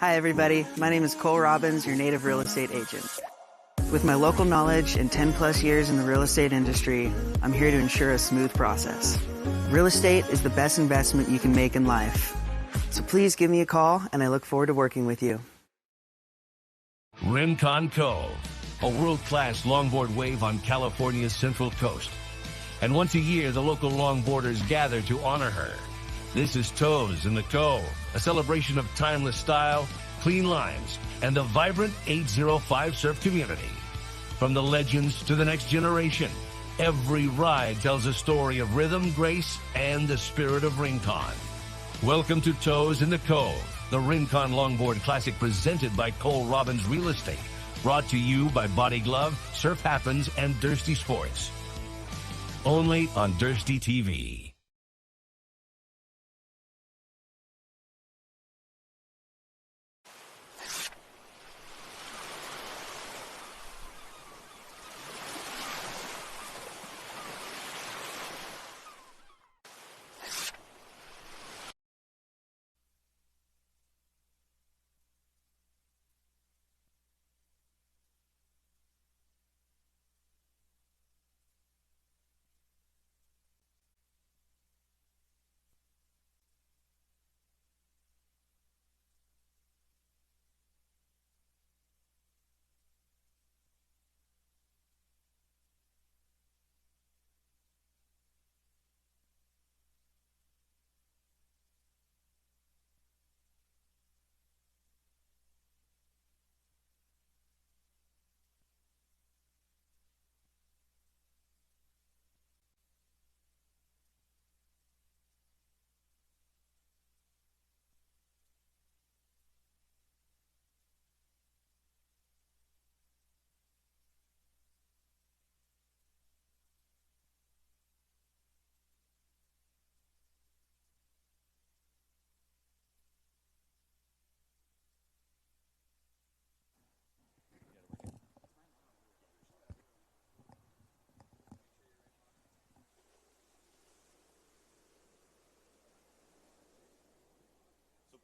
Hi everybody, my name is Cole Robbins, your native real estate agent. With my local knowledge and 10 plus years in the real estate industry, I'm here to ensure a smooth process. Real estate is the best investment you can make in life. So please give me a call and I look forward to working with you. Rincon Cove, a world-class longboard wave on California's central coast. And once a year, the local longboarders gather to honor her. This is Toes in the Cove, a celebration of timeless style, clean lines, and the vibrant 805 surf community. From the legends to the next generation, every ride tells a story of rhythm, grace, and the spirit of Rincon. Welcome to Toes in the Cove, the Rincon Longboard Classic presented by Cole Robbins Real Estate. Brought to you by Body Glove, Surf Happens, and Dursty Sports. Only on Dursty TV.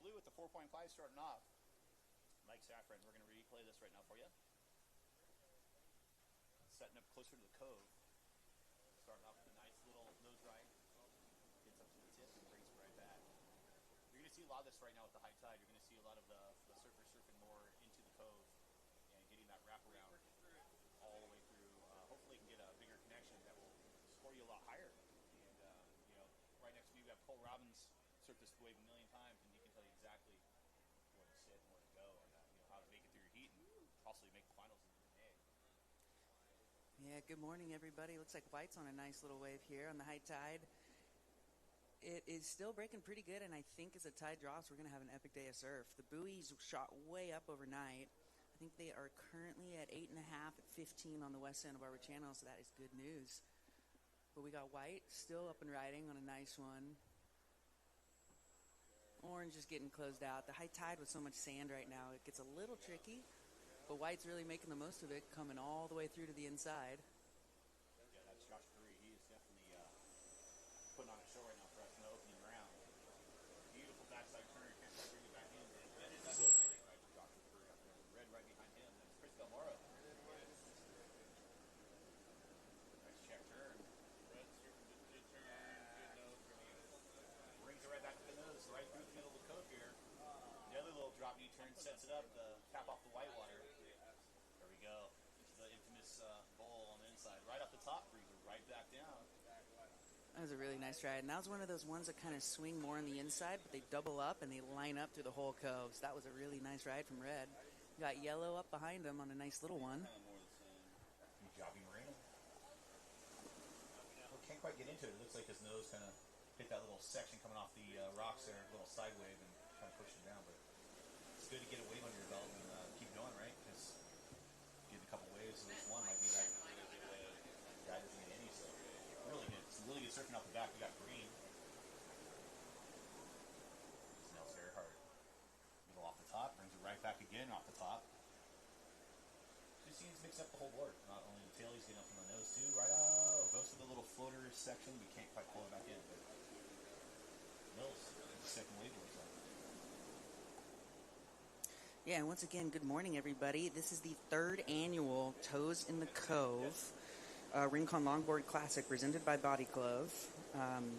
Blue with the 4.5 starting off. Mike Safran, we're going to replay this right now for you. Setting up closer to the Cove. Starting off with a nice little nose ride. Gets up to the tip and brings it right back. You're going to see a lot of this right now with the high tide. You're going to see a lot of the surfers surfing more into the Cove and getting that wraparound all the way through. Hopefully you can get a bigger connection that will score you a lot higher. And, right next to me we have Cole Robbins. Surfed this wave a million times, and he can tell you exactly where to sit and where to go, and how to make it through your heat, and possibly make the finals in May. Yeah, good morning, everybody. Looks like White's on a nice little wave here on the high tide. It is still breaking pretty good, and I think as the tide drops, we're going to have an epic day of surf. The buoys shot way up overnight. I think they are currently at 8.5 at 15 on the west Santa Barbara Channel, so that is good news. But we got White still up and riding on a nice one. Orange is getting closed out. The high tide with so much sand right now, it gets a little tricky, but White's really making the most of it, coming all the way through to the inside. Yeah, that's Josh Curry. He is definitely putting on a show right now for us in the opening round. Beautiful backside turn. Can't quite bring it back in. So great ride for Josh Curry up there. Red right behind him. That's Chris Belmora. Nice check turn. Red surfing just good turn. Good nose from you. Brings it right back to the nose, right through the middle of the Cove here. The other little drop U-turn sets it up, the cap off the whitewater. There we go. It's the infamous bowl on the inside. Right off the top, brings it right back down. That was a really nice ride, and that was one of those ones that kind of swing more on the inside, but they double up and they line up through the whole Cove. So that was a really nice ride from Red. You got Yellow up behind him on a nice little one. Good job, Marina. Can't quite get into it. It looks like his nose kind of hit that little section coming off the rocks there, a little side wave, and kind of pushed it down. But it's good to get a wave under your belt and keep going, right? Because getting a couple waves, so this one might be that guy doesn't get any. So really good. Some really good surfing off the back. We got Green. Snell's very hard. Middle off the top, brings it right back again off the top. Just seems to mix up the whole board. Not only the tail, he's getting up from the nose too. Right out. Goes to the little floater section. We can't quite pull it back in. But Mills, the second wave looks like. Yeah, and once again, good morning, everybody. This is the third annual Toes in the Cove Rincon Longboard Classic presented by Body Glove.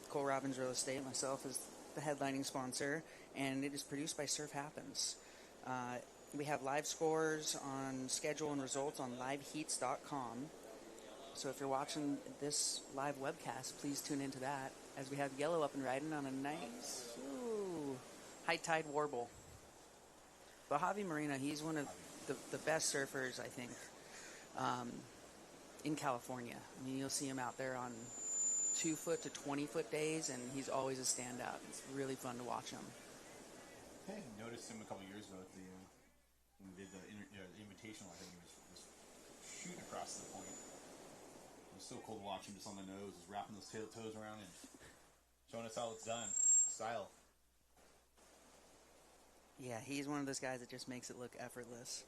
Cole Robbins Real Estate, myself, is the headlining sponsor, and it is produced by Surf Happens. We have live scores on schedule and results on liveheats.com. So if you're watching this live webcast, please tune into that as we have Yellow up and riding on a nice high tide warble. But Javi Marina, he's one of the best surfers, I think, in California. I mean, you'll see him out there on 2-foot to 20-foot days, and he's always a standout. It's really fun to watch him. I noticed him a couple years ago at when we did the invitational. I think he was shooting across the point. It was so cool to watch him just on the nose, just wrapping those toes around and showing us how it's done. Style. Yeah, he's one of those guys that just makes it look effortless.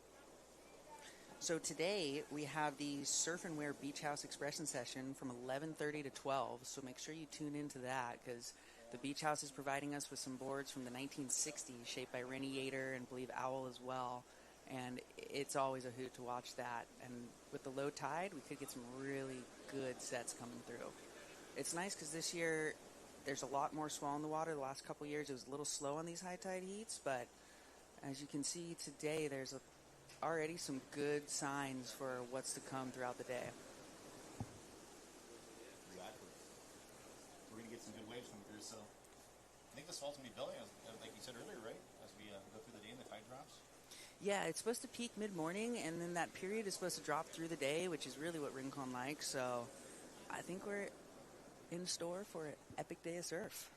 So today we have the Surf and Wear Beach House Expression Session from 11:30 to 12. So make sure you tune into that because the Beach House is providing us with some boards from the 1960s, shaped by Rennie Yater and I believe Owl as well. And it's always a hoot to watch that. And with the low tide, we could get some really good sets coming through. It's nice because this year there's a lot more swell in the water. The last couple years it was a little slow on these high tide heats, but as you can see today, there's already some good signs for what's to come throughout the day. Exactly. We're going to get some good waves coming through, so I think this fall's going to be building, like you said earlier, right? As we go through the day and the tide drops. Yeah, it's supposed to peak mid-morning, and then that period is supposed to drop through the day, which is really what Rincon likes. So I think we're in store for an epic day of surf.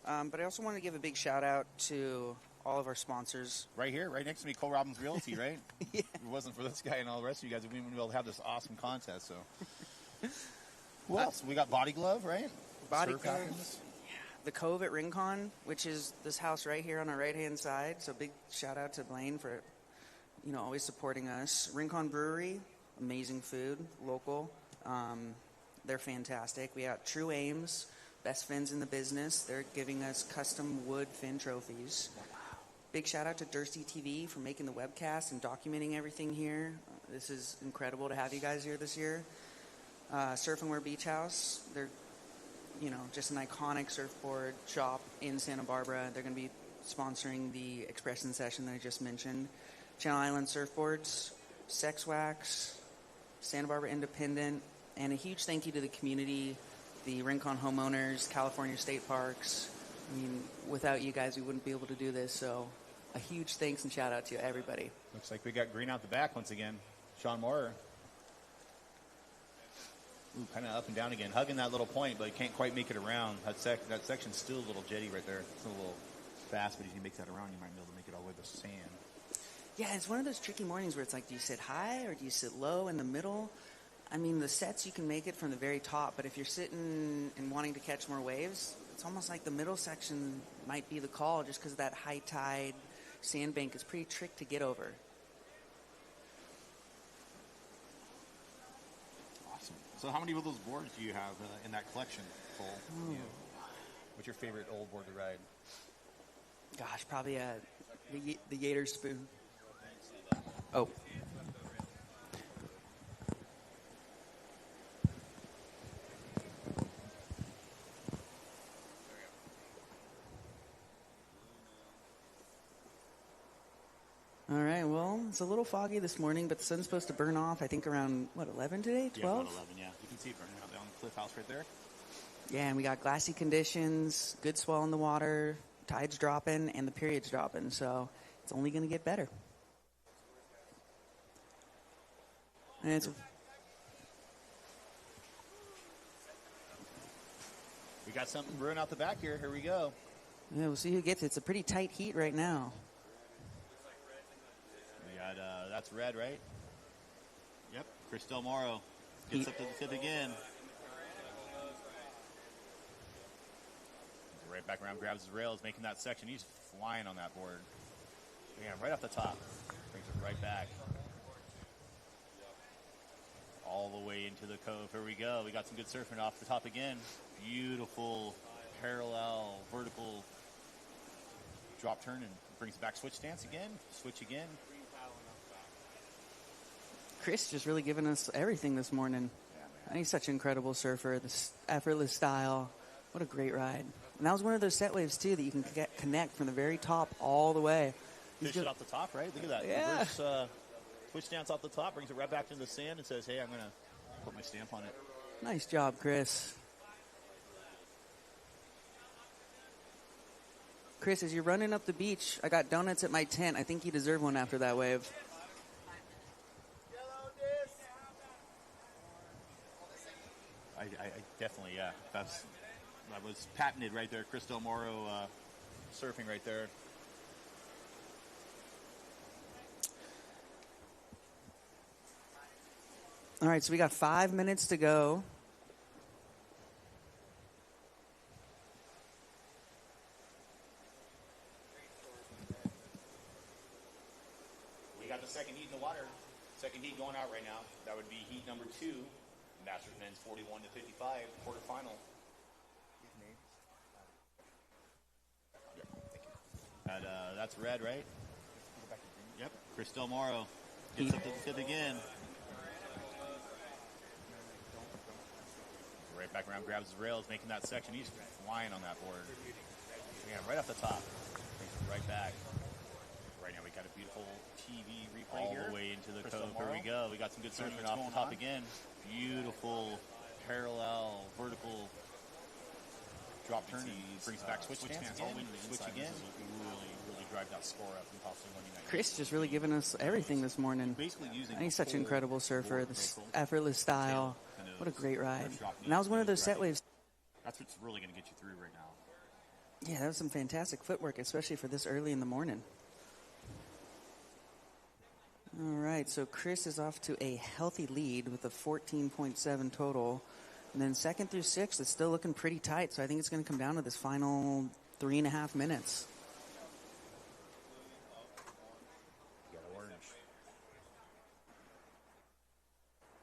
But I also want to give a big shout-out to all of our sponsors. Right here, right next to me, Cole Robbins Realty, right? Yeah. If it wasn't for this guy and all the rest of you guys, we wouldn't be able to have this awesome contest. So, who else? We got Body Glove, right? Body Surf Glove. Happens. The Cove at Rincon, which is this house right here on our right-hand side. So big shout-out to Blaine for, always supporting us. Rincon Brewery, amazing food, local. They're fantastic. We got True Ames, best fins in the business. They're giving us custom wood fin trophies. Big shout out to Dursty TV for making the webcast and documenting everything here. This is incredible to have you guys here this year. Surf and Wear Beach House. They're, just an iconic surfboard shop in Santa Barbara. They're going to be sponsoring the expression session that I just mentioned. Channel Island Surfboards, Sex Wax, Santa Barbara Independent, and a huge thank you to the community, the Rincon homeowners, California State Parks. I mean, without you guys, we wouldn't be able to do this. So a huge thanks and shout out to everybody. Looks like we got green out the back once again. Sean Moore. Ooh, kind of up and down again. Hugging that little point, but he can't quite make it around. That section's still a little jetty right there. It's a little fast, but if he makes that around, you might be able to make it all the way to the sand. Yeah, it's one of those tricky mornings where it's like, do you sit high or do you sit low in the middle? I mean, the sets, you can make it from the very top, but if you're sitting and wanting to catch more waves, it's almost like the middle section might be the call just because that high tide sandbank is pretty tricky to get over. Awesome. So how many of those boards do you have in that collection, Cole? What's your favorite old board to ride? Gosh, probably the Yater spoon. Oh. All right, well, it's a little foggy this morning, but the sun's supposed to burn off, I think, around, 11 today? 12? Yeah, about 11, yeah. You can see it burning out there on the cliff house right there. Yeah, and we got glassy conditions, good swell in the water, tide's dropping, and the period's dropping, so it's only going to get better. And We got something brewing out the back here. Here we go. yeah, we'll see who gets it. It's a pretty tight heat right now. We got, that's red, right? Yep. Chris Del Moro gets up to the tip again. Right back around, grabs his rails, making that section. He's flying on that board. Man, right off the top. Brings it right back. All the way into the cove. Here we go. We got some good surfing off the top again. Beautiful, parallel, vertical Drop turn and brings it back. Switch stance again. Switch again. Chris just really giving us everything this morning. And he's such an incredible surfer. This effortless style. What a great ride. And that was one of those set waves, too, that you can connect from the very top all the way. Fish it off the top, right? Look at that. Yeah. Reverse, switch stance off the top, brings it right back into the sand and says, hey, I'm going to put my stamp on it. Nice job, Chris. Chris, as you're running up the beach, I got donuts at my tent. I think you deserve one after that wave. I definitely, yeah. That was patented right there. Chris Del Moro surfing right there. All right, so we got 5 minutes to go. We got the second heat in the water. Second heat going out right now. That would be heat number 2. Masters men's 41 to 55 quarterfinal. That's red, right? Yep. Chris Del Moro gets up to the fifth again. Right back around, grabs his rails, making that section. He's flying on that board. Yeah, right off the top. Takes it right back. Right now we got a beautiful TV replay all here. All the way into the Cove. Here we go. We got some good surfing off the top again. Beautiful, parallel, vertical drop turn. Brings it back. Switch stance all the way to the switch again. Really drive that score up and possibly winning that. Chris just really giving us everything this morning. Basically using and he's such an incredible surfer. This effortless style. What a great ride. And that was one of those set waves. That's what's really going to get you through right now. Yeah, that was some fantastic footwork, especially for this early in the morning. All right, so Chris is off to a healthy lead with a 14.7 total. And then second through sixth, it's still looking pretty tight. So I think it's going to come down to this final 3.5 minutes. You got orange.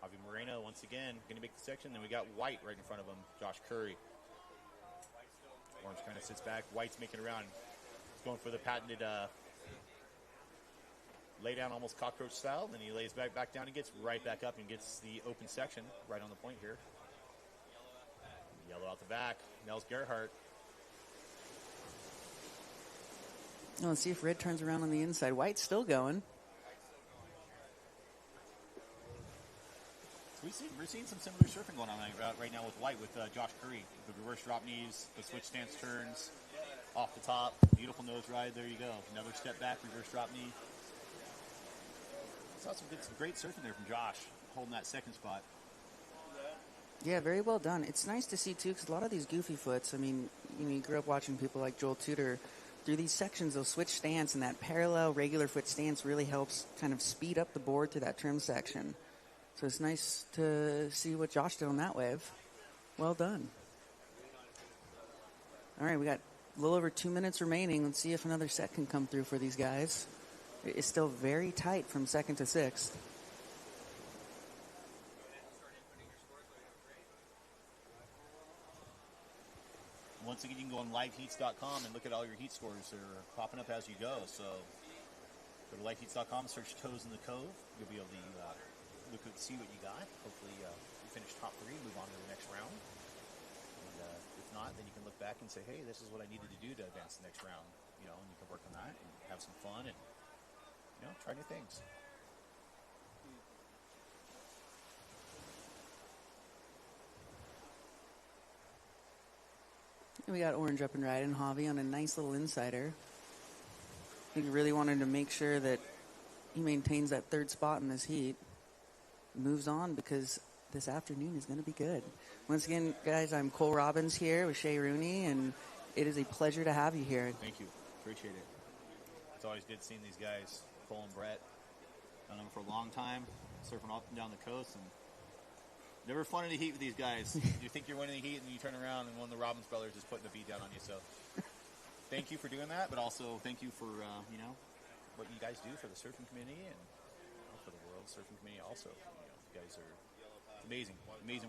Javi Moreno, once again, going to make the section. Then we got White right in front of him, Josh Curry. Orange kind of sits back. White's making around. He's going for the patented lay down almost cockroach style. Then he lays back down and gets right back up and gets the open section right on the point here. Yellow out the back. Nels Gerhardt. Oh, let's see if red turns around on the inside. White's still going. We're seeing some similar surfing going on right now with White, with Josh Curry. The reverse drop knees, the switch stance turns, off the top, beautiful nose ride. There you go. Another step back, reverse drop knee. Saw some great surfing there from Josh, holding that second spot. Yeah, very well done. It's nice to see, too, because a lot of these goofy foots, I mean, you grew up watching people like Joel Tudor. Through these sections, they'll switch stance, and that parallel regular foot stance really helps kind of speed up the board through that trim section. So it's nice to see what Josh did on that wave. Well done. All right, we got a little over 2 minutes remaining. Let's see if another set can come through for these guys. It's still very tight from second to sixth. Once again, you can go on liveheats.com and look at all your heat scores. They're popping up as you go. So go to liveheats.com, search Toes in the Cove. You'll be able to look at see what you got. Hopefully you finish top 3, move on to the next round. And if not, then you can look back and say, hey, this is what I needed to do to advance the next round. And you can work on that and have some fun and try new things. We got Orange up and riding, Javi on a nice little insider. I think he really wanted to make sure that he maintains that third spot in this heat. Moves on because this afternoon is going to be good. Once again, guys, I'm Cole Robbins here with Shea Rooney, and it is a pleasure to have you here. Thank you. Appreciate it. It's always good seeing these guys, Cole and Brett. Known them for a long time, surfing up and down the coast, and never fun in the heat with these guys. You think you're winning the heat, and you turn around, and one of the Robbins brothers is putting the beat down on you. So, thank you for doing that, but also thank you for what you guys do for the surfing community and for the world surfing community. Also, you guys are amazing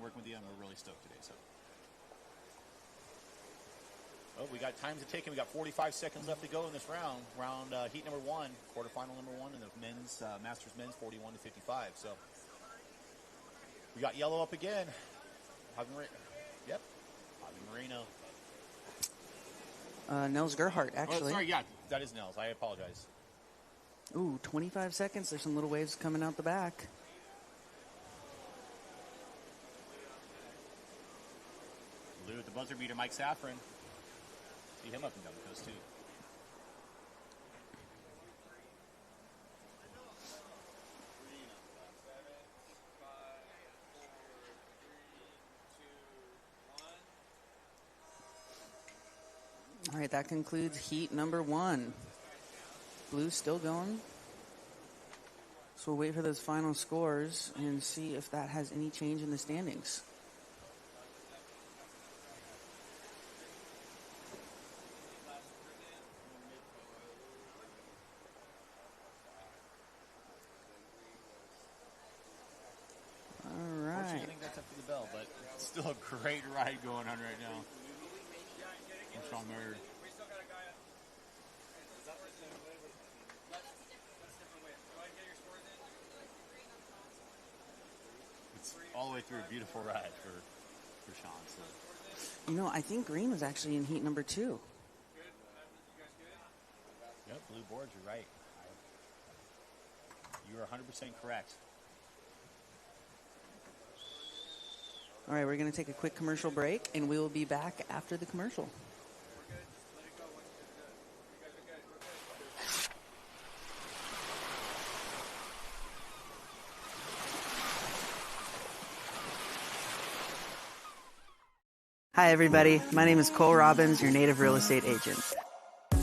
working with you, and we're really stoked today. So, Oh, we got time to take, and we got 45 seconds left to go in this round. Heat number 1, quarterfinal number 1 in the men's Masters men's 41 to 55. So we got yellow up again. Yep, Javi Moreno. Nels Gerhardt, Oh, actually. sorry, yeah, that is Nels. I apologize. Ooh, 25 seconds. There's some little waves coming out the back. Blue at the buzzer beater, Mike Safran. See him up and down the coast, too. All right, that concludes heat number 1. Blue's still going. So we'll wait for those final scores and see if that has any change in the standings. All right. I think that's up to the bell, but still a great ride going on right now. Sean Murray. It's all the way through a beautiful ride for Sean. So. You know, I think green was actually in heat number 2. Yep, blue boards, you're right. You are 100% correct. All right, we're going to take a quick commercial break, and we will be back after the commercial. Hi, everybody. My name is Cole Robbins, your native real estate agent.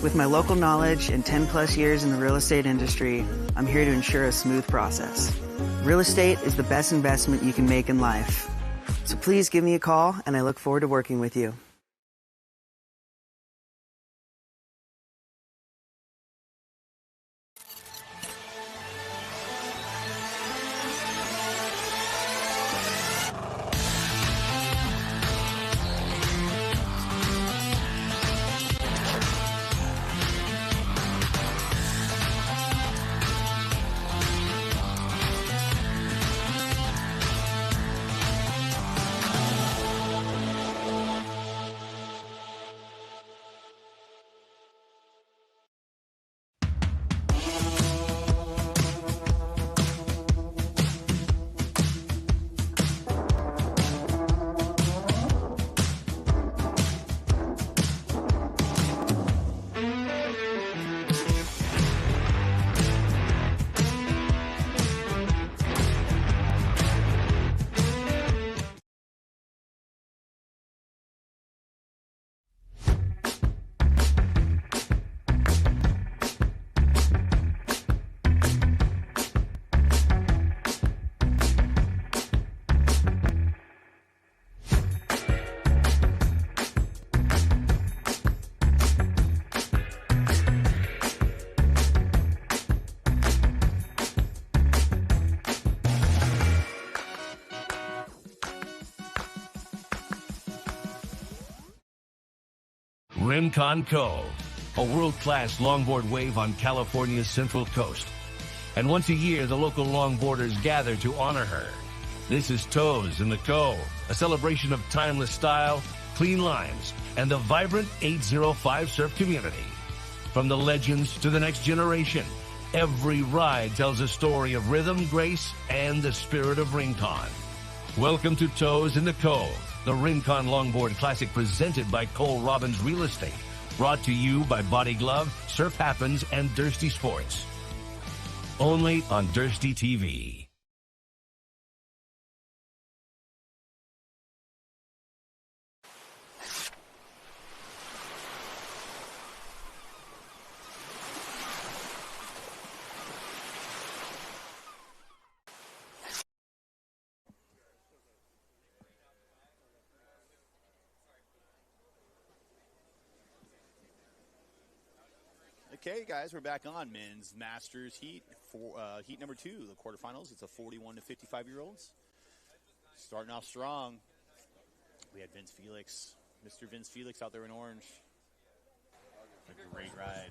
With my local knowledge and 10 plus years in the real estate industry, I'm here to ensure a smooth process. Real estate is the best investment you can make in life. So please give me a call, and I look forward to working with you. Rincon Cove, a world-class longboard wave on California's Central Coast. And once a year, the local longboarders gather to honor her. This is Toes in the Cove, a celebration of timeless style, clean lines, and the vibrant 805 surf community. From the legends to the next generation, every ride tells a story of rhythm, grace, and the spirit of Rincon. Welcome to Toes in the Cove, the Rincon Longboard Classic presented by Cole Robbins Real Estate. Brought to you by Body Glove, Surf Happens, and Dursty Sports. Only on Dursty TV. Okay, guys, we're back on men's Masters Heat for heat number 2, the quarterfinals. It's a 41 to 55-year-olds. Starting off strong, we had Vince Felix, Mr. Vince Felix out there in orange. A great ride.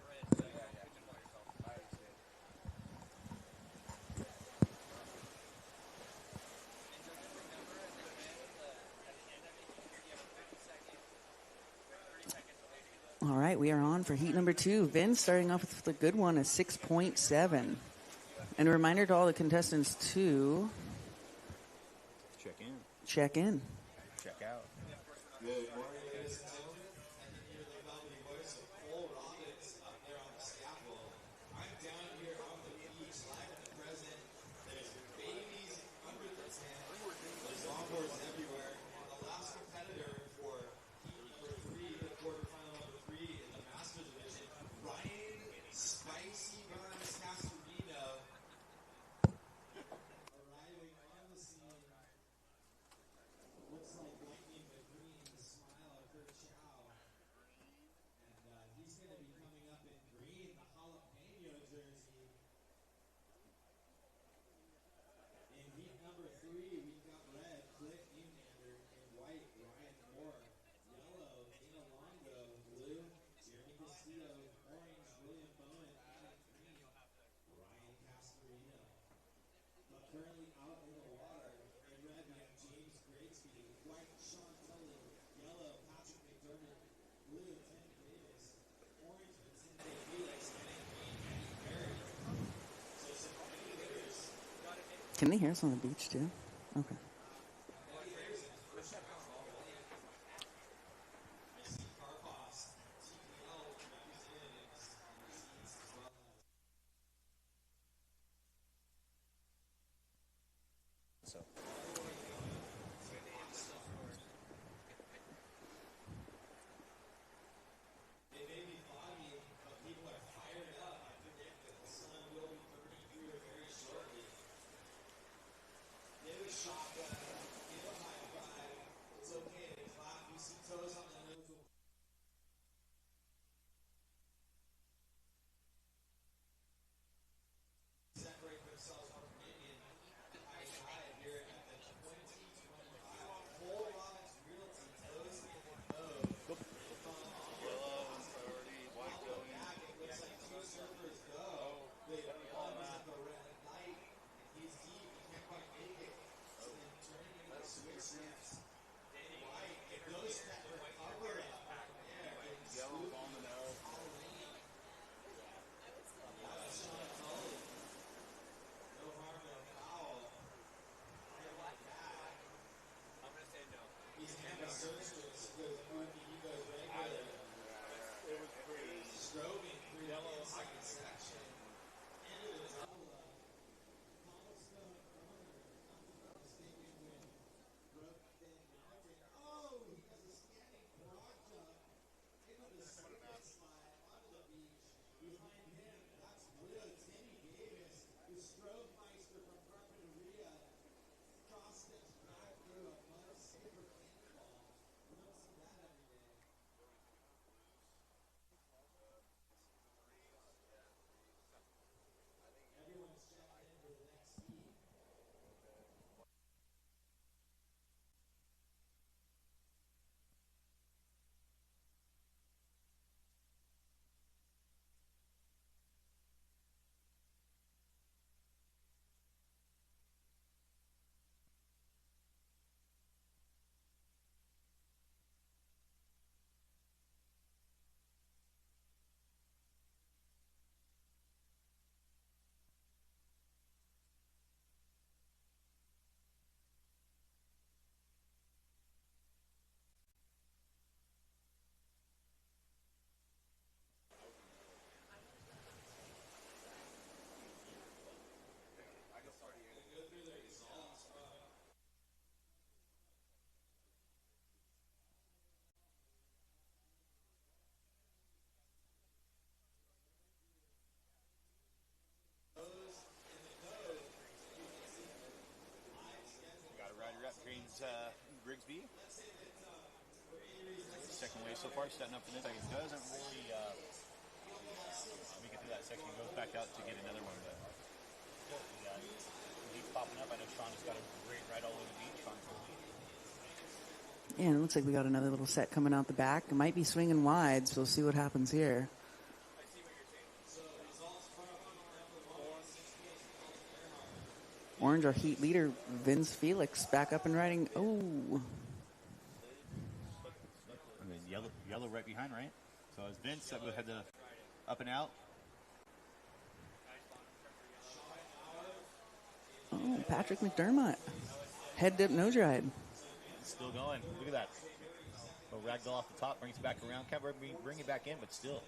All right, we are on for heat number 2. Vince starting off with a good one, a 6.7. And a reminder to all the contestants to Check in. check in. Check out. Good morning, ladies and gentlemen. I can hear the velvety voice of Cole Robbins up there on the scaffold. I'm down here on the beach, live in the present. There's babies under the tent. There's longboards everywhere. And the last competitor for heat number 3, the quarterfinal number 3 in the Masters division, Ryan Spicy Buns Castorino, arriving on the scene. Looks like Lightning McGreen, the smile of her chow. And he's going to be coming up in green, the jalapeno jersey. In heat number 3, we've got red, Cliff Newmander. In white, Ryan Moore. Yellow, Dana Longo. Blue, Jeremy Castillo. Orange, William Bowen. And in green, Ryan Castorino. But currently out in the water, in red we have James Grigsby, white Sean Tully, yellow Patrick McDermott, blue Tim Davis, orange Vicente Felix, and in green Eddie Perry. So some Eddie hitters. Can they hear us on the beach too? Okay. Eddie hitters in his first round already. I see Carpos, TPL representatives on the seats as well as. So. It may be foggy, but people are fired up. I predict that the sun will be burning through very shortly. Give a shot, give a high five. It's okay to clap. You see toes on the nose. Separate themselves from Canadian high dive here at the 2025 Cole Robbins Realty Toes in the Cove. Back, it looks like 2 surfers go. One was at the red light, and he's deep, he can't quite make it. So then turning into the switch stance. Danny White, it goes to that recover up back there. Yellow on the nose. Halloween. That was Sean Tully. No harm, no foul. Right like that. I'm going to say no. He's Hannah Surstress, goes Rudy, he goes regular. It was pretty. Strobing through the inside section. Into the double up. Cobblestone corner. Not mistaken with Brokeback Mountain. Oh, he has a standing broad jump into the slip slide onto the beach. Behind him, that's Blue Timmy Davis, the strobe meister from Carpinteria. Cross steps back through a mud skipper cannonball. You don't see that every day. Everyone's checking in for the next heat. Got a rider up, Green's Grigsby. Second wave so far, setting up for this. Like it doesn't really make it through that section. He goes back out to get another one, but still, he's popping up. I know Sean has got a great ride all over the beach. Sean Foley. Yeah, it looks like we got another little set coming out the back. It might be swinging wide, so we'll see what happens here. orange, our heat leader, Vince Felix, back up and riding. Oh, And then yellow right behind, right? So it's Vince that had the up and out. oh, Patrick McDermott. Head dip nose ride. Still going. Look at that. A ragdoll off the top, brings it back around. Can't bring it back in, but still.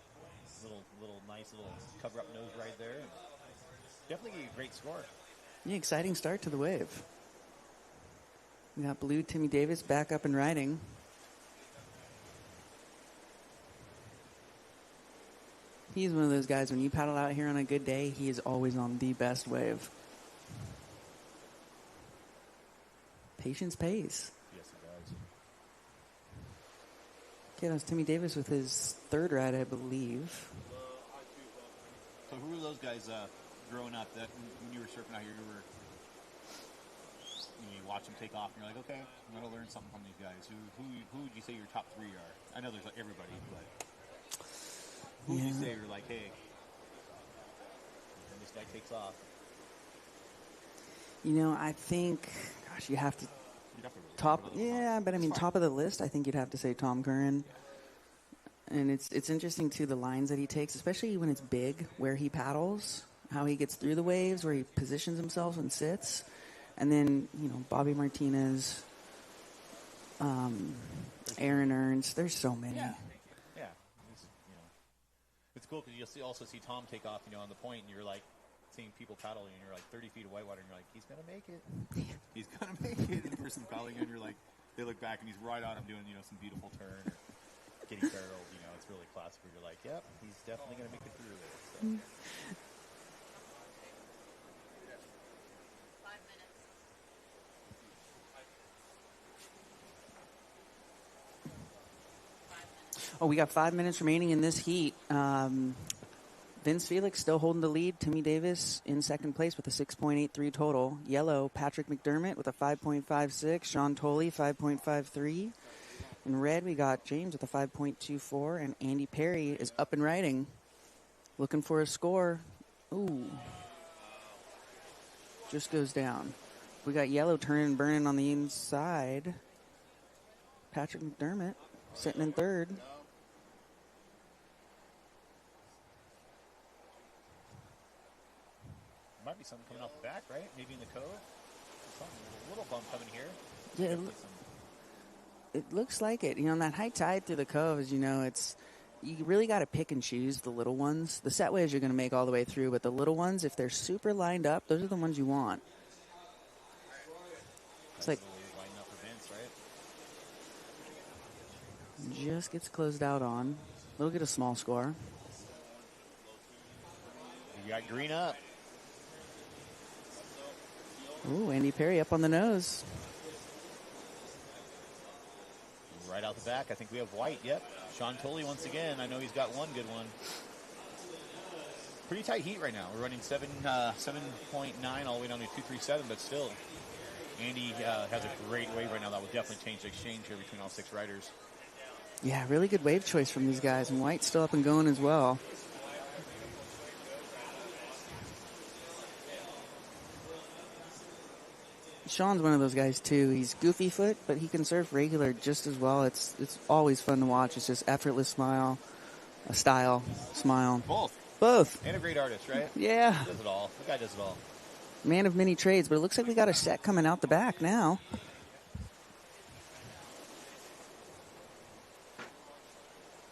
Little nice little cover up nose right there. Definitely a great score. Yeah, exciting start to the wave. We got blue Timmy Davis back up and riding. He's one of those guys, when you paddle out here on a good day, he is always on the best wave. Patience pays. Yes, it does. Okay, that was Timmy Davis with his third ride, I believe. So who were those guys growing up that when you were surfing out here, you watch them take off and you're like, okay, I'm going to learn something from these guys. Who would you say your top three are? I know there's everybody, but who would you say you're like, hey, when this guy takes off? You know, I think, gosh, you have to top of the list, I think you'd have to say Tom Curran. And it's interesting, too, the lines that he takes, especially when it's big, where he paddles, how he gets through the waves, where he positions himself and sits. And then, Bobby Martinez, Aaron Ernst, there's so many. Yeah. It's cool because you'll also see Tom take off, on the point, and you're like, seeing people paddling, and you're like 30 feet of whitewater, and you're like, he's going to make it. He's going to make it. And the person paddling, and you're like, they look back, and he's right on him doing, some beautiful turn, or getting barreled. It's really classic where you're like, yep, he's definitely going to make it through this. So. 5 minutes. Oh, we got 5 minutes remaining in this heat. Vince Felix still holding the lead. Timmy Davis in second place with a 6.83 total. Yellow, Patrick McDermott with a 5.56. Sean Tolley, 5.53. In red, we got James with a 5.24. And Andy Perry is up and riding. Looking for a score. Ooh. Just goes down. We got yellow turning, burning on the inside. Patrick McDermott sitting in third. Might be something coming off the back, right? Maybe in the Cove. Something, a little bump coming here. Yeah, it looks like it. On that high tide through the Cove, as you know, you really got to pick and choose the little ones. The set waves you're going to make all the way through, but the little ones, if they're super lined up, those are the ones you want. It's like lining up for Vince, right? Just gets closed out on. They'll get a small score. You got green up. Ooh, Andy Perry up on the nose. Right out the back, I think we have white. Yep. Sean Tolley once again. I know he's got one good one. Pretty tight heat right now. We're running 7.9 all the way down to 237, but still, Andy has a great wave right now. That will definitely change the exchange here between all six riders. Yeah, really good wave choice from these guys, and White's still up and going as well. Sean's one of those guys too. He's goofy foot, but he can surf regular just as well. It's always fun to watch. It's just effortless smile, a style, smile. Both. And a great artist, right? Yeah. He does it all. The guy does it all. Man of many trades, but it looks like we got a set coming out the back now.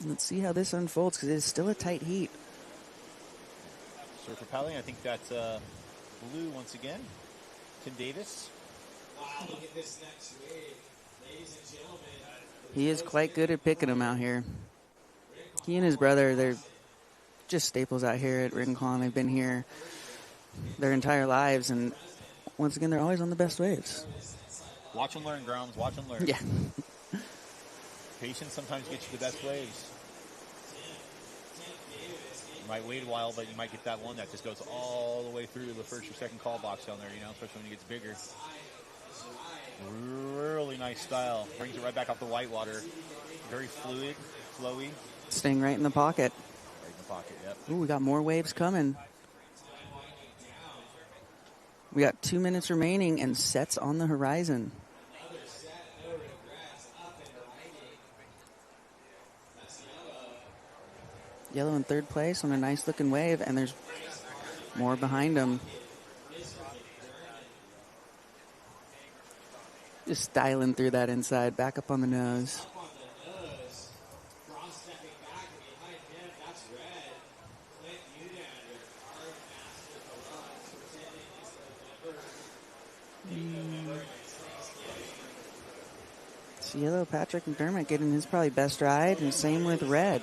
Let's see how this unfolds because it is still a tight heat. Surfer paddling, I think that's blue once again. Tim Davis. Wow, look at this next wave. Ladies and gentlemen. He is quite good at picking them out here. He and his brother, they're just staples out here at Rincon. They've been here their entire lives, and once again, they're always on the best waves. Watch and learn, Grounds. Watch and learn. Yeah. Patience sometimes gets you the best waves. You might wait a while, but you might get that one that just goes all the way through the first or second call box down there, especially when it gets bigger. Really nice style. Brings it right back off the white water. Very fluid, flowy. Staying right in the pocket. Right in the pocket, yep. Ooh, we got more waves coming. We got 2 minutes remaining and sets on the horizon. Another set, no regrets, up and riding. That's Yellow. Yellow in third place on a nice looking wave, and there's more behind him. Just styling through that inside, back up on the nose. Up on the nose. Cross stepping back and behind him, that's red. Clint Unander, our master deluxe, presenting his November next Thanksgiving. It's yellow Patrick McDermott getting his probably best ride, and same with red.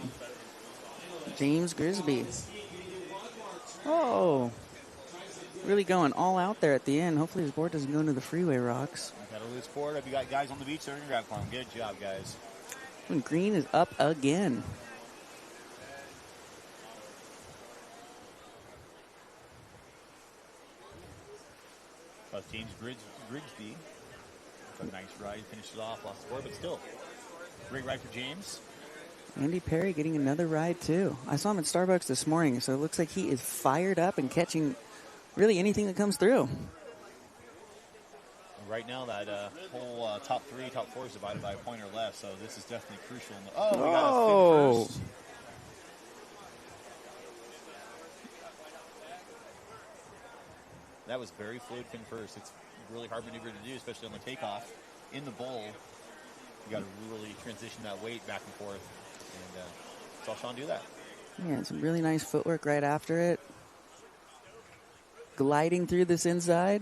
James Grisby. Oh, really going all out there at the end. Hopefully his board doesn't go into the freeway rocks. Got a loose board. Have you got guys on the beach? They're going to grab for him. Good job, guys. And green is up again. James Grigsby. A nice ride. Finishes off, lost the board, but still. Great ride for James. Andy Perry getting another ride, too. I saw him at Starbucks this morning, so it looks like he is fired up and catching really anything that comes through. Right now, that whole top 3, top 4 is divided by a point or less, so this is definitely crucial. We got a spin first. That was very fluid fin first. It's really hard maneuver to do, especially on the takeoff. In the bowl, you got to really transition that weight back and forth, and saw Sean do that. Yeah, some really nice footwork right after it. Gliding through this inside.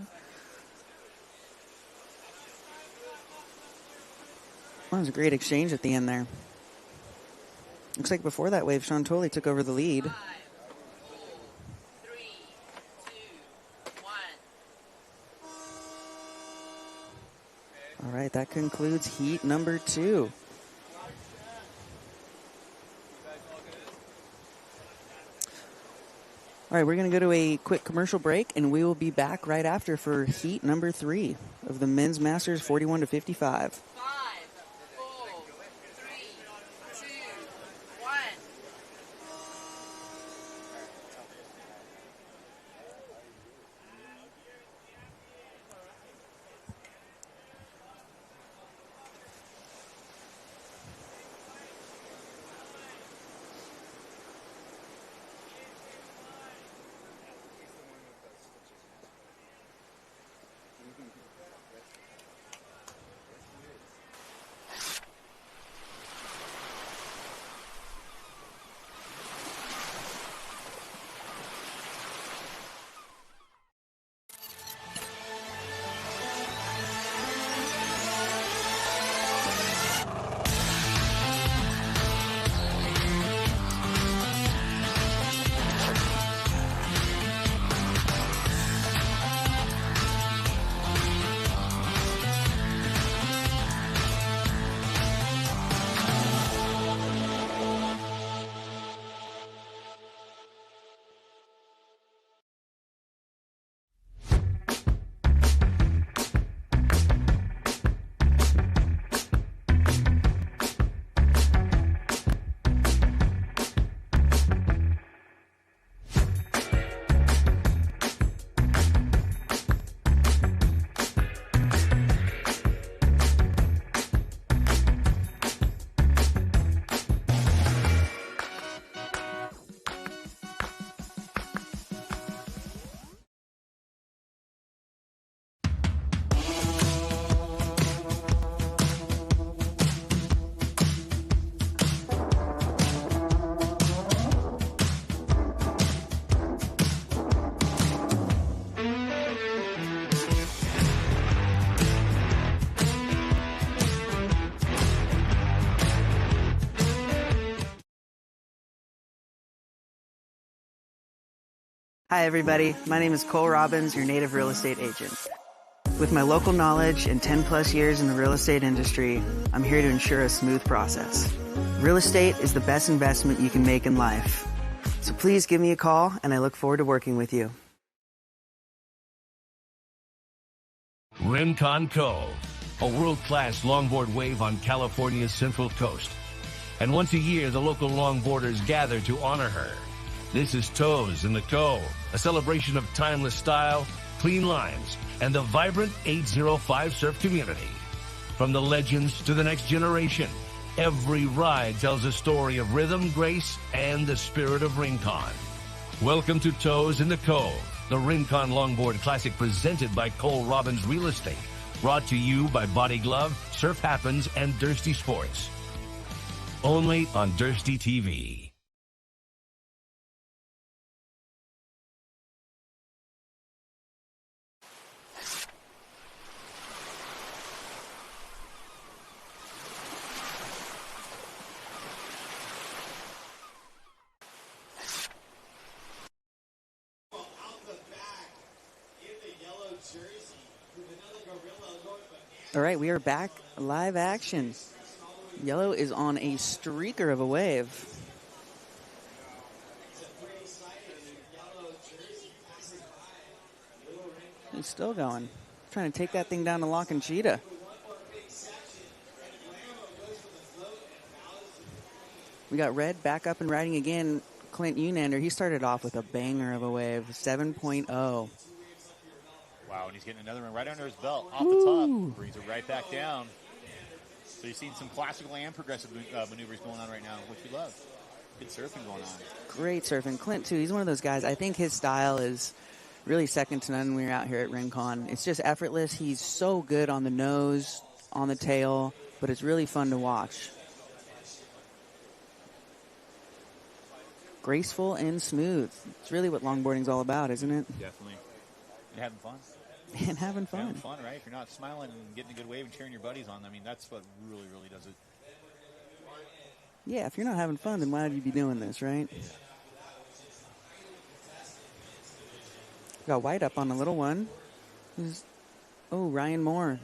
That was a great exchange at the end there. Looks like before that wave, Sean Tolley took over the lead. 5, 4, 3, 2, 1. All right, that concludes heat number 2. All right, we're going to go to a quick commercial break, and we will be back right after for heat number 3 of the men's Masters 41 to 55. 5, 4, 3, 2, 1. Hi, everybody. My name is Cole Robbins, your native real estate agent. With my local knowledge and 10 plus years in the real estate industry, I'm here to ensure a smooth process. Real estate is the best investment you can make in life. So please give me a call, and I look forward to working with you. Rincon Cove, a world-class longboard wave on California's central coast. And once a year, the local longboarders gather to honor her. This is Toes in the Cove, a celebration of timeless style, clean lines, and the vibrant 805 surf community. From the legends to the next generation, every ride tells a story of rhythm, grace, and the spirit of Rincon. Welcome to Toes in the Cove, the Rincon Longboard Classic presented by Cole Robbins Real Estate. Brought to you by Body Glove, Surf Happens, and Dursty Sports. Only on Dursty TV. Out the back in the yellow jersey with another gorilla going bananas. All right, we are back live action. Yellow is on a streaker of a wave. It's a pretty sight. Yellow jersey passes by. Little ring He's still going. Trying to take that thing down to Lock and Cheetah. one more big section. And Lambo goes for the float and bows to the queen. We got Red back up and riding again. Clint Unander, he started off with a banger of a wave, 7.0. Wow, and he's getting another one right under his belt, off the top. Brings it right back down. So you're seeing some classical and progressive maneuvers going on right now, which we love. Good surfing going on. Great surfing. Clint, too, he's one of those guys. I think his style is really second to none when we're out here at Rincon. It's just effortless. He's so good on the nose, on the tail, but it's really fun to watch. Graceful and smooth. It's really what longboarding's all about, isn't it? Definitely. And having fun. And having fun. Having fun, right? If you're not smiling and getting a good wave and cheering your buddies on, I mean, that's what really, really does it. Yeah, if you're not having fun, then why would you be doing this, right? Got White up on a little one. Oh, Ryan Moore.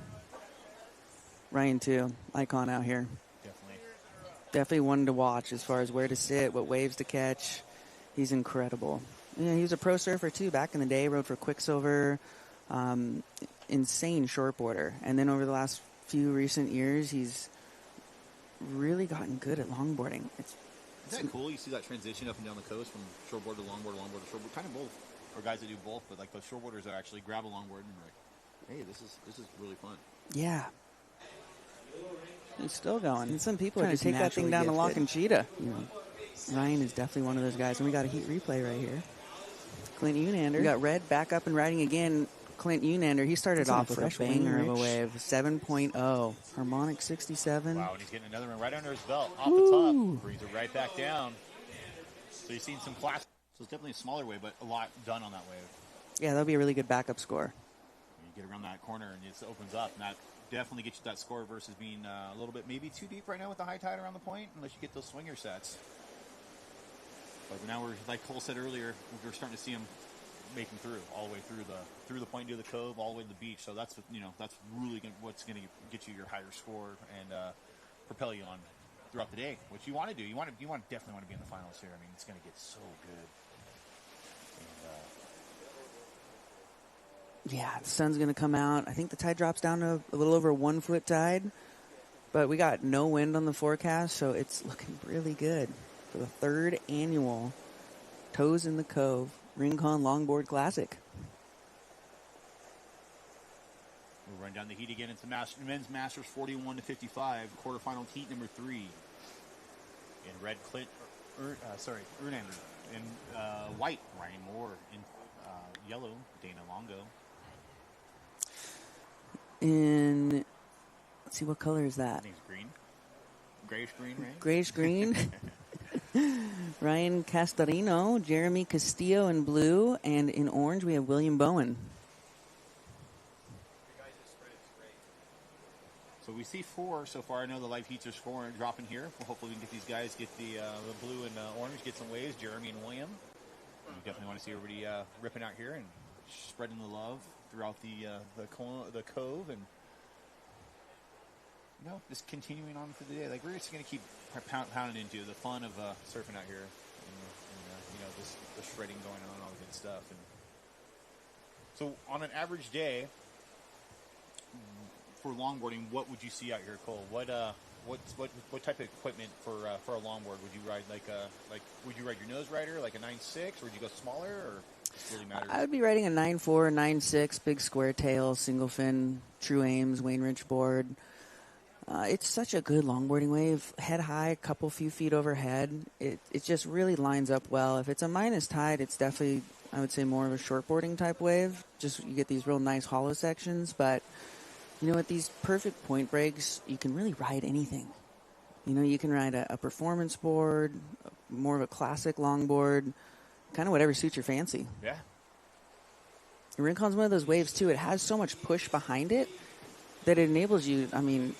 Ryan, too. Icon out here. Definitely one to watch as far as where to sit, what waves to catch. He's incredible. Yeah, he was a pro surfer, too, back in the day. Rode for Quicksilver. Insane shortboarder. And then over the last few recent years, he's really gotten good at longboarding. Isn't that cool? You see that transition up and down the coast from shortboard to longboard to shortboard. Kind of both. Or guys that do both, but like those shortboarders that actually grab a longboard and like, hey, this is really fun. Yeah. He's still going. And some people trying to take that thing down to Lock and Cheetah. You know, Ryan is definitely one of those guys. And we got a heat replay right here. Clint Unander. We got Red back up and riding again. Clint Unander, he started off with a banger of a wave, 7.0. Harmonic 67. Wow, and he's getting another one right under his belt, off the top. Brings it right back down. So you've seen some class. So it's definitely a smaller wave, but a lot done on that wave. Yeah, that'll be a really good backup score. You get around that corner and it opens up, and that definitely gets you that score versus being a little bit maybe too deep right now with the high tide around the point, unless you get those swinger sets. But now we're, like Cole said earlier, we're starting to see them making through all the way through the point to the cove, all the way to the beach. So that's that's really what's going to get you your higher score and propel you on throughout the day. What you want to do, you definitely want to be in the finals here. I mean, it's going to get so good. Yeah, the sun's going to come out. I think the tide drops down to a little over 1 foot tide. But we got no wind on the forecast, so it's looking really good for the third annual Toes in the Cove Rincon Longboard Classic. We'll run down the heat again. It's the men's Masters 41 to 55, quarterfinal heat number 3. In red, Clint, Ernander. In white, Ryan Moore. In yellow, Dana Longo. In, let's see, what color is that? I think it's green. Grayish green, right? Grayish green. Ryan Castarino, Jeremy Castillo in blue, and in orange we have William Bowen. So we see 4 so far. I know the live heats are scoring, dropping here. Well, hopefully we can get these guys, get the blue and orange, get some waves, Jeremy and William. We definitely want to see everybody ripping out here and spreading the love throughout the cove, and just continuing on for the day. Like, we're just going to keep pounding into the fun of surfing out here, and this the shredding going on, all the good stuff. And so on an average day for longboarding, what would you see out here, Cole? What type of equipment for a longboard would you ride? Like would you ride your nose rider, like a 9.6, or would you go smaller? Or It really matters. I would be riding a 9.4, 9.6, big square tail, single fin, true aims, Wayne Rich board. It's such a good longboarding wave. Head high, a couple few feet overhead. It just really lines up well. If it's a minus tide, it's definitely, I would say, more of a shortboarding type wave. Just you get these real nice hollow sections. But, you know, with these perfect point breaks, you can really ride anything. You know, you can ride a performance board, more of a classic longboard, kind of whatever suits your fancy. Yeah. Rincon's one of those waves, too. It has so much push behind it that it enables you, I mean,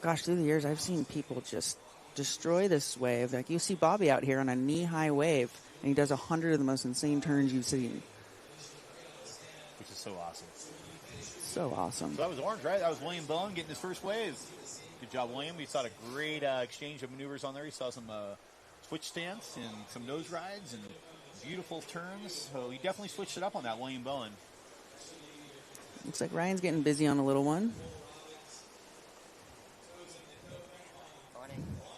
gosh, through the years, I've seen people just destroy this wave. Like, you see Bobby out here on a knee-high wave, and he does 100 of the most insane turns you've seen. Which is so awesome. So awesome. So that was Orange, right? That was William Bowen getting his first wave. Good job, William. We saw a great exchange of maneuvers on there. We saw some switch stance and some nose rides and beautiful turns. So he definitely switched it up on that, William Bowen. Looks like Ryan's getting busy on a little one.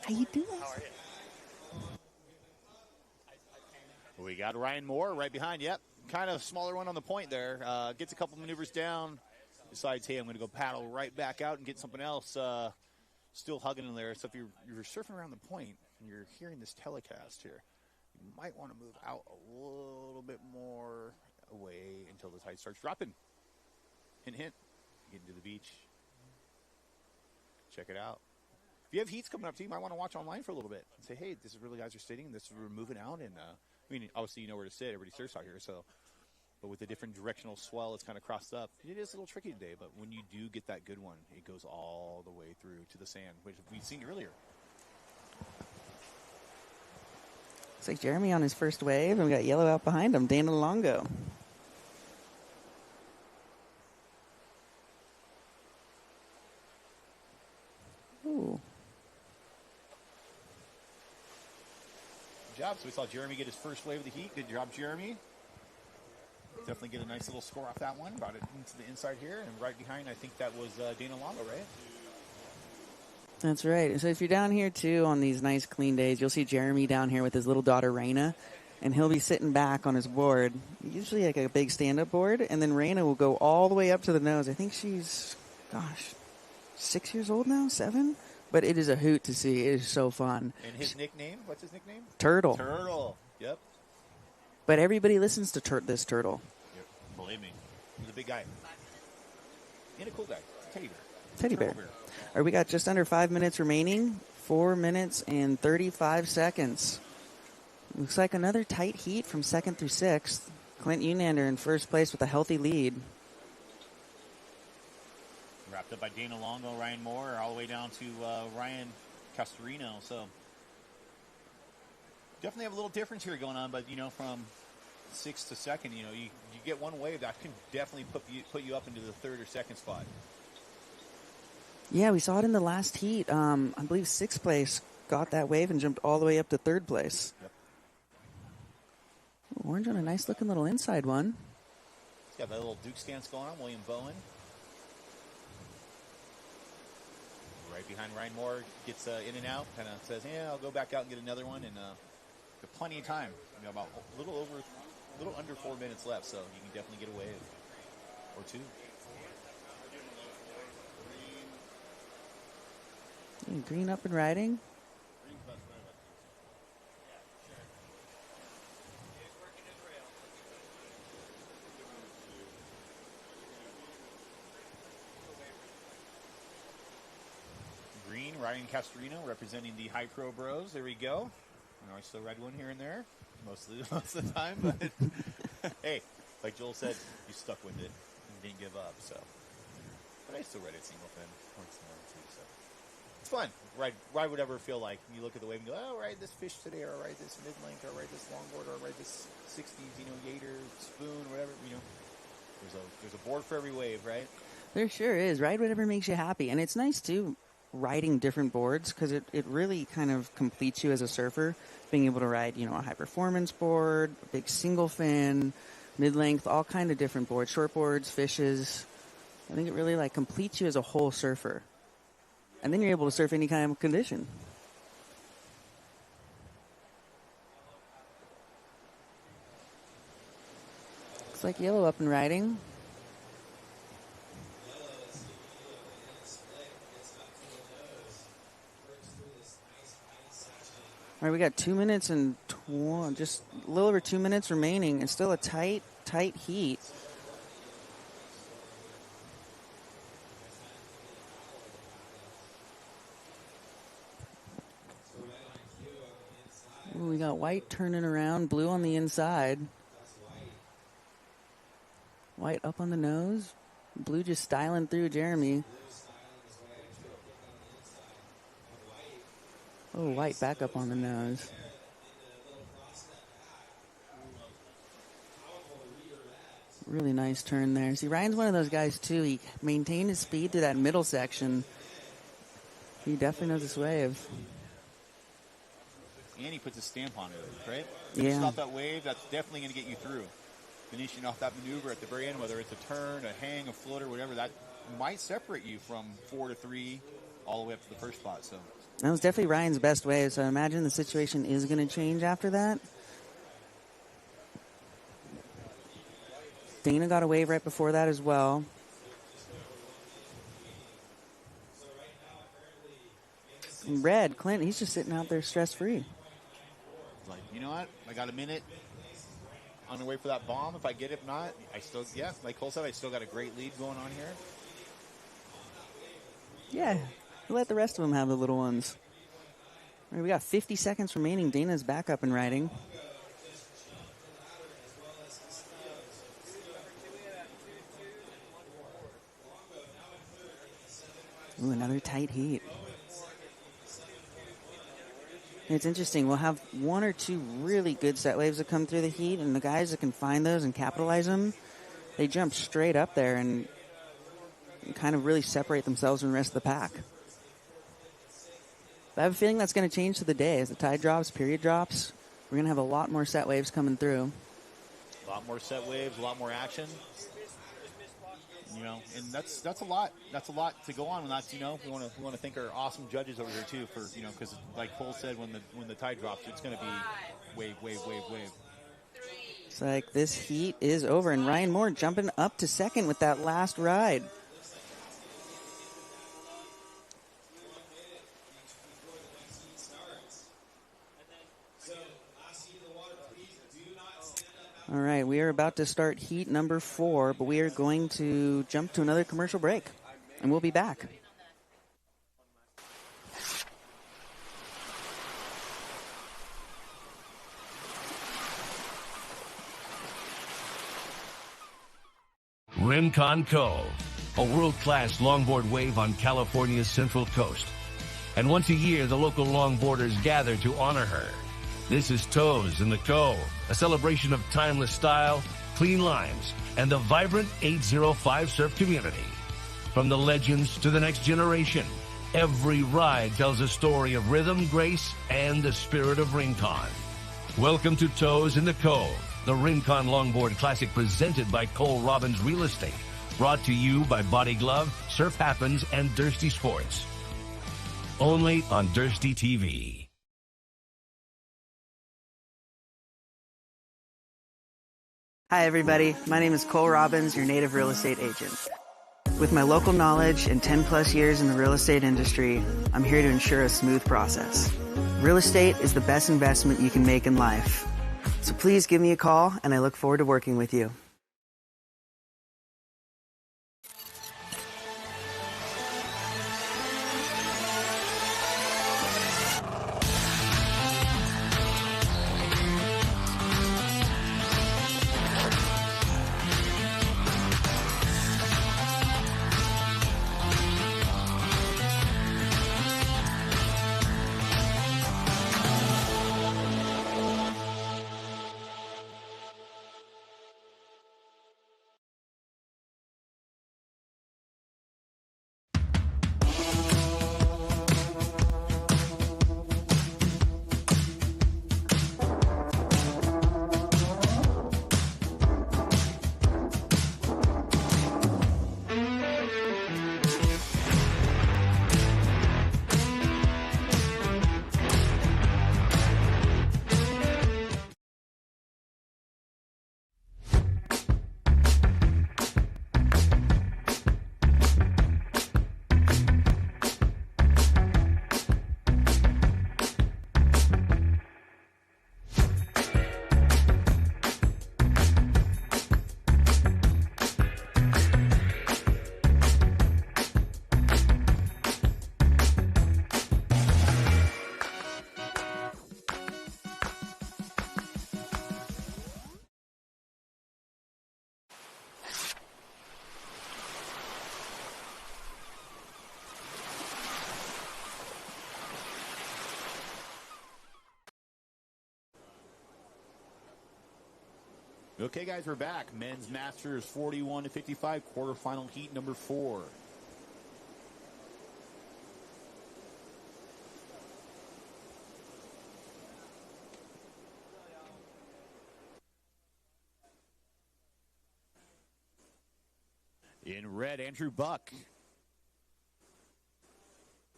How you doing? How are you? We got Ryan Moore right behind. Yep, kind of smaller one on the point there. Gets a couple maneuvers down. Decides, hey, I'm going to go paddle right back out and get something else. Still hugging in there. So if you're surfing around the point and you're hearing this telecast here, you might want to move out a little bit more away until the tide starts dropping. Hint, hint. Get into the beach. Check it out. If you have heats coming up to you, you might want to watch online for a little bit and say, hey, this is where the guys are sitting. This is where we're moving out. And, I mean, obviously you know where to sit. Everybody surfs out here. So, but with the different directional swell, it's kind of crossed up. It is a little tricky today, but when you do get that good one, it goes all the way through to the sand, which we've seen earlier. Looks like Jeremy on his first wave, and we got yellow out behind him, Dana Longo. Ooh. Good job. So we saw Jeremy get his first wave of the heat. Good job, Jeremy. Definitely get a nice little score off that one. Brought it into the inside here, and right behind, I think that was Dana Longo, right? That's right. So if you're down here, too, on these nice, clean days, you'll see Jeremy down here with his little daughter, Raina, and he'll be sitting back on his board, usually like a big stand-up board, and then Raina will go all the way up to the nose. I think she's, 6 years old now, 7? But it is a hoot to see. It is so fun. And his nickname, what's his nickname? Turtle. Turtle, yep. But everybody listens to this turtle. Yep. Believe me. He's a big guy. And a cool guy. Teddy bear. Teddy bear. Turtle bear. All right, we got just under 5 minutes remaining. 4 minutes and 35 seconds. Looks like another tight heat from 2nd through 6th. Clint Unander in first place with a healthy lead. Wrapped up by Dana Longo, Ryan Moore, all the way down to Ryan Castorino. So definitely have a little difference here going on, but, you know, from 6th to 2nd, you know, you get one wave that can definitely put you up into the 3rd or 2nd spot. Yeah, we saw it in the last heat. I believe 6th place got that wave and jumped all the way up to 3rd place. Yep. Orange on a nice looking little inside one. He's got that little Duke stance going on, William Bowen. Right behind Ryan Moore, gets in and out, kind of says, yeah, I'll go back out and get another one, and got plenty of time. You know, about a little under 4 minutes left, so you can definitely get a wave or two. Green up and riding. Green, Ryan Castorino representing the High Pro Bros. There we go. You know, I still ride one here and there, most of the time, but hey, like Joel said, you stuck with it and didn't give up. So, but I still ride it single fin once in a while too. So it's fun. Ride whatever I feel like. You look at the wave and go, oh, I'll ride this fish today, or I'll ride this mid-length, or I'll ride this longboard, or I'll ride this 60s, you know, Yater, spoon, whatever. You know, there's a board for every wave, right? There sure is. Ride whatever makes you happy, and it's nice too. Riding different boards, because it really kind of completes you as a surfer, being able to ride, you know, a high performance board, a big single fin, mid-length, all kind of different boards, short boards, fishes. I think it really like completes you as a whole surfer, and then you're able to surf any kind of condition. Looks like yellow up and riding. All right, we got 2 minutes and just a little over 2 minutes remaining. It's still a tight heat. Ooh, we got white turning around, blue on the inside. White up on the nose. Blue just styling through Jeremy. Oh, white back up on the nose. Really nice turn there. See, Ryan's one of those guys, too. He maintained his speed through that middle section. He definitely knows his wave. And he puts a stamp on it, right? Yeah. Stop that wave, that's definitely going to get you through. Finishing off that maneuver at the very end, whether it's a turn, a hang, a floater, whatever, that might separate you from 4 to 3 all the way up to the first spot. So that was definitely Ryan's best wave, so I imagine the situation is going to change after that. Dana got a wave right before that as well. And red, Clint, he's just sitting out there stress-free. like, you know what? I got a minute on the way for that bomb. If I get it, if not, I still, yeah, like Cole said, I still got a great lead going on here. Yeah, let the rest of them have the little ones. All right, we got 50 seconds remaining. Dana's back up and riding. Ooh, another tight heat. It's interesting. We'll have one or two really good set waves that come through the heat, and the guys that can find those and capitalize them, they jump straight up there and kind of really separate themselves from the rest of the pack. But I have a feeling that's going to change to the day. As the tide drops, period drops, we're going to have a lot more set waves coming through. A lot more set waves, a lot more action. You know, and that's a lot. That's a lot to go on. And that's, you know, we want to thank our awesome judges over here too for, you know, because like Cole said, when the tide drops, it's going to be wave. It's like this heat is over, and Ryan Moore jumping up to second with that last ride. All right, we are about to start heat number 4, but we are going to jump to another commercial break, and we'll be back. Rincon Cove, a world-class longboard wave on California's central coast. And once a year, the local longboarders gather to honor her. This is Toes in the Cove, a celebration of timeless style, clean lines, and the vibrant 805 surf community. From the legends to the next generation, every ride tells a story of rhythm, grace, and the spirit of Rincon. Welcome to Toes in the Cove, the Rincon Longboard Classic presented by Cole Robbins Real Estate. Brought to you by Body Glove, Surf Happens, and Dursty Sports. Only on Dursty TV. Hi, everybody. My name is Cole Robbins, your native real estate agent. With my local knowledge and 10 plus years in the real estate industry, I'm here to ensure a smooth process. Real estate is the best investment you can make in life. So please give me a call, and I look forward to working with you. Okay, guys, we're back. Men's Masters 41 to 55, quarterfinal heat number 4. In red, Andrew Buck.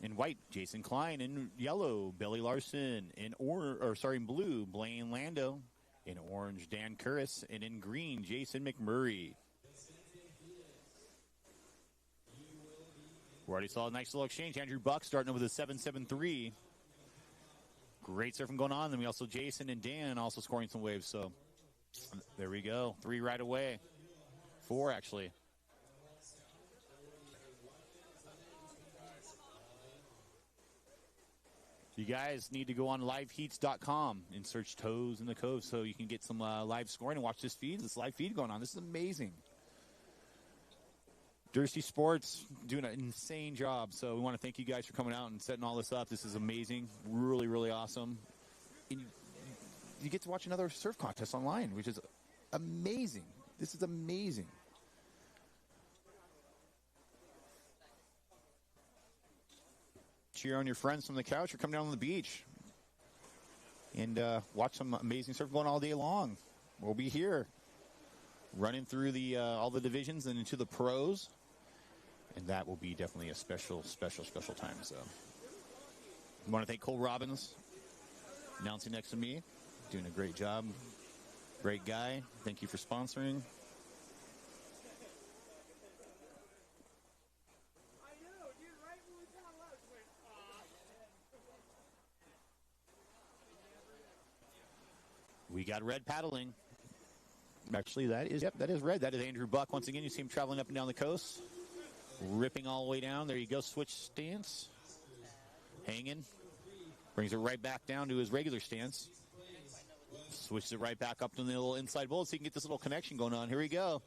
In white, Jason Klein. In yellow, Billy Larson. In blue, Blaine Lando. In orange, Dan Curris. And in green, Jason McMurray. We already saw a nice little exchange. Andrew Buck starting over the 7-7-3. Great surfing going on. Then we also Jason and Dan also scoring some waves. So there we go. 3 right away. 4 actually. You guys need to go on liveheats.com and search Toes in the Cove so you can get some live scoring and watch this live feed going on. This is amazing. Dirsty Sports doing an insane job. So we want to thank you guys for coming out and setting all this up. This is amazing. Really, really awesome. And you get to watch another surf contest online, which is amazing. This is amazing. Cheer on your friends from the couch or come down on the beach and watch some amazing surf going all day long. We'll be here running through the all the divisions and into the pros, and that will be definitely a special time. So I want to thank Cole Robbins announcing next to me, doing a great job. Great guy. Thank you for sponsoring. We got red paddling. Actually, that is red. That is Andrew Buck. Once again, you see him traveling up and down the coast. Ripping all the way down. There you go. Switch stance. Hanging. Brings it right back down to his regular stance. Switches it right back up to the little inside bowl so you can get this little connection going on. Here we go.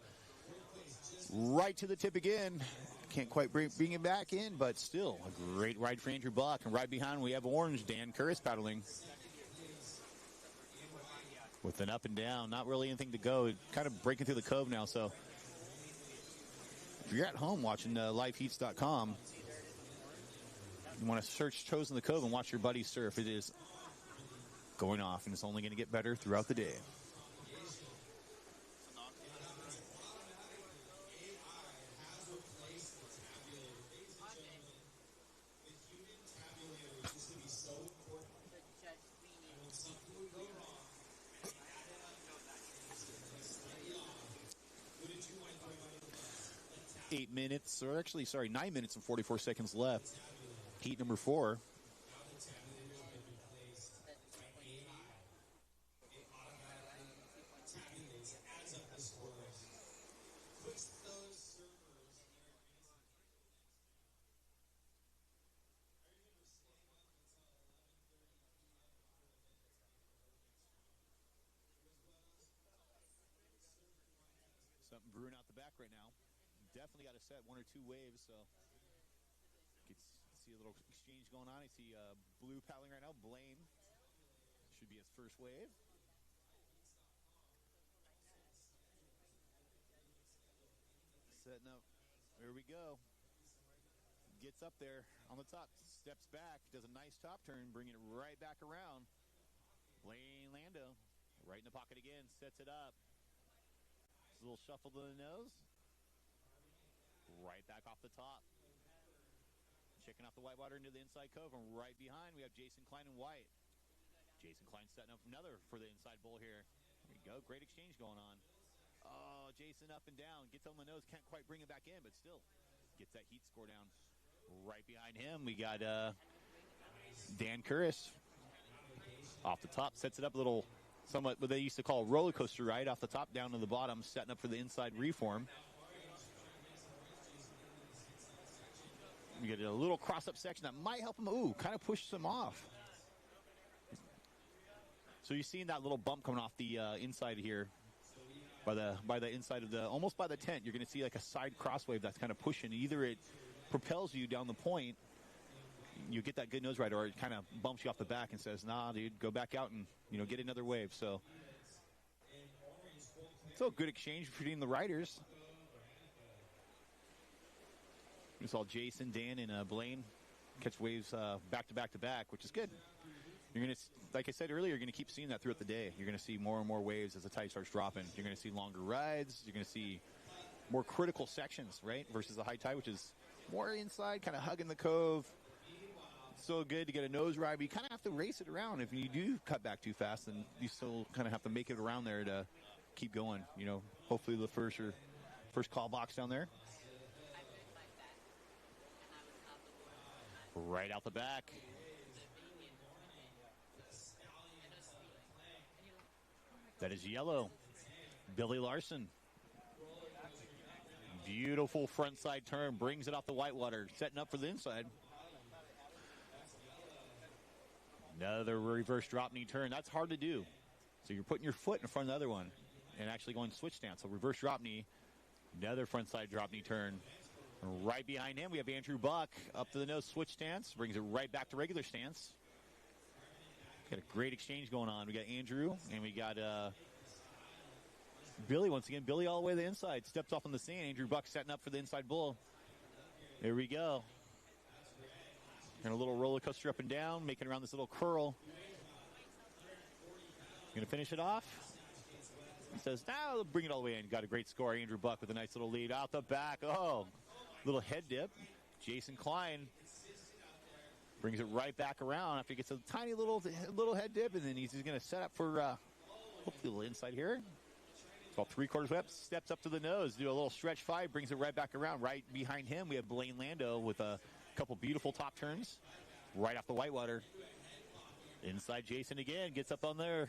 Right to the tip again. Can't quite bring it back in, but still a great ride for Andrew Buck. And right behind we have orange Dan Curris paddling. With an up and down, not really anything to go. Kind of breaking through the cove now, so if you're at home watching liveheats.com, you want to search Toes in the Cove and watch your buddies surf. It is going off, and it's only going to get better throughout the day. 9 minutes and 44 seconds left. Heat number 4. Something brewing out the back right now. Definitely got to set 1 or 2 waves, so see a little exchange going on. I see blue paddling right now. Blaine should be his first wave. Setting up. There we go. Gets up there on the top, steps back, does a nice top turn, bringing it right back around. Blaine Lando, right in the pocket again, sets it up. A little shuffle to the nose. Right back off the top. Checking out the whitewater into the inside cove, and right behind we have Jason Klein in white. Jason Klein setting up another for the inside bowl here. There you go, great exchange going on. Oh, Jason up and down, gets on the nose, can't quite bring it back in, but still gets that heat score down. Right behind him, we got Dan Curris off the top, sets it up a little, somewhat what they used to call a roller coaster ride, off the top down to the bottom, setting up for the inside reform. We get a little cross-up section that might help him. Ooh, kind of pushes him off. So you're seeing that little bump coming off the inside here, by the inside of the, almost by the tent. You're going to see like a side crosswave that's kind of pushing. Either it propels you down the point, you get that good nose ride, or it kind of bumps you off the back and says, nah, dude, go back out and get another wave. So So good exchange between the riders. We saw Jason, Dan, and Blaine catch waves back to back to back, which is good. You're going to, like I said earlier, you're going to keep seeing that throughout the day. You're going to see more and more waves as the tide starts dropping. You're going to see longer rides. You're going to see more critical sections, right? Versus the high tide, which is more inside, kind of hugging the cove. So good to get a nose ride, but you kind of have to race it around. If you do cut back too fast, then you still kind of have to make it around there to keep going. You know, hopefully the first call box down there. Right out the back. That is yellow. Billy Larson. Beautiful front side turn. Brings it off the whitewater. Setting up for the inside. Another reverse drop knee turn. That's hard to do. So you're putting your foot in front of the other one and actually going switch stance. So reverse drop knee. Another front side drop knee turn. Right behind him, we have Andrew Buck. Up to the nose, switch stance. Brings it right back to regular stance. Got a great exchange going on. We got Andrew, and we got Billy once again. Billy all the way to the inside. Steps off on the sand. Andrew Buck setting up for the inside bull. There we go. And a little roller coaster up and down, making around this little curl. Going to finish it off. He says, now bring it all the way in. Got a great score. Andrew Buck with a nice little lead out the back. Oh, little head dip. Jason Klein brings it right back around after he gets a tiny little head dip, and then he's going to set up for hopefully a little inside here. It's about 3/4 whip. Steps up to the nose, do a little stretch 5, brings it right back around. Right behind him, we have Blaine Lando with a couple beautiful top turns right off the whitewater. Inside Jason again, gets up on there,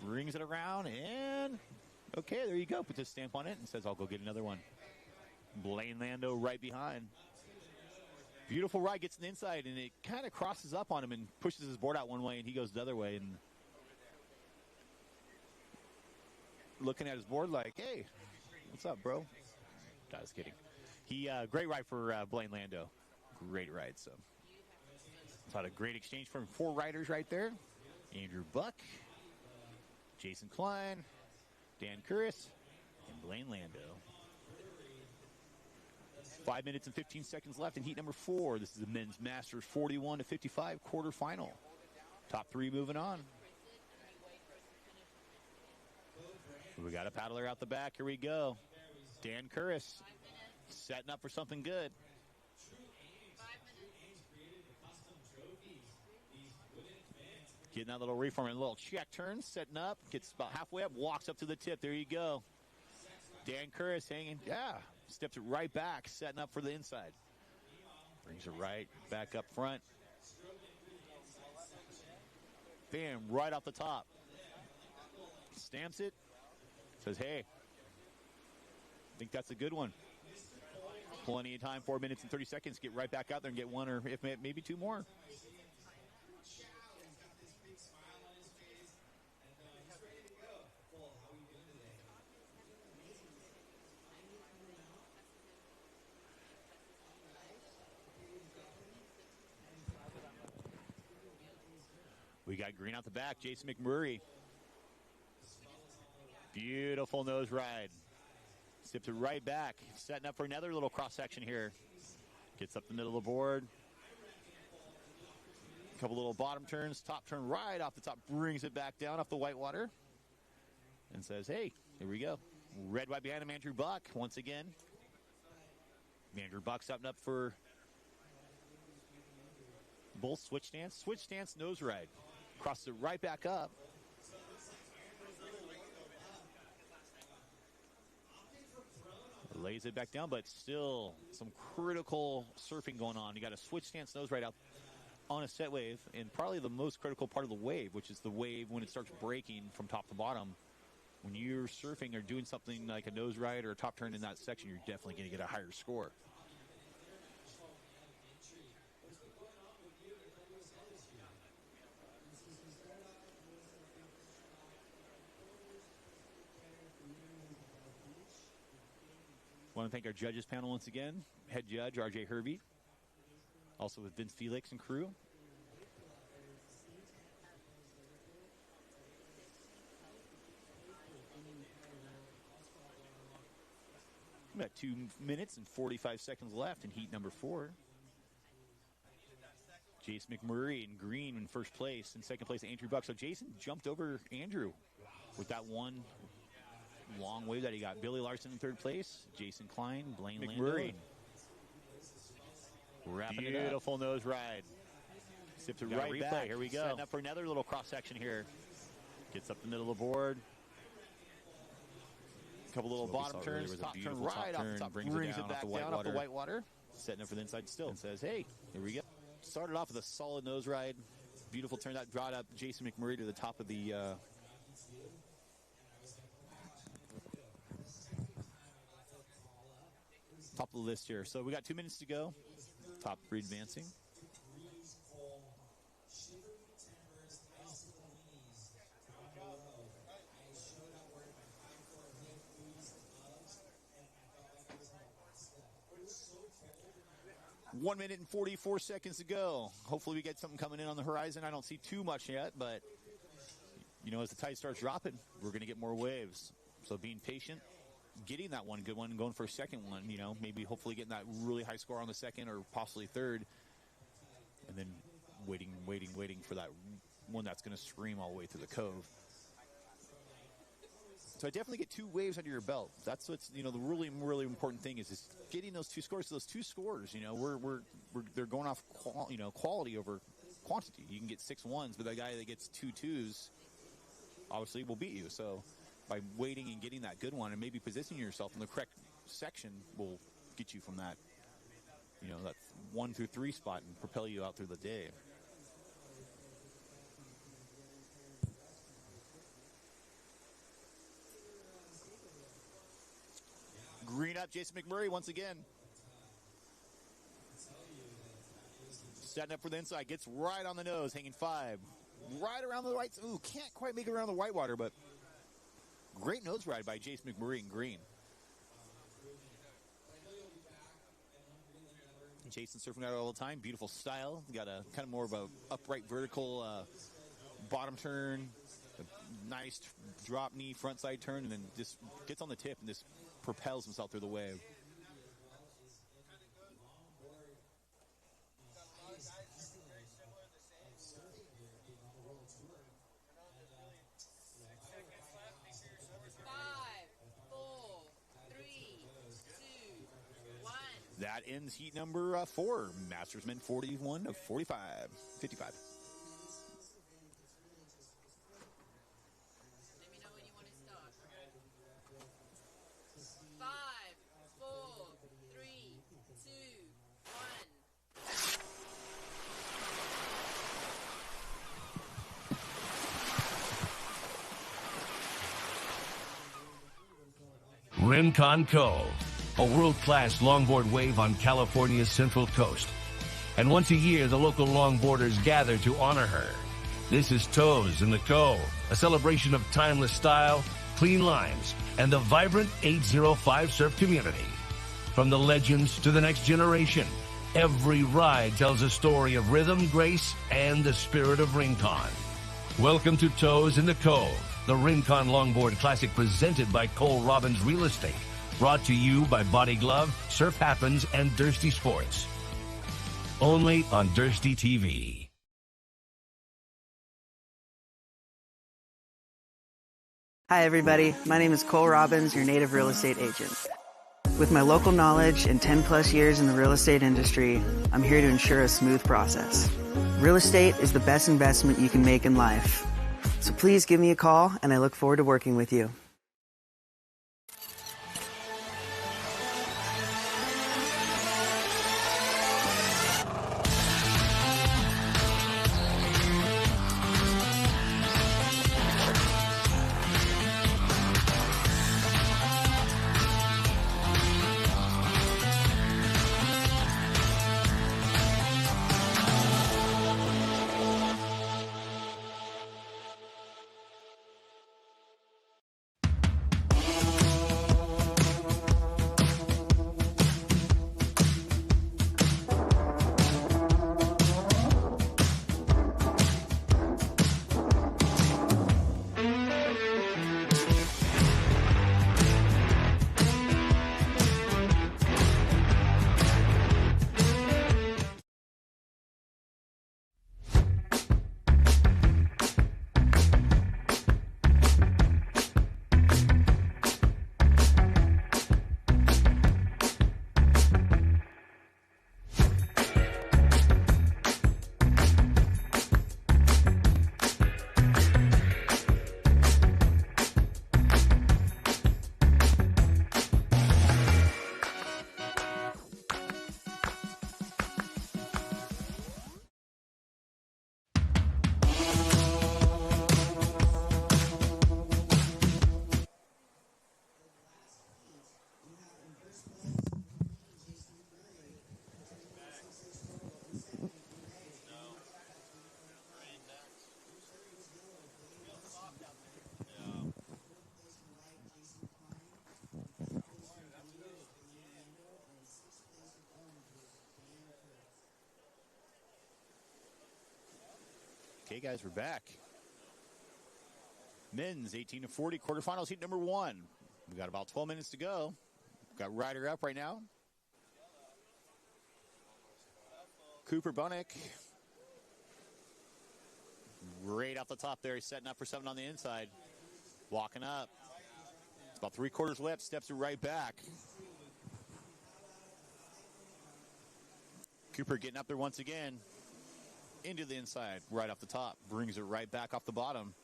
brings it around, and okay, there you go. Puts his stamp on it and says, I'll go get another one. Blaine Lando right behind. Beautiful ride, gets in the inside, and it kind of crosses up on him and pushes his board out one way, and he goes the other way. And looking at his board like, hey, what's up, bro? I was kidding. Great ride for Blaine Lando. Great ride. So it's had a great exchange from 4 riders right there. Andrew Buck, Jason Klein, Dan Curris, and Blaine Lando. 5 minutes and 15 seconds left in heat number 4. This is the men's Masters 41-55 quarterfinal. Top 3 moving on. We got a paddler out the back. Here we go. Dan Curris setting up for something good. Getting that little reform and a little check turn, setting up, gets about halfway up, walks up to the tip. There you go. Dan Curris hanging, steps it right back, setting up for the inside. Brings it right back up front. Bam, right off the top. Stamps it, says, hey, I think that's a good one. Plenty of time, 4 minutes and 30 seconds. Get right back out there and get one or if maybe 2 more. We got green out the back, Jason McMurray. Beautiful nose ride. Sips it right back. Setting up for another little cross-section here. Gets up the middle of the board. A couple little bottom turns. Top turn right off the top. Brings it back down off the whitewater. And says, hey, here we go. Red, white behind him, Andrew Buck. Once again. Andrew Buck setting up for bull switch stance. Switch stance nose ride. Crosses it right back up. Lays it back down, but still some critical surfing going on. You got a switch stance nose right out on a set wave, and probably the most critical part of the wave, which is the wave when it starts breaking from top to bottom. When you're surfing or doing something like a nose ride or a top turn in that section, you're definitely going to get a higher score. Want to thank our judges panel once again. Head judge, R.J. Hervey. Also with Vince Felix and crew. About 2 minutes and 45 seconds left in heat number 4. Jason McMurray in green in first place. In second place, Andrew Buck. So Jason jumped over Andrew with that one long wave that he got. Billy Larson in third place. Jason Klein, Blaine McMurray. Wrapping it up. Beautiful nose ride. Sips it right back. Here we go. Setting up for another little cross section here. Gets up the middle of the board. Couple little bottom turns, top turn right off the top, brings it back down off the white water. Setting up for the inside still. And says, hey, here we go. Started off with a solid nose ride. Beautiful turn that brought up Jason McMurray to the top of the top of the list here. So we got 2 minutes to go. Top 3 advancing. One minute and 44 seconds to go. Hopefully we get something coming in on the horizon. I don't see too much yet, but, you know, as the tide starts dropping, we're going to get more waves. So being patient, getting that one good one, and going for a second one, you know, maybe hopefully getting that really high score on the second or possibly third, and then waiting for that one that's going to scream all the way through the cove. So I definitely get 2 waves under your belt. That's what's, you know, the really, really important thing is getting those 2 scores. So those 2 scores, you know, they're going off, quality over quantity. You can get 6 ones, but the guy that gets 2 twos obviously will beat you. So by waiting and getting that good one and maybe positioning yourself in the correct section will get you from that, you know, that 1 through 3 spot and propel you out through the day. Green up, Jason McMurray once again. Setting up for the inside, gets right on the nose, hanging 5. Right around the right, ooh, can't quite make it around the whitewater, but great nose ride by Jason McMurray in green. Jason surfing out all the time, beautiful style. Got a kind of more of a upright vertical bottom turn, a nice drop knee front side turn, and then just gets on the tip and just propels himself through the wave. That ends heat number 4. Mastersmen 41 of 55. 55. Let me know when you want to start. 5, 4, 3, 2, 1. Rincon Cove, a world-class longboard wave on California's central coast. And once a year, the local longboarders gather to honor her. This is Toes in the Cove, a celebration of timeless style, clean lines, and the vibrant 805 surf community. From the legends to the next generation, every ride tells a story of rhythm, grace, and the spirit of Rincon. Welcome to Toes in the Cove, the Rincon Longboard Classic presented by Cole Robbins Real Estate. Brought to you by Body Glove, Surf Happens, and Dursty Sports. Only on Dursty TV. Hi, everybody. My name is Cole Robbins, your native real estate agent. With my local knowledge and 10 plus years in the real estate industry, I'm here to ensure a smooth process. Real estate is the best investment you can make in life. So please give me a call, and I look forward to working with you. Okay, guys, we're back. Men's 18 to 40 quarterfinals heat number 1. We've got about 12 minutes to go. We've got Ryder up right now. Cooper Bunnick. Right off the top there. He's setting up for something on the inside. Walking up. It's about 3/4 left. Steps it right back. Cooper getting up there once again. Into the inside. Right off the top. Brings it right back off the bottom.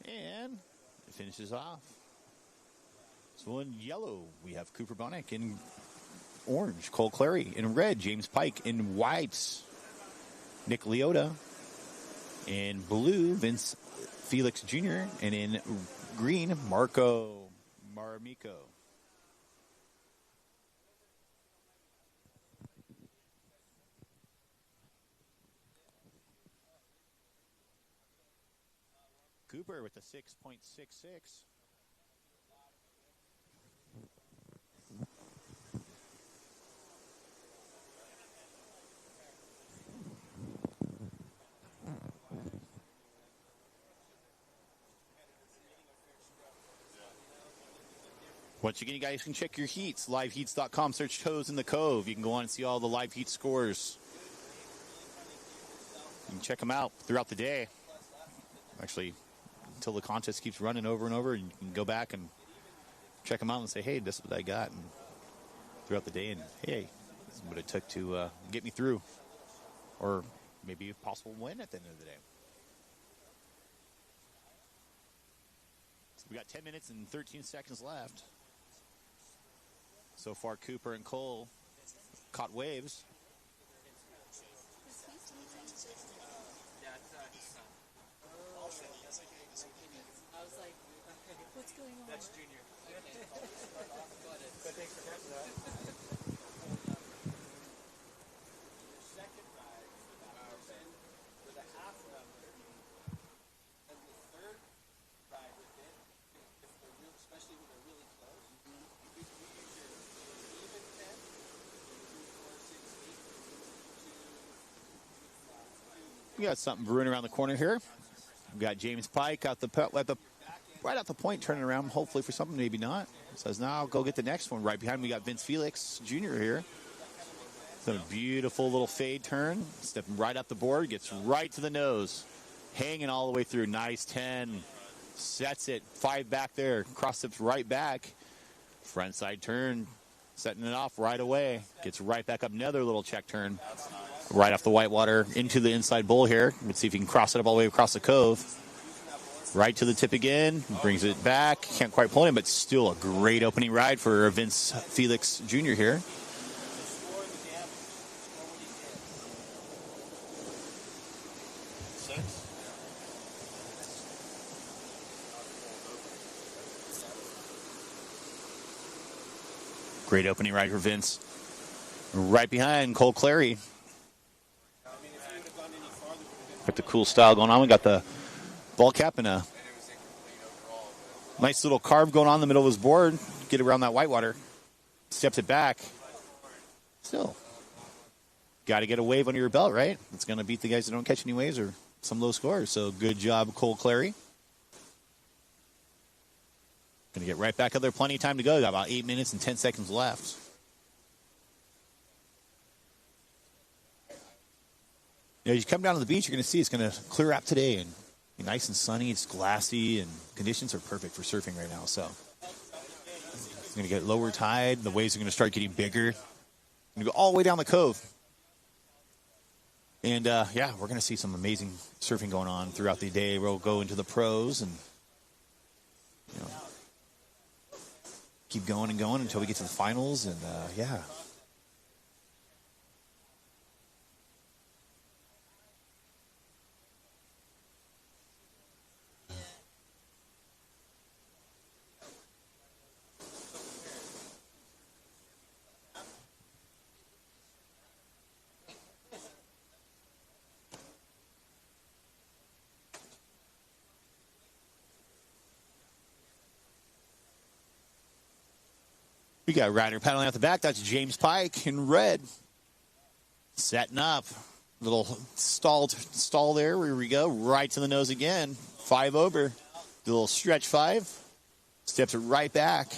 And it finishes off. So in yellow, we have Cooper Bunnick. In orange, Cole Clary. In red, James Pike. In white, Nick Leota. In blue, Vince Felix Jr. And in green, Marco Maramico. Cooper with a 6.66. Once again, you guys can check your heats. Liveheats.com. Search Toes in the Cove. You can go on and see all the live heat scores. You can check them out throughout the day. Actually, until the contest keeps running over and over, and you can go back and check them out and say, hey, this is what I got, and throughout the day, and hey, this is what it took to get me through, or maybe a possible win at the end of the day. So we got 10 minutes and 13 seconds left. So far, Cooper and Cole caught waves. I was like, what's going on? That's Junior. Okay. Got it. But thanks for catching that. Second ride with a half rounder, and the third ride with it, if they're real, especially when they're really close, you use your even 10, 2, 4, 6, 8, We got something brewing around the corner here. We got James Pike out right out the point, turning around, hopefully for something, maybe not. Says, now I'll go get the next one. Right behind me, we got Vince Felix Jr. here. It's a beautiful little fade turn. Stepping right up the board, gets right to the nose. Hanging all the way through. Nice 10. Sets it. 5 back there. Cross steps right back. Front side turn. Setting it off right away. Gets right back up. Another little check turn. Right off the whitewater into the inside bowl here. Let's see if he can cross it up all the way across the cove. Right to the tip again. Brings it back. Can't quite pull him, but still a great opening ride for Vince Felix Jr. here. Great opening ride for Vince. Right behind Cole Clary. Got the cool style going on. We got the ball cap and a nice little carve going on in the middle of his board. Get around that whitewater. Steps it back. Still. Got to get a wave under your belt, right? It's going to beat the guys that don't catch any waves or some low scores. So good job, Cole Clary. Going to get right back up there. Plenty of time to go. Got about 8 minutes and 10 seconds left. You know, you come down to the beach, you're going to see it's going to clear up today and be nice and sunny. It's glassy, and conditions are perfect for surfing right now. So it's going to get lower tide. The waves are going to start getting bigger. Going to go all the way down the cove. And, yeah, we're going to see some amazing surfing going on throughout the day. We'll go into the pros and, you know, keep going and going until we get to the finals. And, yeah. We got Ryder paddling out the back. That's James Pike in red. Setting up. Little stall there. Here we go. Right to the nose again. 5 over. The little stretch 5. Steps it right back.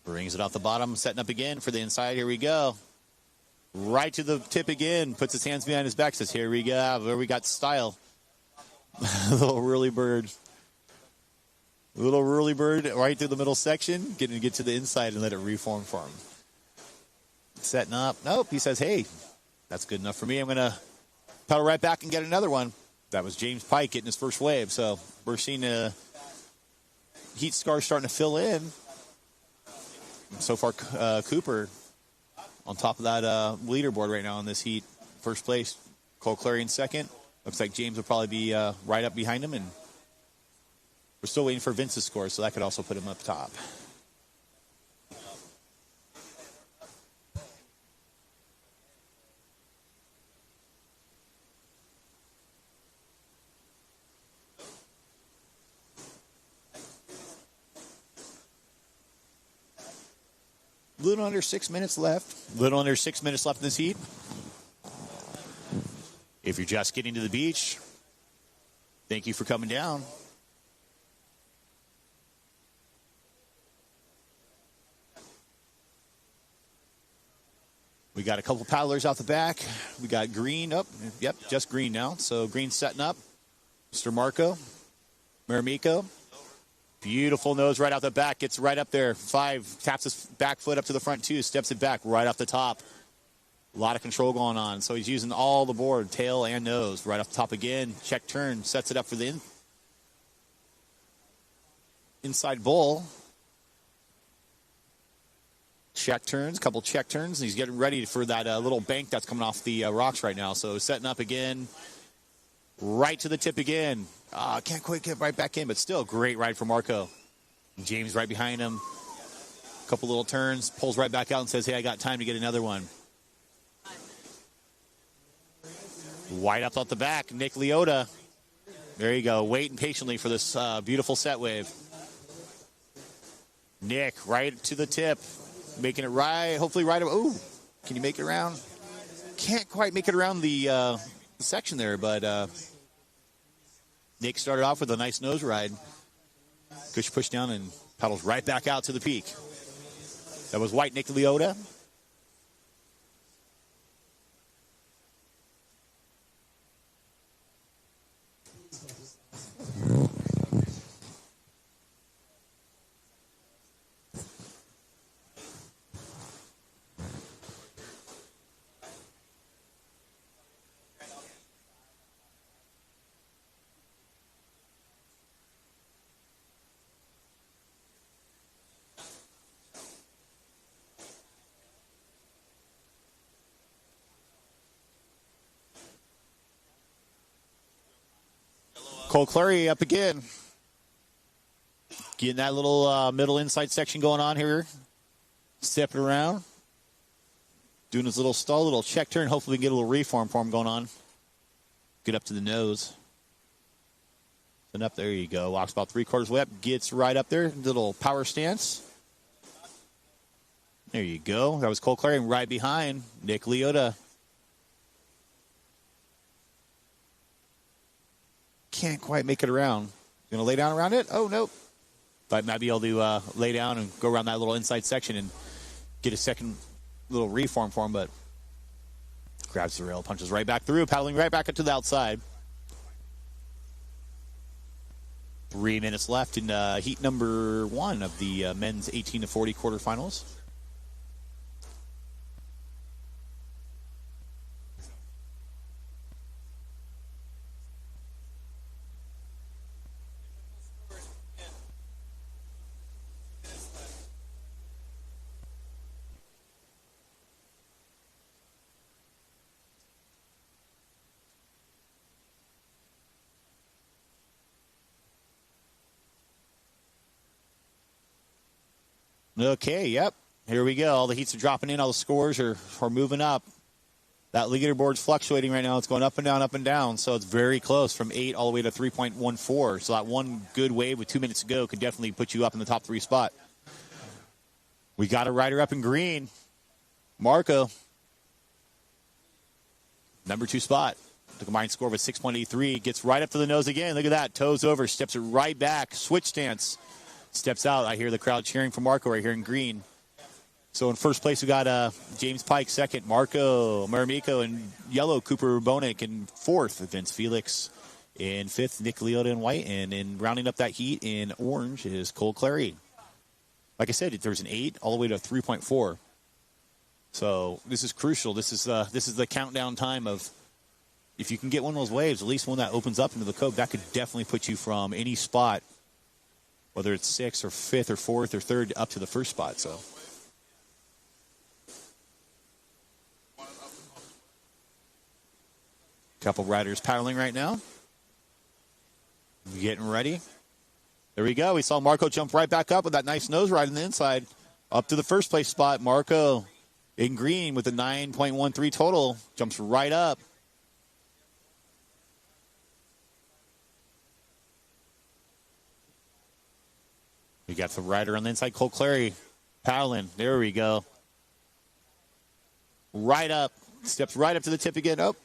Brings it off the bottom. Setting up again for the inside. Here we go. Right to the tip again. Puts his hands behind his back. Says, here we go. Where we got style. Little whirly bird. Little whirly bird right through the middle section. Getting to get to the inside and let it reform for him. Setting up. Nope. He says, hey, that's good enough for me. I'm going to pedal right back and get another one. That was James Pike getting his first wave. So we're seeing heat scars starting to fill in. So far, Cooper on top of that leaderboard right now in this heat. First place, Cole Clary in second. Looks like James will probably be right up behind him. And we're still waiting for Vince's score, so that could also put him up top. Little under 6 minutes left. Little under 6 minutes left in this heat. If you're just getting to the beach, thank you for coming down. We got a couple paddlers out the back. We got Green up. Yep, just Green now. So Green's setting up. Mr. Marco. Maramico. Beautiful nose right out the back. Gets right up there. 5. Taps his back foot up to the front 2. Steps it back right off the top. A lot of control going on. So he's using all the board. Tail and nose. Right off the top again. Check turn. Sets it up for the inside bowl. Check turns. Couple check turns. And he's getting ready for that little bank that's coming off the rocks right now. So setting up again. Right to the tip again. Can't quite get right back in, but still great ride for Marco. James right behind him. Couple little turns, pulls right back out and says, hey, I got time to get another one. Wide up the back, Nick Leota. There you go, waiting patiently for this beautiful set wave. Nick right to the tip, making it right, hopefully right. Ooh, can you make it around? Can't quite make it around the section there, but Nick started off with a nice nose ride. Good push down and paddles right back out to the peak. That was White Nick Leota. Cole Clary up again. Getting that little middle inside section going on here. Stepping around. Doing his little stall, little check turn. Hopefully we can get a little reform for him going on. Get up to the nose. And up, there you go. Walks about 3/4 way up. Gets right up there. Little power stance. There you go. That was Cole Clary. And right behind, Nick Leota. Can't quite make it around. Going to lay down around it? Oh, nope. But might be able to lay down and go around that little inside section and get a second little reform for him, but grabs the rail, punches right back through, paddling right back up to the outside. 3 minutes left in heat number 1 of the men's 18 to 40 quarterfinals. Okay, yep. Here we go. All the heats are dropping in. All the scores are moving up. That leaderboard's fluctuating right now. It's going up and down, up and down. So it's very close from 8 all the way to 3.14. So that one good wave with 2 minutes to go could definitely put you up in the top 3 spot. We got a rider up in green. Marco. Number 2 spot. The combined score of a 6.83. Gets right up to the nose again. Look at that. Toes over. Steps it right back. Switch stance. Steps out. I hear the crowd cheering for Marco right here in green. So in first place, we got James Pike. Second, Marco Maramiko. In yellow, Cooper Bonick. In fourth, Vince Felix. In fifth, Nick Leota in white. And in rounding up that heat in orange is Cole Clary. Like I said, there's an 8 all the way to 3.4. So this is crucial. This is the countdown time of, if you can get one of those waves, at least one that opens up into the Cove, that could definitely put you from any spot, whether it's 6th or 5th or 4th or 3rd, up to the first spot. So couple riders paddling right now. Getting ready. There we go. We saw Marco jump right back up with that nice nose ride on the inside. Up to the first place spot. Marco in green with a 9.13 total. Jumps right up. We got the rider on the inside, Cole Clary, paddling. There we go. Right up. Steps right up to the tip again. Oh,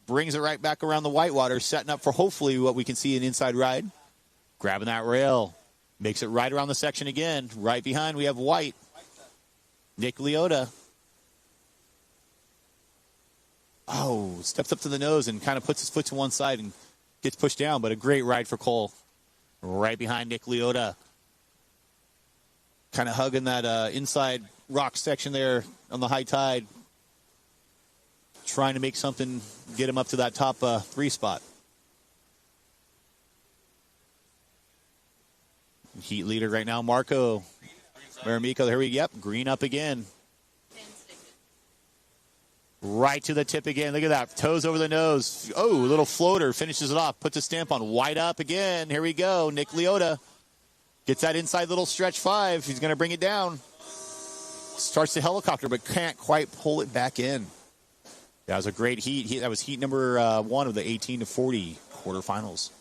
brings it right back around the whitewater, setting up for hopefully what we can see an inside ride. Grabbing that rail. Makes it right around the section again. Right behind, we have white. Nick Leota. Oh, steps up to the nose and kind of puts his foot to one side and gets pushed down, but a great ride for Cole. Right behind Nick Leota. Kind of hugging that inside rock section there on the high tide. Trying to make something, get him up to that top 3 spot. Heat leader right now, Marco Maramiko. Here we go. Yep, green up again. Right to the tip again. Look at that. Toes over the nose. Oh, little floater. Finishes it off. Puts a stamp on. White up again. Here we go. Nick Leota. Gets that inside little stretch 5. He's going to bring it down. Starts the helicopter, but can't quite pull it back in. That was a great heat. That was heat number 1 of the 18 to 40 quarterfinals.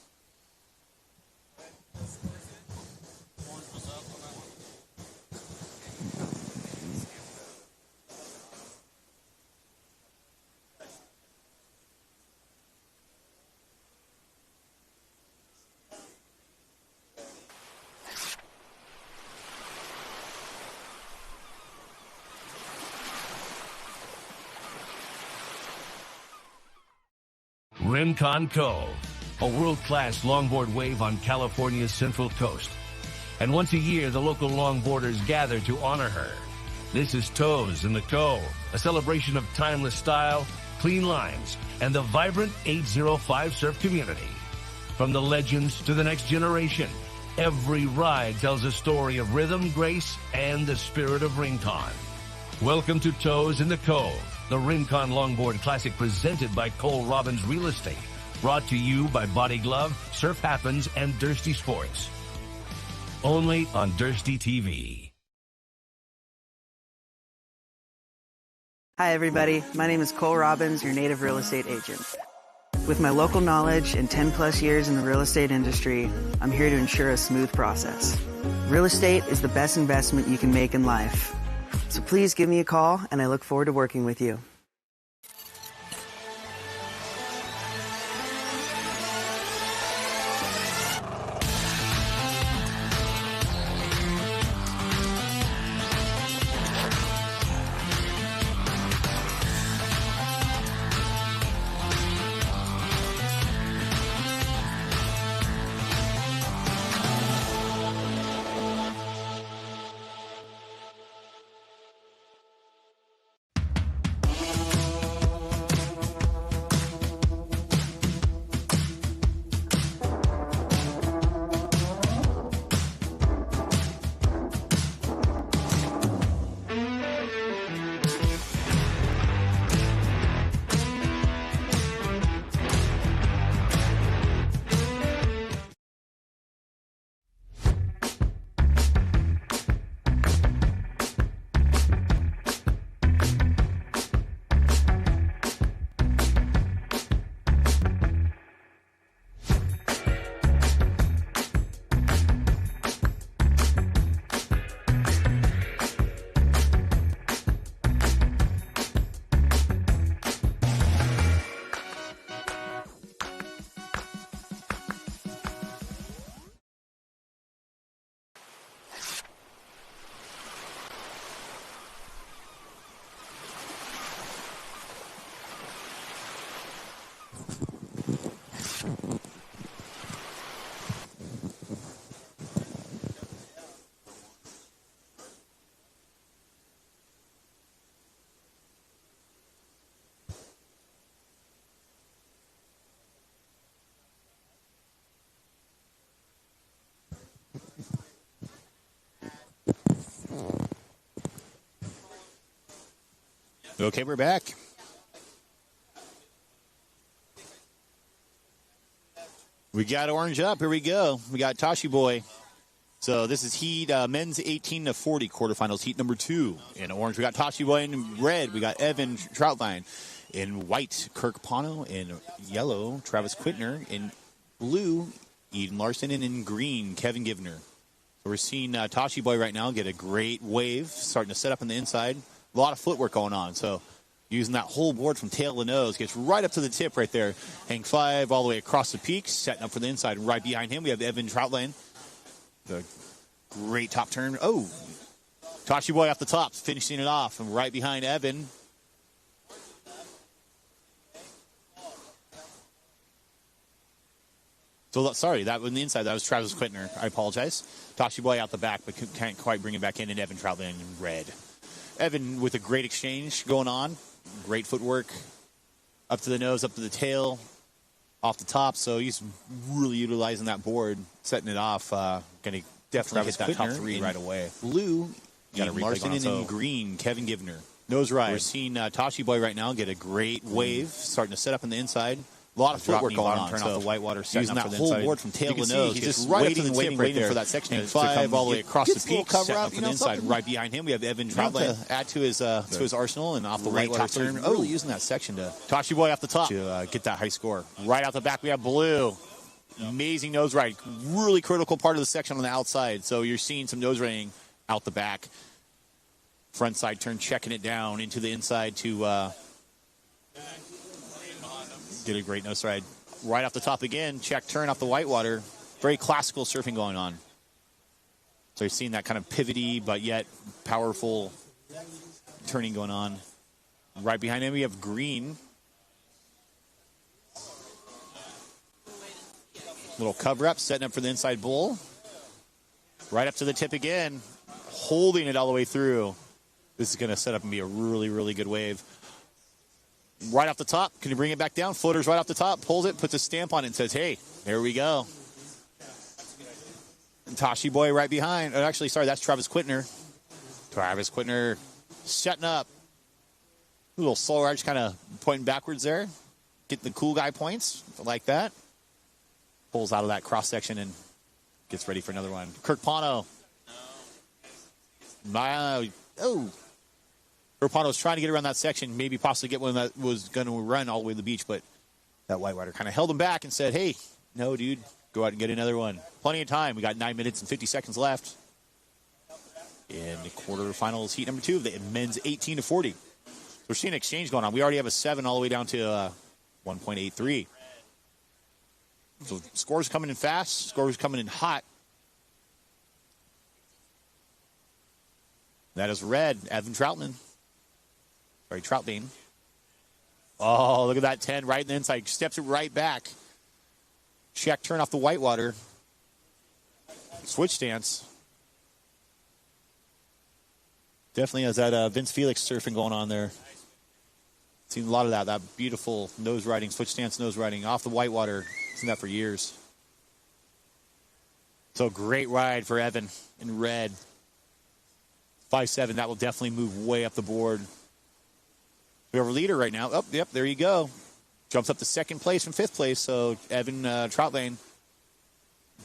Rincon Cove, a world-class longboard wave on California's Central Coast. And once a year, the local longboarders gather to honor her. This is Toes in the Cove, a celebration of timeless style, clean lines, and the vibrant 805 surf community. From the legends to the next generation, every ride tells a story of rhythm, grace, and the spirit of Rincon. Welcome to Toes in the Cove, the Rincon Longboard Classic presented by Cole Robbins Real Estate. Brought to you by Body Glove, Surf Happens, and Dursty Sports. Only on Dursty TV. Hi, everybody. My name is Cole Robbins, your native real estate agent. With my local knowledge and 10 plus years in the real estate industry, I'm here to ensure a smooth process. Real estate is the best investment you can make in life. So please give me a call, and I look forward to working with you. Okay, we're back. We got orange up. Here we go. We got Tashi Boy. So this is heat men's 18 to 40 quarterfinals, heat number 2. In orange, we got Tashi Boy. In red, we got Evan Troutline. In white, Kirk Pano. In yellow, Travis Quitner. In blue, Eden Larson. And in green, Kevin Givner. So we're seeing Tashi Boy right now get a great wave, starting to set up on the inside. A lot of footwork going on. So using that whole board from tail to nose, gets right up to the tip right there. Hang 5 all the way across the peaks, setting up for the inside. Right behind him, we have Evan Troutline. The great top turn. Oh, Tashi Boy off the top, finishing it off. And right behind Evan. So, sorry, that was on the inside. That was Travis Quitner. I apologize. Tashi Boy out the back, but can't quite bring it back in. And Evan Troutline in red. Evan with a great exchange going on. Great footwork. Up to the nose, up to the tail. Off the top. So he's really utilizing that board, setting it off. Going to definitely hit that top 3 right away. Blue, got Larson, and in green, Kevin Givner. Nose ride. We're seeing Tashi Boy right now get a great wave, starting to set up on the inside. A lot of footwork going on. Turn off the whitewater, using that whole board from tail to nose. He's just right waiting for that section to 5 all the way across the peak, setting up from the inside. Right behind him, we have Evan Troutline to add to his arsenal, and off the whitewater turn. Really using that section to Tashi Boy off the top to get that high score. Right out the back, we have Blue. Amazing nose ride. Really critical part of the section on the outside. So you're seeing some nose riding out the back. Front side turn, checking it down into the inside to get a great nose ride. Right off the top again, check turn off the whitewater. Very classical surfing going on. So you're seeing that kind of pivoty but yet powerful turning going on. Right behind him we have Green. Little cover up, setting up for the inside bull. Right up to the tip again, holding it all the way through. This is going to set up and be a really, really good wave. Right off the top, can you bring it back down? Floater's right off the top, pulls it, puts a stamp on it, and says, hey, there we go. And Tashi Boy right behind. Oh, actually, sorry, that's Travis Quitner. Travis Quitner setting up. A little slow arch, kind of pointing backwards there. Getting the cool guy points like that. Pulls out of that cross section and gets ready for another one. Kirk Pano. Kirk Pano was trying to get around that section, maybe possibly get one that was going to run all the way to the beach, but that whitewater kind of held him back and said, hey, no, dude, go out and get another one. Plenty of time. We got 9 minutes and 50 seconds left in the quarterfinals, heat number 2 of the men's 18 to 40. We're seeing an exchange going on. We already have a 7 all the way down to 1.83. So scores coming in fast, scores coming in hot. That is red, Evan Troutman. Sorry, Troutbean. Oh, look at that 10 right in the inside. Steps it right back. Check, turn off the whitewater. Switch stance. Definitely has that Vince Felix surfing going on there. Seen a lot of that. That beautiful nose riding, switch stance nose riding off the whitewater. Seen that for years. So great ride for Evan in red. 5-7. That will definitely move way up the board. We have a leader right now. Oh, yep, there you go. Jumps up to second place from 5th place. So Evan Troutline,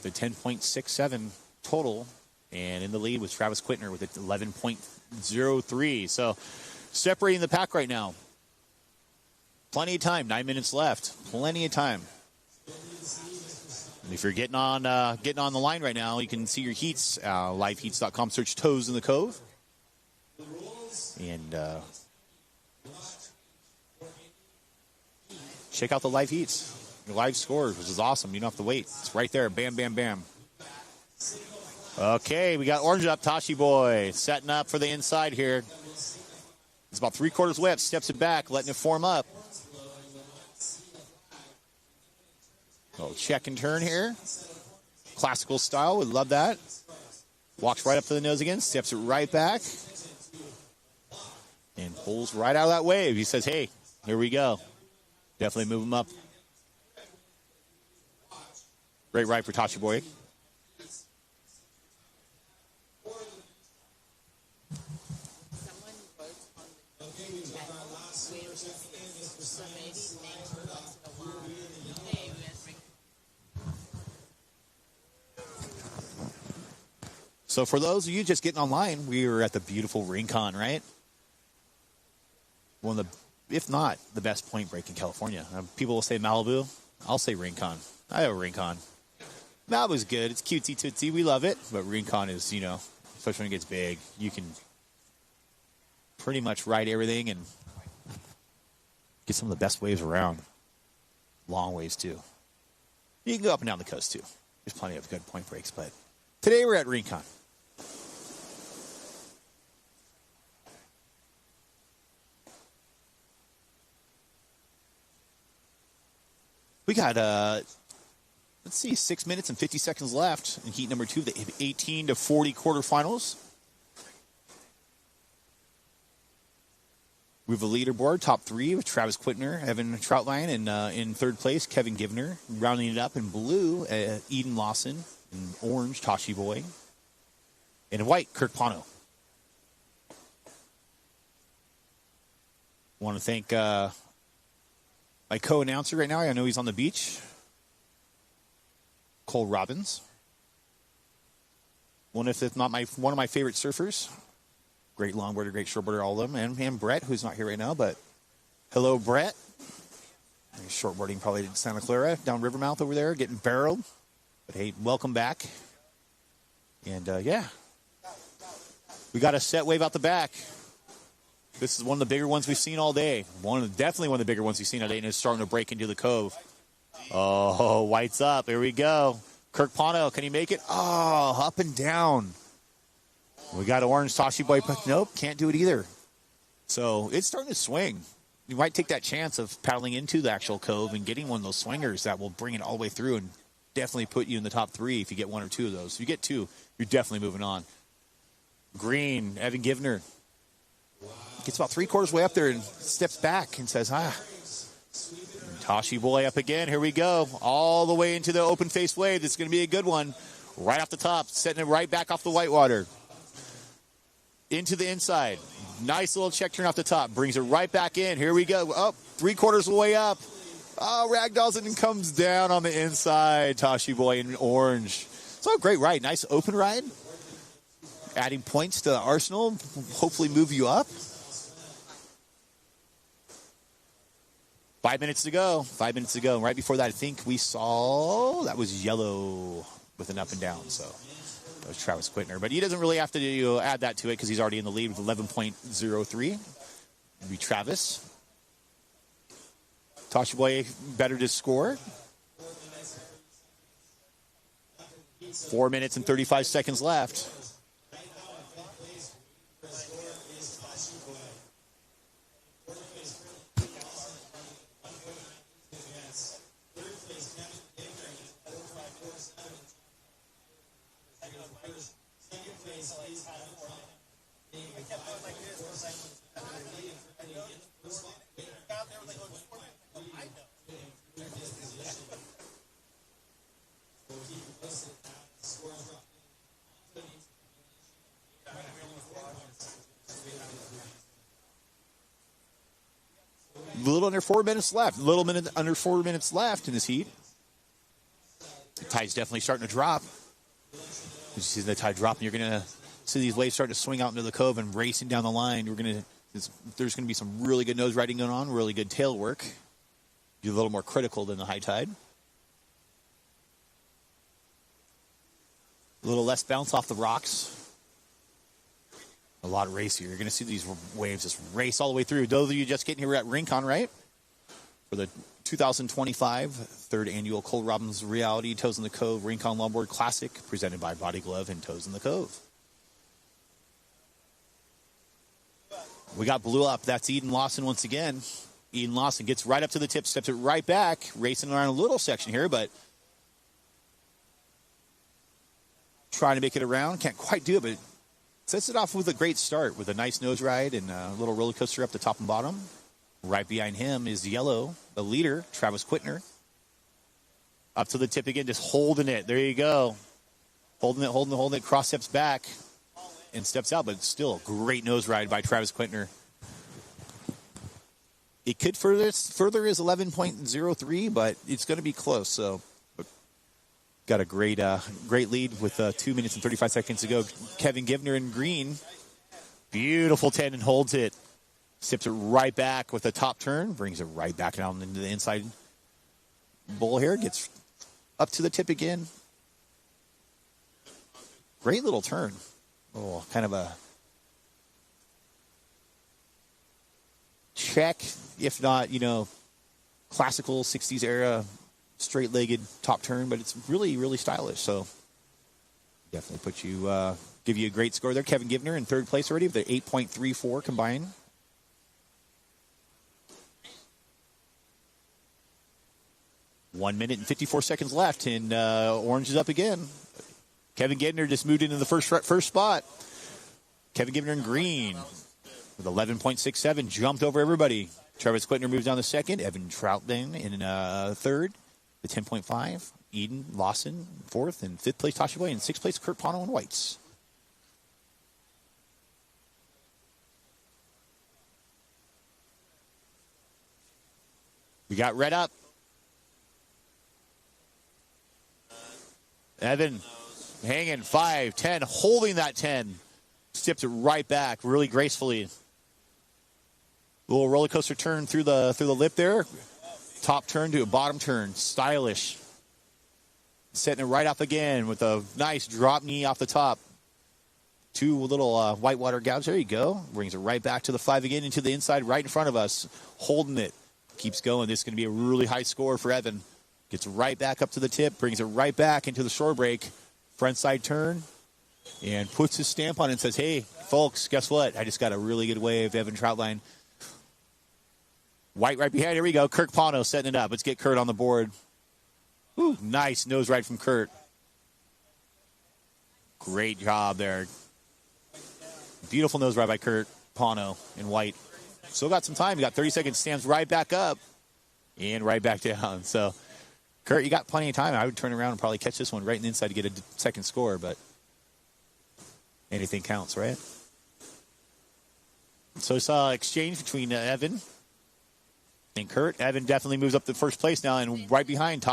the 10.67 total. And in the lead was Travis Quitner with 11.03. So separating the pack right now. Plenty of time. 9 minutes left. Plenty of time. And if you're getting on the line right now, you can see your heats. Liveheats.com. Search Toes in the Cove. And check out the live heats. Your live scores, which is awesome. You don't have to wait. It's right there. Bam, bam, bam. Okay, we got orange up. Tashi Boy setting up for the inside here. It's about 3/4 way up. Steps it back, letting it form up. Little check and turn here. Classical style. We love that. Walks right up to the nose again. Steps it right back. And pulls right out of that wave. He says, hey, here we go. Definitely move him up. Great ride for Tachi Boy. Someone wrote on the chat where somebody named once in a while. Hey, we had ring. So for those of you just getting online, we were at the beautiful Rincon, right? One of the, if not the best point break in California. People will say Malibu. I'll say Rincon. I have a Rincon. Malibu's good. It's cutesy tootsie. We love it. But Rincon is, you know, especially when it gets big, you can pretty much ride everything and get some of the best waves around. Long waves, too. You can go up and down the coast, too. There's plenty of good point breaks. But today we're at Rincon. We got, let's see, 6 minutes and 50 seconds left in heat number 2 of the 18 to 40 quarterfinals. We have a leaderboard, top 3 with Travis Quitner, Evan Troutline, and in third place, Kevin Givner. Rounding it up in blue, Eden Lawson. In orange, Tachi Boy. And in white, Kirk Pano. Want to thank my co-announcer right now. I know he's on the beach. Cole Robbins. One of my favorite surfers. Great longboarder, great shortboarder, all of them. And Brett, who's not here right now, but hello, Brett. He's shortboarding probably in Santa Clara, down Rivermouth over there, getting barreled. But hey, welcome back. And yeah, we got a set wave out the back. This is one of the bigger ones we've seen all day. Definitely one of the bigger ones we've seen all day, and it's starting to break into the Cove. Oh, white's up. Here we go. Kirk Pano, can he make it? Oh, up and down. We got orange Tachi Boy. Nope, can't do it either. So it's starting to swing. You might take that chance of paddling into the actual Cove and getting one of those swingers that will bring it all the way through and definitely put you in the top 3 if you get 1 or 2 of those. If you get 2, you're definitely moving on. Green, Evan Givner. Gets about 3/4 way up there and steps back and says, Tachi Boy up again. Here we go. All the way into the open face wave. This is going to be a good one. Right off the top. Setting it right back off the whitewater. Into the inside. Nice little check turn off the top. Brings it right back in. Here we go. Up 3/4 of the way up. Oh, ragdolls it and comes down on the inside. Tachi Boy in orange. So a great ride. Nice open ride. Adding points to the arsenal. Hopefully move you up. 5 minutes to go. 5 minutes to go. Right before that, I think we saw that was yellow with an up and down. So that was Travis Quitner. But he doesn't really have to add that to it because he's already in the lead with 11.03. It'll be Travis. Tachi Boy better to score. 4 minutes and 35 seconds left. A little under 4 minutes left. Under 4 minutes left in this heat. The tide's definitely starting to drop. You see the tide dropping. You're going to see these waves starting to swing out into the Cove and racing down the line. There's going to be some really good nose riding going on, really good tail work. Be a little more critical than the high tide. A little less bounce off the rocks. A lot of race here. You're going to see these waves just race all the way through. Those of you just getting here at Rincon, right? For the 2025 third annual Cole Robbins Reality Toes in the Cove Rincon Longboard Classic, presented by Body Glove and Toes in the Cove. We got blue up. That's Eden Lawson once again. Eden Lawson gets right up to the tip, steps it right back, racing around a little section here, but trying to make it around. Can't quite do it, but sets it off with a great start with a nice nose ride and a little roller coaster up the top and bottom. Right behind him is Yellow, the leader, Travis Quitner. Up to the tip again, just holding it. There you go. Holding it. Cross steps back and steps out, but still a great nose ride by Travis Quitner. It could further is 11.03, but it's going to be close. So got a great lead with 2 minutes and 35 seconds to go. Kevin Givner in green. Beautiful 10 and holds it. Sips it right back with a top turn. Brings it right back down into the inside bowl here. Gets up to the tip again. Great little turn. Oh, kind of a check, if not, classical 60s era straight-legged top turn, but it's really, really stylish. So definitely give you a great score there. Kevin Givner in third place already with the 8.34 combined. One minute and 54 seconds left, and Orange is up again. Kevin Givner just moved into the first spot. Kevin Givner in green with 11.67, jumped over everybody. Travis Quitner moves down to second. Evan Troutman in third with 10.5. Eden Lawson fourth, and fifth place Tasha Boy, and sixth place Kurt Pono in whites. We got red up. Evan hanging 5-10, holding that 10. Steps it right back really gracefully. Little roller coaster turn through the lip there. Top turn to a bottom turn. Stylish. Setting it right up again with a nice drop knee off the top. Two little whitewater gouge. There you go. Brings it right back to the 5 again into the inside right in front of us. Holding it. Keeps going. This is going to be a really high score for Evan. Gets right back up to the tip. Brings it right back into the shore break. Front side turn. And puts his stamp on it and says, hey, folks, guess what? I just got a really good wave. Evan Troutline. White right behind. Here we go. Kirk Pono setting it up. Let's get Kurt on the board. Ooh, nice nose ride from Kurt. Great job there. Beautiful nose ride by Kurt Pono in white. Still got some time. You got 30 seconds. Stands right back up and right back down. So, Kurt, you got plenty of time. I would turn around and probably catch this one right in the inside to get a second score, but anything counts, right? So we saw exchange between Evan and Kurt. Evan definitely moves up to first place now, and right behind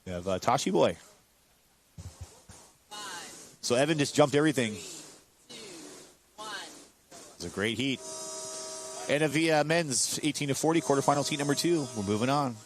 we have Tashi Boy. So Evan just jumped everything. 3, 2, 1. It was a great heat. And the men's 18 to 40 quarterfinals heat number 2. We're moving on.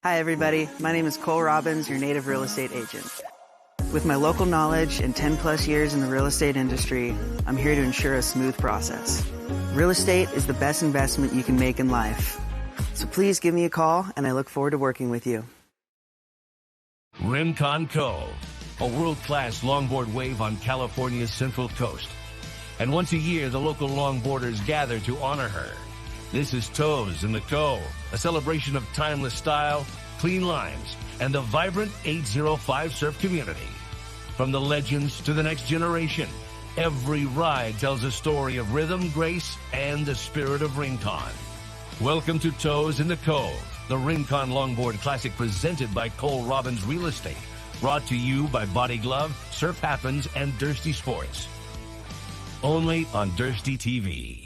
Hi, everybody. My name is Cole Robbins, your native real estate agent. With my local knowledge and 10 plus years in the real estate industry, I'm here to ensure a smooth process. Real estate is the best investment you can make in life. So please give me a call, and I look forward to working with you. Rincon Cove, a world-class longboard wave on California's Central Coast. And once a year, the local longboarders gather to honor her. This is Toes in the Cove, a celebration of timeless style, clean lines, and the vibrant 805 surf community. From the legends to the next generation, every ride tells a story of rhythm, grace, and the spirit of Rincon. Welcome to Toes in the Cove, the Rincon Longboard Classic presented by Cole Robbins Real Estate. Brought to you by Body Glove, Surf Happens, and Dursty Sports. Only on Dursty TV.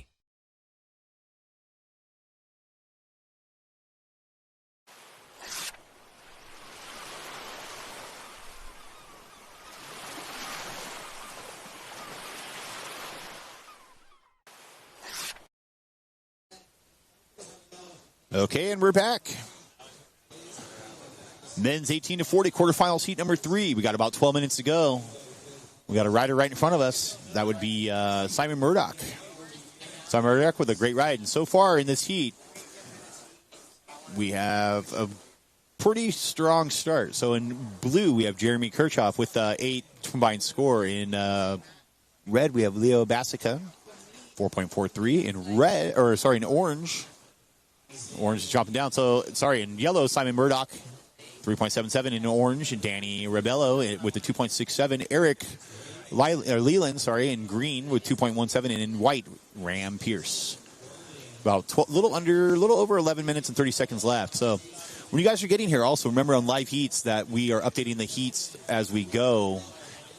Okay, and we're back. Men's 18 to 40 quarterfinals heat number 3. We got about 12 minutes to go. We got a rider right in front of us. That would be Simon Murdoch. Simon Murdoch with a great ride. And so far in this heat, we have a pretty strong start. So in blue, we have Jeremy Kirchhoff with 8 combined score. In red, we have Leo Basica, 4.43. In orange. Orange is dropping down. In yellow, Simon Murdoch, 3.77. In orange, and Danny Rebello with the 2.67. Eric Leland, in green with 2.17. And in white, Ram Pierce. About little over 11 minutes and 30 seconds left. So when you guys are getting here, also remember on live heats that we are updating the heats as we go.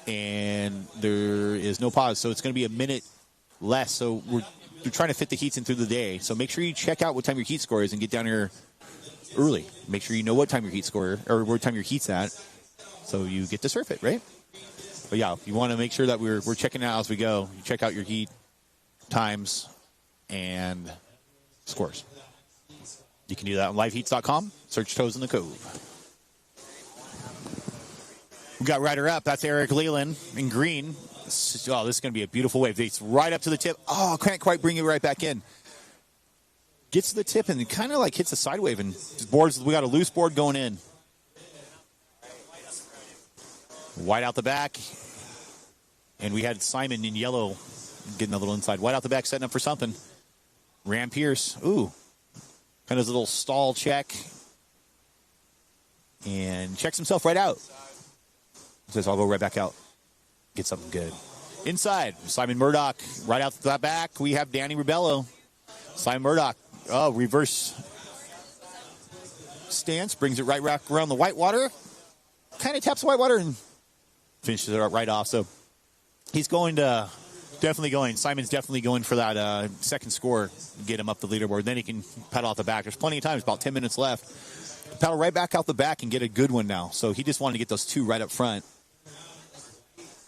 And there is no pause. So it's going to be a minute less. So we're trying to fit the heats in through the day. So make sure you check out what time your heat score is and get down here early. Make sure you know what time your heat score or what time your heat's at, so you get to surf it, right? But yeah, you want to make sure that we're checking it out as we go. You check out your heat times and scores. You can do that on liveheats.com. Search Toes in the Cove. We got rider up. That's Eric Leland in green. This is going to be a beautiful wave. It's right up to the tip. Oh, can't quite bring it right back in. Gets to the tip and kind of like hits the side wave. And boards, we got a loose board going in. White out the back. And we had Simon in yellow getting a little inside. White out the back, setting up for something. Ram Pierce. Ooh. Kind of a little stall check. And checks himself right out. Says, I'll go right back out. Get something good. Inside, Simon Murdoch. Right out the back, we have Danny Rebello. Simon Murdoch. Oh, reverse stance. Brings it right back around the whitewater. Kind of taps the whitewater and finishes it right off. So he's Simon's definitely going for that second score. Get him up the leaderboard. Then he can pedal out the back. There's plenty of time. There's about 10 minutes left. Pedal right back out the back and get a good one now. So he just wanted to get those 2 right up front.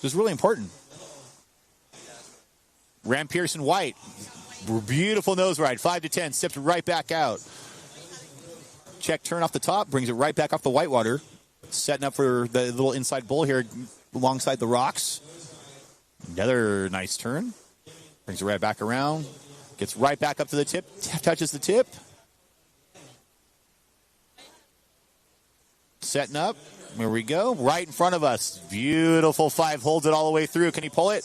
This is really important. Ram Pearson White. Beautiful nose ride. 5 to 10. Steps right back out. Check turn off the top. Brings it right back off the whitewater. Setting up for the little inside bowl here alongside the rocks. Another nice turn. Brings it right back around. Gets right back up to the tip. Touches the tip. Setting up. Here we go. Right in front of us. Beautiful 5. Holds it all the way through. Can he pull it?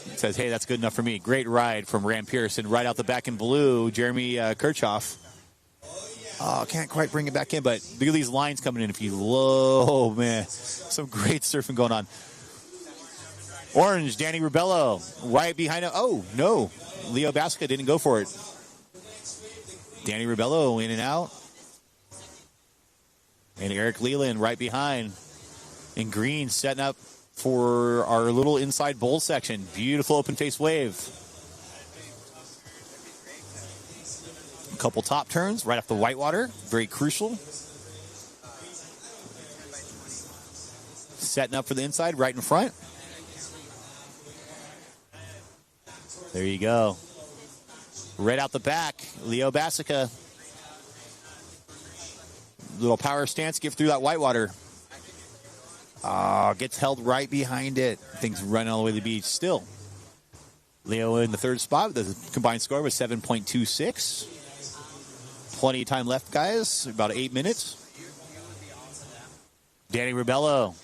He says, hey, that's good enough for me. Great ride from Ram Pearson. Right out the back in blue, Jeremy Kirchhoff. Oh, can't quite bring it back in, but look at these lines coming in. If you low, oh, man. Some great surfing going on. Orange, Danny Rebello. Right behind him. Oh, no. Leo Basica didn't go for it. Danny Rebello in and out. And Eric Leland right behind. In green, setting up for our little inside bowl section. Beautiful open face wave. A couple top turns right off the whitewater. Very crucial. Setting up for the inside right in front. There you go. Right out the back, Leo Basica. Little power stance, give through that whitewater. Gets held right behind it. Things running all the way to the beach. Still, Leo in the third spot. The combined score was 7.26. Plenty of time left, guys. About 8 minutes. Danny Ribello.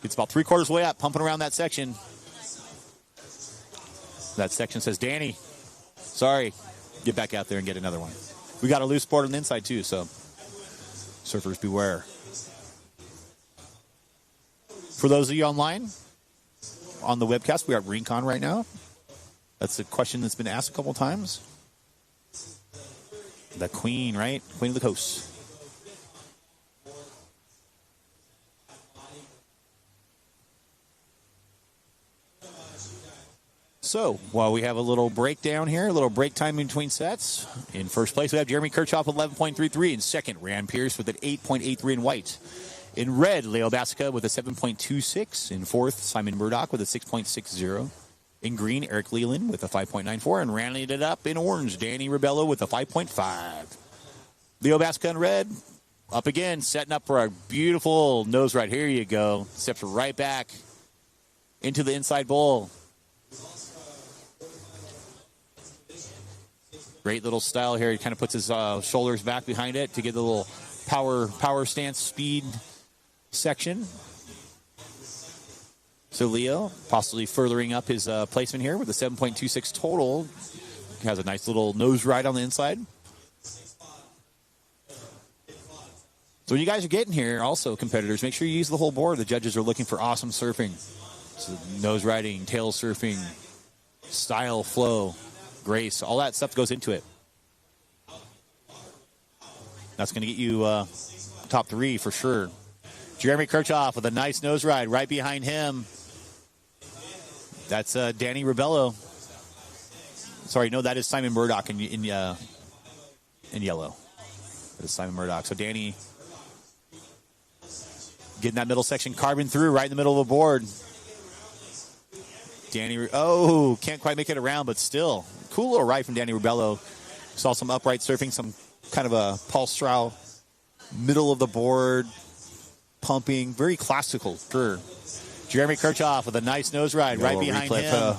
It's about 3/4 way up, pumping around that section. That section says, Danny, sorry. Get back out there and get another one. We got a loose board on the inside, too, so surfers beware. For those of you online, on the webcast, we are at Rincon right now. That's a question that's been asked a couple times. The queen, right? Queen of the coast. So, while we have a little breakdown here, a little break time in between sets. In first place, we have Jeremy Kirchhoff with 11.33. In second, Rand Pierce with an 8.83 in white. In red, Leo Basica with a 7.26. In fourth, Simon Murdoch with a 6.60. In green, Eric Leland with a 5.94. And rounding it up in orange, Danny Ribello with a 5.5. Leo Basica in red, up again, setting up for a beautiful nose ride. Here you go. Steps right back into the inside bowl. Great little style here. He kind of puts his shoulders back behind it to get the little power stance speed section. So Leo possibly furthering up his placement here with a 7.26 total. He has a nice little nose ride on the inside. So when you guys are getting here, also competitors, make sure you use the whole board. The judges are looking for awesome surfing. So nose riding, tail surfing, style, flow, grace, all that stuff goes into it. That's going to get you top three for sure. Jeremy Kirchhoff with a nice nose ride right behind him. That's Danny Ribello. Sorry, no, that is Simon Murdoch in yellow. That is Simon Murdoch. So Danny getting that middle section, carving through right in the middle of the board. Danny, can't quite make it around, but still. Cool little ride from Danny Ribello. Saw some upright surfing, some kind of a Paul Stroud, middle of the board, pumping. Very classical, sure. Jeremy Kirchhoff with a nice nose ride right behind him.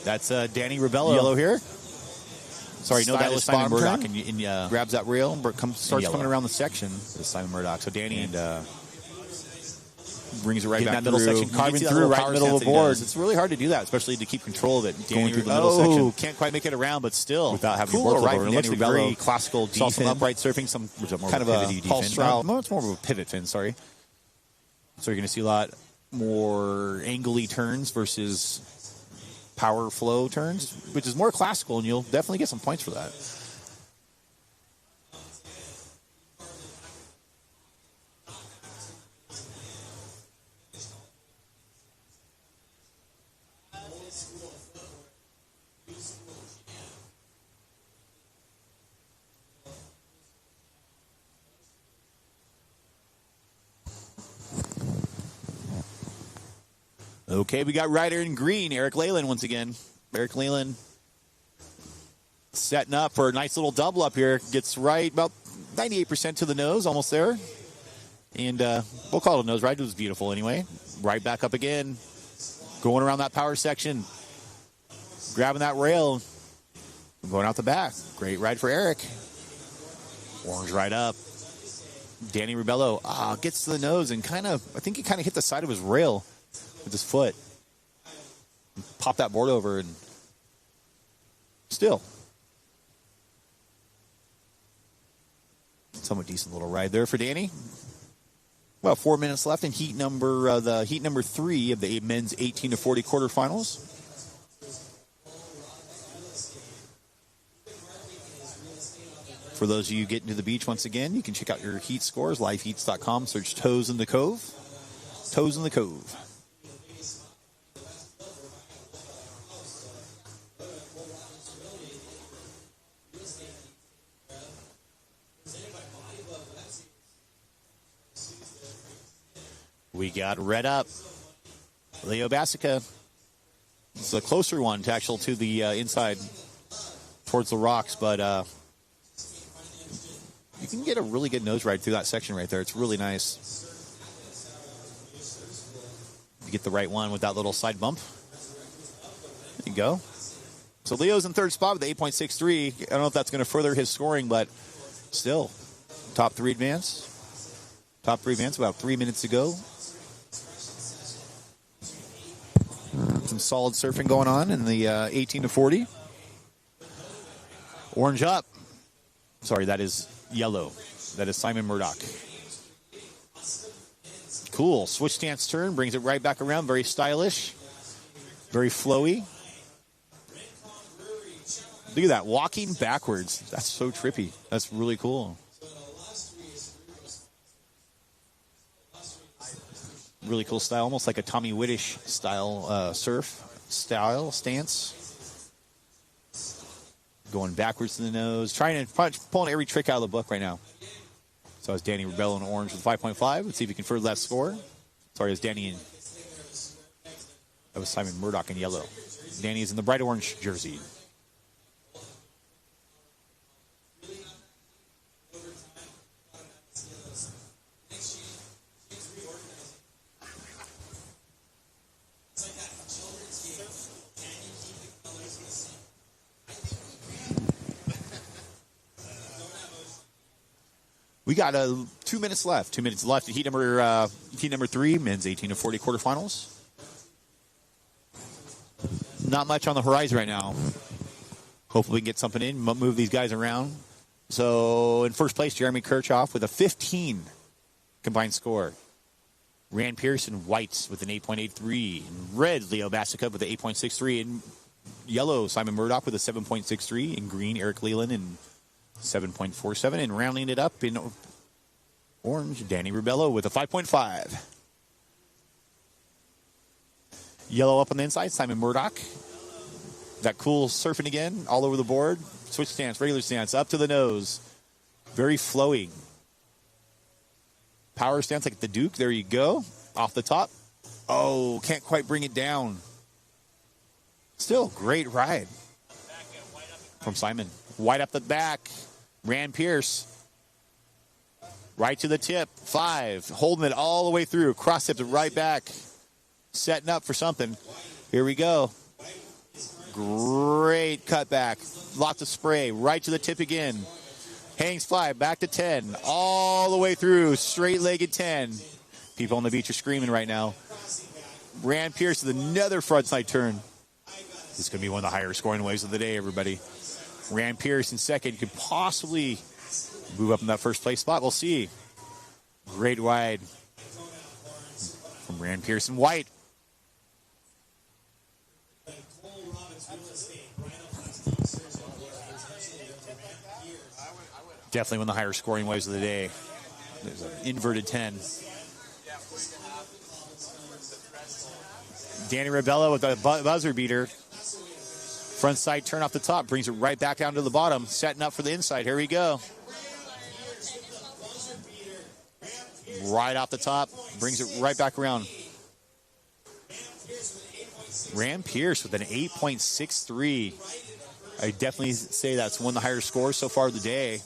That's Danny Ribello. Yellow here. Sorry, no, that was Simon Murdoch. Grabs that rail, starts coming around the section. This is Simon Murdoch. So Danny brings it right back that middle through. section, Carving through right in the middle of the board. It's really hard to do that, especially to keep control of it. Going through the middle section. Can't quite make it around, but still. Without having cool to work right over. from It looks Danny like Ribello. very classical Saw some D-fin. upright surfing, some kind of a Paul Stroud. No, it's more of a pivot fin, sorry. So you're going to see a lot more angly turns versus power flow turns, which is more classical, and you'll definitely get some points for that. Okay, we got rider in green, Eric Leland once again. Eric Leland setting up for a nice little double up here. Gets right about 98% to the nose, almost there. And we'll call it a nose ride. It was beautiful anyway. Right back up again. Going around that power section. Grabbing that rail. Going out the back. Great ride for Eric. Orange right up. Danny Ribello gets to the nose and I think he kind of hit the side of his rail with his foot. Pop that board over and still. Somewhat decent little ride there for Danny. About 4 minutes left in heat number 3 of the men's 18 to 40 quarterfinals. For those of you getting to the beach once again, you can check out your heat scores, liveheats.com. Search Toes in the Cove. Toes in the Cove. We got red up. Leo Basica. It's a closer one to the inside towards the rocks, but can get a really good nose ride through that section right there. It's really nice. You get the right one with that little side bump. There you go. So Leo's in third spot with the 8.63. I don't know if that's going to further his scoring, but still, top three advance. Top three advance, about 3 minutes to go. Some solid surfing going on in the 18 to 40. Orange up. Sorry, that is yellow. That is Simon Murdoch. Cool. Switch stance turn. Brings it right back around. Very stylish. Very flowy. Look at that. Walking backwards. That's so trippy. That's really cool. Really cool style. Almost like a Tommy Whittish style surf style stance. Going backwards to the nose. Pulling every trick out of the book right now. So it's Danny Rebello in orange with 5.5. Let's see if he can further that score. Sorry, it's Danny in... That was Simon Murdoch in yellow. Danny is in the bright orange jersey. We got 2 minutes left. 2 minutes left. Heat number 3, men's 18 to 40 quarterfinals. Not much on the horizon right now. Hopefully we can get something in, move these guys around. So in first place, Jeremy Kirchhoff with a 15 combined score. Rand Pearson, whites with an 8.83. In red, Leo Basica with an 8.63. In yellow, Simon Murdoch with a 7.63. In green, Eric Leland and 7.47, and rounding it up in orange, Danny Rubello with a 5.5. Yellow up on the inside, Simon Murdoch. That cool surfing again, all over the board. Switch stance, regular stance, up to the nose. Very flowing. Power stance like the Duke. There you go. Off the top. Oh, can't quite bring it down. Still, great ride from Simon. White up the back. Rand Pierce. Right to the tip. 5. Holding it all the way through. Cross tipped it right back. Setting up for something. Here we go. Great cutback. Lots of spray. Right to the tip again. Hangs 5. Back to 10. All the way through. Straight-legged 10. People on the beach are screaming right now. Rand Pierce with another frontside turn. This is going to be one of the higher scoring waves of the day, everybody. Rand Pierce in second could possibly move up in that first place spot. We'll see. Great wide from Rand Pierce in white. Definitely one of the higher scoring waves of the day. There's an inverted 10. Danny Rebello with a buzzer beater. Front side turn off the top. Brings it right back down to the bottom. Setting up for the inside. Here we go. Right off the top. Brings it right back around. Rand Pierce with an 8.63. I definitely say that's one of the higher scores so far of the day.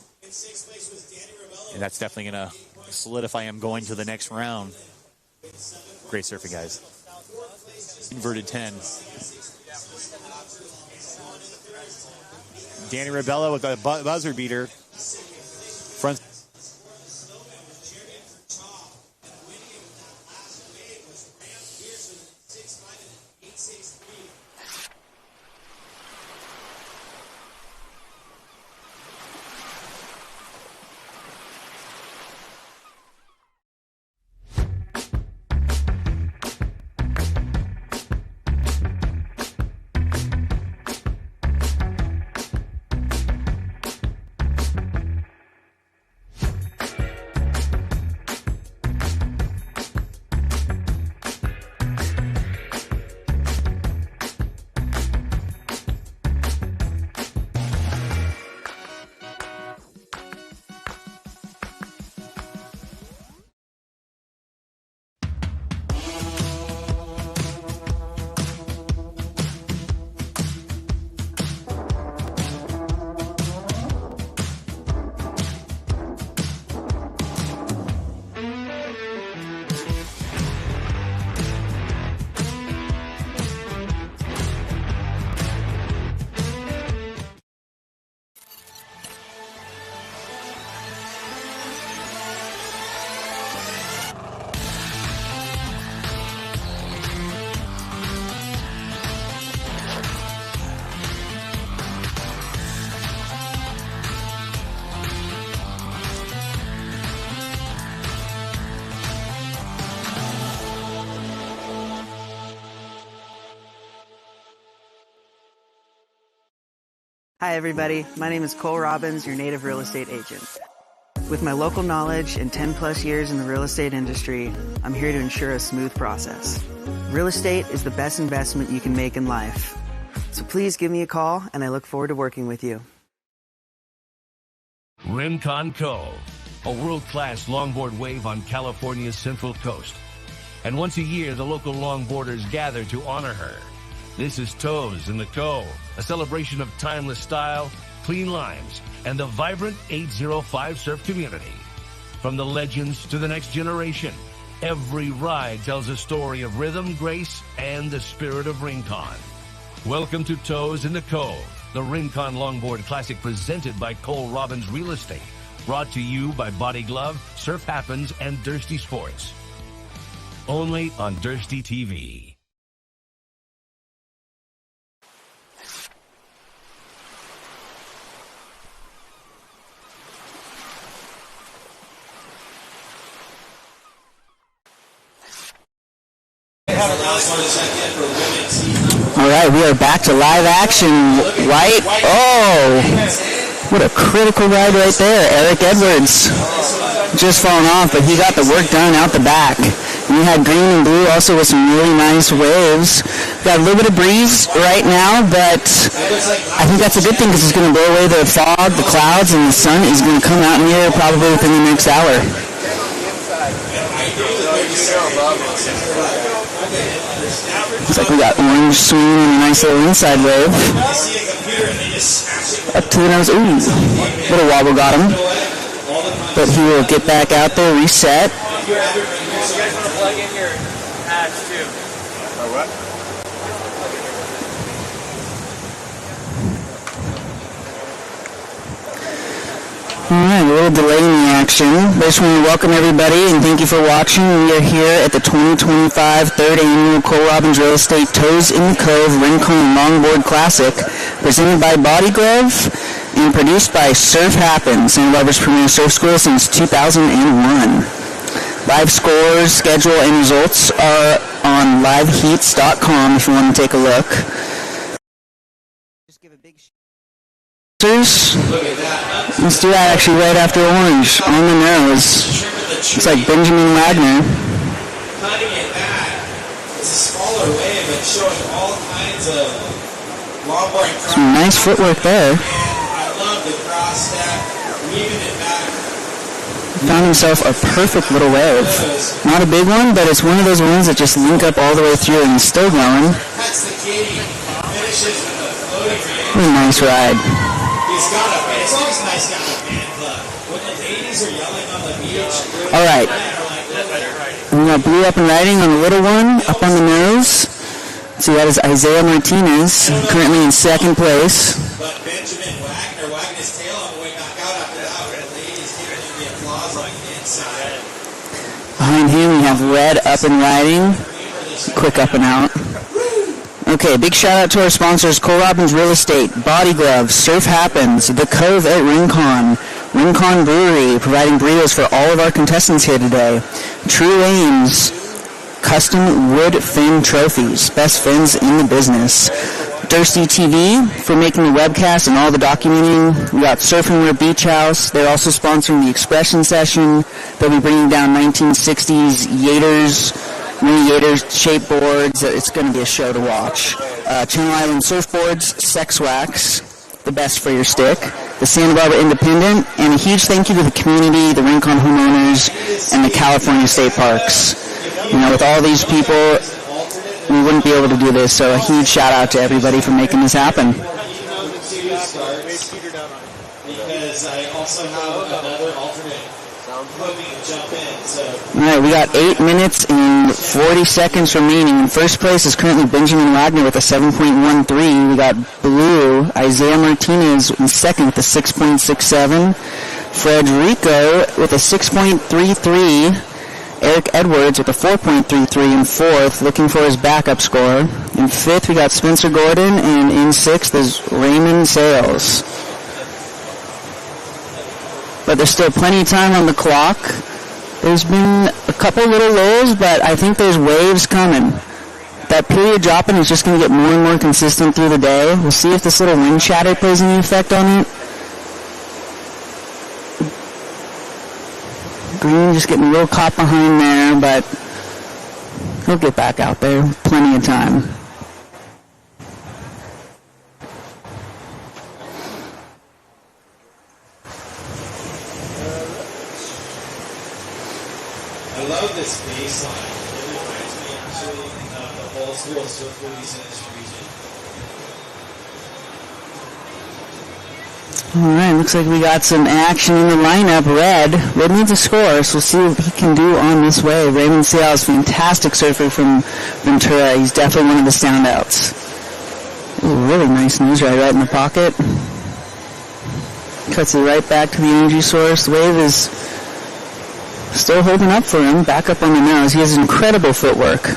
And that's definitely going to solidify him going to the next round. Great surfing, guys. Inverted 10. Danny Rebello with a buzzer beater. Front. Hi everybody, my name is Cole Robbins, your native real estate agent. With my local knowledge and 10 plus years in the real estate industry, I'm here to ensure a smooth process. Real estate is the best investment you can make in life. So please give me a call and I look forward to working with you. Rincon Cove, a world-class longboard wave on California's Central Coast. And once a year, the local longboarders gather to honor her. This is Toes in the Cove, a celebration of timeless style, clean lines, and the vibrant 805 surf community. From the legends to the next generation, every ride tells a story of rhythm, grace, and the spirit of Rincon. Welcome to Toes in the Cove, the Rincon Longboard Classic presented by Cole Robbins Real Estate. Brought to you by Body Glove, Surf Happens, and Dursty Sports. Only on Dursty TV. All right, we are back to live action. White. Oh, what a critical ride right there. Eric Edwards just falling off, but he got the work done out the back. And you had green and blue also with some really nice waves. Got a little bit of breeze right now, but I think that's a good thing because it's going to blow away the fog, the clouds, and the sun is going to come out in here probably within the next hour. Looks like we got orange swinging and a nice little inside wave. Up to the nose. Ooh, little wobble got him. But he will get back out there, reset. You guys want to plug in your ads too? What? Alright, a little delay in the action. I just want to welcome everybody and thank you for watching. We are here at the 2025 3rd Annual Cole Robbins Real Estate Toes in the Cove Rincon Longboard Classic, presented by Body Glove and produced by Surf Happens, Santa Barbara's premier surf school since 2001. Live scores, schedule, and results are on liveheats.com if you want to take a look. Just give a big Let's do that actually right after orange on the nose. It's like Benjamin Wagner. Cutting it back. It's a smaller wave, but showing all kinds of longboard. Some nice footwork there. And I love the cross step, weaving it back. Found himself a perfect little wave. Not a big one, but it's one of those ones that just link up all the way through and still going. Cuts the kitty, finishes with a floating ring. What a nice ride. He's got a fan. It's always nice to have a fan club. When the ladies are yelling on the beach. All right. We got blue up and riding on the little one, up on the nose. So that is Isaiah Martinez, currently in second place. But Benjamin Wagner wagging his tail on the way back out after that. Where the ladies giving him the applause on the inside. Behind him we have Red up and riding. Quick up and out. Okay, big shout out to our sponsors, Cole Robbins Real Estate, Body Glove, Surf Happens, The Cove at Rincon, Rincon Brewery, providing burritos for all of our contestants here today, True Ames, custom wood fin trophies, best fins in the business, Dursty TV for making the webcast and all the documenting. We got Surfing Wear Beach House. They're also sponsoring the Expression Session. They'll be bringing down 1960s Yaters, mini Yaters, shape boards. It's going to be a show to watch. Channel Island Surfboards, Sex Wax, the best for your stick. The Santa Barbara Independent, and a huge thank you to the community, the Rincon homeowners, and the California State Parks. You know, with all these people, we wouldn't be able to do this, so a huge shout out to everybody for making this happen. Because I also have another alternate hoping to jump in. So. All right, we got 8 minutes and 40 seconds remaining. In first place is currently Benjamin Wagner with a 7.13. We got blue, Isaiah Martinez in second with a 6.67. Frederico with a 6.33. Eric Edwards with a 4.33 in fourth, looking for his backup score. In fifth, we got Spencer Gordon, and in sixth is Raymond Sales. But there's still plenty of time on the clock. There's been a couple little lulls, but I think there's waves coming. that period dropping is just going to get more and more consistent through the day. We'll see if this little wind chatter plays any effect on it. Green just getting a little caught behind there, but he'll get back out there. Plenty of time. I love this baseline. It reminds me actually of the old school surf movies in this region. All right, looks like we got some action in the lineup. Red needs a score, so we'll see what he can do on this wave. Raymond Seals, fantastic surfer from Ventura. He's definitely one of the standouts. Ooh, really nice nose ride right in the pocket. Cuts it right back to the energy source. The wave is still holding up for him, back up on the nose. He has incredible footwork.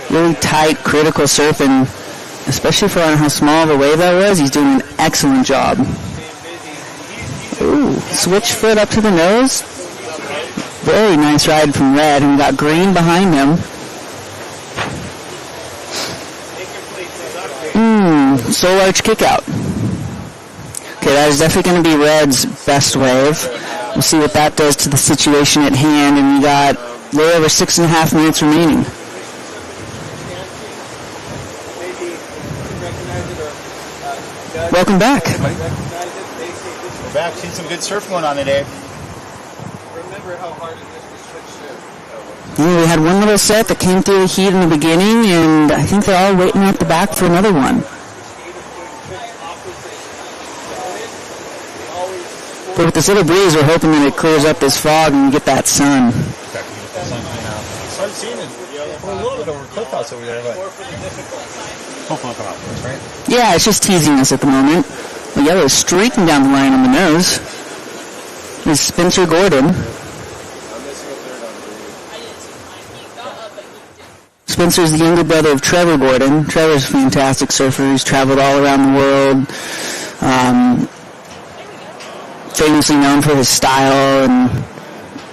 Really tight, critical surfing, especially for how small of a wave that was. He's doing an excellent job. Ooh, switch foot up to the nose. Very nice ride from Red, and we got Green behind him. Soul arch kick out. Okay, that is definitely going to be Red's best wave. We'll see what that does to the situation at hand, and we got a little over 6.5 minutes remaining. Welcome back. We're back. Seen some good surf going on today. Remember how hard it is to switch surf. Yeah, we had one little set that came through the heat in the beginning, and I think they're all waiting at the back for another one. But with this little breeze, we're hoping that it clears up this fog and we get that sun. Started seeing it a little bit over cliff-outs over there, but hopefully it'll come out for us, right? Yeah, it's just teasing us at the moment. The yellow is streaking down the line on the nose. Is Spencer Gordon. Spencer's the younger brother of Trevor Gordon. Trevor's a fantastic surfer. He's traveled all around the world. Famously known for his style and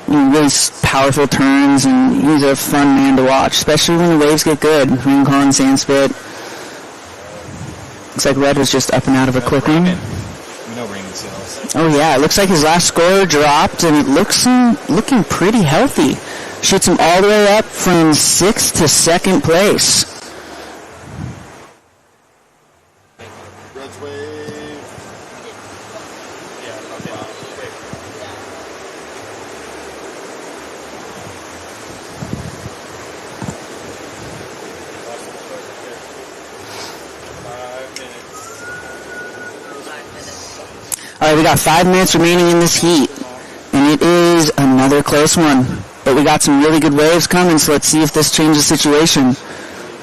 really powerful turns, and he's a fun man to watch, especially when the waves get good. Rincon, Sandspit. Looks like Red was just up and out of a quick one. We know Raymond Seals. Oh yeah, it looks like his last score dropped, and it looks looking pretty healthy. Shoots him all the way up from 6th to 2nd place. Red's wave. All right, we got 5 minutes remaining in this heat, and it is another close one. But we got some really good waves coming, so let's see if this changes the situation.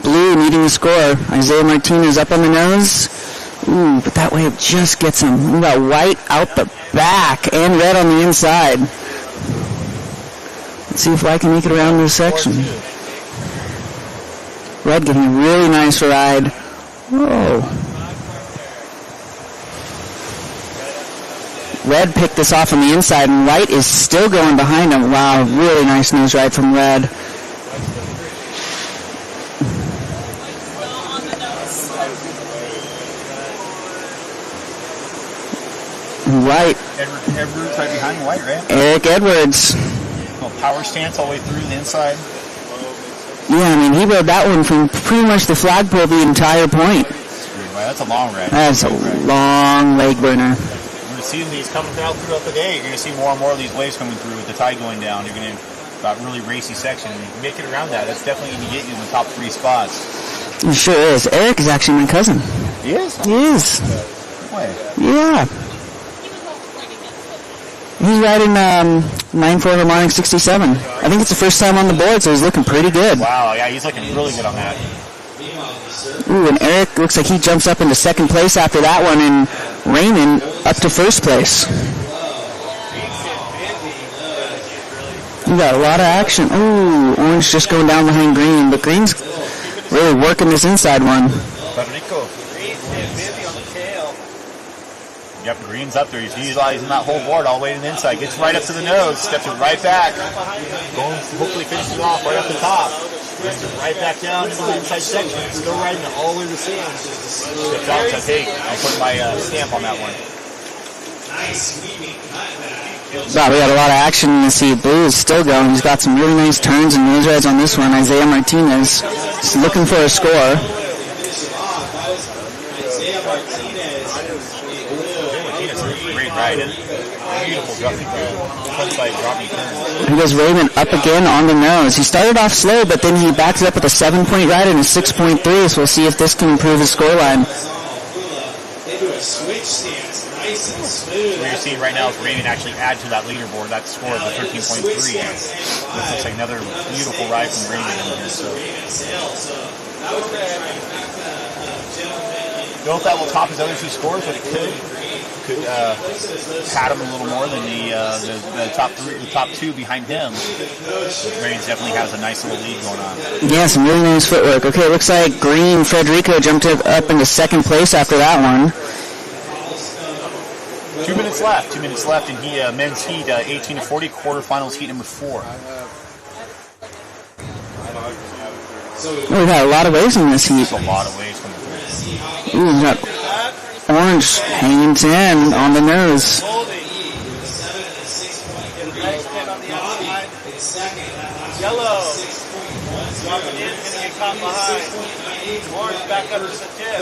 Blue needing a score. Isaiah Martinez up on the nose. Ooh, but that wave just gets him. We got white out the back and red on the inside. Let's see if I can make it around this section. Red getting a really nice ride. Whoa. Red picked this off on the inside, and White is still going behind him. Wow, really nice nose ride from Red. White. Edwards right behind White, right? Eric Edwards. Power stance all the way through the inside. Yeah, I mean, he rode that one from pretty much the flagpole the entire point. That's a long ride. That's a long leg burner. We're seeing these coming out throughout the day. You're going to see more and more of these waves coming through with the tide going down. You're going to got really racy section. And if you make it around that, that's definitely going to get you in the top 3 spots. He sure is. Eric is actually my cousin. He is? He is. Way. Yeah. He's riding 9.4 Harmonic 67. I think it's the first time on the board, so he's looking pretty good. Wow, yeah, he's looking really good on that. Ooh, and Eric looks like he jumps up into 2nd place after that one, and Raymond up to 1st place. We got a lot of action. Ooh, orange just going down behind green, but green's really working this inside one. Yep, green's up there. He's utilizing that whole board all the way to the inside. Gets right up to the nose, steps it right back. Going, hopefully finishes it off right up the top. Brings it right back down into the inside section. Still riding it all the way to the sand. The Phelps, I think. I'll put my stamp on that one. Nice sweeping cutback. Wow, we got a lot of action in this heat. Blue is still going. He's got some really nice turns and nose rides on this one. Isaiah Martinez is looking for a score. Finish it off. That was Isaiah Martinez. Great ride. Beautiful dropping turn. He goes Raymond up again on the nose. He started off slow, but then he backs it up with a 7-point ride and a 6.3, so we'll see if this can improve his scoreline. They do a switch stance, nice and smooth. What you're seeing right now is Raymond actually add to that leaderboard. That score of the 13.3. This looks like another beautiful ride from Raymond in here. So. Don't know if that will top his other two scores, but it could pat him a little more than the top two behind him. Raymond definitely has a nice little lead going on. Yeah, some really nice footwork. Okay, it looks like Green Federico jumped up into second place after that one. 2 minutes left. 2 minutes left in men's heat 18-40 quarterfinals heat number 4. Oh, we got a lot of waves in this heat. A lot of waves coming through. Ooh, we got Orange hanging 10 on the nose. Yellow. Dropping in, going to get caught behind. Orange back up to the tip.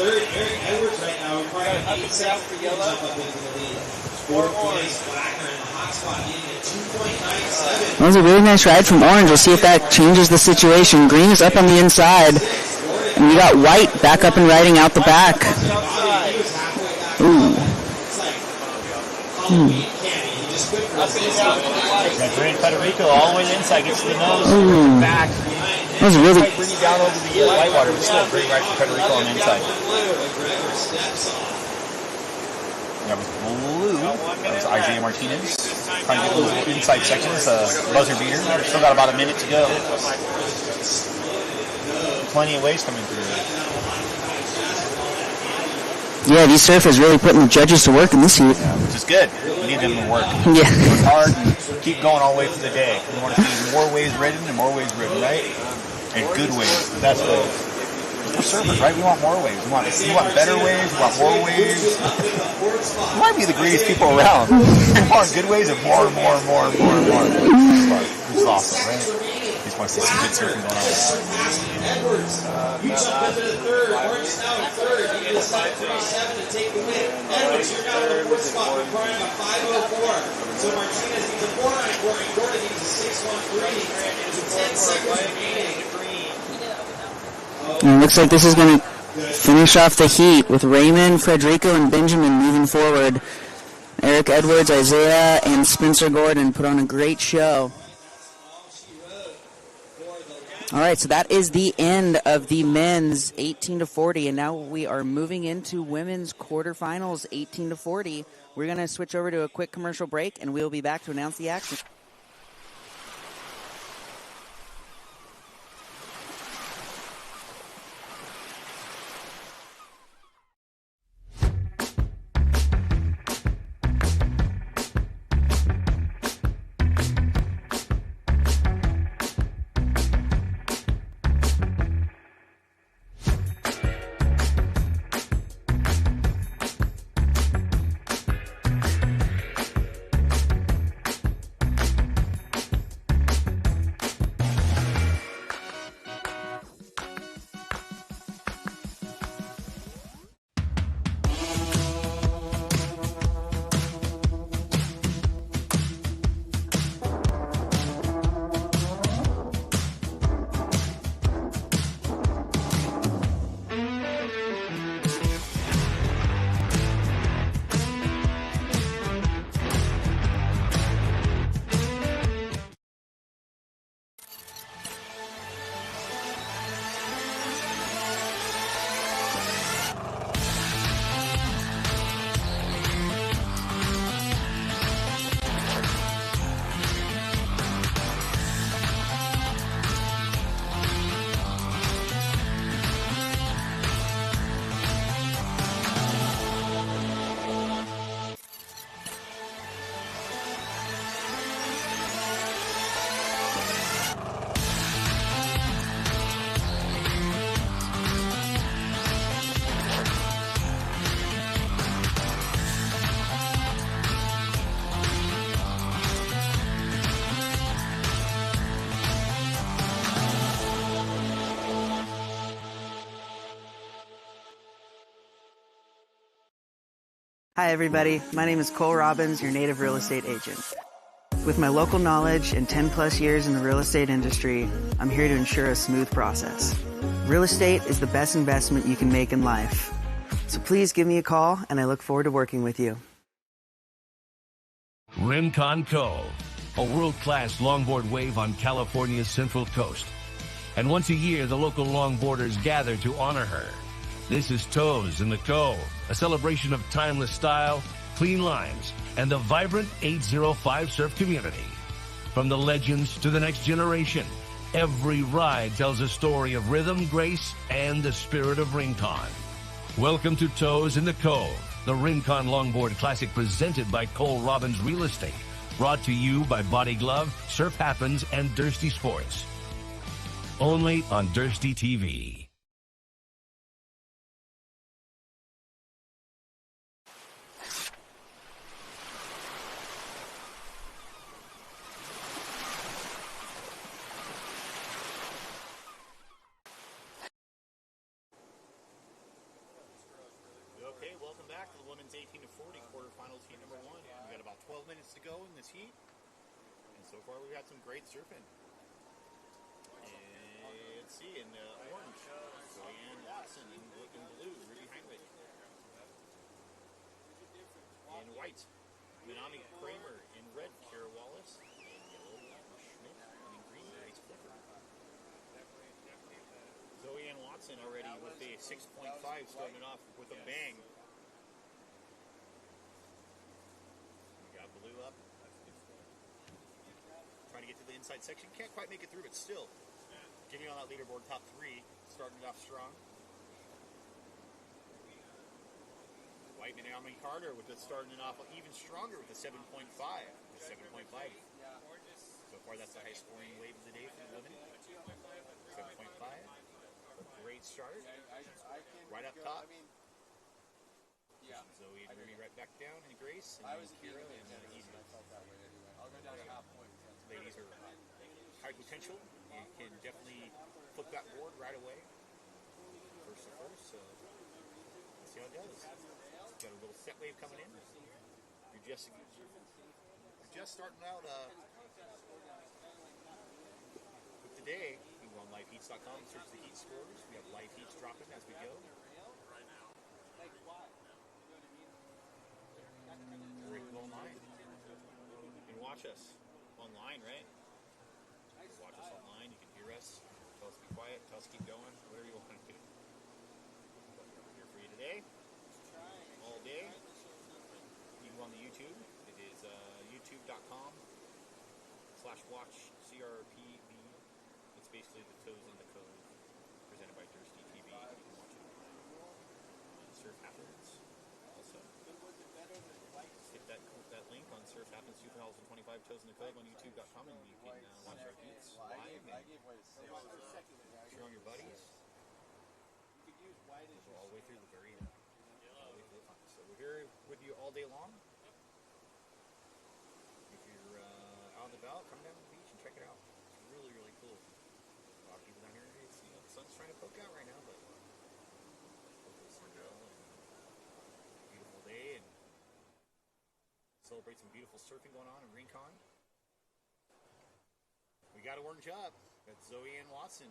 Up and down for yellow. Or orange. That was a really nice ride from Orange. We'll see if that changes the situation. Green is up on the inside. And we got White back up and riding out the back. Ooh. Green Federico all the way to the inside, gets to the nose, back. That was really... Bring you down over the whitewater, but still a great ride for Federico on the inside. That was Blue. That was Isaiah Martinez. Trying to get those inside sections. Buzzer beater. Still got about a minute to go. Plenty of waves coming through. Yeah, these surfers really putting the judges to work in this heat. Yeah, which is good. We need them to work. Yeah. Work hard and keep going all the way through the day. We want to see more waves ridden and more waves ridden, right? And good waves. That's what we're surfers, right? We want more waves. We want better waves. We want more waves. We might be the greatest people around. We want good waves and more and more and more and more and more. Which is awesome, right? Just want to see some good surfing going on. Edwards, you jump into the third. Orange is now in third. You get a 7:37 to take the win. Edwards, you're now in the fourth spot, requiring a 5:04. So Martinez needs a 4.94, and Gordon needs a 6:13. With 10 seconds remaining. And it looks like this is going to finish off the heat with Raymond, Federico, and Benjamin moving forward. Eric Edwards, Isaiah, and Spencer Gordon put on a great show. All right, so that is the end of the men's 18-40, and now we are moving into women's quarterfinals 18-40. We're going to switch over to a quick commercial break, and we'll be back to announce the action. Hi, everybody. My name is Cole Robbins, your native real estate agent. With my local knowledge and 10 plus years in the real estate industry, I'm here to ensure a smooth process. Real estate is the best investment you can make in life. So please give me a call, and I look forward to working with you. Rincon Cove, a world-class longboard wave on California's Central Coast. And once a year, the local longboarders gather to honor her. This is Toes in the Cove, a celebration of timeless style, clean lines, and the vibrant 805 surf community. From the legends to the next generation, every ride tells a story of rhythm, grace, and the spirit of Rincon. Welcome to Toes in the Cove, the Rincon Longboard Classic presented by Cole Robbins Real Estate. Brought to you by Body Glove, Surf Happens, and Dursty Sports. Only on Dursty TV. Okay, welcome back to the women's 18 to 40 quarterfinals heat number 1. We got about 12 minutes to go in this heat, and so far we've got some great surfing. And let's see, in the orange, Joanne Watson, in blue, Ruby Heinrich. In white, Minami Kramer. In red, Kara Wallace. In yellow, Wagner Schmidt. And in green, Grace Clifford. Zoe Ann Watson already with a 6.5 starting off with a bang. We got blue up. Trying to get to the inside section. Can't quite make it through, but still getting on that leaderboard top 3. Starting it off strong. White and Naomi Carter with it starting it off even stronger with a 7.5. The 7.5. So far, that's the high scoring wave of the day for the women. 7.5. Great start. Right up top. Zoe and Ruby right back down, and Grace, and then Kira, and then Eden. Ladies are high potential. You can definitely flip that board right away. First to first, so let's see how it goes. Got a little set wave coming in. You're just starting out with the day. You go on liveheats.com, search the heat scores. We have live heats dropping as we go. Or you can go online and watch us online, right? You can watch us online. You can hear us. Tell us to be quiet. Tell us to keep going. Whatever you want to do. But we're here for you today. All day. You can go on the YouTube. It is youtube.com/watch CRPV. It's basically the Toes in the Cove presented by Dursty TV. You can watch it on Surf Happens. Also, hit that link on Surf Happens 2025 Toes in the Cove on youtube.com, and you can watch our heats live and share on your buddies. We're all the way through the very end. So we're here with you all day long. If you're out and about, come down to the beach and check it out. It's really, really cool. A lot of people down here. It's, the sun's trying to poke out right now, but hopefully it's a beautiful day and celebrate some beautiful surfing going on in Rincon. We got to orange up. That's Zoe Ann Watson.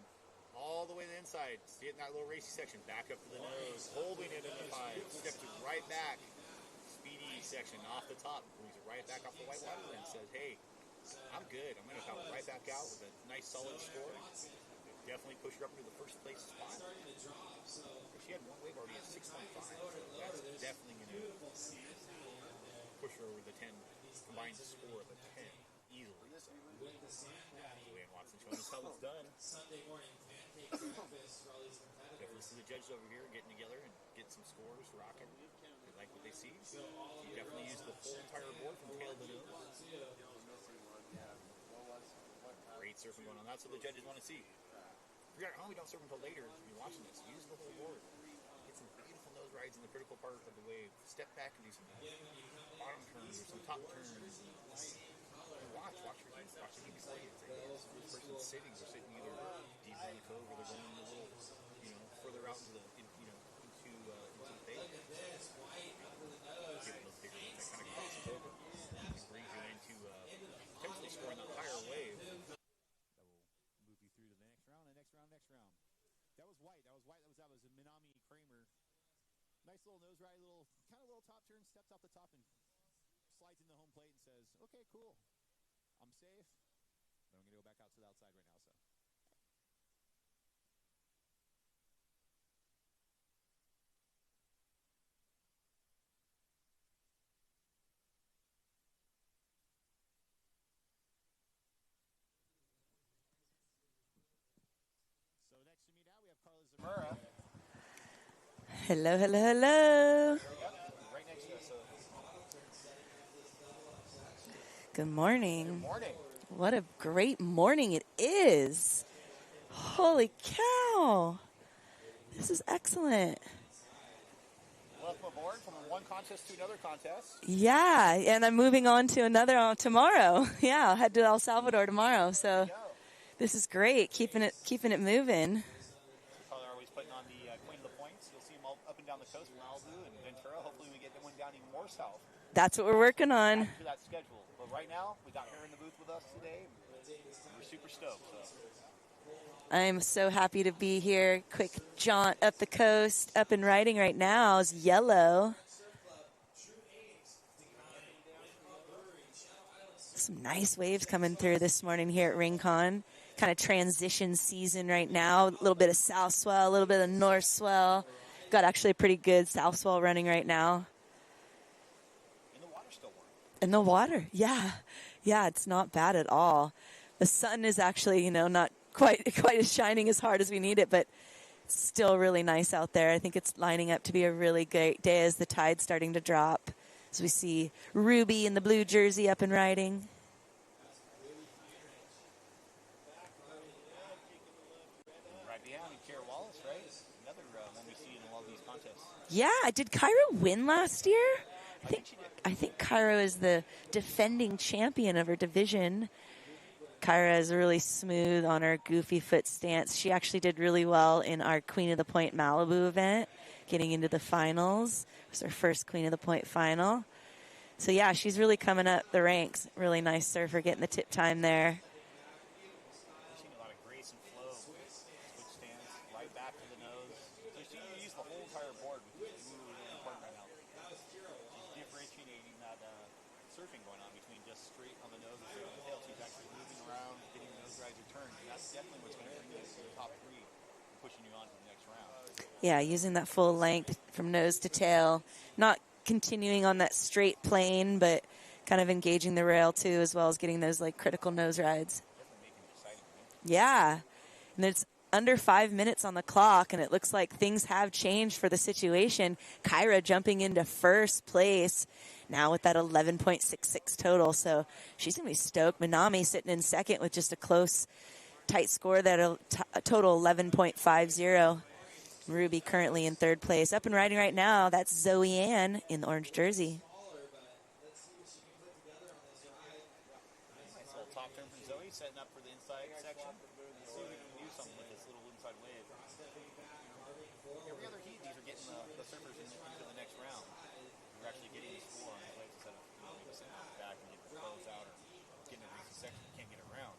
All the way to the inside. See it in that little racy section. Back up to the nose. Holding it in the 5. Steps it right back. Speedy section off the top. Brings it right back off the white water and says, hey, I'm good. I'm going to come right back out with a nice solid score. Definitely push her up into the first place spot. She had one wave already at 6.5. So that's definitely going to push her over the 10. Combined score of a 10 easily. So Joanne Watson showing us how it's done. Definitely see the judges over here getting together and getting some scores, rocking. They like what they see. You definitely use the full entire board from tail to nose. Great surfing going on. That's what the judges want to see. If you're at home, we don't surf until later. If you're watching this, use the whole board. Get some beautiful nose rides in the critical part of the wave. Step back and do some bottom turns or some top turns. Watch your heats. Watch the heat before you. The person's sitting. They're sitting either deep in the cove or they're going a little, further out into the, into the bay. Give Nice little nose ride, kind of little top turn, steps off the top and slides in the home plate and says, okay, cool. I'm safe, but I'm going to go back out to the outside right now. So next to me now we have Carla Zamora. Hello, hello, hello. Right next to us. Good morning. Good morning. What a great morning it is. Holy cow. This is excellent. Welcome aboard from one contest to another contest. Yeah, and I'm moving on to another tomorrow. Yeah, I'll head to El Salvador tomorrow. So this is great, keeping it moving. Color always putting on the Queen of the Points. You'll see them all up and down the coast, Malibu and Ventura. Hopefully we get one down even more south. That's what we're working on. To that schedule. But right now, we got her in the booth with us today. We're super stoked. So. I'm so happy to be here. Quick jaunt up the coast, up and riding right now is Yellow. Some nice waves coming through this morning here at Rincon. Kind of transition season right now. A little bit of south swell, a little bit of north swell. Got actually a pretty good south swell running right now. And the water's still warm. In the water, yeah. Yeah, it's not bad at all. The sun is actually, not quite as shining as hard as we need it, but it's still really nice out there. I think it's lining up to be a really great day as the tide's starting to drop. As we see Ruby in the blue jersey up and riding. Right behind Kara Wallace, right? Another one we see in all these contests. Yeah, did Cairo win last year? I think Cairo is the defending champion of her division. Kyra is really smooth on her goofy foot stance. She actually did really well in our Queen of the Point Malibu event, getting into the finals. It was her first Queen of the Point final. So, yeah, she's really coming up the ranks. Really nice surfer getting the tip time there. We're seeing a lot of grace and flow. Switch stance, right back to the nose. So you're seeing you use the whole entire board, which is really, really important right now. She's differentiating that surfing going on between just straight on the nose and straight on the tail. She's actually moving around, getting the nose rides return. And that's definitely what's going to bring you to the top three and pushing you on to the next round. Yeah, using that full length from nose to tail. Not continuing on that straight plane, but kind of engaging the rail too, as well as getting those critical nose rides. Definitely making it exciting, right? Yeah. And it's under 5 minutes on the clock, and it looks like things have changed for the situation. Kyra jumping into first place now with that 11.66 total. So she's going to be stoked. Minami sitting in second with just a close, tight score that'll total 11.50. Ruby currently in third place. Up and riding right now, that's Zoe Ann in the orange jersey. Nice little top turn from Zoe, setting up for the inside section. Let's see if we can do something with this little inside wave. Every other heat, these are getting the surfers into the next round. We're actually getting the score on the waves instead of maybe sitting out the back and getting the close out or getting a recent section. You can't get around.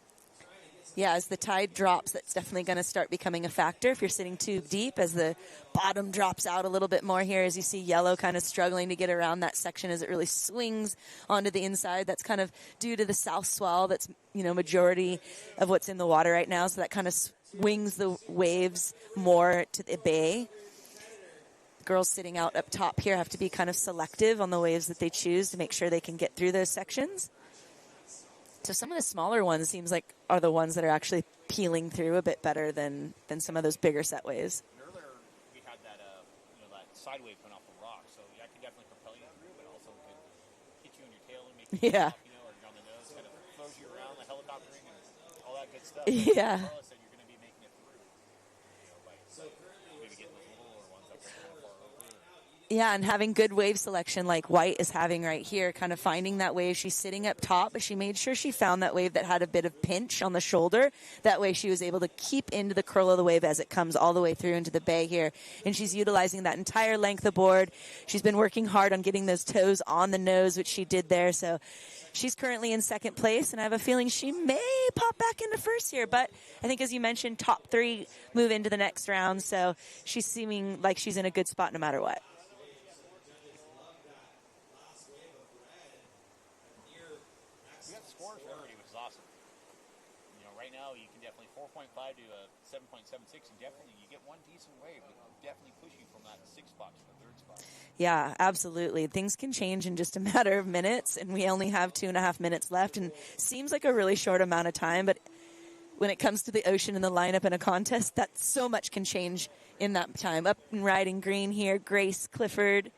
Yeah, as the tide drops, that's definitely going to start becoming a factor if you're sitting too deep. As the bottom drops out a little bit more here, as you see Yellow kind of struggling to get around that section as it really swings onto the inside. That's kind of due to the south swell. That's, majority of what's in the water right now. So that kind of swings the waves more to the bay. Girls sitting out up top here have to be kind of selective on the waves that they choose to make sure they can get through those sections. So some of the smaller ones seems like are the ones that are actually peeling through a bit better than some of those bigger set waves. And earlier we had that that side wave coming off the rock, so that can definitely propel you through, but also can hit you in your tail and make you Yeah. stop, or you're on the nose, kind of throws you around, the helicoptering and all that good stuff. Yeah. Carla said you're going to be making it through, by maybe getting those littler ones up there kind of far over. Yeah, and having good wave selection like White is having right here, kind of finding that wave. She's sitting up top, but she made sure she found that wave that had a bit of pinch on the shoulder. That way she was able to keep into the curl of the wave as it comes all the way through into the bay here. And she's utilizing that entire length of board. She's been working hard on getting those toes on the nose, which she did there. So she's currently in second place, and I have a feeling she may pop back into first here. But I think, as you mentioned, top three move into the next round. So she's seeming like she's in a good spot no matter what. awesome. You know, right now you can definitely 4.5 to a 7.76, and definitely you get one decent wave, but definitely push you from that 6th spot to the 3rd spot. Yeah, absolutely. Things can change in just a matter of minutes, and we only have 2.5 minutes left, and seems like a really short amount of time, but when it comes to the ocean and the lineup in a contest, that so much can change in that time. Up and riding green here, Grace Clifford.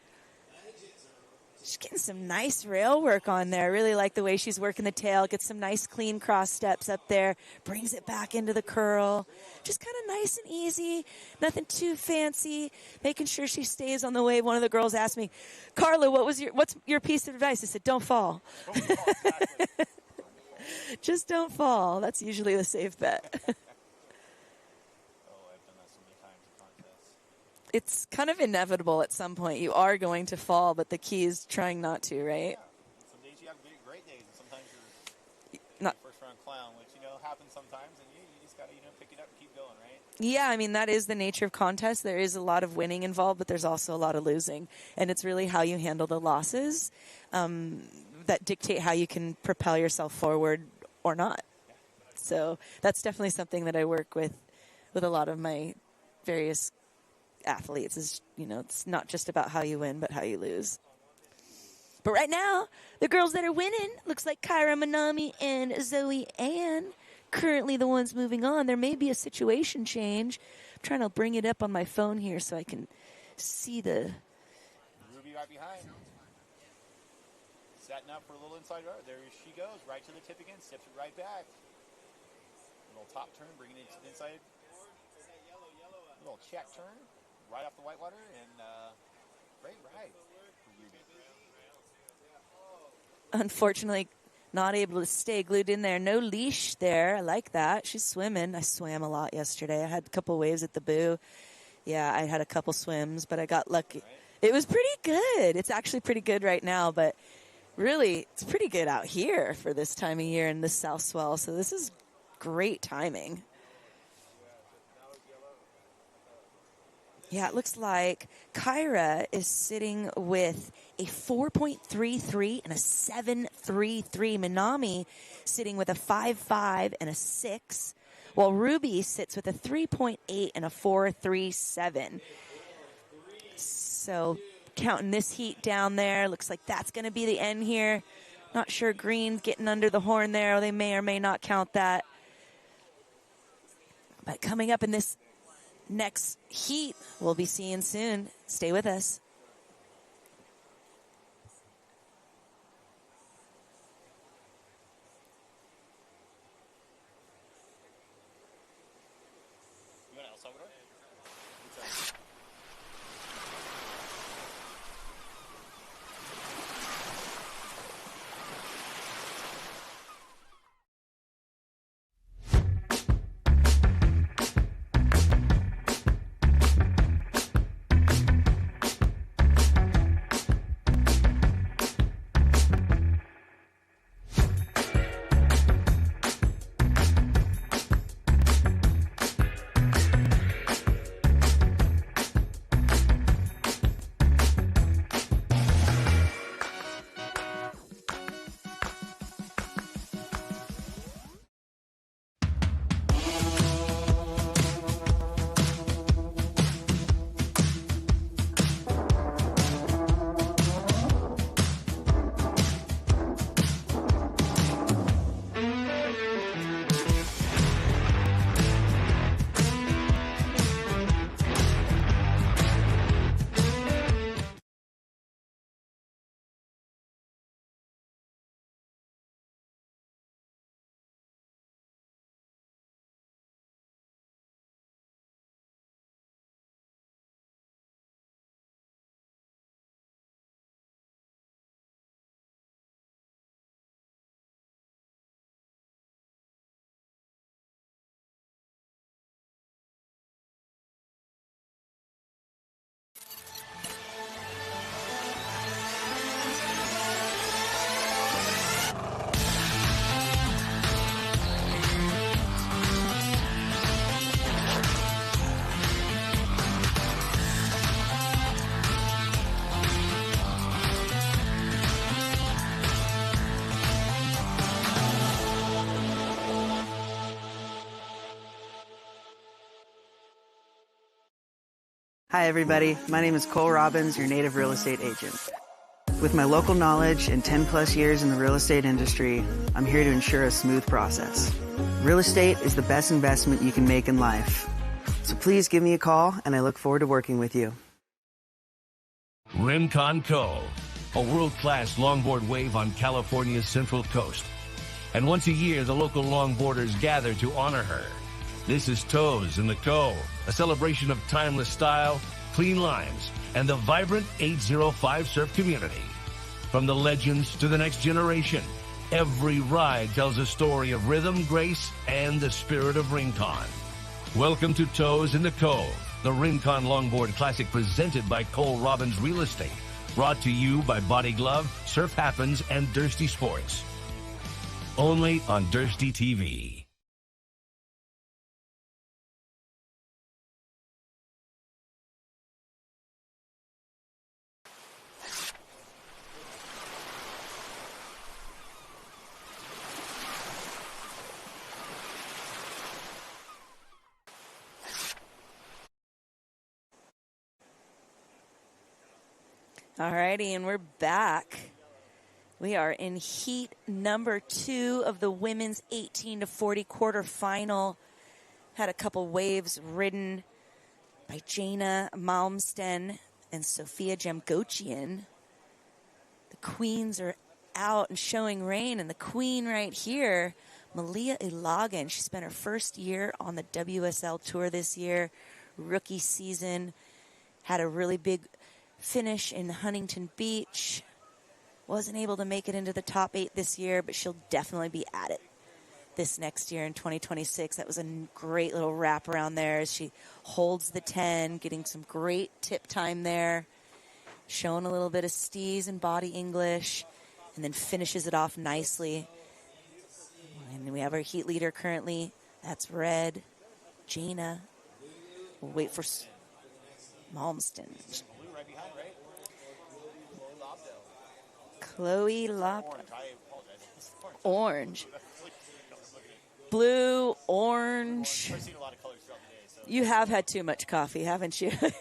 She's getting some nice rail work on there. Really like the way she's working the tail. Gets some nice clean cross steps up there. Brings it back into the curl. Just kind of nice and easy. Nothing too fancy. Making sure she stays on the wave. One of the girls asked me, Carla, what's your piece of advice? I said, don't fall. Don't fall, exactly. Just don't fall. That's usually the safe bet. Oh, I've done that so many times in contests. It's kind of inevitable at some point. You are going to fall, but the key is trying not to, right? Yeah. Some days you have great days, and sometimes you're Not. first round clown, which, you know, happens sometimes, and you just got to, you know, pick it up and keep going, right? Yeah, I mean, that is the nature of contests. There is a lot of winning involved, but there's also a lot of losing. And it's really how you handle the losses that dictate how you can propel yourself forward or not. So that's definitely something that I work with a lot of my various athletes is, you know, it's not just about how you win, but how you lose. But right now, the girls that are winning, looks like Kyra Manami and Zoe Ann, currently the ones moving on. There may be a situation change. I'm trying to bring it up on my phone here so I can see the... Ruby right behind. Setting up for a little inside right. There she goes, right to the tip again, steps it right back. Little top turn, bringing it to the inside. Little check turn, right off the whitewater, and great ride for Ruby. Unfortunately, not able to stay glued in there. No leash there. I like that. She's swimming. I swam a lot yesterday. I had a couple waves at the Boo. Yeah, I had a couple swims, but I got lucky. It was pretty good. It's actually pretty good right now, but really, it's pretty good out here for this time of year in the South Swell. So this is great timing. Yeah, it looks like Kyra is sitting with a 4.33 and a 7.33. Minami sitting with a 5.5 and a 6, while Ruby sits with a 3.8 and a 4.37. So counting this heat down there, looks like that's going to be the end here. Not sure Green's getting under the horn there. They may or may not count that. But coming up in this next heat, we'll be seeing soon. Stay with us. You want El Salvador? Hi, everybody. My name is Cole Robbins, your native real estate agent. With my local knowledge and 10 plus years in the real estate industry, I'm here to ensure a smooth process. Real estate is the best investment you can make in life. So please give me a call, and I look forward to working with you. Rincon Cove, a world-class longboard wave on California's central coast. And once a year, the local longboarders gather to honor her. This is Toes in the Cove, a celebration of timeless style, clean lines, and the vibrant 805 surf community. From the legends to the next generation, every ride tells a story of rhythm, grace, and the spirit of Rincon. Welcome to Toes in the Cove, the Rincon Longboard Classic presented by Cole Robbins Real Estate. Brought to you by Body Glove, Surf Happens, and Dursty Sports. Only on Dursty TV. Alrighty, and we're back. We are in heat number 2 of the women's 18 to 40 quarterfinal. Had a couple waves ridden by Jana Malmsten and Sophia Jamgochian. The queens are out and showing rain, and the queen right here, Malia Ilagan. She spent her first year on the WSL Tour this year, rookie season. Had a really big finish in Huntington Beach. Wasn't able to make it into the top 8 this year, but she'll definitely be at it this next year in 2026. That was a great little wrap around there as she holds the 10, getting some great tip time there, showing a little bit of steez and body English, and then finishes it off nicely. And we have our heat leader currently. That's Red, Jana. We'll wait for Malmsten. Chloe Lobdell. Orange. Blue, orange. I've seen a lot of colors throughout the day. So You have had too much coffee, haven't you? that's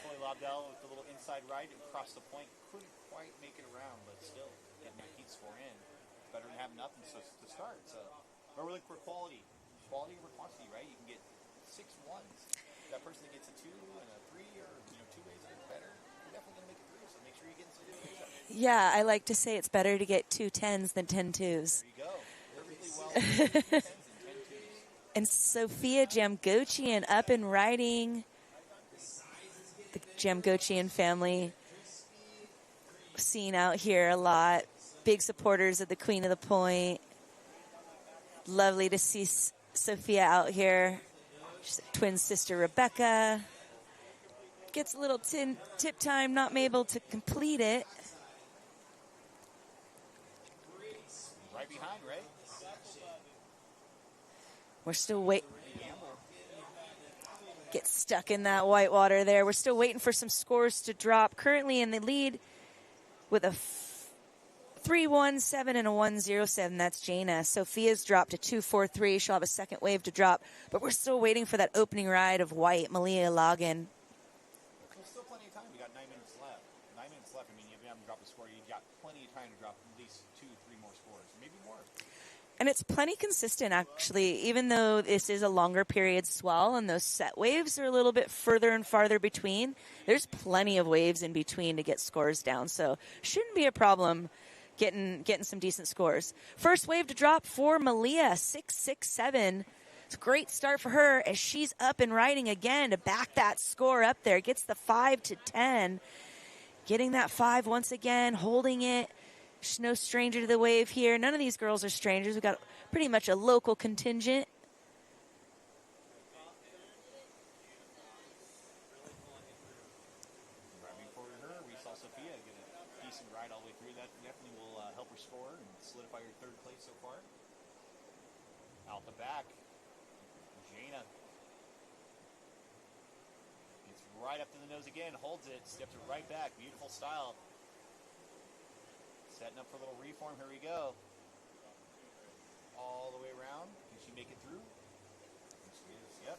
Chloe Lobdell with the little inside right and across the point. Couldn't quite make it around, but still getting that heat score in. Better than having nothing to start. So we're looking for quality. Quality over quantity, right? You can get 6 ones. That person that gets a 2 and a 3 or 2 ways are better. You're definitely going to make it through. So make sure you're getting some good ways out. Yeah, I like to say it's better to get 2 10s than 10 2s. There you go. Perfectly well. 10s and 10 2s. And Sophia Jamgochian up and riding. The Jamgochian family seen out here a lot. Big supporters of the Queen of the Point. Lovely to see Sophia out here. She's a twin sister Rebecca. Gets a little tip time, not able to complete it. Right behind, right? We're still waiting. Get stuck in that white water there. We're still waiting for some scores to drop. Currently in the lead with a 3-1-7 and a 1-0-7. That's Jana. Sophia's dropped to 2-4-3. She'll have a second wave to drop. But we're still waiting for that opening ride of white, Malia Logan. There's still plenty of time. We got 9 minutes left. 9 minutes left. I mean, if you haven't dropped a score, you've got plenty of time to drop at least 2, 3 more scores, maybe more. And it's plenty consistent, actually, even though this is a longer period swell and those set waves are a little bit further and farther between. There's plenty of waves in between to get scores down, so shouldn't be a problem getting some decent scores. First wave to drop for Malia, 6-6-7. It's a great start for her as she's up and riding again to back that score up there. Gets the 5-10. Getting that 5 once again, holding it. She's no stranger to the wave here. None of these girls are strangers. We've got pretty much a local contingent. Driving forward her, we saw Sophia get a decent ride all the way through. That definitely will help her score and solidify her 3rd place so far. Out the back, Jana gets right up to the nose again, holds it, steps it right back. Beautiful style. Setting up for a little reform. Here we go. All the way around. Can she make it through? She is. Yep.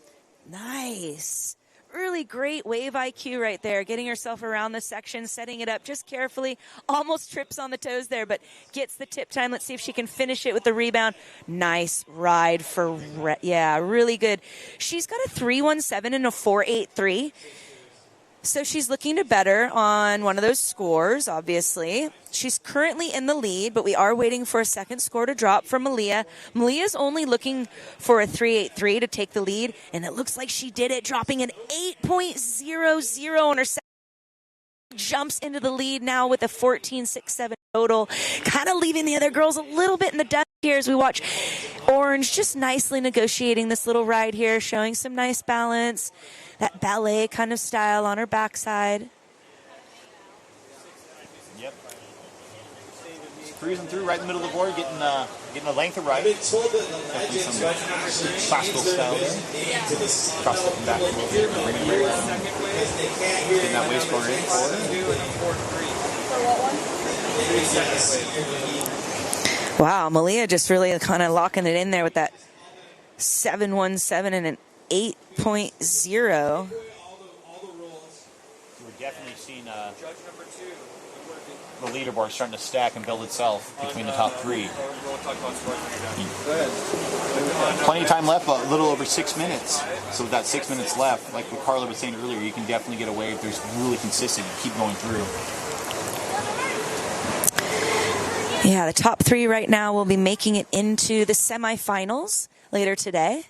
Nice. really great wave IQ right there, getting herself around the section, setting it up just carefully, almost trips on the toes there, but gets the tip time. Let's see if she can finish it with the rebound. Nice ride for, yeah, really good. She's got a 3.17 and a 4.83. So she's looking to better on one of those scores, obviously. She's currently in the lead, but we are waiting for a second score to drop from Malia. Malia's only looking for a 3.83 to take the lead, and it looks like she did it, dropping an 8.00 on her second. Jumps into the lead now with a 14.67 total, kind of leaving the other girls a little bit in the dust here as we watch Orange just nicely negotiating this little ride here, showing some nice balance, that ballet kind of style on her backside. Yep. Cruising through right in the middle of the board, getting a length of ride. I've been told that the Definitely legends some classical style there. Cross stepping back a little bit, bringing it right around. because they can't hear Getting that waist score in for it. Wow, Malia just really kind of locking it in there with that 7.17 and an 8.0. We're definitely seeing the leaderboard starting to stack and build itself between the top three. Plenty of time left, but a little over 6 minutes. So with that 6 minutes left, like what Carla was saying earlier, you can definitely get a wave. There's really consistent. Keep going through. Yeah, the top three right now will be making it into the semifinals later today.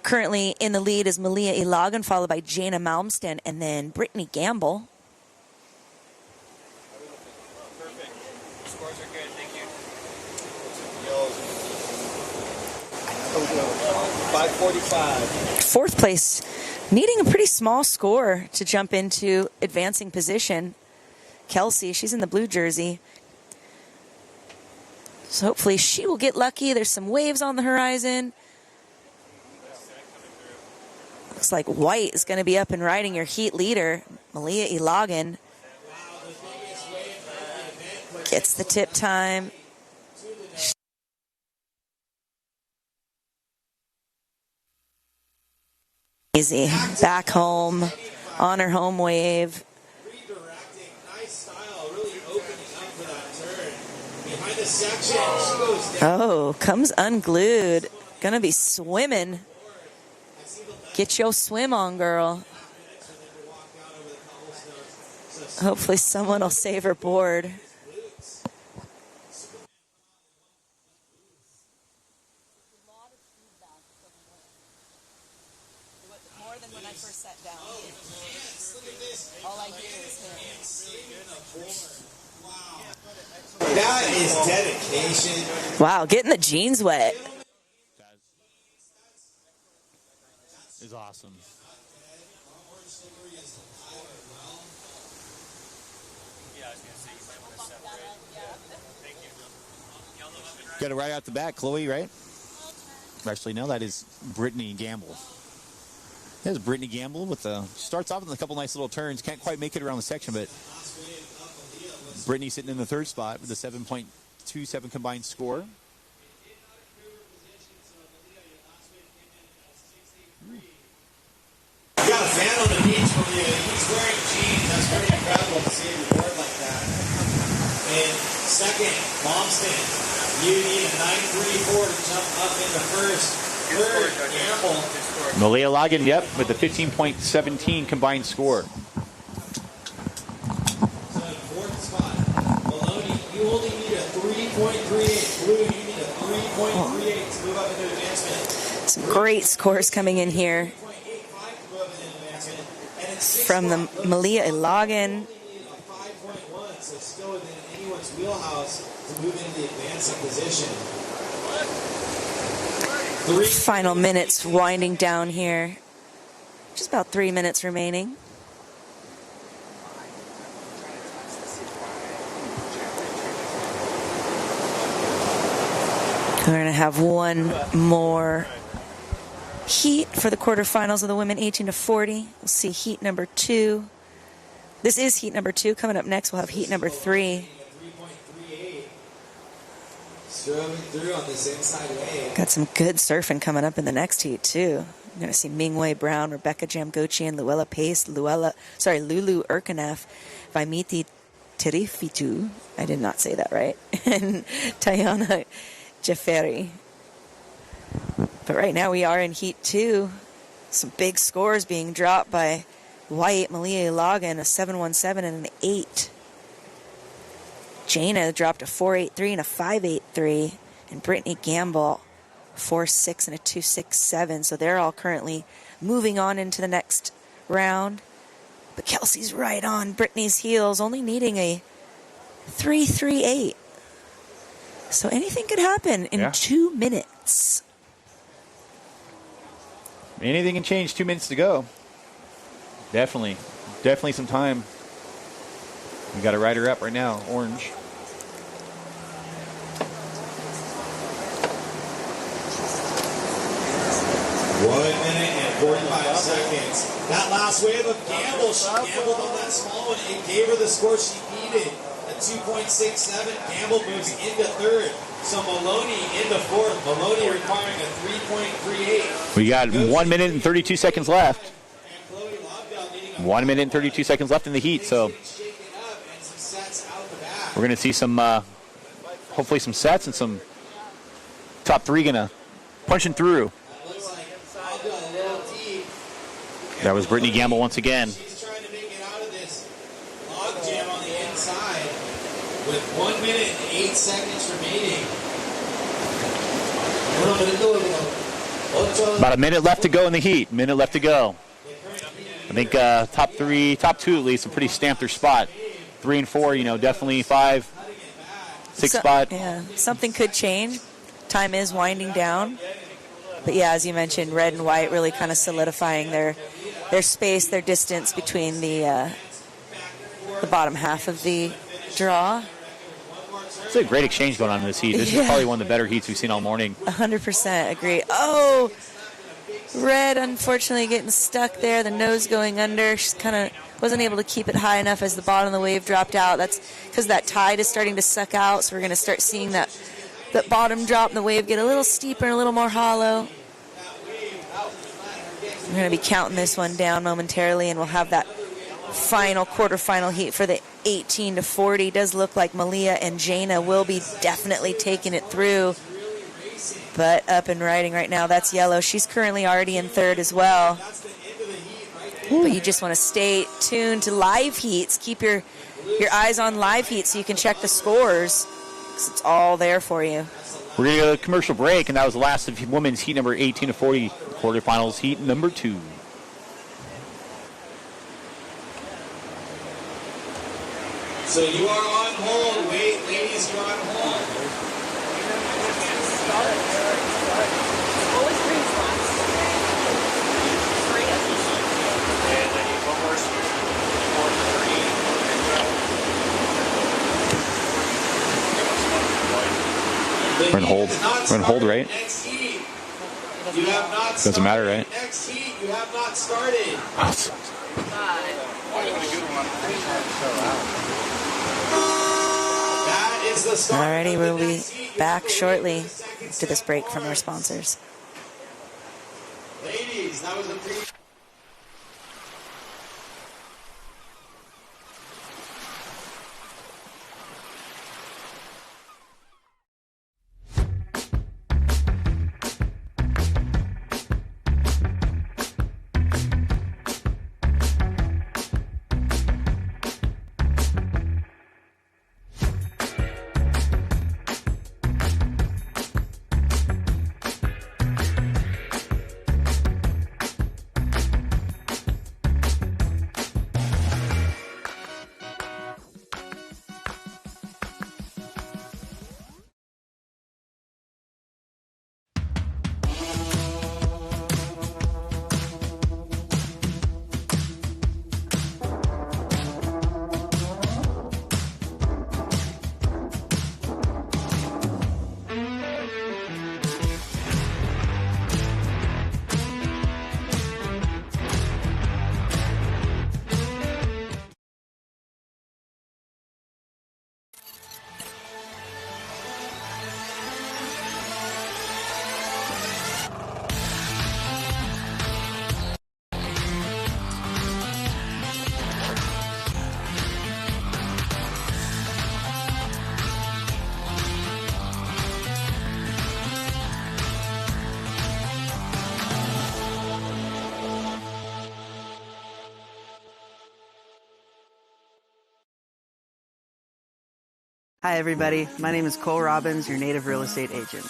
Currently in the lead is Malia Ilagan, followed by Jana Malmsten, and then Brittany Gamble. Perfect. Scores are good. Thank you. 5:45. Fourth place, needing a pretty small score to jump into advancing position. Kelsey, she's in the blue jersey. So hopefully she will get lucky. There's some waves on the horizon. Looks like White is going to be up and riding your heat leader, Malia Ilagan. Gets the tip time. Easy. Back home on her home wave. Redirecting, nice style, really opening up for that turn. Behind the section, she goes down. Oh, comes unglued. Gonna be swimming. Get your swim on, girl. Hopefully someone will save her board. More than when I first sat down. All I hear is him. That is dedication. Wow, getting the jeans wet. Is awesome. Got it right out the back, Chloe, right? Actually, no, that is Brittany Gamble. There's Brittany Gamble with starts off with a couple nice little turns. Can't quite make it around the section, but Brittany sitting in the third spot with a 7.27 combined score. You got a fan on the beach from you. He's wearing jeans. That's pretty incredible to see a report like that. And second, Momston, you need a 9.34 to jump up into first. Third, Gamble. Malia Ilagan, yep, with the 15.17 combined score. So in fourth spot, Maloney, you only need a 3.38. Blue, you need a 3.38 to move up into advancement. Some great scores coming in here from the Malia Ilagan. So still within anyone's wheelhouse to move into the advancing position. Final minutes winding down here. Just about 3 minutes remaining. We're going to have one more heat for the quarterfinals of the women 18 to 40. We'll see heat number 2. This is heat number 2. Coming up next, we'll have heat number 3. 3.38. Strolling through on this inside wave. Got some good surfing coming up in the next heat, too. You're going to see Mingwei Brown, Rebecca Jamgochian, Luella Pace, Lulu Urkanev, Vaimiti Terifitu, I did not say that right, and Tayana Jefferi. But right now we are in Heat 2. Some big scores being dropped by White, Malia Logan, a 7.17 and an 8. Jaina dropped a 4.83 and a 5.83. And Brittany Gamble, 4.6 and a 2.67. So they're all currently moving on into the next round. But Kelsey's right on Brittany's heels, only needing a 3.38. So anything could happen in 2 minutes. Anything can change. 2 minutes to go. Definitely some time. We got a rider up right now, orange. One minute and 45 seconds. That last wave of Gamble, she gambled on that small one. It gave her the score she needed. A 2.67. Gamble moves into third. So Maloney into fourth. Maloney requiring a 3.38. We got 1 minute and 32 seconds left. 1 minute and 32 seconds left in the heat, so we're going to see some, hopefully some sets and some top three going to punching through. That was Brittany Gamble once again. She's trying to make it out of this log jam on the inside with 1 minute and 8 seconds remaining. About a minute left to go in the heat. Minute left to go. I think top two at least, have pretty stamped their spot. 3 and 4, definitely 5, 6 spot. Yeah, something could change. Time is winding down. But yeah, as you mentioned, red and white really kind of solidifying their space, their distance between the bottom half of the draw. It's a great exchange going on in this heat. This is probably one of the better heats we've seen all morning. 100% agree. Oh, red unfortunately getting stuck there, the nose going under. She kind of wasn't able to keep it high enough as the bottom of the wave dropped out. That's because that tide is starting to suck out, so we're going to start seeing that bottom drop and the wave get a little steeper and a little more hollow. We're going to be counting this one down momentarily, and we'll have that final quarterfinal heat for the 18 to 40. Does look like Malia and Jaina will be definitely taking it through. But up and riding right now, that's yellow. She's currently already in third as well. But you just want to stay tuned to live heats. Keep your eyes on live heats so you can check the scores, because it's all there for you. We're going to go to a commercial break, and that was the last of women's heat number 18 to 40, quarterfinals heat number 2. So you are on hold. Wait, ladies, you're on hold. What was Green's last? 3. And I need one more switch. 4 3. We're in hold. We're in hold, right? Next heat, you have not started. Doesn't matter, right? Next heat, you have not started. That is the start. Alrighty, we'll be back shortly to this break from our sponsors. Ladies, that was a pretty... Hi, everybody. My name is Cole Robbins, your native real estate agent.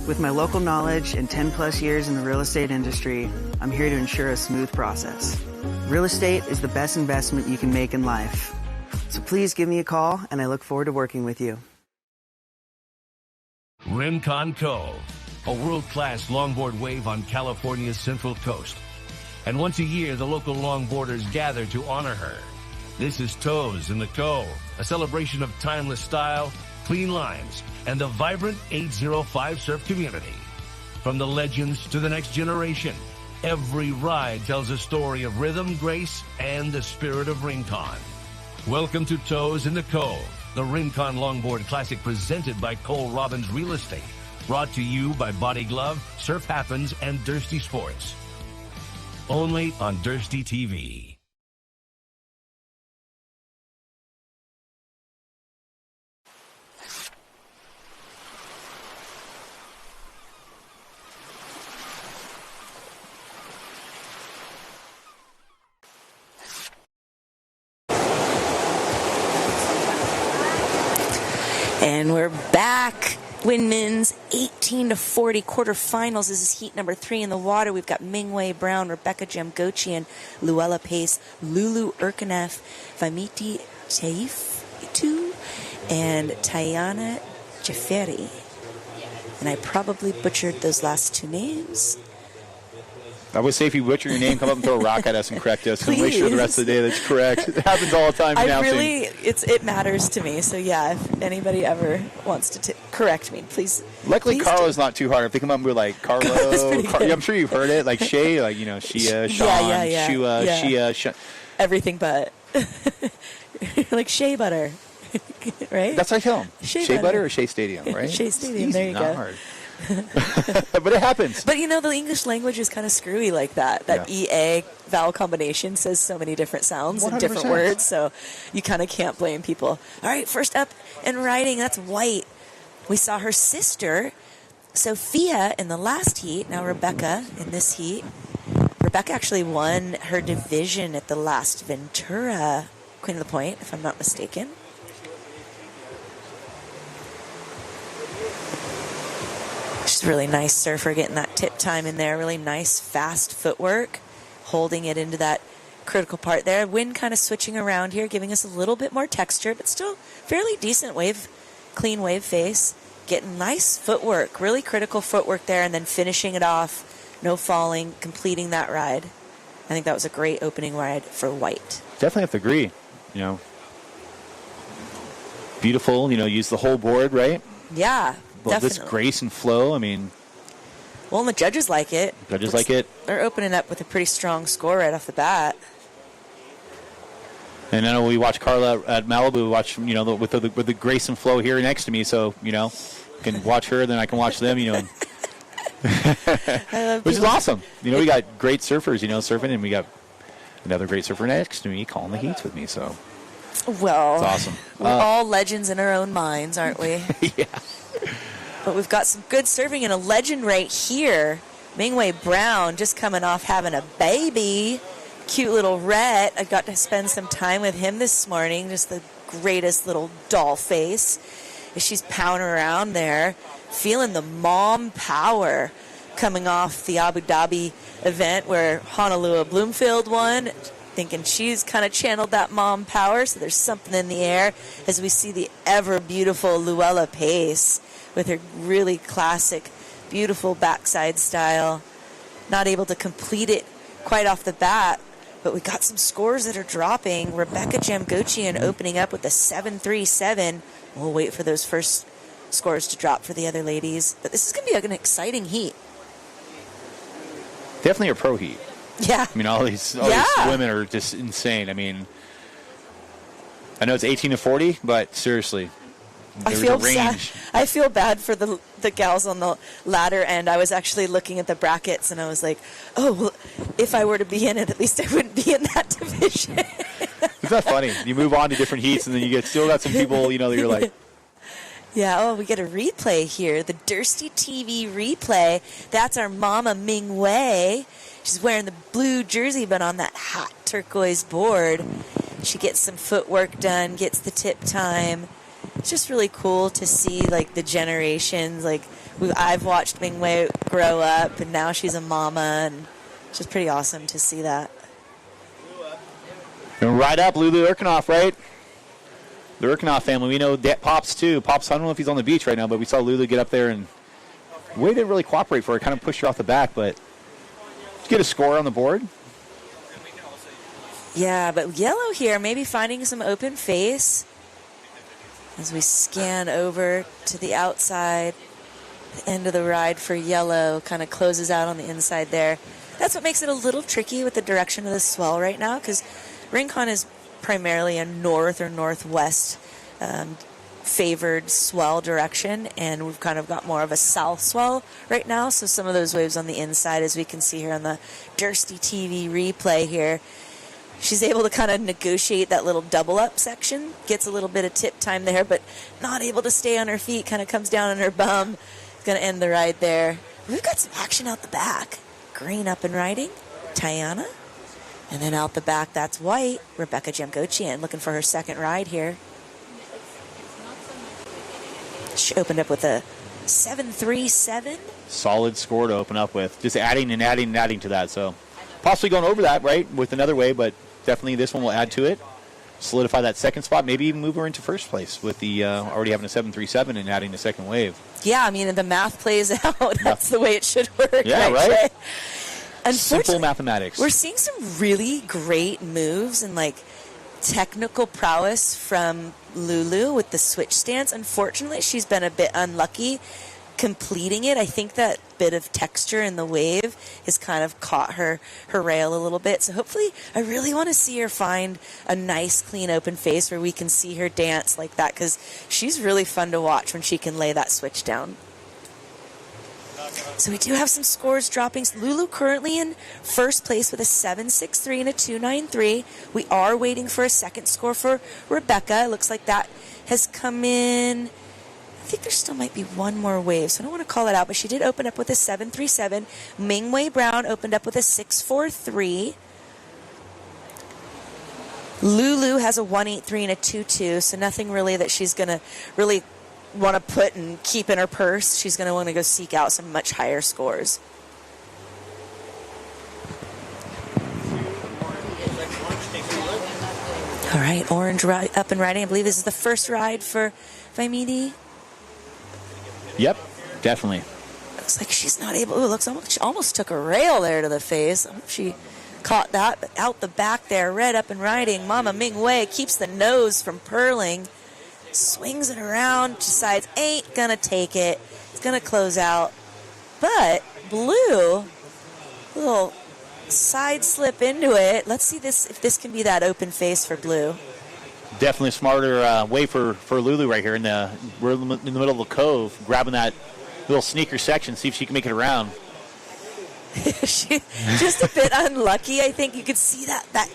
With my local knowledge and 10 plus years in the real estate industry, I'm here to ensure a smooth process. Real estate is the best investment you can make in life. So please give me a call, and I look forward to working with you. Rincon Cove, a world-class longboard wave on California's Central Coast. And once a year, the local longboarders gather to honor her. This is Toes in the Cove, a celebration of timeless style, clean lines, and the vibrant 805 surf community. From the legends to the next generation, every ride tells a story of rhythm, grace, and the spirit of Rincon. Welcome to Toes in the Cove, the Rincon Longboard Classic presented by Cole Robbins Real Estate. Brought to you by Body Glove, Surf Happens, and Dursty Sports. Only on Dursty TV. And we're back. Winmen's 18-40 quarterfinals. This is heat number 3 in the water. We've got Mingwei Brown, Rebecca Jamgochian, Luella Pace, Lulu Urkanev, Famiti Taifu, and Tayana Jaferi. And I probably butchered those last 2 names. I would say if you butcher your name, come up and throw a rock at us and correct us. And make sure the rest of the day that's correct. It happens all the time. It matters to me. So yeah, if anybody ever wants to correct me, please. Luckily, please Carla's do. not too hard. If they come up and be like, Carlo, yeah, I'm sure you've heard it. Like Shay, like, Shia, Sean, Shua, Shia. Everything but. Like Shea Butter. Right? That's how I tell them. Shea Butter or Shea Stadium, right? Shea Stadium, Easy, there you not go. Hard. But it happens. But the English language is kind of screwy like that. That EA vowel combination says so many different sounds and different 100%. words, so you kind of can't blame people. All right, first up in riding, that's White. We saw her sister, Sophia, in the last heat. Now Rebecca in this heat. Rebecca actually won her division at the last Ventura Queen of the Point, if I'm not mistaken. She's a really nice surfer, getting that tip time in there. Really nice, fast footwork, holding it into that critical part there. Wind kind of switching around here, giving us a little bit more texture, but still fairly decent wave, clean wave face. Getting nice footwork, really critical footwork there, and then finishing it off, no falling, completing that ride. I think that was a great opening ride for White. Definitely have to agree. Beautiful, use the whole board, right? Yeah. Well, definitely. this grace and flow, Well, and the judges like it. like it. They're opening up with a pretty strong score right off the bat. And I know we watch Carla at Malibu, watch, with the grace and flow here next to me, so, can watch her, then I can watch them, Which is awesome. We got great surfers, surfing, and we got another great surfer next to me calling the heats with me, so. Well, it's awesome. We're all legends in our own minds, aren't we? Yeah. But we've got some good surfing and a legend right here. Mingwei Brown just coming off having a baby. Cute little Rhett. I got to spend some time with him this morning. Just the greatest little doll face. As she's pounding around there, feeling the mom power coming off the Abu Dhabi event where Honolulu Bloomfield won. Thinking she's kind of channeled that mom power, so there's something in the air as we see the ever beautiful Luella Pace with her really classic, beautiful backside style. Not able to complete it quite off the bat, but we got some scores that are dropping. Rebecca Jamgochian opening up with a 7.37. We'll wait for those first scores to drop for the other ladies, but this is going to be an exciting heat. Definitely a pro heat. Yeah. All these women are just insane. I know it's 18-40, but seriously, there's a range. I feel bad for the gals on the ladder end. I was actually looking at the brackets, and I was like, oh, well, if I were to be in it, at least I wouldn't be in that division. It's not funny. You move on to different heats, and then you still got some people, that you're like. Yeah, we get a replay here. The Dursty TV replay. That's our mama Ming Wei. She's wearing the blue jersey, but on that hot turquoise board. She gets some footwork done, gets the tip time. it's just really cool to see like the generations. Like I've watched Ming Wei grow up, and now she's a mama, and it's just pretty awesome to see that. And right up, Lulu Urkinoff, right? The Urkinoff family. We know Pops, too. Pops, I don't know if he's on the beach right now, but we saw Lulu get up there, and Wei didn't really cooperate for her. Kind of pushed her off the back, but get a score on the board. Yeah, but Yellow here maybe finding some open face as we scan over to the outside. The end of the ride for Yellow kind of closes out on the inside there. That's what makes it a little tricky with the direction of the swell right now, because Rincon is primarily a north or northwest favored swell direction, and we've kind of got more of a south swell right now, so some of those waves on the inside, as we can see here on the Dursty TV replay here, she's able to kind of negotiate that little double up section, gets a little bit of tip time there, but not able to stay on her feet, kind of comes down on her bum. Going to end the ride there. We've got some action out the back. Green up and riding, Tiana. And then out the back, that's white, Rebecca Jamgochian, looking for her second ride here. She opened up with a 7.37. Solid score to open up with. Just adding and adding and adding to that. So possibly going over that, right, with another wave, but definitely this one will add to it. Solidify that second spot, maybe even move her into first place with the already having a 7.37 and adding a second wave. Yeah, I mean, the math plays out. That's the way it should work. Yeah, right? Unfortunately, simple mathematics. We're seeing some really great moves and like technical prowess from Lulu with the switch stance. Unfortunately, she's been a bit unlucky completing it. I think that bit of texture in the wave has kind of caught her rail a little bit. So hopefully, I really want to see her find a nice, clean, open face where we can see her dance like that, because she's really fun to watch when she can lay that switch down. So we do have some scores dropping. Lulu currently in first place with a 7.63 and a 2.93. We are waiting for a second score for Rebecca. It looks like that has come in. I think there still might be one more wave, so I don't want to call it out, but she did open up with a 7.37. Ming Wei Brown opened up with a 6.43. Lulu has a 1.83 and a 2.2, so nothing really that she's going to really want to put and keep in her purse. She's going to want to go seek out some much higher scores. All right, Orange up and riding. I believe this is the first ride for Vaimini. Yep, definitely. Looks like she's not able. Ooh, looks almost, she almost took a rail there to the face. I hope she caught that, but out the back there, red up and riding. Mama Ming Wei keeps the nose from purling. Swings it around, decides ain't gonna take it. It's gonna close out. But Blue, little side slip into it. Let's see this if this can be that open face for Blue. Definitely a smarter way for Lulu right here. We're in the middle of the cove, grabbing that little sneaker section, see if she can make it around. She just a bit unlucky. I think you could see that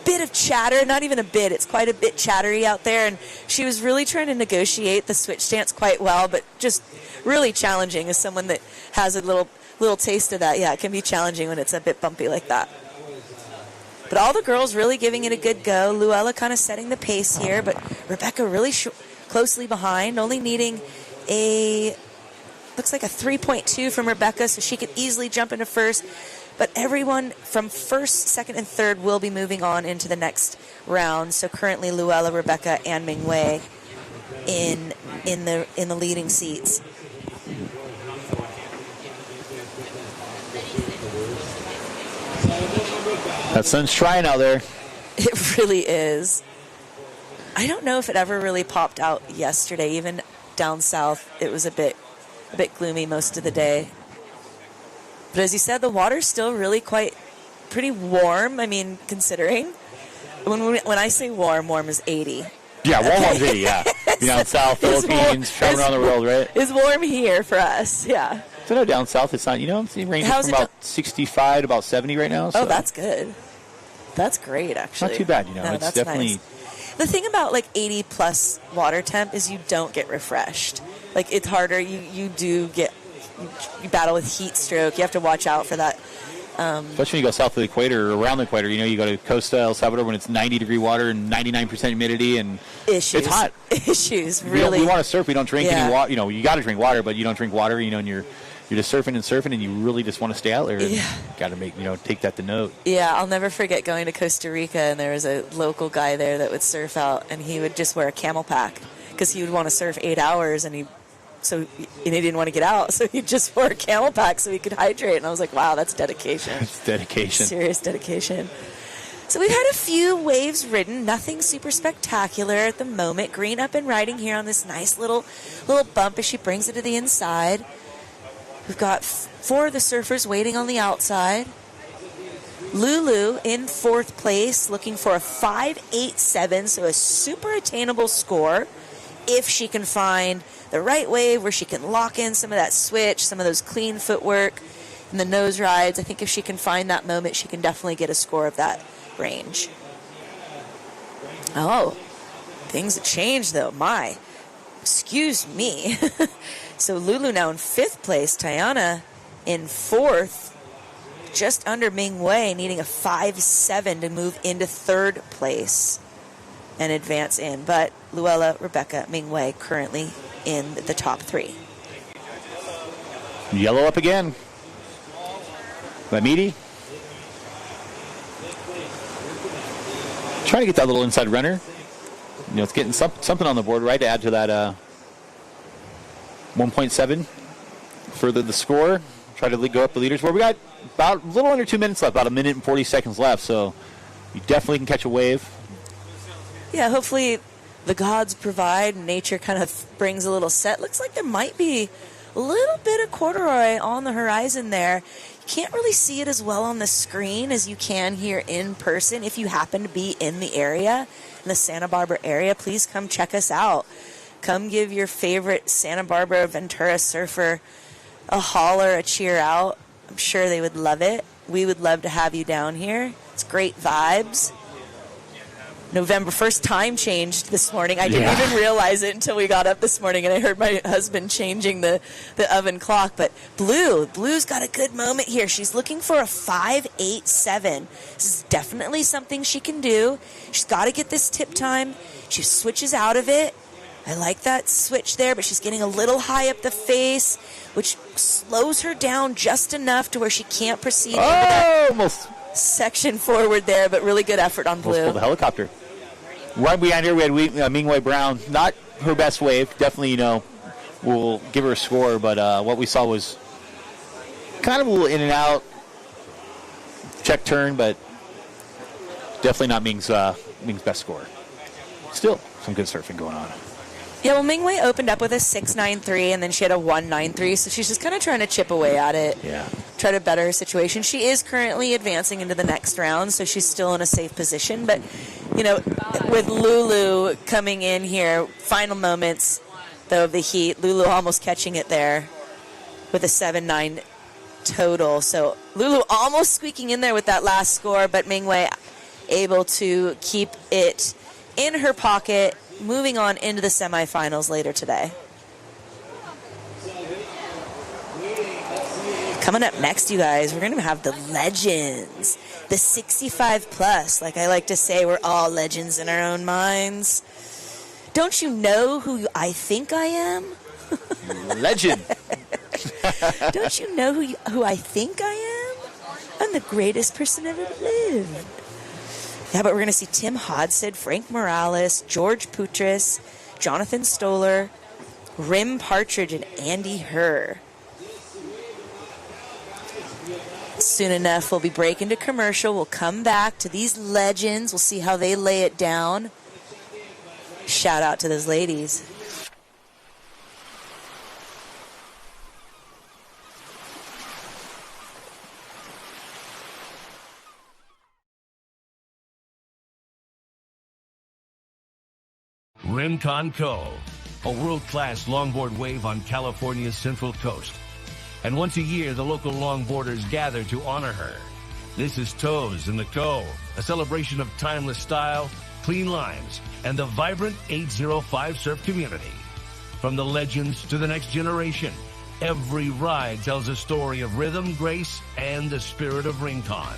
bit of chatter, not even a bit, it's quite a bit chattery out there, and she was really trying to negotiate the switch stance quite well, but just really challenging as someone that has a little taste of that. Yeah, it can be challenging when it's a bit bumpy like that. But all the girls really giving it a good go. Luella kind of setting the pace here, but Rebecca really closely behind, only needing looks like a 3.2 from Rebecca, so she could easily jump into first. But everyone from first, second, and third will be moving on into the next round. So currently, Luella, Rebecca, and Ming Wei in the leading seats. That sun's trying out there. It really is. I don't know if it ever really popped out yesterday. Even down south, it was a bit gloomy most of the day. But as you said, the water's still really pretty warm. I mean, considering when I say warm is 80. Yeah, warm's 80. Yeah, down south, Philippines, traveling around the world, right? It's warm here for us. Yeah. So no, down south it's not. It's ranging from about 65 to about 70 right now. So. Oh, that's good. That's great, actually. Not too bad. No, it's that's definitely. Nice. The thing about 80 plus water temp is you don't get refreshed. It's harder. You do get. You battle with heat stroke. You have to watch out for that Especially when you go south of the equator or around the equator. You go to Costa, El Salvador when it's 90-degree water and 99% humidity, and Issues. it's hot. Issues, really. We want to surf. We don't drink Yeah. any water. You got to drink water, but you don't drink water. And you're just surfing, and you really just want to stay out there. And got to take that to note. Yeah, I'll never forget going to Costa Rica, and there was a local guy there that would surf out, and he would just wear a camel pack because he would want to surf 8 hours, and he didn't want to get out, so he just wore a camel pack so he could hydrate. And I was like, wow, that's dedication. It's dedication. Serious dedication. So we've had a few waves ridden, nothing super spectacular at the moment. Green up and riding here on this nice little bump as she brings it to the inside. We've got 4 of the surfers waiting on the outside. Lulu in 4th place, looking for a 5.87, so a super attainable score if she can find the right wave where she can lock in some of that switch, some of those clean footwork, and the nose rides. I think if she can find that moment, she can definitely get a score of that range. Oh, things have changed, though. Excuse me. So Lulu now in 5th place. Tiana in 4th, just under Ming Wei, needing a 5.7 to move into 3rd place and advance in. But Luella, Rebecca, Ming Wei currently in the top 3. Yellow up again. Lamidi. Trying to get that little inside runner. It's getting something on the board, right, to add to that 1.7 for the score. Try to go up the leaderboard. We got about a little under 2 minutes left, about 1 minute and 40 seconds left, so you definitely can catch a wave. Yeah, hopefully the gods provide, nature kind of brings a little set. Looks like there might be a little bit of corduroy on the horizon there. You can't really see it as well on the screen as you can here in person. If you happen to be in the area, in the Santa Barbara area, please come check us out. Come give your favorite Santa Barbara Ventura surfer a holler, a cheer out. I'm sure they would love it. We would love to have you down here. It's great vibes. November 1st time changed this morning. I didn't even realize it until we got up this morning and I heard my husband changing the oven clock. But Blue's got a good moment here. She's looking for a 5.87. This is definitely something she can do. She's got to get this tip time. She switches out of it. I like that switch there, but she's getting a little high up the face, which slows her down just enough to where she can't proceed into that section forward there, but really good effort on Blue. Almost pulled the helicopter. Right behind here, we had Mingwei Brown. Not her best wave. Definitely, we'll give her a score, but what we saw was kind of a little in and out. Check turn, but definitely not Ming's best score. Still, some good surfing going on. Yeah, well, Mingwei opened up with a 6.93, and then she had a 1.93, so she's just kind of trying to chip away at it. Yeah. Try to better her situation. She is currently advancing into the next round, so she's still in a safe position. But, with Lulu coming in here, final moments, though, of the heat, Lulu almost catching it there with a 7.9 total. So Lulu almost squeaking in there with that last score, but Mingwei able to keep it in her pocket, moving on into the semifinals later today. Coming up next, you guys, we're going to have the legends, the 65 plus. Like I like to say, we're all legends in our own minds. Don't you know who I think I am? Legend. Don't you know who I think I am? I'm the greatest person ever lived. Yeah, but we're going to see Tim Hodson, Frank Morales, George Putris, Jonathan Stoller, Rim Partridge, and Andy Herr. Soon enough, we'll be breaking to commercial. We'll come back to these legends. We'll see how they lay it down. Shout out to those ladies. Rincon Cove, a world-class longboard wave on California's Central Coast. And once a year, the local longboarders gather to honor her. This is Toes in the Cove, a celebration of timeless style, clean lines, and the vibrant 805 surf community. From the legends to the next generation, Every ride tells a story of rhythm, grace, and the spirit of Rincon.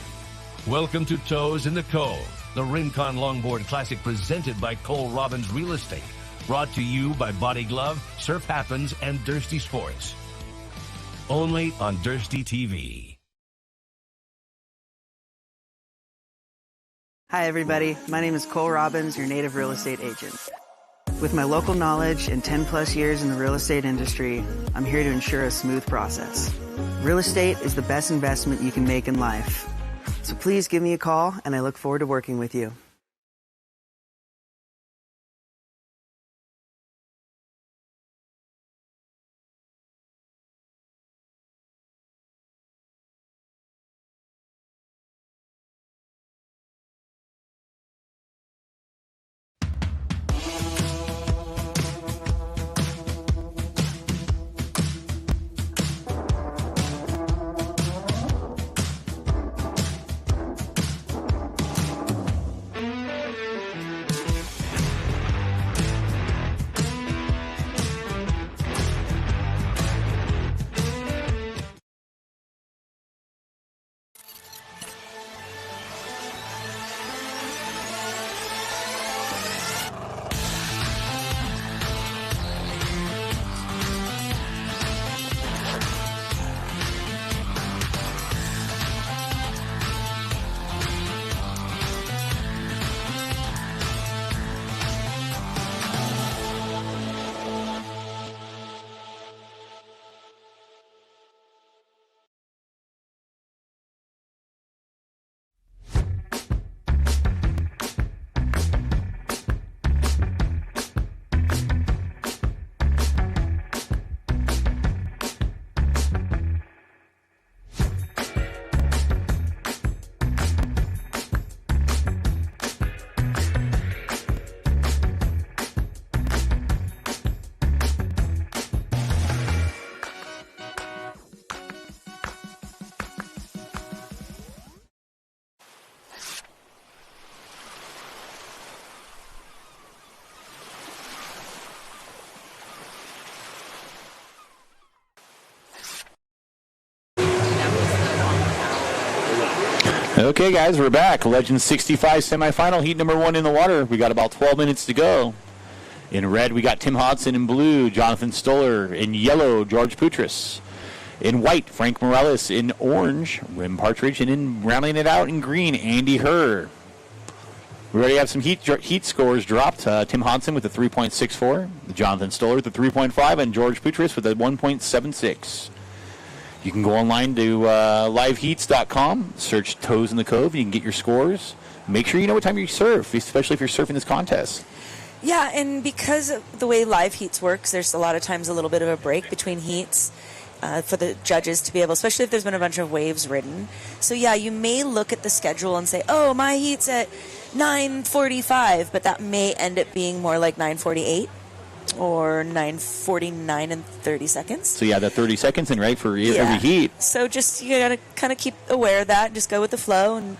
Welcome to Toes in the Cove, the Rincon Longboard Classic presented by Cole Robbins Real Estate. Brought to you by Body Glove, Surf Happens, and Dursty Sports. Only on Dursty TV. Hi, everybody. My name is Cole Robbins, your native real estate agent. With my local knowledge and 10 plus years in the real estate industry, I'm here to ensure a smooth process. Real estate is the best investment you can make in life. So please give me a call, and I look forward to working with you. Okay, guys, we're back. Legends 65 semifinal, heat number 1 in the water. We got about 12 minutes to go. In red, we got Tim Hodson. In blue, Jonathan Stoller. In yellow, George Putris. In white, Frank Morales. In orange, Rim Partridge. And in rounding it out in green, Andy Herr. We already have some heat scores dropped. Tim Hodson with a 3.64, Jonathan Stoller with a 3.5, and George Putris with a 1.76. You can go online to liveheats.com, search Toes in the Cove. You can get your scores. Make sure you know what time you surf, especially if you're surfing this contest. Yeah, and because of the way live heats works, there's a lot of times a little bit of a break between heats for the judges to be able, especially if there's been a bunch of waves ridden. So yeah, you may look at the schedule and say, oh, my heat's at 9:45, but that may end up being more like 9:48. Or 9:49 and 30 seconds. So yeah, that 30 seconds in, right, for every heat. So just, you got to kind of keep aware of that. Just go with the flow, and,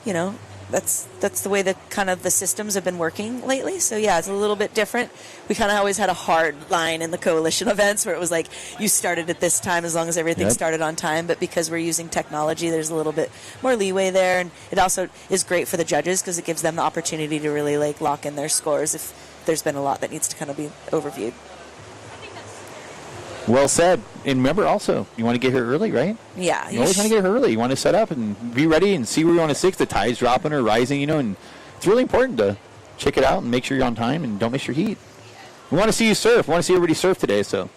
you know, that's the way that kind of the systems have been working lately. So yeah, it's a little bit different. We kind of always had a hard line in the coalition events where it was like, you started at this time as long as everything started on time. But because we're using technology, there's a little bit more leeway there. And it also is great for the judges because it gives them the opportunity to really, like, lock in their scores if there's been a lot that needs to kind of be overviewed. Well said. And remember also, you want to get here early, right? Yeah. You always want to get here early. You want to set up and be ready and see where you want to sit. The tide's dropping or rising, you know, and it's really important to check it out and make sure you're on time and don't miss your heat. We want to see you surf. We want to see everybody surf today, so.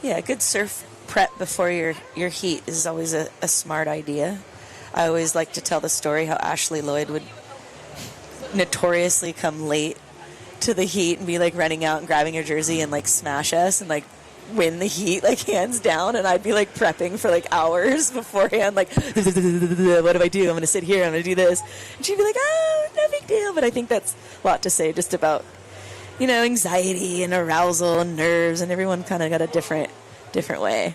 Yeah, a good surf prep before your heat is always a smart idea. I always like to tell the story how Ashley Lloyd would notoriously come late to the heat and be like running out and grabbing her jersey and like smash us and like win the heat like hands down, and I'd be like prepping for like hours beforehand, like what do I do? I'm going to sit here, I'm going to do this, and she'd be like, oh, no big deal. But I think that's a lot to say just about, you know, anxiety and arousal and nerves, and everyone kind of got a different way.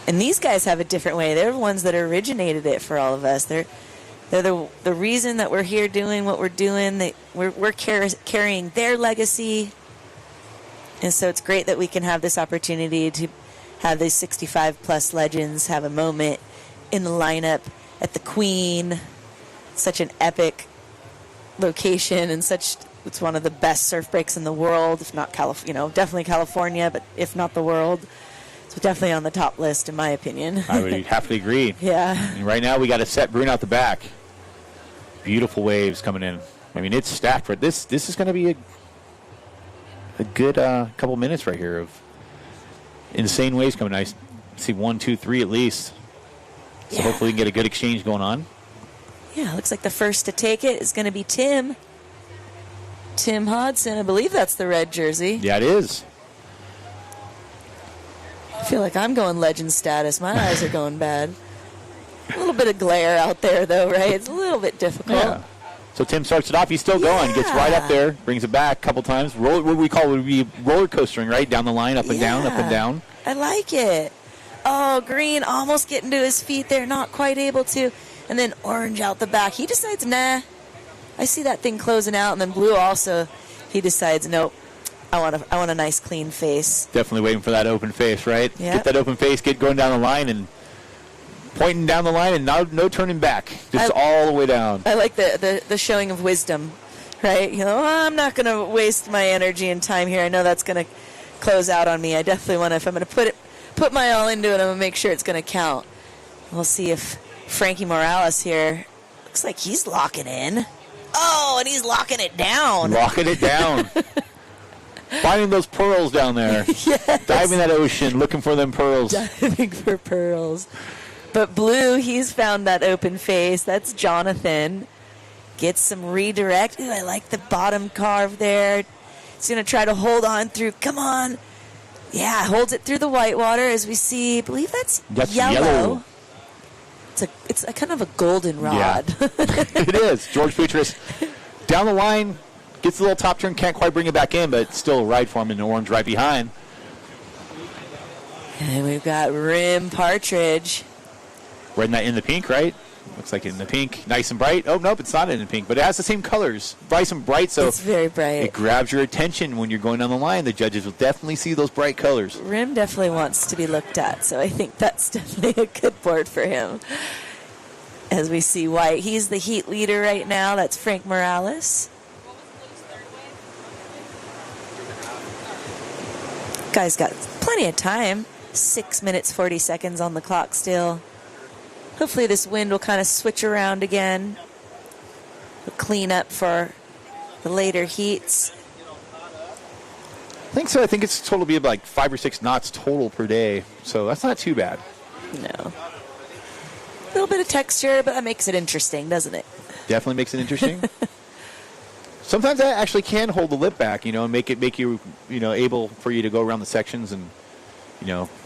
And these guys have a different way. They're the ones that originated it for all of us. They're the reason that we're here doing what we're doing. We're carrying their legacy. And so it's great that we can have this opportunity to have these 65-plus legends have a moment in the lineup at the Queen. Such an epic location and it's one of the best surf breaks in the world, if not definitely California, but if not the world. So definitely on the top list, in my opinion. I would have to agree. Yeah. And right now we got a set Bruin out the back. Beautiful waves coming in. I mean, it's stacked. But this is going to be a good couple minutes right here of insane waves coming. I see 1, 2, 3 at least. So hopefully we can get a good exchange going on. Yeah, looks like the first to take it is going to be Tim Hodson. I believe that's the red jersey. Yeah, it is. I feel like I'm going legend status. My eyes are going bad. A little bit of glare out there, though, right? It's a little bit difficult. Yeah. So Tim starts it off. He's still going. Gets right up there. Brings it back a couple times. What we call would be roller coastering, right? Down the line, up and down, up and down. I like it. Oh, green almost getting to his feet there. Not quite able to. And then orange out the back. He decides, nah. I see that thing closing out. And then blue also, he decides, nope. I want a nice clean face. Definitely waiting for that open face, right? Yep. Get that open face, get going down the line and pointing down the line and no turning back. Just all the way down. I like the showing of wisdom, right? I'm not going to waste my energy and time here. I know that's going to close out on me. I definitely want to, if I'm going to put my all into it, I'm going to make sure it's going to count. We'll see if Frankie Morales here, looks like he's locking in. Oh, and he's locking it down. Locking it down. Finding those pearls down there. Yes. Diving that ocean, looking for them pearls. Diving for pearls. But blue, he's found that open face. That's Jonathan. Gets some redirect. Ooh, I like the bottom carve there. He's going to try to hold on through. Come on. Yeah, holds it through the whitewater as we see. I believe that's yellow. It's a kind of a golden rod. Yeah. It is. George Futris down the line. Gets a little top turn, can't quite bring it back in, but still a ride for him in the orange right behind. And we've got Rim Partridge. Red that in the pink, right? Looks like in the pink. Nice and bright. Oh, nope, it's not in the pink, but it has the same colors. Nice and bright, so it's very bright. It grabs your attention when you're going down the line. The judges will definitely see those bright colors. Rim definitely wants to be looked at, so I think that's definitely a good board for him. As we see white, he's the heat leader right now. That's Frank Morales. Guy's got plenty of time. 6 minutes, 40 seconds on the clock still. Hopefully this wind will kind of switch around again. We'll clean up for the later heats. I think so. I think it's total be like 5 or 6 knots total per day. So that's not too bad. No. A little bit of texture, but that makes it interesting, doesn't it? Definitely makes it interesting. Sometimes that actually can hold the lip back, and make you, able for you to go around the sections and,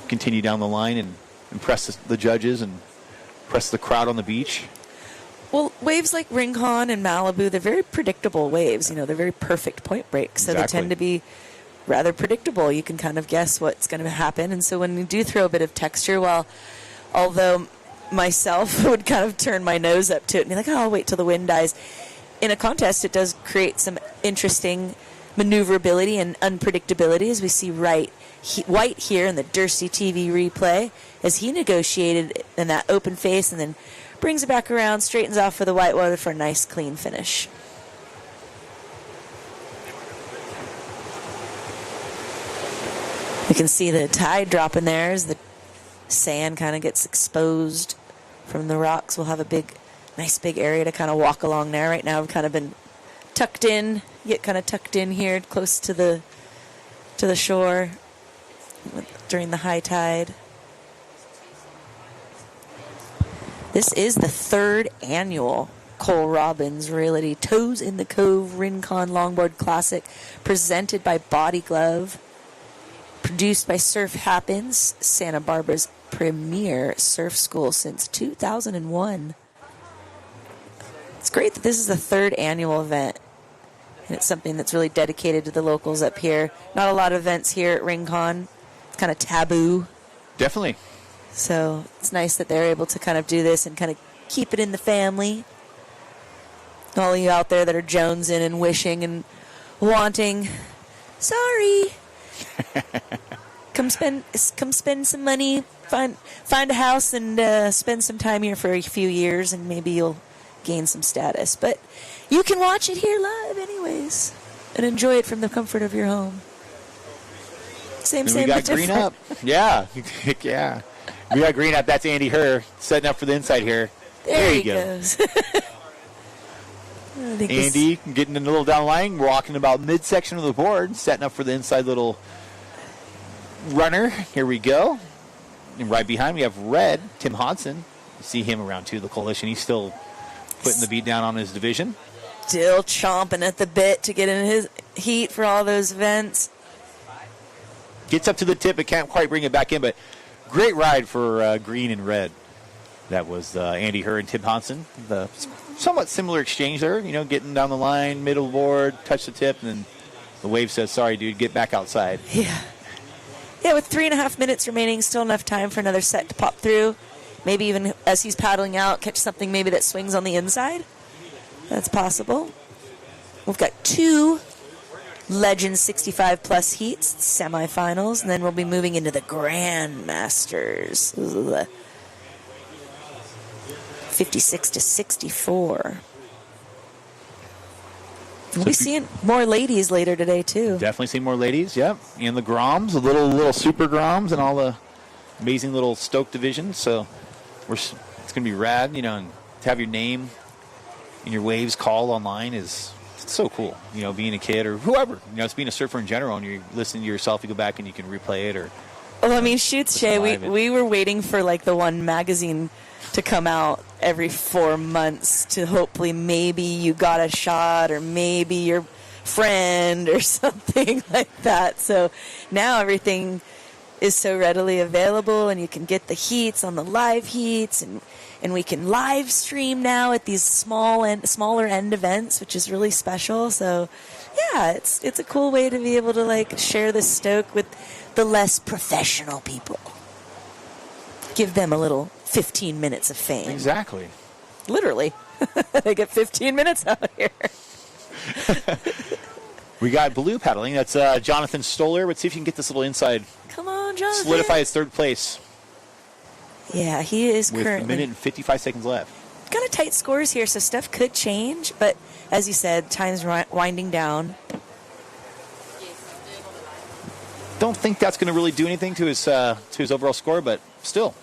continue down the line and impress the judges and impress the crowd on the beach. Well, waves like Rincon and Malibu, they're very predictable waves. They're very perfect point breaks, so Exactly. they tend to be rather predictable. You can kind of guess what's going to happen, and so when you do throw a bit of texture, although myself would kind of turn my nose up to it and be like, oh, I'll wait till the wind dies. In a contest, it does create some interesting maneuverability and unpredictability, as we see White here in the Dursey TV replay, as he negotiated in that open face and then brings it back around, straightens off for the whitewater for a nice, clean finish. We can see the tide dropping there as the sand kind of gets exposed from the rocks. We'll have a nice big area to kind of walk along there. Right now we've kind of been tucked in here close to the shore during the high tide. This is the 3rd annual Cole Robbins Realty Toes in the Cove Rincon Longboard Classic, presented by Body Glove, produced by Surf Happens, Santa Barbara's premier surf school since 2001. It's great that this is the 3rd annual event, and it's something that's really dedicated to the locals up here. Not a lot of events here at Rincon. It's kind of taboo. Definitely. So it's nice that they're able to kind of do this and kind of keep it in the family. All of you out there that are jonesing and wishing and wanting, sorry. Come spend some money, find a house, and spend some time here for a few years, and maybe you'll gain some status. But you can watch it here live anyways and enjoy it from the comfort of your home. Same, We got but Green different. up. Yeah. Yeah. We got Green up. That's Andy Herr setting up for the inside here. There he you go. goes. I think this- Andy getting in a little down the line, walking about midsection of the board, setting up for the inside little runner. Here we go. And right behind we have Red, Tim Hodson. You see him around too, the coalition. He's still putting the beat down on his division. still chomping at the bit to get in his heat for all those events. Gets up to the tip, but can't quite bring it back in. But great ride for Green and Red. That was Andy Herr and Tim Hodson. The somewhat similar exchange there, getting down the line, middle board, touch the tip, and then the wave says, sorry, dude, get back outside. Yeah. Yeah, with 3.5 minutes remaining, still enough time for another set to pop through. Maybe even as he's paddling out, catch something maybe that swings on the inside. That's possible. We've got 2 Legends 65-plus heats, semifinals, and then we'll be moving into the Grandmasters. 56-64. We'll be seeing more ladies later today, too. Definitely see more ladies, yep. And the Groms, the little super Groms, and all the amazing little Stoke divisions. So it's going to be rad, and to have your name and your waves called online is so cool. Being a kid or whoever, it's being a surfer in general, and you're listening to yourself, you go back and you can replay it. Or well, I mean, shoots, Shay, we were waiting for the one magazine to come out every 4 months to hopefully maybe you got a shot or maybe your friend or something like that. So now everything is so readily available, and you can get the heats on the live heats, and we can live stream now at these smaller end events, which is really special. So yeah, it's a cool way to be able to share the Stoke with the less professional people. Give them a little 15 minutes of fame. exactly. Literally. They get 15 minutes out here. We got blue paddling. That's Jonathan Stoller. Let's see if you can get this little inside. Come on, Jonathan. Solidify his third place Yeah, he is with currently. a minute and 55 seconds left. Kind of tight scores here, so stuff could change. But as you said, time's winding down. Don't think that's going to really do anything to his overall score, but still,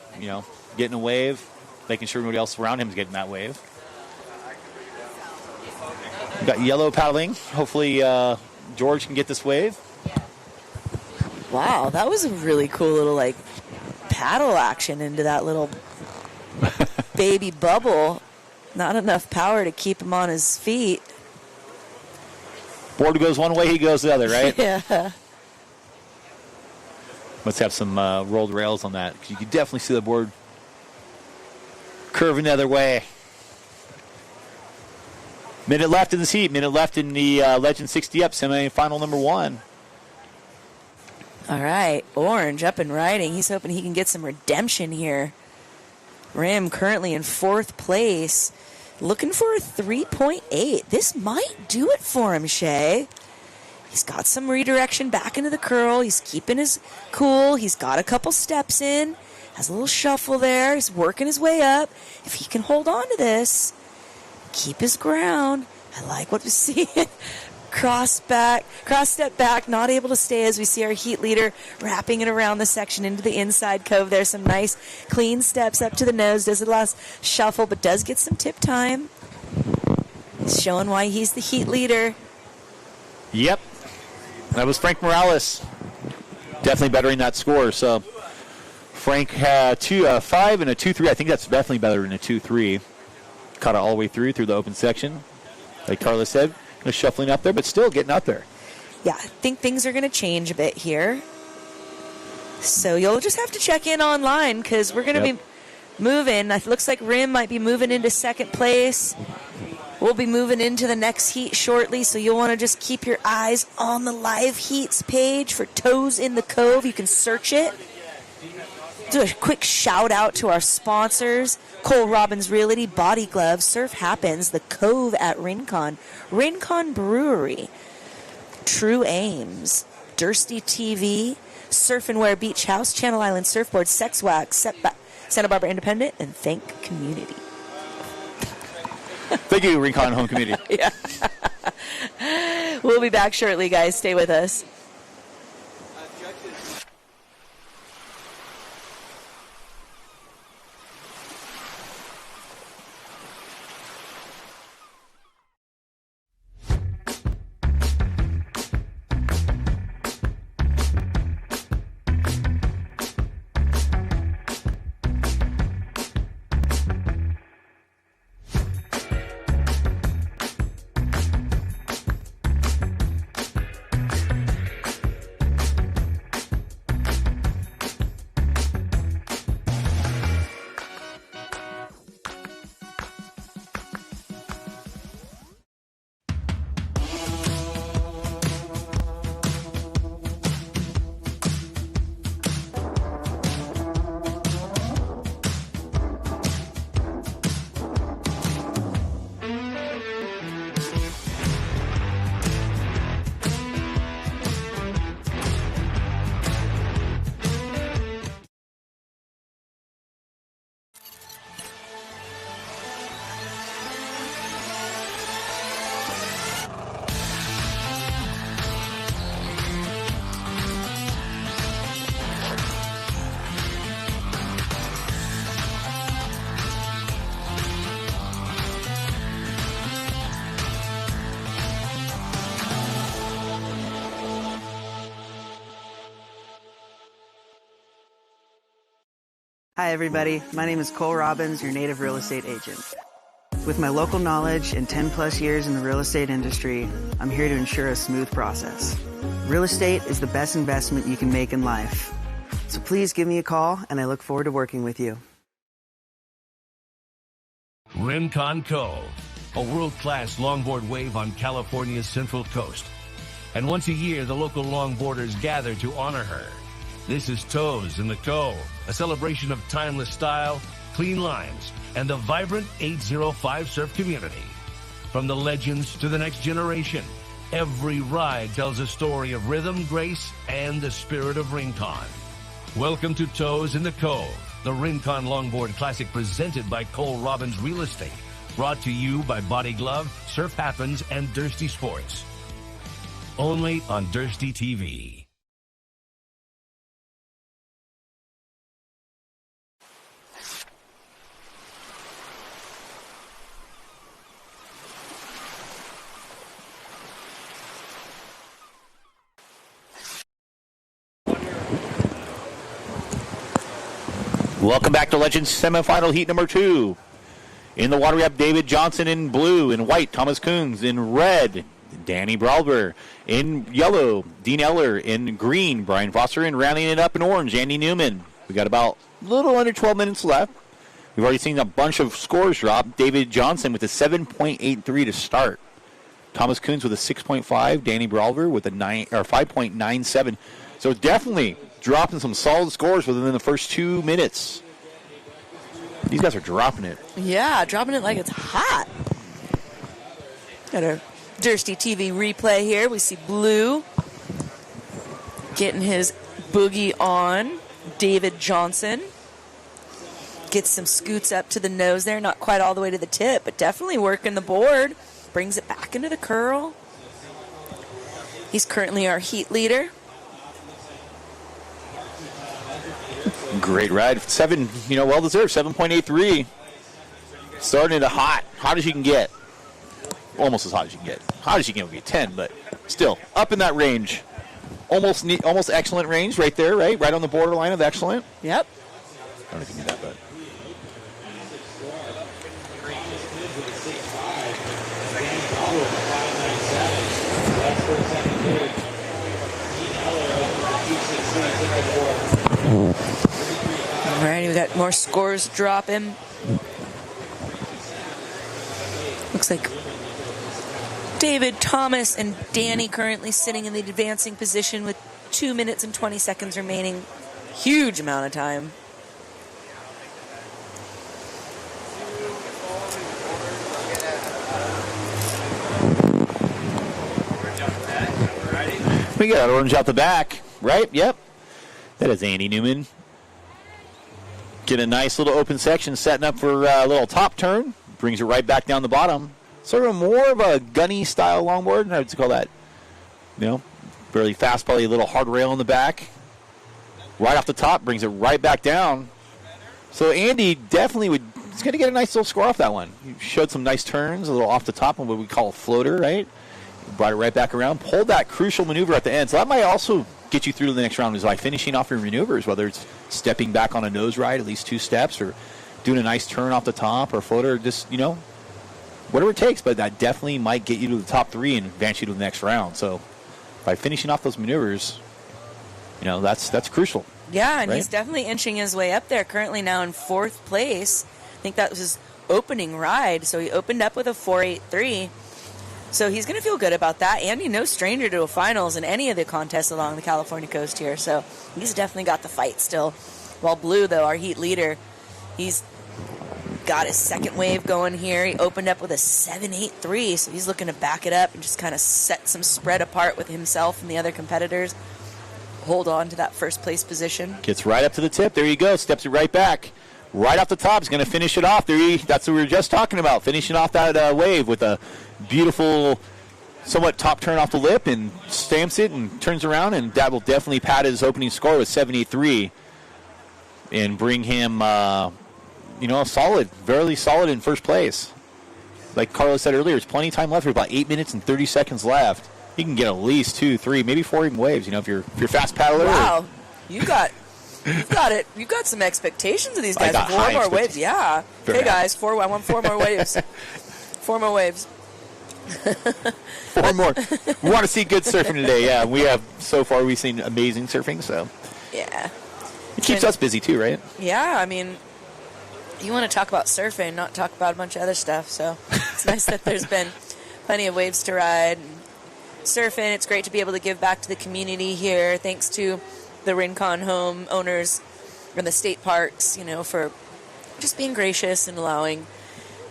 getting a wave, making sure everybody else around him is getting that wave. We've got yellow paddling. Hopefully George can get this wave. Wow, that was a really cool little paddle action into that little baby bubble. Not enough power to keep him on his feet. Board goes one way, he goes the other, right? Yeah. Let's have some rolled rails on that, because you can definitely see the board curving the other way. Minute left in this heat. Minute left in the Legend 60 Up semi-final number 1. All right, Orange up and riding. He's hoping he can get some redemption here. Rim currently in 4th place, looking for a 3.8. This might do it for him, Shay. He's got some redirection back into the curl. He's keeping his cool. He's got a couple steps in. Has a little shuffle there. He's working his way up. If he can hold on to this, keep his ground. I like what we're seeing. Cross step back, not able to stay as we see our heat leader wrapping it around the section into the inside cove. There's some nice clean steps up to the nose. Does a last shuffle, but does get some tip time. He's showing why he's the heat leader. Yep. That was Frank Morales. Definitely bettering that score. So Frank had 5 and a 2-3. I think that's definitely better than a 2-3. Caught it all the way through the open section. Like Carla said, shuffling up there, but still getting up there. Yeah, I think things are going to change a bit here. So you'll just have to check in online, because we're going to be moving. It looks like Rim might be moving into 2nd place. We'll be moving into the next heat shortly, so you'll want to just keep your eyes on the live heats page for Toes in the Cove. You can search it. Do a quick shout out to our sponsors: Cole Robbins Realty, Body Gloves, Surf Happens, the Cove at Rincon, Rincon Brewery, True Ames, Dursty TV, Surf and Wear Beach House, Channel Island Surfboard, Sex Wax, Santa Barbara Independent, and Thank Community. Thank you, Rincon Home Community. Yeah. We'll be back shortly, guys. Stay with us. Hi, everybody. My name is Cole Robbins, your native real estate agent. With my local knowledge and 10 plus years in the real estate industry, I'm here to ensure a smooth process. Real estate is the best investment you can make in life. So please give me a call, and I look forward to working with you. Rincon Cove, a world-class longboard wave on California's Central Coast. And once a year, the local longboarders gather to honor her. This is Toes in the Cove, a celebration of timeless style, clean lines, and the vibrant 805 surf community. From the legends to the next generation, every ride tells a story of rhythm, grace, and the spirit of Rincon. Welcome to Toes in the Cove, the Rincon Longboard Classic presented by Cole Robbins Real Estate, brought to you by Body Glove, Surf Happens, and Dursty Sports. Only on Dursty TV. Welcome back to Legends semifinal heat number 2. In the water we have David Johnson in blue. In white, Thomas Coons. In red, Danny Bralber. In yellow, Dean Eller. In green, Brian Foster. And rounding it up in orange, Andy Newman. We got about a little under 12 minutes left. We've already seen a bunch of scores drop. David Johnson with a 7.83 to start. Thomas Coons with a 6.5. Danny Bralber with a 5.97. So definitely dropping some solid scores within the first 2 minutes. These guys are dropping it. Yeah, dropping it like it's hot. Got a Dursty TV replay here. We see Blue getting his boogie on. David Johnson gets some scoots up to the nose there. Not quite all the way to the tip, but definitely working the board. Brings it back into the curl. He's currently our heat leader. Great ride. Well deserved. 7.83. Starting at hot as you can get. Almost as hot as you can get. Hot as you can get 10, but still up in that range. Almost excellent range right there, right? Right on the borderline of excellent. Yep. I don't know if you can do that, but. Alrighty, we got more scores dropping. Looks like David, Thomas, and Danny currently sitting in the advancing position with 2 minutes and 20 seconds remaining. Huge amount of time. We got orange out the back, right? Yep. That is Andy Newman. Get a nice little open section, setting up for a little top turn. Brings it right back down the bottom. Sort of more of a gunny style longboard. I would call that, fairly fast, probably a little hard rail in the back. Right off the top, brings it right back down. So Andy definitely he's going to get a nice little score off that one. He showed some nice turns, a little off the top on what we call a floater, right? Brought it right back around, pulled that crucial maneuver at the end. So that might also get you through to the next round, is like finishing off your maneuvers, whether it's stepping back on a nose ride at least 2 steps, or doing a nice turn off the top, or floater, just, whatever it takes. But that definitely might get you to the top 3 and advance you to the next round. So by finishing off those maneuvers, that's crucial. Yeah, and right? He's definitely inching his way up there. Currently now in 4th place. I think that was his opening ride. So he opened up with a 4.83. So he's going to feel good about that. Andy, no stranger to a finals in any of the contests along the California coast here. So he's definitely got the fight still. While Blue, though, our heat leader, he's got his second wave going here. He opened up with a 7.83. So he's looking to back it up and just kind of set some spread apart with himself and the other competitors. Hold on to that first place position. Gets right up to the tip. There you go. Steps it right back. Right off the top. He's going to finish it off. That's what we were just talking about. Finishing off that wave with a beautiful, somewhat top turn off the lip, and stamps it and turns around, and that will definitely pad his opening score with 73 and bring him, solid, very solid in first place. Like Carlos said earlier, there's plenty of time left. There's about 8 minutes and 30 seconds left. You can get at least 2, 3, maybe 4 even waves. If you're fast paddler. Wow, you've got it. You've got some expectations of these guys. 4 more waves. Yeah. Hey guys, I want 4 more waves. 4 more waves. 4 more. We want to see good surfing today. Yeah, we've seen amazing surfing. So yeah, it keeps us busy too, right? Yeah, I mean, you want to talk about surfing, not talk about a bunch of other stuff. So it's nice that there's been plenty of waves to ride. And surfing, it's great to be able to give back to the community here. Thanks to the Rincon home owners and the state parks, for just being gracious and allowing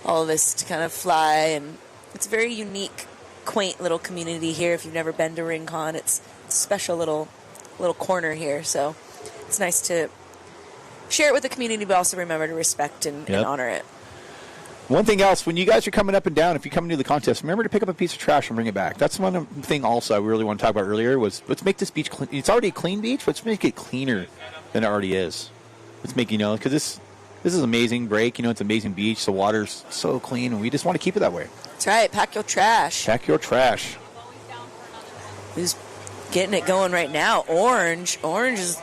all of this to kind of fly. And it's a very unique, quaint little community here. If you've never been to Rincon, it's a special little corner here. So it's nice to share it with the community, but also remember to respect and honor it. One thing else, when you guys are coming up and down, if you come into the contest, remember to pick up a piece of trash and bring it back. That's one thing also I really want to talk about earlier was let's make this beach clean. It's already a clean beach, but let's make it cleaner than it already is. Let's make, because this is an amazing break. It's an amazing beach. The water's so clean, and we just want to keep it that way. That's right. Pack your trash. Pack your trash. Who's getting it going right now? Orange is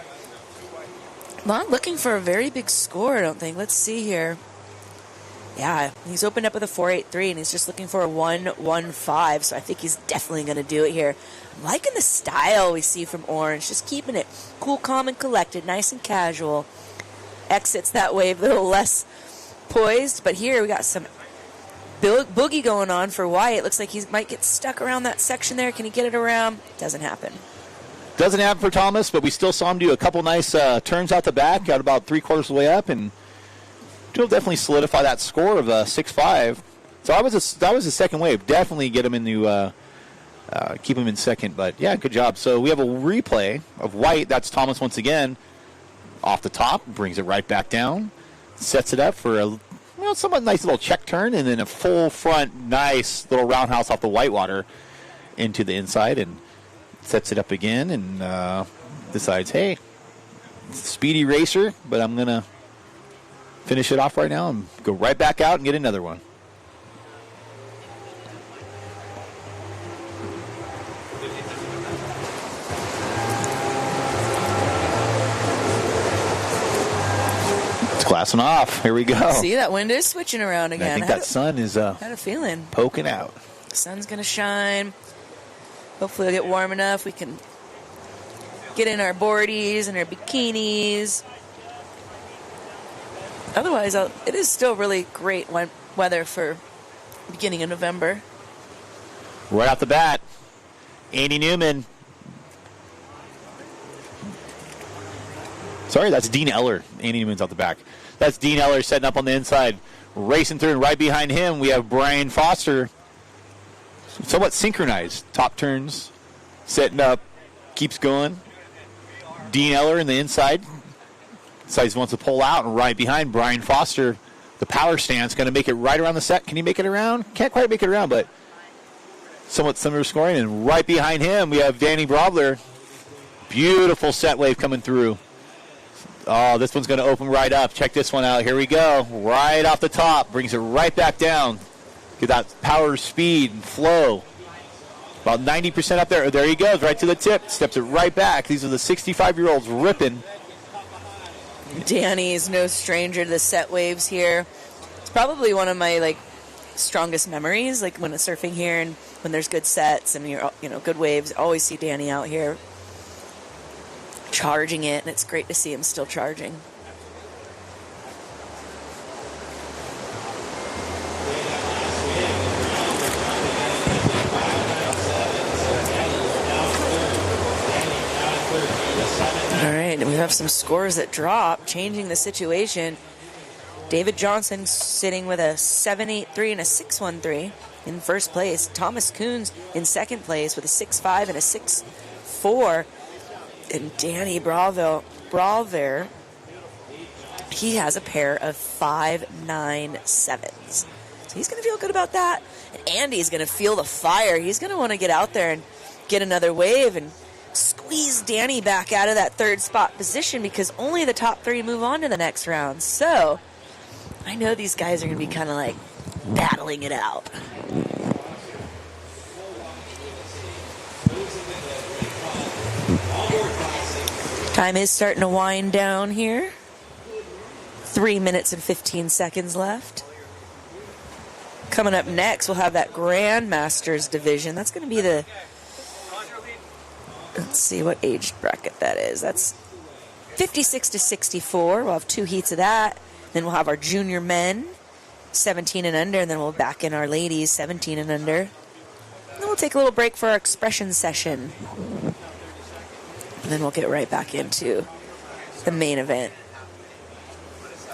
not looking for a very big score, I don't think. Let's see here. Yeah, he's opened up with a 4.83, and he's just looking for a 1.15, so I think he's definitely going to do it here. I'm liking the style we see from Orange, just keeping it cool, calm, and collected, nice and casual. Exits that wave a little less poised, but here we got some boogie going on for White. Looks like he might get stuck around that section there. Can he get it around? Doesn't happen. Doesn't happen for Thomas, but we still saw him do a couple nice turns out the back, got about 3/4 of the way up, and he'll definitely solidify that score of 6.5. So that was a second wave. Definitely get him into keep him in second. But yeah, good job. So we have a replay of White. That's Thomas once again off the top, brings it right back down, sets it up for a somewhat nice little check turn, and then a full front nice little roundhouse off the whitewater into the inside, and sets it up again, and decides, hey, speedy racer, but I'm gonna finish it off right now and go right back out and get another one. It's glassing off. Here we go. See, that wind is switching around again. I think that sun is had a feeling poking out. The sun's gonna shine. Hopefully it'll get warm enough. We can get in our boardies and our bikinis. Otherwise, it is still really great weather for beginning of November. Right off the bat, Andy Newman. Sorry, that's Dean Eller. Andy Newman's out the back. That's Dean Eller setting up on the inside, racing through, and right behind him we have Brian Foster. Somewhat synchronized top turns, setting up keeps going. Dean Eller in the inside. Decides he wants to pull out, and right behind Brian Foster, the power stance, going to make it right around the set. Can he make it around? Can't quite make it around, but somewhat similar scoring. And right behind him, we have Danny Brovler. Beautiful set wave coming through. Oh, this one's going to open right up. Check this one out. Here we go. Right off the top. Brings it right back down. Get that power, speed, and flow. About 90% up there. There he goes, right to the tip. Steps it right back. These are the 65-year-olds ripping. Danny is no stranger to the set waves here. It's probably one of my strongest memories, like when it's surfing here and when there's good sets and good waves. Always see Danny out here charging it, and it's great to see him still charging. All right, and we have some scores that drop, changing the situation. David Johnson sitting with a 7.83 and a 6.13 in first place. Thomas Coons in second place with a 6.5 and a 6.4. And Danny Brovler, he has a pair of 5.97s. So he's going to feel good about that. And Andy's going to feel the fire. He's going to want to get out there and get another wave and squeeze Danny back out of that third spot position, because only the top three move on to the next round. So I know these guys are going to be kind of like battling it out. Time is starting to wind down here. 3 minutes and 15 seconds left. Coming up next, we'll have that Grandmasters division. That's going to be the... Let's see what age bracket that is. That's 56 to 64. We'll have 2 heats of that. Then we'll have our junior men, 17 and under, and then we'll back in our ladies, 17 and under. And then we'll take a little break for our expression session. And then we'll get right back into the main event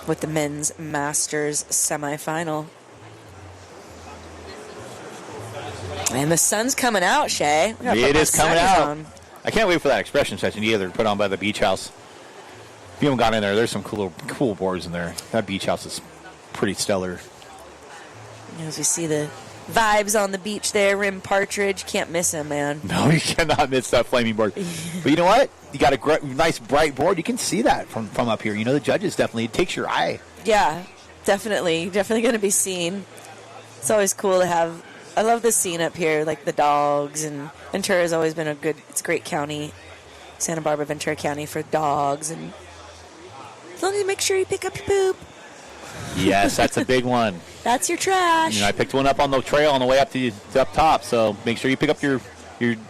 with the men's Masters semifinal. And the sun's coming out, Shay. It is coming out. I can't wait for that expression session either, put on by the beach house. If you haven't gone in there, there's some cool boards in there. That beach house is pretty stellar. As we see the vibes on the beach there, Rim Partridge, can't miss him, man. No, you cannot miss that flaming board. But you know what? You got a nice bright board. You can see that from up here. The judges definitely, it takes your eye. Yeah, definitely going to be seen. It's always cool to have. I love the scene up here, like the dogs, and Ventura's always been it's a great county, Santa Barbara, Ventura County, for dogs, and as long as you make sure you pick up your poop. Yes, that's a big one. That's your trash. I picked one up on the trail on the way up to up top, so make sure you pick up your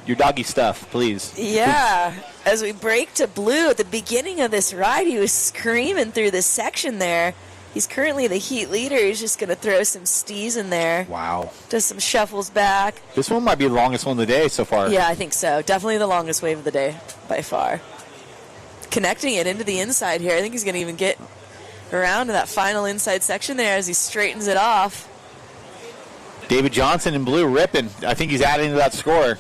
doggy stuff, please. Yeah, as we break to Blue at the beginning of this ride, he was screaming through this section there. He's currently the heat leader. He's just going to throw some stees in there. Wow. Does some shuffles back. This one might be the longest one of the day so far. Yeah, I think so. Definitely the longest wave of the day by far. Connecting it into the inside here. I think he's going to even get around to that final inside section there as he straightens it off. David Johnson in blue ripping. I think he's adding to that score.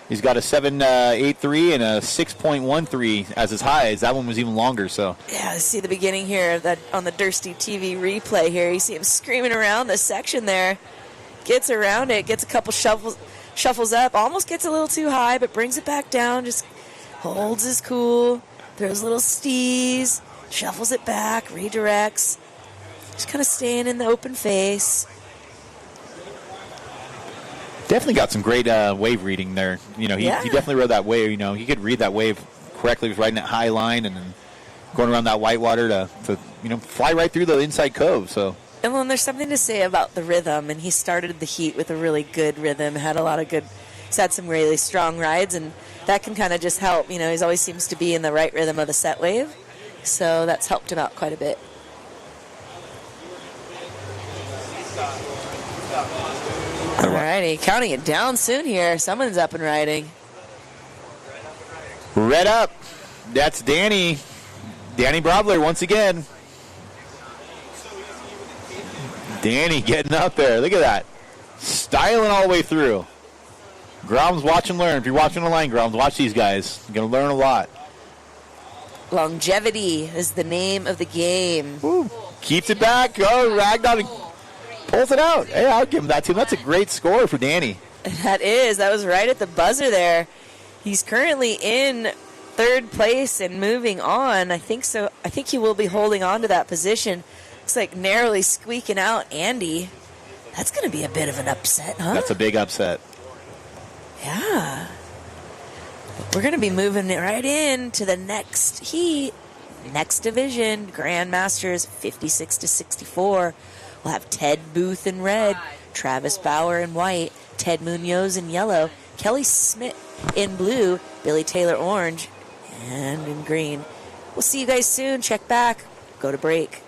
He's got a 7.83 and a 6.13 as his highs. That one was even longer. So yeah, I see the beginning here of that on the Dursty TV replay here. You see him screaming around the section there. Gets around it, gets a couple shuffles up, almost gets a little too high, but brings it back down, just holds his cool, throws little stees, shuffles it back, redirects, just kind of staying in the open face. Definitely got some great wave reading there. He definitely rode that wave. He could read that wave correctly. He was riding that high line and then going around that whitewater to fly right through the inside cove. So. And then there's something to say about the rhythm. And he started the heat with a really good rhythm. Had some really strong rides, and that can kind of just help. He always seems to be in the right rhythm of the set wave, so that's helped him out quite a bit. Alrighty, counting it down soon here. Someone's up and riding. Red up. That's Danny. Danny Brovler once again. Danny getting up there. Look at that. Styling all the way through. Grom's watch and learn. If you're watching online, Groms, watch these guys. You're going to learn a lot. Longevity is the name of the game. Woo. Keeps it back. Oh, Ragnar pulls it out. Hey, I'll give him that, too. That's a great score for Danny. That was right at the buzzer there. He's currently in third place and moving on. I think so. I think he will be holding on to that position. Looks like narrowly squeaking out Andy. That's going to be a bit of an upset, huh? That's a big upset. Yeah. We're going to be moving it right in to the next heat, next division, Grandmasters 56-64. We'll have Ted Booth in red, Travis Bauer in white, Ted Munoz in yellow, Kelly Smith in blue, Billy Taylor orange, and in green. We'll see you guys soon. Check back. Go to break.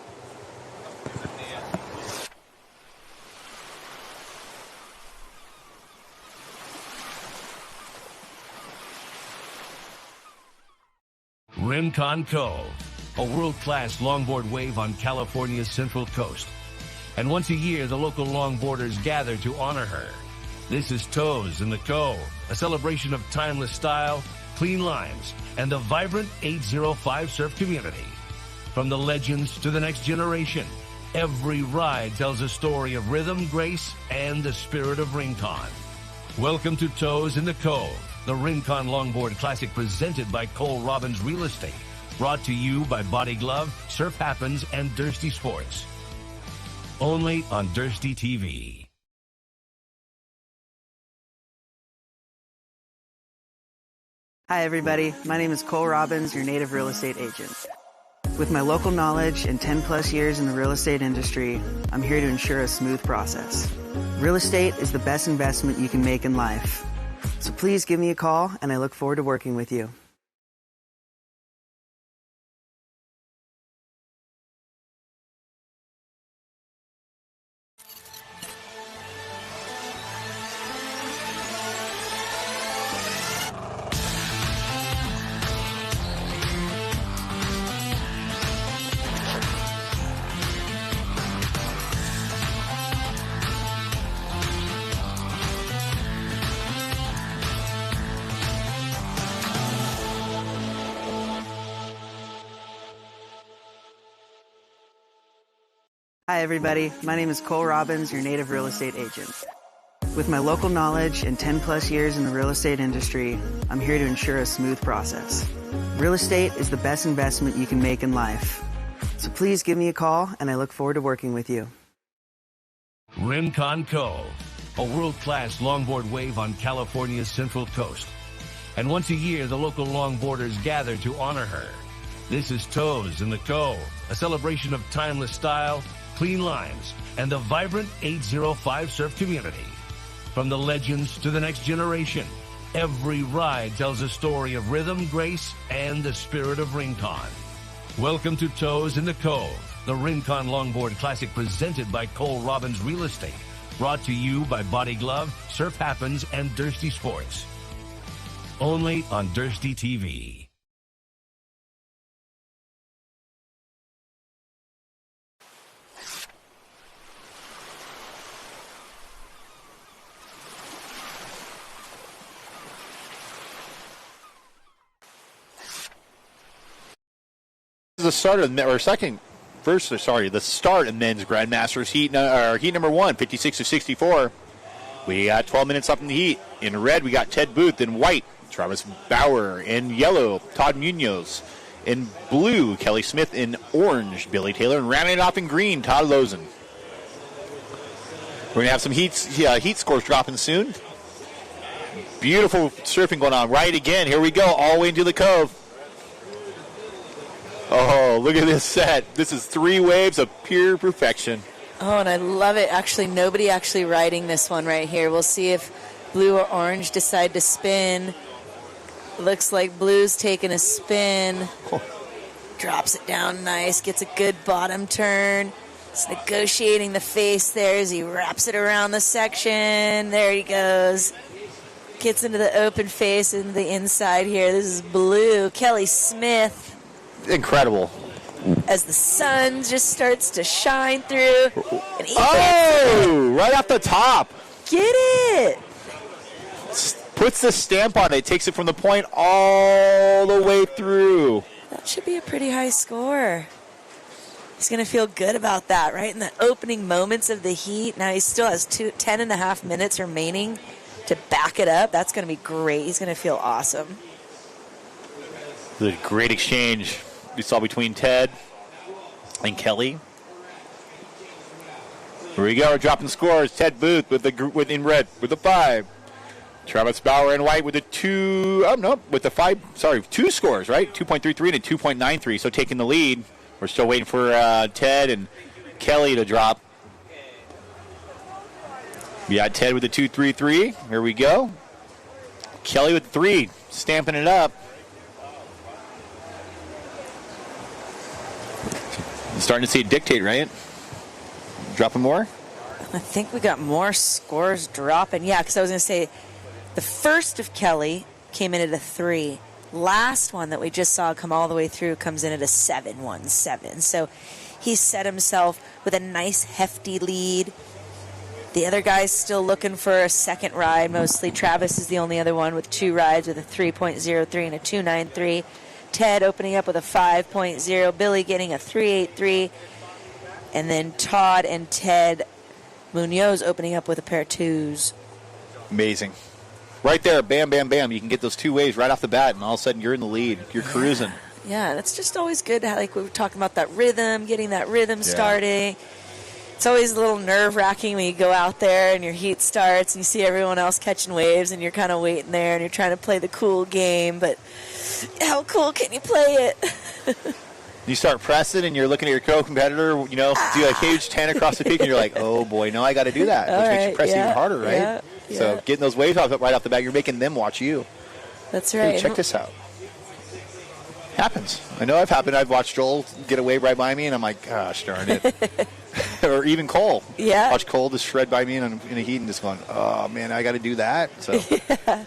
Rincon Cove, a world-class longboard wave on California's central coast. And once a year, the local longboarders gather to honor her. This is Toes in the Cove, a celebration of timeless style, clean lines, and the vibrant 805 surf community. From the legends to the next generation, every ride tells a story of rhythm, grace, and the spirit of Rincon. Welcome to Toes in the Cove, the Rincon Longboard Classic presented by Cole Robbins Real Estate. Brought to you by Body Glove, Surf Happens, and Dursty Sports. Only on Dursty TV. Hi, everybody. My name is Cole Robbins, your native real estate agent. With my local knowledge and 10 plus years in the real estate industry, I'm here to ensure a smooth process. Real estate is the best investment you can make in life. So please give me a call, and I look forward to working with you. Hi, everybody. My name is Cole Robbins, your native real estate agent. With my local knowledge and 10 plus years in the real estate industry, I'm here to ensure a smooth process. Real estate is the best investment you can make in life. So please give me a call, and I look forward to working with you. Rincon Cove, a world-class longboard wave on California's central coast. And once a year, the local longboarders gather to honor her. This is Toes in the Cove, a celebration of timeless style, clean lines, and the vibrant 805 surf community. From the legends to the next generation, every ride tells a story of rhythm, grace, and the spirit of Rincon. Welcome to Toes in the Cove, the Rincon Longboard Classic presented by Cole Robbins Real Estate. Brought to you by Body Glove, Surf Happens, and Dursty Sports. Only on Dursty TV. The start of the start of men's Grandmasters heat number 1, 56-64. We got 12 minutes up in the heat. In red, we got Ted Booth. In white, Travis Bauer. In yellow, Todd Munoz. In blue, Kelly Smith. In orange, Billy Taylor. And rounding it off in green, Todd Lozen. We're going to have some heat scores dropping soon. Beautiful surfing going on right again. Here we go, all the way into the Cove. Oh, look at this set. This is 3 waves of pure perfection. Oh, and I love it. Actually, nobody actually riding this one right here. We'll see if blue or orange decide to spin. Looks like blue's taking a spin. Oh. Drops it down nice. Gets a good bottom turn. He's negotiating the face there as he wraps it around the section. There he goes. Gets into the open face and the inside here. This is blue. Kelly Smith. Incredible. As the sun just starts to shine through. And right off the top. Get it. puts the stamp on it, takes it from the point all the way through. That should be a pretty high score. He's going to feel good about that, right? In the opening moments of the heat. Now he still has 10.5 minutes remaining to back it up. That's going to be great. He's going to feel awesome. The great exchange we saw between Ted and Kelly. Here we go. We're dropping scores. Ted Booth in red with the 5. Travis Bauer in white with the 2. Oh, no, with the 5. Sorry, 2 scores, right? 2.33 and a 2.93. So taking the lead. We're still waiting for Ted and Kelly to drop. We got Ted with the 2.33. Here we go. Kelly with the 3, stamping it up. Starting to see it dictate, right? Dropping more? I think we got more scores dropping. Yeah, because I was going to say the first of Kelly came in at a 3. Last one that we just saw come all the way through comes in at a 7-1-7. So he set himself with a nice hefty lead. The other guy's still looking for a second ride mostly. Travis is the only other one with 2 rides with a 3.03 and a 2.93. Ted opening up with a 5.0. Billy getting a 3.83. And then Todd and Ted Munoz opening up with a pair of 2s. Amazing. Right there, bam, bam, bam. You can get those 2 waves right off the bat, and all of a sudden you're in the lead. You're cruising. Yeah, that's just always good. Like we were talking about that rhythm, getting that rhythm starting. It's always a little nerve-wracking when you go out there and your heat starts and you see everyone else catching waves and you're kind of waiting there and you're trying to play the cool game, but how cool can you play it? You start pressing and you're looking at your co-competitor, do a huge 10 across the peak and you're like, oh boy, no, I got to do that, which makes you press even harder, right? Yeah, So getting those waves right off the bat, you're making them watch you. That's right. Hey, check this out. Happens. I know I've happened. I've watched Joel get a wave right by me and I'm like, gosh darn it. Or even Cole. Yeah. Watch Cole just shred by me in a heat and just going, oh man, I got to do that. So. Yeah.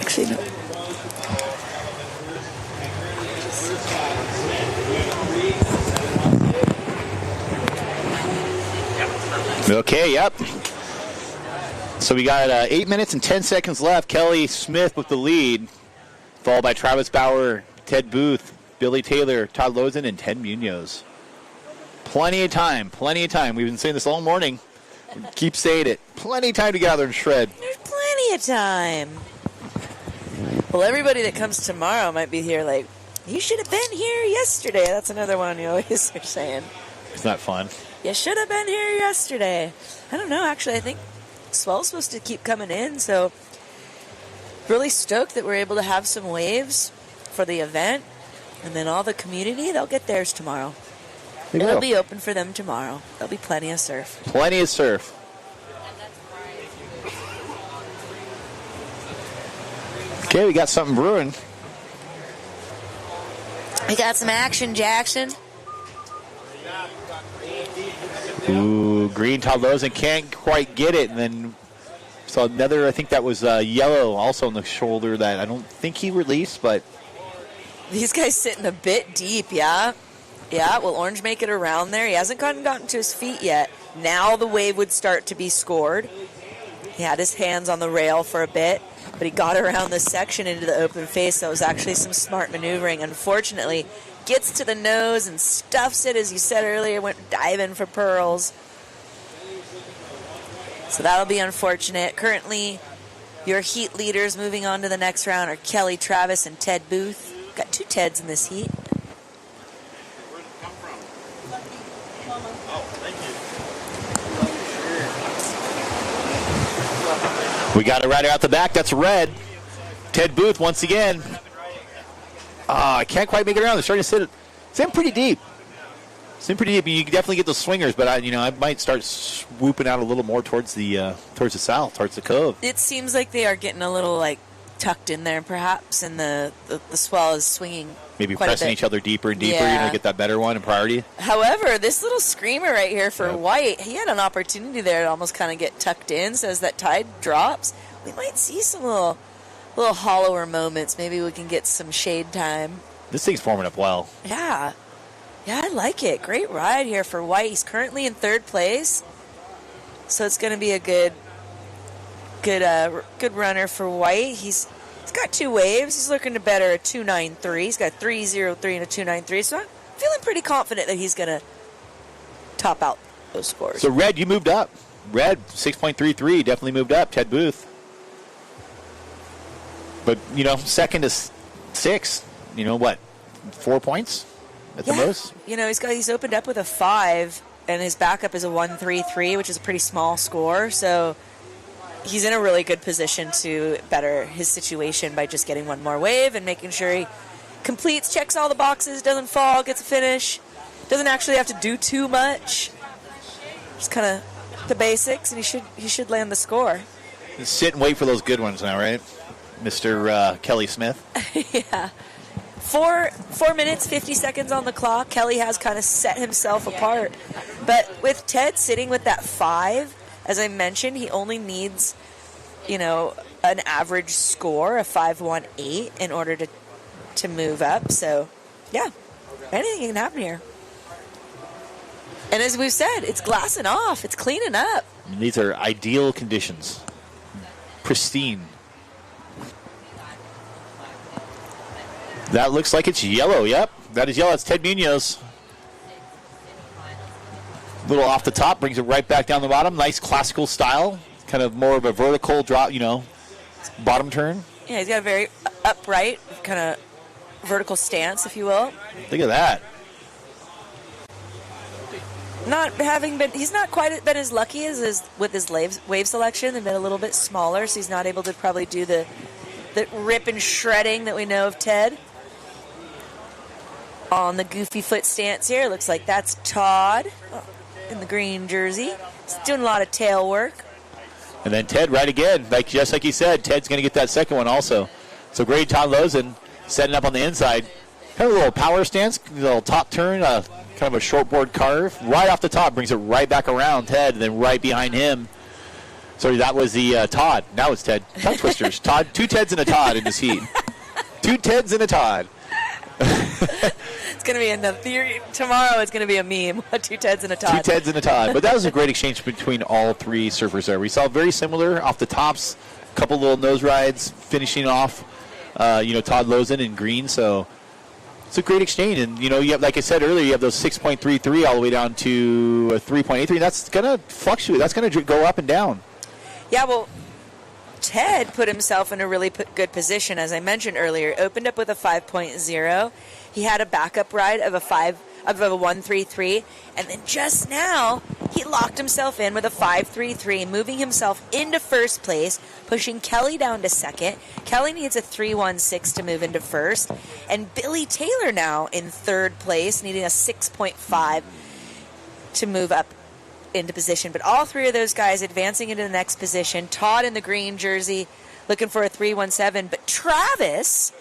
Actually, no. Okay, yep. So we got 8 minutes and 10 seconds left. Kelly Smith with the lead, followed by Travis Bauer, Ted Booth, Billy Taylor, Todd Lozen, and Ted Munoz. Plenty of time. We've been saying this all morning. Keep saying it. Plenty of time to gather and shred. There's plenty of time. Well, everybody that comes tomorrow might be here like, you should have been here yesterday. That's another one you always are saying. It's not fun. You should have been here yesterday. I don't know, actually. I think swell's supposed to keep coming in, so really stoked that we're able to have some waves for the event. And then all the community, they'll get theirs tomorrow. It'll be open for them tomorrow. There'll be plenty of surf. Plenty of surf. Okay, we got something brewing. We got some action, Jackson. Ooh, green Todd Lozen can't quite get it. And then saw another, I think that was yellow also on the shoulder that I don't think he released, but. These guys sitting a bit deep, yeah? Yeah, will Orange make it around there? He hasn't gotten to his feet yet. Now the wave would start to be scored. He had his hands on the rail for a bit, but he got around this section into the open face, so it was actually some smart maneuvering. Unfortunately, gets to the nose and stuffs it, as you said earlier, went diving for pearls. So that'll be unfortunate. Currently, your heat leaders moving on to the next round are Kelly Travis and Ted Booth. Got 2 Teds in this heat. Where'd it come from? Oh, thank you. We got a rider out the back. That's red. Ted Booth once again. I can't quite make it around. They're starting to sit pretty deep. You can definitely get those swingers, but I might start swooping out a little more towards the south, towards the Cove. It seems like they are getting a little tucked in there, perhaps, and the swell is swinging. Maybe quite pressing each other deeper and deeper. Yeah. Get that better one in priority. However, this little screamer right here for White, he had an opportunity there to almost kind of get tucked in. So as that tide drops, we might see some little hollower moments. Maybe we can get some shade time. This thing's forming up well. Yeah. Yeah, I like it. Great ride here for White. He's currently in third place, so it's going to be a good runner for White. He's got 2 waves. He's looking to better a 2.93. He's got 3.03 and a 2.93. So I'm feeling pretty confident that he's going to top out those scores. So Red, you moved up. Red 6.33 definitely moved up. Ted Booth, but second is 6. 4 points at the most. He's opened up with a 5, and his backup is a 1.33, which is a pretty small score. So he's in a really good position to better his situation by just getting one more wave and making sure he completes, checks all the boxes, doesn't fall, gets a finish, doesn't actually have to do too much. Just kind of the basics, and he should land the score. Sit and wait for those good ones now, right, Mr. Kelly Smith? Yeah. 4 minutes, 50 seconds on the clock. Kelly has kind of set himself apart. But with Ted sitting with that 5, as I mentioned, he only needs, an average score, a 5.18, in order to move up. So, yeah, anything can happen here. And as we've said, it's glassing off. It's cleaning up. These are ideal conditions. Pristine. That looks like it's yellow. Yep, that is yellow. It's Ted Munoz. Little off the top, brings it right back down the bottom. Nice classical style. Kind of more of a vertical drop, bottom turn. Yeah, he's got a very upright, kind of vertical stance, if you will. Look at that. He's not quite been as lucky as with his wave selection. They've been a little bit smaller, so he's not able to probably do the rip and shredding that we know of Ted. On the goofy foot stance here, looks like that's Todd in the green jersey. He's doing a lot of tail work. And then Ted right again, just like you said, Ted's going to get that second one also. So great, Todd Lozen setting up on the inside. Kind of a little power stance, a little top turn, kind of a shortboard carve. Right off the top, brings it right back around Ted, and then right behind him. Sorry, that was the Todd. Now it's Ted. Tongue twisters. Todd, 2 Teds and a Todd in this heat. 2 Teds and a Todd. It's going to be in the theory. Tomorrow it's going to be a meme. 2 Teds and a Todd. 2 Teds and a Todd. But that was a great exchange between all 3 surfers there. We saw very similar off the tops, a couple little nose rides, finishing off, Todd Lozen in green. So it's a great exchange. And, you have, like I said earlier, you have those 6.33 all the way down to 3.83. That's going to fluctuate. That's going to go up and down. Yeah, well, Ted put himself in a really good position, as I mentioned earlier. Opened up with a 5.0. He had a backup ride of a 1.33, and then just now he locked himself in with a 5.33, moving himself into first place, pushing Kelly down to second. Kelly needs a 3.16 to move into first, and Billy Taylor now in third place, needing a 6.5 to move up into position. But all 3 of those guys advancing into the next position. Todd in the green jersey looking for a 3.17, but Travis,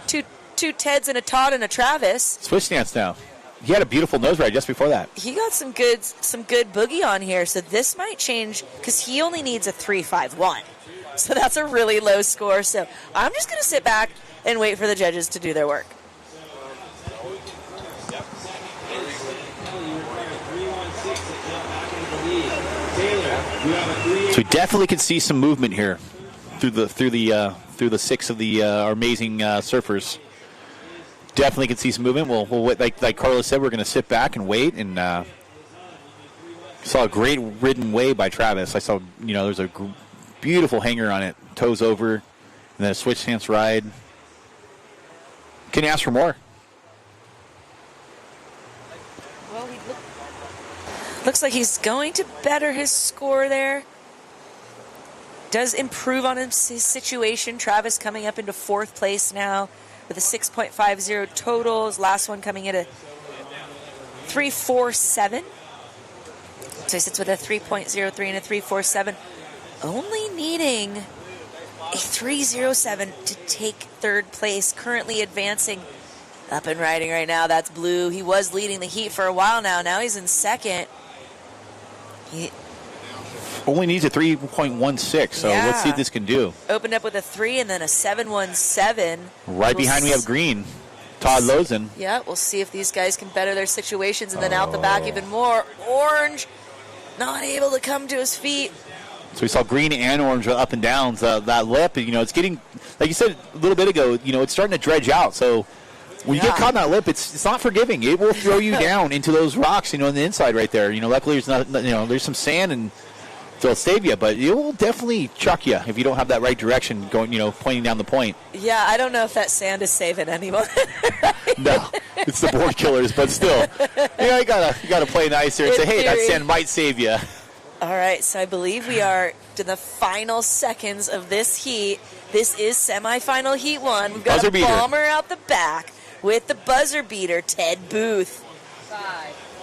two Teds and a Todd and a Travis. Switch stance now. He had a beautiful nose ride just before that. He got some good boogie on here, so this might change because he only needs a 3.51. So that's a really low score. So I'm just going to sit back and wait for the judges to do their work. So we definitely can see some movement here through the 6 of the our amazing surfers. Definitely can see some movement. We'll like Carlos said, we're going to sit back and wait. And saw a great ridden wave by Travis. I saw there's a beautiful hanger on it, toes over, and then a switch stance ride. Can you ask for more? Well, looks like he's going to better his score there. Does improve on his situation. Travis coming up into 4th place now with a 6.50 total. His last one coming in at 3.47. So he sits with a 3.03 and a 3.47. Only needing a 3.07 to take 3rd place. Currently advancing up and riding right now. That's Blue. He was leading the heat for a while now. Now he's in 2nd. He only needs a 3.16, so let's see what this can do. Opened up with a 3 and then a 7.17. Right behind we have Green. Todd Lozen. Yeah, we'll see if these guys can better their situations. And then out the back even more. Orange, not able to come to his feet. So we saw green and orange up and down. That lip, it's getting, like you said a little bit ago, it's starting to dredge out. So when you get caught in that lip, it's not forgiving. It will throw you down into those rocks, on the inside right there. Luckily there's not, there's some sand and they'll save you, but it will definitely chuck you if you don't have that right direction going, pointing down the point. Yeah, I don't know if that sand is saving anyone. No, it's the board killers, but still, you gotta play nice here and say, hey, that sand might save you. All right, so I believe we are to the final seconds of this heat. This is semifinal heat 1. We've got Buzzer a beater. bomber out the back with the buzzer beater, Ted Booth. 5,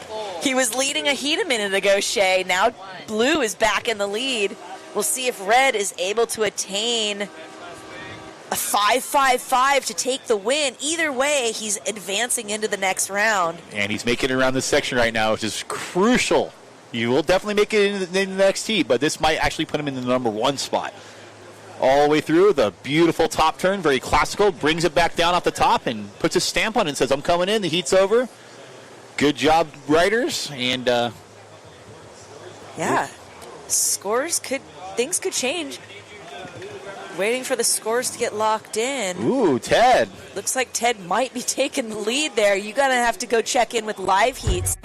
4. He was leading a heat a minute ago, Shay. Now blue is back in the lead. We'll see if red is able to attain a 5-5-5 to take the win. Either way, he's advancing into the next round. And he's making it around this section right now, which is crucial. You will definitely make it in the next heat, but this might actually put him in the number 1 spot. All the way through, the beautiful top turn, very classical, brings it back down off the top and puts a stamp on it and says, I'm coming in, the heat's over. Good job, riders, and yeah, things could change. Waiting for the scores to get locked in. Ooh, Ted. Looks like Ted might be taking the lead there. You're going to have to go check in with live heats.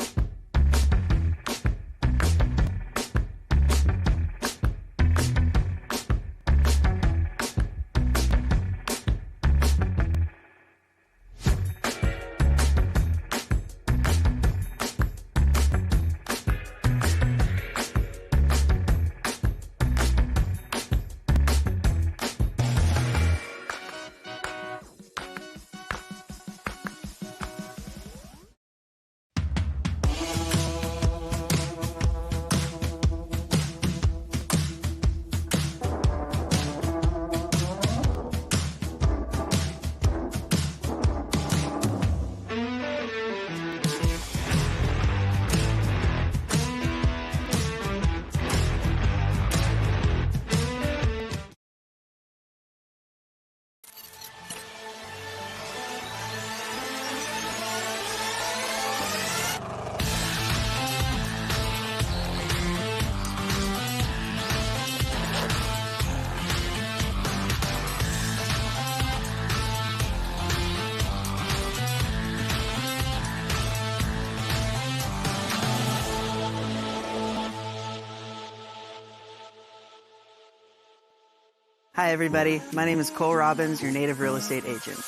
Hi, everybody. My name is Cole Robbins, your native real estate agent.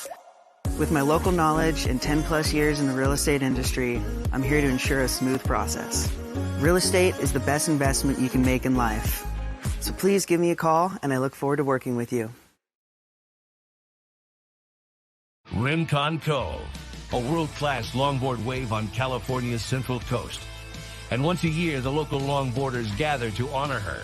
With my local knowledge and 10 plus years in the real estate industry, I'm here to ensure a smooth process. Real estate is the best investment you can make in life. So please give me a call, and I look forward to working with you. Rincon Cove, a world-class longboard wave on California's Central Coast. And once a year, the local longboarders gather to honor her.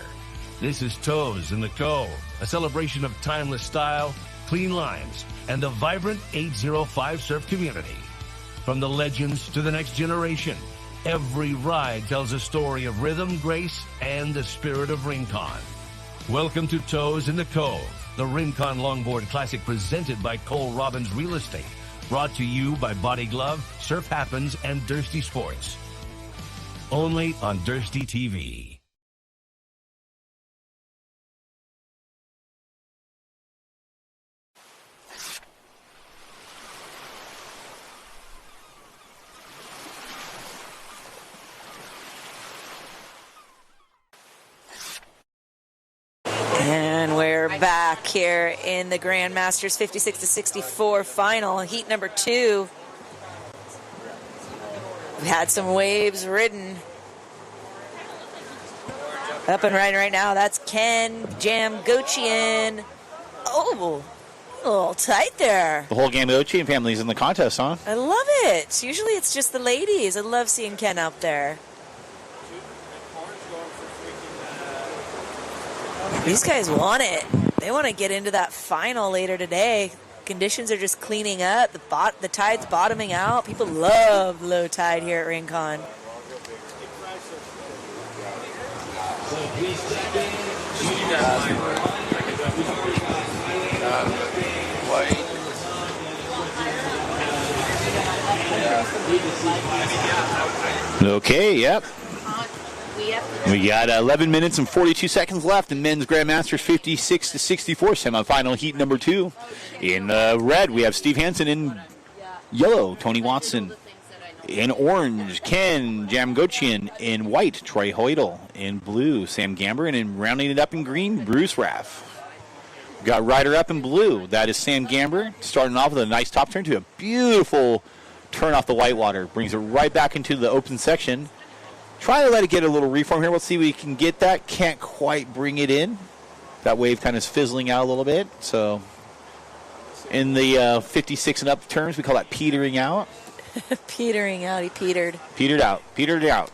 This is Toes in the Cove, a celebration of timeless style, clean lines, and the vibrant 805 surf community. From the legends to the next generation, every ride tells a story of rhythm, grace, and the spirit of Rincon. Welcome to Toes in the Cove, the Rincon Longboard Classic presented by Cole Robbins Real Estate. Brought to you by Body Glove, Surf Happens, and Dursty Sports. Only on Dursty TV. And we're back here in the Grandmasters 56-64 final, heat number 2. We had some waves ridden. Up and riding right now, that's Ken Jamgochian. Oh, a little tight there. The whole Gamgochian family's in the contest, huh? I love it. Usually it's just the ladies. I love seeing Ken out there. These guys want it. They want to get into that final later today. Conditions are just cleaning up. The tide's bottoming out. People love low tide here at Rincon. Okay, yep. We have to We got 11 minutes and 42 seconds left in men's Grandmasters 56-64 semifinal heat number 2. In red, we have Steve Hansen. In yellow, Tony Watson. In orange, Ken Jamgochian. In white, Troy Hoidel. In blue, Sam Gamber. And in rounding it up in green, Bruce Raff. Got rider up in blue. That is Sam Gamber. Starting off with a nice top turn to a beautiful turn off the whitewater. Brings it right back into the open section. Try to let it get a little reform here. We'll see if we can get that. Can't quite bring it in. That wave kind of is fizzling out a little bit. So in the 56 and up terms, we call that petering out. Petering out. He petered. Petered out. Petered out.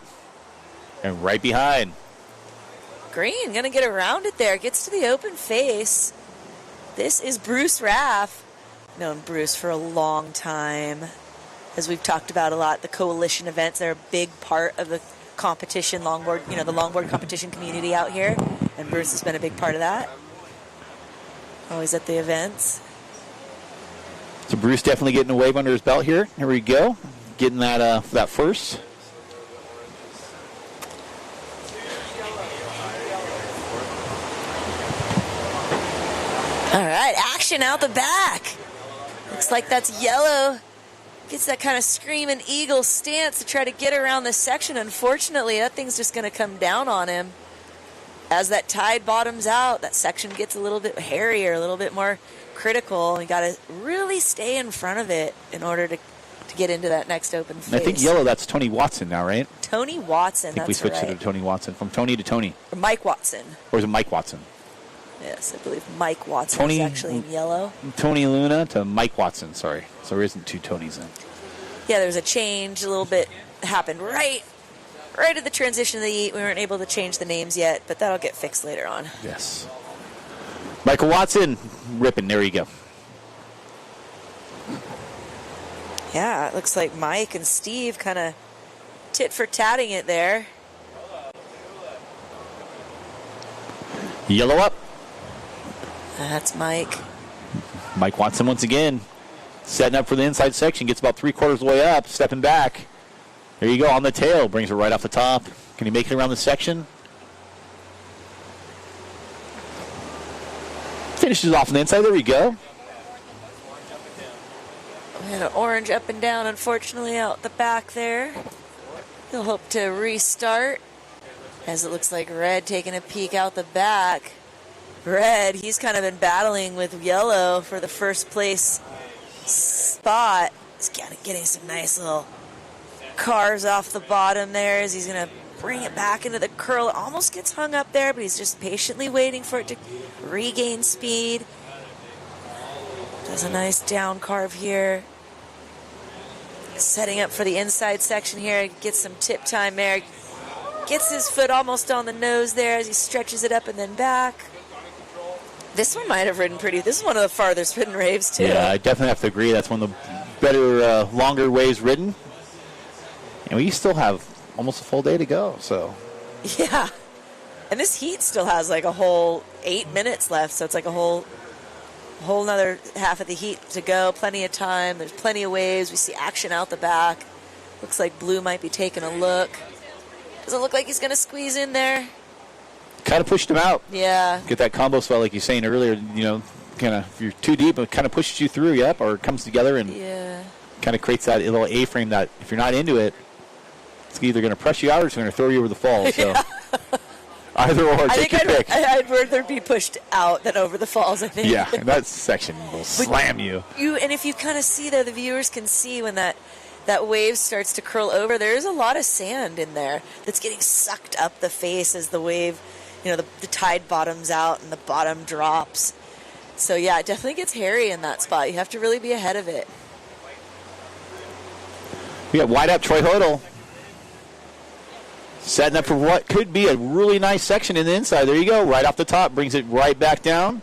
And right behind. Green going to get around it there. Gets to the open face. This is Bruce Raff. Known Bruce for a long time. As we've talked about a lot, the coalition events, they're a big part of the competition, longboard, the longboard competition community out here. And Bruce has been a big part of that. Always at the events. So Bruce definitely getting a wave under his belt here. Here we go. Getting that first. All right, action out the back. Looks like that's yellow. Gets that kind of screaming eagle stance to try to get around this section. Unfortunately, that thing's just going to come down on him. As that tide bottoms out, that section gets a little bit hairier, a little bit more critical. You got to really stay in front of it in order to get into that next open face. I think yellow, that's Tony Watson now, right? Tony Watson, I think that's we switched right. it to Tony Watson. From Tony to Tony. Or Mike Watson. Or is it Mike Watson? Yes, I believe Mike Watson Tony, is actually in yellow. Tony Luna to Mike Watson, sorry. So there isn't two Tonys then. Yeah, there was a change, a little bit happened right at the transition of the heat. We weren't able to change the names yet, but that'll get fixed later on. Yes. Michael Watson, ripping. There you go. Yeah, it looks like Mike and Steve kind of tit for tatting it there. Yellow up. That's Mike. Mike Watson once again. Setting up for the inside section. Gets about 3/4 of the way up. Stepping back. There you go. On the tail. Brings it right off the top. Can he make it around the section? Finishes off on the inside. There we go. We had an orange up and down, unfortunately, out the back there. He'll hope to restart. As it looks like Red taking a peek out the back. Red, he's kind of been battling with yellow for the first place spot. He's kind of getting some nice little cars off the bottom there as he's going to bring it back into the curl. It almost gets hung up there, but he's just patiently waiting for it to regain speed. Does a nice down carve here. Setting up for the inside section here. Gets some tip time there. Gets his foot almost on the nose there as he stretches it up and then back. This one might have ridden pretty. This is one of the farthest ridden waves, too. Yeah, I definitely have to agree. That's one of the better, longer waves ridden. And we still have almost a full day to go, so. Yeah. And this heat still has like a whole 8 minutes left, so it's like a whole another half of the heat to go. Plenty of time. There's plenty of waves. We see action out the back. Looks like Blue might be taking a look. Doesn't look like he's going to squeeze in there. Kind of pushed him out. Yeah. Get that combo swell like you're saying earlier, kind of, if you're too deep, it kind of pushes you through, yep, or it comes together and kind of creates that little A-frame that if you're not into it, it's either going to press you out or it's going to throw you over the falls. So either or, take your pick. I'd rather be pushed out than over the falls, I think. Yeah, and that section will slam you. And if you kind of see there, the viewers can see when that wave starts to curl over, there's a lot of sand in there that's getting sucked up the face as the wave, the tide bottoms out and the bottom drops. So, yeah, it definitely gets hairy in that spot. You have to really be ahead of it. We got wide up Troy Hodel. Setting up for what could be a really nice section in the inside. There you go. Right off the top. Brings it right back down.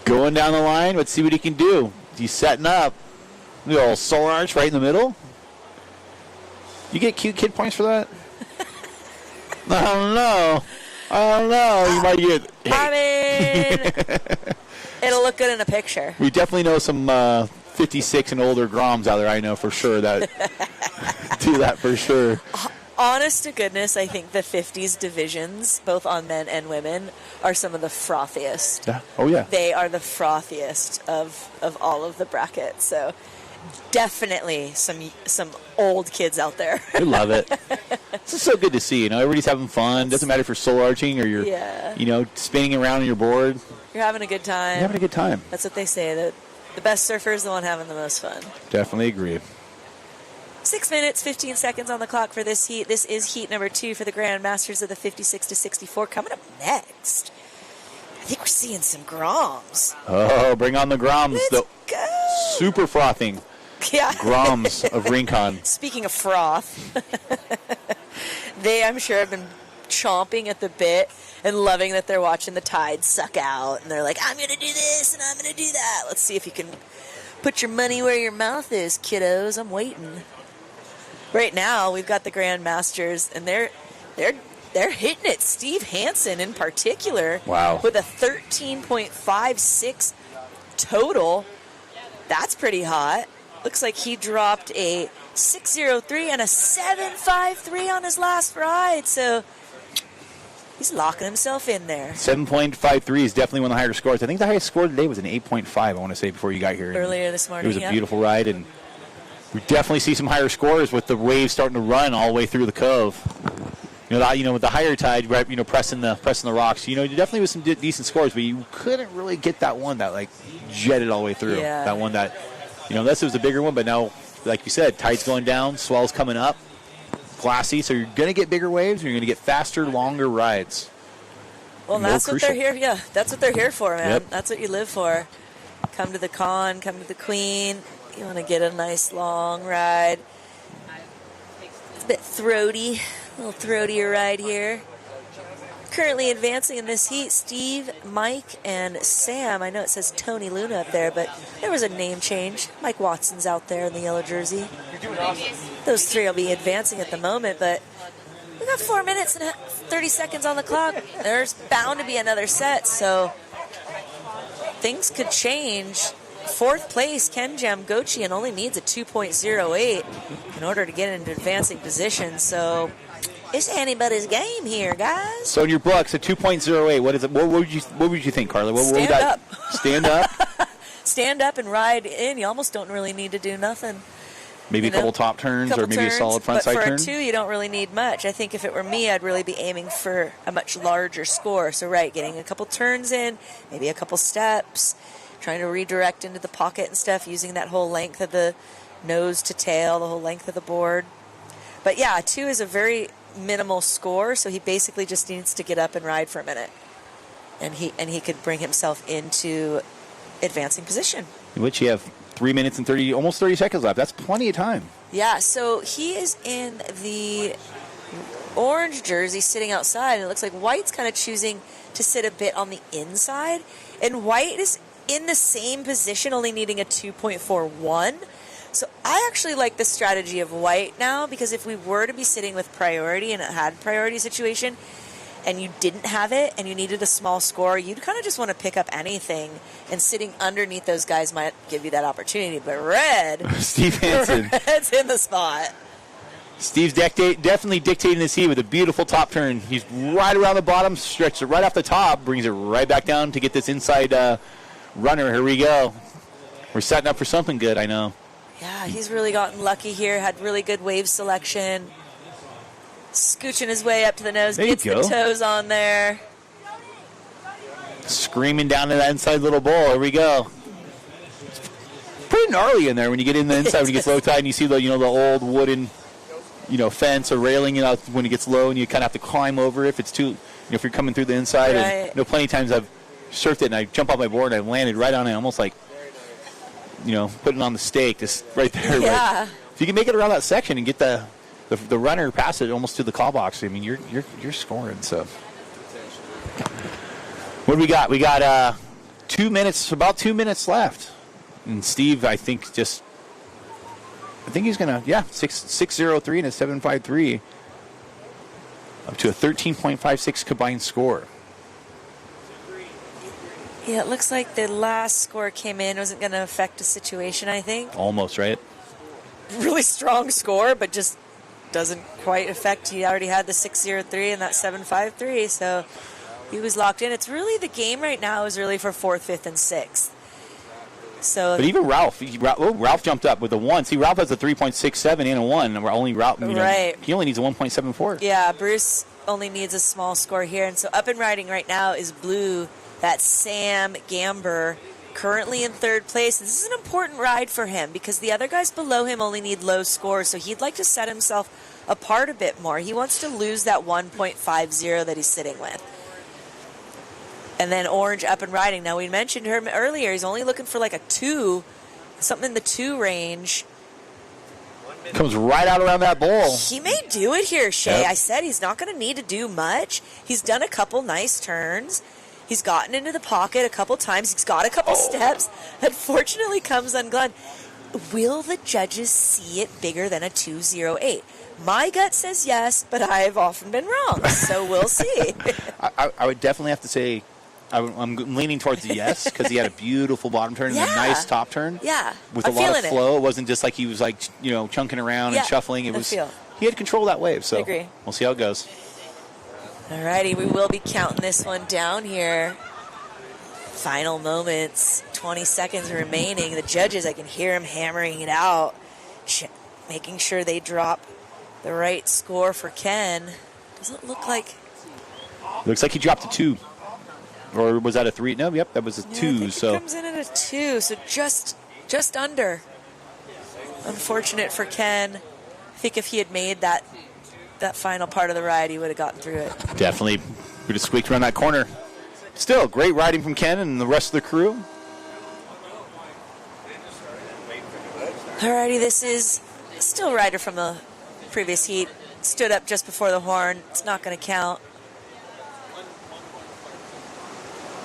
Going down the line. Let's see what he can do. He's setting up. The old solar arch right in the middle. You get cute kid points for that? I don't know. You might get... I mean, it'll look good in a picture. We definitely know some 56 and older Groms out there, I know for sure that do that for sure. Honest to goodness, I think the 50s divisions, both on men and women, are some of the frothiest. Yeah. Oh, yeah. They are the frothiest of all of the brackets. So definitely some old kids out there. I love it. This is so good to see. Everybody's having fun. Doesn't matter if you're soul arching or you're, spinning around on your board. You're having a good time. You're having a good time. That's what they say. That the best surfer is the one having the most fun. Definitely agree. 6 minutes, 15 seconds on the clock for this heat. This is heat number 2 for the Grand Masters of the 56 to 64. Coming up next, I think we're seeing some Groms. Oh, bring on the Groms. Let's go. Super frothing Groms of Rincon. Speaking of froth, they, I'm sure, have been chomping at the bit and loving that they're watching the tide suck out. And they're like, I'm going to do this and I'm going to do that. Let's see if you can put your money where your mouth is, kiddos. I'm waiting. Right now, we've got the Grand Masters, and they're hitting it. Steve Hansen, in particular, wow, with a 13.56 total. That's pretty hot. Looks like he dropped a 6.03 and a 7.53 on his last ride. So he's locking himself in there. 7.53 is definitely one of the higher scores. I think the highest score today was an 8.5, I want to say, before you got here. Earlier this morning, it was a beautiful ride, and we definitely see some higher scores with the waves starting to run all the way through the Cove. With the higher tide, right, pressing the rocks. You definitely was some decent scores, but you couldn't really get that one that jetted all the way through. Yeah. That one that, unless it was a bigger one. But now, like you said, tide's going down, swell's coming up, glassy. So you're going to get bigger waves, and you're going to get faster, longer rides. Well, that's what they're here. Yeah, that's what they're here for, man. Yep. That's what you live for. Come to the con, come to the Queen. You want to get a nice long ride. It's a bit throaty, a little throatier ride here. Currently advancing in this heat, Steve, Mike, and Sam. I know it says Tony Luna up there, but there was a name change. Mike Watson's out there in the yellow jersey. Those three will be advancing at the moment, but we got 4 minutes and 30 seconds on the clock. There's bound to be another set, so things could change. Fourth place, Ken Jamgochian only needs a 2.08 in order to get into advancing position. So it's anybody's game here, guys. So in your books, a 2.08. What is it? What would you think, Carla? Stand up. Stand up. Stand up and ride in. You almost don't really need to do nothing. Maybe a couple top turns or maybe a solid front side turn. But for a 2, you don't really need much. I think if it were me, I'd really be aiming for a much larger score. So getting a couple turns in, maybe a couple steps. Trying to redirect into the pocket and stuff, using that whole length of the nose to tail, the whole length of the board. But yeah, 2 is a very minimal score, so he basically just needs to get up and ride for a minute. And he could bring himself into advancing position. In which you have 3 minutes and almost 30 seconds left. That's plenty of time. Yeah, so he is in the orange jersey sitting outside, and it looks like White's kind of choosing to sit a bit on the inside. And White is in the same position, only needing a 2.41. So I actually like the strategy of White now, because if we were to be sitting with priority and it had priority situation and you didn't have it and you needed a small score, you'd kind of just want to pick up anything, and sitting underneath those guys might give you that opportunity. But Red, Steve Hansen, Red's in the spot. Steve's definitely dictating this heat with a beautiful top turn. He's right around the bottom, stretched it right off the top, brings it right back down to get this inside runner. Here we go. We're setting up for something good, I know. Yeah, he's really gotten lucky here. Had really good wave selection. Scooching his way up to the nose. Gets the toes on there. Screaming down to that inside little bowl. Here we go. It's pretty gnarly in there when you get in the inside when it gets low tide and you see the the old wooden fence or railing when it gets low, and you kind of have to climb over if it's too if you're coming through the inside. Right. And plenty of times I've surfed it and I jump off my board and I landed right on it, almost like putting on the stake just right there. Yeah. Right. If you can make it around that section and get the runner past it almost to the call box, I mean you're scoring. So what do we got? We got 2 minutes, about 2 minutes left, and Steve I think he's gonna 6.03 and a 7.53 up to a 13.56 combined score. Yeah, it looks like the last score came in. Wasn't going to affect the situation, I think. Almost, right? Really strong score, but just doesn't quite affect. He already had the 6-0-3 and that 7-5-3, so he was locked in. It's really the game right now is really for 4th, 5th, and 6th. So, but even Ralph, Ralph jumped up with a 1. See, Ralph has a 3.67 and a 1, and we're only Ralph. Right. He only needs a 1.74. Yeah, Bruce only needs a small score here, and so up and riding right now is blue. That's Sam Gamber, currently in 3rd place. This is an important ride for him because the other guys below him only need low scores, so he'd like to set himself apart a bit more. He wants to lose that 1.50 that he's sitting with. And then Orange up and riding. Now, we mentioned him earlier. He's only looking for like a 2, something in the 2 range. Comes right out around that bowl. He may do it here, Shay. Yep. I said he's not going to need to do much. He's done a couple nice turns. He's gotten into the pocket a couple times. He's got a couple steps. Unfortunately, comes ungloved. Will the judges see it bigger than a 2.08? My gut says yes, but I've often been wrong, so we'll see. I would definitely have to say I'm leaning towards the yes because he had a beautiful bottom turn and a nice top turn. Yeah, with I'm a lot of feeling flow. It wasn't just like he was like chunking around and shuffling. It was he had control of that wave. So I agree. We'll see how it goes. Alrighty, we will be counting this one down here. Final moments, 20 seconds remaining. The judges, I can hear them hammering it out, making sure they drop the right score for Ken. Doesn't look like... Looks like he dropped a 2. Or was that a 3? No, yep, that was a 2. I think so it comes in at a 2, so just under. Unfortunate for Ken. I think if he had made that final part of the ride, he would have gotten through it. Definitely would have squeaked around that corner. Still, great riding from Ken and the rest of the crew. Alrighty, this is still a rider from the previous heat. Stood up just before the horn. It's not going to count.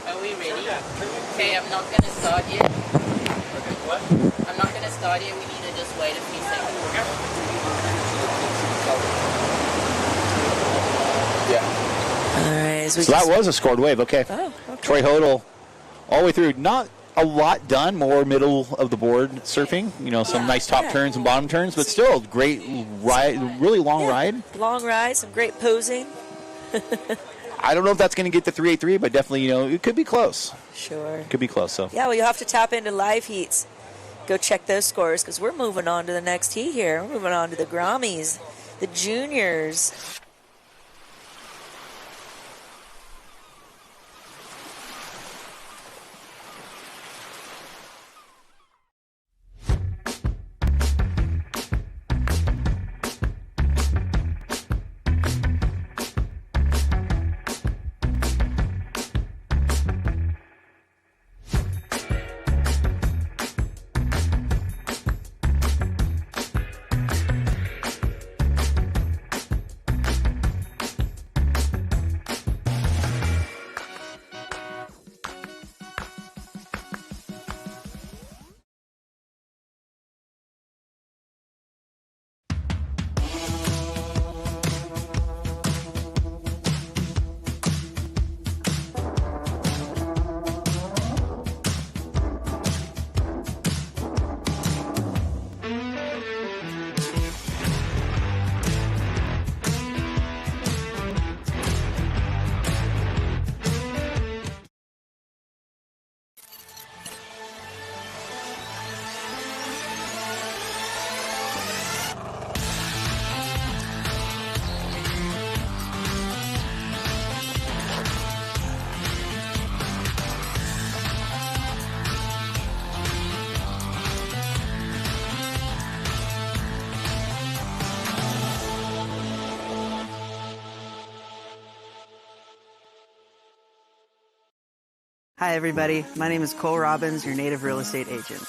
Are we ready? Okay, I'm not going to start yet. What? I'm not going to start yet. We need to just wait a few seconds. Yeah. All right. So that was a scored wave. Okay. Oh, okay. Troy Hodel all the way through. Not a lot done. More middle of the board surfing. Some nice top turns and bottom turns, but still great ride. Really long ride. Long ride. Some great posing. I don't know if that's going to get the 383, but definitely, it could be close. Sure. It could be close. So. Yeah, well, you'll have to tap into live heats. Go check those scores because we're moving on to the next heat here. We're moving on to the Grammies, the juniors. Hi, everybody. My name is Cole Robbins, your native real estate agent.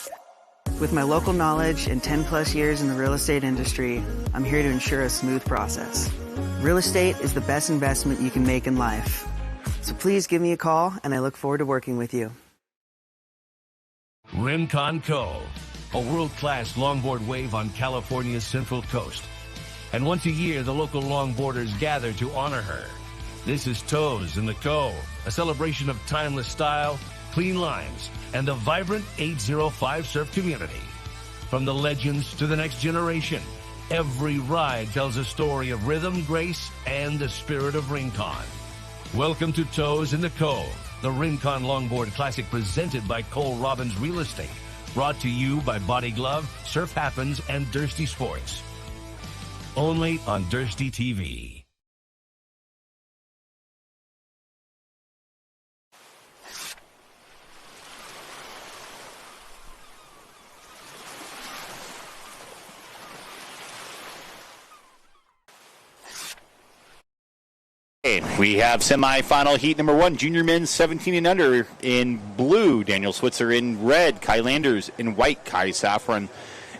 With my local knowledge and 10 plus years in the real estate industry, I'm here to ensure a smooth process. Real estate is the best investment you can make in life. So please give me a call, and I look forward to working with you. Rincon Cove, a world-class longboard wave on California's Central Coast. And once a year, the local longboarders gather to honor her. This is Toes in the Cove, a celebration of timeless style, clean lines, and the vibrant 805 surf community. From the legends to the next generation, every ride tells a story of rhythm, grace, and the spirit of Rincon. Welcome to Toes in the Cove, the Rincon Longboard Classic presented by Cole Robbins Real Estate. Brought to you by Body Glove, Surf Happens, and Dursty Sports. Only on Dursty TV. We have semifinal heat number 1, junior men's 17 and under in blue, Daniel Switzer; in red, Kai Landers; in white, Kai Saffron;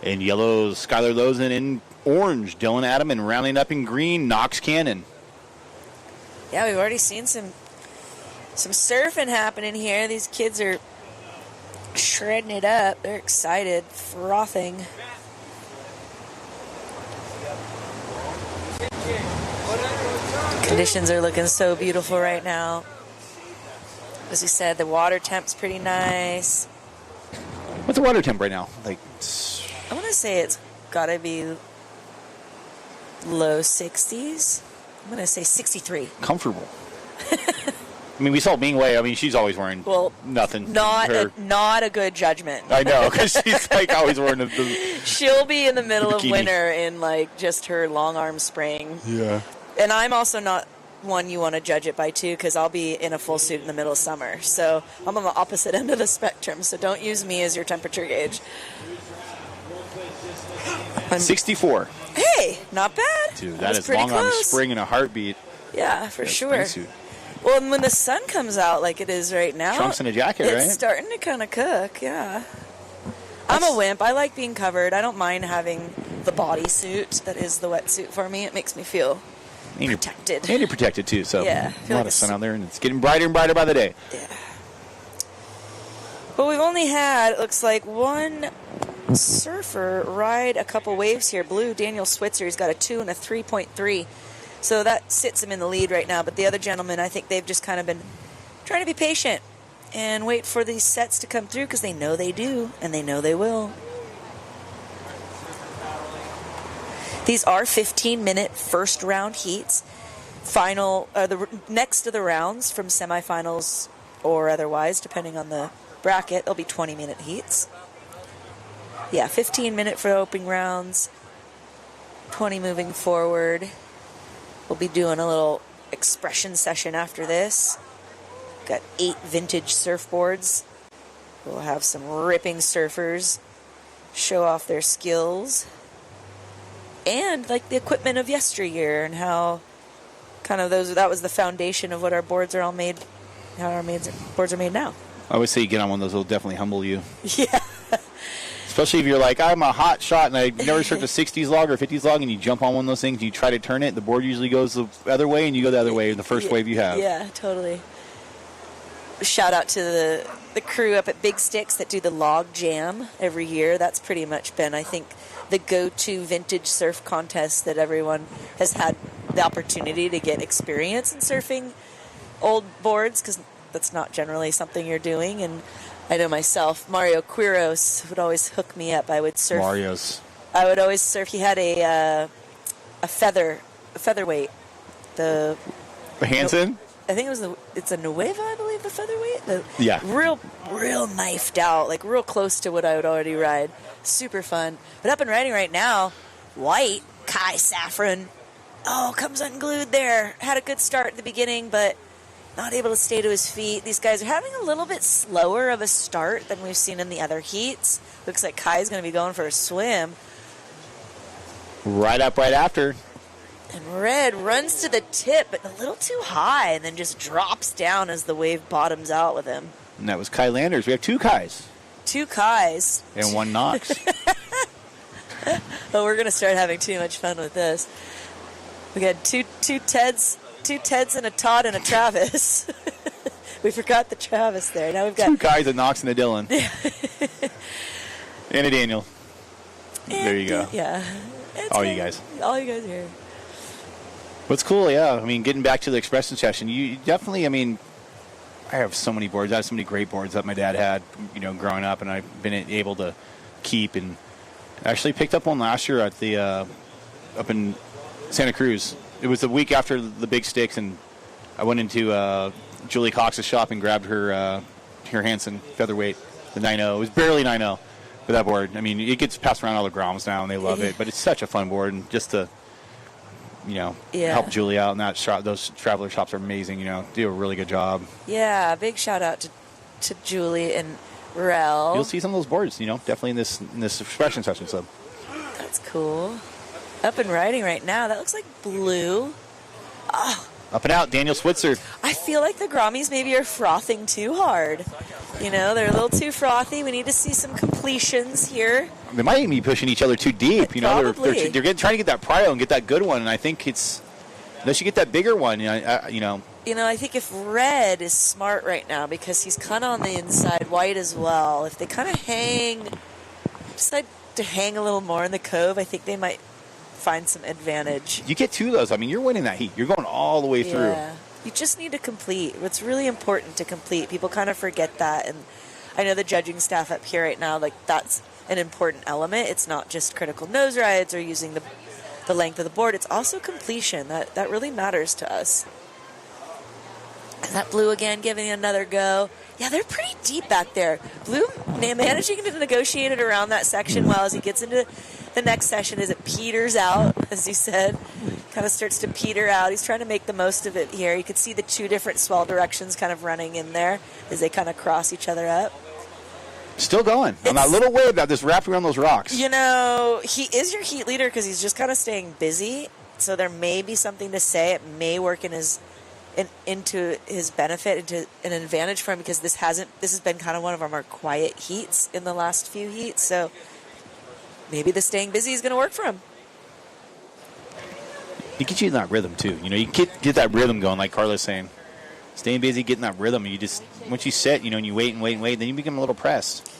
in yellow, Skylar Lozen; in orange, Dylan Adam; and rounding up in green, Knox Cannon. Yeah, we've already seen some surfing happening here. These kids are shredding it up. They're excited, frothing. Conditions are looking so beautiful right now. As you said, the water temp's pretty nice. What's the water temp right now? Like, I want to say it's got to be low 60s. I'm going to say 63. Comfortable. I mean, we saw Ming Wei. I mean, she's always wearing nothing. Not a good judgment. I know, because she's like always wearing the She'll be in the middle of bikini. winter in like just her long arm spraying. Yeah. And I'm also not one you want to judge it by too, because I'll be in a full suit in the middle of summer. So I'm on the opposite end of the spectrum. So don't use me as your temperature gauge. 64. Hey, not bad. Dude, that is pretty long arm close. spring in a heartbeat. Yeah, for sure. Spacesuit. Well, and when the sun comes out like it is right now, Trunks and a jacket, it's right? starting to kind of cook, yeah. I'm a wimp. I like being covered. I don't mind having the bodysuit that is the wetsuit for me. It makes me feel protected. And you're protected, too. So Yeah, I a feel lot like of sun out there, and it's getting brighter and brighter by the day. Yeah. But we've only had, it looks like, one surfer ride a couple waves here. Blue, Daniel Switzer, he's got a 2 and a 3.3. So that sits him in the lead right now. But the other gentlemen, I think they've just kind of been trying to be patient and wait for these sets to come through because they know they do and they know they will. These are 15-minute first round heats. The next of the rounds from semifinals or otherwise, depending on the bracket, they'll be 20-minute heats. Yeah, 15-minute for opening rounds, 20 moving forward. We'll be doing a little expression session after this. Got 8 vintage surfboards. We'll have some ripping surfers show off their skills. And like the equipment of yesteryear and how kind of that was the foundation of what our boards are all made, how our boards are made now. I always say you get on one of those, it'll definitely humble you. Yeah. Especially if you're like, I'm a hot shot and I never surfed a 60s log or 50s log, and you jump on one of those things and you try to turn it, the board usually goes the other way and you go the other way, the first wave you have. Yeah, totally. Shout out to the crew up at Big Sticks that do the log jam every year. That's pretty much been, I think, the go-to vintage surf contest that everyone has had the opportunity to get experience in surfing old boards, because that's not generally something you're doing. And I know myself, Mario Quiros would always hook me up. I would surf. Mario's. I would always surf. He had a featherweight. The Hansen? I think it's a Nueva, I believe, the featherweight. Yeah. Real knifed out, like real close to what I would already ride. Super fun. But up and riding right now, white, Kai Saffron. Oh, comes unglued there. Had a good start at the beginning, but not able to stay to his feet. These guys are having a little bit slower of a start than we've seen in the other heats. Looks like Kai's going to be going for a swim. Right up, right after. And Red runs to the tip, but a little too high, and then just drops down as the wave bottoms out with him. And that was Kai Landers. We have 2 Kais. 2 Kais. And 1 Knox. Oh, we're going to start having too much fun with this. We got two Teds and a Todd and a Travis. We forgot the Travis there. Now we've got 2 Kais, a Knox and a Dylan. And a Daniel. There you go. Yeah. All you guys. All you guys here. What's cool, yeah. I mean, getting back to the expression session, you definitely, I mean, I have so many boards. I have so many great boards that my dad had, growing up, and I've been able to keep. And actually picked up one last year at the up in Santa Cruz. It was the week after the big sticks, and I went into Julie Cox's shop and grabbed her Hansen featherweight, the 9.0. It was barely 9.0 for that board. I mean, it gets passed around all the groms now, and they love it. But it's such a fun board, and just to help Julie out in that shop. Those Traveler shops are amazing. Do a really good job. Yeah, big shout out to Julie and Rel. You'll see some of those boards, definitely in this expression session. So that's cool. Up and riding right now. That looks like blue. Oh. Up and out, Daniel Switzer. I feel like the Grommies maybe are frothing too hard. They're a little too frothy. We need to see some completions here. They might even be pushing each other too deep. They're trying to get that prio and get that good one. And I think unless you get that bigger one, I think if Red is smart right now because he's kind of on the inside, White as well. If they kind of decide to hang a little more in the Cove, I think they might find some advantage. You get two of those. I mean, you're winning that heat. You're going all the way through. You just need to complete. It's really important to complete. People kind of forget that. And I know the judging staff up here right now, that's an important element. It's not just critical nose rides or using the length of the board. It's also completion. That really matters to us. And that Blue again giving another go. Yeah, they're pretty deep back there. Blue managing to negotiate it around that section well as he gets into the next session as it peters out, as you said. Kind of starts to peter out. He's trying to make the most of it here. You can see the two different swell directions kind of running in there as they kind of cross each other up. Still going. On that little wave that just wrapped around those rocks. He is your heat leader because he's just kind of staying busy. So there may be something to say. It may work into his benefit, into an advantage for him because this has been kind of one of our more quiet heats in the last few heats. So maybe the staying busy is going to work for him. It gets you in that rhythm too. You get that rhythm going, like Carla's saying. Staying busy, getting that rhythm. You just once you sit, and you wait and wait and wait, then you become a little pressed.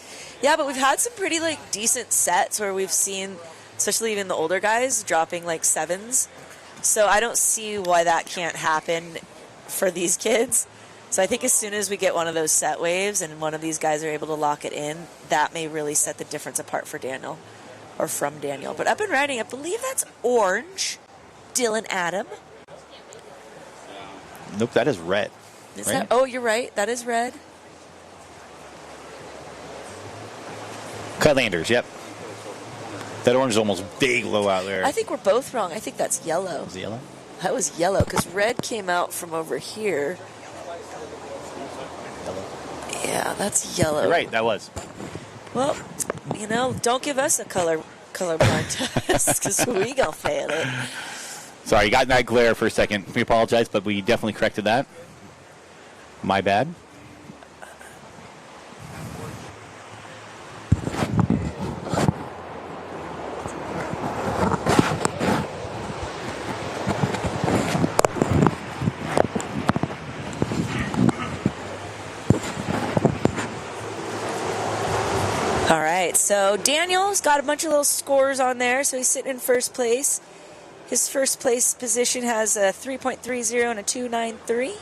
Yeah, but we've had some pretty decent sets where we've seen, especially even the older guys, dropping sevens. So I don't see why that can't happen for these kids. So I think as soon as we get one of those set waves and one of these guys are able to lock it in, that may really set the difference apart for Daniel, or from Daniel. But up and riding, I believe that's orange. Dylan Adam. Nope, that is red. Is that? Oh, you're right. That is red. Kylanders, yep. That orange is almost big low out there. I think we're both wrong. I think that's yellow. Was it yellow? That was yellow because red came out from over here. Yellow. Yeah, that's yellow. You're right, that was. Well, don't give us a colorblind test because we gonna fail it. Sorry, you got that glare for a second. We apologize, but we definitely corrected that. My bad. All right, so Daniel's got a bunch of little scores on there, so he's sitting in first place. His first place position has a 3.30 and a 2.93.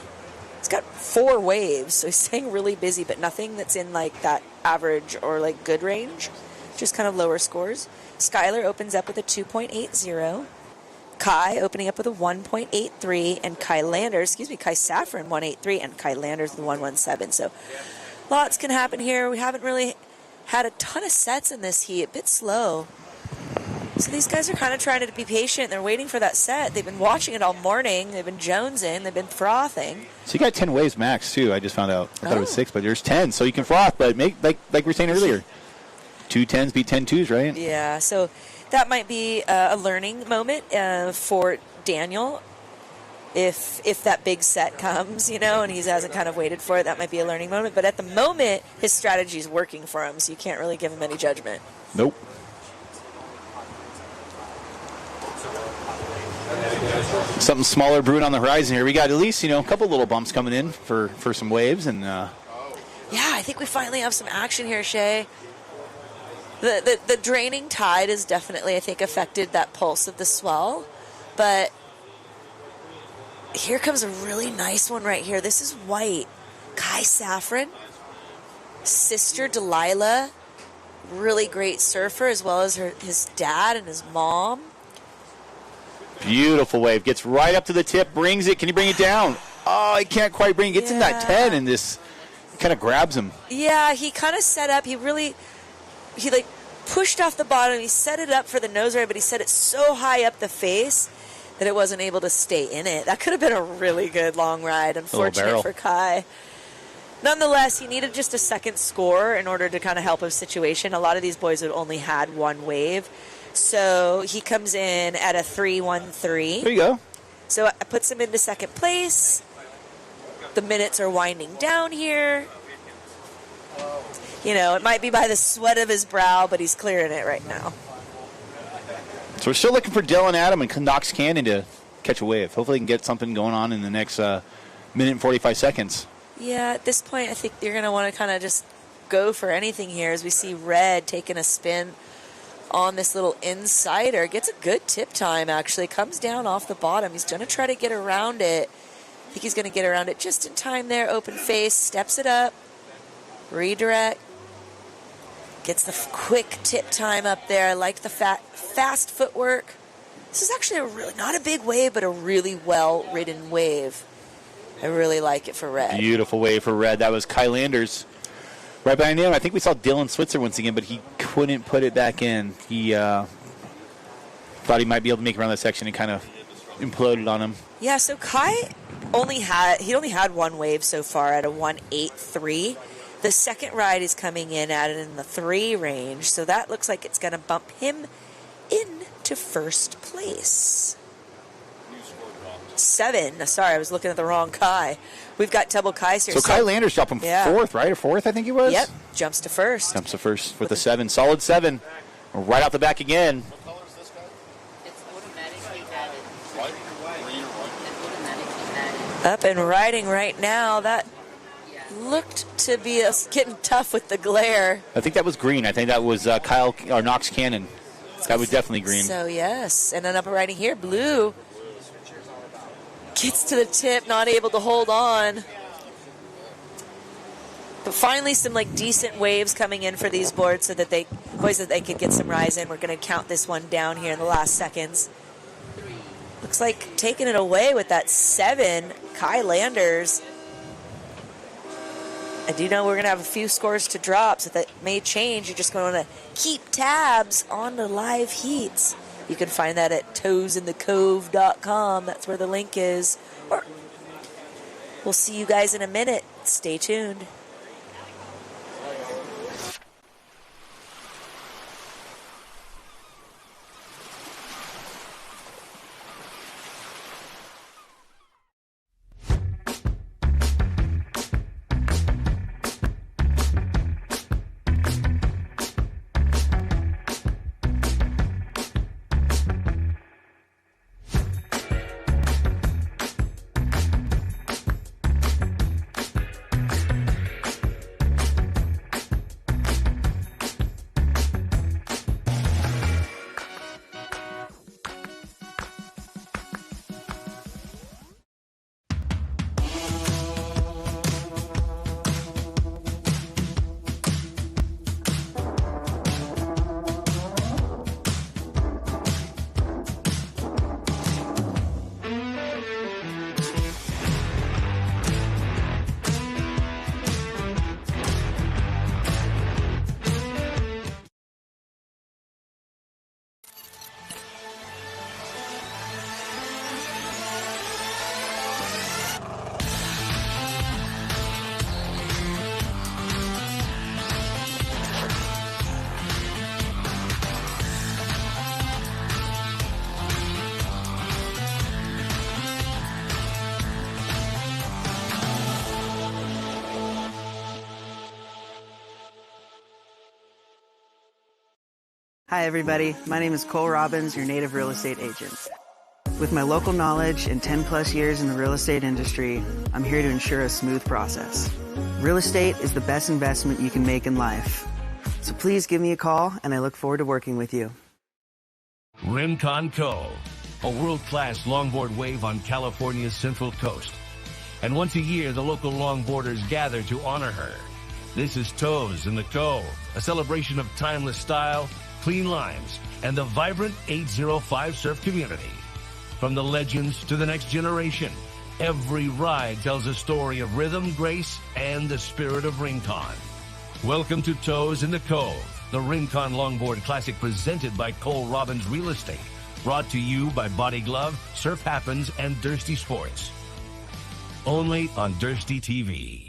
He's got 4 waves, so he's staying really busy, but nothing that's in that average or good range, just kind of lower scores. Skylar opens up with a 2.80. Kai opening up with a 1.83, and Kai Saffron 1.83, and Kai Landers with 1.17. So lots can happen here. We haven't really had a ton of sets in this heat, a bit slow. So these guys are kind of trying to be patient. They're waiting for that set. They've been watching it all morning. They've been jonesing. They've been frothing. So you got 10 waves max, too. I just found out. I thought it was 6, but there's 10. So you can froth, but make like we were saying earlier. 2 10s beat 10 2s, right? Yeah, so that might be a learning moment for Daniel. If that big set comes, and he hasn't kind of waited for it, that might be a learning moment. But at the moment, his strategy is working for him, so you can't really give him any judgment. Nope. Something smaller brewing on the horizon here. We got at least, a couple little bumps coming in for some waves. And yeah, I think we finally have some action here, Shay. The draining tide has definitely, I think, affected that pulse of the swell. But here comes a really nice one right here. This is White. Kai Saffron, sister Delilah, really great surfer, as well as his dad and his mom. Beautiful wave. Gets right up to the tip, brings it. Can you bring it down? Oh, he can't quite bring it. Gets in that 10 and this kind of grabs him. Yeah, he kind of set up. He like pushed off the bottom. He set it up for the nose ride, but he set it so high up the face that it wasn't able to stay in it. That could have been a really good long ride. Unfortunate for Kai. Nonetheless, he needed just a second score in order to kind of help his situation. A lot of these boys had only had one wave. So he comes in at a 3-1-3. There you go. So it puts him into second place. The minutes are winding down here. You know, it might be by the sweat of his brow, but he's clearing it right now. So we're still looking for Dylan Adam and Knox Cannon to catch a wave. Hopefully he can get something going on in the next minute and 45 seconds. Yeah, at this point, I think you're going to want to kind of just go for anything here as we see Red taking a spin on this little insider. Gets a good tip time, actually. Comes down off the bottom. He's going to try to get around it. I think he's going to get around it just in time there. Open face, steps it up, redirect. Gets the quick tip time up there. I like the fast footwork. This is actually not a big wave, but a really well-ridden wave. I really like it for Red. Beautiful wave for Red. That was Kai Landers. Right behind him, I think we saw Dylan Switzer once again, but he couldn't put it back in. He thought he might be able to make it around that section and kind of imploded on him. Yeah, so Kai only had one wave so far at a 1.83. The second ride is coming in at it in the 3 range, so that looks like it's going to bump him into first place. 7. Sorry, I was looking at the wrong Kai. We've got double Kais here. So Kai Landers dropped him fourth, right? Or fourth, I think he was? Yep, jumps to first. Jumps to first with a 7. Solid 7. Right out the back again. What color is this guy? It's automatically added. White? Up and riding right now. That looked to be getting tough with the glare. I think that was green. I think that was Knox Cannon. That was definitely green. So, yes. And then up and riding here, blue. Gets to the tip, not able to hold on. But finally some decent waves coming in for these boys so that they could get some rise in. We're going to count this one down here in the last seconds. Looks like taking it away with that 7, Kai Landers. I do know we're going to have a few scores to drop, so that may change. You're just going to keep tabs on the live heats. You can find that at toesinthecove.com. That's where the link is. Or we'll see you guys in a minute. Stay tuned. Hi, everybody. My name is Cole Robbins, your native real estate agent. With my local knowledge and 10 plus years in the real estate industry, I'm here to ensure a smooth process. Real estate is the best investment you can make in life. So please give me a call, and I look forward to working with you. Rincon Cove, a world-class longboard wave on California's Central Coast. And once a year, the local longboarders gather to honor her. This is Toes in the Cove, a celebration of timeless style, clean lines, and the vibrant 805 surf community. From the legends to the next generation, every ride tells a story of rhythm, grace, and the spirit of Rincon. Welcome to Toes in the Cove, the Rincon Longboard Classic presented by Cole Robbins Real Estate. Brought to you by Body Glove, Surf Happens, and Dursty Sports. Only on Dursty TV.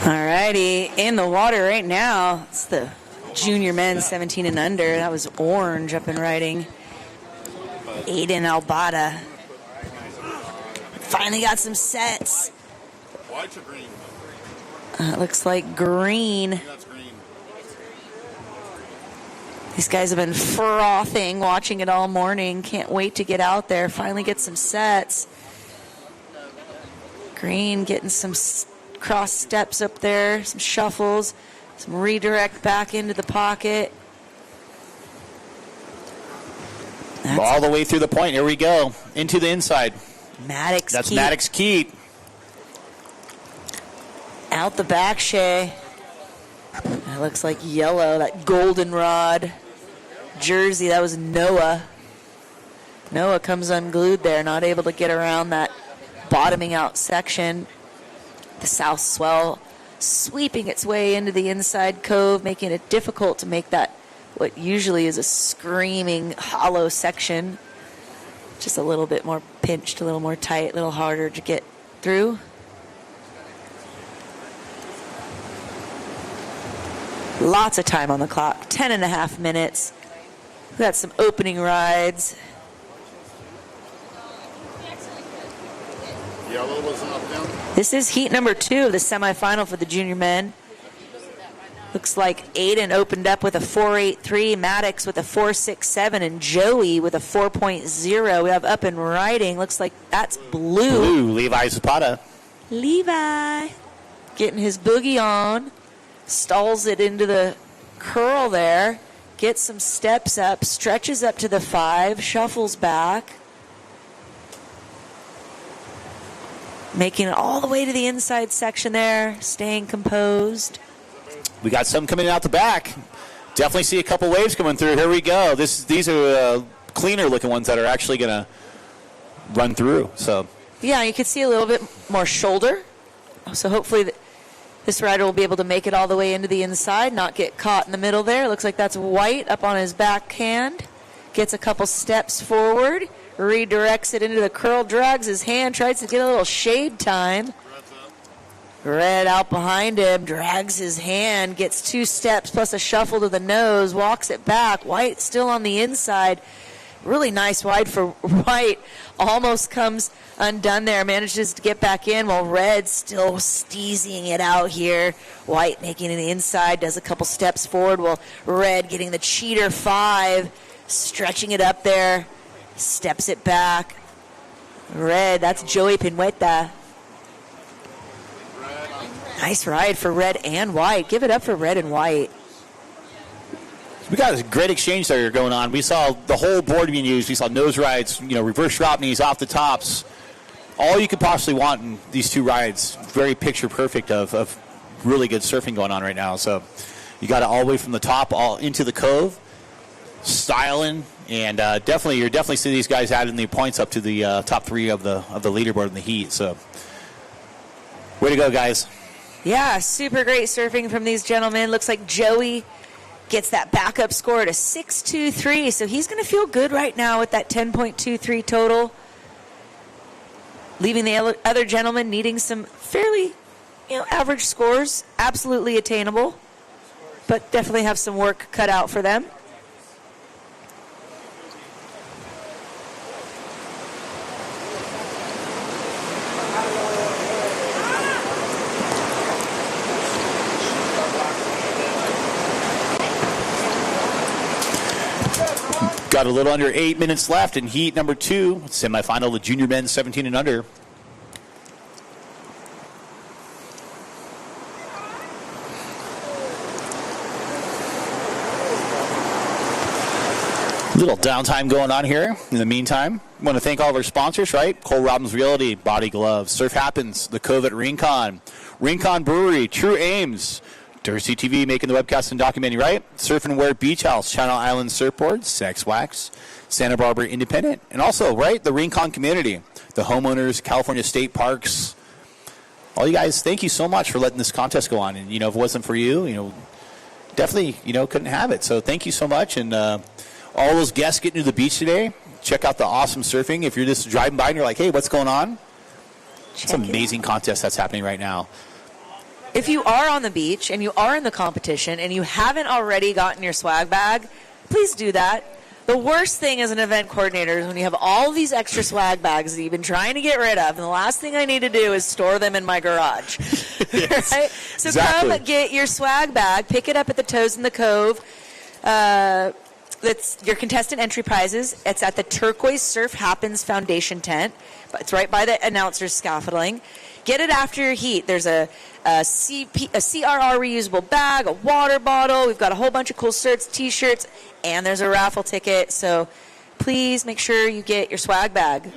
Alrighty, in the water right now, it's the junior men 17 and under. That was orange up and riding. Aiden Albada. Finally got some sets. White or green? Looks like green. That's green. These guys have been frothing, watching it all morning. Can't wait to get out there, finally get some sets. Green getting some cross steps up there, some shuffles, some redirect back into the pocket. All the way through the point. Here we go. Into the inside. Maddox That's Keat. Maddox Keat. Out the back, Shay. That looks like yellow, that goldenrod jersey. That was Noah. Noah comes unglued there, not able to get around that bottoming out section. The south swell sweeping its way into the inside cove, making it difficult to make that what usually is a screaming hollow section. Just a little bit more pinched, a little more tight, a little harder to get through. Lots of time on the clock, 10 and a half minutes. We've got some opening rides. Yellow wasn't up down. This is heat number 2 of the semifinal for the junior men. Looks like Aiden opened up with a 4.83, Maddox with a 4.67, and Joey with a 4.0. We have up and riding. Looks like that's blue. Levi Zapata. Levi getting his boogie on. Stalls it into the curl there. Gets some steps up. Stretches up to the 5. Shuffles back. Making it all the way to the inside section there. Staying composed. We got some coming out the back. Definitely see a couple waves coming through. Here we go. These are cleaner looking ones that are actually going to run through. So yeah, you can see a little bit more shoulder. So hopefully this rider will be able to make it all the way into the inside, not get caught in the middle there. Looks like that's White up on his backhand. Gets a couple steps forward. Redirects it into the curl, drags his hand, tries to get a little shade time. Red out behind him, drags his hand, gets 2 steps plus a shuffle to the nose, walks it back. White still on the inside. Really nice wide for White. Almost comes undone there, manages to get back in while Red still steezying it out here. White making it inside, does a couple steps forward while Red getting the cheater 5, stretching it up there. Steps it back. Red, that's Joey Pinueta. Nice ride for Red and White. Give it up for Red and White. we got a great exchange there going on. We saw the whole board being used. We saw nose rides, reverse drop knees off the tops. All you could possibly want in these 2 rides. Very picture perfect of really good surfing going on right now. So you got it all the way from the top all into the cove, styling. And you're definitely seeing these guys adding the points up to the top 3 of the leaderboard in the heat. So, way to go, guys! Yeah, super great surfing from these gentlemen. Looks like Joey gets that backup score to 6.23. So he's going to feel good right now with that 10.23 total. Leaving the other gentleman needing some fairly, average scores. Absolutely attainable, but definitely have some work cut out for them. Got a little under 8 minutes left in heat number 2, semifinal, the junior men's 17 and under. Little downtime going on here. In the meantime, I want to thank all of our sponsors, right? Cole Robbins Realty, Body Gloves, Surf Happens, the Cove at Rincon, Rincon Brewery, True Ames, Dirsey TV making the webcast and documentary, right? Surf and Wear Beach House, Channel Island Surfboard, Sex Wax, Santa Barbara Independent, and also, right, the Rincon community, the homeowners, California State Parks. All you guys, thank you so much for letting this contest go on. And, if it wasn't for you, definitely, couldn't have it. So thank you so much. And all those guests getting to the beach today, check out the awesome surfing. If you're just driving by and you're like, hey, what's going on? It's an amazing contest that's happening right now. If you are on the beach and you are in the competition and you haven't already gotten your swag bag, please do that. The worst thing as an event coordinator is when you have all these extra swag bags that you've been trying to get rid of, and the last thing I need to do is store them in my garage. Yes, right? So exactly. Come get your swag bag, pick it up at the Toes in the Cove. That's your contestant entry prizes. It's at the Turquoise Surf Happens Foundation tent. It's right by the announcer's scaffolding. Get it after your heat. There's a CRR reusable bag, a water bottle. We've got a whole bunch of cool shirts, T-shirts, and there's a raffle ticket. So please make sure you get your swag bag.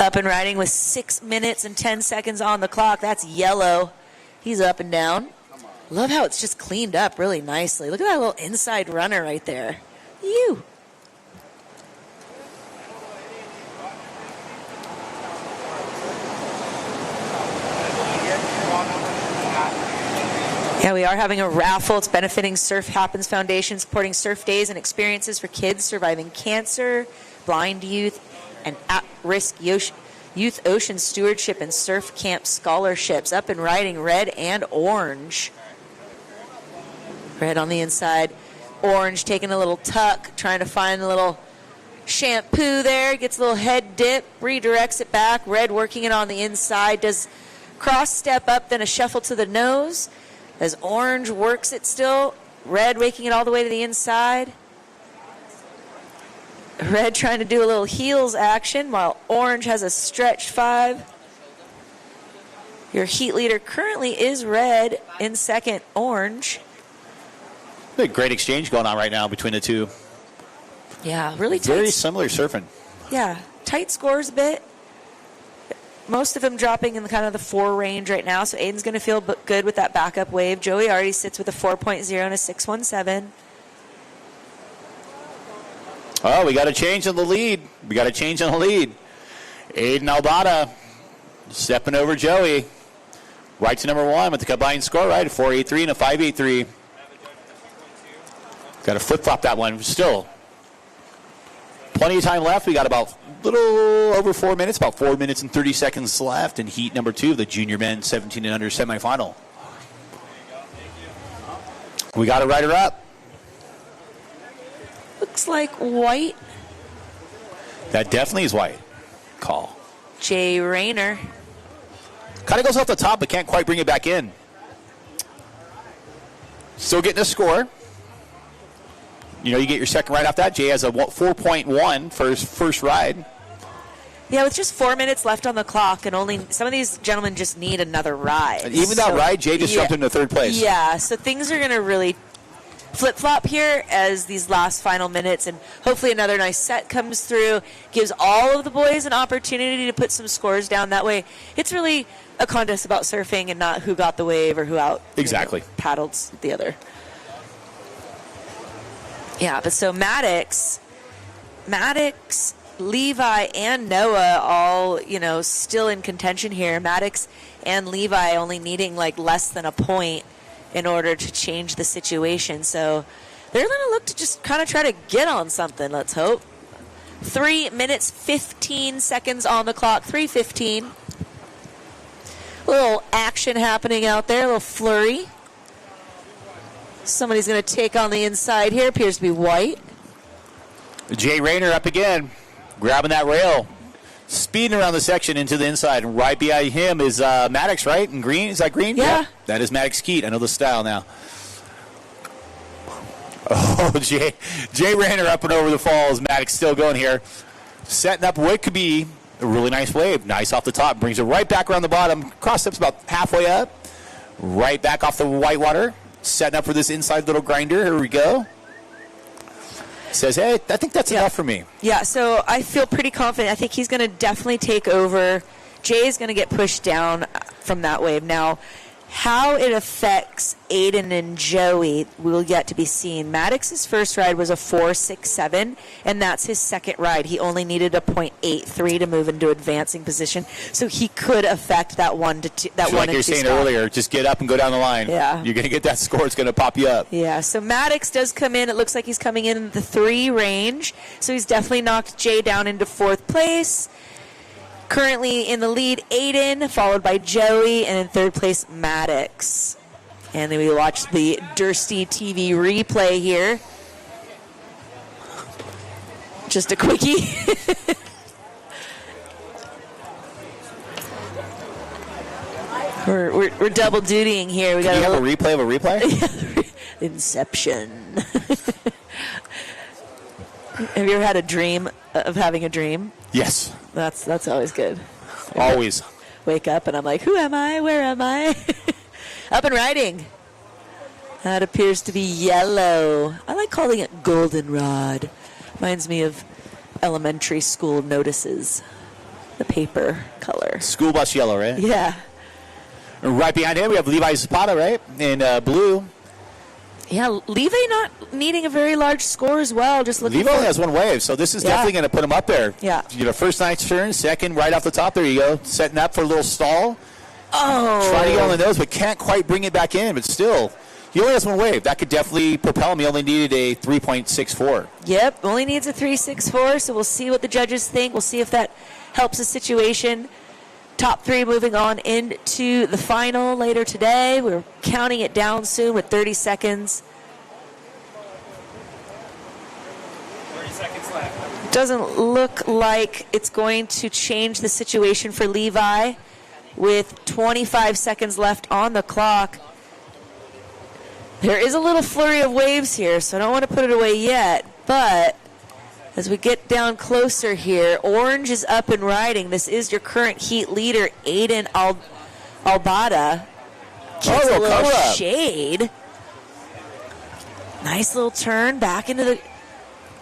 Up and riding with 6 minutes and 10 seconds on the clock. That's Yellow. He's up and down. Love how it's just cleaned up really nicely. Look at that little inside runner right there. You. Yeah, we are having a raffle. It's benefiting Surf Happens Foundation, supporting surf days and experiences for kids surviving cancer, blind youth, and at-risk youth ocean stewardship and surf camp scholarships. Up and riding red and orange. Red on the inside, orange taking a little tuck, trying to find a little shampoo there. Gets a little head dip, redirects it back. Red working it on the inside. Does cross step up, then a shuffle to the nose. As orange works it still, red making it all the way to the inside. Red trying to do a little heels action while orange has a stretch 5. Your heat leader currently is red, in second orange. A great exchange going on right now between the two. Yeah, really tight. Very similar surfing. Yeah, tight scores a bit. Most of them dropping in the kind of the 4 range right now, so Aiden's going to feel good with that backup wave. Joey already sits with a 4.0 and a 6.17. Oh, we got a change in the lead. Aiden Albada stepping over Joey. Right to number 1 with the combined score, right? A 4.83 and a 5.83. Got to flip-flop that one. Still, plenty of time left. We got about a little over 4 minutes, about 4 minutes and 30 seconds left in heat number 2 of the junior men 17 and under semifinal. We got a rider up. Looks like white. That definitely is white. Call. Jay Rayner. Kind of goes off the top, but can't quite bring it back in. Still getting a score. You get your second ride off that. Jay has a 4.1 for his first ride. Yeah, with just 4 minutes left on the clock, and only some of these gentlemen just need another ride. And even that ride, Jay just jumped into third place. Yeah, so things are going to really flip-flop here as these last final minutes, and hopefully another nice set comes through, gives all of the boys an opportunity to put some scores down. That way, it's really a contest about surfing and not who got the wave or who exactly paddled the other. Yeah, but so Maddox, Levi, and Noah all, still in contention here. Maddox and Levi only needing like less than a point in order to change the situation. So they're going to look to just kind of try to get on something, let's hope. 3 minutes, 15 seconds on the clock, 3:15. A little action happening out there, a little flurry. Somebody's going to take on the inside here, appears to be White. Jay Rayner up again, grabbing that rail, speeding around the section into the inside, and right behind him is Maddox, right? In green, is that green? Yeah. That is Maddox Keat. I know the style now. Oh, Jay Rayner up and over the falls. Maddox still going here, setting up what could be a really nice wave. Nice off the top, brings it right back around the bottom. Cross steps about halfway up, right back off the whitewater, setting up for this inside little grinder. Here we go. Says, hey, I think that's enough for me. Yeah, so I feel pretty confident. I think he's going to definitely take over. Jay is going to get pushed down from that wave. Now, how it affects Aiden and Joey will yet to be seen. Maddox's first ride was a 4.67, and that's his second ride. He only needed a 0.83 to move into advancing position, so he could affect that 1 to 2. That so like you were saying earlier, just get up and go down the line. Yeah. You're going to get that score. It's going to pop you up. Yeah, so Maddox does come in. It looks like he's coming in the 3 range, so he's definitely knocked Jay down into 4th place. Currently in the lead, Aiden, followed by Joey, and in 3rd place, Maddox. And then we watch the Dursty TV replay here. Just a quickie. we're double dutying here. Can you have a replay of a replay? Inception. Have you ever had a dream of having a dream? Yes. That's always good. Always. Wake up and I'm like, who am I? Where am I? Up and riding. That appears to be yellow. I like calling it goldenrod. Reminds me of elementary school notices. The paper color. School bus yellow, right? Yeah. Right behind him, we have Levi Zapata, right? In blue. Yeah, Levi not needing a very large score as well. Just looking. Levi only has 1 wave, so this is definitely going to put him up there. Yeah. You know, first night's turn, second, right off the top. There you go. Setting up for a little stall. Oh. Trying to get on the nose, but can't quite bring it back in. But still, he only has 1 wave. That could definitely propel him. He only needed a 3.64. Yep, only needs a 3.64, so we'll see what the judges think. We'll see if that helps the situation. Top 3 moving on into the final later today. We're counting it down soon with 30 seconds. 30 seconds left. Doesn't look like it's going to change the situation for Levi with 25 seconds left on the clock. There is a little flurry of waves here, so I don't want to put it away yet, but as we get down closer here, orange is up and riding. This is your current heat leader, Aiden Albada. Gets a little shade. Nice little turn back into the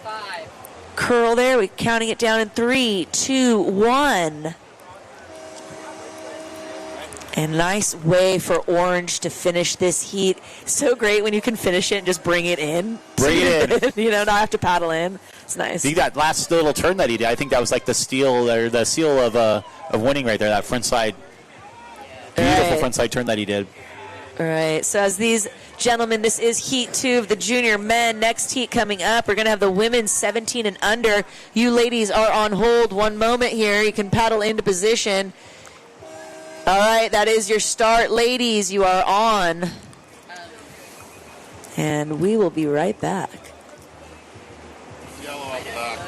5. curl there. We're counting it down in 3, 2, 1. And nice way for orange to finish this heat. So great when you can finish it and just bring it in. Bring it in. You know, not have to paddle in. It's nice. See that last little turn that he did? I think that was like the steal or the seal of winning right there. That front side, beautiful front side turn that he did. All right. So as these gentlemen, this is Heat 2 of the junior men. Next heat coming up, we're going to have the women 17 and under. You ladies are on hold. 1 moment here. You can paddle into position. All right, that is your start. Ladies, you are on. And we will be right back. Yellow up back.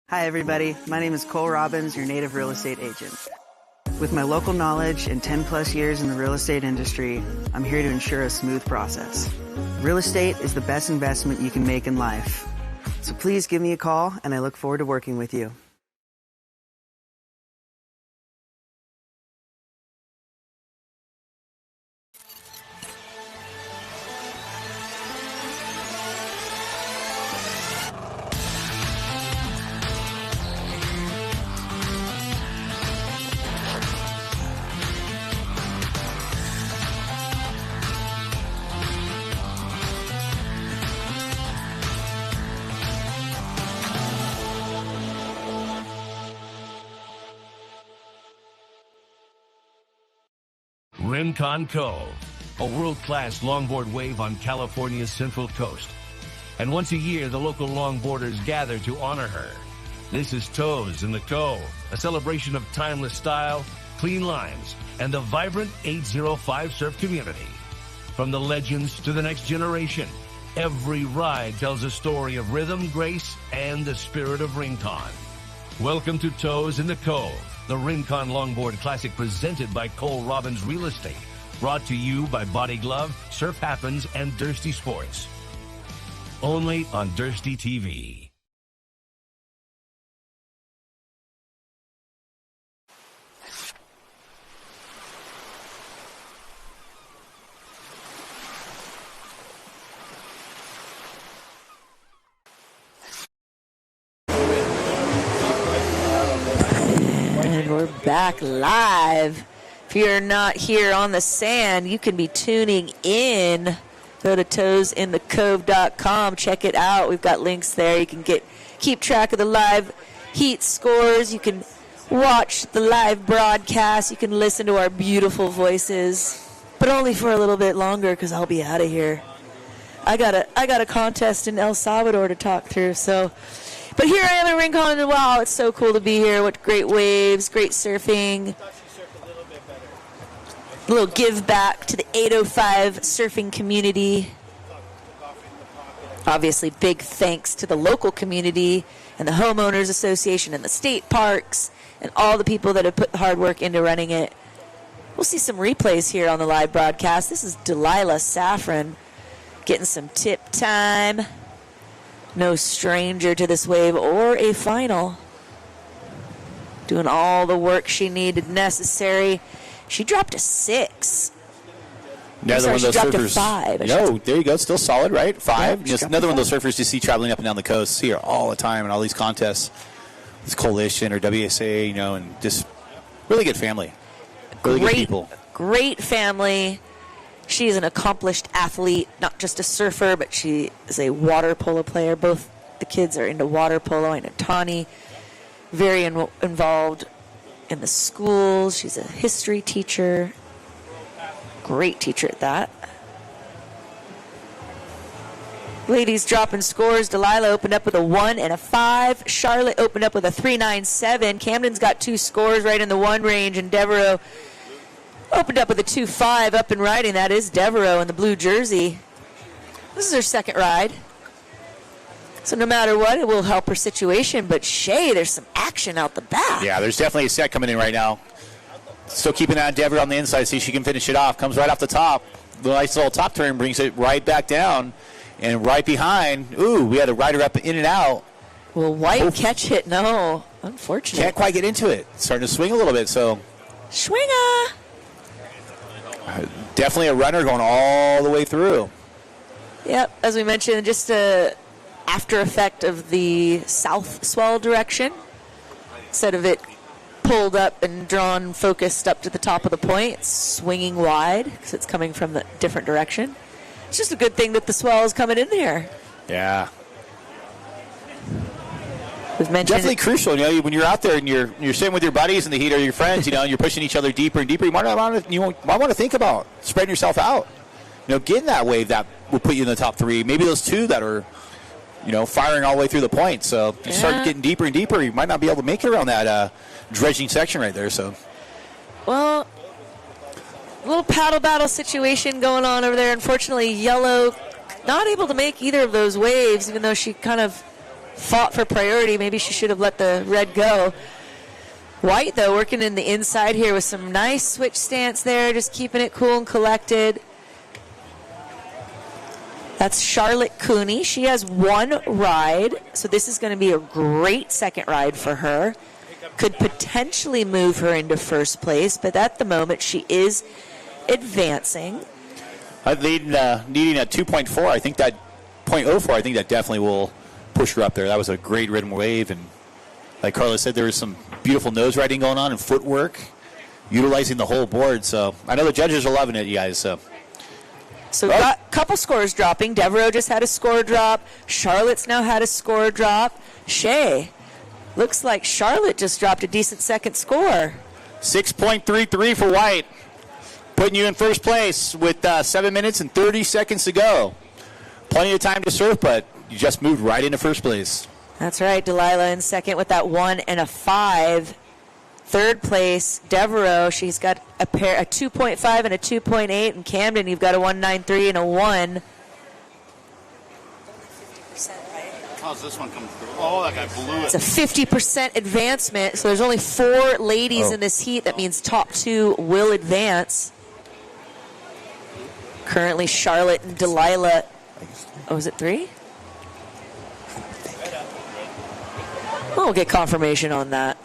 Hi, everybody. My name is Cole Robbins, your native real estate agent. With my local knowledge and 10 plus years in the real estate industry, I'm here to ensure a smooth process. Real estate is the best investment you can make in life. So please give me a call, and I look forward to working with you. Rincon Cove, a world-class longboard wave on California's central coast. And once a year, the local longboarders gather to honor her. This is Toes in the Cove, a celebration of timeless style, clean lines, and the vibrant 805 surf community. From the legends to the next generation, every ride tells a story of rhythm, grace, and the spirit of Rincon. Welcome to Toes in the Cove, the Rincon Longboard Classic presented by Cole Robbins Real Estate. Brought to you by Body Glove, Surf Happens, and Dursty Sports. Only on Dursty TV. And we're back live. If you're not here on the sand, you can be tuning in. Go to toesinthecove.com. Check it out. We've got links there. You can keep track of the live heat scores. You can watch the live broadcast. You can listen to our beautiful voices, but only for a little bit longer because I'll be out of here. I got a contest in El Salvador to talk through. But here I am in Rincon, and wow, it's so cool to be here. What great waves, great surfing. A little give back to the 805 surfing community. Obviously, big thanks to the local community and the homeowners association and the state parks and all the people that have put the hard work into running it. We'll see some replays here on the live broadcast. This is Delilah Saffron getting some tip time. No stranger to this wave or a final. Doing all the work she needed necessary. She dropped a 6. Another one of those dropped surfers. A 5. No, there you go. Still solid, right? 5. Yeah, Just another one of those surfers you see traveling up and down the coast here all the time in all these contests. This coalition or WSA, and just really good family. Really good people. Great family. She's an accomplished athlete, not just a surfer, but she is a water polo player. Both the kids are into water polo. I know Tani, very involved in the schools. She's a history teacher. Great teacher at that. Ladies dropping scores. Delilah opened up with a 1 and a 5. Charlotte opened up with a 3.97. Camden's got 2 scores right in the 1 range, and Devereaux opened up with a 2.5 up and riding. That is Devereaux in the blue jersey. This is her second ride. So no matter what, it will help her situation. But Shay, there's some action out the back. Yeah, there's definitely a set coming in right now. Still keeping an eye on Devereaux on the inside, see if she can finish it off. Comes right off the top. The nice little top turn brings it right back down. And right behind, we had a rider up in and out. Will White catch hit? No, unfortunately. Can't quite get into it. Starting to swing a little bit, so. Swinger! Definitely a runner going all the way through. Yep, as we mentioned, just a after effect of the south swell direction. Instead of it pulled up and drawn, focused up to the top of the point, it's swinging wide because it's coming from the different direction. It's just a good thing that the swell is coming in there. Yeah. We've mentioned definitely crucial. When you're out there and you're sitting with your buddies in the heat or your friends, and you're pushing each other deeper and deeper, you might want to think about spreading yourself out. Getting that wave that will put you in the top 3. Maybe those 2 that are, firing all the way through the point. So you start getting deeper and deeper, you might not be able to make it around that dredging section right there. So, well, a little paddle battle situation going on over there. Unfortunately, Yellow not able to make either of those waves, even though she kind of fought for priority. Maybe she should have let the red go. White, though, working in the inside here with some nice switch stance there, just keeping it cool and collected. That's Charlotte Cooney. She has one ride, so this is going to be a great second ride for her. Could potentially move her into first place, but at the moment she is advancing. Needing a 2.4, I think that 0.04, I think that definitely will push her up there. That was a great rhythm wave, and like Carla said, there was some beautiful nose riding going on and footwork, utilizing the whole board. So I know the judges are loving it, you guys. So we've got a couple scores dropping. Devereaux just had a score drop. Charlotte's now had a score drop. Shea, looks like Charlotte just dropped a decent second score. 6.33 for White, putting you in first place with 7 minutes and 30 seconds to go. Plenty of time to surf, but you just moved right into first place. That's right. Delilah in second with that 1 and a 5. Third place, Devereaux. She's got a 2.5 and a 2.8. And Camden, you've got a 1.93 and a 1. How's this one coming through? Oh, that guy blew it. It's a 50% advancement. So there's only 4 ladies in this heat. That means top 2 will advance. Currently, Charlotte and Delilah. Oh, is it 3? We'll get confirmation on that.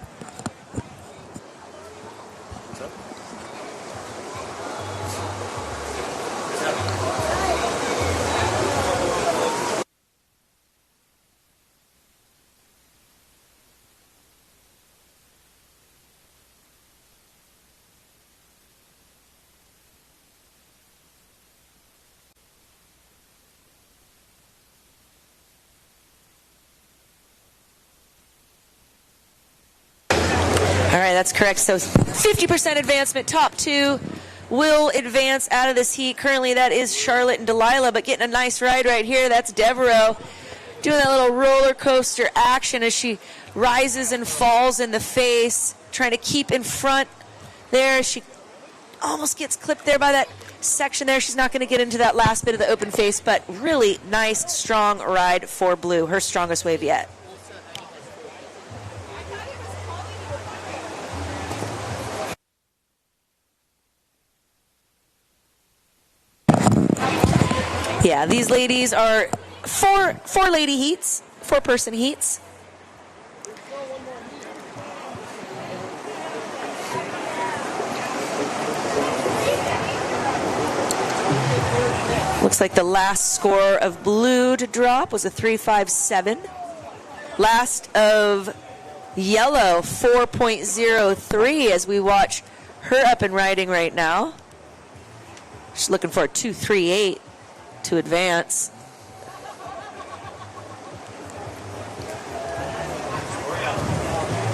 All right, that's correct. So 50% advancement. Top 2 will advance out of this heat. Currently, that is Charlotte and Delilah, but getting a nice ride right here. That's Devereaux doing that little roller coaster action as she rises and falls in the face, trying to keep in front there. She almost gets clipped there by that section there. She's not going to get into that last bit of the open face, but really nice, strong ride for Blue. Her strongest wave yet. Yeah, these ladies are four lady heats, 4-person heats. Looks like the last score of Blue to drop was a 3.57. Last of Yellow, 4.03, as we watch her up and riding right now. She's looking for a 2.38 to advance.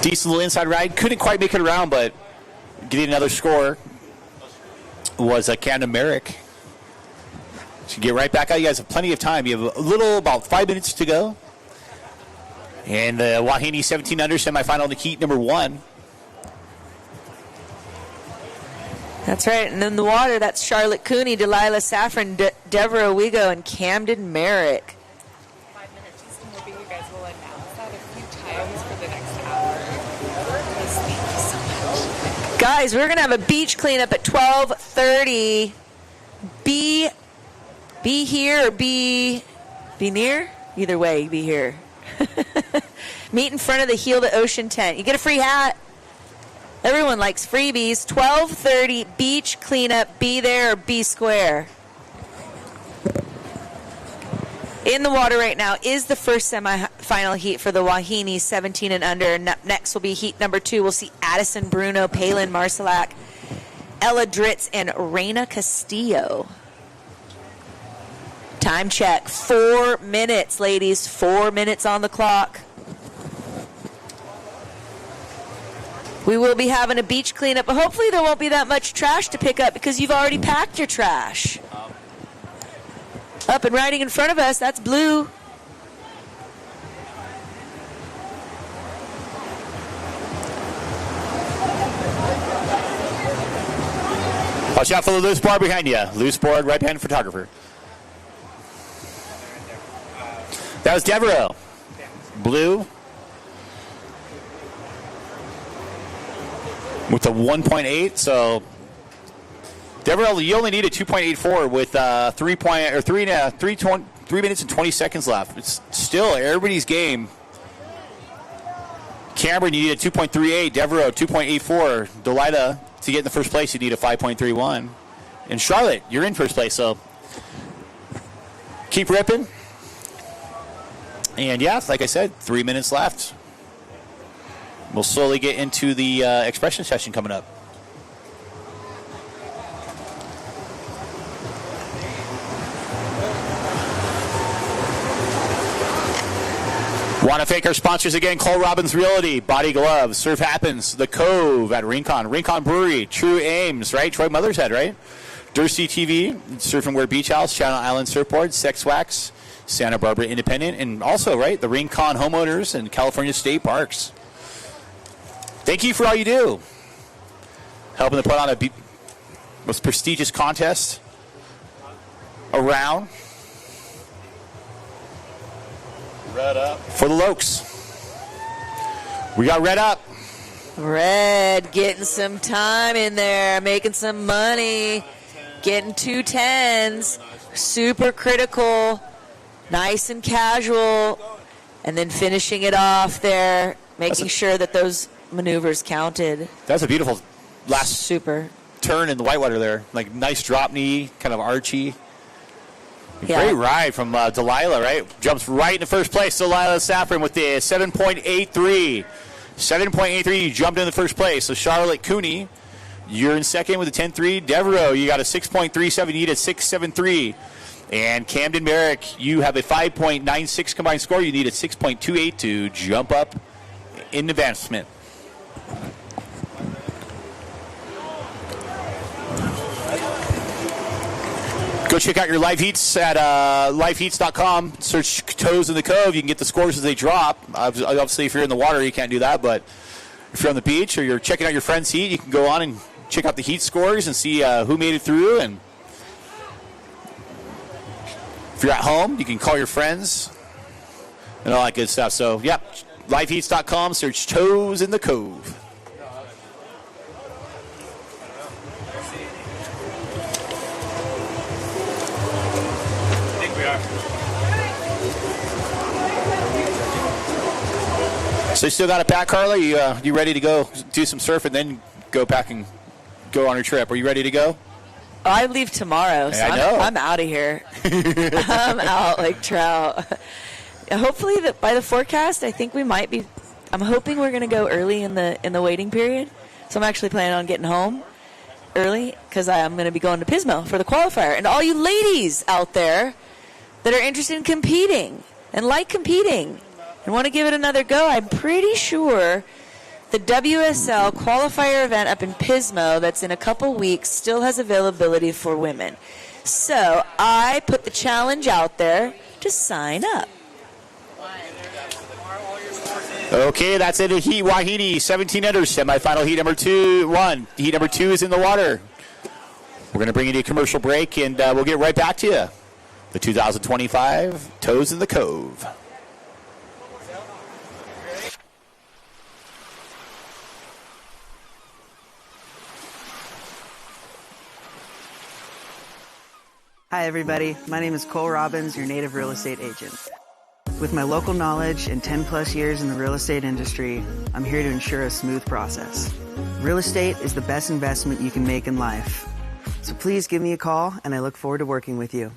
Decent little inside ride. Couldn't quite make it around, but getting another score was Camden Merrick. Should get right back out. You guys have plenty of time. You have about 5 minutes to go. And the Wahine 17 under semifinal in the heat number 1. That's right. And in the water, that's Charlotte Cooney, Delilah Saffron, Devereaux Wigo, and Camden Merrick. 5 minutes. Just more you guys will announce that a few times for the next hour. Thank you so much. Guys, we're going to have a beach cleanup at 12:30. Be here or be near? Either way, be here. Meet in front of the Heal the Ocean tent. You get a free hat. Everyone likes freebies. 12:30 beach cleanup. Be there or be square. In the water right now is the first semifinal heat for the Wahine 17 and under. And up next will be heat number 2. We'll see Addison Bruno, Palin Marcelac, Ella Dritz, and Reina Castillo. Time check. 4 minutes, ladies. 4 minutes on the clock. We will be having a beach cleanup, but hopefully there won't be that much trash to pick up because you've already packed your trash. Up and riding in front of us, that's Blue. Watch out for the loose board behind you. Loose board, right-hand photographer. That was Devereaux. Blue with a 1.8. So Devereaux, you only need a 2.84 with 3 minutes and 20 seconds left. It's still everybody's game. Cameron, you need a 2.38. Devereaux, 2.84. Delilah, to get in the first place, you need a 5.31. And Charlotte, you're in first place, so keep ripping. And yeah, like I said, 3 minutes left. We'll slowly get into the expression session coming up. Want to thank our sponsors again: Cole Robbins Realty, Body Gloves, Surf Happens, The Cove at Rincon Brewery, True Ames, right? Troy Mothershead, right? Dursey TV, Surf and Wear Beach House, Channel Island Surfboard, Sex Wax, Santa Barbara Independent, and also, right, the Rincon Homeowners and California State Parks. Thank you for all you do. Helping to put on the most prestigious contest around. Red up. For the Lokes. We got Red up. Red getting some time in there, making some money, getting 2 10s, super critical, nice and casual, and then finishing it off there, making sure that those maneuvers counted. That's a beautiful last super turn in the whitewater there. Like nice drop knee, kind of archy. Yeah. Great ride from Delilah, right? Jumps right into first place. Delilah Saffron with the 7.83. 7.83, you jumped in the first place. So Charlotte Cooney, you're in second with a 10.3. Devereaux, you got a 6.37. You need a 6.73. And Camden Merrick, you have a 5.96 combined score. You need a 6.28 to jump up in advancement. Go check out your live heats at liveheats.com. Search Toes in the Cove. You can get the scores as they drop. Obviously, if you're in the water, you can't do that. But if you're on the beach or you're checking out your friend's heat, you can go on and check out the heat scores and see who made it through. And if you're at home, you can call your friends and all that good stuff. So, yep, liveheats.com. Search Toes in the Cove. So you still got it back, Carla? You ready to go do some surf and then go back and go on your trip? Are you ready to go? I leave tomorrow, so I'm out of here. I'm out like trout. Hopefully, by the forecast, I think we might be. I'm hoping we're going to go early in the waiting period. So I'm actually planning on getting home early because I'm going to be going to Pismo for the qualifier. And all you ladies out there that are interested in competing and like competing and want to give it another go, I'm pretty sure the WSL qualifier event up in Pismo that's in a couple weeks still has availability for women. So I put the challenge out there to sign up. Okay, that's it. Heat Wahine, 17 under, semifinal heat number 1. Heat number 2 is in the water. We're going to bring you to a commercial break, and we'll get right back to you. The 2025 Toes in the Cove. Hi, everybody. My name is Cole Robbins, your native real estate agent. With my local knowledge and 10 plus years in the real estate industry, I'm here to ensure a smooth process. Real estate is the best investment you can make in life. So please give me a call, and I look forward to working with you.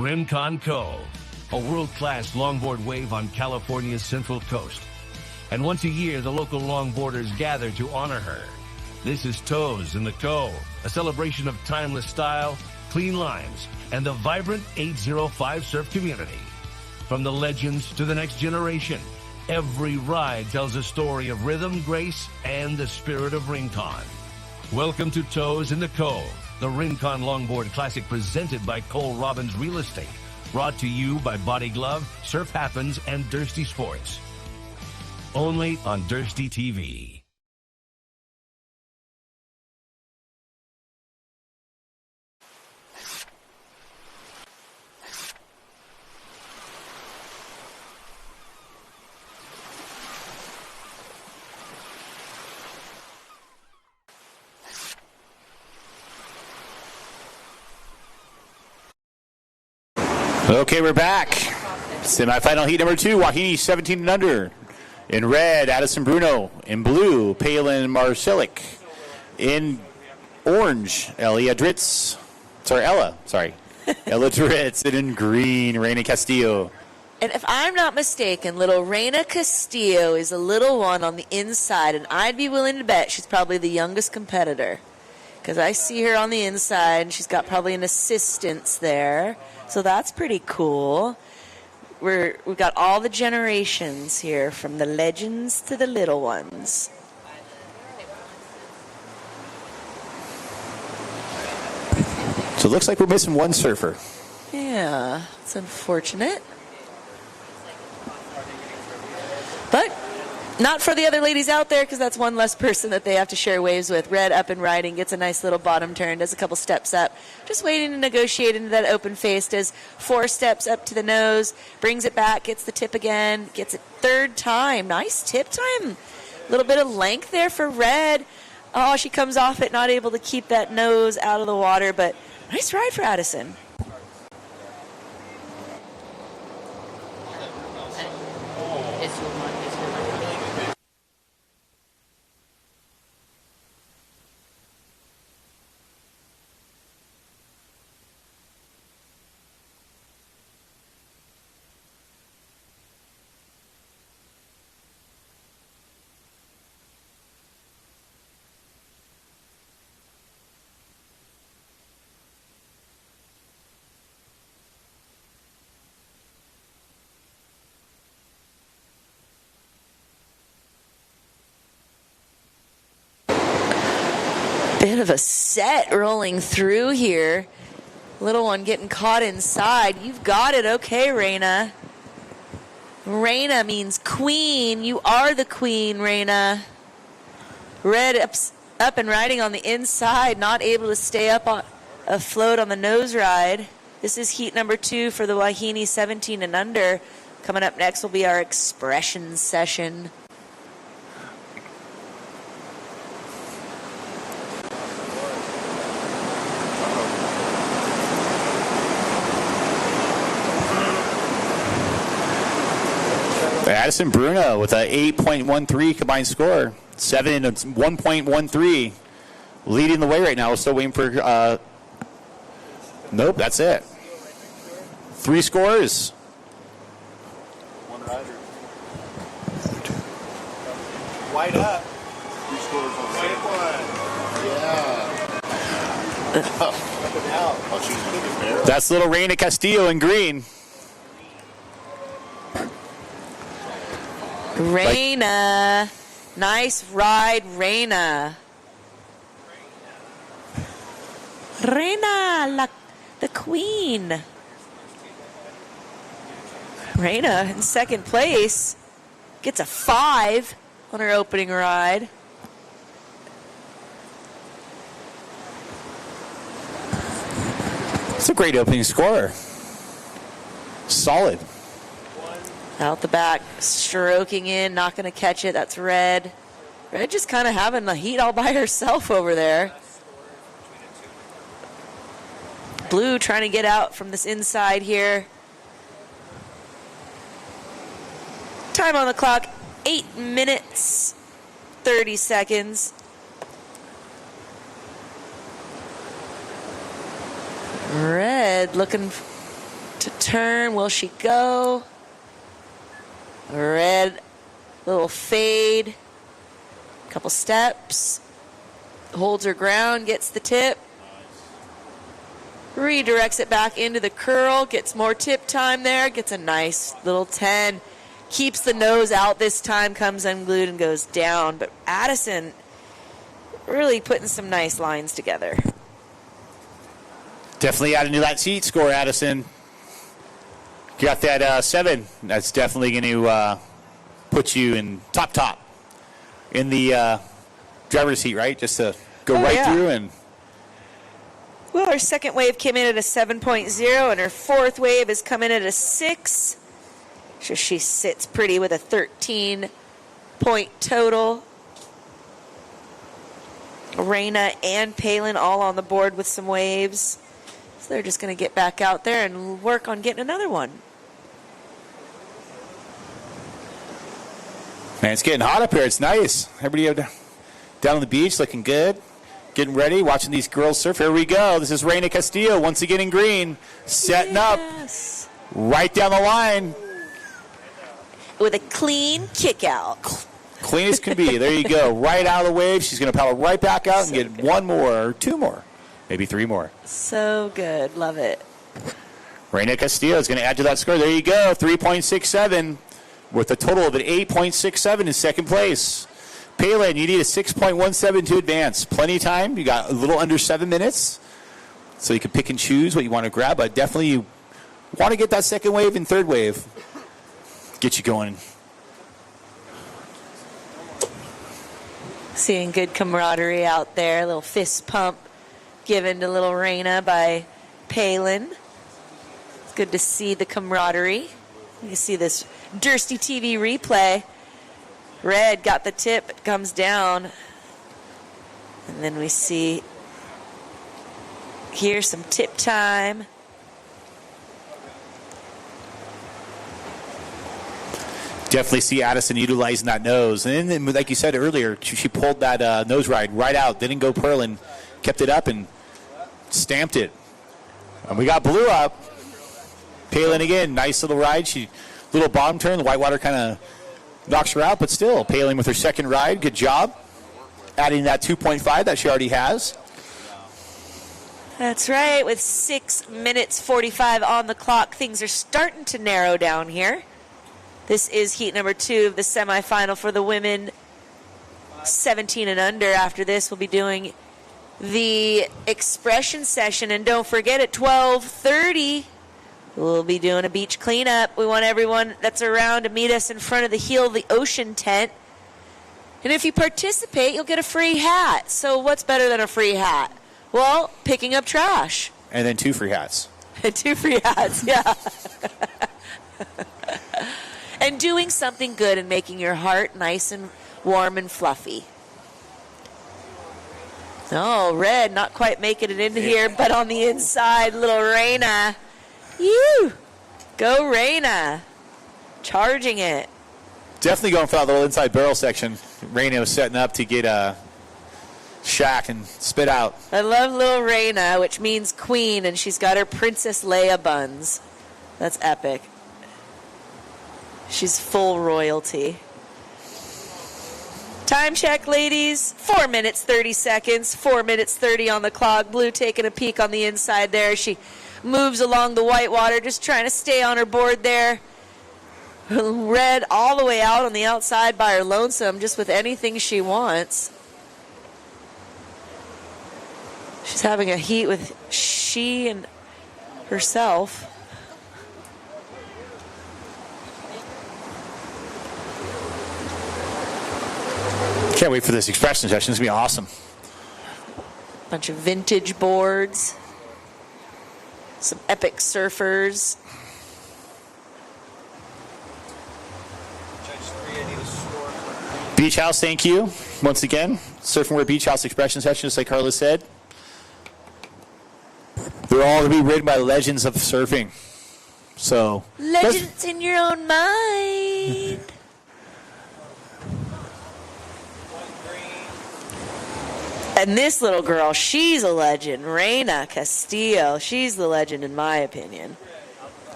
Rincon Cove, a world-class longboard wave on California's central coast. And once a year, the local longboarders gather to honor her. This is Toes in the Cove, a celebration of timeless style, clean lines, and the vibrant 805 surf community. From the legends to the next generation, every ride tells a story of rhythm, grace, and the spirit of Rincon. Welcome to Toes in the Cove, the Rincon Longboard Classic presented by Cole Robbins Real Estate. Brought to you by Body Glove, Surf Happens, and Dursty Sports. Only on Dursty TV. Okay, we're back. Semifinal heat number 2, Wahine 17 and under. In red, Addison Bruno. In blue, Palin Marcelic. In orange, Ella Dritz. Ella Dritz. And in green, Reina Castillo. And if I'm not mistaken, little Reina Castillo is a little one on the inside, and I'd be willing to bet she's probably the youngest competitor. Because I see her on the inside, and she's got probably an assistance there. So that's pretty cool. We've got all the generations here, from the legends to the little ones. So it looks like we're missing one surfer. Yeah, it's unfortunate. But not for the other ladies out there, because that's one less person that they have to share waves with. Red up and riding, gets a nice little bottom turn, does a couple steps up. Just waiting to negotiate into that open face, does 4 steps up to the nose, brings it back, gets the tip again, gets it third time. Nice tip time. A little bit of length there for Red. Oh, she comes off it, not able to keep that nose out of the water, but nice ride for Addison. Bit of a set rolling through here. Little one getting caught inside. You've got it. Okay, Reina. Reina means queen. You are the queen, Reina. Red up and riding on the inside, not able to stay up afloat on the nose ride. This is heat number 2 for the Wahine 17 and under. Coming up next will be our expression session. Addison Bruno with a 8.13 combined score. 1.13. Leading the way right now. We're still waiting for... nope, that's it. 3 scores. 1 rider. White up. 3 scores on white one. Yeah. That's little Reina Castillo in green. Reina. Nice ride, Reina. Reina, the queen. Reina in second place. Gets a 5 on her opening ride. It's a great opening score. Solid. Out the back, stroking in, not going to catch it. That's Red. Red just kind of having the heat all by herself over there. Blue trying to get out from this inside here. Time on the clock, 8 minutes, 30 seconds. Red looking to turn. Will she go? Red, little fade. Couple steps. Holds her ground, gets the tip. Redirects it back into the curl, gets more tip time there, gets a nice little 10. Keeps the nose out this time, comes unglued and goes down. But Addison really putting some nice lines together. Definitely adding to that seat score, Addison. You got that 7. That's definitely going to put you in top in the driver's seat, right? Just to go through and... Well, her second wave came in at a 7.0, and her fourth wave has come in at a 6. So she sits pretty with a 13-point total. Reina and Palin all on the board with some waves. So they're just going to get back out there and work on getting another one. Man, it's getting hot up here. It's nice. Everybody down on the beach looking good. Getting ready, watching these girls surf. Here we go. This is Reina Castillo once again in green. Setting up right down the line. With a clean kick out. Clean as can be. There you go. Right out of the wave. She's going to paddle right back out and get one more or 2 more. Maybe 3 more. So good. Love it. Reina Castillo is going to add to that score. There you go. 3.67 with a total of an 8.67 in second place. Palin, you need a 6.17 to advance. Plenty of time. You got a little under 7 minutes. So you can pick and choose what you want to grab. But definitely you want to get that second wave and third wave. Get you going. Seeing good camaraderie out there. A little fist pump given to little Reina by Palin. It's good to see the camaraderie. You can see this Dursty TV replay. Red got the tip, it comes down. And then we see here some tip time. Definitely see Addison utilizing that nose. And then, like you said earlier, she pulled that nose ride right out. Didn't go purling. Kept it up and stamped it. And we got blue up. Palin again, nice little ride. She little bottom turn. The whitewater kind of knocks her out, but still, Palin with her second ride. Good job. Adding that 2.5 that she already has. That's right. With 6 minutes 45 on the clock, things are starting to narrow down here. This is heat number 2 of the semifinal for the women 17 and under. After this, we'll be doing the expression session. And don't forget, at 12:30, we'll be doing a beach cleanup. We want everyone that's around to meet us in front of the Heal the Ocean tent. And if you participate, you'll get a free hat. So what's better than a free hat? Well, picking up trash. And then 2 free hats. 2 free hats, yeah. And doing something good and making your heart nice and warm and fluffy. Oh, Red not quite making it into here, but on the inside, little Reina. You go Reina. Charging it. Definitely going for that little inside barrel section. Reina was setting up to get a shack and spit out. I love little Reina, which means queen, and she's got her Princess Leia buns. That's epic. She's full royalty. Time check, ladies. 4 minutes, 30 seconds. 4 minutes, 30 on the clock. Blue taking a peek on the inside there. She moves along the whitewater, just trying to stay on her board there. Red all the way out on the outside by her lonesome, just with anything she wants. She's having a heat with she and herself. Can't wait for this expression session. It's going to be awesome. Bunch of vintage boards. Some epic surfers. Beach House, thank you. Once again, Surfing Wear Beach House expression session, just like Carla said. They're all going to be ridden by legends of surfing. So legends in your own mind. And this little girl, she's a legend. Reina Castillo. She's the legend in my opinion.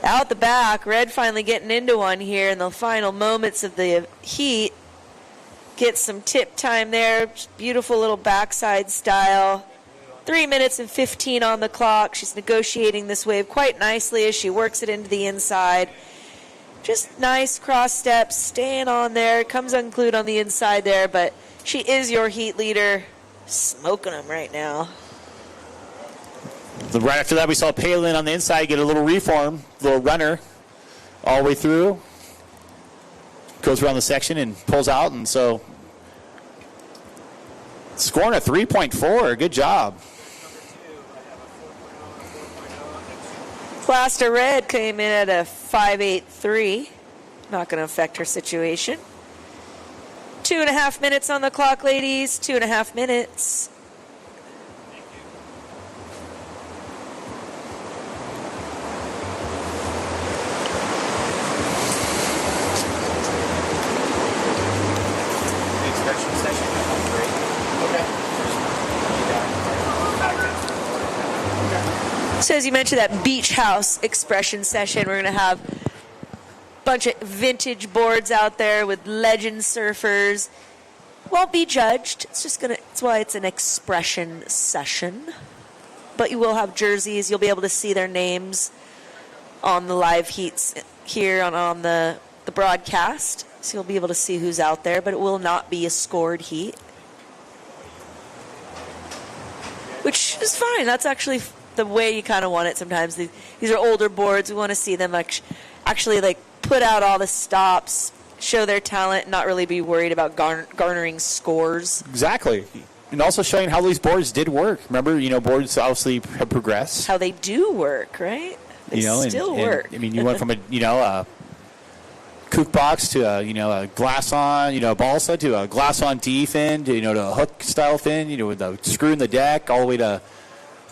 Out the back, Red finally getting into one here in the final moments of the heat. Gets some tip time there. Beautiful little backside style. 3 minutes and 15 on the clock. She's negotiating this wave quite nicely as she works it into the inside. Just nice cross steps, staying on there. Comes unglued on the inside there, but she is your heat leader. Smoking them right now. So right after that, we saw Palin on the inside get a little reform, little runner all the way through. Goes around the section and pulls out, and so scoring a 3.4. Good job. Plaster Red came in at a 5.83. Not going to affect her situation. 2.5 minutes on the clock, ladies. 2.5 minutes. So as you mentioned, that beach house expression session, we're going to have a bunch of vintage boards out there with legend surfers. Won't be judged. It's why it's an expression session. But you will have jerseys. You'll be able to see their names on the live heats here on the broadcast. So you'll be able to see who's out there, but it will not be a scored heat. Which is fine. That's actually the way you kind of want it sometimes. These are older boards. We want to see them actually like put out all the stops, show their talent, and not really be worried about garnering scores. Exactly. And also showing how these boards did work. Remember, boards obviously have progressed. How they do work, right? They still work. I mean, you went from a kook box to a glass on, balsa to a glass on D fin to a hook style fin, with the screw in the deck, all the way to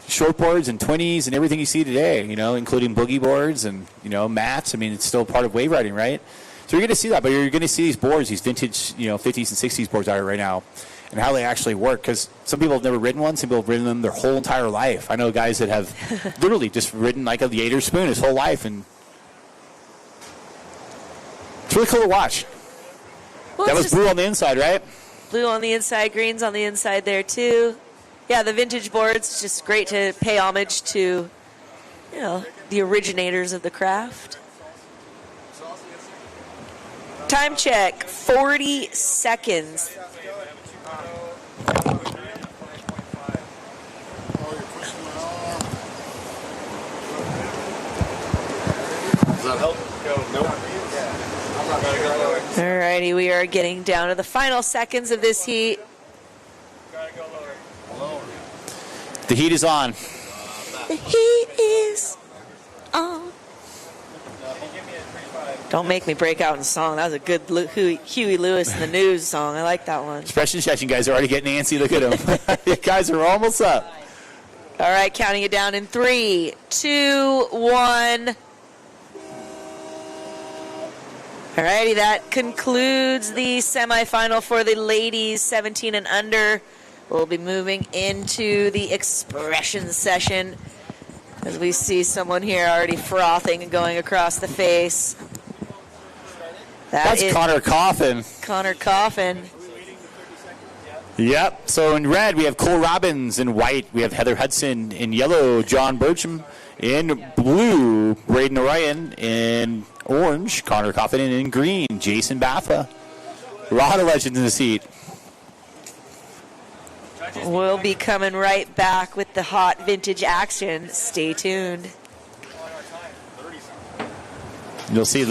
short boards and 20s and everything you see today, including boogie boards and, mats. I mean, it's still part of wave riding, right? So you're going to see that, but you're going to see these boards, these vintage, 50s and 60s boards out right now, and how they actually work. Because some people have never ridden one. Some people have ridden them their whole entire life. I know guys that have literally just ridden like a Yater Spoon his whole life, and it's really cool to watch. Well, that was blue on the inside, right? Blue on the inside, greens on the inside there too. Yeah, the vintage boards, just great to pay homage to, the originators of the craft. Time check, 40 seconds. Does that help? Nope. Alrighty, we are getting down to the final seconds of this heat. The heat is on. The heat is on. Don't make me break out in song. That was a good Huey Lewis in the News song. I like that one. Expression session guys are already getting antsy. Look at them. You guys are almost up. All right, counting it down in 3, 2, 1. Alrighty, that concludes the semifinal for the ladies 17 and under. We'll be moving into the expression session as we see someone here already frothing and going across the face. That's Connor Coffin. Connor Coffin. Yep. So in red, we have Cole Robbins. In white, we have Heather Hudson. In yellow, John Burcham. In blue, Braden Orion. In orange, Connor Coffin. And in green, Jason Baffa. A lot of legends in this heat. We'll be coming right back with the hot vintage action. Stay tuned. You'll see.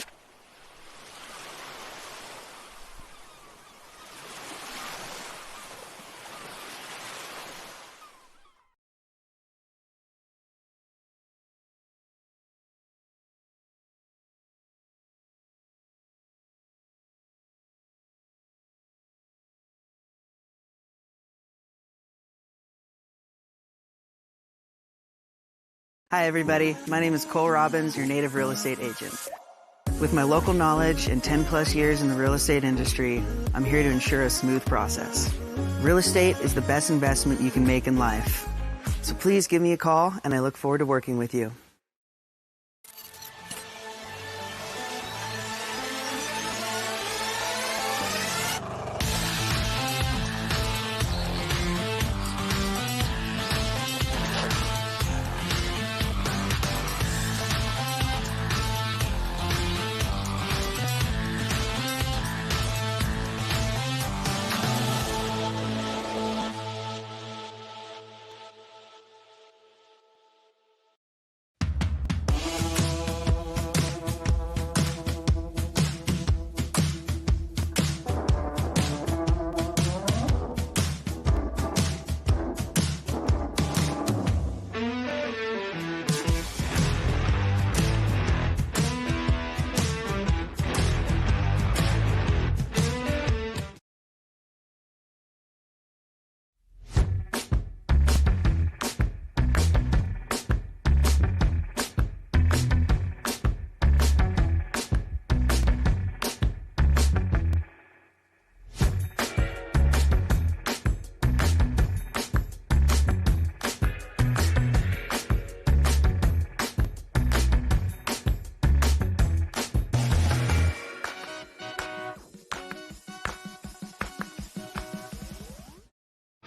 Hi, everybody. My name is Cole Robbins, your native real estate agent. With my local knowledge and 10 plus years in the real estate industry, I'm here to ensure a smooth process. Real estate is the best investment you can make in life. So please give me a call, and I look forward to working with you.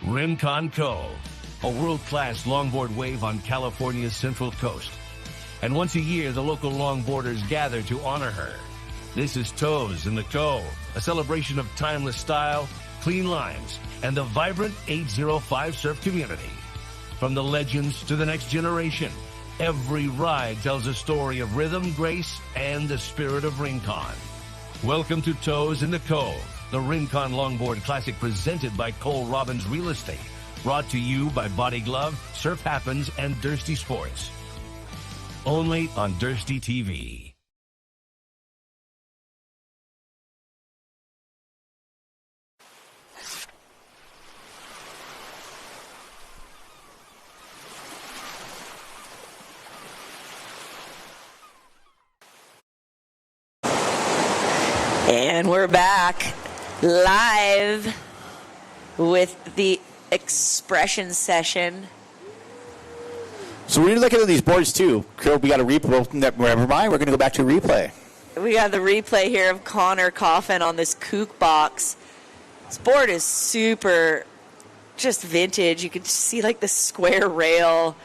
Rincon Cove, a world-class longboard wave on California's Central Coast. And once a year, the local longboarders gather to honor her. This is Toes in the Cove, a celebration of timeless style, clean lines, and the vibrant 805 surf community. From the legends to the next generation, every ride tells a story of rhythm, grace, and the spirit of Rincon. Welcome to Toes in the Cove, the Rincon Longboard Classic presented by Cole Robbins Real Estate. Brought to you by Body Glove, Surf Happens, and Dursty Sports. Only on Dursty TV. And we're back live with the expression session. So we're looking at these boards too. We got a replay. Never mind. We're going to go back to a replay. We got the replay here of Connor Coffin on this kook box. This board is super, just vintage. You can see like the square rail.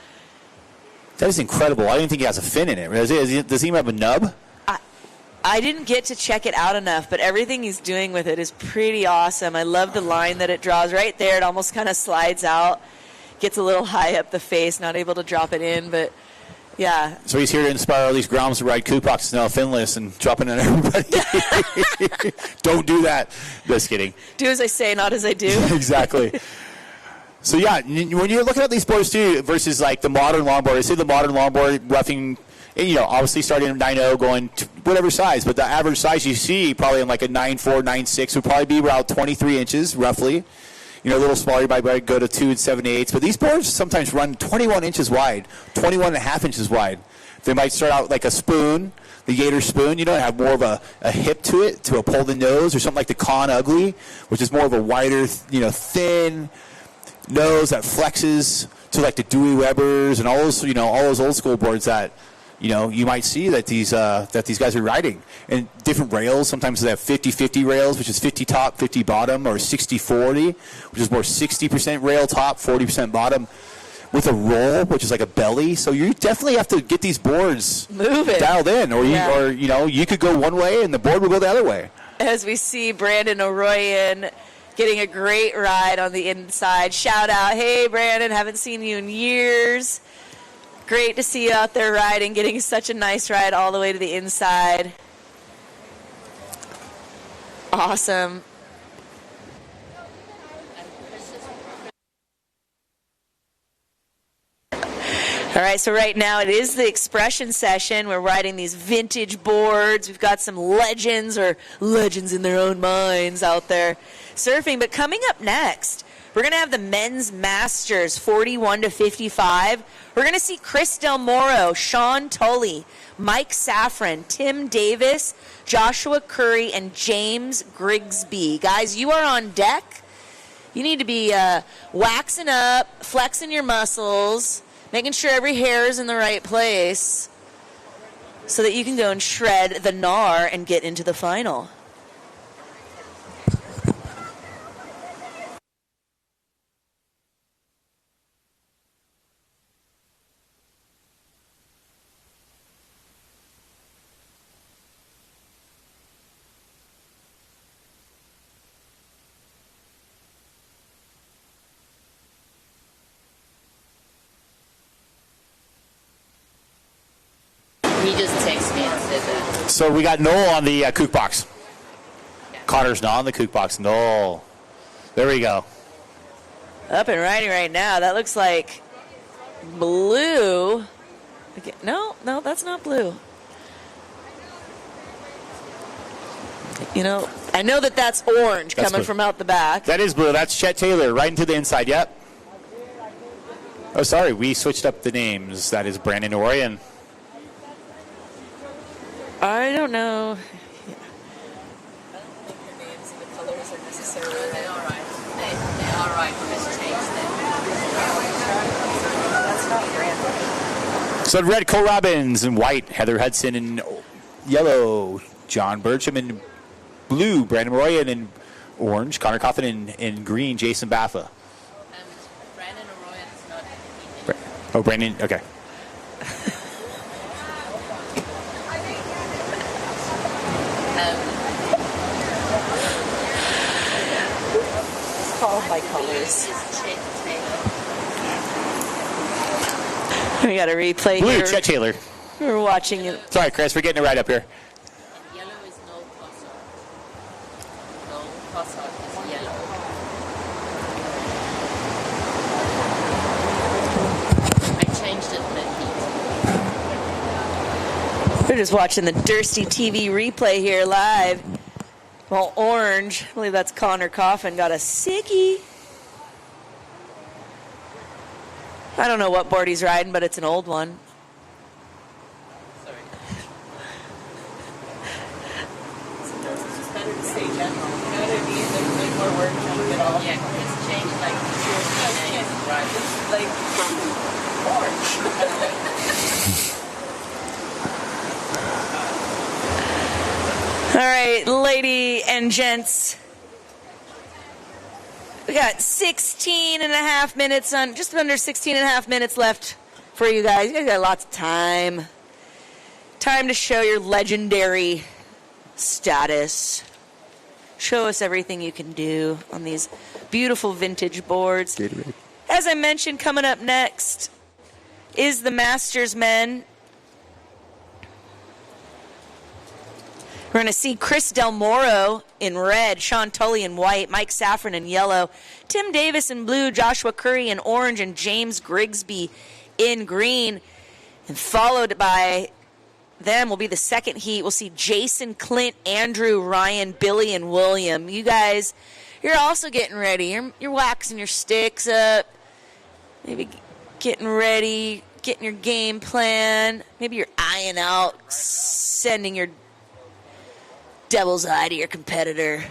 That is incredible. I didn't think he has a fin in it. Does he even have a nub? I didn't get to check it out enough, but everything he's doing with it is pretty awesome. I love the line that it draws right there. It almost kind of slides out, gets a little high up the face, not able to drop it in, but yeah. So he's here to inspire all these grounds to ride kook boxes now finless and dropping on everybody. Don't do that. Just kidding. Do as I say, not as I do. Exactly. So yeah, when you're looking at these boards too versus like the modern longboard, I say the modern longboard roughing, you know, obviously starting at 9.0 going to whatever size, but the average size you see probably in like a 9.4, 9.6 would probably be around 23 inches roughly. You know, a little smaller, you might go to 2 7/8. But these boards sometimes run 21 inches wide, 21 and a half inches wide. They might start out like a spoon, the Gator spoon, you know, have more of a hip to it, to a pull the nose, or something like the Con Ugly, which is more of a wider, you know, thin nose that flexes to like the Dewey Webbers and all those, you know, all those old school boards that, you know, you might see that these guys are riding. And different rails, sometimes they have 50-50 rails, which is 50 top, 50 bottom, or 60-40, which is more 60% rail top, 40% bottom, with a roll, which is like a belly. So you definitely have to get these boards dialed in, or you know, you could go one way and the board will go the other way. As we see Brandon O'Royan getting a great ride on the inside. Shout out, hey Brandon, haven't seen you in years. Great to see you out there riding, getting such a nice ride all the way to the inside. Awesome. All right, so right now it is the expression session. We're riding these vintage boards. We've got some legends or legends in their own minds out there surfing. But coming up next, we're going to have the men's masters 41 to 55. We're going to see Chris Del Moro, Sean Tully, Mike Safran, Tim Davis, Joshua Curry, and James Grigsby. Guys, you are on deck. You need to be waxing up, flexing your muscles, making sure every hair is in the right place so that you can go and shred the gnar and get into the final. He just texted me and said that. So we got Noel on the kook box. Connor's not on the kook box. Noel. There we go. Up and riding right now. That looks like blue. No, that's not blue. You know, I know that that's orange coming blue. from out the back. That is blue. That's Chet Taylor right into the inside. Yep. Oh, sorry. We switched up the names. That is Brandon Orion. I don't know. They are right. They are right. We just changed them. That's not Brandon. So red, Cole Robbins, and white, Heather Hudson, and yellow, John Burcham, and blue, Brandon Royan, and orange, Connor Coffin, and green, Jason Baffa. Oh, Brandon. Okay. Call by colors. We got a replay Blue, here. Chet Taylor. We're watching it. Sorry, Chris. We're getting it right up here. Yellow is no toss-up. No toss-up is yellow. I changed it mid-heat. We're just watching the Dursty TV replay here live. Well, orange, I believe that's Connor Coffin, got a sickie. I don't know what board he's riding, but it's an old one. Sorry. Sometimes it's just better to stay general. You know what I mean? There's like more work trying to get all. Yeah, it's changed like 2 or 3 days. Right. It's like orange. All right, lady and gents. We got 16 and a half minutes on, just under 16 and a half minutes left for you guys. You guys got lots of time. Time to show your legendary status. Show us everything you can do on these beautiful vintage boards. As I mentioned, coming up next is the Masters Men. We're going to see Chris Del Moro in red, Sean Tully in white, Mike Safran in yellow, Tim Davis in blue, Joshua Curry in orange, and James Grigsby in green. And followed by them will be the second heat. We'll see Jason, Clint, Andrew, Ryan, Billy, and William. You guys, you're also getting ready. You're waxing your sticks up, maybe getting ready, getting your game plan. Maybe you're eyeing out sending your devil's eye to your competitor.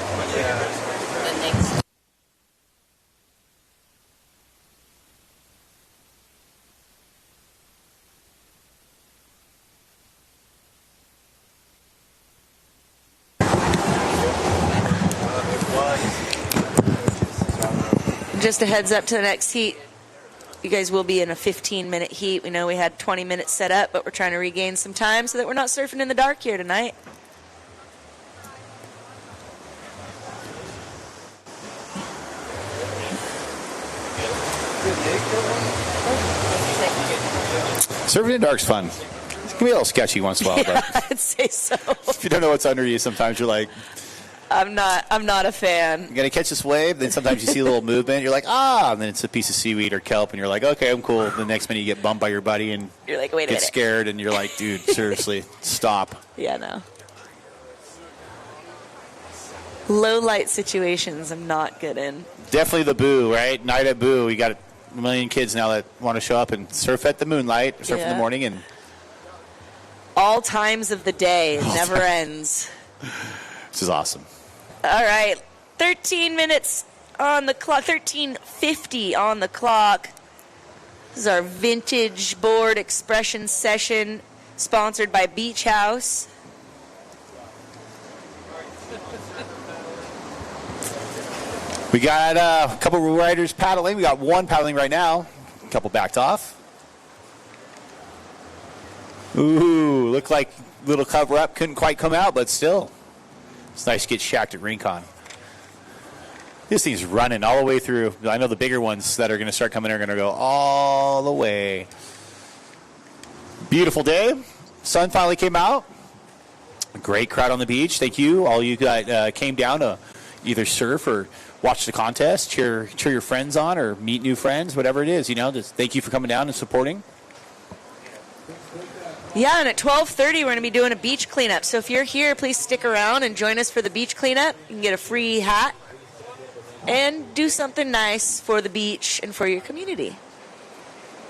The next. Just a heads up to the next heat. You guys will be in a 15-minute heat. We know we had 20 minutes set up, but we're trying to regain some time so that we're not surfing in the dark here tonight. Surfing in the dark's fun. It can be a little sketchy once in a while, Yeah, but I'd say so. if you don't know what's under you, sometimes you're like, I'm not a fan. you're going to catch this wave. Then sometimes you see a little movement. You're like, ah, and then it's a piece of seaweed or kelp, and you're like, okay, I'm cool. The next minute you get bumped by your buddy and You're like, wait a get minute. scared, and you're like, dude, seriously, stop. Yeah, no. Low light situations I'm not good in. Definitely the Boo, right? Night at Boo. We got a million kids now that want to show up and surf at the moonlight, surf in Yeah. the morning, and All times of the day. It never ends. this is awesome. All right. 13 minutes on the clock. 13:50 on the clock. This is our vintage board expression session sponsored by Beach House. We got a couple of riders paddling. We got one paddling right now. A couple backed off. Ooh, looked like little cover up. Couldn't quite come out, but still. It's nice to get shacked at Rincon. This thing's running all the way through. I know the bigger ones that are going to start coming are going to go all the way. Beautiful day. Sun finally came out. A great crowd on the beach. Thank you. All you that came down to either surf or watch the contest, cheer your friends on, or meet new friends, whatever it is. You know, just thank you for coming down and supporting. Yeah, and at 12:30 we're going to be doing a beach cleanup. So if you're here, please stick around and join us for the beach cleanup. You can get a free hat and do something nice for the beach and for your community.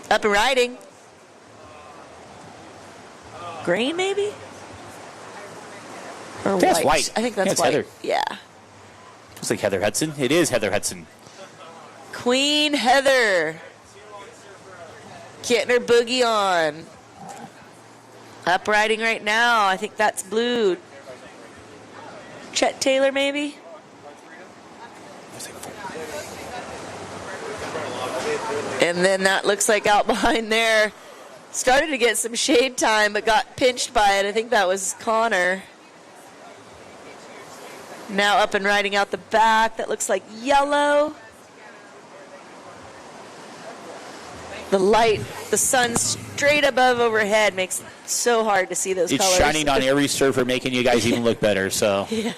Up and riding. Green, maybe? Or That's white. I think that's Yeah, it's white. Heather. Yeah. Looks like Heather Hudson. It is Heather Hudson. Queen Heather getting her boogie on. Up riding right now. I think that's blue. Chet Taylor, maybe? And then that looks like out behind there. Started to get some shade time, but got pinched by it. I think that was Connor. Now up and riding out the back. That looks like yellow. The light, the sun straight above overhead makes it so hard to see those colors. It's shining on every surfer, making you guys even look better. So, yeah.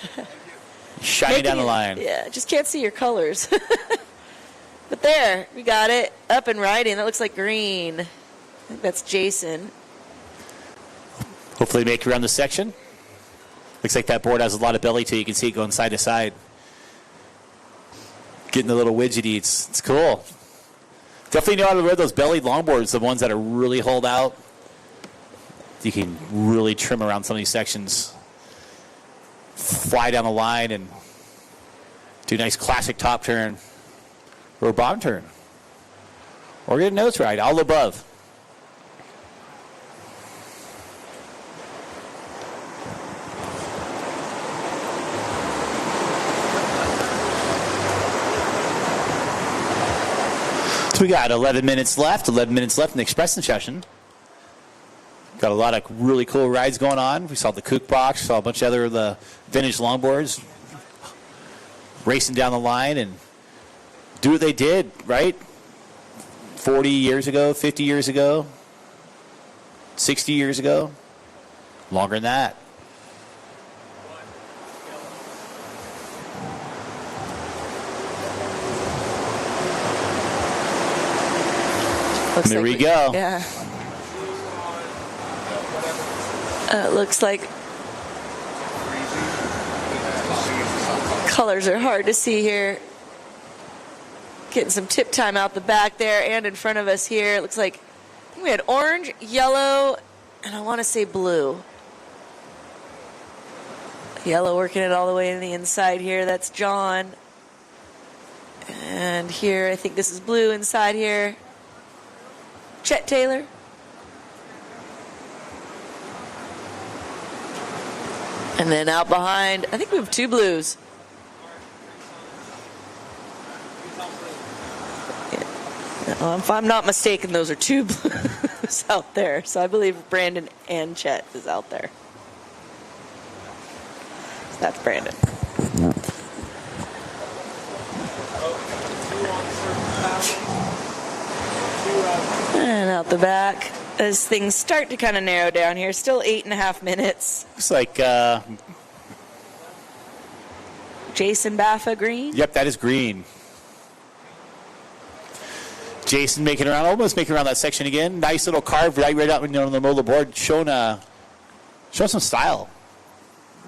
Shining down the line. Yeah, just can't see your colors. But there, we got it. Up and riding. That looks like green. I think that's Jason. Hopefully make it around the section. Looks like that board has a lot of belly to it. You can see it going side to side. Getting the little widget eats. It's cool. Definitely know how to ride those bellied longboards, the ones that are really hauled out. You can really trim around some of these sections. Fly down the line and do a nice classic top turn or a bottom turn. Or get a nose ride, all above. So we got 11 minutes left in the express session. Got a lot of really cool rides going on. We saw the Kook Box, saw a bunch of other the vintage longboards racing down the line and do what they did, right? 40 years ago, 50 years ago, 60 years ago, longer than that. There we go. Yeah. It looks like colors are hard to see here. Getting some tip time out the back there and in front of us here. It looks like we had orange, yellow, and I want to say blue. Yellow working it all the way in the inside here. That's John. And here, I think this is blue inside here. Chet Taylor. And then out behind, I think we have two blues. Yeah. If I'm not mistaken, those are two blues out there. So I believe Brandon and Chet is out there. So that's Brandon. And out the back, as things start to kind of narrow down here, still 8.5 minutes. Looks like Jason Baffa green. Yep, that is green. Jason almost making around that section again. Nice little carve right out in the middle of the board, showing some style.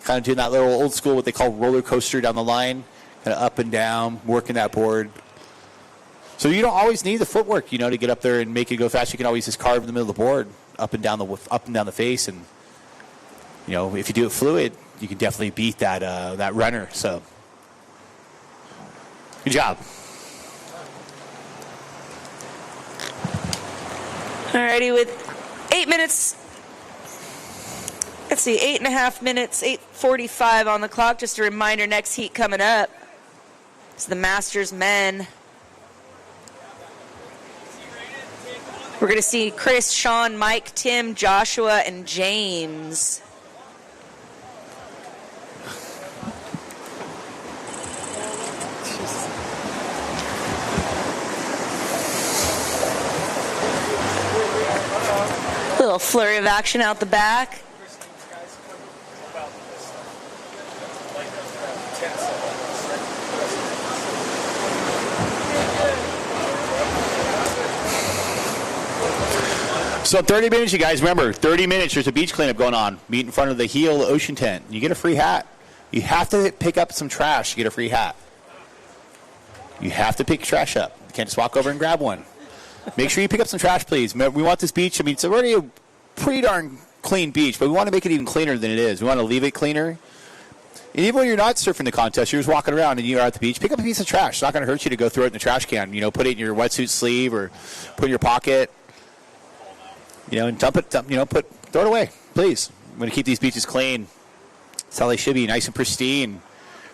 Kind of doing that little old school, what they call roller coaster down the line, kind of up and down, working that board. So you don't always need the footwork, to get up there and make it go fast. You can always just carve in the middle of the board, up and down the face, and if you do it fluid, you can definitely beat that runner. So good job. Alrighty, with 8 minutes. Let's see, 8.5 minutes, 8:45 on the clock. Just a reminder, next heat coming up is the Masters men. We're going to see Chris, Sean, Mike, Tim, Joshua, and James. Little flurry of action out the back. So 30 minutes, you guys. Remember, 30 minutes, there's a beach cleanup going on. Meet in front of the Heel Ocean Tent. You get a free hat. You have to pick up some trash to get a free hat. You have to pick trash up. You can't just walk over and grab one. Make sure you pick up some trash, please. We want this beach. It's already a pretty darn clean beach, but we want to make it even cleaner than it is. We want to leave it cleaner. And even when you're not surfing the contest, you're just walking around and you're at the beach, pick up a piece of trash. It's not going to hurt you to go throw it in the trash can. You know, put it in your wetsuit sleeve or put it in your pocket. You know, and dump it. Throw it away, please. I'm going to keep these beaches clean. That's how they should be, nice and pristine.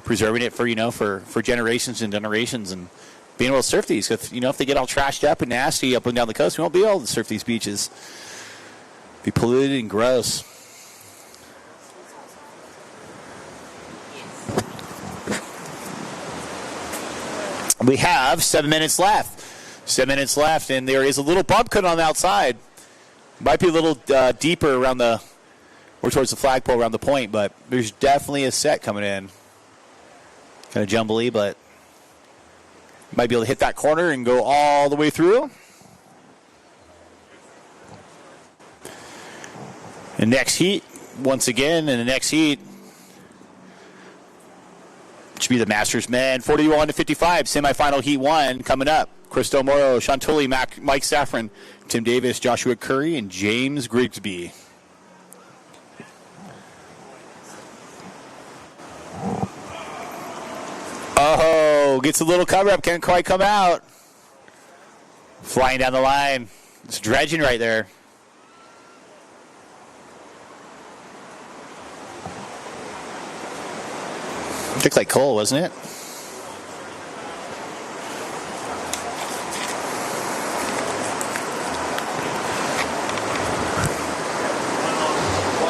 Preserving it for generations and generations, and being able to surf these. If they get all trashed up and nasty up and down the coast, we won't be able to surf these beaches. Be polluted and gross. We have 7 minutes left. 7 minutes left, and there is a little bump cut on the outside. Might be a little deeper around or towards the flagpole around the point, but there's definitely a set coming in. Kind of jumbly, but might be able to hit that corner and go all the way through. And next heat, once again, in the next heat, should be the Masters men, 41 to 55, semifinal heat 1 coming up. Chris Del Moro, Sean Tully, Mike Safran, Tim Davis, Joshua Curry, and James Grigsby. Oh, gets a little cover up, can't quite come out. Flying down the line. It's dredging right there. Looked like Cole, wasn't it?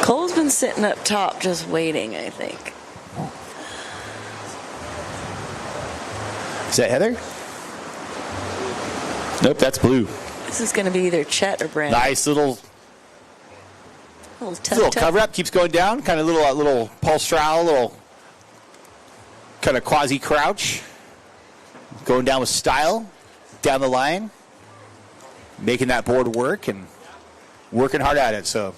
Cole's been sitting up top just waiting, I think. Is that Heather? Nope, that's Blue. This is going to be either Chet or Brandon. Nice little cover up. Keeps going down. Kind of little pulse trowel, little kind of quasi crouch. Going down with style. Down the line. Making that board work and working hard at it. So.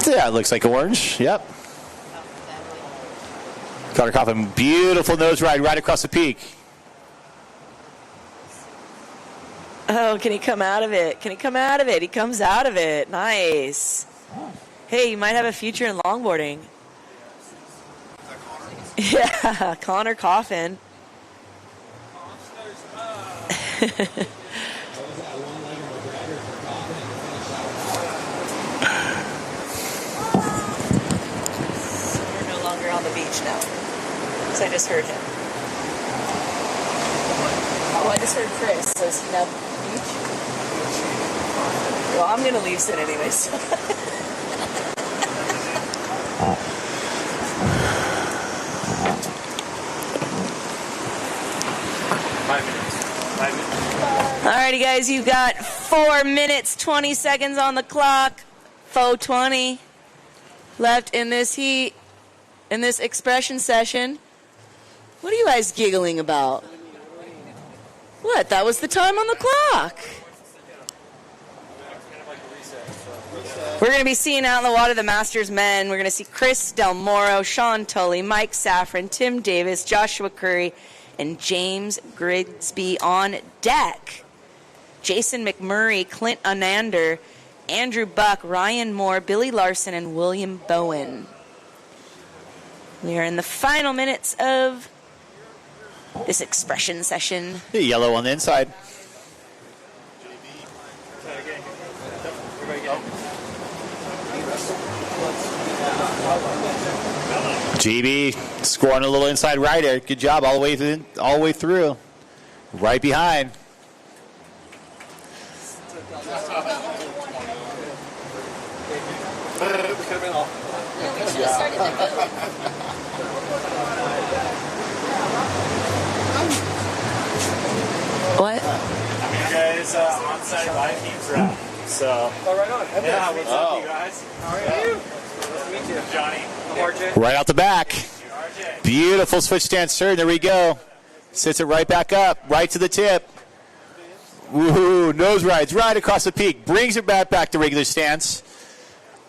Yeah, it looks like orange. Yep. Carter Coffin, beautiful nose ride right across the peak. Oh, can he come out of it? Can he come out of it? He comes out of it. Nice. Hey, you might have a future in longboarding. Yeah, Connor Coffin. On the beach now, because I just heard him. Oh, I just heard Chris. So is he now beach? Well, I'm gonna leave soon anyways. 5 minutes. 5 minutes. Alrighty, guys, you've got 4 minutes 20 seconds on the clock. 4:20 left in this heat. In this expression session. What are you guys giggling about? What? That was the time on the clock. We're going to be seeing out in the water the Masters men. We're going to see Chris Del Moro, Sean Tully, Mike Safran, Tim Davis, Joshua Curry, and James Grigsby on deck. Jason McMurray, Clint Unander, Andrew Buck, Ryan Moore, Billy Larson, and William Bowen. We are in the final minutes of this expression session. The yellow on the inside. GB scoring a little inside rider. Good job all the way through. Right behind. What? You guys on-site live feeds rep. So. Oh, right on. Yeah, what's up, you guys? How are you? Nice to meet you. Johnny. I'm RJ. Right out the back. Beautiful switch stance turn. There we go. Sits it right back up. Right to the tip. Woohoo. Nose rides right across the peak. Brings it back to regular stance.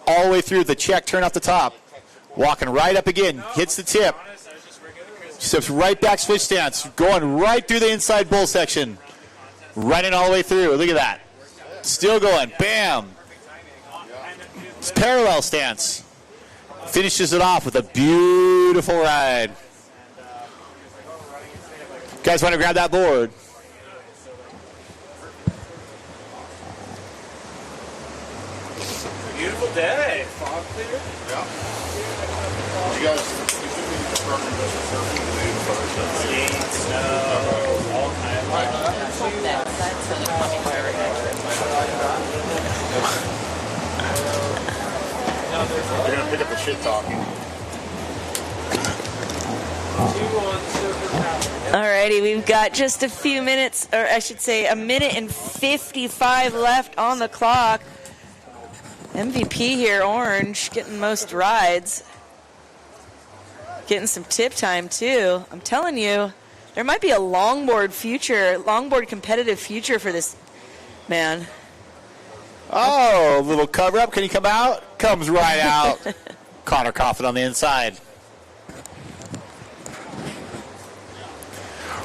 All the way through the check turn off the top. Walking right up again. Hits the tip. Steps right back, switch stance, going right through the inside bull section. Running all the way through. Look at that. Still going. Bam. It's parallel stance. Finishes it off with a beautiful ride. Guys want to grab that board? Beautiful day. Fog clear? Yeah. You guys, you should be confirming this is surfing the day first. Skiing, snow, all kinds You're going to pick up the shit talking. Alrighty, we've got just a few minutes, or I should say a minute and 55 left on the clock. MVP here, Orange, getting most rides. Getting some tip time, too. I'm telling you, there might be a longboard competitive future for this man. Oh, a little cover up. Can you come out? Comes right out. Connor Coffin on the inside.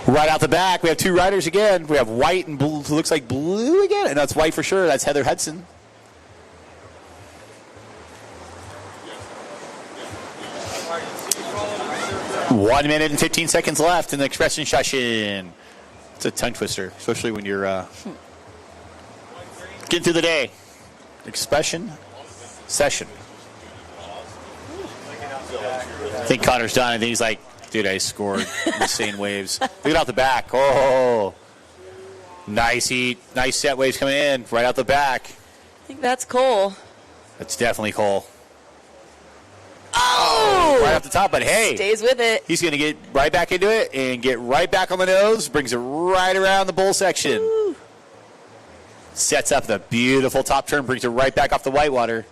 Right out the back, we have two riders again. We have white and blue, looks like blue again, and that's white for sure. That's Heather Hudson. One minute and 15 seconds left in the expression session. It's a tongue twister, especially when you're getting through the day. Expression session. I think Connor's done. I think he's like, dude, I scored. Insane waves. Look at out the back. Oh, nice heat. Nice set waves coming in right out the back. I think that's Cole. That's definitely Cole. Oh! Right off the top, but hey. Stays with it. He's going to get right back into it and get right back on the nose. Brings it right around the bull section. Ooh. Sets up the beautiful top turn. Brings it right back off the whitewater.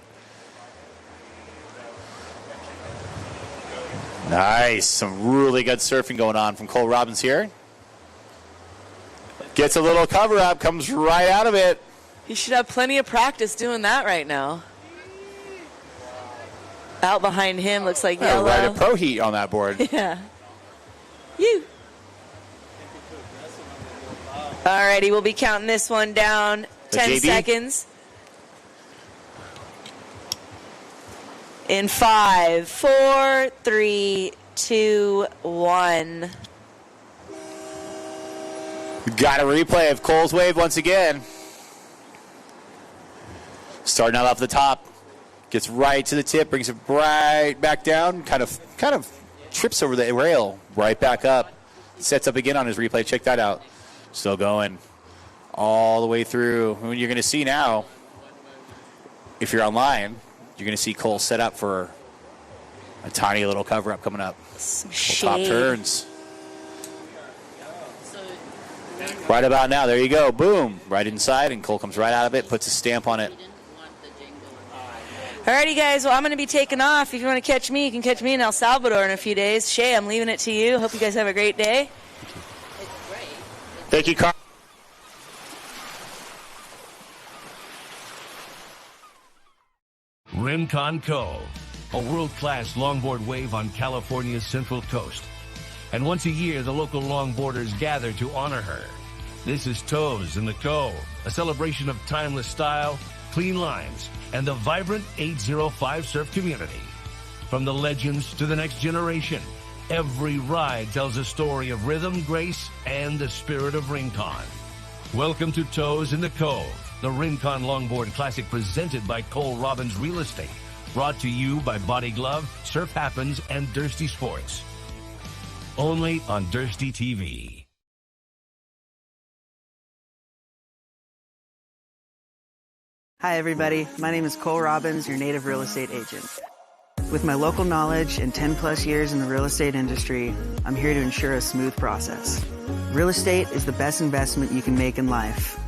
Nice. Some really good surfing going on from Cole Robbins here. Gets a little cover up. Comes right out of it. He should have plenty of practice doing that right now. Out behind him looks like yellow. Right at pro heat on that board. Yeah. You. Alrighty, we'll be counting this one down. 10 JB? seconds. In 5, 4, 3, 2, 1. Got a replay of Cole's wave once again. Starting out off the top. Gets right to the tip, brings it right back down, kind of trips over the rail, right back up. Sets up again on his replay. Check that out. Still going all the way through. And you're going to see now, if you're online, you're going to see Cole set up for a tiny little cover-up coming up. Some top shade. turns. Right about now, there you go. Boom. Right inside, and Cole comes right out of it, puts a stamp on it. Alrighty, guys. Well, I'm going to be taking off. If you want to catch me, you can catch me in El Salvador in a few days. Shay, I'm leaving it to you. Hope you guys have a great day. Thank you, Carl. Rincon Cove, a world-class longboard wave on California's Central Coast. And once a year, the local longboarders gather to honor her. This is Toes in the Cove, a celebration of timeless style, clean lines, and the vibrant 805 surf community. From the legends to the next generation, every ride tells a story of rhythm, grace, and the spirit of Rincon. Welcome to Toes in the Cove, the Rincon Longboard Classic presented by Cole Robbins Real Estate. Brought to you by Body Glove, Surf Happens, and Dursty Sports. Only on Dursty TV. Hi, everybody. My name is Cole Robbins, your native real estate agent. With my local knowledge and 10 plus years in the real estate industry, I'm here to ensure a smooth process. Real estate is the best investment you can make in life.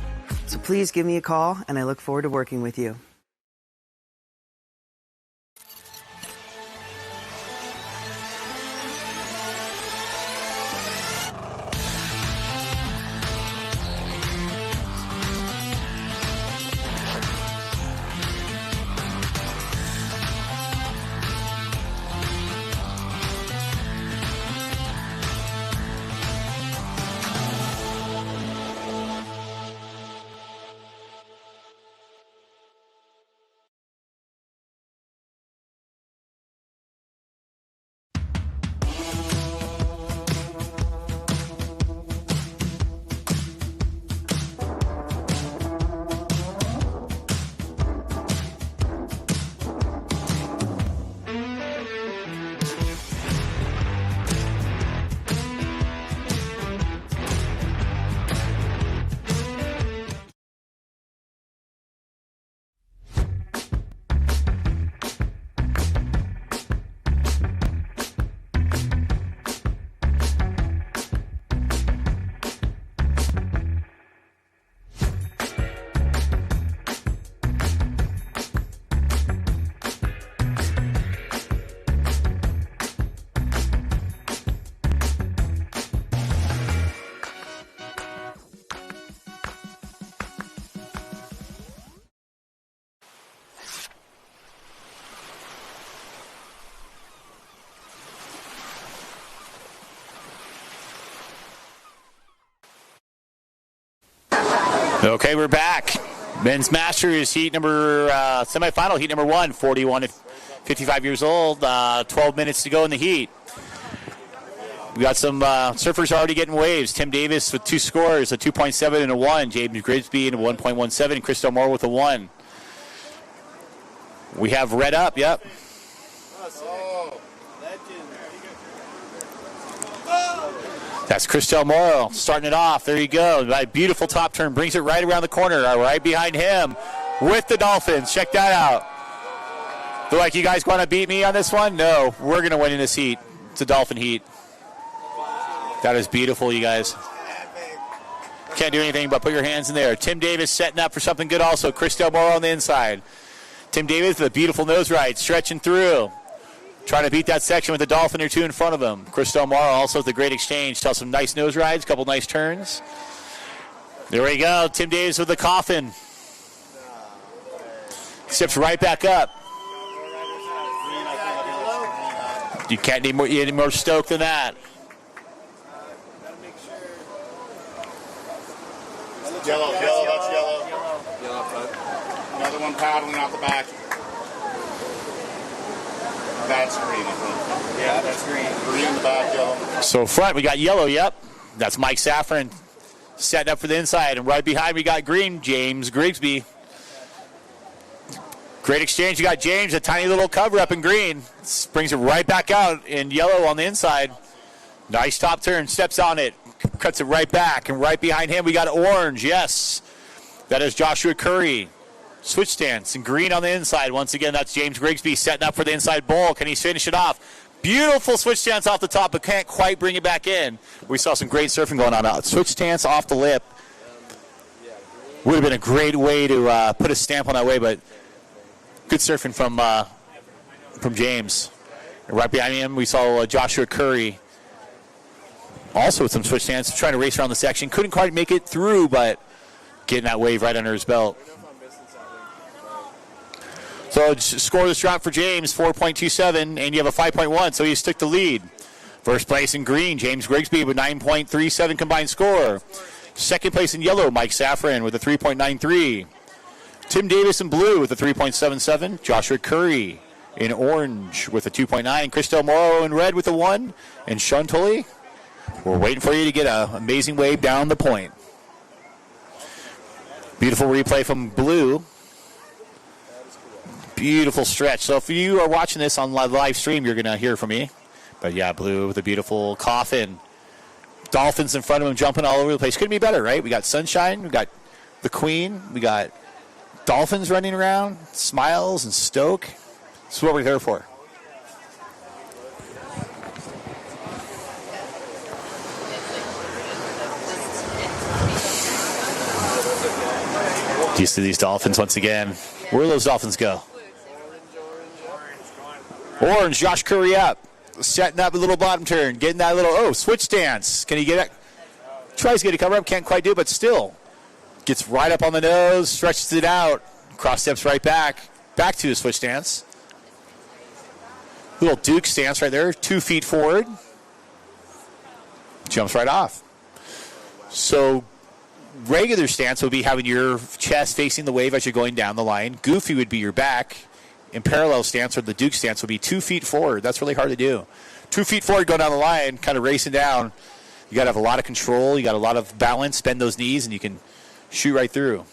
So please give me a call, and I look forward to working with you. Okay, we're back. Men's Masters heat number, semifinal heat number 1, 41 to 55 years old, 12 minutes to go in the heat. We got some surfers already getting waves. Tim Davis with 2 scores, a 2.7 and a 1. James Grigsby and a 1.17, and Chris Delmore with a 1. We have red up, yep. That's Chris Delmore starting it off. There you go. That beautiful top turn brings it right around the corner, right behind him with the Dolphins. Check that out. Feel like you guys want to beat me on this one? No, we're going to win in this heat. It's a Dolphin heat. That is beautiful, you guys. Can't do anything but put your hands in there. Tim Davis setting up for something good also. Chris Delmore on the inside. Tim Davis with a beautiful nose ride, stretching through. Trying to beat that section with a Dolphin or 2 in front of him. Chris Delmore also with a great exchange. Saw some nice nose rides, couple nice turns. There we go. Tim Davis with the coffin. Steps right back up. You can't need any more stoke than that. Yellow, that's yellow. Another one paddling out the back. That's green, I think. Yeah, that's green. Green in the back, yellow. So front, we got yellow, yep. That's Mike Safran setting up for the inside. And right behind, we got green, James Grigsby. Great exchange. You got James, a tiny little cover up in green. Brings it right back out in yellow on the inside. Nice top turn, steps on it. Cuts it right back. And right behind him, we got orange, yes. That is Joshua Curry. Switch stance and green on the inside. Once again, that's James Grigsby setting up for the inside bowl. Can he finish it off? Beautiful switch stance off the top, but can't quite bring it back in. We saw some great surfing going on. Switch stance off the lip. Would have been a great way to put a stamp on that way, but good surfing from James. And right behind him, we saw Joshua Curry. Also with some switch stance, trying to race around the section. Couldn't quite make it through, but getting that wave right under his belt. So scoreless drop for James, 4.27, and you have a 5.1, so he took the lead. First place in green, James Grigsby with 9.37 combined score. Second place in yellow, Mike Safran with a 3.93. Tim Davis in blue with a 3.77. Joshua Curry in orange with a 2.9. Chris Delmore in red with a 1. And Sean Tully, we're waiting for you to get an amazing wave down the point. Beautiful replay from blue. Beautiful stretch. So if you are watching this on live stream, you're going to hear from me. But yeah, blue with a beautiful coffin. Dolphins in front of him jumping all over the place. Couldn't be better, right? We got sunshine. We got the Queen. We got Dolphins running around. Smiles and stoke. This is what we're here for. Used to these Dolphins once again. Where do those Dolphins go? Orange, Josh Curry up. Setting up a little bottom turn. Getting that little, switch stance. Can he get it? Tries to get a cover up. Can't quite do it, but still. Gets right up on the nose. Stretches it out. Cross steps right back. Back to his switch stance. Little Duke stance right there. 2 feet forward. Jumps right off. So regular stance would be having your chest facing the wave as you're going down the line. Goofy would be your back. In parallel stance, or the Duke stance, would be 2 feet forward. That's really hard to do. 2 feet forward, going down the line, kind of racing down. You got to have a lot of control. You got a lot of balance. Bend those knees, and you can shoot right through.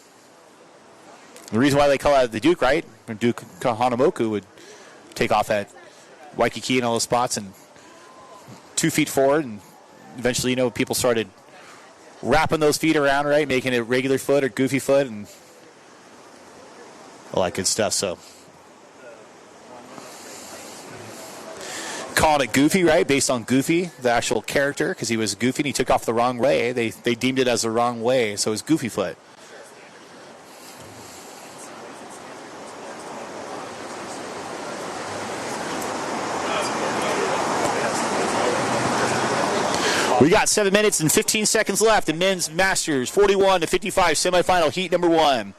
The reason why they call it the Duke, right? Duke Hanamoku would take off at Waikiki and all those spots, and 2 feet forward, and eventually, people started wrapping those feet around, right, making it regular foot or goofy foot, and all that good stuff. So. Called it Goofy, right? Based on Goofy, the actual character, because he was goofy and he took off the wrong way. They deemed it as the wrong way, so it was Goofy foot. We got 7 minutes and 15 seconds left in men's Masters 41 to 55 semifinal heat number 1.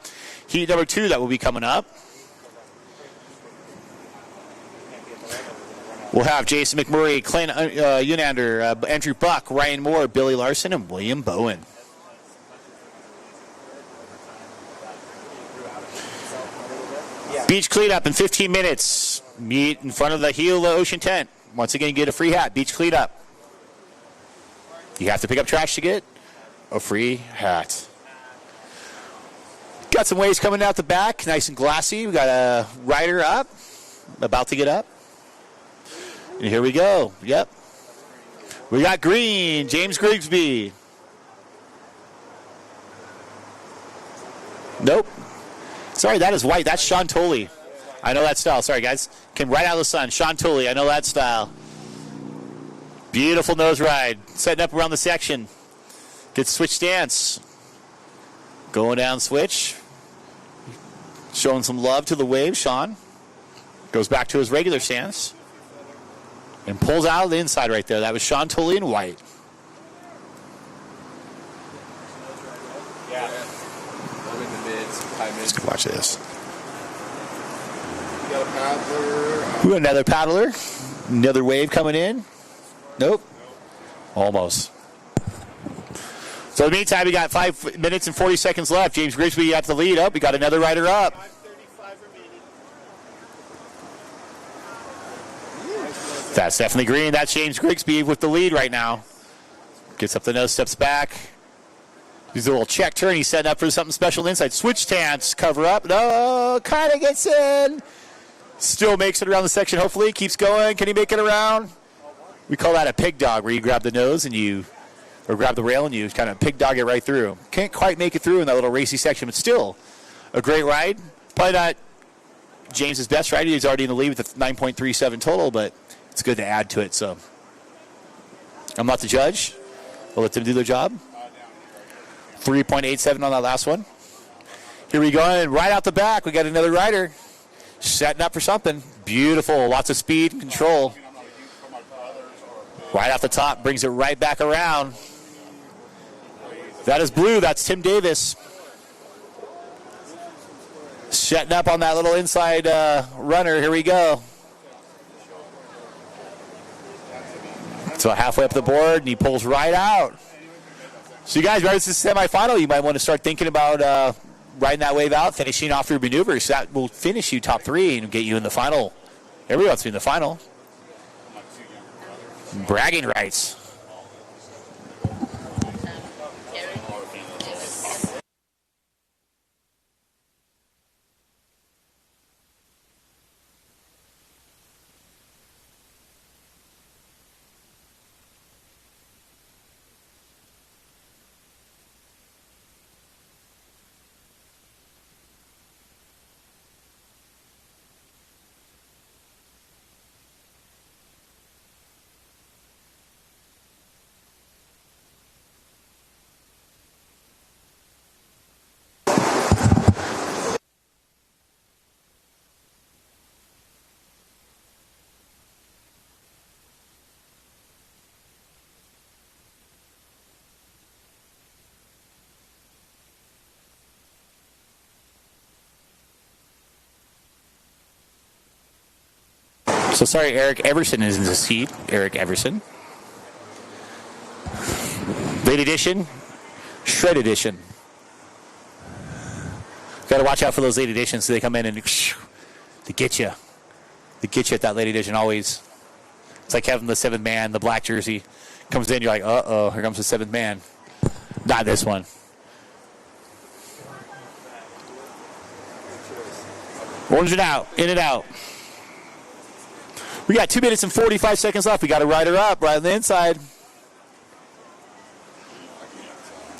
Heat number 2 that will be coming up. We'll have Jason McMurray, Clint Unander, Andrew Buck, Ryan Moore, Billy Larson, and William Bowen. Beach cleanup in 15 minutes. Meet in front of the Gila Ocean tent. Once again, get a free hat. Beach cleanup. You have to pick up trash to get a free hat. Got some waves coming out the back, nice and glassy. We got a rider up, about to get up. And here we go. Yep. We got green, James Grigsby. Nope. Sorry, that is white. That's Sean Tolley. I know that style. Sorry, guys. Came right out of the sun. Sean Tolley. I know that style. Beautiful nose ride. Setting up around the section. Gets switch stance. Going down switch. Showing some love to the wave, Sean. Goes back to his regular stance. And pulls out of the inside right there. That was Sean Tolley in white. Yeah. I'm in the mids, high mids. Let's watch this. We got a paddler. We got another paddler. Another wave coming in. Nope. Almost. So in the meantime, we got 5 minutes and 40 seconds left. James Grigsby at the lead. Up. We got another rider up. 5:35 remaining. That's definitely green. That's James Grigsby with the lead right now. Gets up the nose, steps back. He's a little check turn. He's setting up for something special inside. Switch stance, cover up. No, kind of gets in. Still makes it around the section, hopefully. Keeps going. Can he make it around? We call that a pig dog, where you grab the nose and or grab the rail and you kind of pig dog it right through. Can't quite make it through in that little racy section, but still a great ride. Probably not James's best ride. He's already in the lead with a 9.37 total, but it's good to add to it. So I'm not the judge. We'll let them do their job. 3.87 on that last one. Here we go, and right out the back, we got another rider setting up for something. Beautiful, lots of speed and control. Right off the top, brings it right back around. That is blue. That's Tim Davis. Setting up on that little inside runner. Here we go. So halfway up the board, and he pulls right out. So you guys, right, this is the semifinal. You might want to start thinking about riding that wave out, finishing off your maneuvers. That will finish you top three and get you in the final. Everybody wants to be in the final. Bragging rights. So sorry, Eric Everson is in the seat. Eric Everson. Late edition, shred edition. Got to watch out for those late editions so they come in and they get you. They get you at that late edition always. It's like having the seventh man, the black jersey. Comes in, you're like, uh-oh, here comes the seventh man. Not this one. Orange it out, in and out. We got 2 minutes and 45 seconds left. We got a rider up right on the inside.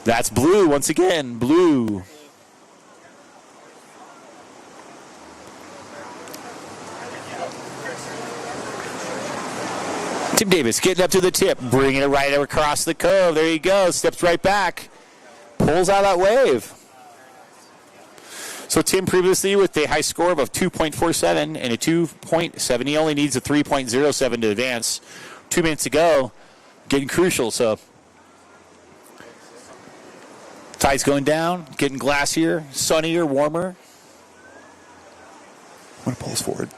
That's blue once again. Blue. Tim Davis getting up to the tip, bringing it right across the cove. There you go. Steps right back. Pulls out that wave. So Tim previously with a high score of 2.47 and a 2.7. He only needs a 3.07 to advance. 2 minutes to go. Getting crucial. So tide's going down. Getting glassier, sunnier, warmer. I'm going to pull us forward.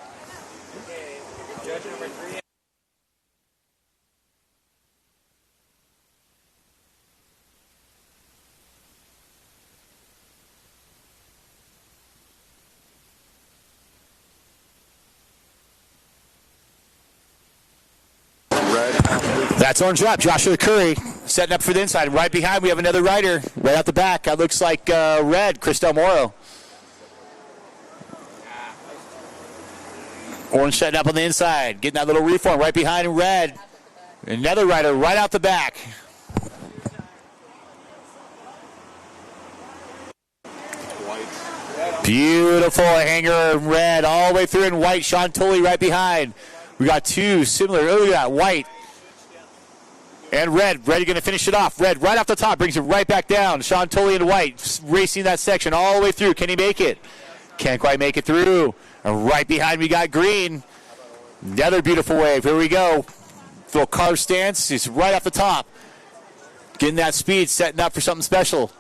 That's Orange Up. Joshua Curry setting up for the inside. Right behind, we have another rider. Right out the back. That looks like red, Chris Del Moro. Orange setting up on the inside. Getting that little reform right behind in red. Another rider right out the back. Beautiful hanger in red all the way through in white. Sean Tully right behind. We got two similar. Oh, look at that. White and red. Red, you're going to finish it off. Red right off the top. Brings it right back down. Sean Tully in white racing that section all the way through. Can he make it? Can't quite make it through. And right behind we got green. Another beautiful wave. Here we go. Little car stance. He's right off the top. Getting that speed. Setting up for something special.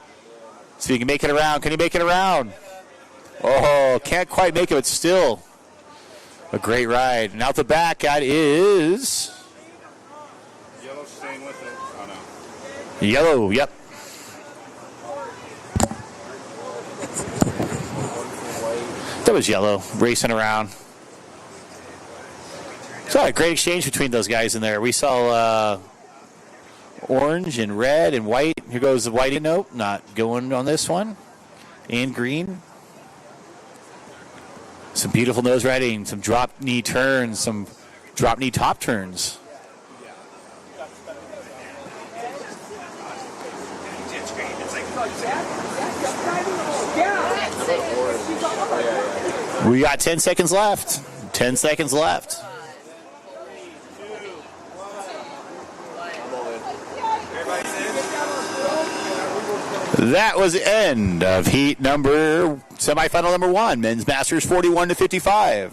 So he can make it around. Can he make it around? Oh, can't quite make it, but still a great ride. And out the back, that is Yellow staying with it. Oh, no. Yellow, yep. That was Yellow racing around. So a great exchange between those guys in there. We saw orange and red and white. Here goes the white. Nope, not going on this one. And green. Some beautiful nose riding, some drop knee turns, some drop knee top turns. We got 10 seconds left. 10 seconds left. That was the end of heat semifinal number 1, men's masters 41-55.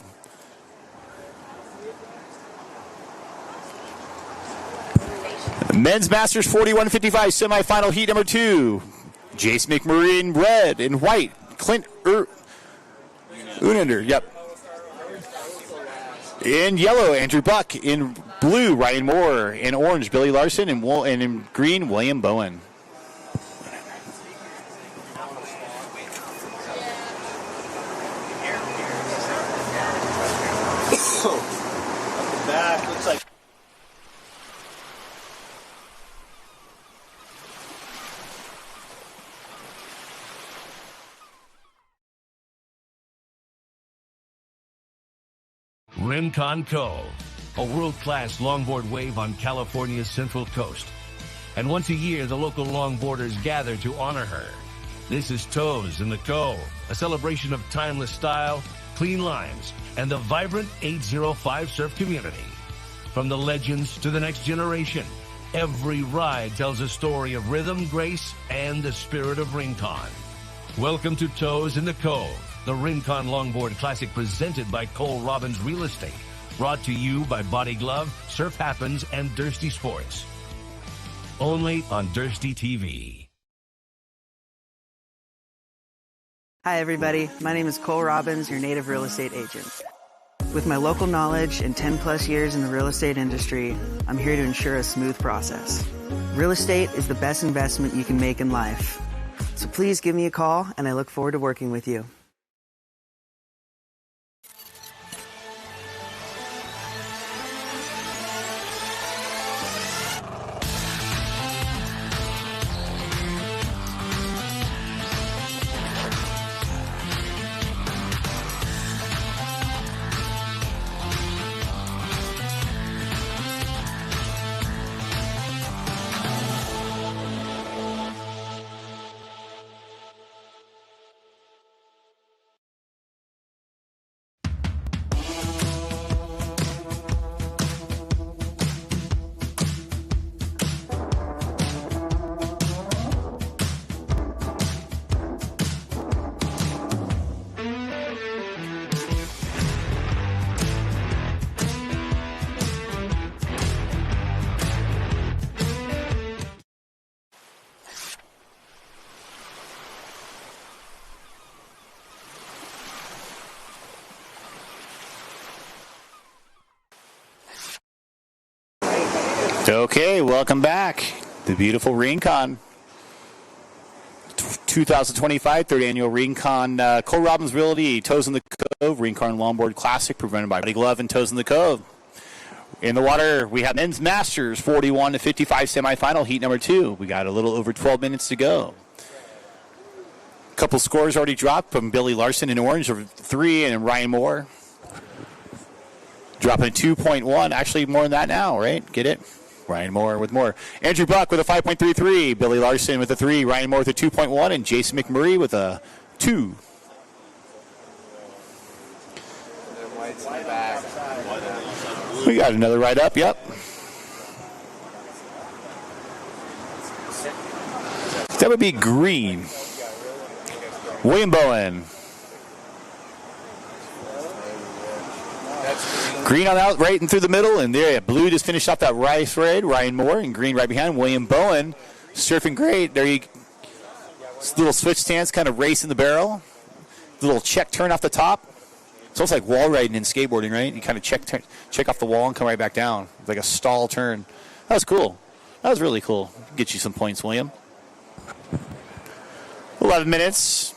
Men's masters 41-55 semifinal heat number 2. Jace McMurray in red and white. Clint Unander, yep. In yellow, Andrew Buck. In blue, Ryan Moore. In orange, Billy Larson. And in green, William Bowen. Back looks like Rincon Cove, a world-class longboard wave on California's Central Coast. And once a year, the local longboarders gather to honor her. This is Toes in the Cove, a celebration of timeless style, clean lines, and the vibrant 805 surf community. From the legends to the next generation, every ride tells a story of rhythm, grace, and the spirit of Rincon. Welcome to Toes in the Cove, the Rincon Longboard Classic presented by Cole Robbins Real Estate. Brought to you by Body Glove, Surf Happens, and Dursty Sports. Only on Dursty TV. Hi, everybody. My name is Cole Robbins, your native real estate agent. With my local knowledge and 10 plus years in the real estate industry, I'm here to ensure a smooth process. Real estate is the best investment you can make in life. So please give me a call, and I look forward to working with you. Okay, welcome back. The beautiful Rincon 2025 third annual Rincon Cole Robbins Realty Toes in the Cove Rincon Longboard Classic presented by Body Glove and Toes in the Cove. In the water, we have men's Masters 41-55 semifinal, heat number 2. We got a little over 12 minutes to go. Couple scores already dropped from Billy Larson in orange of 3 and Ryan Moore dropping 2.1. Actually, more than that now, right? Get it? Ryan Moore with more. Andrew Buck with a 5.33. Billy Larson with a 3. Ryan Moore with a 2.1. And Jason McMurray with a 2. We got another ride up, yep. That would be green. William Bowen. Green on out, right and through the middle, and there, blue just finished off that race raid. Ryan Moore, and green right behind. William Bowen, surfing great. There you, little switch stance, kind of racing the barrel. Little check turn off the top. It's almost like wall riding in skateboarding, right? You kind of check off the wall and come right back down. It's like a stall turn. That was cool. That was really cool. Get you some points, William. 11 minutes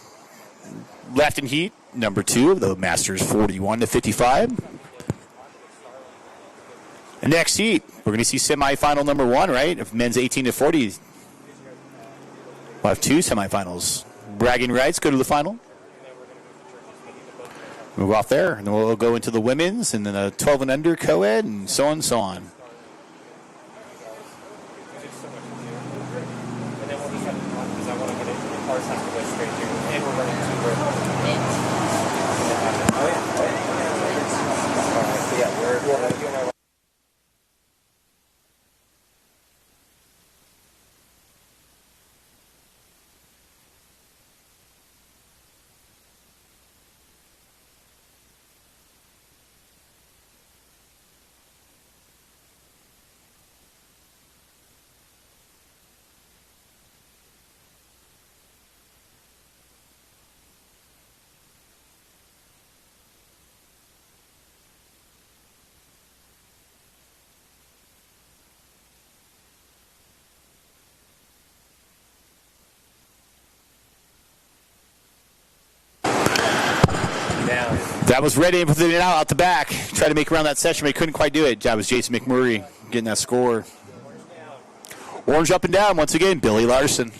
left in heat. Number 2 of the Masters 41-55. The next heat, we're going to see semifinal number 1, right? Of men's 18-40. We'll have 2 semifinals. Bragging rights go to the final. We'll go off there, and then we'll go into the women's, and then a 12 and under co-ed, and so on and so on. That was ready and put it out the back. Tried to make around that section, but he couldn't quite do it. That was Jason McMurray getting that score. Orange up and down once again, Billy Larson.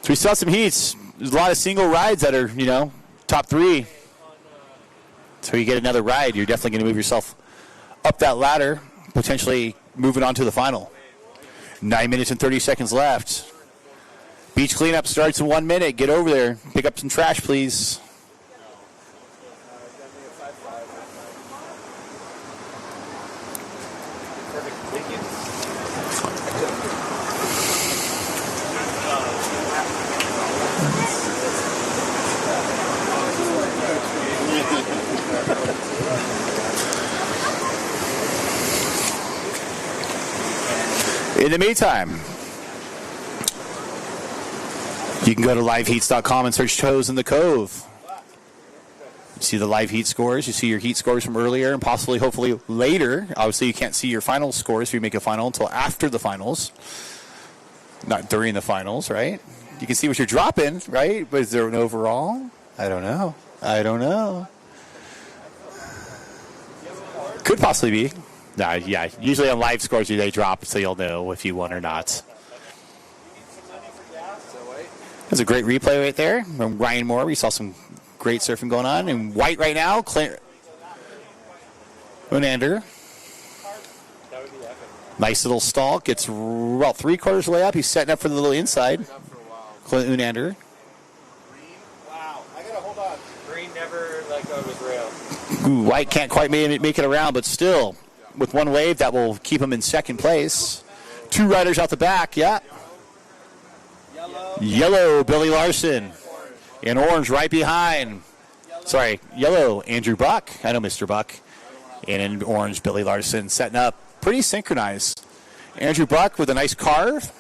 So we saw some heats. There's a lot of single rides that are, top 3. So you get another ride, you're definitely going to move yourself up that ladder, potentially moving on to the final. 9 minutes and 30 seconds left. Beach cleanup starts in 1 minute. Get over there. Pick up some trash, please. In the meantime, you can go to liveheats.com and search Toes in the Cove. You see the live heat scores. You see your heat scores from earlier and possibly, hopefully, later. Obviously, you can't see your final scores if you make a final until after the finals. Not during the finals, right? You can see what you're dropping, right? But is there an overall? I don't know. Could possibly be. Yeah. Usually on live scores, they drop, so you'll know if you won or not. That's a great replay right there from Ryan Moore. We saw some great surfing going on. And white right now, Clint Unander. Nice little stall. Gets about 3/4 of the way up. He's setting up for the little inside. Clint Unander. Wow. I got to hold on. Green never let go of his rail. Ooh, white can't quite make it around, but still, with one wave, that will keep him in second place. 2 riders out the back, yeah. Yellow, Billy Larson. And orange right behind. Sorry, yellow, Andrew Buck. I know Mr. Buck. And in orange, Billy Larson setting up. Pretty synchronized. Andrew Buck with a nice carve.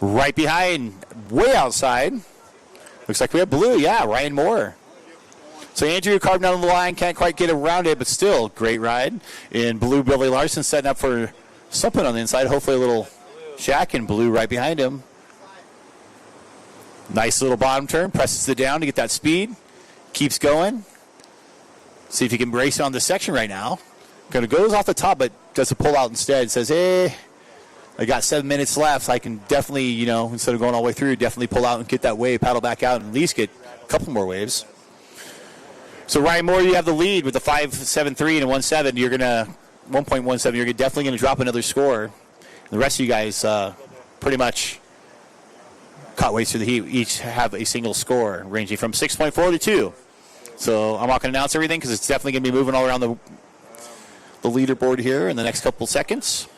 Right behind, way outside. Looks like we have blue, yeah, Ryan Moore. So Andrew carved down the line, can't quite get around it, but still, great ride. In blue, Billy Larson setting up for something on the inside. Hopefully a little shack in blue right behind him. Nice little bottom turn, presses it down to get that speed. Keeps going. See if he can race on the section right now. Kind of goes off the top, but does a pull out instead. Says, hey, I got 7 minutes left. I can definitely, you know, instead of going all the way through, definitely pull out and get that wave, paddle back out, and at least get a couple more waves. So Ryan Moore, you have the lead with the 5.73 and a 1.7. You're gonna 1.17. You're definitely gonna drop another score. The rest of you guys pretty much caught ways through the heat. Each have a single score ranging from 6.4 to 2. So I'm not gonna announce everything because it's definitely gonna be moving all around the leaderboard here in the next couple seconds.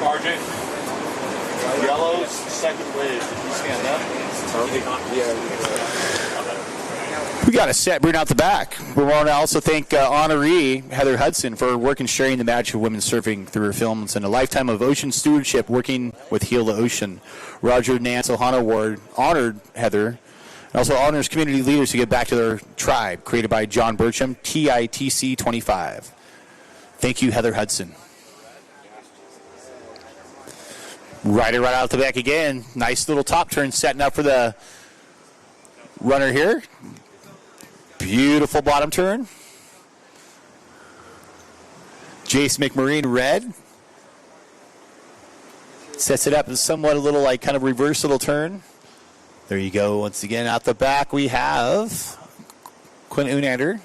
RJ, yellow's second wave. Did you stand up? We got a set bring out the back. We want to also thank honoree Heather Hudson for work and sharing the magic of women's surfing through her films and a lifetime of ocean stewardship working with Heal the Ocean. Roger Nance Ohana Award honored Heather and also honors community leaders to give back to their tribe, created by John Burcham, TITC 25. Thank you, Heather Hudson. Rider right out the back again. Nice little top turn setting up for the runner here. Beautiful bottom turn. Jace McMarine red. Sets it up in somewhat a little like kind of reverse little turn. There you go. Once again out the back we have Quinn Unander.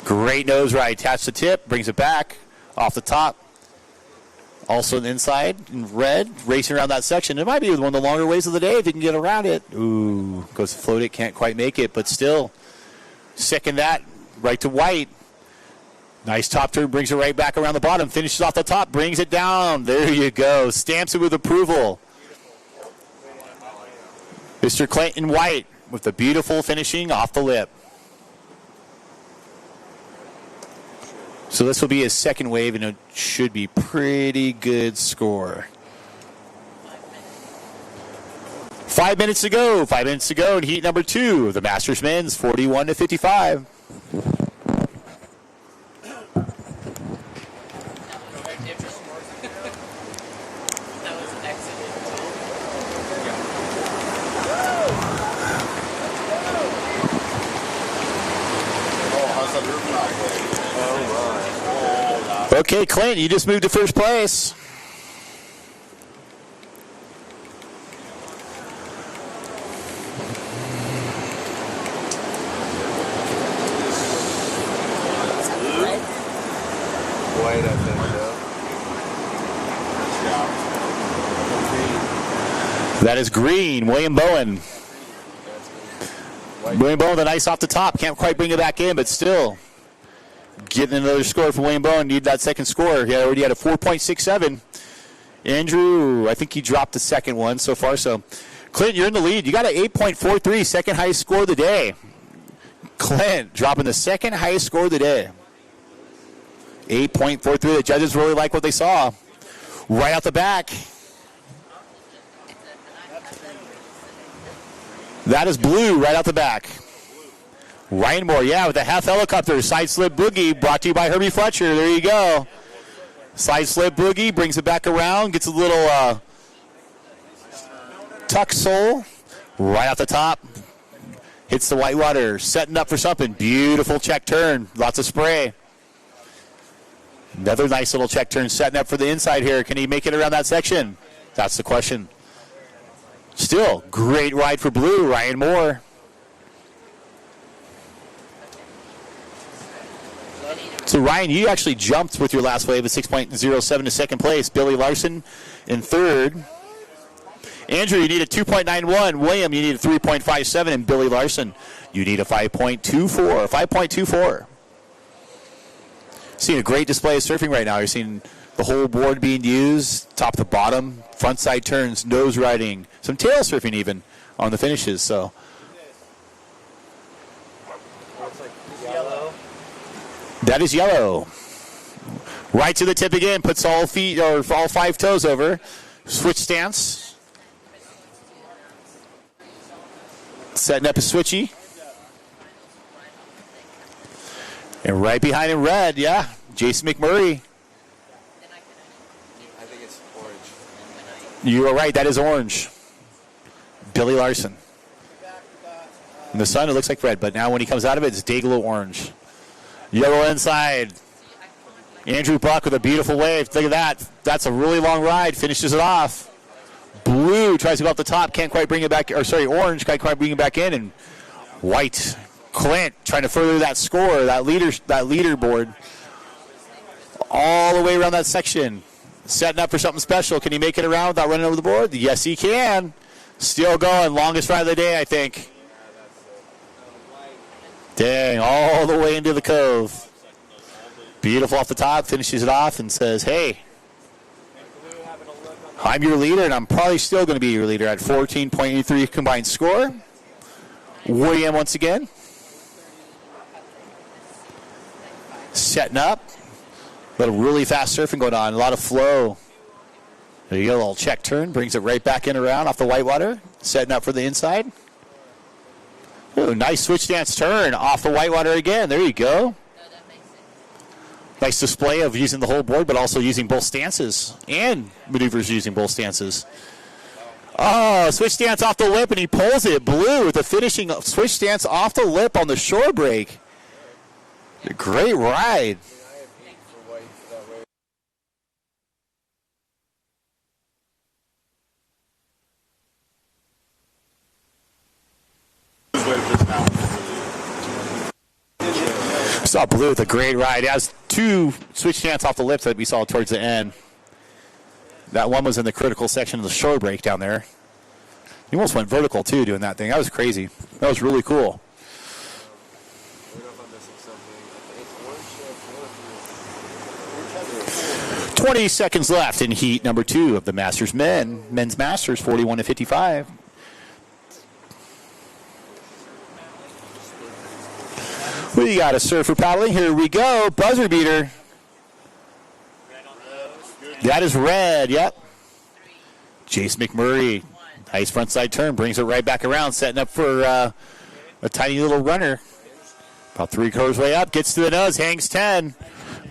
Great nose ride. Attach the tip. Brings it back off the top. Also on the inside in red, racing around that section. It might be one of the longer ways of the day if you can get around it. Ooh, goes to float it, can't quite make it, but still. Second that, right to white. Nice top turn, brings it right back around the bottom. Finishes off the top, brings it down. There you go. Stamps it with approval. Mr. Clayton White with the beautiful finishing off the lip. So this will be his second wave, and it should be pretty good score. 5 minutes to go. 5 minutes to go in heat number 2 of the Masters men's 41 to 55. Okay, Clint, you just moved to first place. White, I think, That is green, William Bowen. William Bowen, the nice off the top. Can't quite bring it back in, but still. Getting another score for William Bowen. Need that second score. He already had a 4.67. Andrew, I think he dropped the second one so far. So, Clint, you're in the lead. You got an 8.43, second highest score of the day. Clint dropping the second highest score of the day. 8.43. The judges really like what they saw. Right out the back. That is blue right out the back. Ryan Moore, yeah, with the half helicopter. Side slip boogie brought to you by Herbie Fletcher. There you go. Side slip boogie, brings it back around, gets a little tuck sole right off the top. Hits the white water, setting up for something. Beautiful check turn, lots of spray. Another nice little check turn, setting up for the inside here. Can he make it around that section? That's the question. Still, great ride for blue, Ryan Moore. So, Ryan, you actually jumped with your last wave at 6.07 to second place. Billy Larson in third. Andrew, you need a 2.91. William, you need a 3.57. And Billy Larson, you need a 5.24. 5.24. Seeing a great display of surfing right now. You're seeing the whole board being used, top to bottom, front side turns, nose riding, some tail surfing even on the finishes. So. That is yellow. Right to the tip again. Puts all feet or all 5 toes over. Switch stance. Setting up a switchy. And right behind him, red. Yeah, Jason McMurray. I think it's orange. You are right. That is orange. Billy Larson. In the sun, it looks like red, but now when he comes out of it, it's Dayglow orange. Yellow inside. Andrew Buck with a beautiful wave. Look at that. That's a really long ride. Finishes it off. Blue tries to go up the top. Can't quite bring it back. Or sorry, orange can't quite bring it back in. And white. Clint trying to further that score, that leaderboard. All the way around that section. Setting up for something special. Can he make it around without running over the board? Yes, he can. Still going. Longest ride of the day, I think. Dang, all the way into the Cove. Beautiful off the top. Finishes it off and says, hey, I'm your leader, and I'm probably still going to be your leader at 14.83 combined score. William once again. Setting up. A little really fast surfing going on. A lot of flow. There you go. A little check turn. Brings it right back in around off the whitewater. Setting up for the inside. Ooh, nice switch dance turn off the whitewater again. There you go. Nice display of using the whole board, but also using both stances and maneuvers using both stances. Oh, switch dance off the lip, and he pulls it. Blue with the finishing switch dance off the lip on the shore break. A great ride. Saw Blue with a great ride. It has two switch dance off the lips that we saw towards the end. That one was in the critical section of the shore break down there. He almost went vertical, too, doing that thing. That was crazy. That was really cool. 20 seconds left in heat number 2 of the Masters men's Masters, 41-55. We got a surfer paddling. Here we go. Buzzer beater. That is red. Yep. Jace McMurray. Nice front side turn. Brings it right back around. Setting up for a tiny little runner. About 3/4 way up. Gets to the nose. Hangs 10.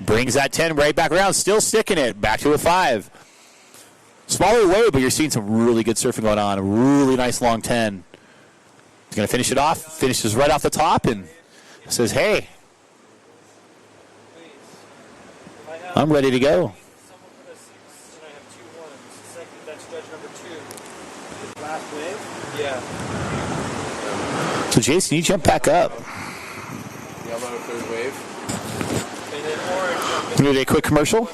Brings that 10 right back around. Still sticking it. Back to a 5. Smaller wave, but you're seeing some really good surfing going on. A really nice long 10. He's going to finish it off. Finishes right off the top and says, hey, I'm ready to go. So, Jason, you jump back up. Yeah, I'm on a third wave. We need a quick commercial.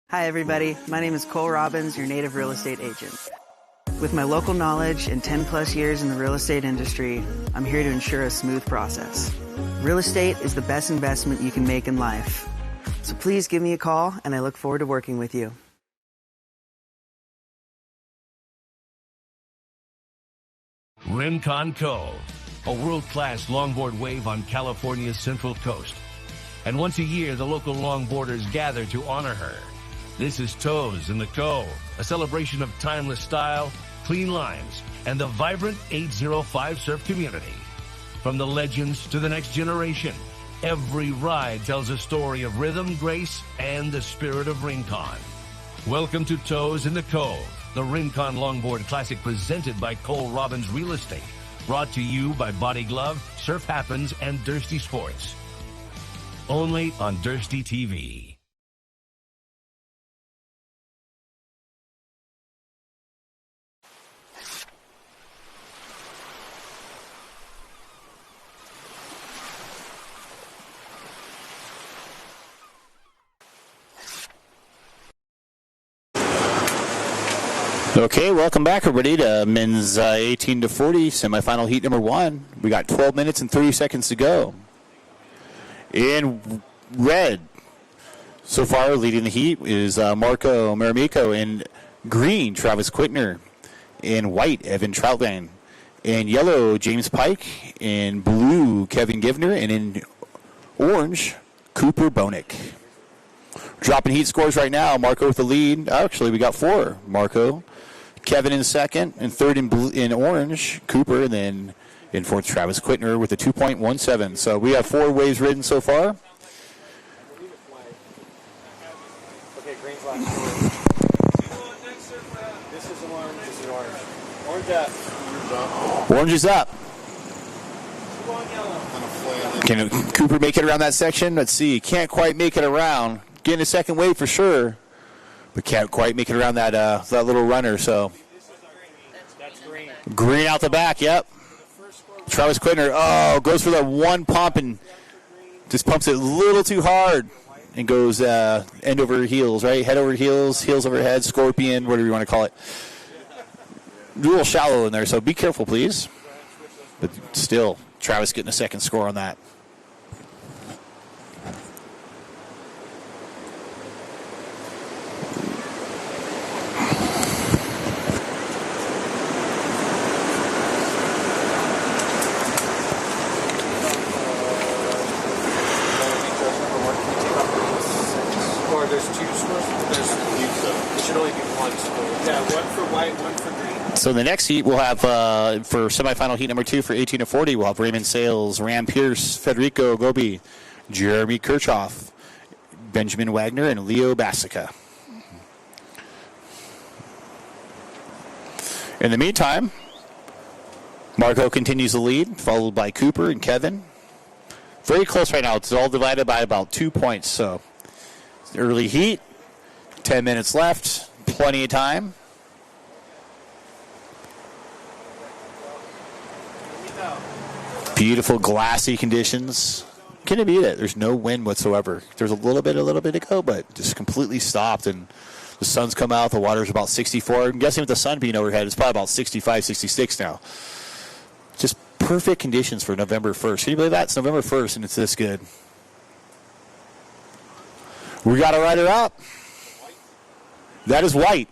Hi, everybody. My name is Cole Robbins, your native real estate agent. With my local knowledge and 10 plus years in the real estate industry, I'm here to ensure a smooth process. Real estate is the best investment you can make in life. So please give me a call, and I look forward to working with you. Rincon Cove, a world-class longboard wave on California's central coast. And once a year, the local longboarders gather to honor her. This is Toes in the Cove, a celebration of timeless style, clean lines, and the vibrant 805 surf community. From the legends to the next generation, every ride tells a story of rhythm, grace, and the spirit of Rincon. Welcome to Toes in the Cove, the Rincon Longboard Classic presented by Cole Robbins Real Estate. Brought to you by Body Glove, Surf Happens, and Dursty Sports. Only on Dursty TV. Okay, welcome back, everybody, to men's 18 to 40 semifinal heat number 1. We got 12 minutes and 30 seconds to go. In red, so far leading the heat is Marco Maramico. In green, Travis Quittner. In white, Evan Troutman. In yellow, James Pike. In blue, Kevin Givner. And in orange, Cooper Bonick. Dropping heat scores right now. Marco with the lead. Actually, we got 4. Marco. Kevin in second, and third in orange, Cooper, and then in fourth, Travis Quittner with a 2.17. So we have 4 waves ridden so far. Okay, green's last. This is orange, this is orange. Orange up. Orange is up. Can Cooper make it around that section? Let's see. Can't quite make it around. Getting a second wave for sure. But can't quite make it around that little runner, so. That's green. Green out the back, yep. Travis Quittner, goes for that one pump and just pumps it a little too hard and goes end over heels, right? Head over heels, heels over head, scorpion, whatever you want to call it. A little shallow in there, so be careful, please. But still, Travis getting a second score on that. So the next heat we'll have for semifinal heat number 2 for 18 to 40, we'll have Raymond Sales, Ram Pierce, Federico Gobi, Jeremy Kirchhoff, Benjamin Wagner, and Leo Basica. In the meantime, Marco continues the lead, followed by Cooper and Kevin. Very close right now. It's all divided by about 2 points. So early heat, 10 minutes left, plenty of time. Beautiful glassy conditions. Can it beat it? There's no wind whatsoever. There's a little bit to go, but just completely stopped. And the sun's come out. The water's about 64. I'm guessing with the sun being overhead, it's probably about 65, 66 now. Just perfect conditions for November 1st. Can you believe that? It's November 1st and it's this good. We got a rider up. That is white.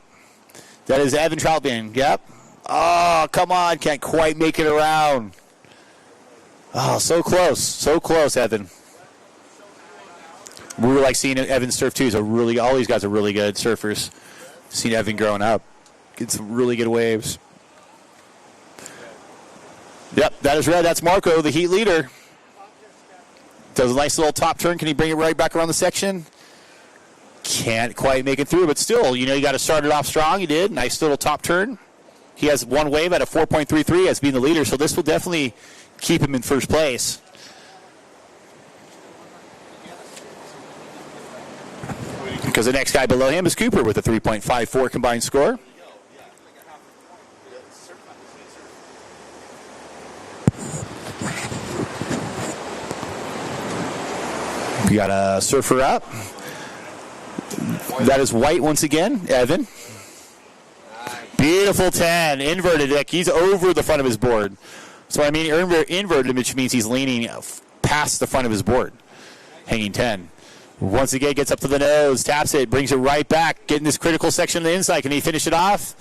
That is Evan Troutman. Yep. Oh, come on. Can't quite make it around. Oh, so close. So close, Evan. We were like seeing Evan surf too. All these guys are really good surfers. Seen Evan growing up. Get some really good waves. Yep, that is red. That's Marco, the heat leader. Does a nice little top turn. Can he bring it right back around the section? Can't quite make it through, but still, you got to start it off strong. He did. Nice little top turn. He has one wave at a 4.33 as being the leader, so this will definitely keep him in first place. Because the next guy below him is Cooper with a 3.54 combined score. We got a surfer up. That is white once again, Evan. Beautiful 10, inverted deck. He's over the front of his board. So I mean inverted, which means he's leaning past the front of his board. Hanging 10. Once again, gets up to the nose, taps it, brings it right back, getting this critical section on the inside. Can he finish it off?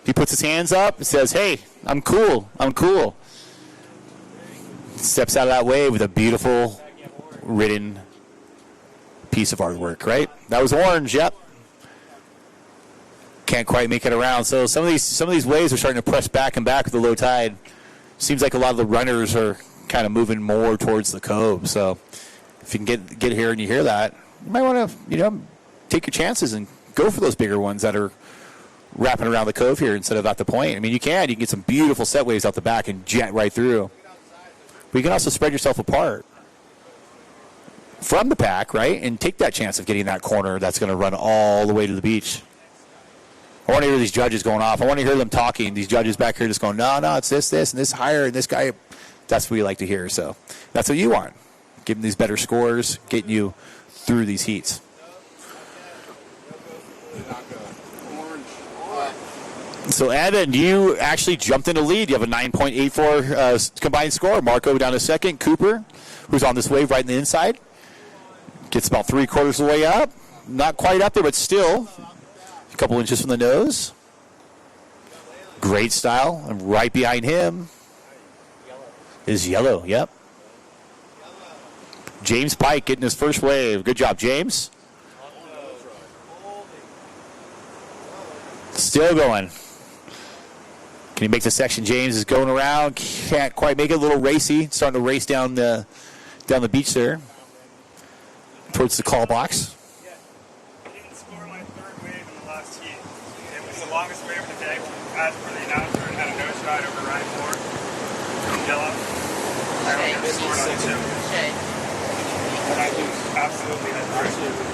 He puts his hands up and says, hey, I'm cool. I'm cool. Steps out of that wave with a beautiful written piece of artwork, right? That was orange, yep. Can't quite make it around. So some of these waves are starting to press back and back with the low tide. Seems like a lot of the runners are kind of moving more towards the cove. So if you can get here and you hear that, you might want to, take your chances and go for those bigger ones that are wrapping around the cove here instead of at the point. I mean, you can get some beautiful set waves out the back and jet right through. But you can also spread yourself apart from the pack, right, and take that chance of getting that corner that's going to run all the way to the beach. I want to hear these judges going off. I want to hear them talking. These judges back here just going, no, it's this, and this higher, and this guy. That's what you like to hear. So that's what you want. Give them these better scores, getting you through these heats. So, Evan, you actually jumped in the lead. You have a 9.84 combined score. Marco down to second. Cooper, who's on this wave right in the inside, gets about 3/4 of the way up. Not quite up there, but still a couple inches from the nose. Great style. And right behind him is Yellow. Yep. James Pike getting his first wave. Good job, James. Still going. Can he make the section? James is going around. Can't quite make it. A little racy. Starting to race down the beach there towards the call box. I didn't score my third wave in the last heat. It was the longest wave of the day as per the announcer and had a nose ride over Ryan Moore. Yellow. I don't get scored on it too. And I do absolutely had 3.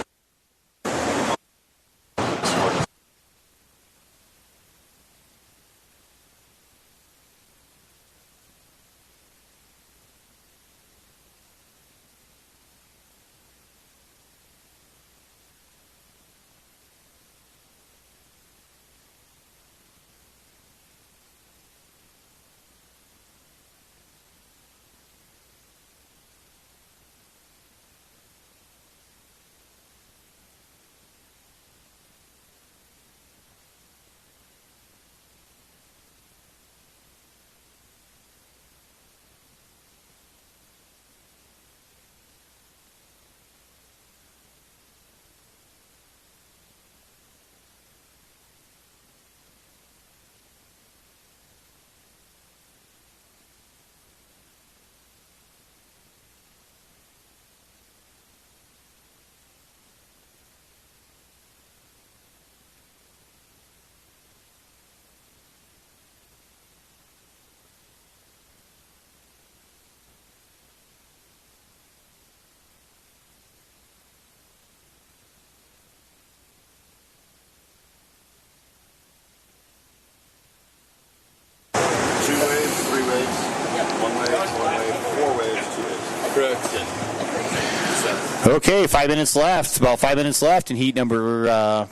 Okay, 5 minutes left. About 5 minutes left in heat number,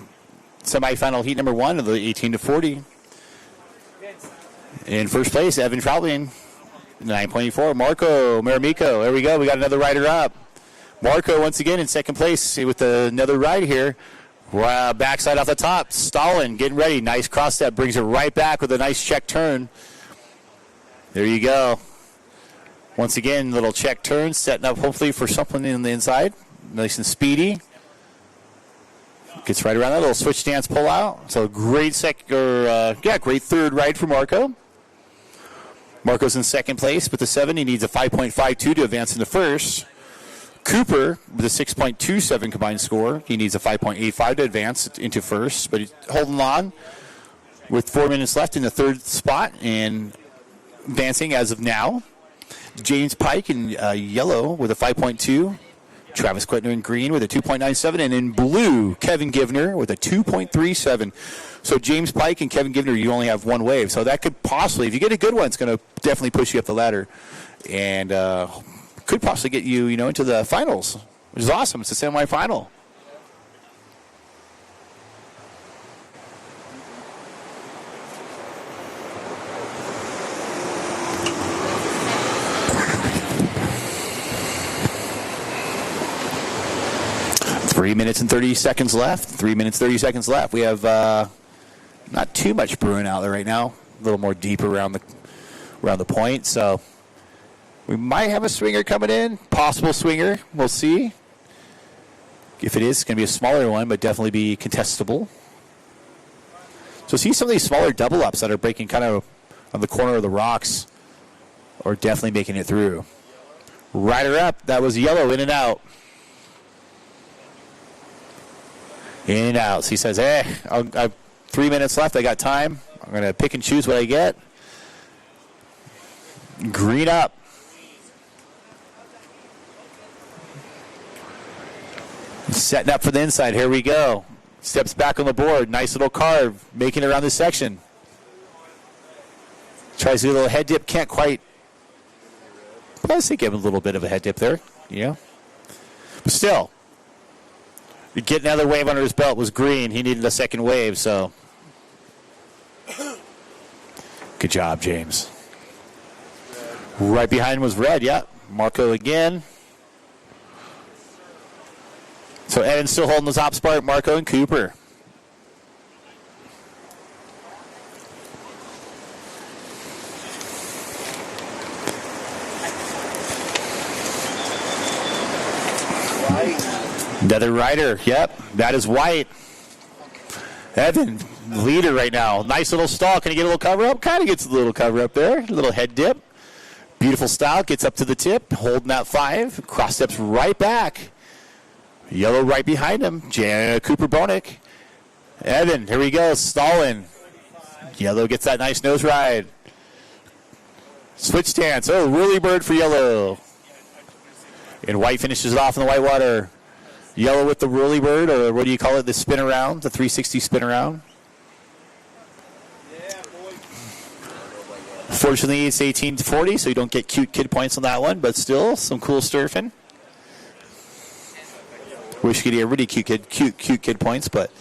semifinal heat number 1 of the 18 to 40. In first place, Evan Troutman, 9.84. Marco Maramico. There we go. We got another rider up. Marco once again in second place with another ride here. Backside off the top. Stalin getting ready. Nice cross step. Brings it right back with a nice check turn. There you go. Once again, little check turn, setting up hopefully for something in the inside. Nice and speedy. Gets right around that little switch stance pull out. So great great third ride for Marco. Marco's in second place with the 7. He needs a 5.52 to advance into first. Cooper with a 6.27 combined score. He needs a 5.85 to advance into first, but he's holding on with 4 minutes left in the third spot and advancing as of now. James Pike in yellow with a 5.2. Travis Quetner in green with a 2.97. And in blue, Kevin Givner with a 2.37. So James Pike and Kevin Givner, you only have one wave. So that could possibly, if you get a good one, it's going to definitely push you up the ladder. And could possibly get you, into the finals, which is awesome. It's a semifinal. Three minutes and 30 seconds left. 3 minutes, 30 seconds left. We have Not too much brewing out there right now. A little more deep around the point. So we might have a swinger coming in. Possible swinger. We'll see. If it is, it's going to be a smaller one, but definitely be contestable. So see some of these smaller double ups that are breaking kind of on the corner of the rocks, or definitely making it through. Rider up. That was yellow, in and out. In and out. So he says, I've 3 minutes left. I got time. I'm going to pick and choose what I get. Green up. Setting up for the inside. Here we go. Steps back on the board. Nice little carve. Making it around this section. Tries to do a little head dip. Can't quite. I think give him a little bit of a head dip there. But still. To get another wave under his belt was green. He needed a second wave, so. Good job, James. Right behind him was red, yeah. Marco again. So Evan's still holding the top spot, Marco and Cooper. Another rider, yep, that is white. Evan, leader right now. Nice little stall. Can he get a little cover up? Kind of gets a little cover up there. A little head dip. Beautiful style. Gets up to the tip. Holding that 5. Cross steps right back. Yellow right behind him. Cooper Bonick. Evan, here we go. Stalling. Yellow gets that nice nose ride. Switch stance. Oh, whirly bird for yellow. And white finishes it off in the white water. Yellow with the whirly bird, or what do you call it? The spin around, the 360 spin around. Fortunately, it's 18-40, so you don't get cute kid points on that one, but still some cool surfing. Wish you could get really cute kid points, but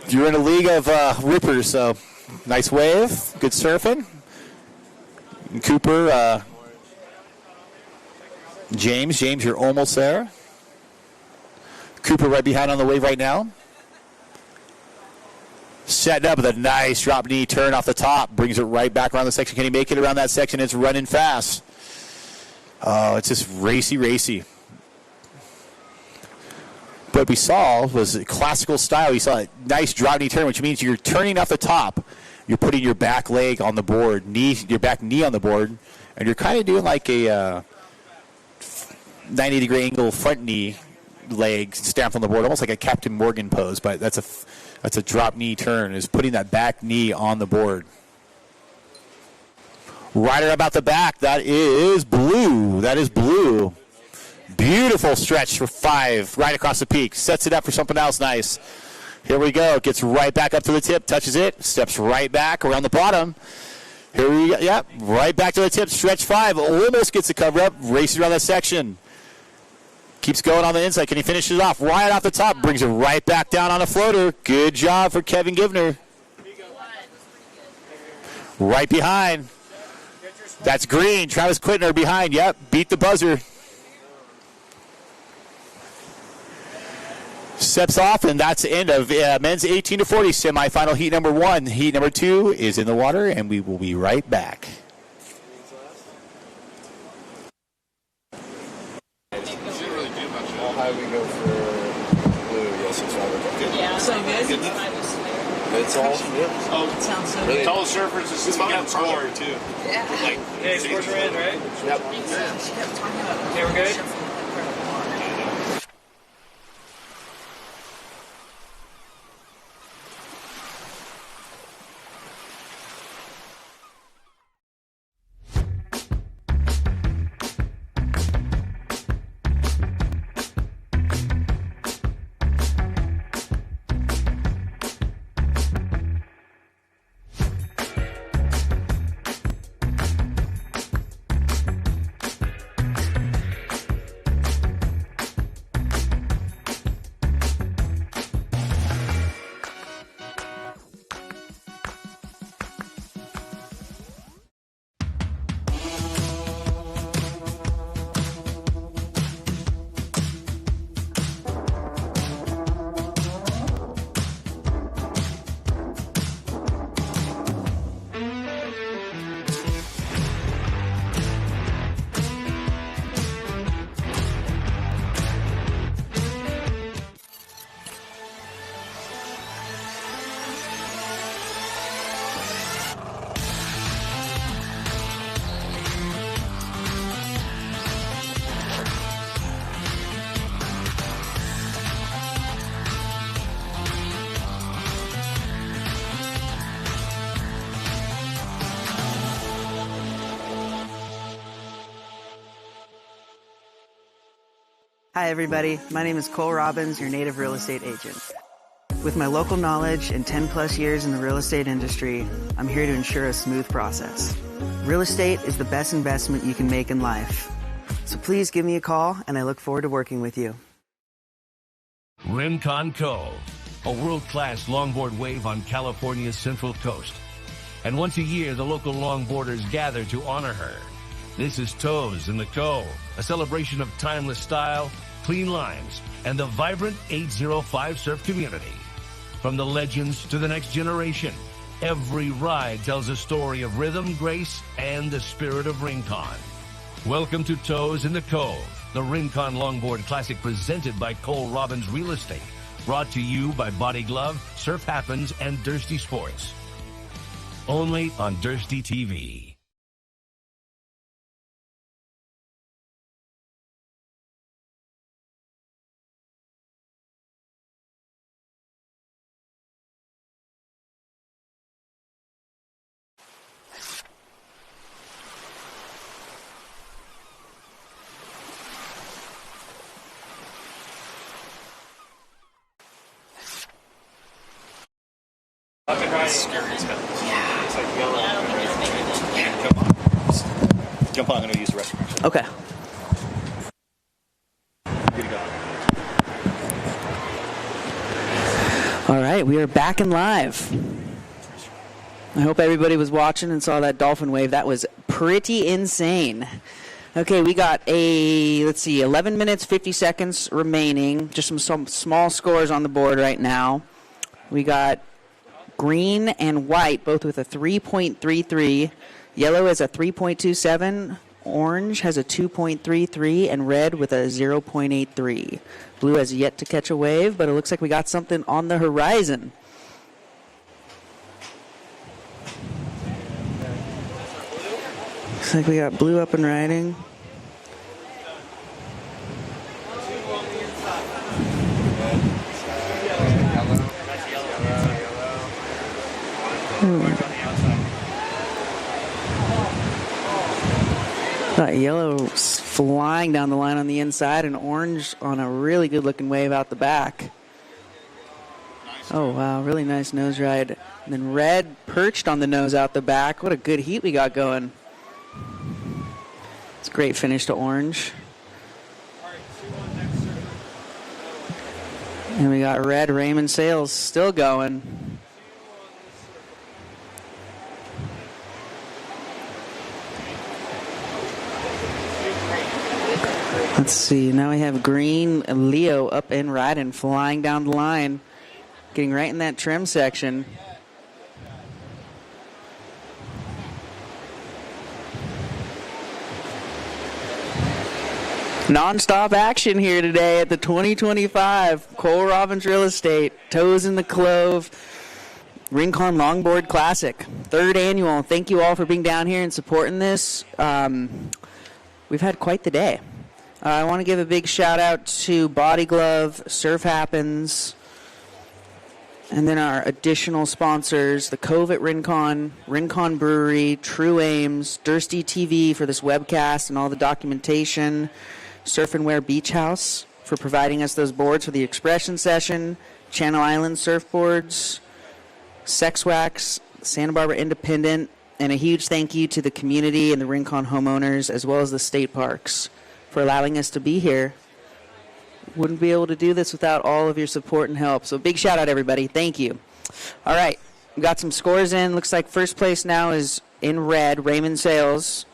you're in a league of rippers, so nice wave, good surfing. And Cooper, James, you're almost there. Cooper right behind on the wave right now. Setting up with a nice drop knee turn off the top. Brings it right back around the section. Can he make it around that section? It's running fast. Oh, it's just racy. What we saw was a classical style. You saw a nice drop knee turn, which means you're turning off the top. You're putting your back leg on the board, your back knee on the board, and you're kind of doing like a 90-degree angle front knee leg stamped on the board, almost like a Captain Morgan pose, but that's a drop knee turn, is putting that back knee on the board. Rider about the back, that is blue. Beautiful stretch for 5, right across the peak. Sets it up for something else nice. Here we go. Gets right back up to the tip, touches it, steps right back around the bottom. Here we go. Yep, right back to the tip. Stretch 5, almost gets the cover up, races around that section. Keeps going on the inside. Can he finish it off? Right off the top. Brings it right back down on a floater. Good job for Kevin Givner. Right behind. That's green. Travis Quittner behind. Yep, beat the buzzer. Steps off, and that's the end of men's 18-40 semifinal heat number 1. Heat number 2 is in the water, and we will be right back. How do we go for blue? Yes, it's right. Yeah, so good. It's all. Oh, It sounds so really? good. Tell the surfers to swing out score, too. Yeah. Like, Okay, scores are in, right? Yep. She kept talking about Okay, we're good? Hi, everybody. My name is Cole Robbins, your native real estate agent. With my local knowledge and 10 plus years in the real estate industry, I'm here to ensure a smooth process. Real estate is the best investment you can make in life. So please give me a call, and I look forward to working with you. Rincon Cove, a world-class longboard wave on California's Central Coast. And once a year, the local longboarders gather to honor her. This is Toes in the Cove, a celebration of timeless style, clean lines, and the vibrant 805 surf community. From the legends to the next generation, every ride tells a story of rhythm, grace, and the spirit of Rincon. Welcome to Toes in the Cove, the Rincon Longboard Classic presented by Cole Robbins Real Estate. Brought to you by Body Glove, Surf Happens, and Dursty Sports. Only on Dursty TV. It's scary as hell. Yeah. It's like yellow. Jump on. Jump on. I'm going to use the restroom. Actually. Okay. Good to go. All right, we are back and live. I hope everybody was watching and saw that dolphin wave. That was pretty insane. Okay, we got 11 minutes, 50 seconds remaining. Just some small scores on the board right now. We got green and white, both with a 3.33. Yellow has a 3.27. Orange has a 2.33. And red with a 0.83. Blue has yet to catch a wave, but it looks like we got something on the horizon. Looks like we got blue up and riding. Got yellow flying down the line on the inside and orange on a really good looking wave out the back. Oh wow, really nice nose ride. And then red perched on the nose out the back. What a good heat we got going. It's a great finish to orange. And we got red Raymond Sales still going. Let's see, now we have green Leo up and riding, flying down the line, getting right in that trim section. Non-stop action here today at the 2025 Cole Robbins Real Estate Toes in the Cove Rincon Longboard Classic, 3rd annual. Thank you all for being down here and supporting this. We've had quite the day. I want to give a big shout out to Body Glove, Surf Happens, and then our additional sponsors, the Cove at Rincon, Rincon Brewery, True Ames, Dursty TV for this webcast and all the documentation, Surf and Wear Beach House for providing us those boards for the expression session, Channel Island surfboards, Sex Wax, Santa Barbara Independent, and a huge thank you to the community and the Rincon homeowners as well as the state parks for allowing us to be here. Wouldn't be able to do this without all of your support and help. So big shout out, everybody. Thank you. All right. We got some scores in. Looks like first place now is in red, Raymond Sales.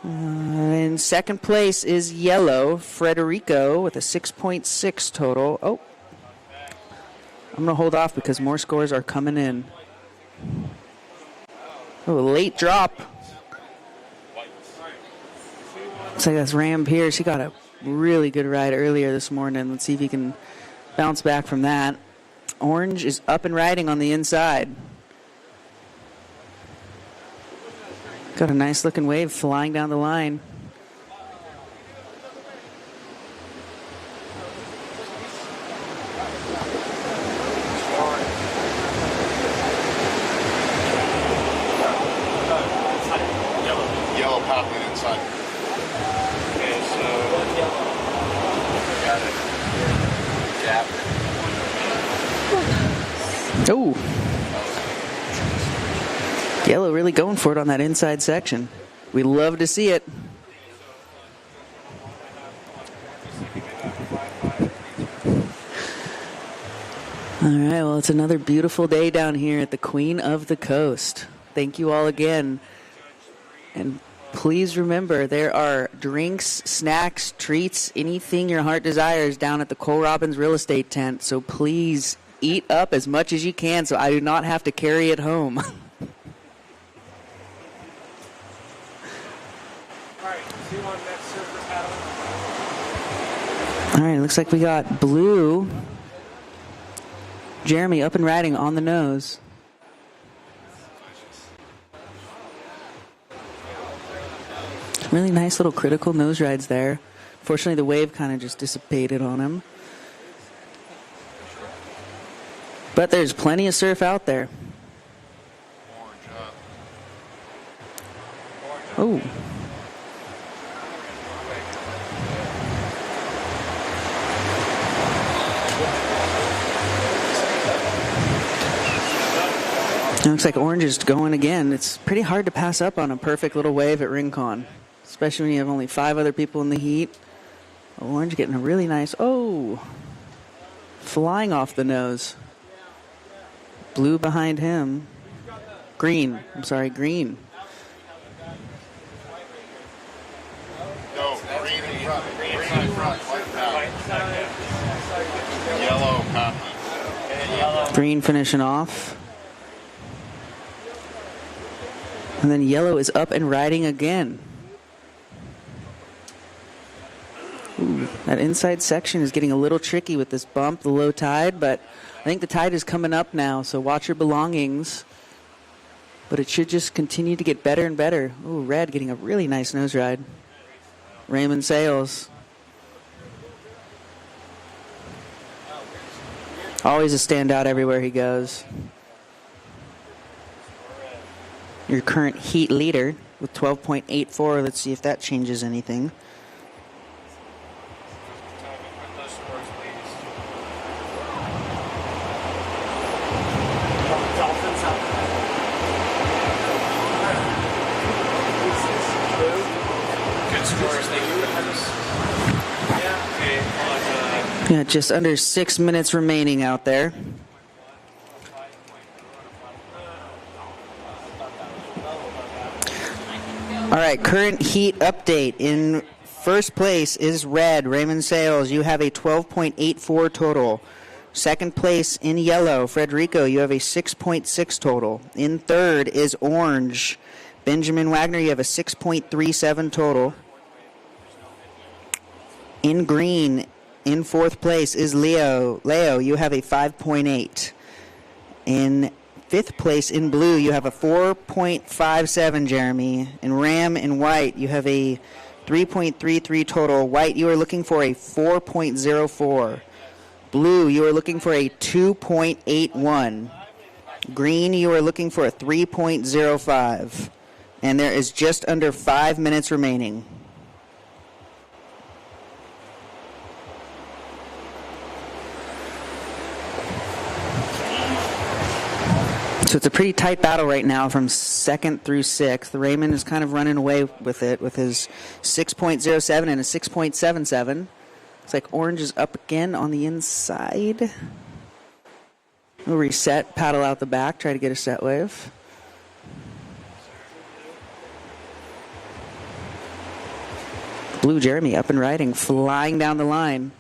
In second place is yellow, Frederico, with a 6.6 total. Oh, I'm going to hold off because more scores are coming in. Oh, late drop. Looks like that's Ram Pierce. He got a really good ride earlier this morning. Let's see if he can bounce back from that. Orange is up and riding on the inside. Got a nice looking wave flying down the line. Yellow popping inside. Okay, so Oh. Yellow really going for it on that inside section. We love to see it. All right, well, it's another beautiful day down here at the Queen of the Coast. Thank you all again. And please remember, there are drinks, snacks, treats, anything your heart desires down at the Cole Robbins Real Estate Tent. So please eat up as much as you can so I do not have to carry it home. All right, looks like we got blue. Jeremy up and riding on the nose. Really nice little critical nose rides there. Fortunately, the wave kind of just dissipated on him. But there's plenty of surf out there. Oh. It looks like orange is going again. It's pretty hard to pass up on a perfect little wave at Rincon, especially when you have only 5 other people in the heat. Orange getting a really nice, flying off the nose. Blue behind him. Green. Green. No, green in front. Green in front. White back. Yellow copy. Green finishing off. And then yellow is up and riding again. Ooh, that inside section is getting a little tricky with this bump, the low tide, but I think the tide is coming up now, so watch your belongings. But it should just continue to get better and better. Ooh, red getting a really nice nose ride. Raymond Sales. Always a standout everywhere he goes. Your current heat leader with 12.84. Let's see if that changes anything. Yeah, just under 6 minutes remaining out there. All right, current heat update. In first place is red, Raymond Sales. You have a 12.84 total. Second place in yellow, Frederico. You have a 6.6 total. In third is orange, Benjamin Wagner. You have a 6.37 total. In green, in fourth place is Leo. You have a 5.8. In fifth place in blue, you have a 4.57, Jeremy. In ram in white, you have a 3.33 total. White, you are looking for a 4.04. Blue, you are looking for a 2.81. Green, you are looking for a 3.05. And there is just under 5 minutes remaining. So it's a pretty tight battle right now from second through sixth. Raymond is kind of running away with it with his 6.07 and a 6.77. Looks like orange is up again on the inside. We'll reset, paddle out the back, try to get a set wave. Blue Jeremy up and riding, flying down the line.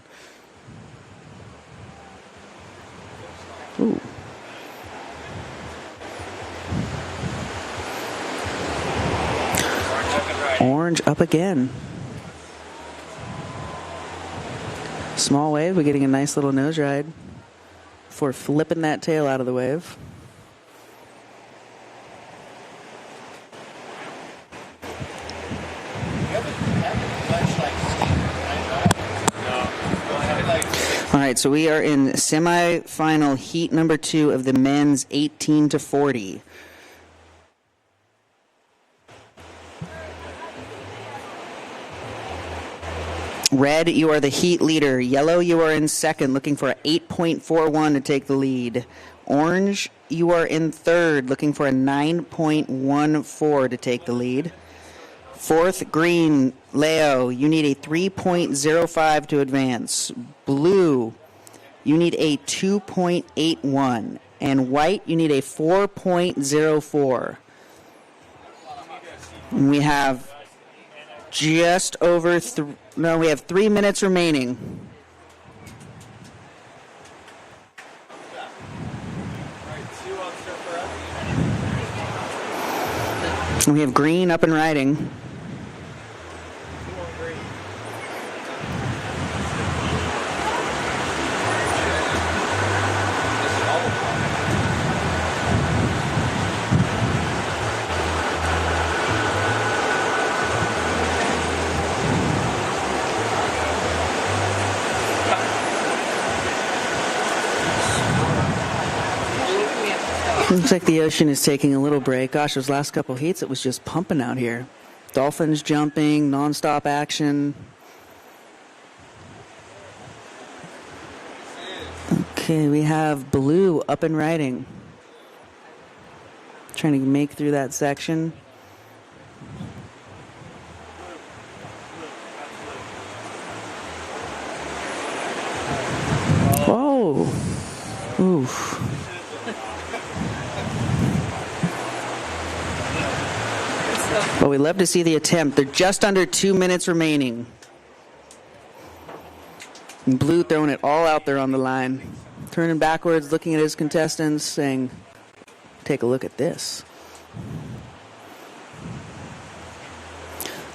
Ooh. Orange up again. Small wave, we're getting a nice little nose ride before flipping that tail out of the wave. All right, so we are in semifinal heat number 2 of the men's 18 to 40. Red, you are the heat leader. Yellow, you are in second, looking for a 8.41 to take the lead. Orange, you are in third, looking for a 9.14 to take the lead. Fourth, green, Leo, you need a 3.05 to advance. Blue, you need a 2.81. And white, you need a 4.04. And we have just over, we have 3 minutes remaining. And we have green up and riding. Looks like the ocean is taking a little break. Gosh, those last couple heats, it was just pumping out here. Dolphins jumping, nonstop action. Okay, we have blue up and riding. Trying to make through that section. Whoa. Oof. Well, we love to see the attempt. They're just under 2 minutes remaining. And Blue throwing it all out there on the line. Turning backwards, looking at his contestants, saying, take a look at this.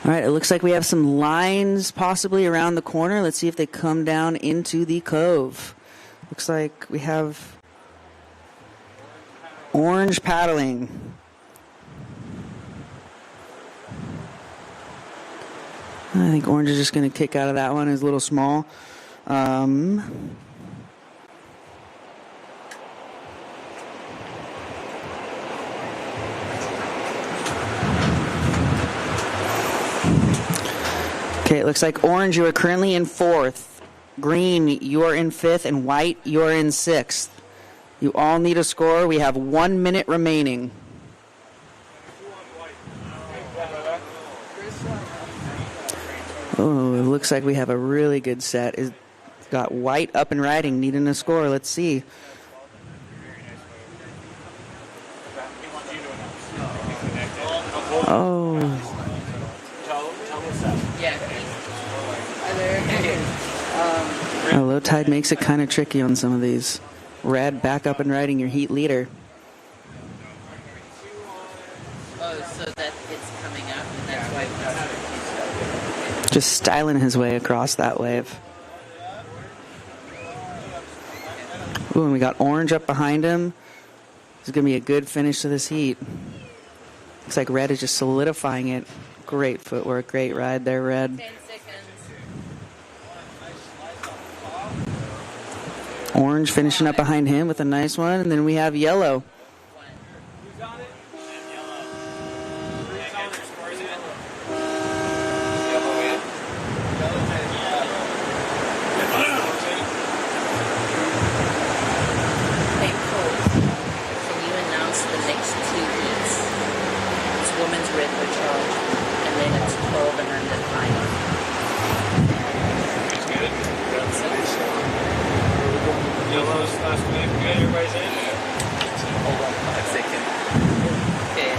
All right, it looks like we have some lines possibly around the corner. Let's see if they come down into the Cove. Looks like we have orange paddling. I think orange is just going to kick out of that one. It's a little small. Okay, it looks like orange, you are currently in fourth. Green, you are in fifth. And white, you are in sixth. You all need a score. We have 1 minute remaining. Oh, it looks like we have a really good set. It's got white up and riding, needing a score. Let's see. Oh. Low tide makes it kind of tricky on some of these. Red, back up and riding your heat leader. Oh, so that it's coming up, and that's why it's Just styling his way across that wave. Ooh, and we got orange up behind him. This is going to be a good finish to this heat. Looks like red is just solidifying it. Great footwork, great ride there, red. 10 seconds. Orange finishing up behind him with a nice one. And then we have yellow. Hey, Cove, can you announce the next 2 heats? It's women's redwood charge, and then it's 12 and under final. Yellow's last wave. Good, everybody's in? Hold on 5 seconds. Okay.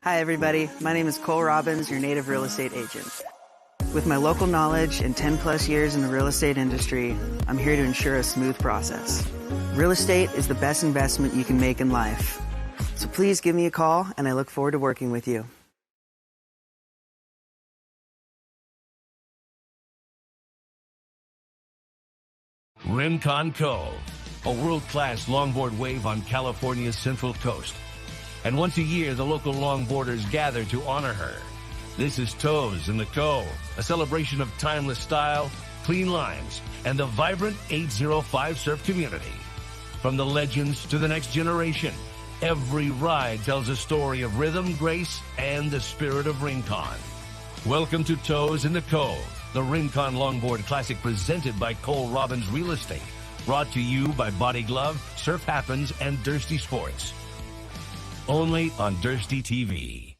Hi, everybody. My name is Cole Robbins, your native real estate agent. With my local knowledge and 10 plus years in the real estate industry, I'm here to ensure a smooth process. Real estate is the best investment you can make in life. So please give me a call, and I look forward to working with you. Rincon Cove, a world-class longboard wave on California's Central Coast. And once a year, the local longboarders gather to honor her. This is Toes in the Cove, a celebration of timeless style, clean lines, and the vibrant 805 surf community. From the legends to the next generation, every ride tells a story of rhythm, grace, and the spirit of Rincon. Welcome to Toes in the Cove, the Rincon Longboard Classic presented by Cole Robbins Real Estate. Brought to you by Body Glove, Surf Happens, and Dursty Sports. Only on Dursty TV.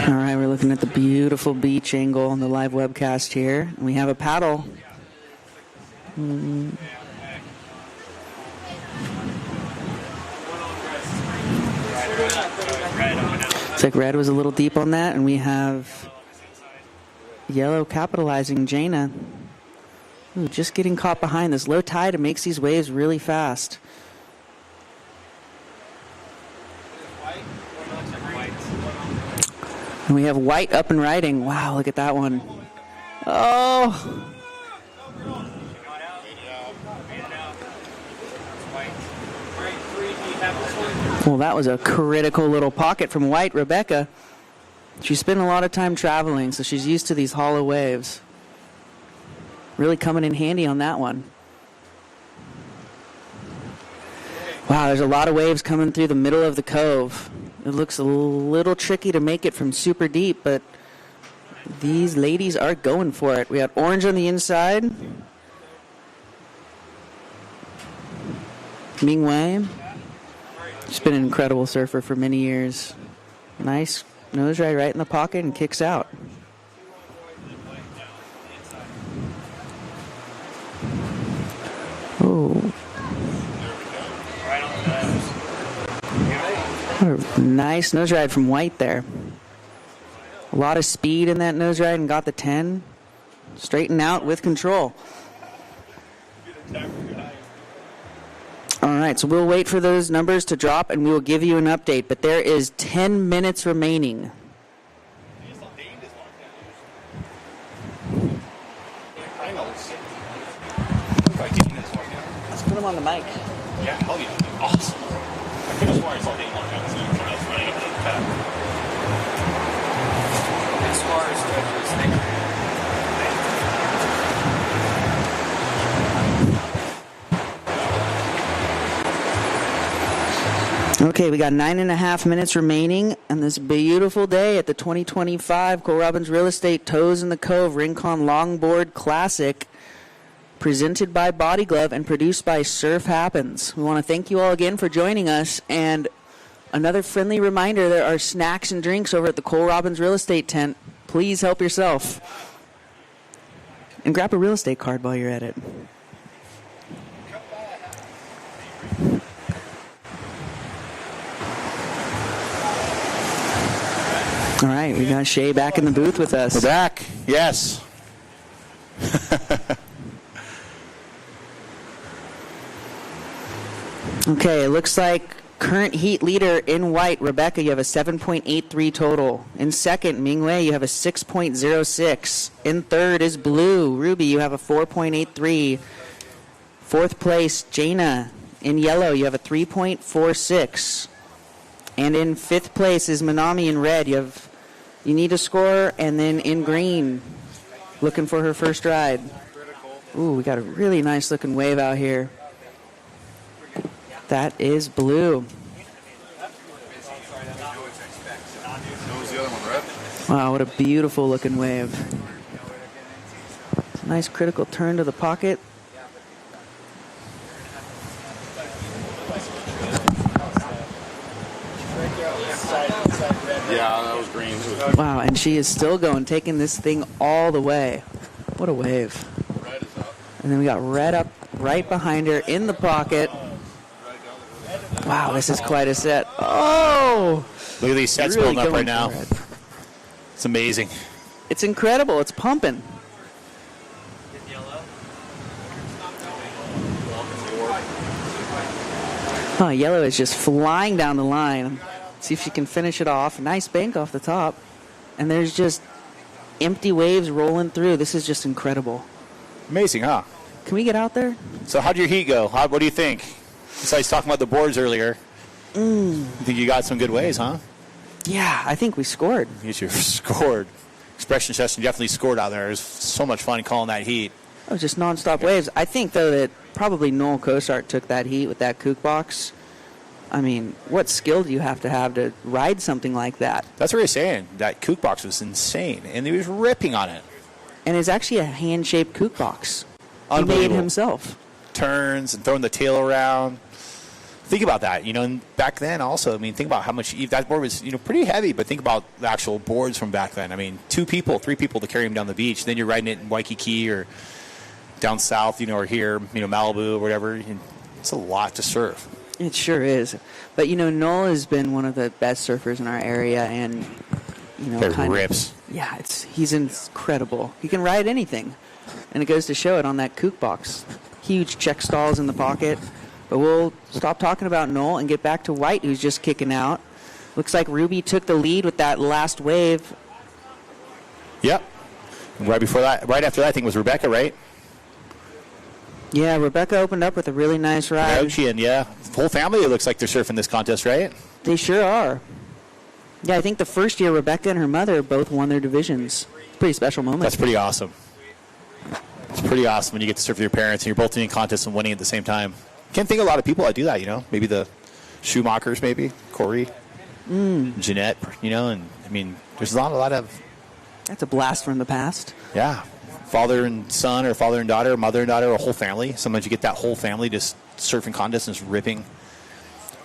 All right, we're looking at the beautiful beach angle on the live webcast here. We have a paddle. Looks like red was a little deep on that, and we have yellow capitalizing Jaina. Ooh, just getting caught behind this low tide. It makes these waves really fast. And we have white up and riding. Wow, look at that one. Oh! Well, that was a critical little pocket from white. Rebecca, she's spent a lot of time traveling, so she's used to these hollow waves. Really coming in handy on that one. Wow, there's a lot of waves coming through the middle of the cove. It looks a little tricky to make it from super deep, but these ladies are going for it. We got orange on the inside. Ming Wei. She's been an incredible surfer for many years. Nice nose ride right in the pocket and kicks out. Oh. What a nice nose ride from White there. A lot of speed in that nose ride and got the 10. Straighten out with control. All right, so we'll wait for those numbers to drop and we will give you an update. But there is 10 minutes remaining. Let's put him on the mic. Yeah, hell yeah. Awesome. I could have sworn I saw Dave on that, so I was running up to the pad. As far as treacherous thing. Okay, we got 9.5 minutes remaining on this beautiful day at the 2025 Cole Robbins Real Estate Toes in the Cove Rincon Longboard Classic, presented by Body Glove and produced by Surf Happens. We want to thank you all again for joining us, and another friendly reminder, there are snacks and drinks over at the Cole Robbins Real Estate tent. Please help yourself. And grab a real estate card while you're at it. All right, we got Shay back in the booth with us. We're back. Yes. Okay, it looks like current heat leader in white, Rebecca, you have a 7.83 total. In second, Mingwei, you have a 6.06. In third is blue. Ruby, you have a 4.83. Fourth place, Jaina. In yellow, you have a 3.46. And in fifth place is Manami in red. You have You need to score, and then in green, looking for her first ride. Ooh, we got a really nice looking wave out here. That is blue. Wow, what a beautiful looking wave. It's a nice critical turn to the pocket. Yeah, that was green. Wow, and she is still going, taking this thing all the way. What a wave. Red is up. And then we got red up right behind her in the pocket. Wow, this is quite a set. Oh! Look at these sets really building up right going now. for it. It's amazing. It's incredible. It's pumping. Oh, yellow is just flying down the line. See if she can finish it off. Nice bank off the top. And there's just empty waves rolling through. This is just incredible. Amazing, huh? Can we get out there? So how'd your heat go? What do you think? Besides talking about the boards earlier, you think you got some good waves, huh? Yeah, I think we scored. You scored. Expression session definitely scored out there. It was so much fun calling that heat. It was just nonstop waves. I think, though, that probably Noel Cosart took that heat with that kook box. I mean, what skill do you have to ride something like that? That's what he was saying. That kook box was insane, and he was ripping on it. And it's actually a hand-shaped kook box. He made Unbelievable. himself. Turns and throwing the tail around. Think about that, and back then also, I mean, think about how much, that board was, pretty heavy, but think about the actual boards from back then. I mean, 2 people, 3 people to carry them down the beach. Then you're riding it in Waikiki or down south, or here, Malibu or whatever. It's a lot to surf. It sure is. But, Noel has been one of the best surfers in our area, and, It rips. Yeah, he's incredible. He can ride anything, and it goes to show it on that kook box. Huge check stalls in the pocket. But we'll stop talking about Noel and get back to White, who's just kicking out. Looks like Ruby took the lead with that last wave. Yep. Right after that, I think it was Rebecca, right? Yeah, Rebecca opened up with a really nice ride. And yeah. The whole family, it looks like they're surfing this contest, right? They sure are. Yeah, I think the first year Rebecca and her mother both won their divisions. Pretty special moment. That's pretty awesome. It's pretty awesome when you get to surf with your parents and you're both doing contests and winning at the same time. Can't think of a lot of people that do that, Maybe the Schumachers, maybe. Corey. Jeanette, and, I mean, there's not a lot of... That's a blast from the past. Yeah. Father and son or father and daughter, mother and daughter, a whole family. Sometimes you get that whole family just surfing contests and just ripping,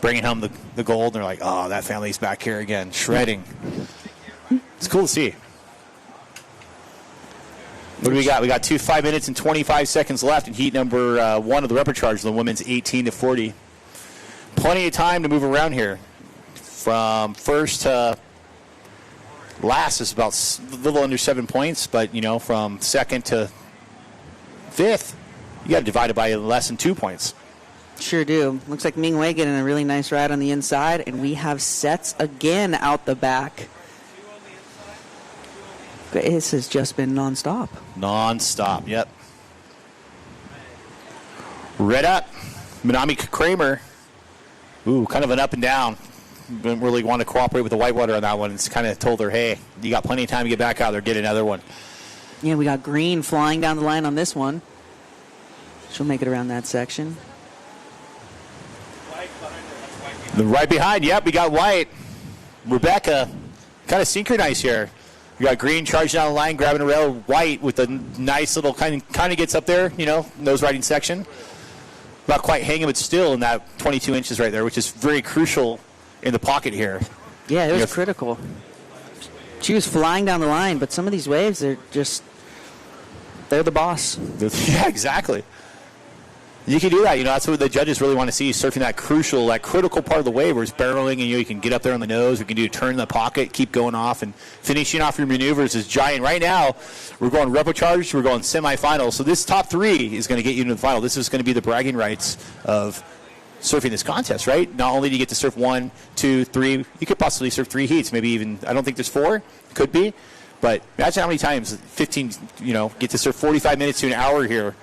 bringing home the gold, and they're like, oh, that family's back here again, shredding. It's cool to see. What do we got? We got 5 minutes and 25 seconds left in heat number 1 of the repercharge, the women's 18 to 40. Plenty of time to move around here. From first to last is about a little under 7 points, but, from second to fifth, you got to divide it by less than 2 points. Sure do. Looks like Ming Wei getting a really nice ride on the inside, and we have sets again out the back. This has just been nonstop. Nonstop, yep. Red up. Minami Kramer. Ooh, kind of an up and down. Didn't really want to cooperate with the whitewater on that one. It's kind of told her, hey, you got plenty of time to get back out there, get another one. Yeah, we got green flying down the line on this one. She'll make it around that section. Right behind, yep, we got white. Rebecca, kind of synchronized here. We got green charging down the line, grabbing a rail. White with a nice little kind of gets up there, nose riding section. Not quite hanging, but still in that 22 inches right there, which is very crucial in the pocket here. Yeah, it was critical. She was flying down the line, but some of these waves, they're the boss. Yeah, exactly. You can do that. That's what the judges really want to see, surfing that critical part of the wave where it's barreling and you can get up there on the nose. We can do a turn in the pocket, keep going off, and finishing off your maneuvers is giant. Right now, we're going repocharge, we're going semifinals. So this top 3 is going to get you into the final. This is going to be the bragging rights of surfing this contest, right? Not only do you get to surf 1, 2, 3, you could possibly surf 3 heats, maybe even, I don't think there's 4, could be. But imagine how many times 15, get to surf 45 minutes to an hour here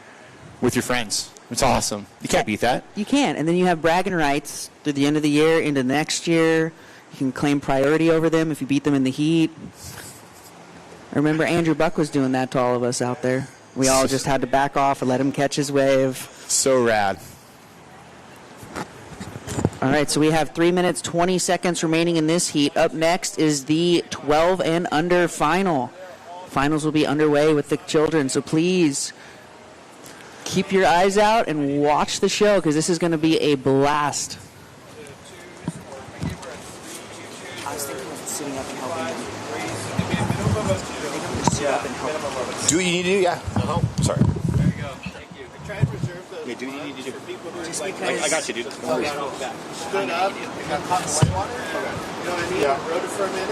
with your friends. It's awesome. You can't beat that. You can't. And then you have bragging rights through the end of the year into next year. You can claim priority over them if you beat them in the heat. I remember Andrew Buck was doing that to all of us out there. We all just had to back off and let him catch his wave. So rad. All right, so we have 3 minutes, 20 seconds remaining in this heat. Up next is the 12 and under final. Finals will be underway with the children, so please keep your eyes out and watch the show because this is going to be a blast. I was thinking of sitting up and helping them. Sit up and help. Do what you need to do, yeah. Sorry. There you go. Thank you. Try and preserve those. Yeah, do what you need to do. For people who Just like, because- I got you, dude. No worries. stood up and got caught in the whitewater. You know what I mean? Yeah. Rode it for a minute.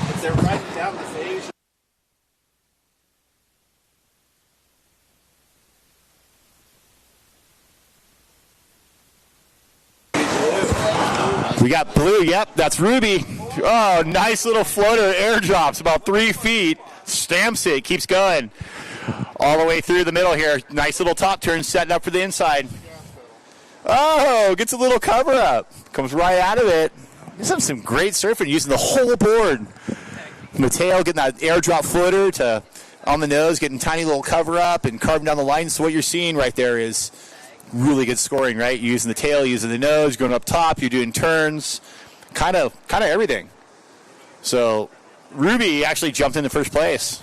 If they're riding down the phase. We got blue. Yep, that's Ruby. Oh, nice little floater airdrops about 3 feet. Stamps it. Keeps going. All the way through the middle here. Nice little top turn setting up for the inside. Oh, gets a little cover up. Comes right out of it. He's having some great surfing using the whole board. Mateo getting that airdrop floater to on the nose, getting tiny little cover up and carving down the line. So what you're seeing right there is really good scoring, right? You're using the tail, using the nose, going up top, you're doing turns, kind of everything. So Ruby actually jumped into first place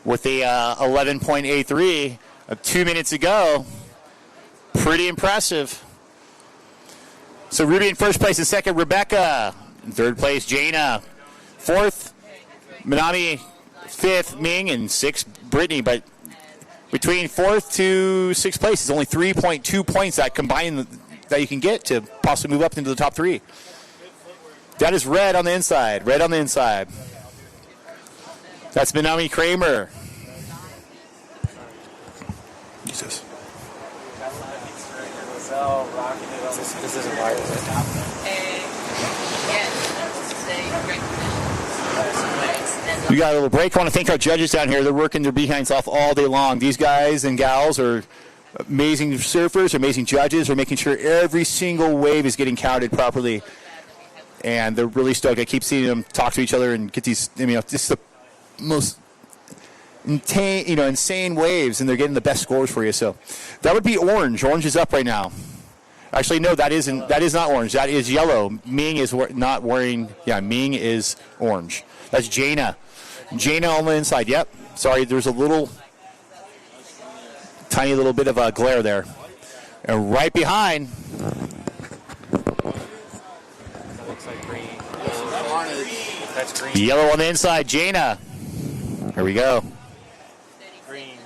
with a 11.83 2 minutes ago. Pretty impressive. So Ruby in first place, in second Rebecca, in third place Jaina, fourth Minami, fifth Ming, and sixth Brittany. But between fourth to sixth place is only 3.2 points that combine that you can get to possibly move up into the top three. That is red on the inside. Red on the inside. That's Minami Kramer. Jesus. This isn't wide, is it? We got a little break. I want to thank our judges down here. They're working their behinds off all day long. These guys and gals are amazing surfers, amazing judges. They're making sure every single wave is getting counted properly. And they're really stoked. I keep seeing them talk to each other and get these, just the most insane waves, and they're getting the best scores for you. So that would be orange. Orange is up right now. Actually, no, that is not orange. That is yellow. Ming is not wearing. Yeah, Ming is orange. That's Jaina. Jaina on the inside. Yep. Sorry, there's a tiny little bit of a glare there. And right behind. Looks like green. That's green. Yellow on the inside. Jaina. Here we go. Green.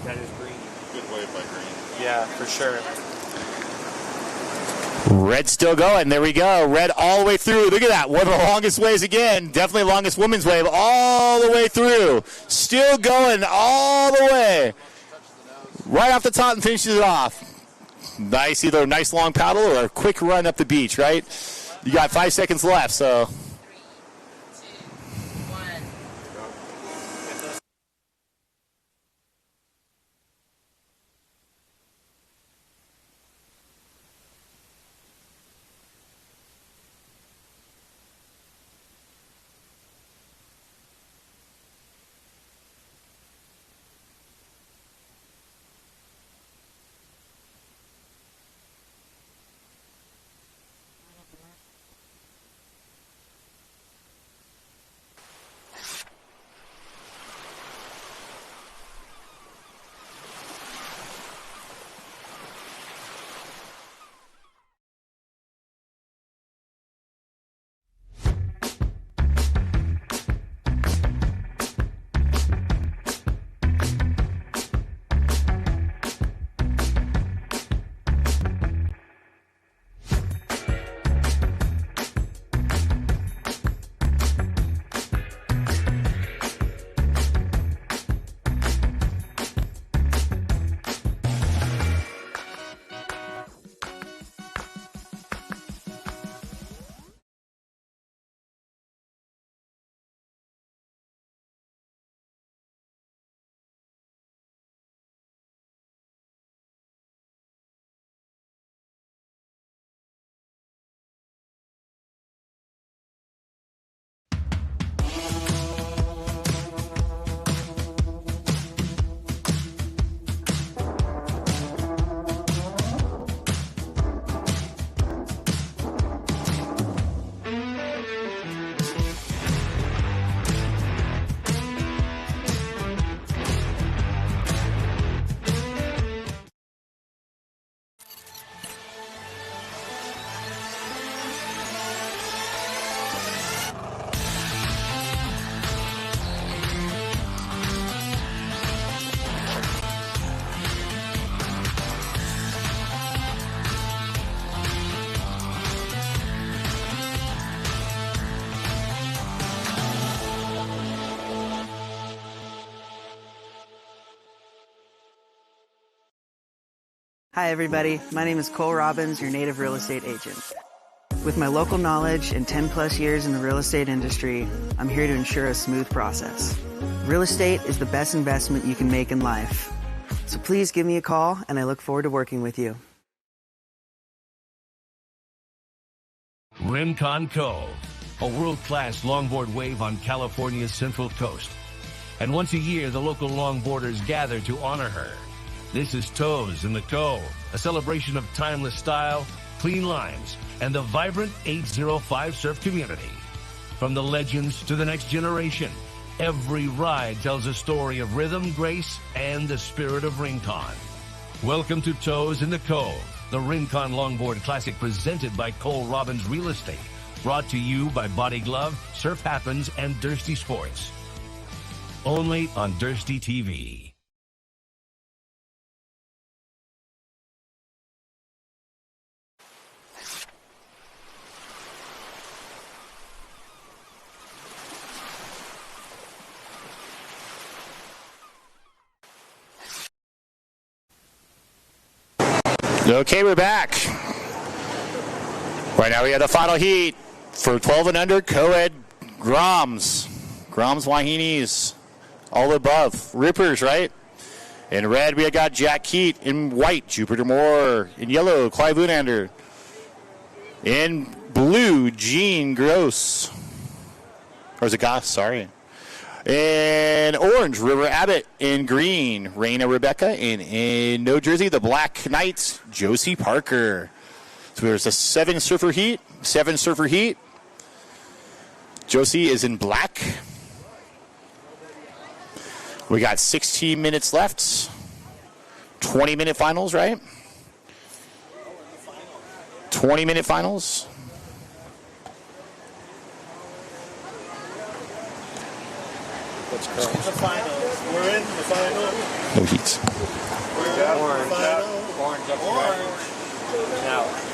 That is green. Good wave by green. Yeah, for sure. Red still going. There we go. Red all the way through. Look at that. One of the longest waves again. Definitely longest women's wave all the way through. Still going all the way. Right off the top and finishes it off. Nice, either a nice long paddle or a quick run up the beach, right? You got 5 seconds left, so. Hi, everybody. My name is Cole Robbins, your native real estate agent. With my local knowledge and 10 plus years in the real estate industry, I'm here to ensure a smooth process. Real estate is the best investment you can make in life. So please give me a call, and I look forward to working with you. Rincon Cove, a world-class longboard wave on California's central coast. And once a year, the local longboarders gather to honor her. This is Toes in the Cove, a celebration of timeless style, clean lines, and the vibrant 805 surf community. From the legends to the next generation, every ride tells a story of rhythm, grace, and the spirit of Rincon. Welcome to Toes in the Cove, the Rincon Longboard Classic presented by Cole Robbins Real Estate. Brought to you by Body Glove, Surf Happens, and Dursty Sports. Only on Dursty TV. Okay, we're back. Right now we have the final heat for 12 and under co-ed Groms, Wahinis, all above. Rippers, right? In red, we got Jack Keat. In white, Jupiter Moore. In yellow, Clive Unander. In blue, Gene Gross. Or is it Goss? Sorry. In orange, River Abbott. In green, Raina Rebecca. And in New Jersey, the Black Knights, Josie Parker. So there's a seven surfer heat. Josie is in black. We got 16 minutes left. 20-minute finals, right? 20-minute finals. Let's go. The finals. We're in the finals. No heats. We're orange. Orange up right. Now.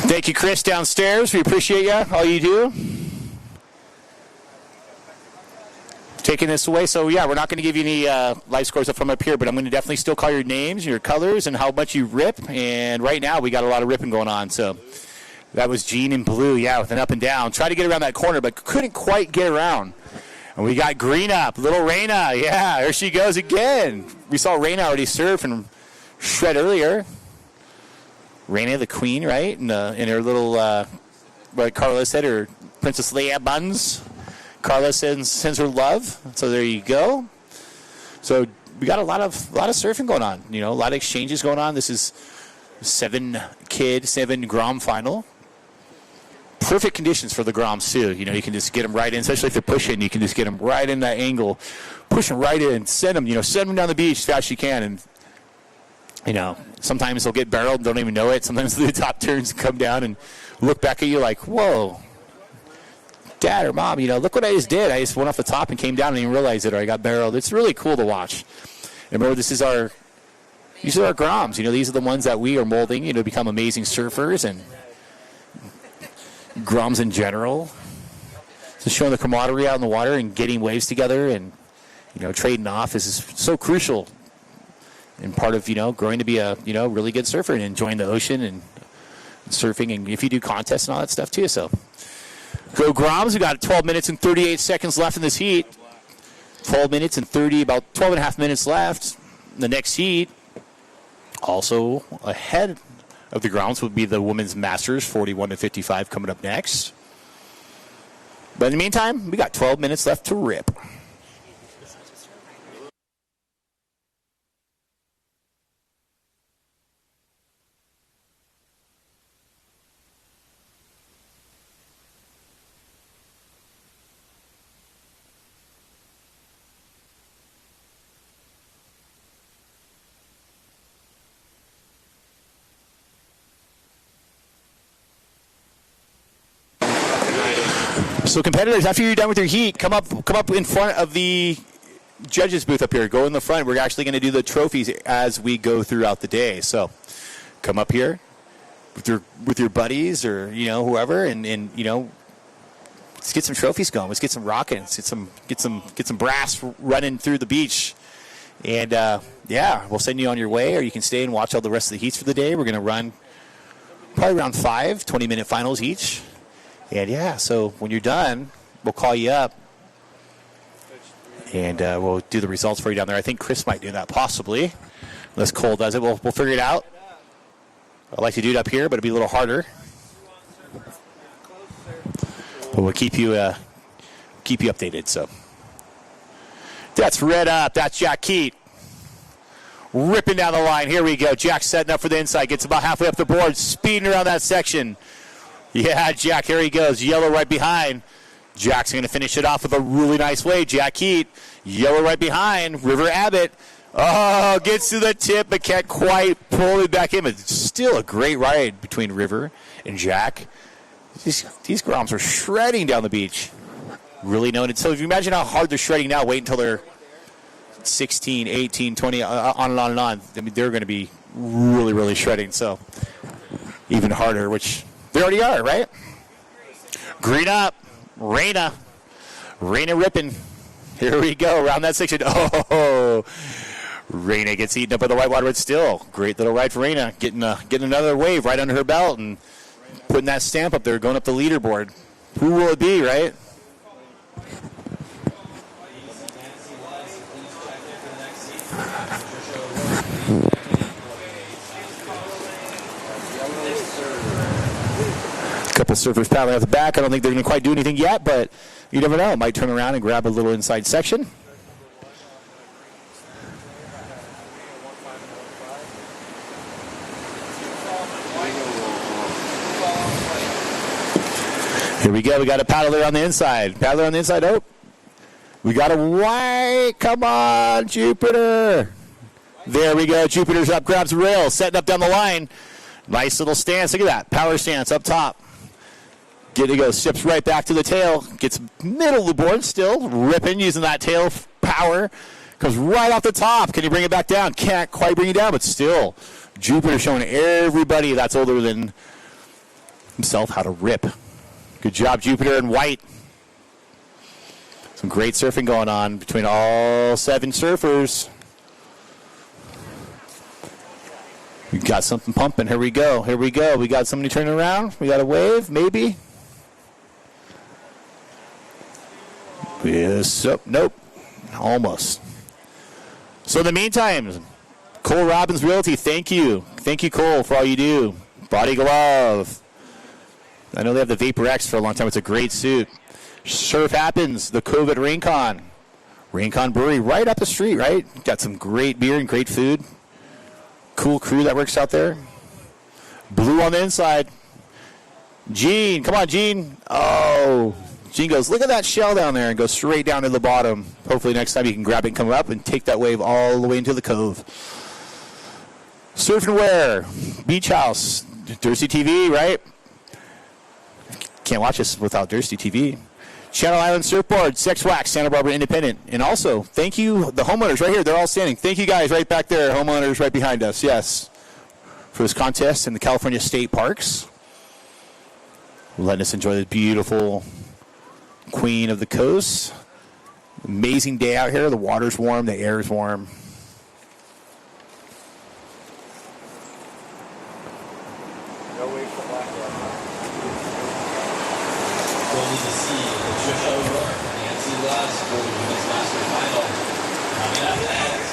Thank you, Chris, downstairs. We appreciate you, all you do. Taking this away. So, yeah, we're not going to give you any live scores from up here, but I'm going to definitely still call your names, your colors, and how much you rip. And right now we got a lot of ripping going on. So that was Gene in blue, yeah, with an up and down. Tried to get around that corner, but couldn't quite get around. And we got green up, little Raina. Yeah, there she goes again. We saw Raina already surf and shred earlier. Raina, the queen, right? In her little, what Carla said, her Princess Leia buns. Carla sends her love. So there you go. So we got a lot of surfing going on. You know, a lot of exchanges going on. This is 7 Grom final. Perfect conditions for the Groms too. You know, you can just get them right in, especially if they're pushing. You can just get them right in that angle, push them right in, send them down the beach as fast as you can, and sometimes they'll get barreled and don't even know it. Sometimes the top turns and come down and look back at you like, whoa, Dad or Mom, look what I just did. I just went off the top and came down and didn't realize it, or I got barreled. It's really cool to watch. And remember, these are our Groms. These are the ones that we are molding, to become amazing surfers and Groms in general. So showing the camaraderie out in the water and getting waves together and, trading off is so crucial and part of, growing to be a, really good surfer and enjoying the ocean and surfing. And if you do contests and all that stuff too. So go Groms. We got 12 minutes and 38 seconds left in this heat. 12 minutes and about 12 and a half minutes left. The next heat, also ahead of the Groms, would be the Women's Masters 41 to 55 coming up next. But in the meantime, we got 12 minutes left to rip. So competitors, after you're done with your heat, come up in front of the judges booth up here. Go in the front. We're actually going to do the trophies as we go throughout the day. So come up here with your buddies or whoever, and let's get some trophies going. Let's get some rocking. Let's get some brass running through the beach. And we'll send you on your way, or you can stay and watch all the rest of the heats for the day. We're going to run probably around 5 20-minute finals each. And so when you're done, we'll call you up and we'll do the results for you down there. I think Chris might do that, possibly, unless Cole does it. We'll figure it out. I'd like to do it up here, but it'll be a little harder. But we'll keep you updated. So that's Red Up. That's Jack Keat ripping down the line. Here we go. Jack setting up for the inside. Gets about halfway up the board, speeding around that section. Yeah, Jack, here he goes. Yellow right behind. Jack's going to finish it off with a really nice wave. Jack Keat, yellow right behind. River Abbott. Oh, gets to the tip, but can't quite pull it back in. It's still a great ride between River and Jack. These Groms are shredding down the beach. Really noted. So if you imagine how hard they're shredding now, wait until they're 16, 18, 20, on and on and on. I mean, they're going to be really, really shredding. So even harder, which they already are, right? Green up. Raina ripping. Here we go, around that section. Oh, Raina gets eaten up by the whitewater, but still, great little ride for Raina. Getting another wave right under her belt and putting that stamp up there, going up the leaderboard. Who will it be, right? Couple surfers paddling out the back. I don't think they're going to quite do anything yet, but you never know. Might turn around and grab a little inside section. Here we go. We got a paddler on the inside. Oh, we got a white. Come on, Jupiter. There we go. Jupiter's up, grabs the rail, setting up down the line. Nice little stance. Look at that. Power stance up top. Get to go. Steps right back to the tail. Gets middle of the board still. Ripping using that tail power. Comes right off the top. Can he bring it back down? Can't quite bring it down, but still. Jupiter showing everybody that's older than himself how to rip. Good job, Jupiter and White. Some great surfing going on between all 7 surfers. We got something pumping. Here we go. We got somebody turning around. We got a wave, maybe. Yes. Oh, nope. Almost. So in the meantime, Cole Robbins Realty, thank you. Thank you, Cole, for all you do. Body glove. I know they have the Vapor X for a long time. It's a great suit. Surf Happens, the Cove at Raincon. Raincon Brewery right up the street, right? Got some great beer and great food. Cool crew that works out there. Blue on the inside. Gene, come on, Gene. Oh, Gene goes, look at that shell down there, and goes straight down to the bottom. Hopefully next time you can grab it and come up and take that wave all the way into the cove. Surf and Wear, Beach House, Dursty TV, right? Can't watch this without Dursty TV. Channel Island Surfboard, Sex Wax, Santa Barbara Independent. And also, thank you, the homeowners right here. They're all standing. Thank you guys right back there, homeowners right behind us, yes, for this contest in the California State Parks. Letting us enjoy the beautiful Queen of the Coast. Amazing day out here. The water's warm, the air's warm. No way for black Going to see Patricia O'Rourke, Nancy Luss for the Women's Master Final. Coming up next.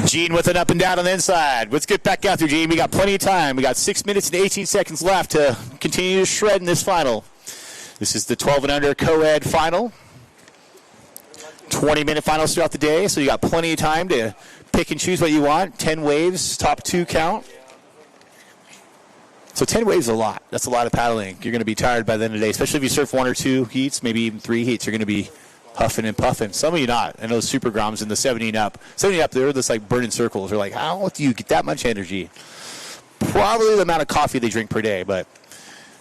Gene with an up and down on the inside. Let's get back out there, Gene. We got plenty of time. We got 6 minutes and 18 seconds left to continue to shred in this final. This is the 12 and under co-ed final. 20-minute finals throughout the day, so you got plenty of time to pick and choose what you want. 10 waves, top 2 count. So 10 waves is a lot. That's a lot of paddling. You're going to be tired by the end of the day, especially if you surf 1 or 2 heats, maybe even 3 heats. You're going to be huffing and puffing. Some of you not. I know super groms in the 70 and up. 70 and up, they're just like burning circles. They're like, how do you get that much energy? Probably the amount of coffee they drink per day, but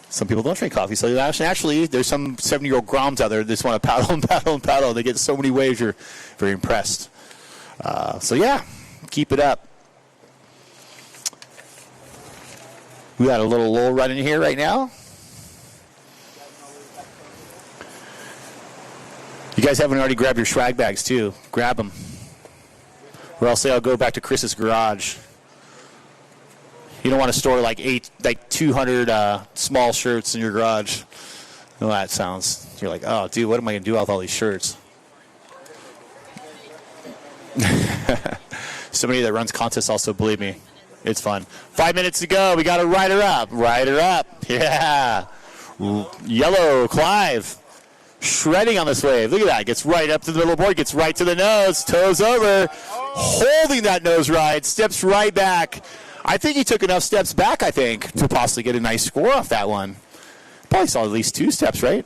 some people don't drink coffee. So actually, there's some 70-year-old groms out there that just want to paddle and paddle and paddle. They get so many waves, you're very impressed. So yeah, keep it up. We got a little lull running here right now. You guys haven't already grabbed your swag bags, too. Grab them. Or else I'll go back to Chris's garage. You don't want to store like 200 small shirts in your garage. No, that sounds. You're like, oh, dude, what am I going to do with all these shirts? Somebody that runs contests also, believe me, it's fun. 5 minutes to go. We got to ride her up. Ride her up. Yeah. Yellow, Clive. Shredding on this wave. Look at that. Gets right up to the middle of the board. Gets right to the nose. Toes over. Holding that nose ride. Steps right back. I think he took enough steps back, I think, to possibly get a nice score off that one. Probably saw at least 2 steps, right?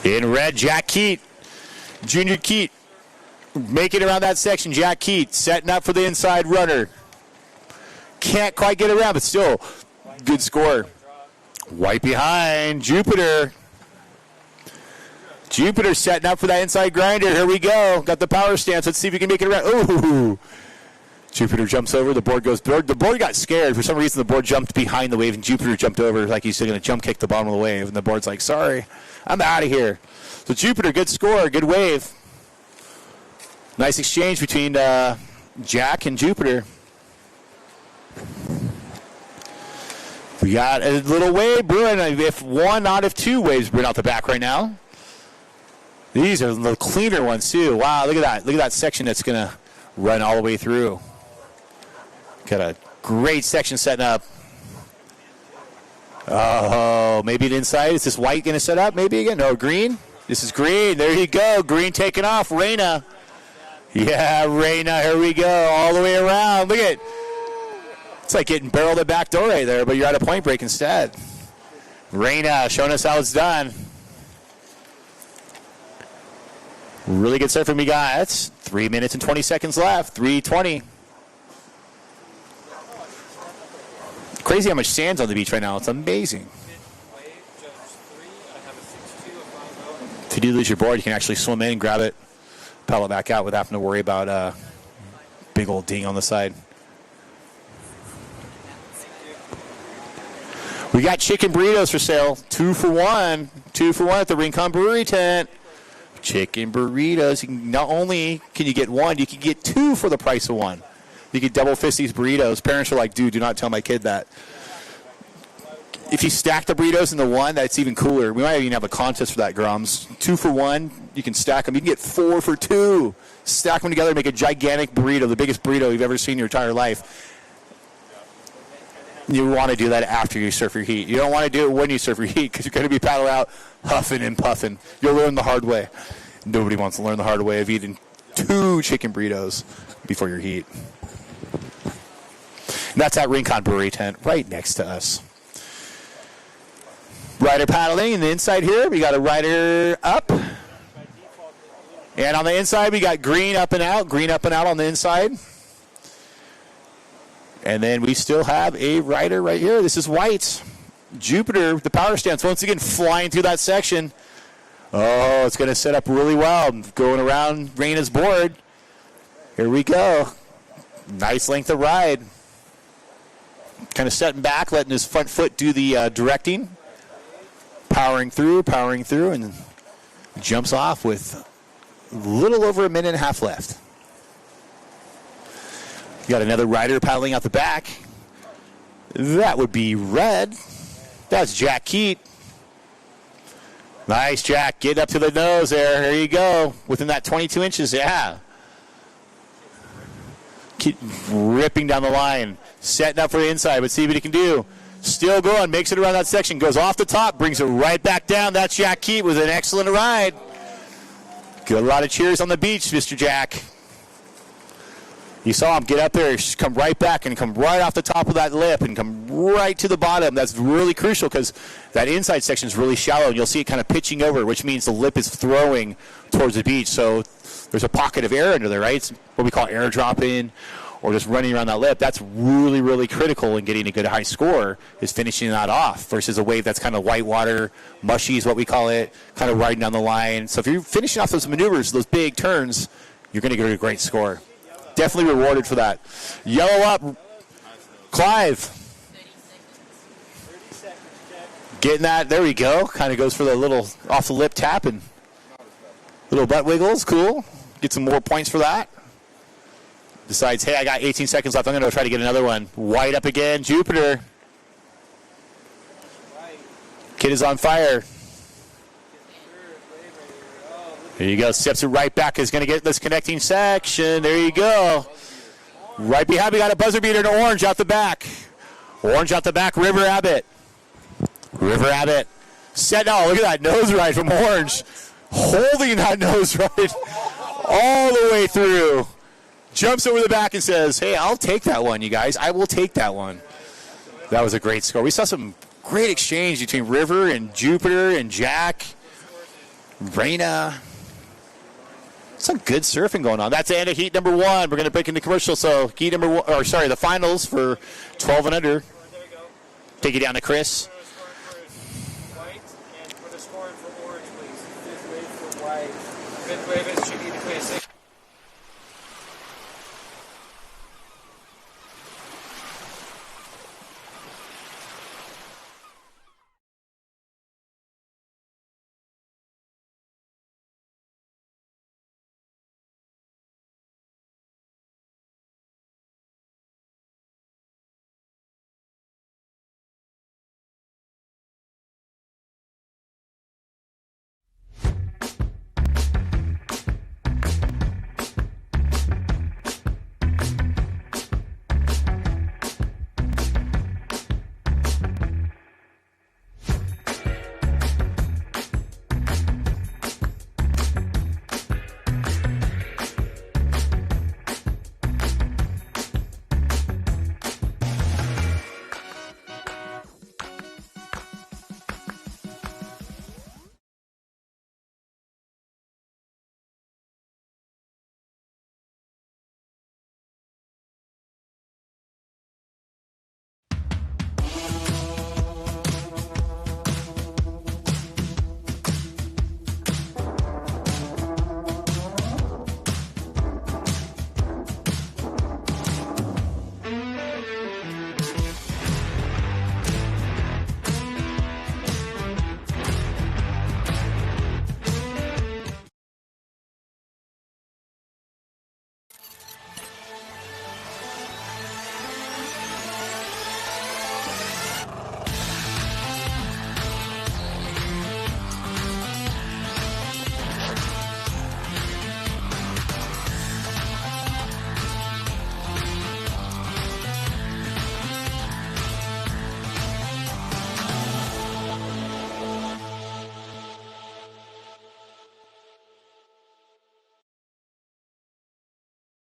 In red, Jack Keat. Junior Keat. Making around that section. Jack Keat setting up for the inside runner. Can't quite get around, but still good score. Right behind, Jupiter. Jupiter setting up for that inside grinder. Here we go. Got the power stance. Let's see if we can make it around. Ooh. Jupiter jumps over. The board goes. The board got scared. For some reason, the board jumped behind the wave, and Jupiter jumped over like he's going to jump kick the bottom of the wave. And the board's like, sorry, I'm out of here. So Jupiter, good score, good wave. Nice exchange between Jack and Jupiter. We got a little wave brewing. If one, not if 2 waves brewing out the back right now. These are the cleaner ones, too. Wow, look at that. Look at that section that's going to run all the way through. Got a great section setting up. Oh, maybe the inside. Is this white going to set up? Maybe again? No, green. This is green. There you go. Green taking off. Reina. Yeah, Reina. Here we go. All the way around. Look at it. It's like getting barreled at back door right there, but you're at a point break instead. Reina showing us how it's done. Really good surf from you guys. 3 minutes and 20 seconds left. 3:20. crazy how much sand's on the beach right now. It's amazing. If you do lose your board, you can actually swim in and grab it, paddle it back out without having to worry about a big old ding on the side. We got chicken burritos for sale. 2 for 1. 2 for 1 at the Rincon Brewery tent. Chicken burritos. Not only can you get one, you can get 2 for the price of 1. You can double fist these burritos. Parents are like, dude, do not tell my kid that. If you stack the burritos into one, that's even cooler. We might even have a contest for that, Grums. 2 for 1. You can stack them. You can get 4 for 2. Stack them together, make a gigantic burrito, the biggest burrito you've ever seen in your entire life. You want to do that after you surf your heat. You don't want to do it when you surf your heat because you're going to be paddled out huffing and puffing. You'll learn the hard way. Nobody wants to learn the hard way of eating 2 chicken burritos before your heat. And that's at Rincon Brewery tent right next to us. Rider paddling in the inside here. We got a rider up. And on the inside, we got green up and out on the inside. And then we still have a rider right here. This is White. Jupiter, the power stance, once again flying through that section. Oh, it's going to set up really well. Going around Raina's board. Here we go. Nice length of ride. Kind of setting back, letting his front foot do the directing. Powering through, and jumps off with a little over a minute and a half left. You got another rider paddling out the back. That would be red. That's Jack Keat. Nice, Jack. Get up to the nose there. There you go. Within that 22 inches, yeah. Keep ripping down the line. Setting up for the inside, but see what he can do. Still going. Makes it around that section. Goes off the top. Brings it right back down. That's Jack Keat with an excellent ride. Good, a lot of cheers on the beach, Mr. Jack. You saw him get up there, come right back, and come right off the top of that lip and come right to the bottom. That's really crucial because that inside section is really shallow, and you'll see it kind of pitching over, which means the lip is throwing towards the beach. So there's a pocket of air under there, right? It's what we call airdropping or just running around that lip. That's really, really critical in getting a good high score, is finishing that off versus a wave that's kind of whitewater, mushy is what we call it, kind of riding down the line. So if you're finishing off those maneuvers, those big turns, you're going to get a great score. Definitely rewarded for that. Yellow up. Clive. Getting that. There we go. Kind of goes for the little off the lip tap and little butt wiggles. Cool. Get some more points for that. Decides, hey, I got 18 seconds left. I'm going to try to get another one. White up again. Jupiter. Kid is on fire. There you go. Steps it right back. Is going to get this connecting section. There you go. Right behind, we got a buzzer beater to Orange out the back. Orange out the back. River Abbott. River Abbott. Set. Oh, look at that nose ride from Orange. Holding that nose ride all the way through. Jumps over the back and says, hey, I'll take that one, you guys. I will take that one. That was a great score. We saw some great exchange between River and Jupiter and Jack. Raina. Some good surfing going on. That's the end of heat number 1. We're going to break into commercial. So heat number 1, or sorry, the finals for 12 and under. Take it down to Chris. White, and for the scoring for Orange, please. Fifth wave for White. Fifth wave is Chiquita Quay.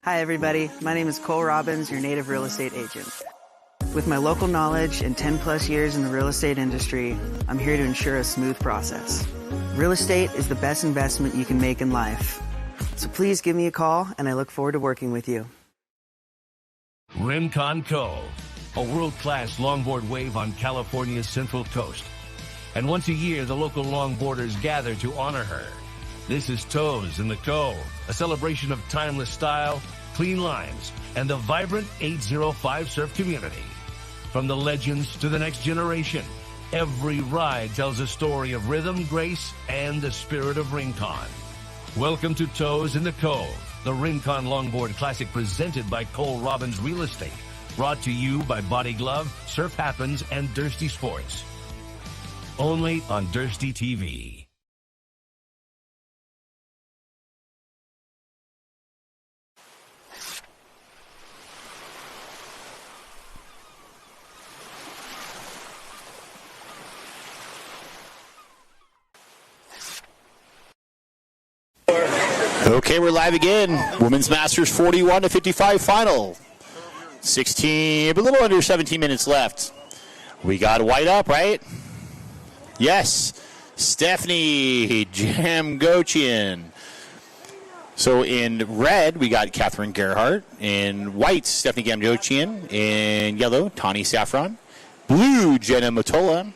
Hi, everybody. My name is Cole Robbins, your native real estate agent. With my local knowledge and 10 plus years in the real estate industry, I'm here to ensure a smooth process. Real estate is the best investment you can make in life. So please give me a call, and I look forward to working with you. Rincon Cove, a world-class longboard wave on California's Central Coast. And once a year, the local longboarders gather to honor her. This is Toes in the Cove, a celebration of timeless style, clean lines, and the vibrant 805 surf community. From the legends to the next generation, every ride tells a story of rhythm, grace, and the spirit of Rincon. Welcome to Toes in the Cove, the Rincon Longboard Classic presented by Cole Robbins Real Estate. Brought to you by Body Glove, Surf Happens, and Dursty Sports. Only on Dursty TV. Okay, we're live again. Women's Masters 41-55 final. 16, a little under 17 minutes left. We got white up, right? Yes. Stephanie Jamgochian. So in red, we got Catherine Gerhardt. In white, Stephanie Jamgochian. In yellow, Tani Saffron. Blue, Jenna Motola.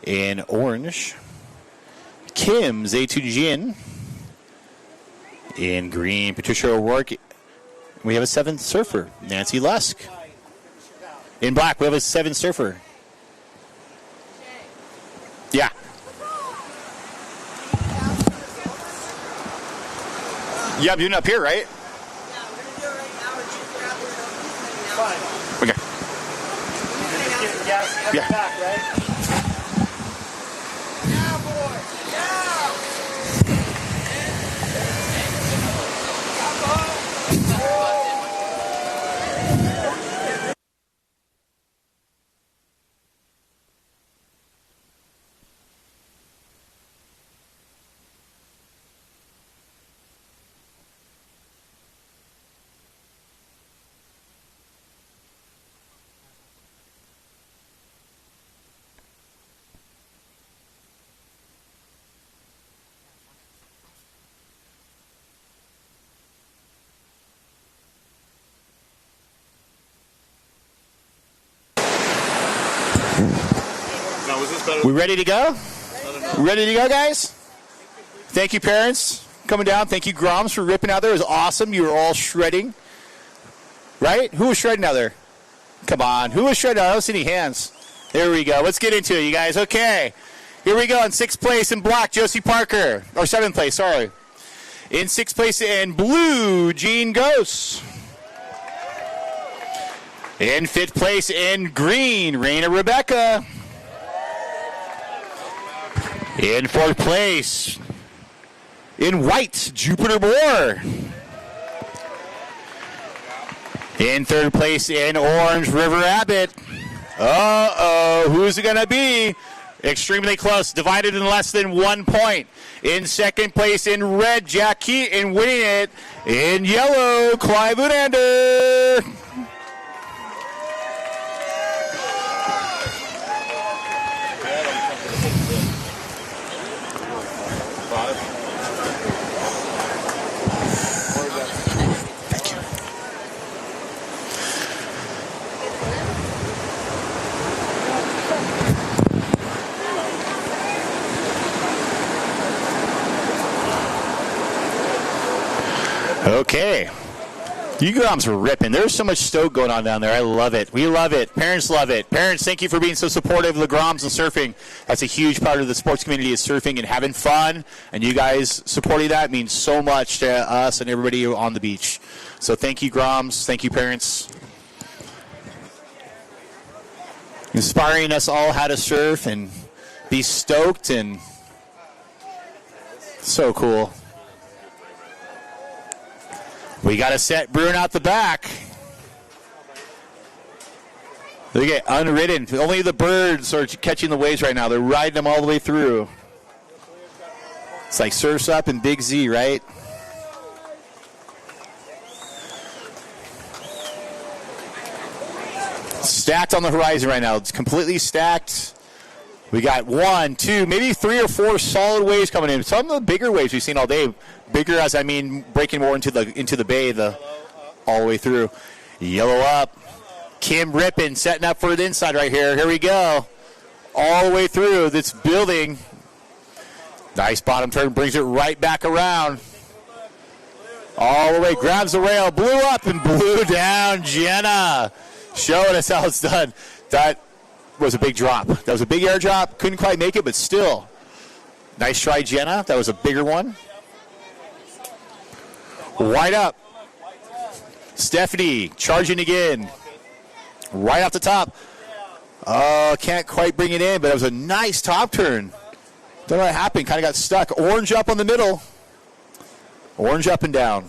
In orange, Kim Zaytujin. In green, Patricia O'Rourke. We have a seventh surfer, Nancy Lusk. In black, we have a seventh surfer. Yeah. Yeah, I'm doing it up here, right? Fine. Okay. You're just getting gas at the back, right? We ready to go? Ready to go, guys? Thank you, parents, coming down. Thank you, Groms, for ripping out there. It was awesome. You were all shredding. Right? Who was shredding out there? Come on. Who was shredding out? I don't see any hands. There we go. Let's get into it, you guys. Okay. Here we go. In sixth place in black, Josie Parker. Or seventh place, sorry. In sixth place in blue, Jean Ghost. In fifth place in green, Raina Rebecca. In fourth place, in white, Jupiter Moore. In third place, in orange, River Abbott. Uh-oh, who's it going to be? Extremely close, divided in less than 1 point. In second place, in red, Jack Keaton winning it. In yellow, Clive Unander. Okay. You Groms were ripping. There's so much stoke going on down there. I love it. We love it. Parents love it. Parents, thank you for being so supportive of the Groms and surfing. That's a huge part of the sports community is surfing and having fun. And you guys supporting that means so much to us and everybody on the beach. So thank you, Groms. Thank you, parents. Inspiring us all how to surf and be stoked and so cool. We got a set brewing out the back. Look at unridden. Only the birds are catching the waves right now. They're riding them all the way through. It's like Surf's Up and Big Z, right? Stacked on the horizon right now. It's completely stacked. We got 1, 2, maybe 3 or 4 solid waves coming in. Some of the bigger waves we've seen all day. Bigger, as I mean, breaking more into the bay, all the way through. Yellow up. Kim Rippin setting up for the inside right here. Here we go. All the way through. This building. Nice bottom turn. Brings it right back around. All the way. Grabs the rail. Blew up and blew down. Jenna showing us how it's done. That was a big drop. That was a big air drop. Couldn't quite make it, but still. Nice try, Jenna. That was a bigger one. Wide up. Stephanie charging again. Right off the top. Oh, can't quite bring it in, but it was a nice top turn. Don't know what happened. Kind of got stuck. Orange up on the middle. Orange up and down.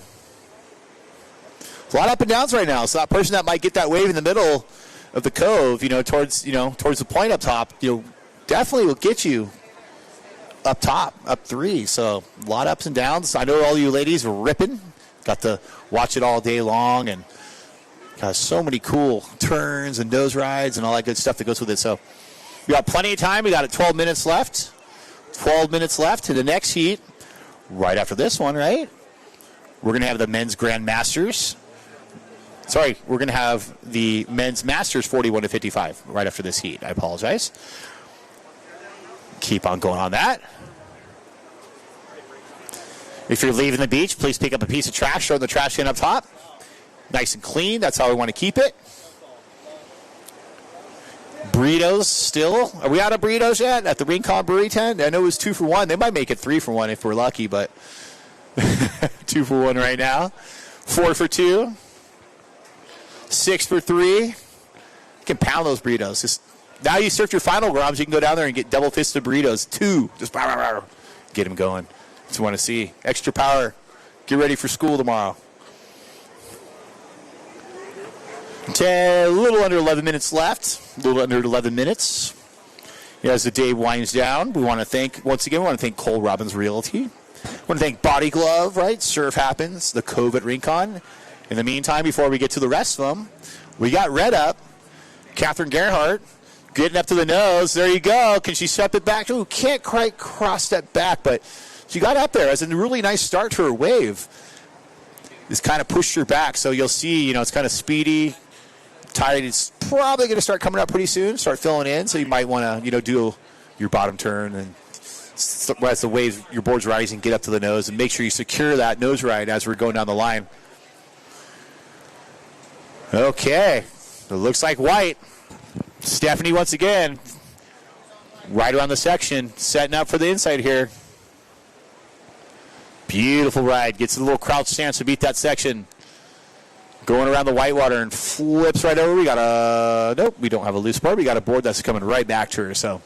A lot of up and downs right now. So that person that might get that wave in the middle of the cove, towards the point up top, definitely will get you up top, up 3. So a lot of ups and downs. I know all you ladies were ripping. Got to watch it all day long, and got so many cool turns and nose rides and all that good stuff that goes with it. So we got plenty of time. We got 12 minutes left. 12 minutes left to the next heat. Right after this one, right? We're going to have the men's Grand Masters. Sorry, we're going to have the men's Masters 41 to 55 right after this heat. I apologize. Keep on going on that. If you're leaving the beach, please pick up a piece of trash. Throw in the trash can up top. Nice and clean. That's how we want to keep it. Burritos still. Are we out of burritos yet at the Rincon Brewery tent? I know it was 2 for 1. They might make it 3 for 1 if we're lucky, but 2 for 1 right now. 4 for 2. 6 for 3. You can pound those burritos. Just now you surf your final grams, you can go down there and get double-fisted burritos. 2. Just get them going. That's what you want to see. Extra power. Get ready for school tomorrow. A little under 11 minutes left. A little under 11 minutes. As the day winds down, we want to thank Cole Robbins Realty. We want to thank Body Glove, right? Surf Happens, the Cove at Rincon. In the meantime, before we get to the rest of them, we got Red up. Catherine Gerhardt getting up to the nose. There you go. Can she step it back? Ooh, can't quite cross that back, but she got up there. As a really nice start to her wave. This kind of pushed her back, so you'll see, it's kind of speedy. Tide is probably going to start coming up pretty soon, start filling in, so you might want to, do your bottom turn and as the wave, your board's rising, get up to the nose and make sure you secure that nose ride as we're going down the line. Okay, it looks like white. Stephanie once again, right around the section, setting up for the inside here. Beautiful ride, gets a little crouch stance to beat that section. Going around the whitewater and flips right over. We got nope, we don't have a loose board. We got a board that's coming right back to her. So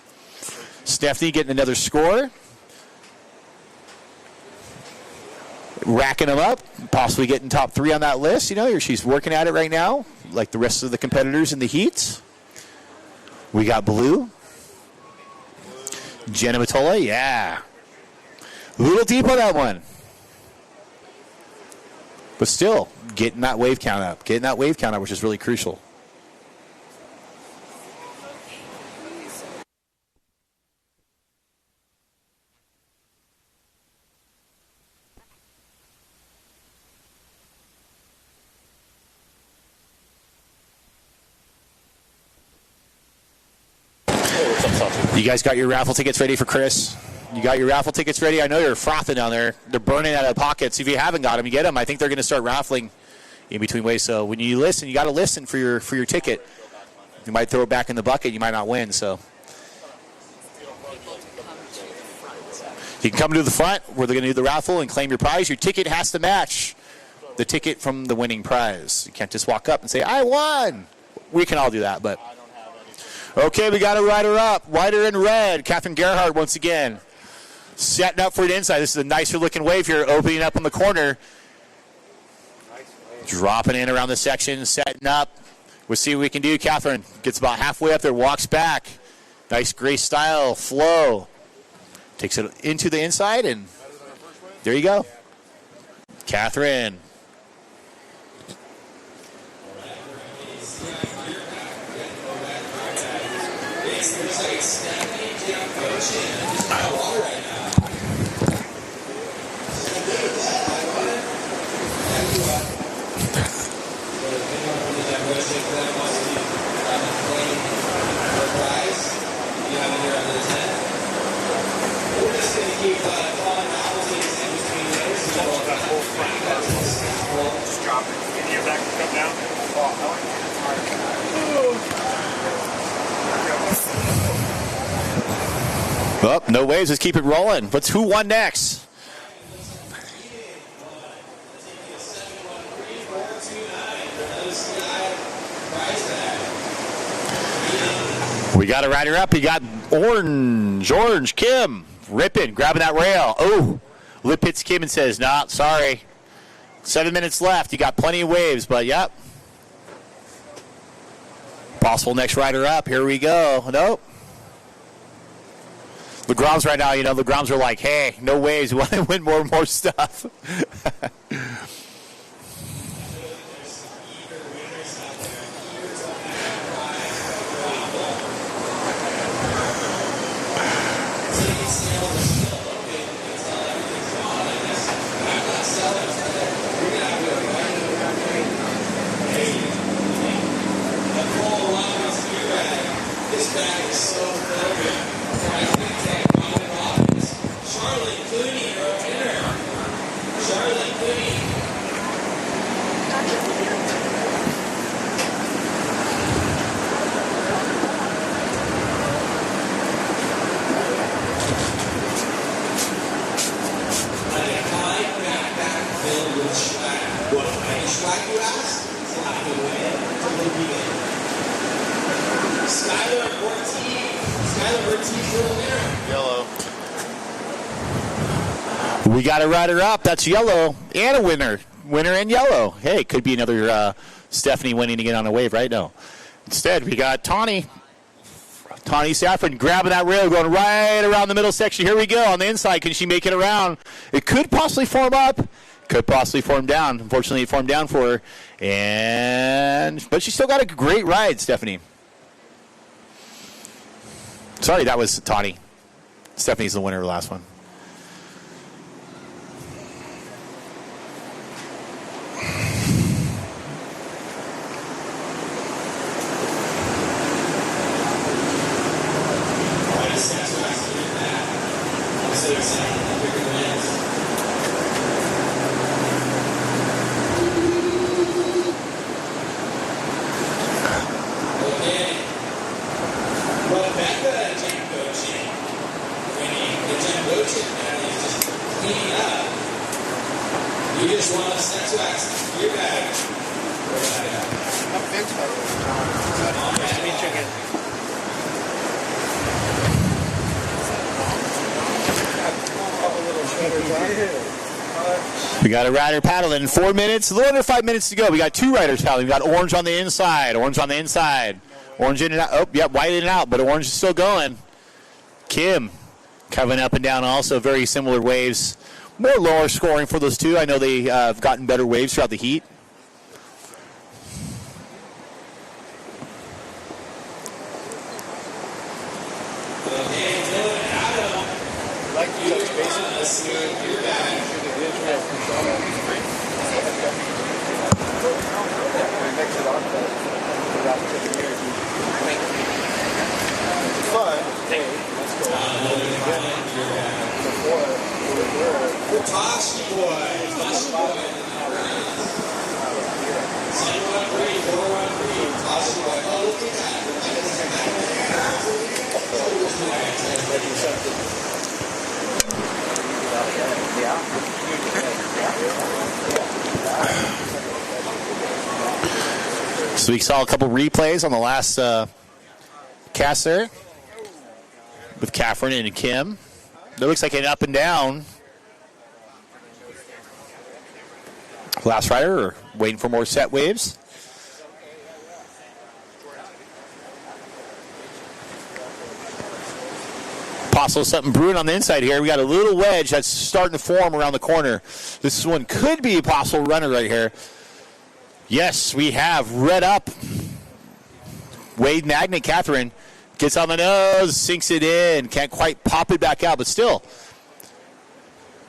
Stephanie getting another score. Racking them up. Possibly getting top 3 on that list. She's working at it right now, like the rest of the competitors in the heats. We got blue. Jenna Matola, yeah. A little deep on that one. But still, getting that wave count up. Which is really crucial. You guys got your raffle tickets ready for Chris? You got your raffle tickets ready? I know you're frothing down there. They're burning out of pockets. If you haven't got them, you get them. I think they're going to start raffling in between ways. So when you listen, you got to listen for your ticket. You might throw it back in the bucket. You might not win. So you can come to the front where they're going to do the raffle and claim your prize. Your ticket has to match the ticket from the winning prize. You can't just walk up and say, I won. We can all do that, but okay, we got a rider up. Rider in red. Catherine Gerhardt once again. Setting up for the inside. This is a nicer looking wave here, opening up on the corner. Dropping in around the section, setting up. We'll see what we can do. Catherine gets about halfway up there, walks back. Nice grace style flow. Takes it into the inside, and there you go. Catherine. Just drop it. Can you back come down? Oh, no waves. Let's keep it rolling. Who won next? We got a rider up. You got Orange Kim ripping, grabbing that rail. Oh, lip hits Kim and says, "Nah, sorry. 7 minutes left. You got plenty of waves, but yep." Possible next rider up. Here we go. Nope. The Groms right now, the Groms are like, hey, no waves. We want to win more and more stuff. This bag is so filthy. Charlotte Clooney, her winner. Charlotte Clooney. A high backpack filled with swag. What kind of swag, you ask? It's not the way to look even. Skylar Ortiz for the winner. Yellow. We got a rider up. That's yellow and a winner. Winner and yellow. Hey, could be another Stephanie winning again on a wave right now. Instead, we got Tawny Saffron grabbing that rail, going right around the middle section. Here we go on the inside. Can she make it around? It could possibly form up. Could possibly form down. Unfortunately, it formed down for her. But she still got a great ride, Stephanie. Sorry, that was Tawny. Stephanie's the winner of the last one. You just want to sex wax your bag. We got a rider paddling. 4 minutes, a little under 5 minutes to go. We got two riders paddling. We got Orange on the inside. Orange in and out. Oh, yep, white in and out, but Orange is still going. Kim coming up and down also. Very similar waves. More lower scoring for those two. I know they have gotten better waves throughout the heat. Like you touch base on this your bag. Fun. Hey, let's go. Toshi boy. 713, 413. Toshi boy. Oh, look at that. So we saw a couple replays on the last cast there with Catherine and Kim. That looks like an up and down. Last rider or waiting for more set waves. Possible something brewing on the inside here. We got a little wedge that's starting to form around the corner. This one could be a possible runner right here. Yes, we have red up. Wade Magnet, Catherine. Gets on the nose, sinks it in. Can't quite pop it back out, but still.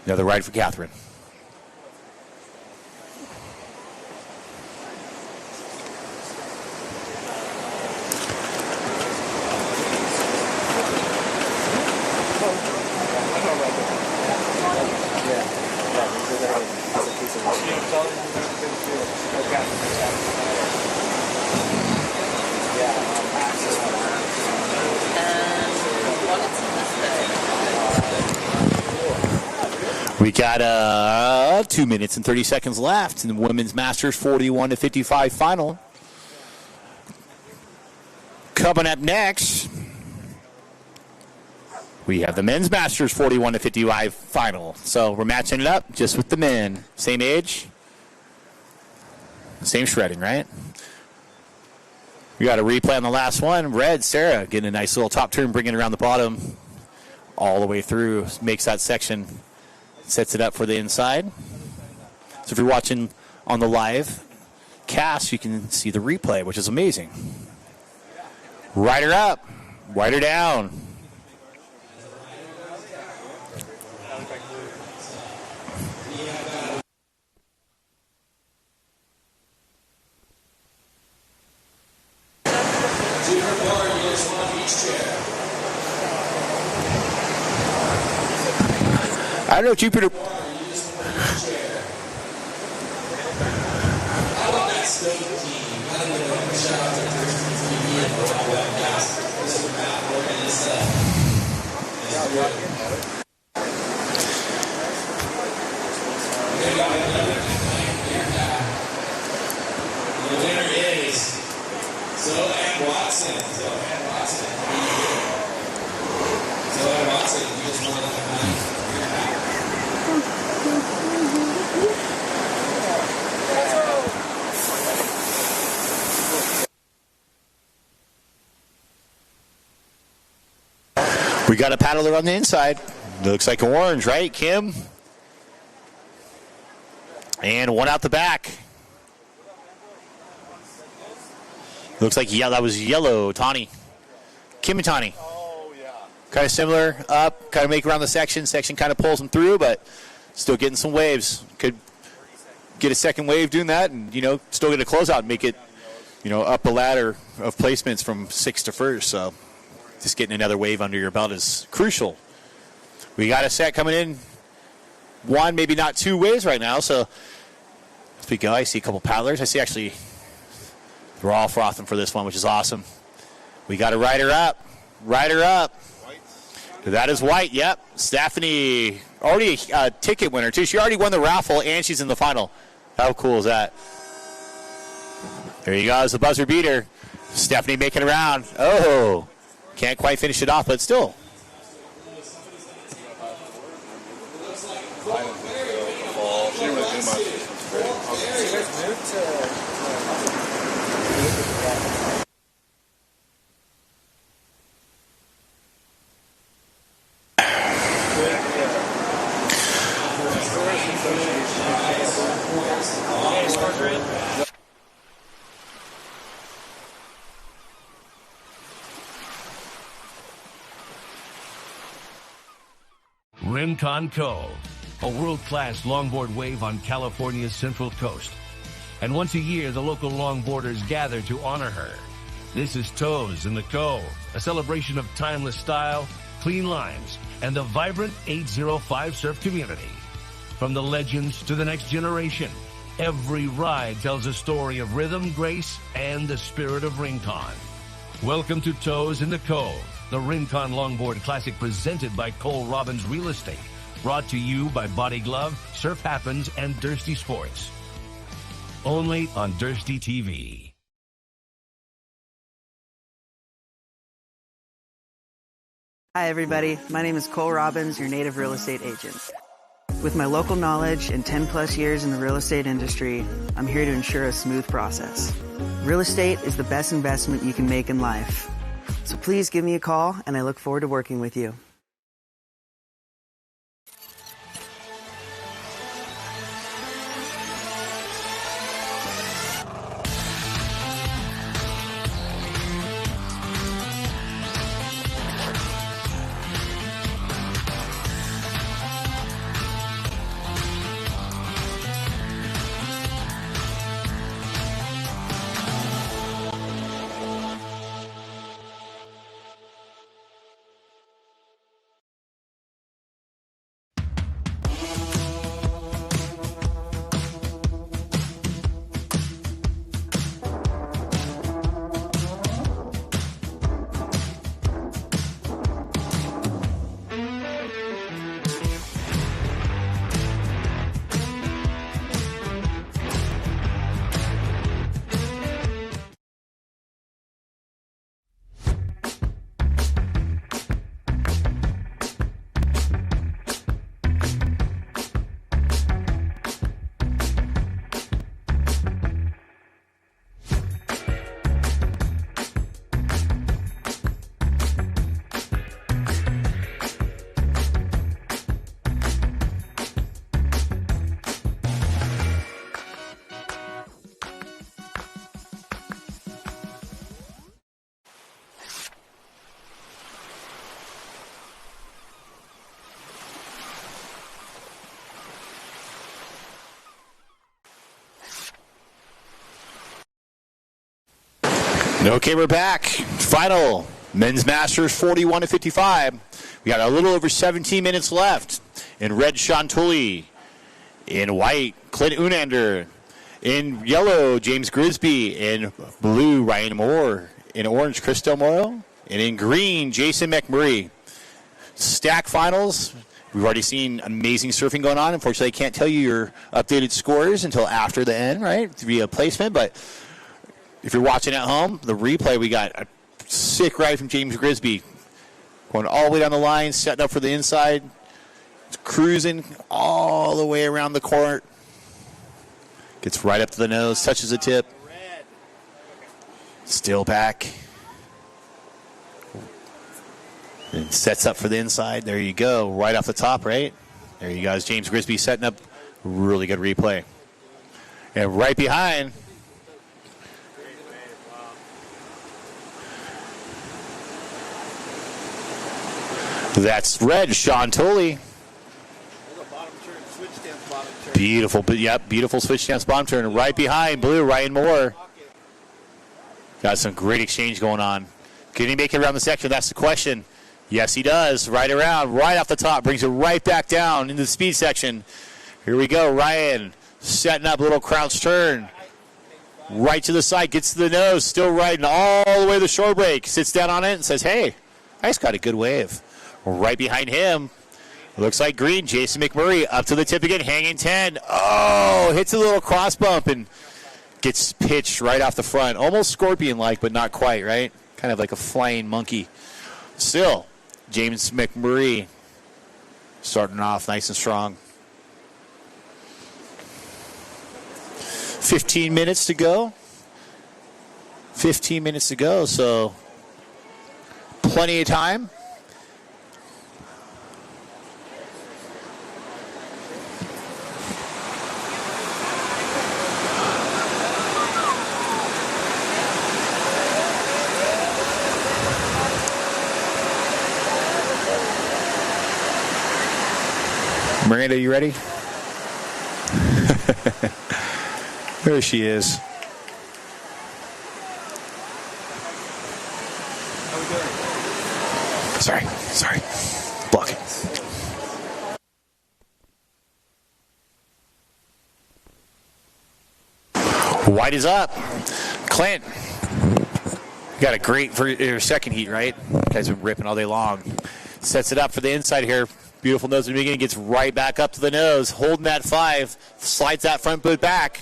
Another ride for Catherine. We got 2 minutes and 30 seconds left in the Women's Masters 41-55 final. Coming up next, we have the Men's Masters 41-55 final. So we're matching it up just with the men. Same age, same shredding, right? We got a replay on the last one. Red, Sarah, getting a nice little top turn, bringing it around the bottom all the way through. Makes that section, sets it up for the inside. So if you're watching on the live cast, you can see the replay, which is amazing. Rider up, rider down. I don't know, Jupiter. The winner is Zoe Watson. Zoe Watson, you just won the night. We got a paddler on the inside. Looks like orange, right, Kim? And one out the back. Looks like that was yellow, Tawny. Kim and Tawny. Oh, yeah. Kind of similar, up, kind of make around the section. Section kind of pulls them through, but still getting some waves. Could get a second wave doing that and, still get a closeout and make it, up the ladder of placements from 6th to 1st. So just getting another wave under your belt is crucial. We got a set coming in. One, maybe not 2 waves right now. So as we go, I see a couple paddlers. I see actually they're all frothing for this one, which is awesome. We got a rider up. Rider up. White. That is White, yep. Stephanie, already a ticket winner, too. She already won the raffle, and she's in the final. How cool is that? There you go. It's the buzzer beater. Stephanie making it around. Oh, can't quite finish it off, but still. She didn't really do much. Rincon Cove, a world-class longboard wave on California's Central Coast. And once a year, the local longboarders gather to honor her. This is Toes in the Cove, a celebration of timeless style, clean lines, and the vibrant 805 surf community. From the legends to the next generation, every ride tells a story of rhythm, grace, and the spirit of Rincon. Welcome to Toes in the Cove, the Rincon Longboard Classic presented by Cole Robbins Real Estate. Brought to you by Body Glove, Surf Happens, and Dursty Sports. Only on Dursty TV. Hi, everybody. My name is Cole Robbins, your native real estate agent. With my local knowledge and 10 plus years in the real estate industry, I'm here to ensure a smooth process. Real estate is the best investment you can make in life. So please give me a call, and I look forward to working with you. Okay, we're back. Final men's Masters 41-55. We got a little over 17 minutes left. In red, Sean Tully. In white, Clint Unander. In yellow, James Grisby. In blue, Ryan Moore. In orange, Chris Del Moro. And in green, Jason McMurray. Stack finals. We've already seen amazing surfing going on. Unfortunately, I can't tell you your updated scores until after the end, right? Via placement, but if you're watching at home, the replay, we got a sick ride from James Grisby. Going all the way down the line, setting up for the inside. Cruising all the way around the court. Gets right up to the nose, touches the tip. Still back. And sets up for the inside. There you go. Right off the top, right? There you guys. James Grisby setting up. Really good replay. And right behind. That's red, Sean Tully. Beautiful, but yep, beautiful switch stance bottom turn. Right behind blue, Ryan Moore. Got some great exchange going on. Can he make it around the section? That's the question. Yes, he does. Right around, right off the top, brings it right back down into the speed section. Here we go, Ryan setting up a little crouch turn. Right to the side, gets to the nose, still riding all the way to the shore break. Sits down on it and says, hey, I just got a good wave. Right behind him, looks like green, Jason McMurray up to the tip again, hanging 10. Oh, hits a little cross bump and gets pitched right off the front. Almost scorpion-like, but not quite, right? Kind of like a flying monkey. Still, James McMurray starting off nice and strong. 15 minutes to go. 15 minutes to go, so plenty of time. Miranda, you ready? There she is. How we doing? Sorry. Block it. White is up. Clint. Got a great for your second heat, right? Guys been ripping all day long. Sets it up for the inside here. Beautiful nose in the beginning, gets right back up to the nose, holding that 5, slides that front boot back,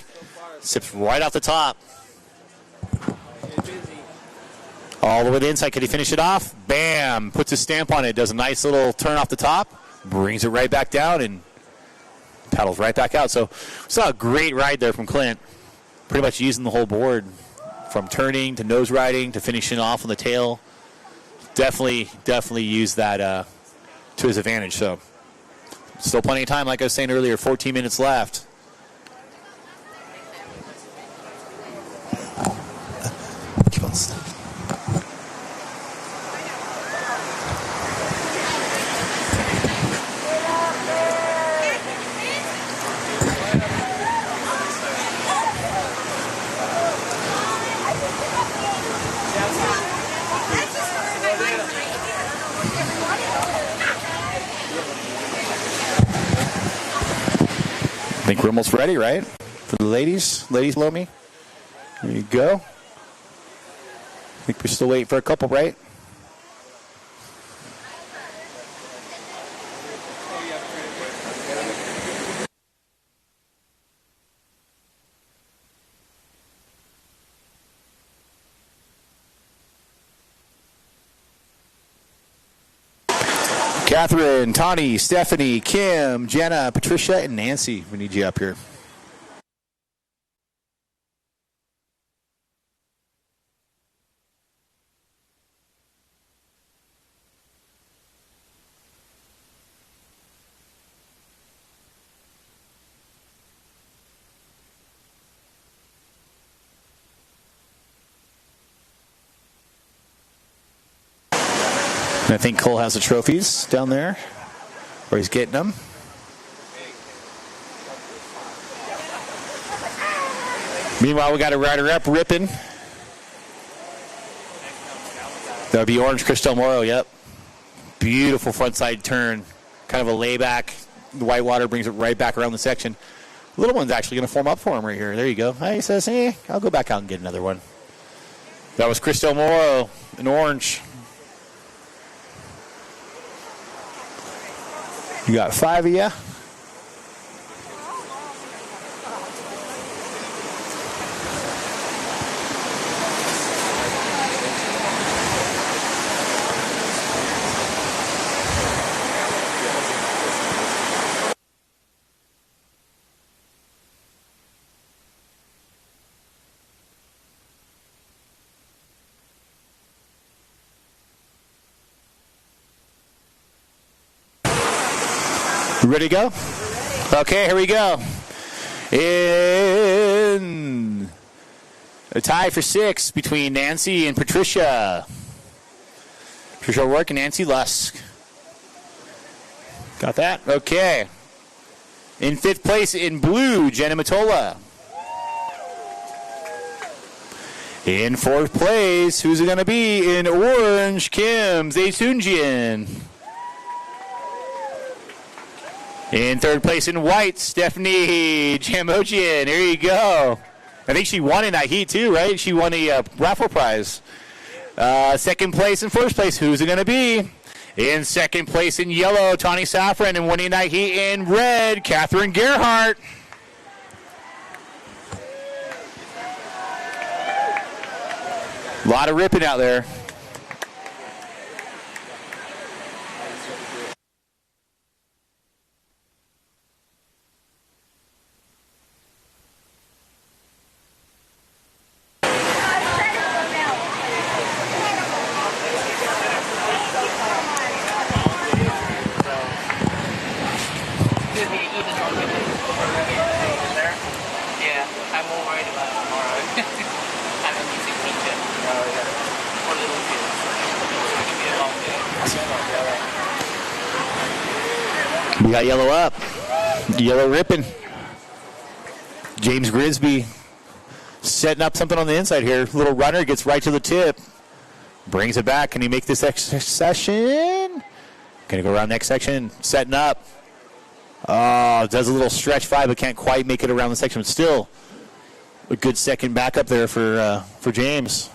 sips right off the top. All the way to the inside, can he finish it off? Bam, puts a stamp on it, does a nice little turn off the top, brings it right back down, and paddles right back out. So, saw a great ride there from Clint, pretty much using the whole board, from turning to nose riding to finishing off on the tail. Definitely used that to his advantage. So still plenty of time, like I was saying earlier, 14 minutes left. Keep on still. I think we're almost ready, right? For the ladies below me. There you go. I think we're still waiting for a couple, right? Catherine, Tawny, Stephanie, Kim, Jenna, Patricia, and Nancy. We need you up here. And I think Cole has the trophies down there, or he's getting them. Meanwhile, we got a rider up ripping. That would be orange Chris Del Moro, yep. Beautiful front side turn. Kind of a layback. The white water brings it right back around the section. Little one's actually going to form up for him right here. There you go. He says, I'll go back out and get another one. That was Chris Del Moro in orange. You got 5 of you. Ready to go? Okay, here we go. In a tie for 6 between Nancy and Patricia. Patricia O'Rourke and Nancy Lusk. Got that? Okay. In 5th place in blue, Jenna Matola. In 4th place, who's it going to be? In orange, Kim Zaytunjian. In 3rd place in white, Stephanie Jamojian. There you go. I think she won in that heat too, right? She won a raffle prize. 2nd place and 1st place, who's it going to be? In 2nd place in yellow, Tawny Safran. And winning that heat in red, Catherine Gerhardt. A lot of ripping out there. We got yellow up. Yellow ripping. James Grisby setting up something on the inside here. Little runner gets right to the tip. Brings it back. Can he make this next section? Gonna go around next section. Setting up. Oh, does a little stretch 5, but can't quite make it around the section. But still, a good second back up there for James.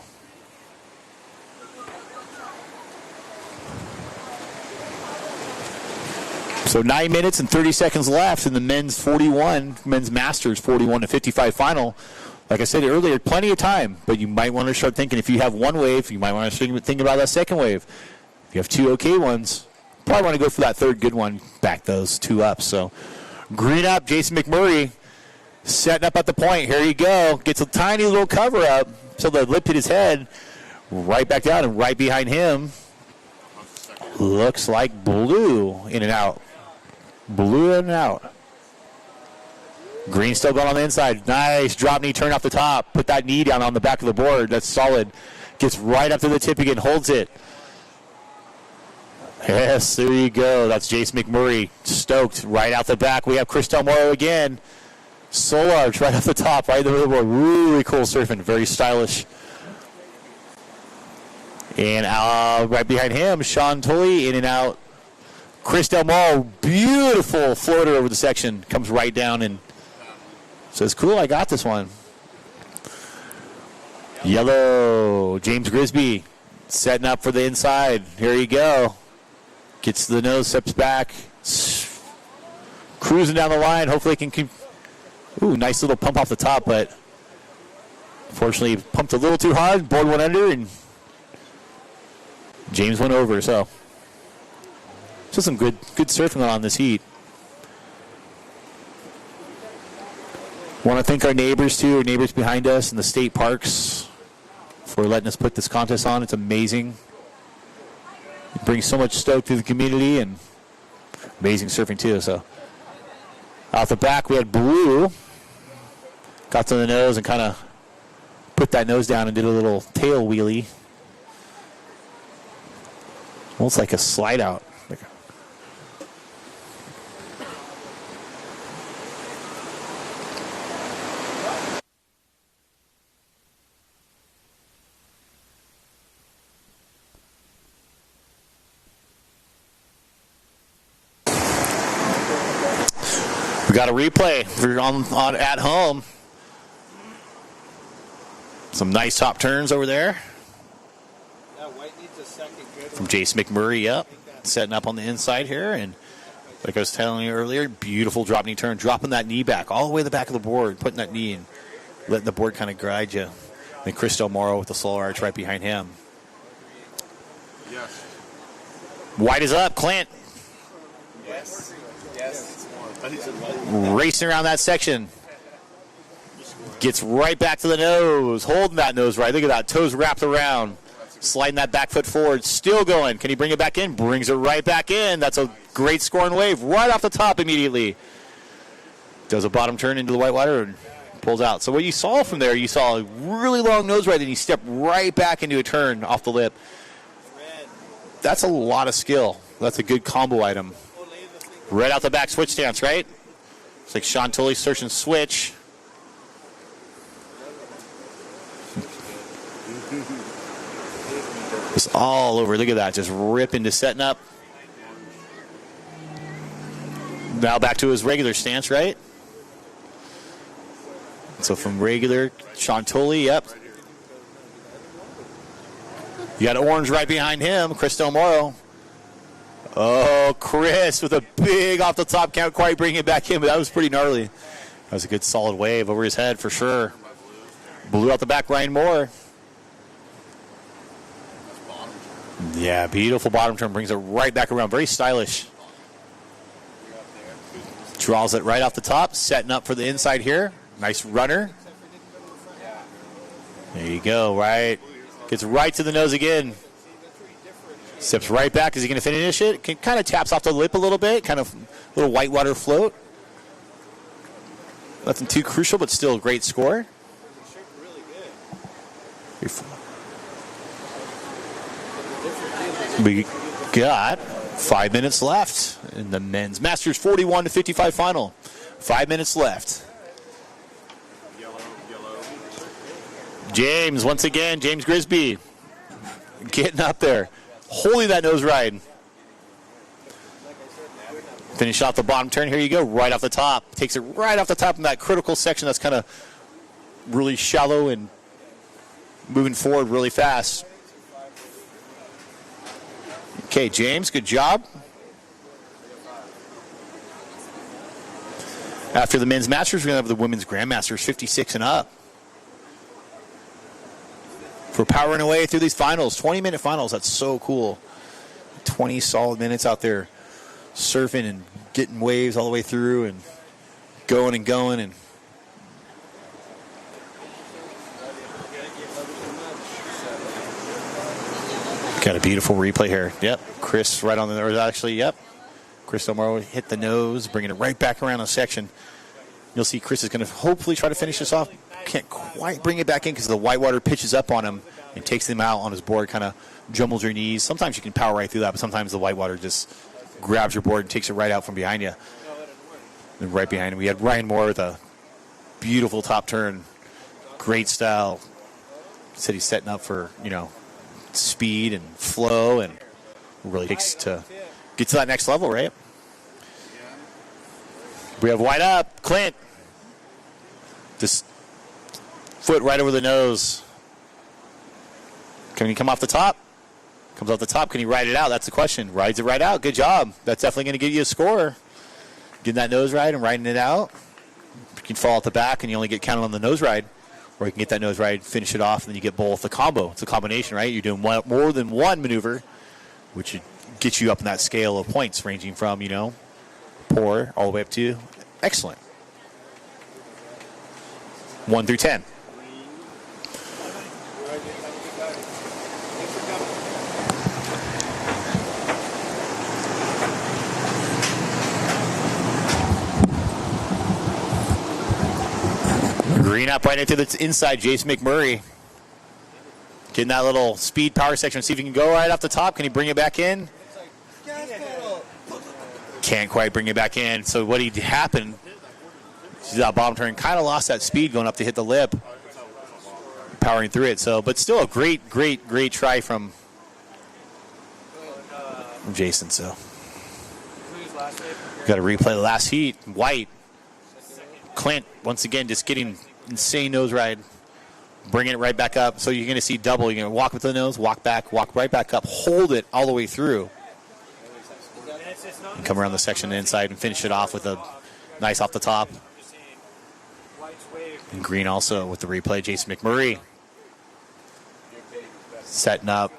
So 9 minutes and 30 seconds left in the men's Masters 41 to 55 final. Like I said earlier, plenty of time, but you might want to start thinking, if you have one wave, you might want to start thinking about that second wave. If you have 2 okay ones, probably want to go for that 3rd good one, back those 2 up. So green up, Jason McMurray setting up at the point. Here you go. Gets a tiny little cover up, so the lip hit his head. Right back down, and right behind him looks like blue in and out. Blue in and out. Green still going on the inside. Nice drop knee turn off the top. Put that knee down on the back of the board. That's solid. Gets right up to the tip again. Holds it. Yes, there you go. That's Jace McMurray. Stoked right out the back. We have Chris Del Moro again. Soul arch right off the top. Right in the middle of the board. Really cool surfing. Very stylish. And right behind him, Sean Tully in and out. Chris Del Moro, beautiful floater over the section. Comes right down and says, cool, I got this one. Yellow, James Grisby setting up for the inside. Here you go. Gets the nose, steps back. Cruising down the line. Hopefully can keep. Ooh, nice little pump off the top, but unfortunately pumped a little too hard. Board went under and James went over, so some good surfing on this heat. Want to thank our neighbors, too, our neighbors behind us in the state parks for letting us put this contest on. It's amazing. It brings so much stoke to the community and amazing surfing, too. So out the back, we had blue. Got to the nose and kind of put that nose down and did a little tail wheelie. Almost like a slide out. We got a replay if you're on at home. Some nice top turns over there. Yeah, White needs a second good From Jason McMurray up. Setting up on the inside here. And like I was telling you earlier, beautiful drop knee turn. Dropping that knee back all the way to the back of the board. Putting that knee and letting the board kind of guide you. And Chris Del Moro with the slow arch right behind him. Yes. White is up. Clint. Yes. Yes. Racing around that section. Gets right back to the nose. Holding that nose right. Look at that. Toes wrapped around. Sliding that back foot forward. Still going. Can he bring it back in? Brings it right back in. That's a great scoring wave. Right off the top immediately. Does a bottom turn into the whitewater and pulls out. So what you saw from there, you saw a really long nose ride, then he stepped right back into a turn off the lip. That's a lot of skill. That's a good combo item. Right out the back switch stance, right? It's like Sean Tully searching switch. Just all over. Look at that. Just rip into setting up. Now back to his regular stance, right? So from regular, Sean Tully, yep. You got orange right behind him, Chris Del Moro. Oh, Chris with a big off the top, can't quite bring it back in, but that was pretty gnarly. That was a good solid wave over his head for sure. Blew out the back, Ryan Moore. Yeah, beautiful bottom turn, brings it right back around, very stylish. Draws it right off the top, setting up for the inside here. Nice runner. There you go, right. Gets right to the nose again. Steps right back. Is he going to finish it? Kind of taps off the lip a little bit. Kind of a little whitewater float. Nothing too crucial, but still a great score. We got 5 minutes left in the men's Masters 41-55 final. 5 minutes left. James, once again, James Grisby getting up there, holding that nose ride. Finish off the bottom turn. Here you go, right off the top. Takes it right off the top in that critical section that's kind of really shallow and moving forward really fast. Okay, James, good job. After the men's Masters, we're going to have the women's Grandmasters 56 and up. We're powering away through these finals, 20-minute finals. That's so cool. 20 solid minutes out there surfing and getting waves all the way through and going and going. And got a beautiful replay here. Yep, Chris right on the, or actually, yep. Chris Del Moro hit the nose, bringing it right back around the section. You'll see Chris is going to hopefully try to finish this off. Can't quite bring it back in because the whitewater pitches up on him and takes him out on his board, kind of jumbles your knees. Sometimes you can power right through that, but sometimes the whitewater just grabs your board and takes it right out from behind you. And right behind him, we had Ryan Moore with a beautiful top turn. Great style. Said he's setting up for, speed and flow, and really takes to get to that next level, right? We have White up. Clint. Just foot right over the nose. Can he come off the top? Comes off the top. Can he ride it out? That's the question. Rides it right out. Good job. That's definitely going to get you a score. Getting that nose ride and riding it out. You can fall at the back and you only get counted on the nose ride. Or you can get that nose ride, finish it off, and then you get both. The combo. It's a combination, right? You're doing more than one maneuver, which gets you up in that scale of points, ranging from, poor all the way up to excellent. 1 through 10. Green up right into the inside, Jason McMurray. Getting that little speed power section. See if he can go right off the top. Can he bring it back in? Can't quite bring it back in. So what happened, see that bottom turn, kind of lost that speed going up to hit the lip. Powering through it. So, but still a great try from Jason. So got to replay the last heat. White Clint, once again, just getting insane nose ride. Bringing it right back up. So you're going to see double. You're going to walk with the nose, walk back, walk right back up, hold it all the way through. And come around the section inside and finish it off with a nice off the top. And green also with the replay. Jason McMurray setting up.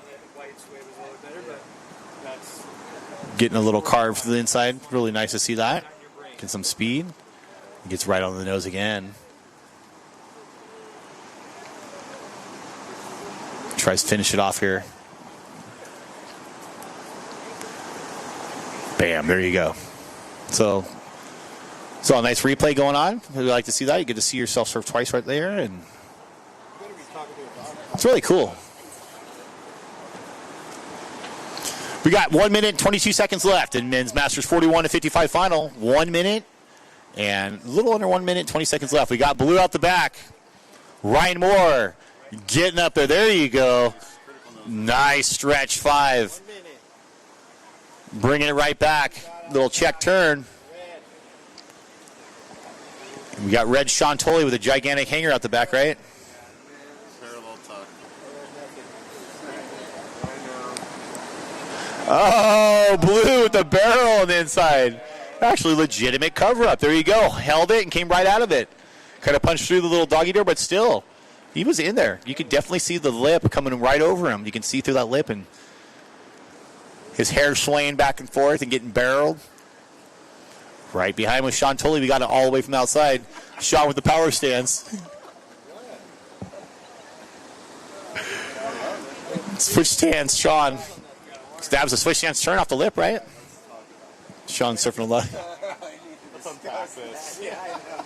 Getting a little carve to the inside. Really nice to see that. Getting some speed. Gets right on the nose again. Tries to finish it off here. Bam, there you go. So a nice replay going on. We like to see that. You get to see yourself serve twice right there, and it's really cool. We got 1 minute, 22 seconds left in men's Masters 41-55 final. 1 minute and a little under 1 minute, 20 seconds left. We got blue out the back. Ryan Moore getting up there. There you go. Nice stretch 5. Bringing it right back. Little check turn. We got red Sean Tolley with a gigantic hanger out the back, right? Oh, blue with the barrel on the inside. Actually, legitimate cover-up. There you go. Held it and came right out of it. Kind of punched through the little doggy door, but still, he was in there. You could definitely see the lip coming right over him. You can see through that lip, and his hair swaying back and forth and getting barreled. Right behind with Sean Tolley. We got it all the way from the outside. Sean with the power stance. Switch stance, Sean. Stabs a switch stance turn off the lip, right? Sean surfing a lot. Let's unpack this. Yeah, I know.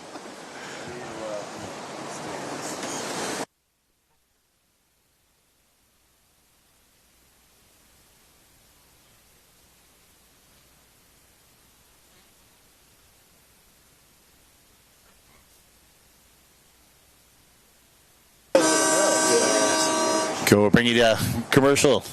Cool, we'll bring you to commercial.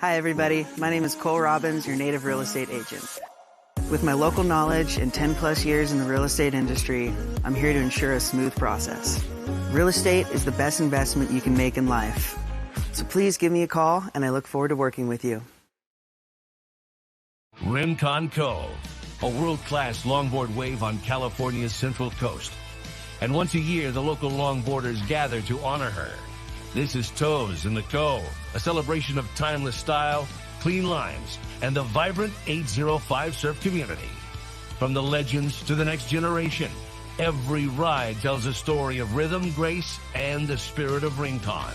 Hi, everybody. My name is Cole Robbins, your native real estate agent. With my local knowledge and 10 plus years in the real estate industry, I'm here to ensure a smooth process. Real estate is the best investment you can make in life. So please give me a call, and I look forward to working with you. Rincon Cove, a world-class longboard wave on California's Central Coast. And once a year, the local longboarders gather to honor her. This is Toes in the Cove, a celebration of timeless style, clean lines, and the vibrant 805 surf community. From the legends to the next generation, every ride tells a story of rhythm, grace, and the spirit of Rincon.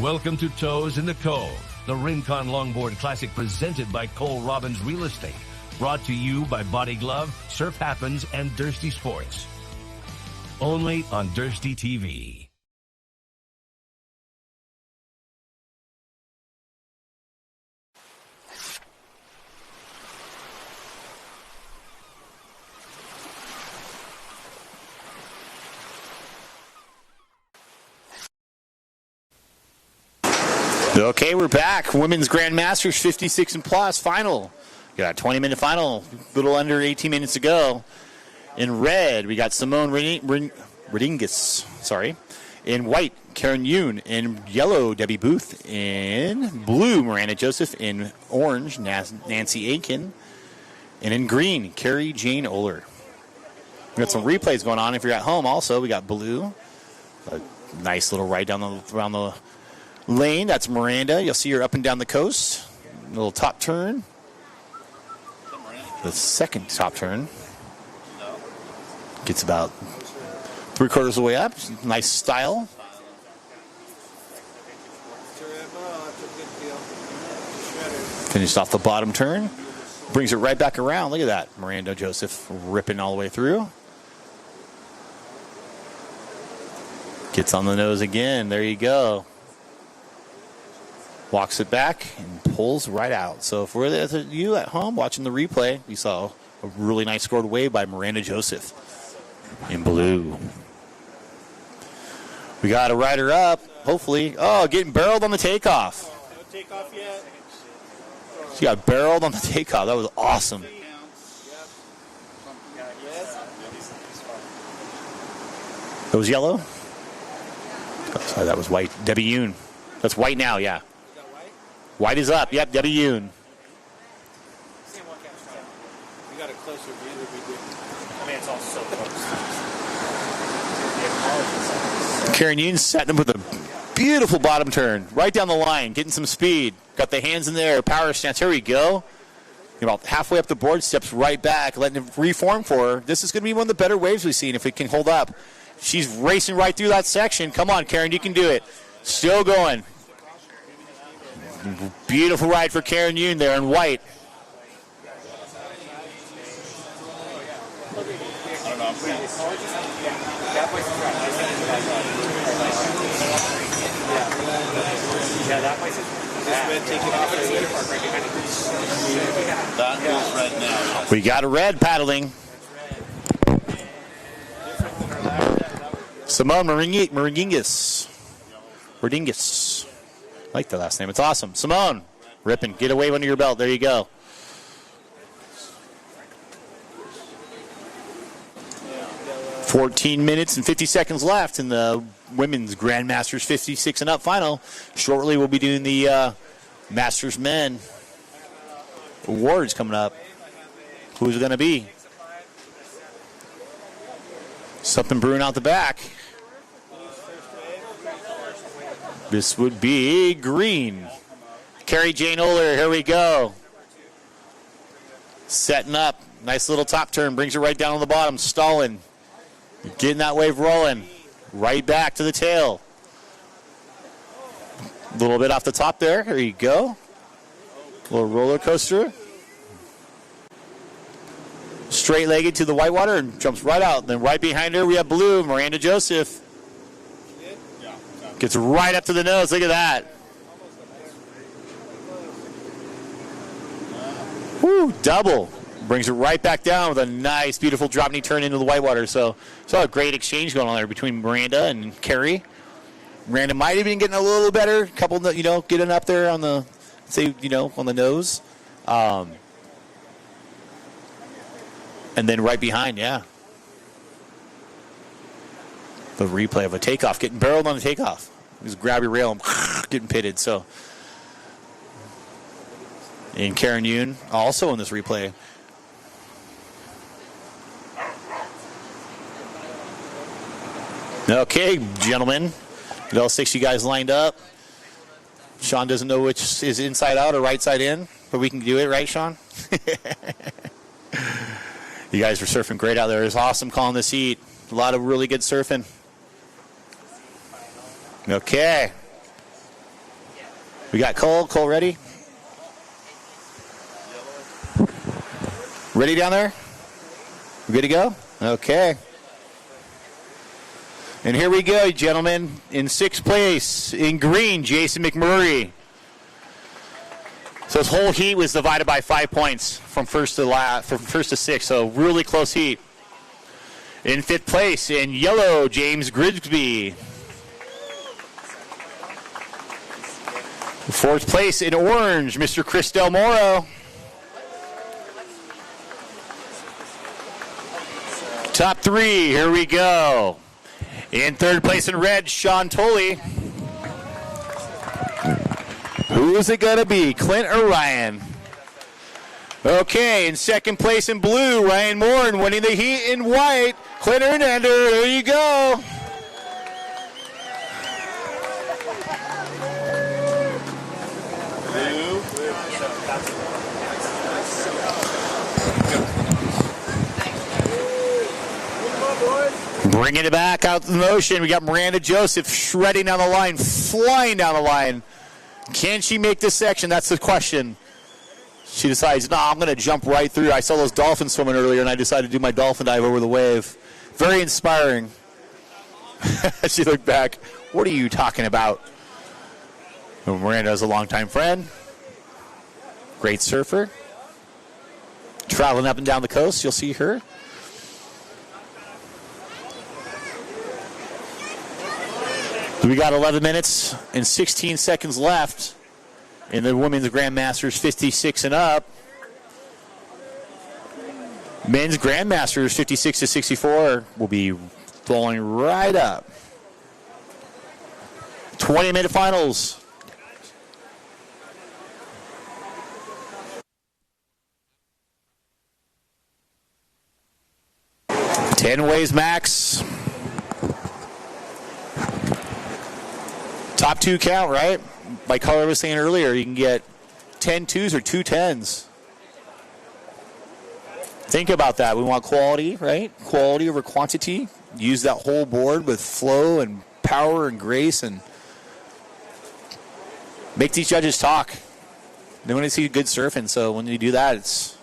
Welcome to Toes in the Cove, the Rincon Longboard Classic presented by Cole Robbins Real Estate, brought to you by Body Glove, Surf Happens, and Thirsty Sports. only on Thirsty TV. Okay, we're back. Women's Grandmasters 56 and plus final. We got a 20-minute final, a little under 18 minutes to go. In red, we got Simone Rodriguez. Sorry. In white, Karen Yoon. In yellow, Debbie Booth. In blue, Miranda Joseph. In orange, Nancy Aiken. And in green, Carrie Jane Oler. We got some replays going on if you're at home also. We got blue. A nice little ride around the lane. That's Miranda. You'll see her up and down the coast. A little top turn. The second top turn. Gets about 3/4 of the way up. Nice style. Finished off the bottom turn. Brings it right back around. Look at that. Miranda Joseph ripping all the way through. Gets on the nose again. There you go. Walks it back and pulls right out. So if you at home watching the replay, you saw a really nice scored wave by Miranda Joseph in blue. We got a rider up, hopefully. Oh, getting barreled on the takeoff. No takeoff yet. She got barreled on the takeoff. That was awesome. That was yellow? Oh, sorry, that was white. Debbie Yoon. That's white now, yeah. White is up. Yep, Debbie Yoon. You got a closer view than we do. I mean, it's all so close. Karen Yoon setting him with a beautiful bottom turn. Right down the line, getting some speed. Got the hands in there, power stance. Here we go. About halfway up the board, steps right back, letting him reform for her. This is going to be one of the better waves we've seen if it can hold up. She's racing right through that section. Come on, Karen, you can do it. Still going. Beautiful ride for Karen Yoon there in white. We got a red paddling. Simone Rodriguez. I like the last name. It's awesome. Simone, ripping. Get a wave under your belt. There you go. $14 minutes and 50 seconds left in the women's Grandmasters 56 and up final. Shortly, we'll be doing the Masters Men awards coming up. Who's it going to be? Something brewing out the back. This would be green. Carrie Jane Oler, here we go. Setting up. Nice little top turn. Brings her right down on the bottom. Stalling. Getting that wave rolling. Right back to the tail. A little bit off the top there. Here you go. A little roller coaster. Straight-legged to the whitewater and jumps right out. Then right behind her we have blue, Miranda Joseph. Gets right up to the nose. Look at that. Woo, double. Brings it right back down with a nice, beautiful drop knee turn into the whitewater. So a great exchange going on there between Miranda and Carrie. Miranda might have been getting a little better. A couple, getting up there on the, on the nose. And then right behind, yeah. The replay of a takeoff, getting barreled on the takeoff. Just grab your rail and getting pitted. So, and Karen Yoon also in this replay. Okay, gentlemen. Get all 6 you guys lined up. Sean doesn't know which is inside out or right side in, but we can do it, right, Sean? You guys are surfing great out there. It's awesome calling this heat. A lot of really good surfing. Okay. We got Cole. Cole ready? Ready down there? We good to go? Okay. And here we go, gentlemen. In 6th place, in green, Jason McMurray. So his whole heat was divided by 5 points from first to 6th. So really close heat. In 5th place, in yellow, James Grigsby. 4th place, in orange, Mr. Chris Del Moro. Top 3, here we go. In 3rd place in red, Sean Tolley. Who is it going to be, Clint or Ryan? Okay, in 2nd place in blue, Ryan Moore, and winning the heat in white, Clint Hernander. There you go. Bringing it back out to the motion. We got Miranda Joseph shredding down the line, flying down the line. Can she make this section? That's the question. She decides, no, I'm going to jump right through. I saw those dolphins swimming earlier, and I decided to do my dolphin dive over the wave. Very inspiring. She looked back. What are you talking about? Well, Miranda's a longtime friend. Great surfer. Traveling up and down the coast. You'll see her. We got 11 minutes and 16 seconds left in the Women's Grandmasters 56 and up. Men's Grandmasters 56 to 64 will be falling right up. 20-minute finals. Ten waves max. Top 2 count, right? Like Color was saying earlier, you can get 10 2s or 2 10s. Think about that. We want quality, right? Quality over quantity. Use that whole board with flow and power and grace and make these judges talk. They want to see good surfing, so when you do that, it's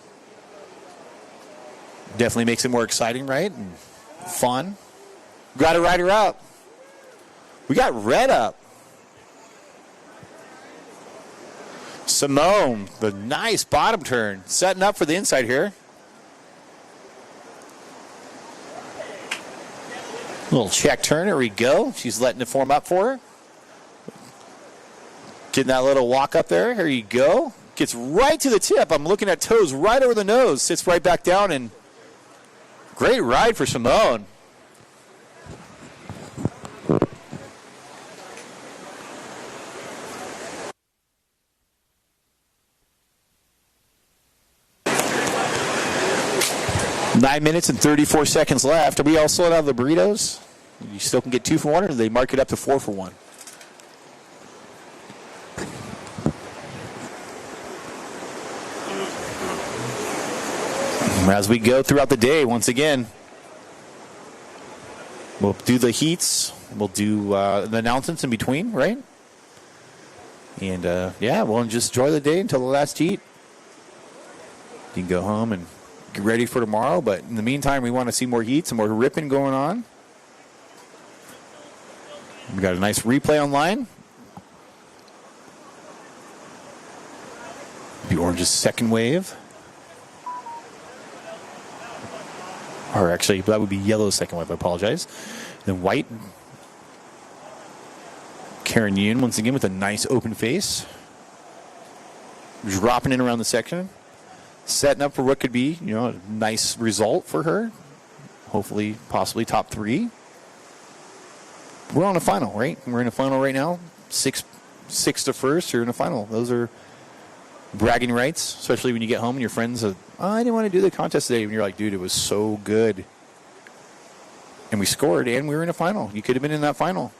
definitely makes it more exciting, right? And fun. Got a rider up. We got red up. Simone, the nice bottom turn. Setting up for the inside here. Little check turn. Here we go. She's letting it form up for her. Getting that little walk up there. Here you go. Gets right to the tip. I'm looking at toes right over the nose. Sits right back down. And great ride for Simone. Nine minutes and 34 seconds left. Are we all sold out of the burritos? You still can get 2 for 1, or do they mark it up to 4 for 1? As we go throughout the day, once again, we'll do the heats. We'll do the announcements in between, right? And, we'll just enjoy the day until the last heat. You can go home and get ready for tomorrow, but in the meantime, we want to see more heat, some more ripping going on. We got a nice replay online. The orange's second wave. Or actually, that would be yellow's second wave, I apologize. Then white. Karen Yoon, once again, with a nice open face. Dropping in around the section. Setting up for what could be, a nice result for her. Hopefully, possibly top 3. We're on a final, right? We're in a final right now. 6 to first. You're in a final. Those are bragging rights, especially when you get home and your friends are, I didn't want to do the contest today. And you're like, dude, it was so good. And we scored, and we were in a final. You could have been in that final.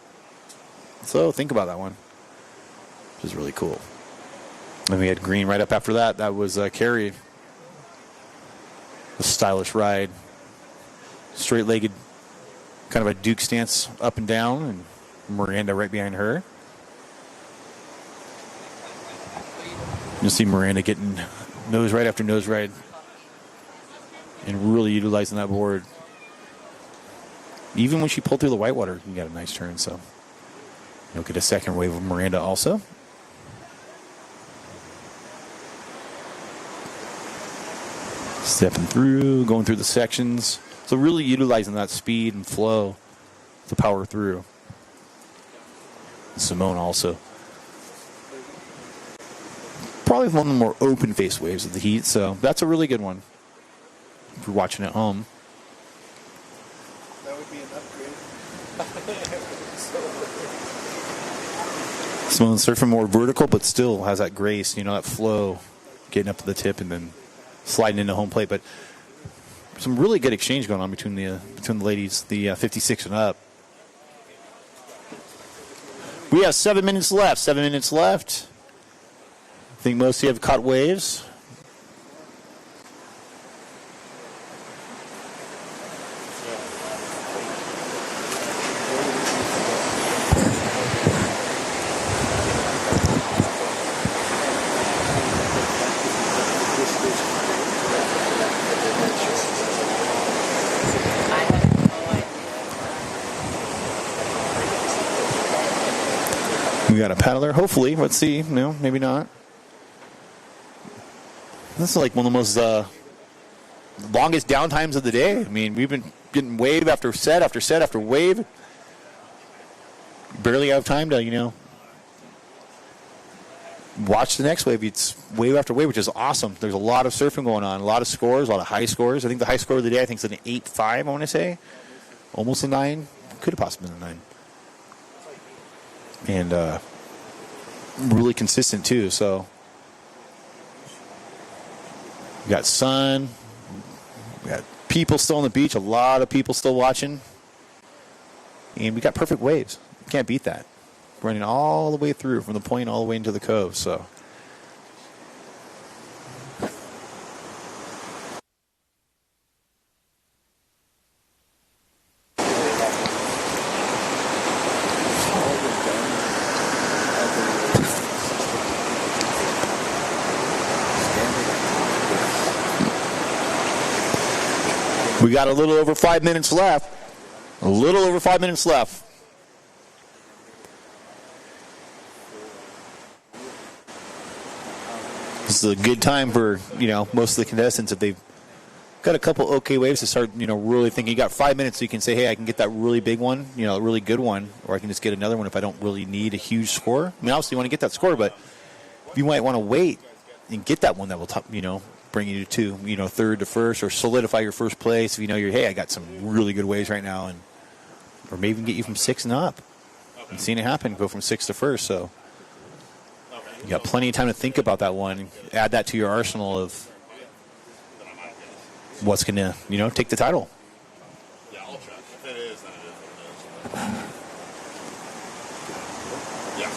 So think about that one. Which is really cool. And we had green right up after that. That was Carrie. A stylish ride. Straight-legged, kind of a Duke stance up and down, and Miranda right behind her. You'll see Miranda getting nose ride after nose ride and really utilizing that board. Even when she pulled through the whitewater, you got a nice turn. So you'll get a second wave of Miranda also. Stepping through, going through the sections. So really utilizing that speed and flow to power through. Simone also. Probably one of the more open face waves of the heat, so that's a really good one if you're watching at home. That would be an upgrade. Simone surfing more vertical, but still has that grace, that flow, getting up to the tip and then sliding into home plate. But some really good exchange going on between the ladies, the 56 and up. We have 7 minutes left. 7 minutes left. I think most of you have caught waves. We got a paddler, hopefully. Let's see. No, maybe not. This is like one of the most longest downtimes of the day. I mean, we've been getting wave after set after set after wave. Barely have time to, watch the next wave. It's wave after wave, which is awesome. There's a lot of surfing going on, a lot of scores, a lot of high scores. I think the high score of the day, is an 8.5, I want to say. Almost a 9. Could have possibly been a 9. And really consistent, too, so... We got sun. We got people still on the beach. A lot of people still watching. And we got perfect waves. You can't beat that. Running all the way through from the point all the way into the cove. So we got a little over 5 minutes left. A little over 5 minutes left. This is a good time for, most of the contestants if they've got a couple okay waves to start, really thinking. You got 5 minutes so you can say, hey, I can get that really big one, a really good one, or I can just get another one if I don't really need a huge score. I mean, obviously you want to get that score, but you might want to wait and get that one that will, bring you to, third to first or solidify your first place. If hey, I got some really good waves right now, or maybe even get you from 6 and up. I've seen it happen, go from 6 to first, so you got plenty of time to think about that one. Add that to your arsenal of what's going to, take the title. Yeah, I'll check. If it is, then it is what it is. Yeah.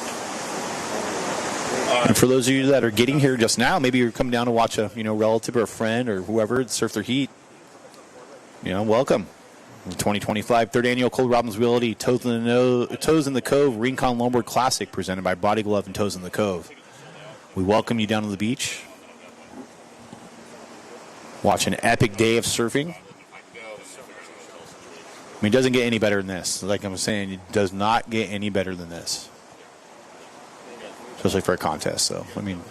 And for those of you that are getting here just now, maybe you're coming down to watch a relative or a friend or whoever surf their heat. Welcome. The 2025 third annual Cole Robbins Realty Toes in the Cove Rincon Longboard Classic presented by Body Glove and Toes in the Cove. We welcome you down to the beach. Watch an epic day of surfing. I mean, it doesn't get any better than this. Like I'm saying, it does not get any better than this. Especially for a contest, so, I mean.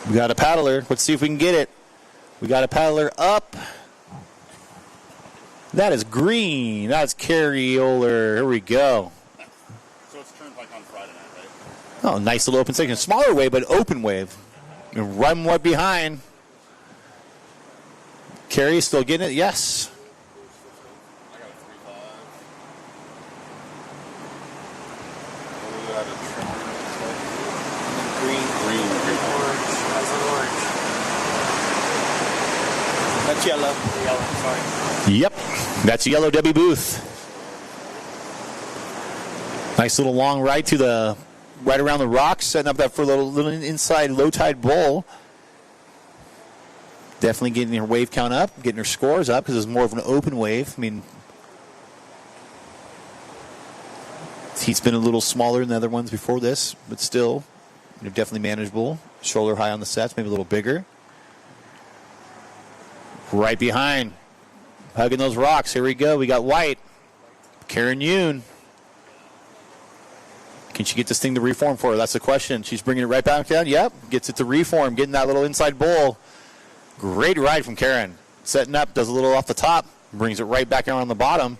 We got a paddler. Let's see if we can get it. We got a paddler up. That is green. That's Carrie Oler. Here we go. So it's turned like on Friday night, right? Oh, nice little open section. Smaller wave, but open wave. And run right behind. Carrie still getting it? Yes. I got a 3.5. Green. Orange. That's an orange. That's yellow. Yellow, sorry. Yep. That's yellow Debbie Booth. Nice little long ride to the right around the rocks, setting up that for a little inside low tide bowl. Definitely getting her wave count up, getting her scores up because it's more of an open wave. I mean, he's been a little smaller than the other ones before this, but still definitely manageable. Shoulder high on the sets, maybe a little bigger. Right behind. Hugging those rocks. Here we go. We got White. Karen Yoon. Can she get this thing to reform for her? That's the question. She's bringing it right back down. Yep. Gets it to reform. Getting that little inside bowl. Great ride from Karen. Setting up. Does a little off the top. Brings it right back around the bottom.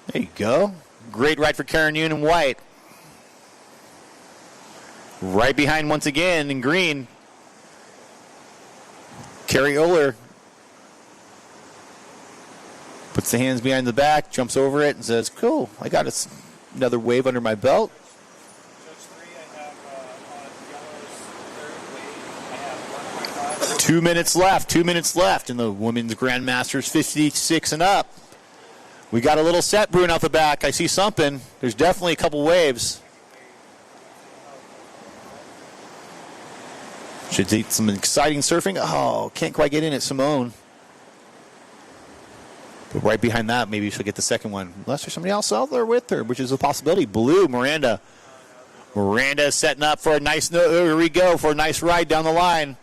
There you go. Great ride for Karen Yoon and White. Right behind once again in green. Carrie Oler. Puts the hands behind the back. Jumps over it and says, cool. I got another wave under my belt. 2 minutes left. 2 minutes left in the women's Grandmasters 56 and up. We got a little set brewing out the back. I see something. There's definitely a couple waves. Should see some exciting surfing. Oh, can't quite get in it, Simone. But right behind that, maybe she'll get the second one. Unless there's somebody else out there with her, which is a possibility. Blue, Miranda. Miranda setting up for a nice, here we go, for a nice ride down the line.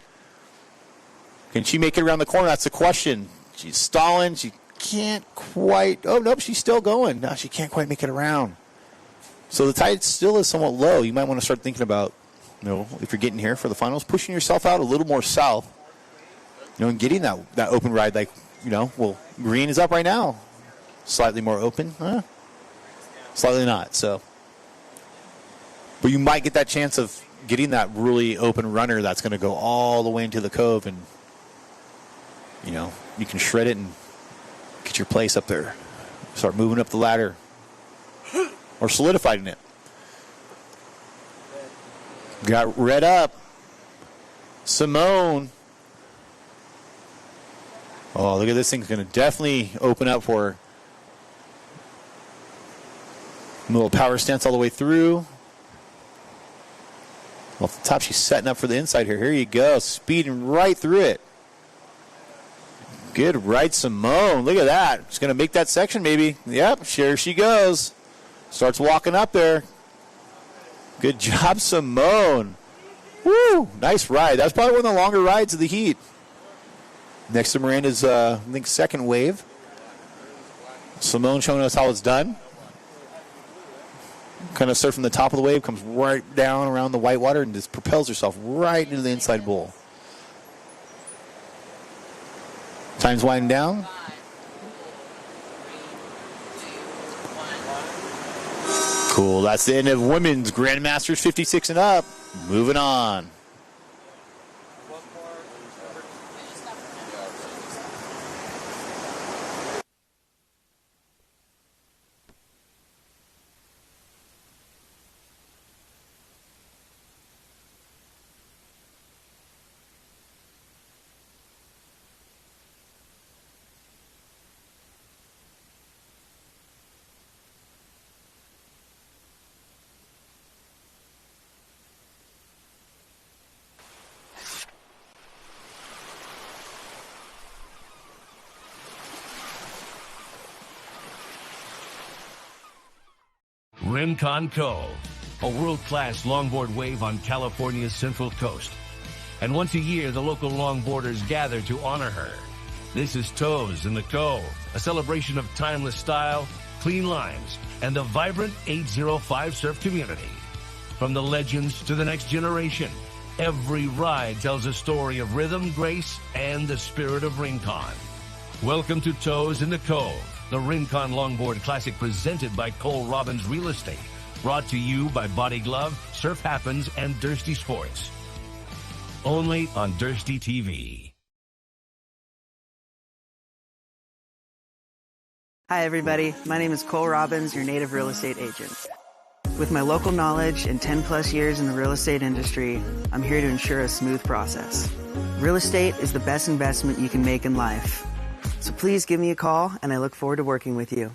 Can she make it around the corner? That's the question. She's stalling. She can't quite. Oh, nope, she's still going. No, she can't quite make it around. So the tide still is somewhat low. You might want to start thinking about, if you're getting here for the finals, pushing yourself out a little more south, and getting that open ride like, well, green is up right now. Slightly more open. Slightly not, so. But you might get that chance of getting that really open runner that's going to go all the way into the cove and, you can shred it and get your place up there. Start moving up the ladder. Or solidifying it. Got red up. Simone. Oh, look at this thing's going to definitely open up for her. A little power stance all the way through. Off the top, she's setting up for the inside here. Here you go. Speeding right through it. Good ride, Simone. Look at that. She's going to make that section, maybe. Yep, there she goes. Starts walking up there. Good job, Simone. Woo! Nice ride. That was probably one of the longer rides of the heat. Next to Miranda's, I think, second wave. Simone showing us how it's done. Kind of surfing the top of the wave, comes right down around the whitewater and just propels herself right into the inside bowl. Time's winding down. Cool. That's the end of women's Grandmasters 56 and up. Moving on. Rincon Cove, a world-class longboard wave on California's Central Coast. And once a year, the local longboarders gather to honor her. This is Toes in the Cove, a celebration of timeless style, clean lines, and the vibrant 805 surf community. From the legends to the next generation, every ride tells a story of rhythm, grace, and the spirit of Rincon. Welcome to Toes in the Cove, the Rincon Longboard Classic presented by Cole Robbins Real Estate. Brought to you by Body Glove, Surf Happens, and Dursty Sports. Only on Dursty TV. Hi, everybody. My name is Cole Robbins, your native real estate agent. With my local knowledge and 10 plus years in the real estate industry, I'm here to ensure a smooth process. Real estate is the best investment you can make in life. So please give me a call, and I look forward to working with you.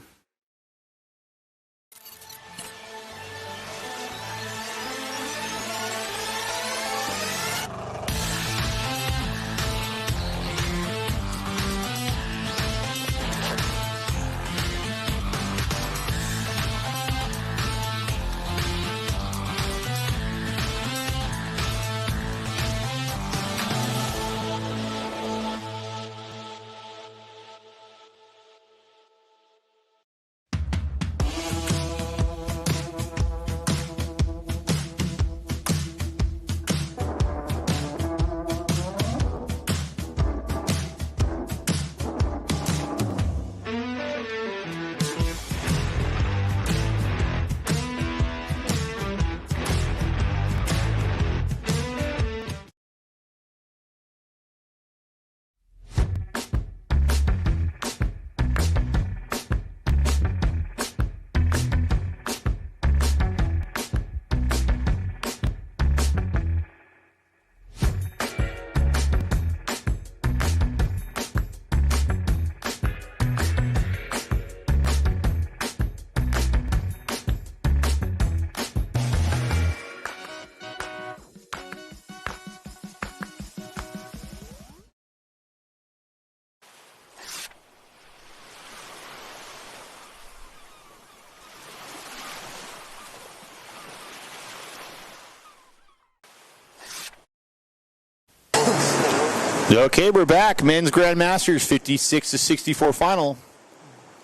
Okay, we're back. Men's Grandmasters 56-64 final.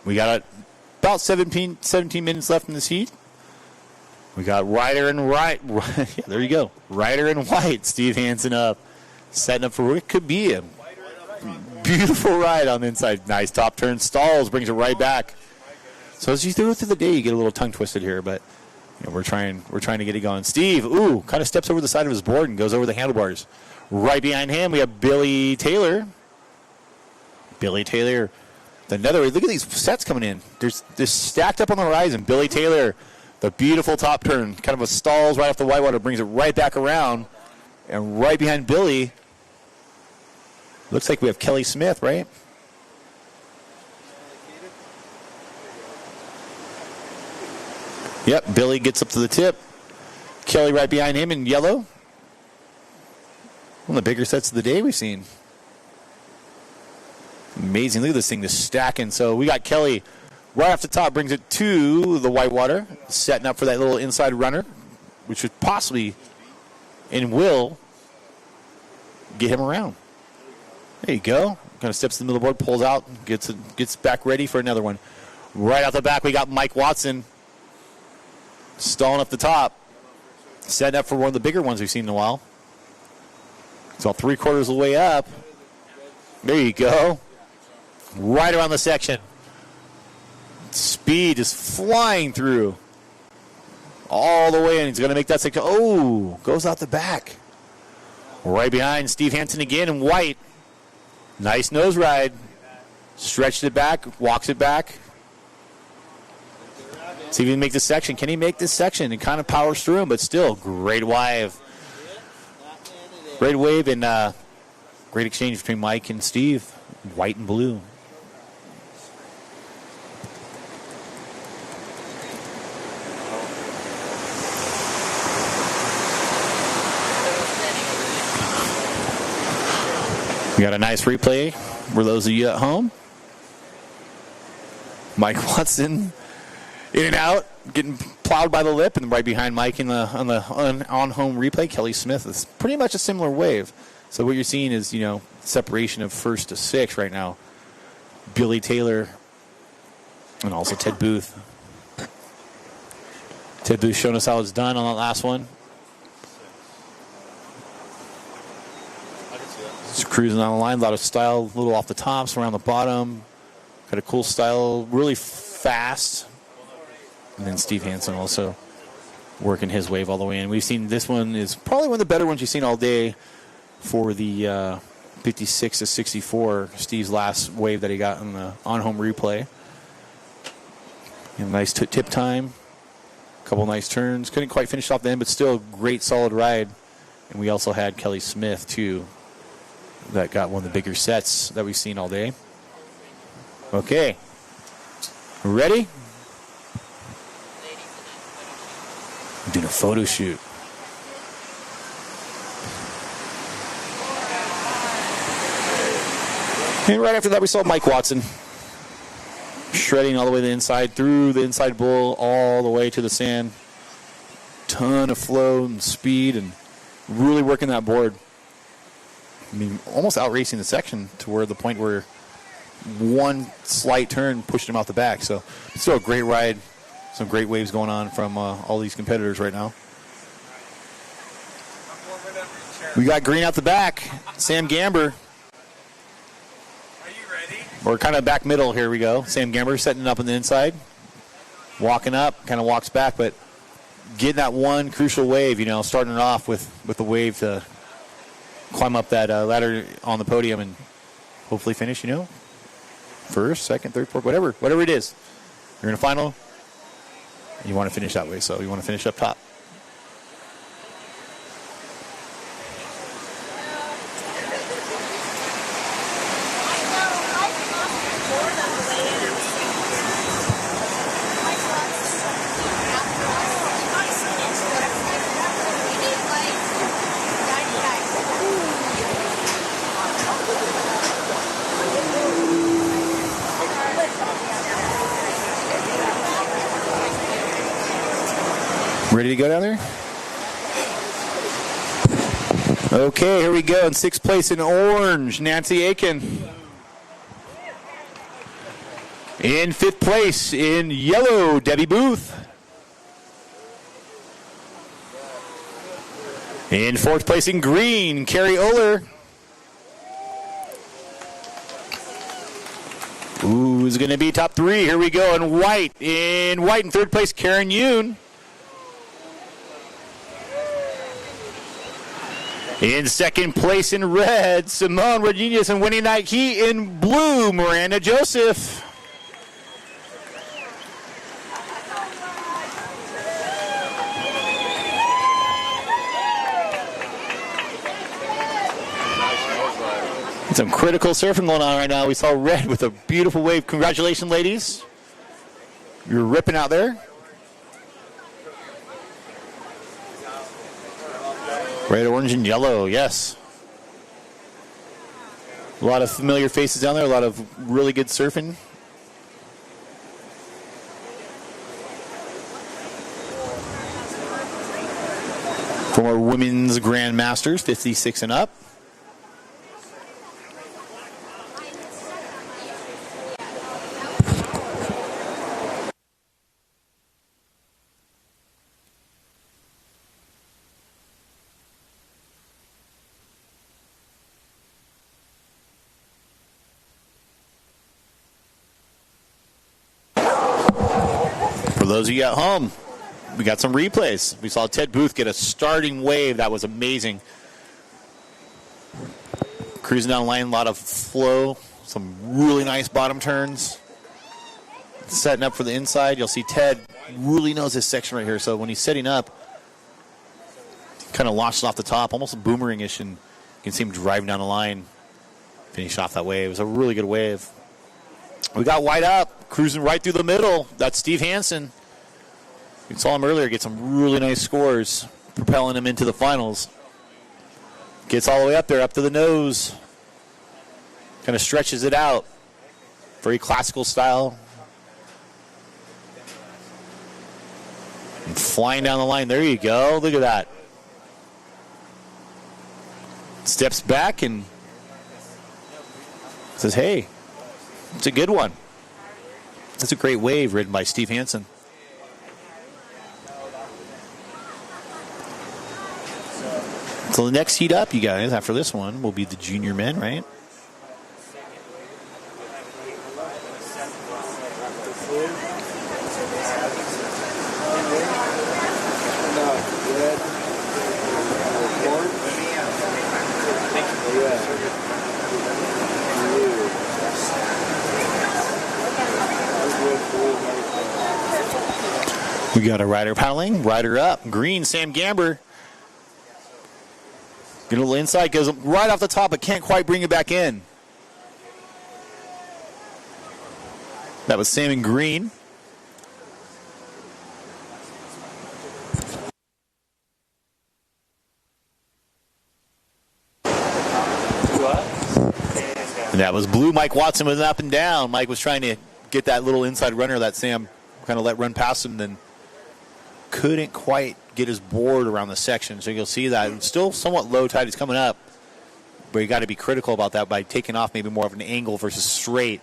We got about 17 minutes left in this heat. We got Ryder and White. Yeah, there you go. Ryder and White. Steve Hansen up. Setting up for what could be a beautiful ride on the inside. Nice top turn. Stalls. Brings it right back. So as you go through the day, you get a little tongue twisted here, but we're trying to get it going. Steve, kind of steps over the side of his board and goes over the handlebars. Right behind him, we have Billy Taylor. Billy Taylor, the nether. Look at these sets coming in. There's stacked up on the horizon. Billy Taylor, the beautiful top turn, kind of a stalls right off the whitewater, brings it right back around, and right behind Billy, looks like we have Kelly Smith, right? Yep, Billy gets up to the tip. Kelly right behind him in yellow. One of the bigger sets of the day we've seen. Amazing. Look at this thing just stacking. So we got Kelly right off the top, brings it to the whitewater, setting up for that little inside runner, which should possibly and will get him around. There you go. Kind of steps in the middle of the board, pulls out, gets back ready for another one. Right off the back, we got Mike Watson stalling up the top, setting up for one of the bigger ones we've seen in a while. It's all 3/4 of the way up. There you go. Right around the section. Speed is flying through. All the way in. He's going to make that section. Oh, goes out the back. Right behind Steve Hansen again in white. Nice nose ride. Stretched it back, walks it back. See if he can make this section. Can he make this section? It kind of powers through him, but still, great wave. Great wave and great exchange between Mike and Steve. White and blue. We got a nice replay for those of you at home. Mike Watson in and out, getting plowed by the lip, and right behind Mike on home replay, Kelly Smith. It's pretty much a similar wave. So what you're seeing is, separation of 1st to 6th right now. Billy Taylor and also Ted Booth. Ted Booth showing us how it's done on that last one. Just cruising on the line, a lot of style, a little off the tops, around the bottom. Got a cool style, really fast. And then Steve Hansen also working his wave all the way in. We've seen this one is probably one of the better ones you've seen all day for the 56-64, Steve's last wave that he got on the on-home replay. And nice tip time, a couple nice turns. Couldn't quite finish off the end, but still a great solid ride. And we also had Kelly Smith, too, that got one of the bigger sets that we've seen all day. Okay. Ready? Doing a photo shoot. And right after that, we saw Mike Watson shredding all the way to the inside, through the inside bowl, all the way to the sand. Ton of flow and speed, and really working that board. I mean, almost outracing the section to where the point where one slight turn pushed him out the back. So still a great ride. Some great waves going on from all these competitors right now. We got green out the back. Sam Gamber. Are you ready? We're kind of back middle. Here we go. Sam Gamber setting up on the inside. Walking up. Kind of walks back, but getting that one crucial wave, starting it off with the wave to climb up that ladder on the podium and hopefully finish, first, second, third, fourth, whatever it is. You're in a final. You want to finish that way, so you want to finish up top. Ready to go down there? Okay, here we go. In 6th place in orange, Nancy Aiken. In 5th place in yellow, Debbie Booth. In 4th place in green, Carrie Oler. Who's going to be top 3? Here we go. In white, in 3rd place, Karen Yoon. In 2nd place in red, Simone Rodriguez, and winning that heat in blue, Miranda Joseph. Some critical surfing going on right now. We saw red with a beautiful wave. Congratulations, ladies. You're ripping out there. Red, orange, and yellow, yes. A lot of familiar faces down there. A lot of really good surfing. For our women's grandmasters, 56 and up. For those of you at home, we got some replays. We saw Ted Booth get a starting wave. That was amazing. Cruising down the line, a lot of flow, some really nice bottom turns. Setting up for the inside. You'll see Ted really knows this section right here. So when he's setting up, kind of launched off the top, almost a boomerang-ish, and you can see him driving down the line, finish off that wave. It was a really good wave. We got White up, cruising right through the middle. That's Steve Hansen. We saw him earlier get some really nice scores, propelling him into the finals. Gets all the way up there, up to the nose. Kind of stretches it out. Very classical style. And flying down the line. There you go. Look at that. Steps back and says, hey, it's a good one. That's a great wave ridden by Steve Hansen. So the next heat up, you guys, after this one, will be the junior men, right? We got a rider paddling, rider up, green, Sam Gamber. Get a little inside, goes right off the top, but can't quite bring it back in. That was Sam in green. And that was blue. Mike Watson was up and down. Mike was trying to get that little inside runner that Sam kind of let run past him, then couldn't quite get his board around the section. So you'll see that it's still somewhat low tide is coming up, but you got to be critical about that by taking off maybe more of an angle versus straight,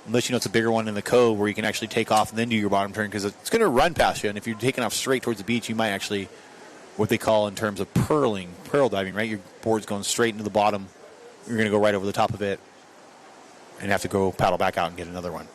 unless you know it's a bigger one in the cove where you can actually take off and then do your bottom turn, because it's going to run past you. And if you're taking off straight towards the beach, you might actually, what they call in terms of pearl diving, right? Your board's going straight into the bottom. You're going to go right over the top of it and have to go paddle back out and get another one.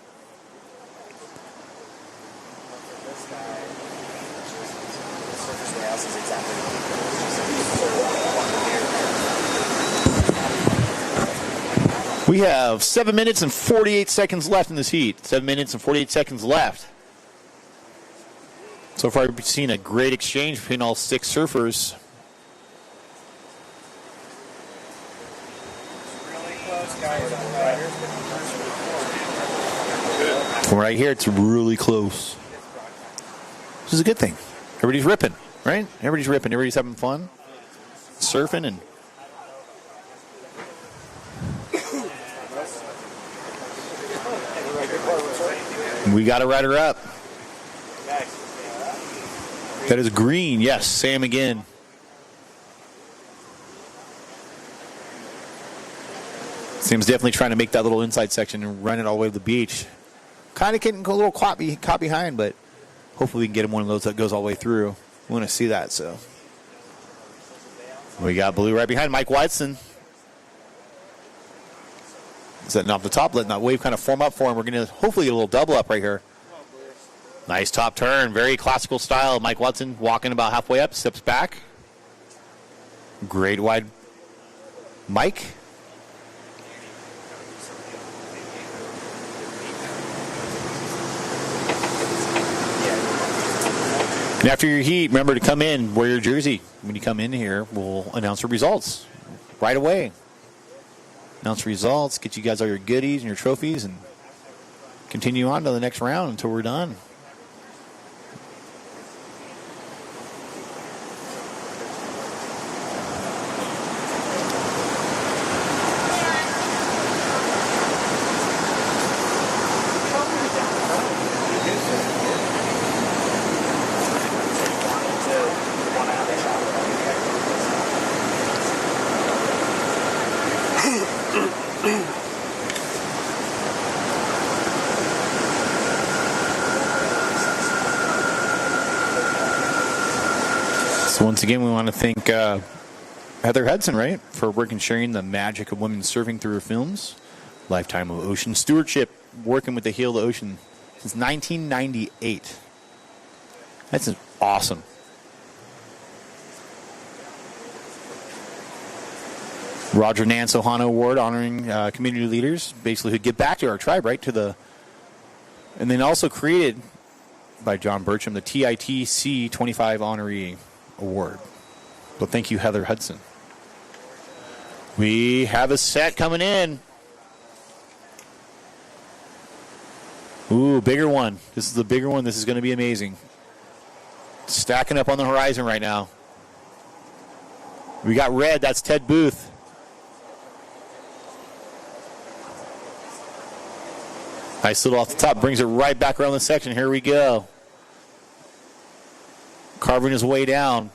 We have 7 minutes and 48 seconds left in this heat. 7 minutes and 48 seconds left. So far, we've seen a great exchange between all six surfers. From right here, it's really close. This is a good thing. Everybody's ripping, right? Everybody's ripping. Everybody's having fun, surfing, and we got a rider up. That is green. Yes, Sam again. Sam's definitely trying to make that little inside section and run it all the way to the beach. Kind of getting a little caught behind, but hopefully we can get him one of those that goes all the way through. We want to see that, so. We got Blue right behind Mike Whiteson. Setting off the top, letting that wave kind of form up for him. We're going to hopefully get a little double up right here. Nice top turn, very classical style. Mike Watson walking about halfway up, steps back. Great wide Mike. And after your heat, remember to come in, wear your jersey. When you come in here, we'll announce the results right away. Announce results, get you guys all your goodies and your trophies, and continue on to the next round until we're done. So once again, we want to thank Heather Hudson, right, for working, sharing the magic of women surfing through her films. Lifetime of Ocean Stewardship, working with the Heal the Ocean since 1998. That's awesome. Roger Nance Ohana Award, honoring community leaders, basically who give back to our tribe, right, and then also created by John Bertram, the TITC 25 Honoree Award. Well, thank you, Heather Hudson. We have a set coming in. Ooh, bigger one. This is the bigger one. This is going to be amazing. Stacking up on the horizon right now. We got red. That's Ted Booth. Nice little off the top. Brings it right back around the section. Here we go. Carving his way down.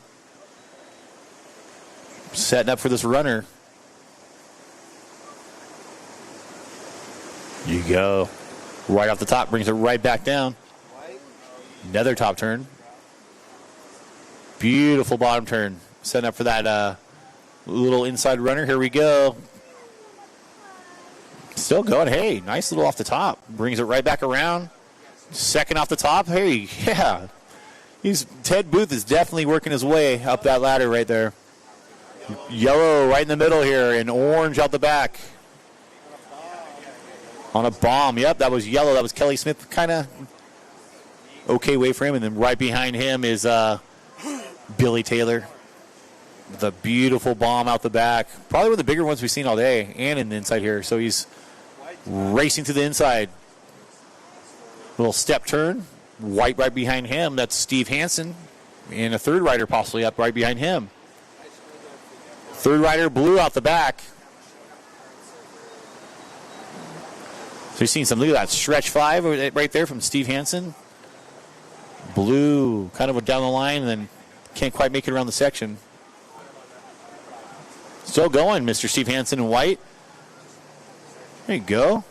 Setting up for this runner. You go. Right off the top. Brings it right back down. Another top turn. Beautiful bottom turn. Setting up for that little inside runner. Here we go. Still going. Hey, nice little off the top. Brings it right back around. Second off the top. Hey, yeah. Ted Booth is definitely working his way up that ladder right there. Yellow right in the middle here and orange out the back. On a bomb. Yep, that was yellow. That was Kelly Smith. Kind of okay way for him. And then right behind him is Billy Taylor. The beautiful bomb out the back. Probably one of the bigger ones we've seen all day and in the inside here. So he's racing to the inside. Little step turn. White right behind him. That's Steve Hansen. And a third rider possibly up right behind him. Third rider blue out the back. So you're seeing some, look at that, stretch 5 right there from Steve Hansen. Blue kind of down the line and then can't quite make it around the section. Still going, Mr. Steve Hansen in white. There you go.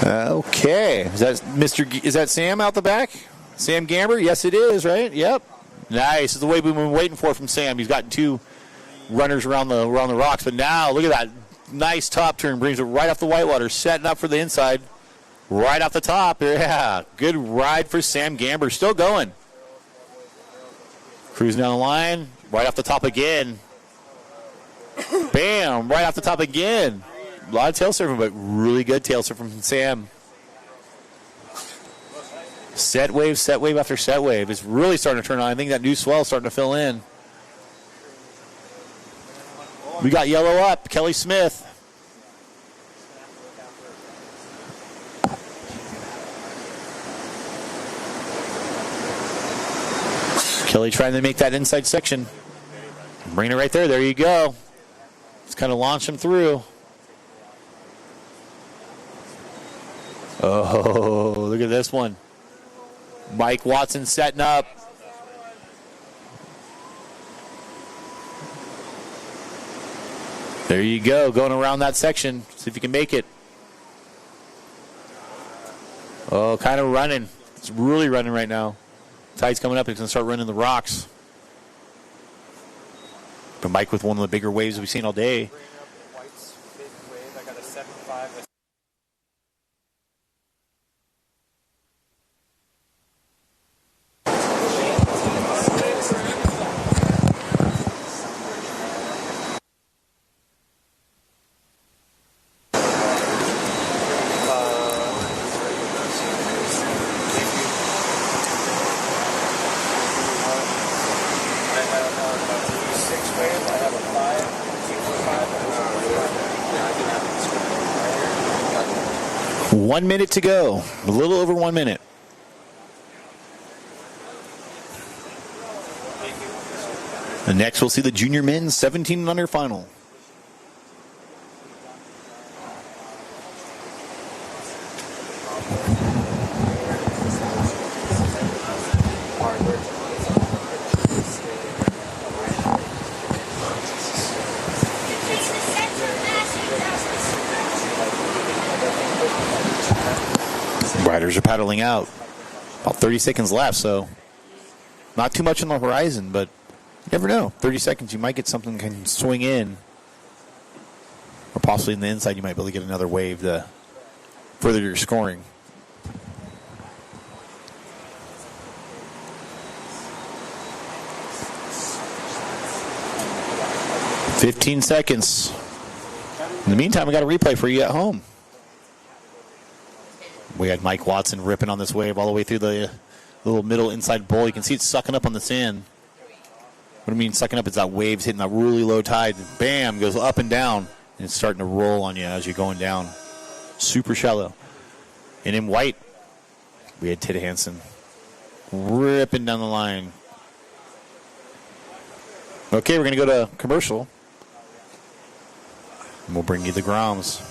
Okay. Is that Sam out the back? Sam Gamber? Yes, it is, right? Yep. Nice. This is the way we've been waiting for from Sam. He's got 2 runners around the rocks, but now look at that nice top turn. Brings it right off the whitewater, setting up for the inside. Right off the top. Yeah. Good ride for Sam Gamber. Still going. Cruising down the line. Right off the top again. Bam. Right off the top again. A lot of tail surfing, but really good tail surfing from Sam. Set wave after set wave. It's really starting to turn on. I think that new swell is starting to fill in. We got yellow up. Kelly Smith. Kelly trying to make that inside section. Bring it right there. There you go. Just kind of launch him through. Oh, look at this one. Mike Watson setting up. There you go, going around that section. See if you can make it. Oh, kind of running. It's really running right now. Tide's coming up. It's going to start running the rocks. But Mike with one of the bigger waves we've seen all day. I got a 7.5. One minute to go. A little over 1 minute. And next we'll see the junior men's 17 and under final. Riders are paddling out. About 30 seconds left, so not too much on the horizon, but you never know. 30 seconds, you might get something that can swing in. Or possibly in the inside, you might be able to get another wave to further your scoring. "15 seconds. In the meantime, we got a replay for you at home. We had Mike Watson ripping on this wave all the way through the little middle inside bowl. You can see it sucking up on the sand. What I mean sucking up is that wave's hitting a really low tide. And bam, goes up and down. And it's starting to roll on you as you're going down. Super shallow. And in white, we had Ted Hansen ripping down the line. Okay, we're going to go to commercial. And we'll bring you the groms.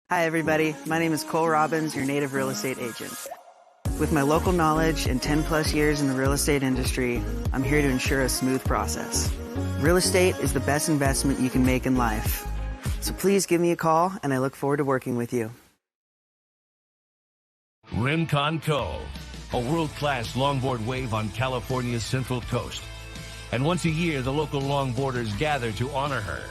Hi, everybody. My name is Cole Robbins, your native real estate agent. With my local knowledge and 10 plus years in the real estate industry, I'm here to ensure a smooth process. Real estate is the best investment you can make in life. So please give me a call, and I look forward to working with you. Rincon Cove, a world-class longboard wave on California's central coast. And once a year, the local longboarders gather to honor her.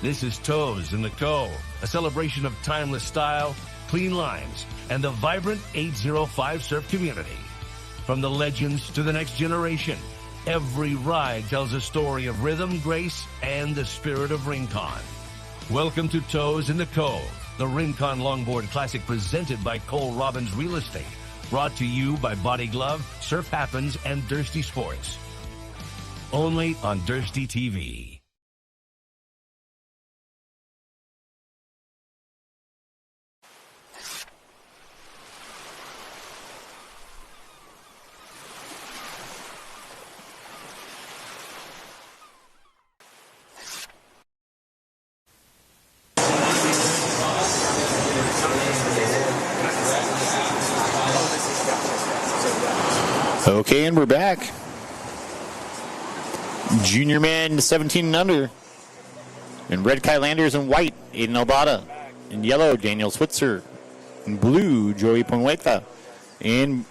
This is Toes in the Cove, a celebration of timeless style, clean lines, and the vibrant 805 surf community. From the legends to the next generation, every ride tells a story of rhythm, grace, and the spirit of Rincon. Welcome to Toes in the Cove, the Rincon Longboard Classic presented by Cole Robbins Real Estate. Brought to you by Body Glove, Surf Happens, and Dursty Sports. Only on Dursty TV. Okay, and we're back. Junior men 17 and under. In red, Kylanders. In white, Aiden Albada. In yellow, Daniel Switzer. In blue, Joey Ponhueta. In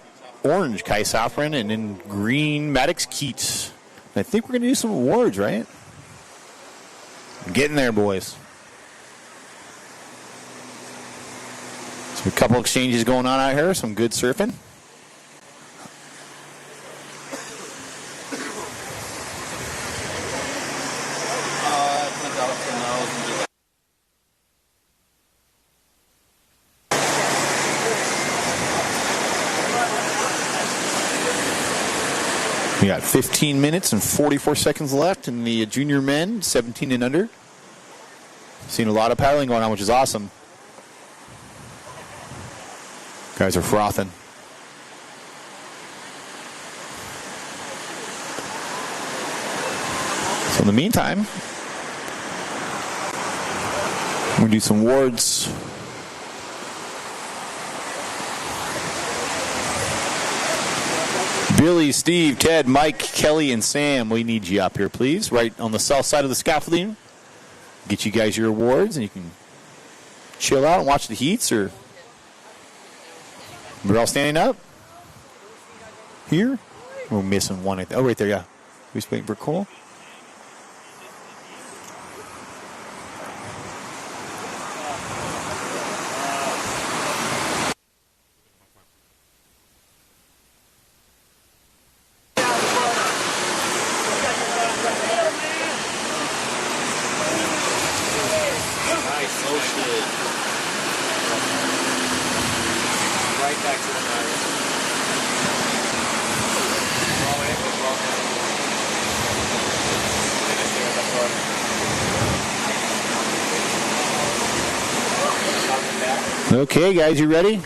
orange, Kai Safran. And in green, Maddox Keats. I think we're going to do some awards, right? Getting there, boys. So a couple exchanges going on out here. Some good surfing. We got 15 minutes and 44 seconds left in the junior men, 17 and under. Seen a lot of paddling going on, which is awesome. Guys are frothing. So in the meantime, we'll do some awards. Billy, Steve, Ted, Mike, Kelly, and Sam, we need you up here, please. Right on the south side of the scaffolding. Get you guys your awards, and you can chill out and watch the heats, or we're all standing up. Here? We're missing one. Oh, right there, yeah. Who's waiting for Cole? Okay, guys, you ready?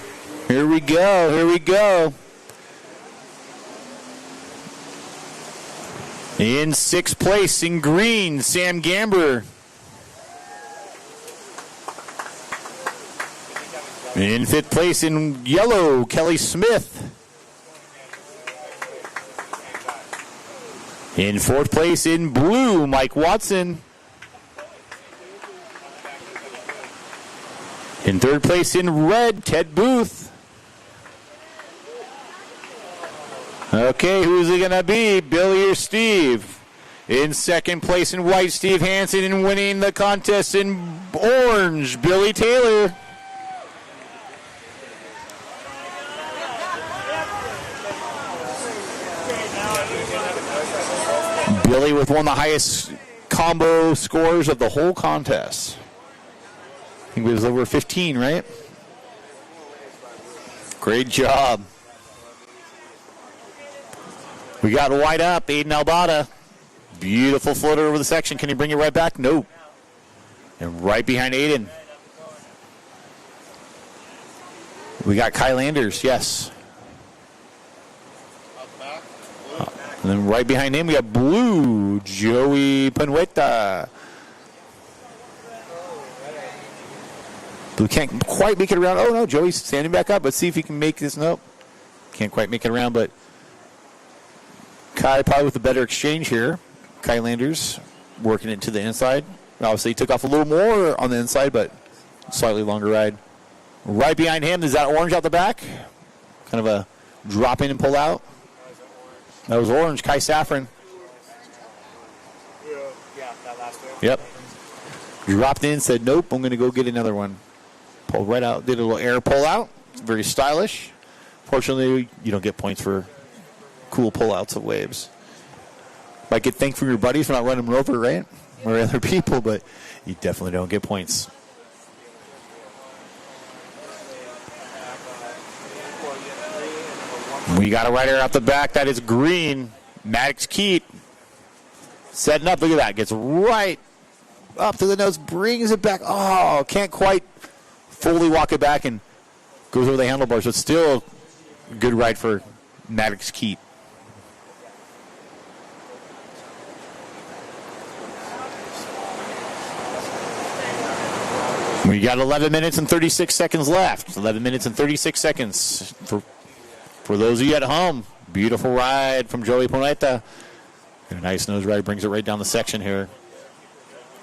Here we go. Here we go. In sixth place in green, Sam Gamber. In fifth place in yellow, Kelly Smith. In fourth place in blue, Mike Watson. In third place in red, Ted Booth. Okay, who's it going to be, Billy or Steve? In second place in white, Steve Hansen. And winning the contest in orange, Billy Taylor. Billy with one of the highest combo scores of the whole contest. I think it was over 15, right? Great job. We got wide up, Aiden Albada. Beautiful floater over the section. Can he bring it right back? Nope. And right behind Aiden, we got Kylanders, yes. And then right behind him, we got blue, Joey Panueta. Blue can't quite make it around. Oh, no, Joey's standing back up. Let's see if he can make this. Nope. Can't quite make it around, but Kai probably with a better exchange here. Kylanders working it to the inside. Obviously, he took off a little more on the inside, but slightly longer ride. Right behind him, is that orange out the back? Kind of a drop in and pull out. That was orange, Kai Safran. Yeah, that last one. Yep. Dropped in, said, nope, I'm going to go get another one. Pulled right out, did a little air pull out. Very stylish. Fortunately, you don't get points for cool pullouts of waves. Might get thanked from your buddies for not running them over, right? Or other people, but you definitely don't get points. We got a rider out the back. That is green. Maddox Keat. Setting up. Look at that. Gets right up to the nose. Brings it back. Oh, can't quite fully walk it back and goes over the handlebars. But still a good ride for Maddox Keat. We got 11 minutes and 36 seconds left. 11 minutes and 36 seconds. For those of you at home, beautiful ride from Joey Poneta. A nice nose ride, brings it right down the section here.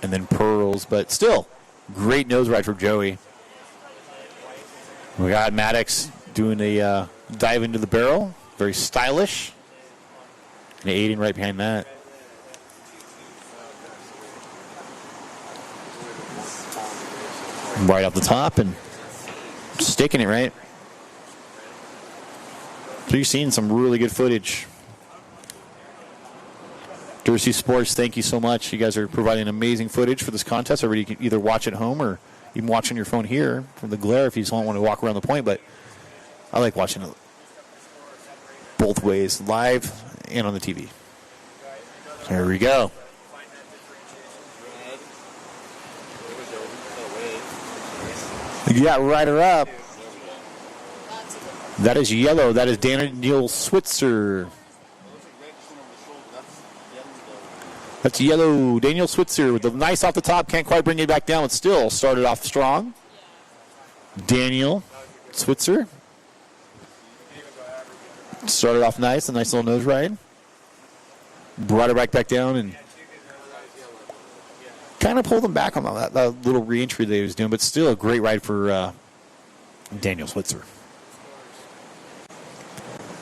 And then pearls, but still, great nose ride for Joey. We got Maddox doing a dive into the barrel. Very stylish. And Aiden right behind that. Right off the top and sticking it right. So you're seeing some really good footage. Jersey Sports, thank you so much. You guys are providing amazing footage for this contest. Everybody can either watch at home or even watch on your phone here from the glare if you just don't want to walk around the point. But I like watching it both ways, live and on the TV. There we go. You got rider up. That is yellow. That is Daniel Switzer. That's yellow. Daniel Switzer with the nice off the top. Can't quite bring it back down, but still started off strong. Daniel Switzer. Started off nice. A nice little nose ride. Brought it back down and kind of pulled him back on that little re-entry that he was doing, but still a great ride for Daniel Switzer.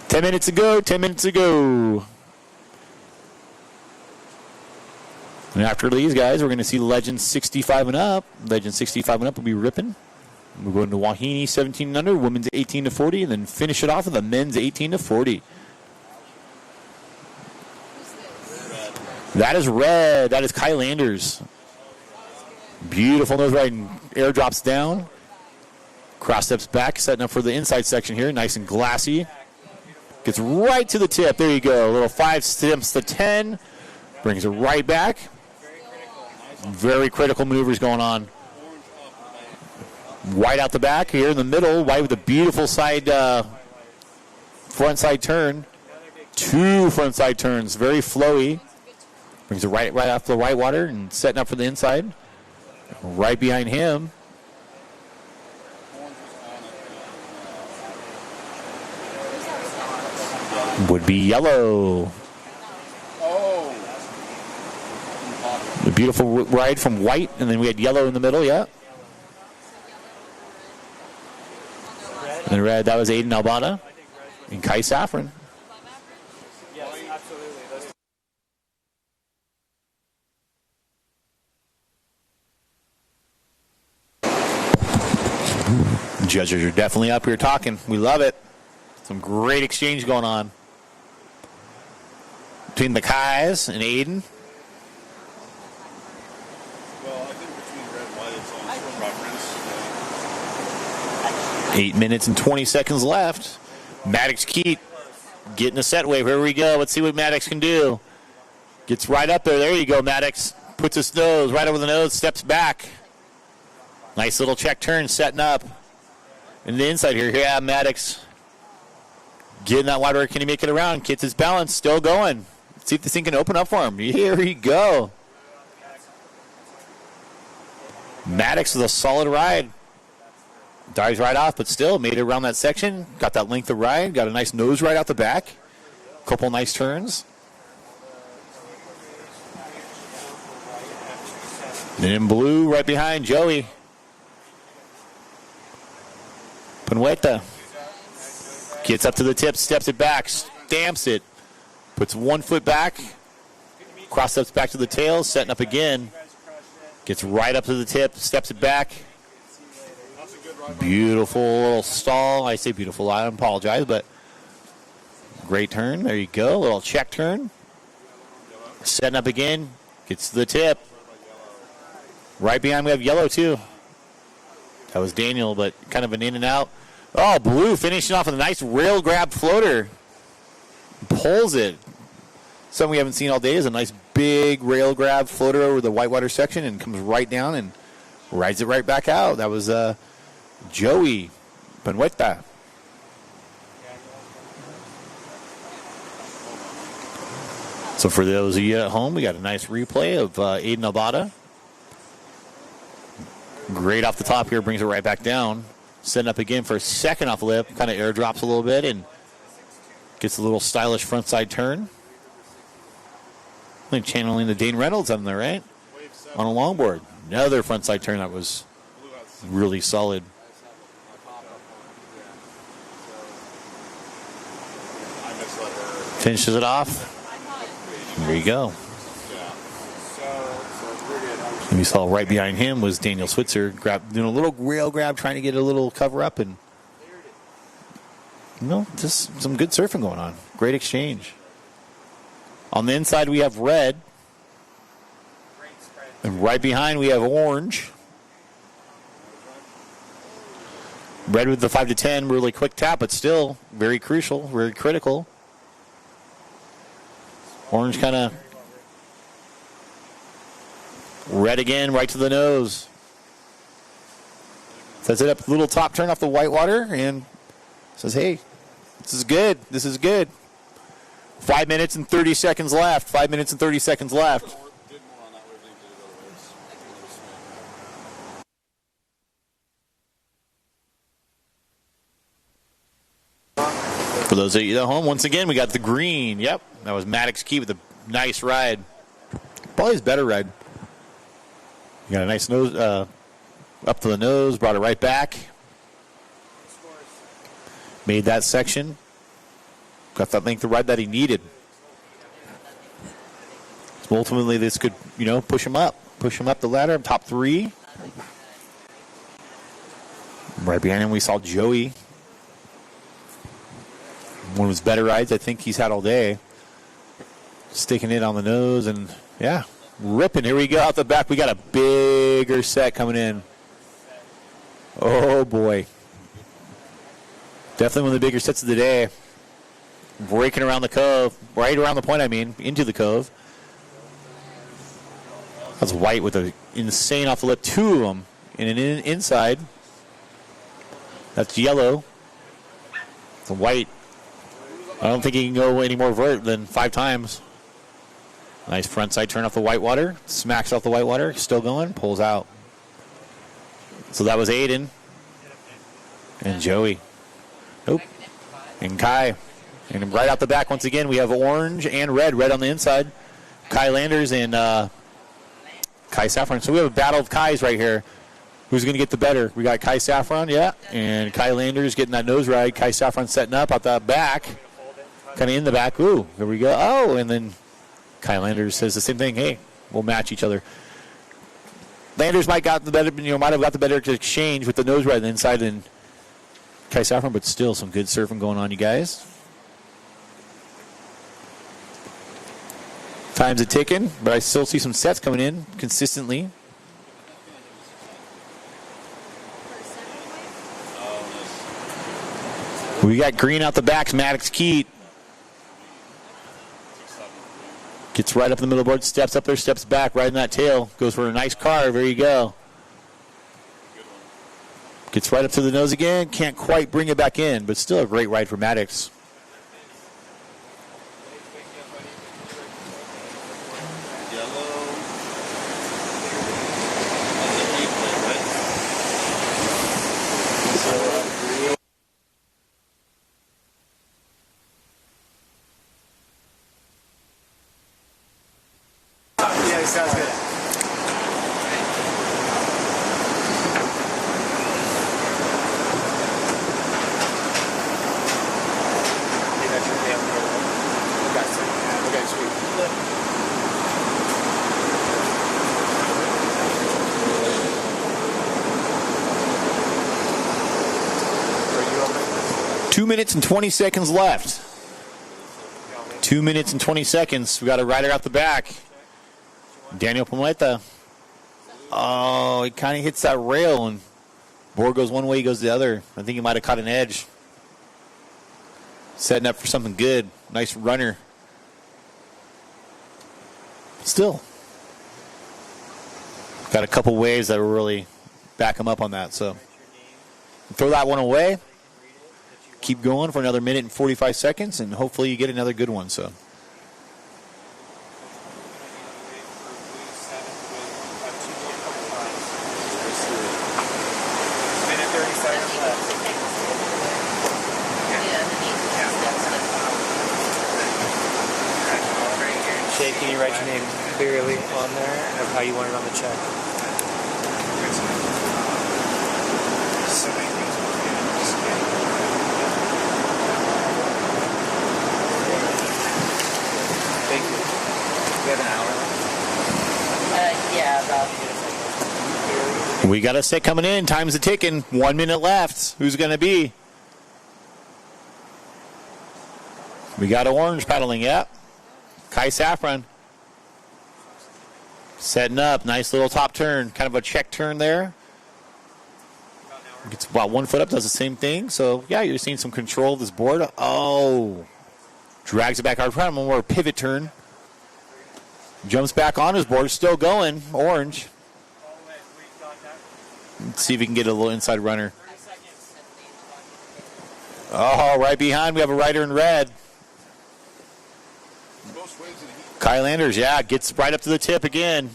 10 minutes to go, 10 minutes to go. And after these guys, we're going to see Legends 65 and up. Legends 65 and up will be ripping. We're going to Wahine 17 and under, women's 18 to 40, and then finish it off with the men's 18 to 40. That is red. That is Kyle Anders. Beautiful nose ride and air drops down. Cross steps back, setting up for the inside section here. Nice and glassy. Gets right to the tip. There you go. A little 5 steps to 10. Brings it right back. Very critical maneuvers going on. White out the back here in the middle. White with a beautiful side, front side turn. 2 front side turns. Very flowy. Brings it right off the white water and setting up for the inside. Right behind him. Would be yellow. The beautiful ride from white, and then we had yellow in the middle, yeah. And red, that was Aiden Albana and Kai Safran. Judges are definitely up here talking. We love it. Some great exchange going on between the Kais and Aiden. Well, I think between red and white, it's on preference. 8 minutes and 20 seconds left. Maddox Keat getting a set wave. Here we go. Let's see what Maddox can do. Gets right up there. There you go, Maddox. Puts his nose right over the nose, steps back. Nice little check turn setting up. And the inside here, yeah, Maddox getting that wide. Can he make it around? Gets his balance, still going. Let's see if this thing can open up for him. Here we go. Maddox with a solid ride. Dives right off, but still made it around that section. Got that length of ride. Got a nice nose ride out the back. Couple nice turns. And in blue, right behind Joey Poneta. Gets up to the tip, steps it back, stamps it, puts 1 foot back, cross steps back to the tail, setting up again. Gets right up to the tip, steps it back. That's a good Beautiful little stall. I say beautiful. I apologize, but great turn. There you go. Little check turn. Setting up again. Gets to the tip. Right behind we have yellow too. That was Daniel, but kind of an in and out. Oh, blue finishing off with a nice rail grab floater. Pulls it. Something we haven't seen all day is a nice big rail grab floater over the whitewater section and comes right down and rides it right back out. That was Joey Benueta. So for those of you at home, we got a nice replay of Aiden Abada. Great off the top here, brings it right back down. Setting up again for a second off the lip, kind of airdrops a little bit and gets a little stylish frontside turn. I think channeling the Dane Reynolds on there, right? On a longboard. Another frontside turn that was really solid. Finishes it off. There you go. And you saw right behind him was Daniel Switzer doing a little rail grab, trying to get a little cover up, and just some good surfing going on. Great exchange. On the inside we have red, and right behind we have orange. Red with the 5 to 10, really quick tap, but still very crucial, very critical. Orange kind of red again, right to the nose. Sets it up, little top turn off the whitewater, and says, hey, this is good. This is good. 5 minutes and 30 seconds left. 5 minutes and 30 seconds left. For those of you at home, once again, we got the green. Yep, that was Maddox Key with a nice ride. Probably his better ride. You got a nice nose, up to the nose, brought it right back. Made that section. Got that length of ride that he needed. So ultimately, this could, push him up. Push him up the ladder, top three. Right behind him, we saw Joey. One of his better rides I think he's had all day. Sticking it on the nose and, yeah, ripping. Here we go out the back. We got a bigger set coming in. Oh, boy. Definitely one of the bigger sets of the day. Breaking around the cove. Right around the point, into the cove. That's white with an insane off the lip. Two of them and an inside. That's yellow. It's a white. I don't think he can go any more vert than 5 times. Nice front side turn off the whitewater. Smacks off the whitewater. Still going. Pulls out. So that was Aiden. And Joey. Nope. And Kai. And right out the back, once again, we have orange and red. Red on the inside. Kai Landers and Kai Saffron. So we have a battle of Kais right here. Who's going to get the better? We got Kai Saffron, yeah. And Kai Landers getting that nose ride. Kai Saffron setting up out the back. Kind of in the back. Ooh, there we go. Oh, and then Kai Landers says the same thing. Hey, we'll match each other. Landers might have got the better exchange with the nose ride on the inside than Kai Saffron, but still some good surfing going on, you guys. Time's a ticking, but I still see some sets coming in consistently. We got green out the backs, Maddox Keat. Gets right up in the middle of the board, steps up there, steps back, right in that tail. Goes for a nice carve. There you go. Gets right up to the nose again. Can't quite bring it back in, but still a great ride for Maddox. Sounds good. 2 minutes and 20 seconds left. 2 minutes and 20 seconds. We got a rider out the back. Daniel Palmeta. Oh, he kind of hits that rail, and board goes one way, he goes the other. I think he might have caught an edge. Setting up for something good. Nice runner. Still. Got a couple waves that will really back him up on that. So throw that one away. Keep going for another minute and 45 seconds, and hopefully you get another good one. So. Shay, can you write your name clearly on there of how you want it on the check? Thank you. We have an hour. Yeah, about. We got a set coming in. Time's a ticking. 1 minute left. Who's going to be? We got orange paddling. Yep. Kai Saffron. Setting up. Nice little top turn. Kind of a check turn there. Gets about 1 foot up. Does the same thing. So, yeah, you're seeing some control of this board. Oh. Drags it back hard. One more pivot turn. Jumps back on his board. Still going. Orange. Let's see if we can get a little inside runner. Oh, right behind. We have a rider in red. Kyle Anders, yeah, gets right up to the tip again.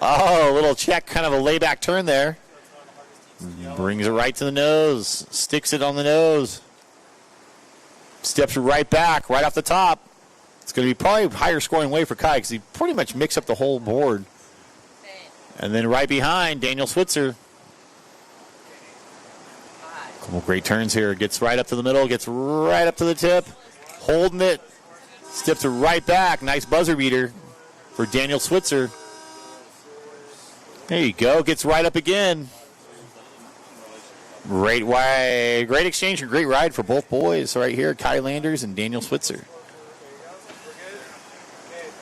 Oh, a little check, kind of a layback turn there. Brings it right to the nose. Sticks it on the nose. Steps right back, right off the top. It's going to be probably a higher scoring wave for Kai because he pretty much mixed up the whole board. And then right behind, Daniel Switzer. Couple great turns here. Gets right up to the middle, gets right up to the tip. Holding it. Steps it right back. Nice buzzer beater for Daniel Switzer. There you go. Gets right up again. Great exchange and great ride for both boys right here. Kai Landers and Daniel Switzer.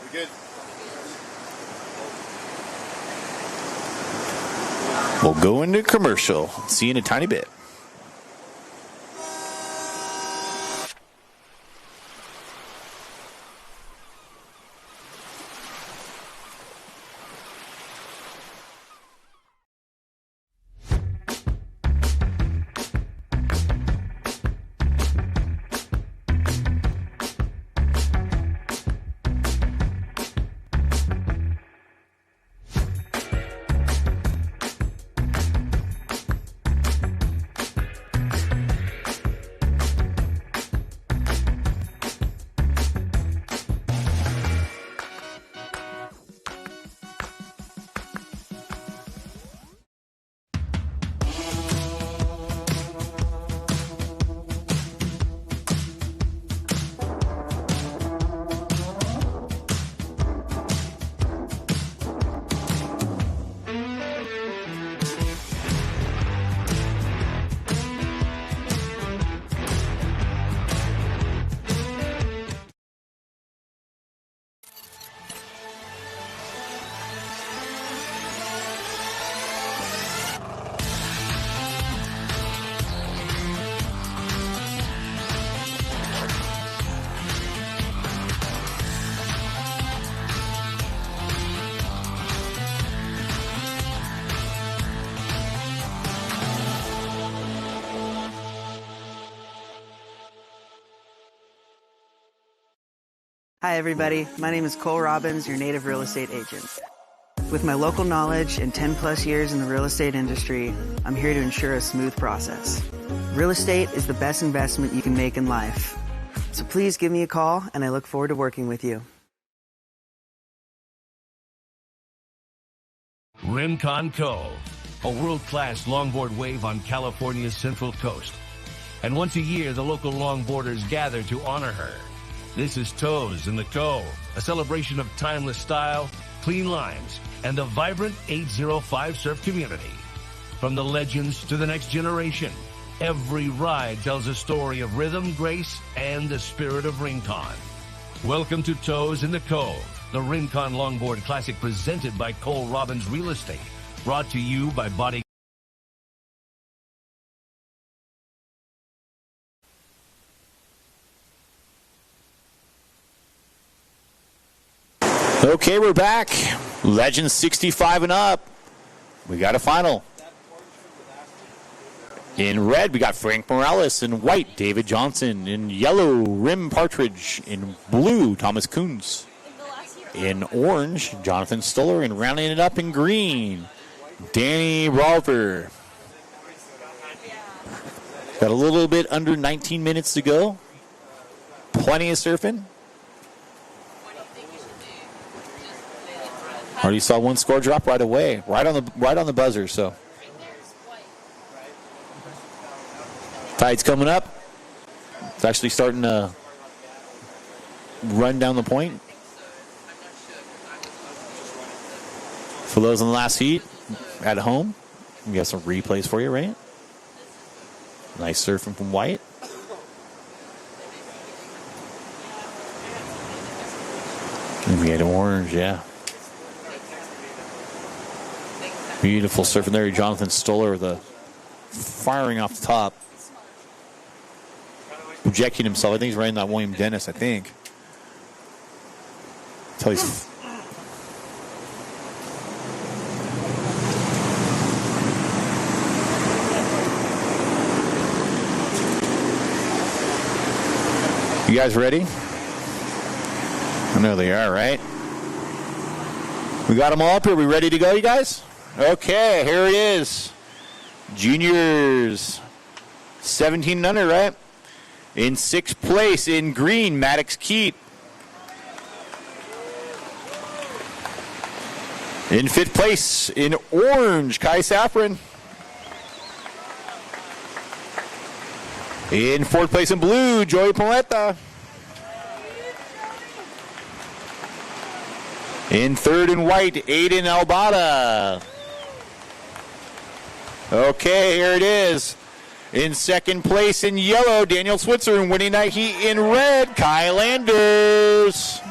We good? We'll go into commercial. See you in a tiny bit. Hi, everybody. My name is Cole Robbins, your native real estate agent. With my local knowledge and 10 plus years in the real estate industry, I'm here to ensure a smooth process. Real estate is the best investment you can make in life. So please give me a call, and I look forward to working with you. Rincon Cove, a world-class longboard wave on California's Central Coast. And once a year, the local longboarders gather to honor her. This is Toes in the Cove, a celebration of timeless style, clean lines, and the vibrant 805 surf community. From the legends to the next generation, Every ride tells a story of rhythm, grace, and the spirit of Rincon. Welcome to Toes in the Cove, the Rincon Longboard Classic presented by Cole Robbins Real Estate. Brought to you by Body. Okay, we're back. Legends 65 and up. We got a final. In red, we got Frank Morales. In white, David Johnson. In yellow, Rim Partridge. In blue, Thomas Coons. In orange, Jonathan Stoller. And rounding it up in green, Danny Rolfer. Got a little bit under 19 minutes to go. Plenty of surfing. Already saw one score drop right away, right on the buzzer. So tide's coming up. It's actually starting to run down the point. For those in the last heat at home, we got some replays for you, right? Nice surfing from White. And we had orange, yeah. Beautiful surfing there. Jonathan Stoller, the firing off the top. Projecting himself. I think he's riding that William Dennis, I think. Until he's... You guys ready? I know they are, right? We got them all up here. We ready to go, you guys? Okay, here it is. Juniors. 17 and under, right? In sixth place in green, Maddox Keat. In fifth place in orange, Kai Safran. In fourth place in blue, Joey Paletta. In third in white, Aiden Albada. Okay, here it is. In second place in yellow, Daniel Switzer. And winning that heat in red, Kyle Anders.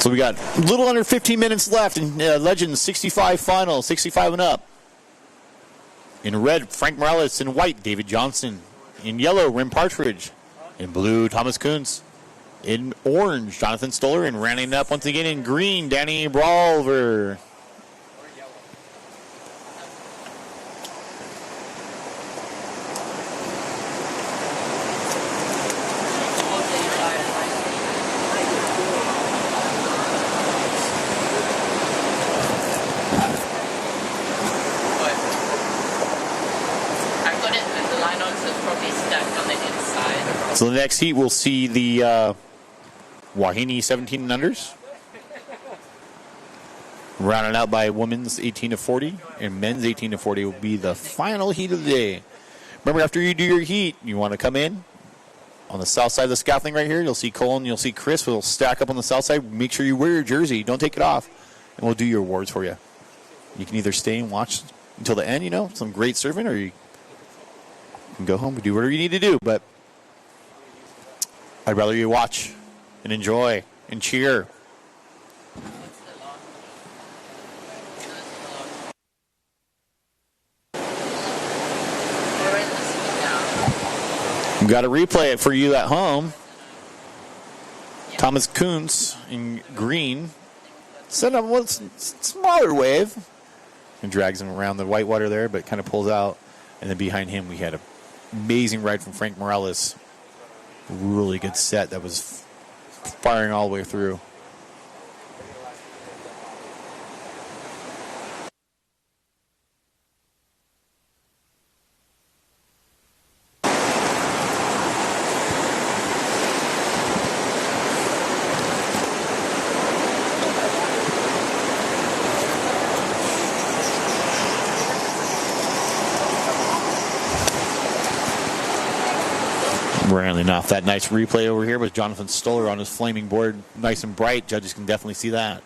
So we got a little under 15 minutes left in Legends 65 final, 65 and up. In red, Frank Morales. In white, David Johnson. In yellow, Rim Partridge. In blue, Thomas Kuntz. In orange, Jonathan Stoller. And rounding up once again in green, Danny Brawlver. So the next heat, we'll see the Wahine 17 and unders. Rounded out by women's 18 to 40, and men's 18 to 40 will be the final heat of the day. Remember, after you do your heat, you want to come in on the south side of the scaffolding right here. You'll see Cole and you'll see Chris. We'll stack up on the south side. Make sure you wear your jersey. Don't take it off, and we'll do your awards for you. You can either stay and watch until the end, some great surfing, or you can go home and do whatever you need to do, but I'd rather you watch and enjoy and cheer. We've got to replay it for you at home. Thomas Kuntz in green. Set up one smaller wave and drags him around the whitewater there, but kind of pulls out. And then behind him, we had an amazing ride from Frank Morales. Really good set that was firing all the way through. Rounding off that nice replay over here with Jonathan Stoller on his flaming board, nice and bright. Judges can definitely see that.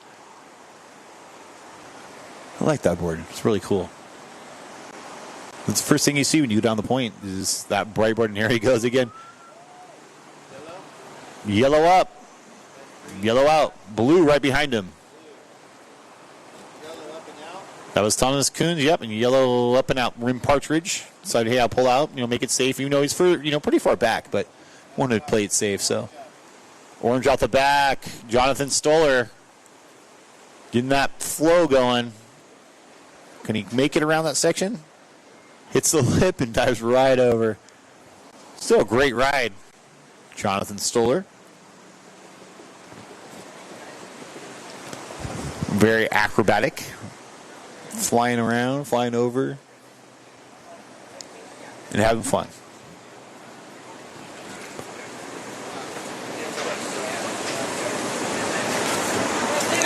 I like that board. It's really cool. That's the first thing you see when you go down the point is that bright board, and here he goes again. Yellow up. Yellow out. Blue right behind him. That was Thomas Kuntz, yep, and yellow up and out. Rim Partridge. Decided, hey, I'll pull out, make it safe, even though he's pretty far back, but wanted to play it safe, so. Orange out the back. Jonathan Stoller getting that flow going. Can he make it around that section? Hits the lip and dives right over. Still a great ride. Jonathan Stoller. Very acrobatic. Flying around, flying over. And having fun.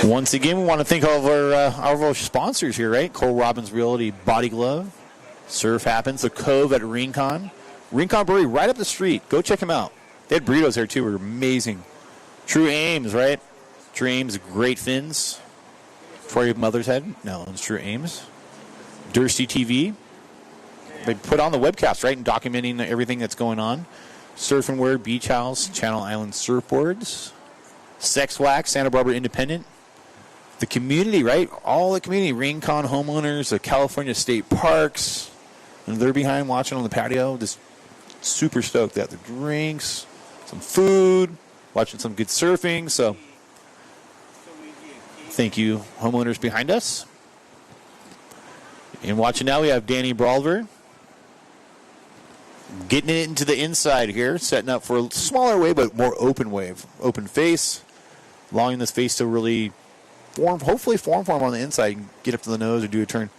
Once again, we want to thank all of our sponsors here, right? Cole Robbins Realty Body Glove, Surf Happens, the Cove at Rincon. Rincon Brewery right up the street. Go check them out. They had burritos there too. Were amazing. True Ames, right? True Ames, great fins. Troy Mother's Head. No, it's True Ames. Dursty TV. They put on the webcast, right, and documenting everything that's going on. Surf and Wear, Beach House, Channel Island Surfboards, Sex Wax, Santa Barbara Independent. The community, right? All the community, Rincon homeowners, the California State Parks, and they're behind watching on the patio. Just super stoked. They have the drinks, some food, watching some good surfing. So thank you, homeowners behind us. And watching now, we have Danny Brawlver. Getting it into the inside here, setting up for a smaller wave, but more open wave. Open face, allowing this face to really hopefully form for him on the inside and get up to the nose or do a turn.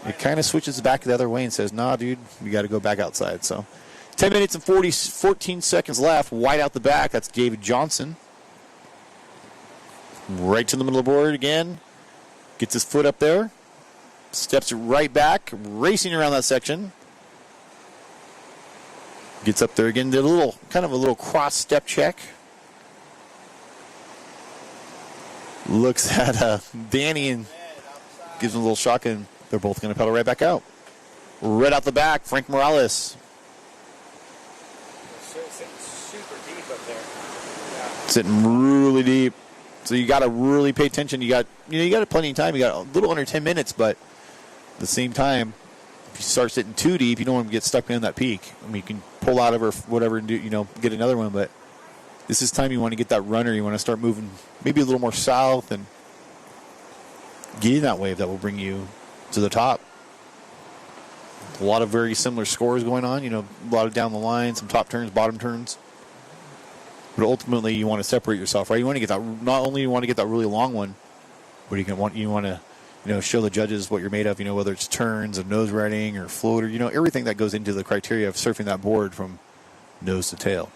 It kind of switches back the other way and says, nah, dude, we got to go back outside. So 10 minutes and 14 seconds left. Wide out the back. That's David Johnson. Right to the middle of the board again. Gets his foot up there. Steps right back, racing around that section. Gets up there again, did a little cross step check. Looks at Danny and gives him a little shock, and they're both going to pedal right back out. Right out the back, Frank Morales. Sitting super deep up there. Sitting really deep. So you got to really pay attention. You got plenty of time. You got a little under 10 minutes, but at the same time, if you start sitting too deep, you don't want to get stuck in that peak. I mean, you can pull out of or whatever and do, get another one, but this is time you want to get that runner. You want to start moving maybe a little more south and getting that wave that will bring you to the top. A lot of very similar scores going on, a lot of down the line, some top turns, bottom turns. But ultimately, you want to separate yourself, right? You want to get that. Not only you want to get that really long one, but you want to, show the judges what you're made of. Whether it's turns, or nose riding, or floater. Everything that goes into the criteria of surfing that board from nose to tail.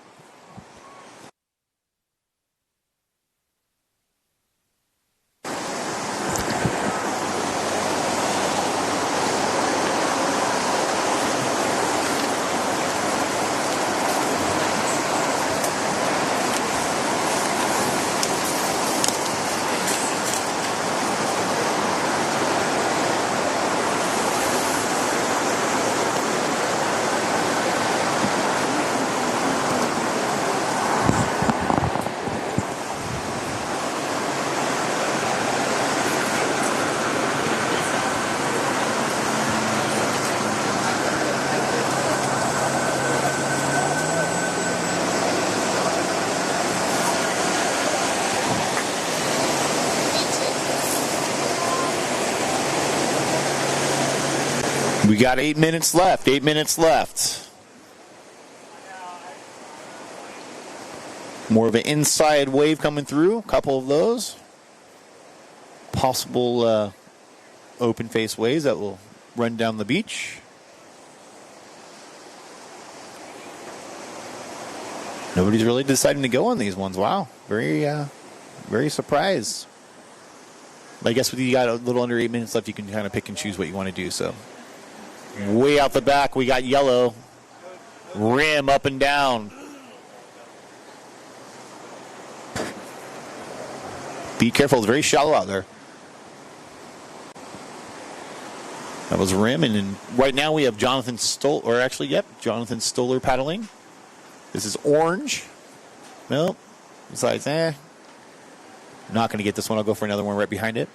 We got 8 minutes left. 8 minutes left. More of an inside wave coming through. A couple of those. Possible open face waves that will run down the beach. Nobody's really deciding to go on these ones. Wow. Very surprised. But I guess with you got a little under 8 minutes left, you can kind of pick and choose what you want to do. So way out the back, we got yellow. Rim up and down. Be careful. It's very shallow out there. That was rim. And then right now we have Jonathan Stoller paddling. This is orange. Nope. Besides, not going to get this one. I'll go for another one right behind it.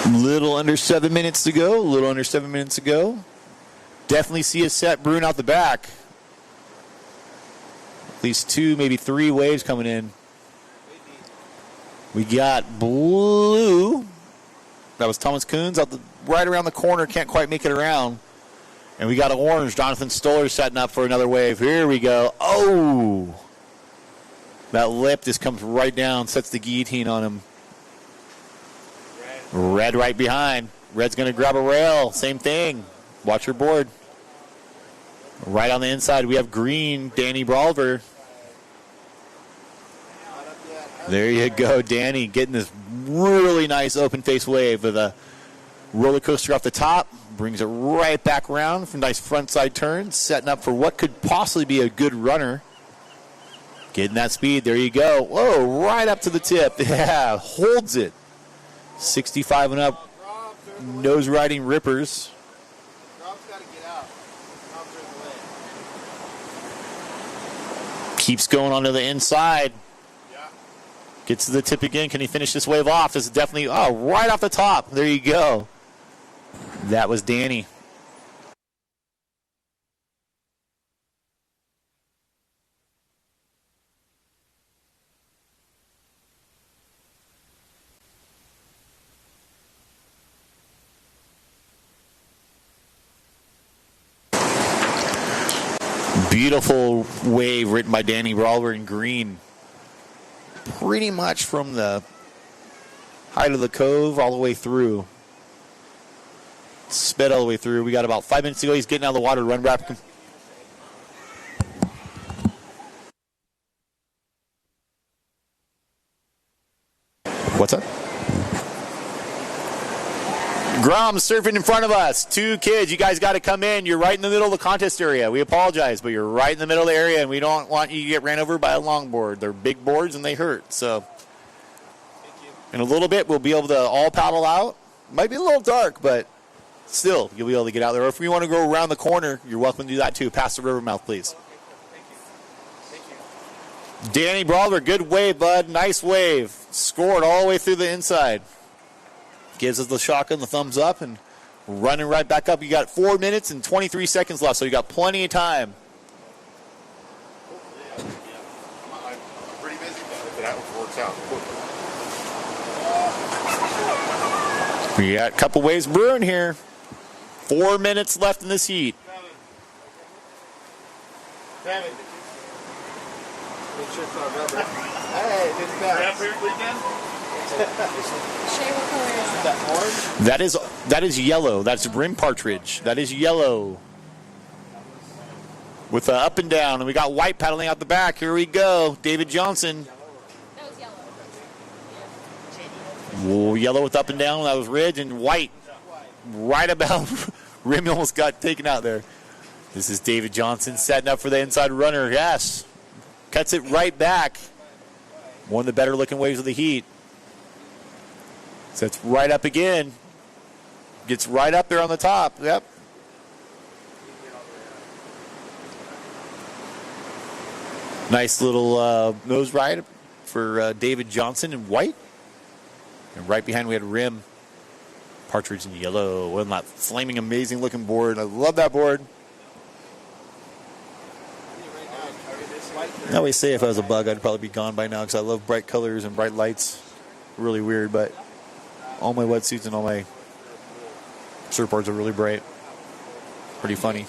Little under 7 minutes to go. Definitely see a set brewing out the back. At least 2, maybe 3 waves coming in. We got blue. That was Thomas Coons right around the corner. Can't quite make it around. And we got an orange. Jonathan Stoller setting up for another wave. Here we go. Oh! That lip just comes right down, sets the guillotine on him. Red right behind. Red's going to grab a rail. Same thing. Watch your board. Right on the inside, we have green, Danny Brawlver. There you go, Danny, getting this really nice open face wave with a roller coaster off the top. Brings it right back around for nice front side turn. Setting up for what could possibly be a good runner. Getting that speed. There you go. Whoa, right up to the tip. Yeah, holds it. 65 and up, nose riding rippers. Keeps going onto the inside. Gets to the tip again. Can he finish this wave off? This is definitely, right off the top. There you go. That was Danny. Beautiful wave written by Danny Brawler in green. Pretty much from the height of the cove all the way through. Sped all the way through. We got about 5 minutes to go. He's getting out of the water. Run back. What's up? Grom surfing in front of us. 2 kids. You guys got to come in. You're right in the middle of the contest area. We apologize, but you're right in the middle of the area, and we don't want you to get ran over by a longboard. They're big boards, and they hurt. So in a little bit, we'll be able to all paddle out. Might be a little dark, but still, you'll be able to get out there. Or if you want to go around the corner, you're welcome to do that too. Past the river mouth, please. Danny Brawler, good wave, bud. Nice wave. Scored all the way through the inside. Gives us the shotgun, the thumbs up, and running right back up. You got 4 minutes and 23 seconds left, so you got plenty of time. I'm pretty busy, but if that works out quickly. We got a couple waves brewing here. 4 minutes left in this heat. Hey, didn't that weekend? Shay, what color is that? Orange? That is yellow. That's rim partridge. That is yellow. With up and down. And we got white paddling out the back. Here we go. David Johnson. That was yellow. Whoa, yellow with up and down. That was ridge. And white. Right about. Rim almost got taken out there. This is David Johnson setting up for the inside runner. Yes. Cuts it right back. One of the better looking waves of the heat. Sets right up again. Gets right up there on the top. Yep. Nice little nose ride for David Johnson in white. And right behind we had Rim Partridge in yellow. Wasn't that flaming amazing looking board? I love that board. I always say if I was a bug, I'd probably be gone by now because I love bright colors and bright lights. Really weird, but all my wetsuits and all my surfboards are really bright. Pretty funny.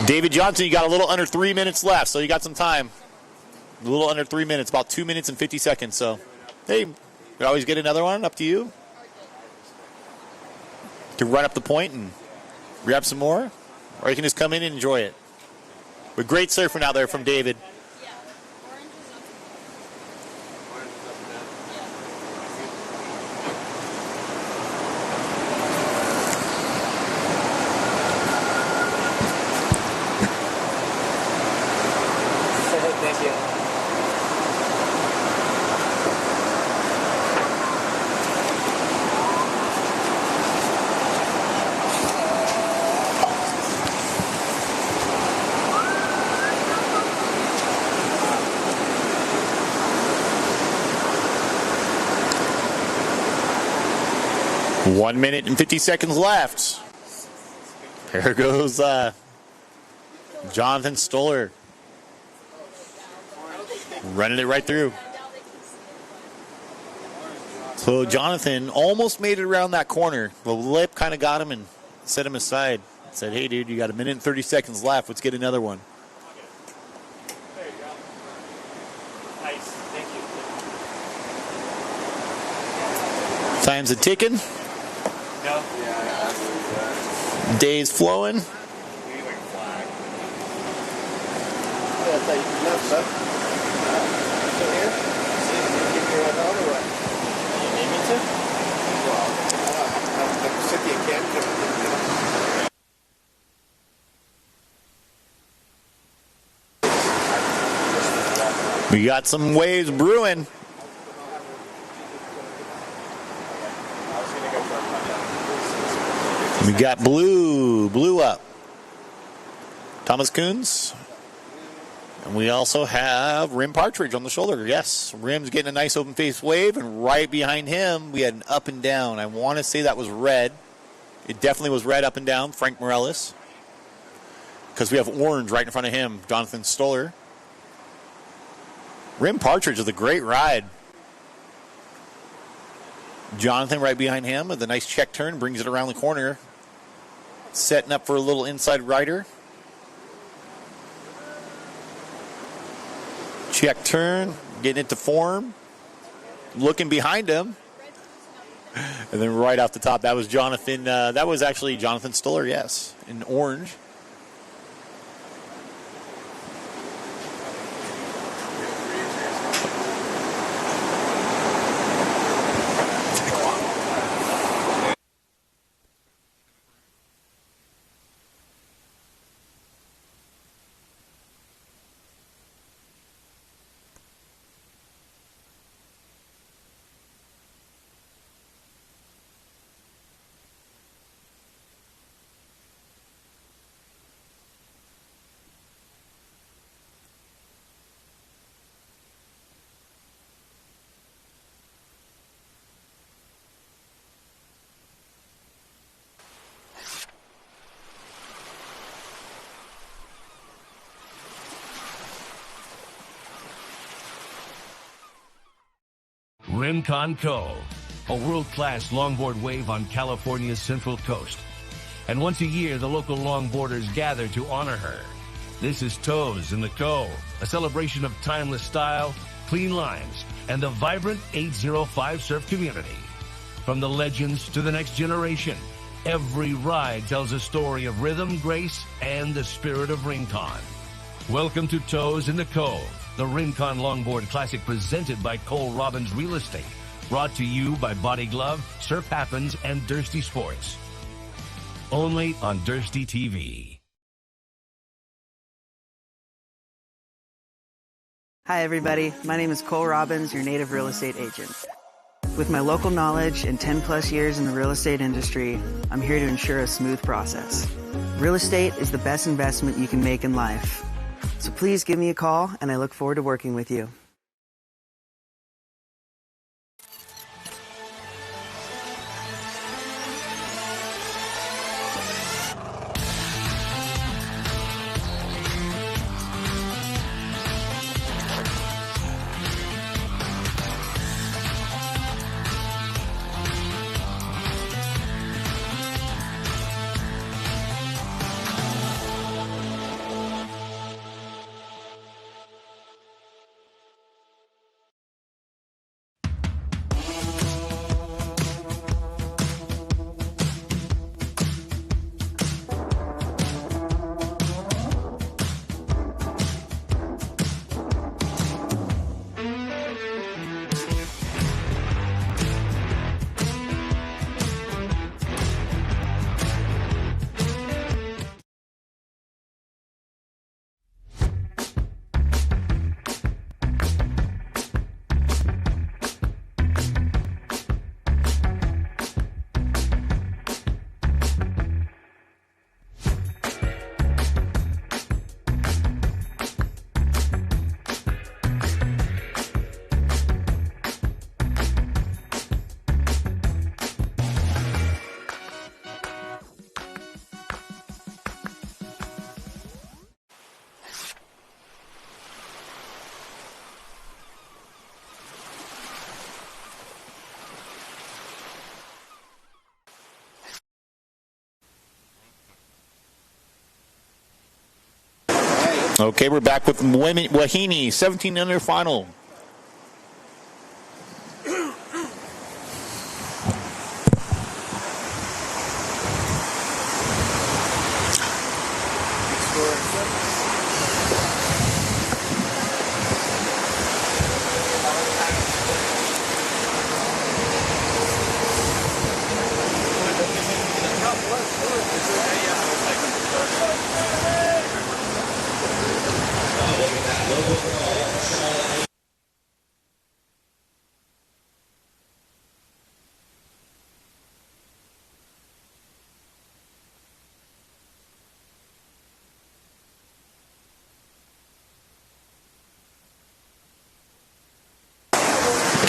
David Johnson, you got a little under 3 minutes left, so you got some time. A little under 3 minutes, about 2 minutes and 50 seconds. So, hey, you can always get another one, up to you. You can run up the point and grab some more, or you can just come in and enjoy it. But great surfing out there from David. Thank you. 1 minute and 50 seconds left. There goes Jonathan Stoller. Running it right through. So Jonathan almost made it around that corner. The lip kind of got him and set him aside. Said, hey, dude, you got 1 minute and 30 seconds left. Let's get another one. There you go. Nice. Thank you. Time's a ticking. No. Days flowing. That's how you can left, son. So here, see if you can give me one on or what? You need me to? Well, I'm sick of can't come We got some waves brewing. We got blue up. Thomas Coons. And we also have Rim Partridge on the shoulder. Yes, Rim's getting a nice open face wave, and right behind him we had an up and down. I want to say that was red. It definitely was red up and down, Frank Morellis. Because we have orange right in front of him, Jonathan Stoller. Rim Partridge with a great ride. Jonathan right behind him with a nice check turn, brings it around the corner. Setting up for a little inside rider. Check turn, getting it to form. Looking behind him. And then right off the top, that was Jonathan. That was actually Jonathan Stoller, yes, in orange. Rincon Cove, a world-class longboard wave on California's Central Coast. And once a year, the local longboarders gather to honor her. This is Toes in the Cove, a celebration of timeless style, clean lines, and the vibrant 805 surf community. From the legends to the next generation, every ride tells a story of rhythm, grace, and the spirit of Rincon. Welcome to Toes in the Cove, the Rincon Longboard Classic presented by Cole Robbins Real Estate. Brought to you by Body Glove, Surf Happens, and Dursty Sports. Only on Dursty TV. Hi, everybody. My name is Cole Robbins, your native real estate agent. With my local knowledge and 10 plus years in the real estate industry, I'm here to ensure a smooth process. Real estate is the best investment you can make in life. So please give me a call, and I look forward to working with you. Okay, we're back with Wahine, 17 under final.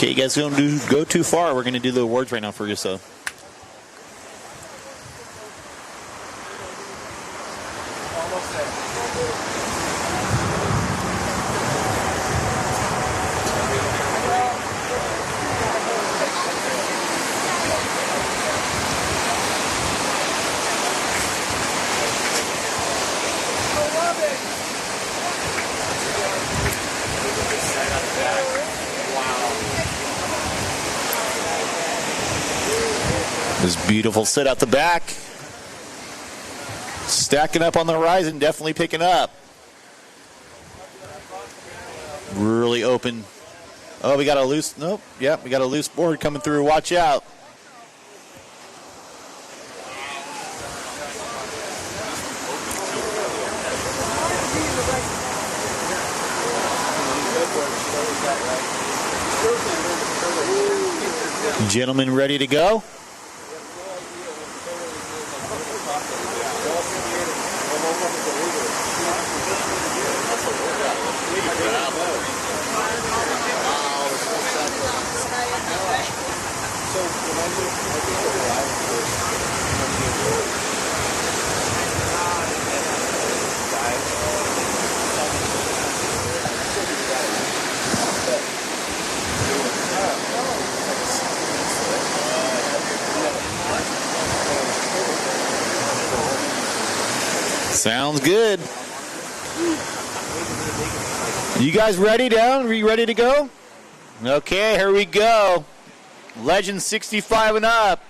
Okay, you guys don't go too far. We're going to do the awards right now for you, so. This beautiful sit out the back. Stacking up on the horizon, definitely picking up. Really open. Oh, we got a loose, nope, yep, we got a loose board coming through, watch out. Gentlemen ready to go? Sounds good. You guys ready down? Are you ready to go? Okay, here we go. Legend 65 and up.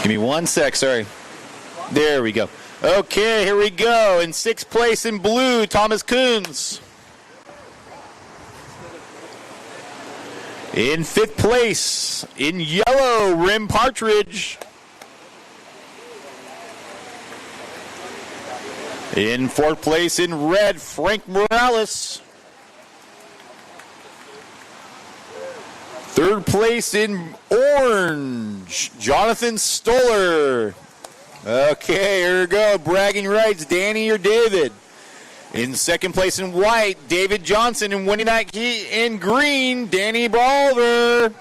Give me 1 sec, sorry. There we go. Okay, here we go. In 6th place in blue, Thomas Coons. In 5th place, in yellow, Rim Partridge. In 4th place, in red, Frank Morales. 3rd place in orange, Jonathan Stoller. Okay, here we go. Bragging rights, Danny or David. In 2nd place in white, David Johnson. And winning that key in green, Danny Balver.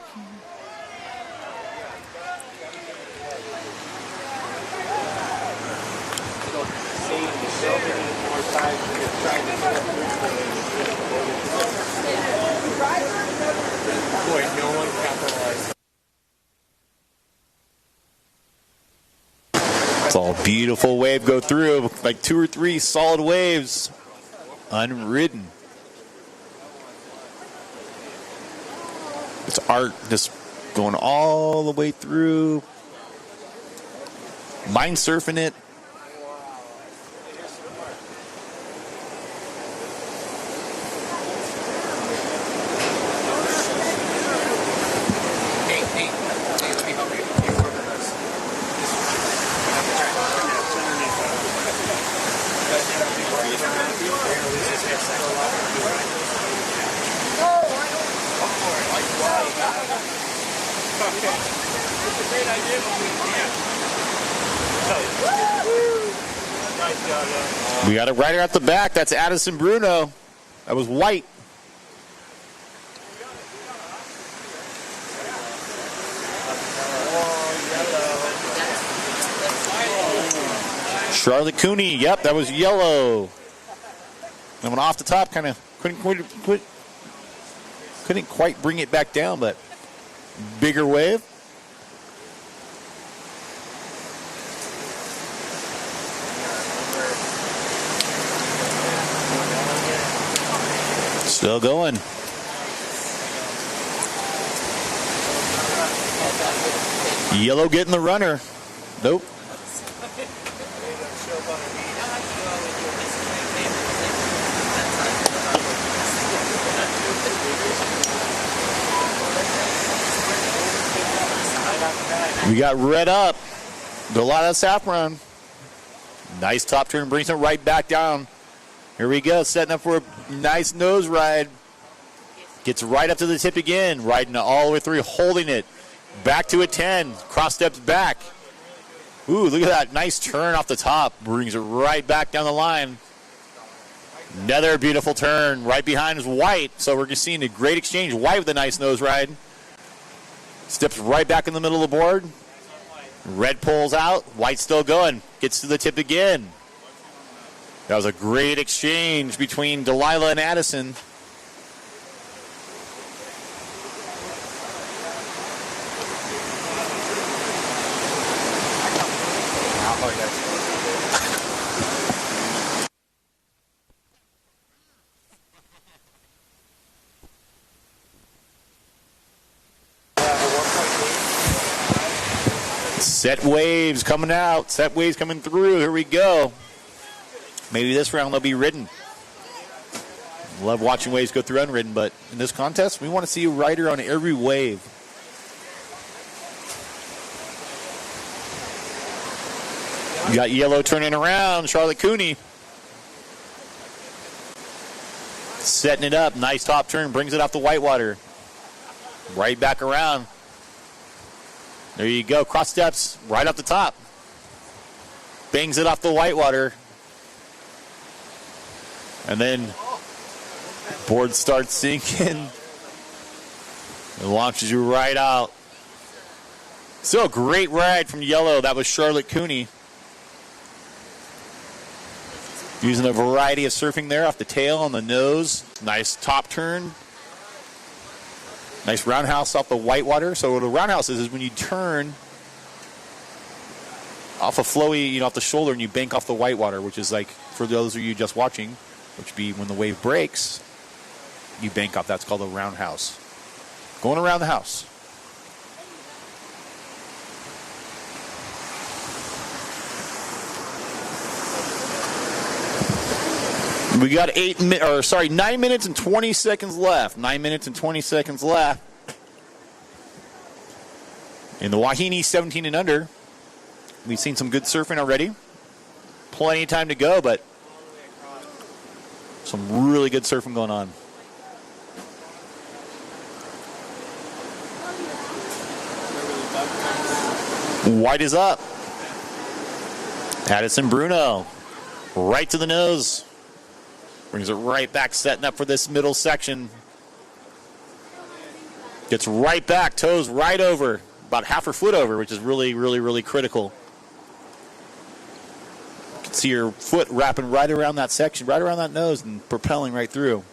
Boy, no one capitalized. It's all beautiful wave go through, like 2 or 3 solid waves, unridden. It's art just going all the way through. Mind surfing it. We got a rider at the back. That's Addison Bruno. That was white. Charlotte Cooney. Yep, that was yellow. That one off the top kind of couldn't quite bring it back down, but bigger wave. Still going. Yellow getting the runner. Nope. We got red up. A lot of saffron. Nice top turn, brings it right back down. Here we go, setting up for a nice nose ride. Gets right up to the tip again, riding all the way through, holding it. Back to a 10, cross steps back. Ooh, look at that nice turn off the top. Brings it right back down the line. Another beautiful turn right behind is White. So we're just seeing a great exchange. White with a nice nose ride. Steps right back in the middle of the board. Red pulls out. White still going. Gets to the tip again. That was a great exchange between Delilah and Addison. Set waves coming out. Set waves coming through. Here we go. Maybe this round they'll be ridden. Love watching waves go through unridden, but in this contest, we want to see a rider on every wave. We got yellow turning around. Charlotte Cooney. Setting it up. Nice top turn. Brings it off the whitewater. Right back around. There you go. Cross steps right off the top. Bangs it off the whitewater. And then board starts sinking. It launches you right out. Still a great ride from yellow. That was Charlotte Cooney. Using a variety of surfing there off the tail on the nose. Nice top turn. Nice roundhouse off the whitewater. So what a roundhouse is when you turn off a flowy, off the shoulder, and you bank off the whitewater, which is like, for those of you just watching, which would be when the wave breaks, you bank off. That's called a roundhouse. Going around the house. We got 9 minutes and 20 seconds left. 9 minutes and 20 seconds left. In the Wahine 17 and under, we've seen some good surfing already. Plenty of time to go, but some really good surfing going on. White is up. Addison Bruno. Right to the nose. Brings it right back, setting up for this middle section. Gets right back, toes right over, about half her foot over, which is really, really, really critical. You can see her foot wrapping right around that section, right around that nose, and propelling right through.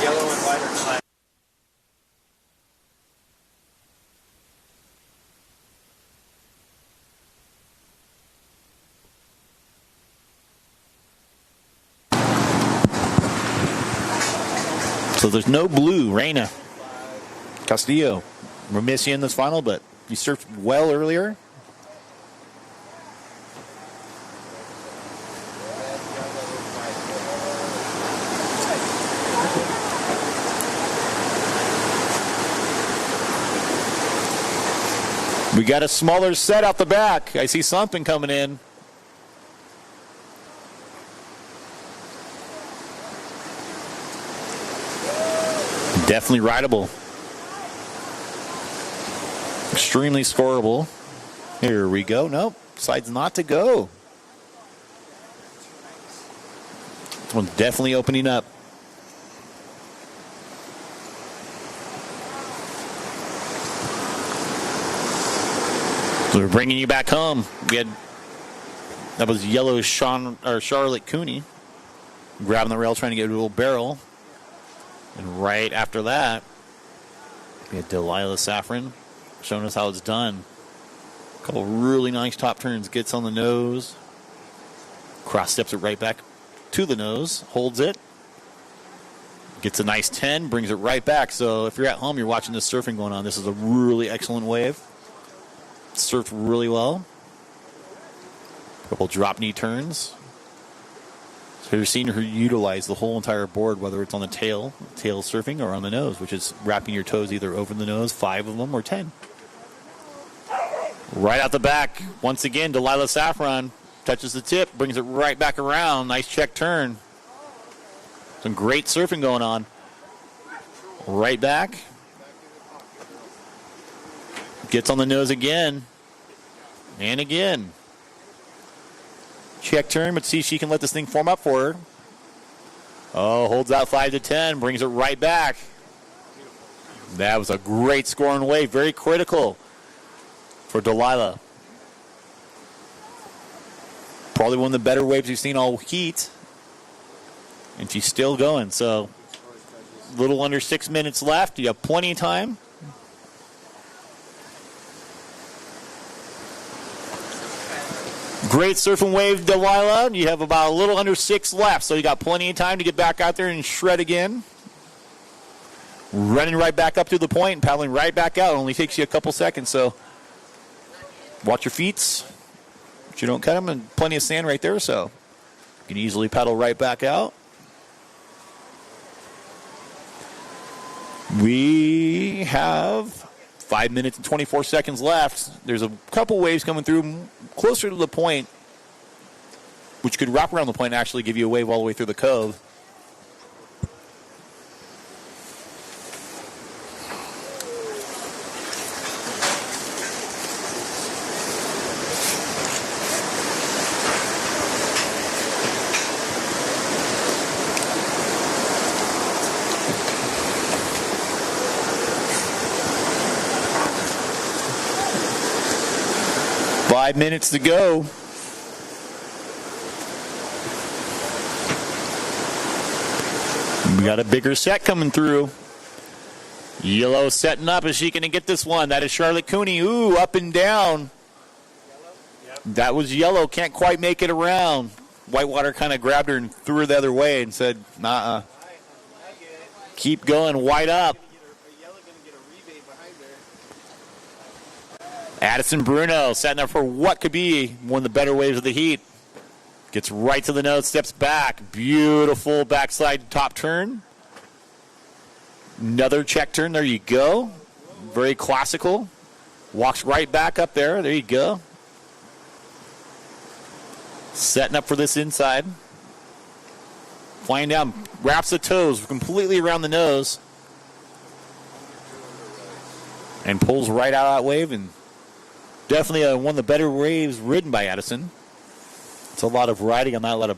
Yellow and white are flat. So there's no blue. Reina Castillo. We'll miss you in this final, but you surfed well earlier. We got a smaller set out the back. I see something coming in. Definitely rideable. Extremely scoreable. Here we go. Nope. Decides not to go. This one's definitely opening up. So we're bringing you back home. That was yellow Charlotte Cooney grabbing the rail, trying to get a little barrel. And right after that, we had Delilah Saffron showing us how it's done. A couple really nice top turns. Gets on the nose. Cross steps it right back to the nose. Holds it. Gets a nice 10. Brings it right back. So if you're at home, you're watching this surfing going on. This is a really excellent wave. Surfed really well. Couple drop knee turns. So you're seeing her utilize the whole entire board, whether it's on the tail surfing, or on the nose, which is wrapping your toes either over the nose, 5 of them, or 10. Right out the back, once again, Delilah Saffron touches the tip, brings it right back around. Nice check turn. Some great surfing going on. Right back. Gets on the nose again. And again. Check turn, but see if she can let this thing form up for her. Oh, holds out 5 to 10, brings it right back. That was a great scoring wave, very critical for Delilah. Probably one of the better waves we've seen all heat. And she's still going, so a little under 6 minutes left. You have plenty of time. Great surfing wave, Delilah. You have about a little under 6 left, so you got plenty of time to get back out there and shred again. Running right back up to the point and paddling right back out. It only takes you a couple seconds, so watch your feet. But you don't cut them, and plenty of sand right there, so you can easily paddle right back out. We have 5 minutes and 24 seconds left. There's a couple waves coming through closer to the point, which could wrap around the point and actually give you a wave all the way through the cove. Five minutes to go. We got a bigger set coming through. Yellow setting up. Is she going to get this one? That is Charlotte Cooney. Ooh, up and down. That was Yellow. Can't quite make it around. Whitewater kind of grabbed her and threw her the other way and said, nah. Keep going. White up. Addison Bruno setting up for what could be one of the better waves of the heat. Gets right to the nose, steps back. Beautiful backslide top turn. Another check turn. There you go. Very classical. Walks right back up there. There you go. Setting up for this inside. Flying down. Wraps the toes completely around the nose. And pulls right out of that wave. And definitely one of the better waves ridden by Addison. It's a lot of riding on that. A lot of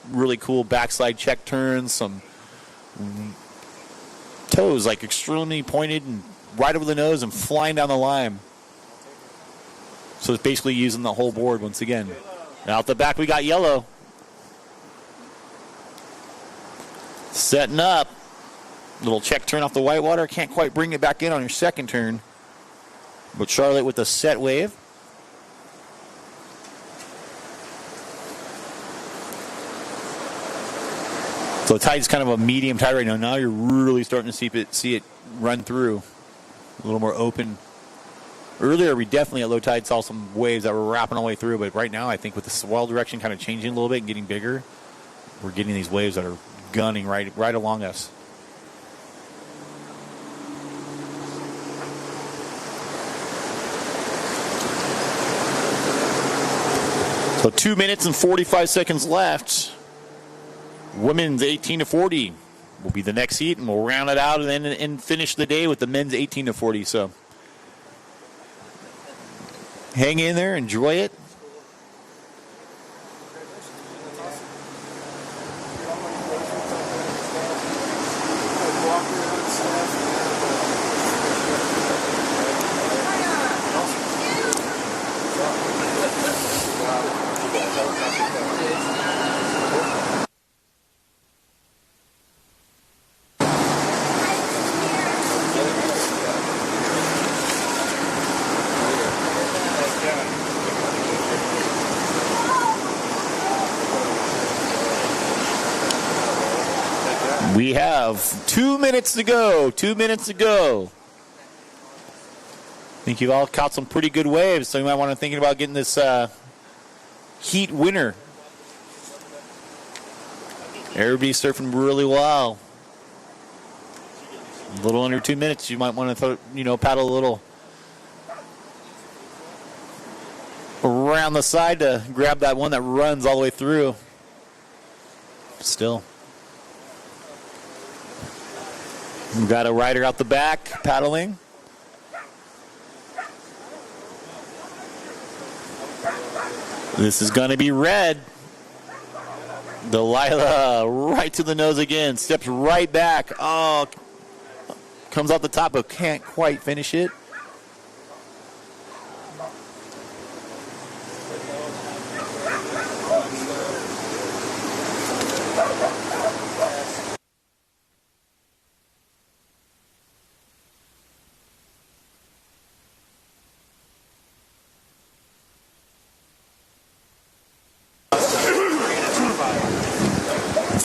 really cool backslide check turns. Some toes like extremely pointed and right over the nose and flying down the line. So it's basically using the whole board once again. And out the back we got Yellow. Setting up. Little check turn off the Whitewater. Can't quite bring it back in on your second turn. But Charlotte with the set wave. So the tide's kind of a medium tide right now. Now you're really starting to see it run through. A little more open. Earlier, we definitely at low tide saw some waves that were wrapping all the way through. But right now, I think with the swell direction kind of changing a little bit and getting bigger, we're getting these waves that are gunning right along us. So 2 minutes and 45 seconds left. Women's 18 to 40 will be the next heat, and we'll round it out and finish the day with the men's 18 to 40. So hang in there, enjoy it. We have 2 minutes to go. 2 minutes to go. I think you've all caught some pretty good waves, so you might want to think about getting this heat winner. Everybody's surfing really well. A little under 2 minutes. You might want to paddle a little around the side to grab that one that runs all the way through. Still. We've got a rider out the back paddling. This is going to be red. Delilah right to the nose again. Steps right back. Oh, comes off the top but can't quite finish it.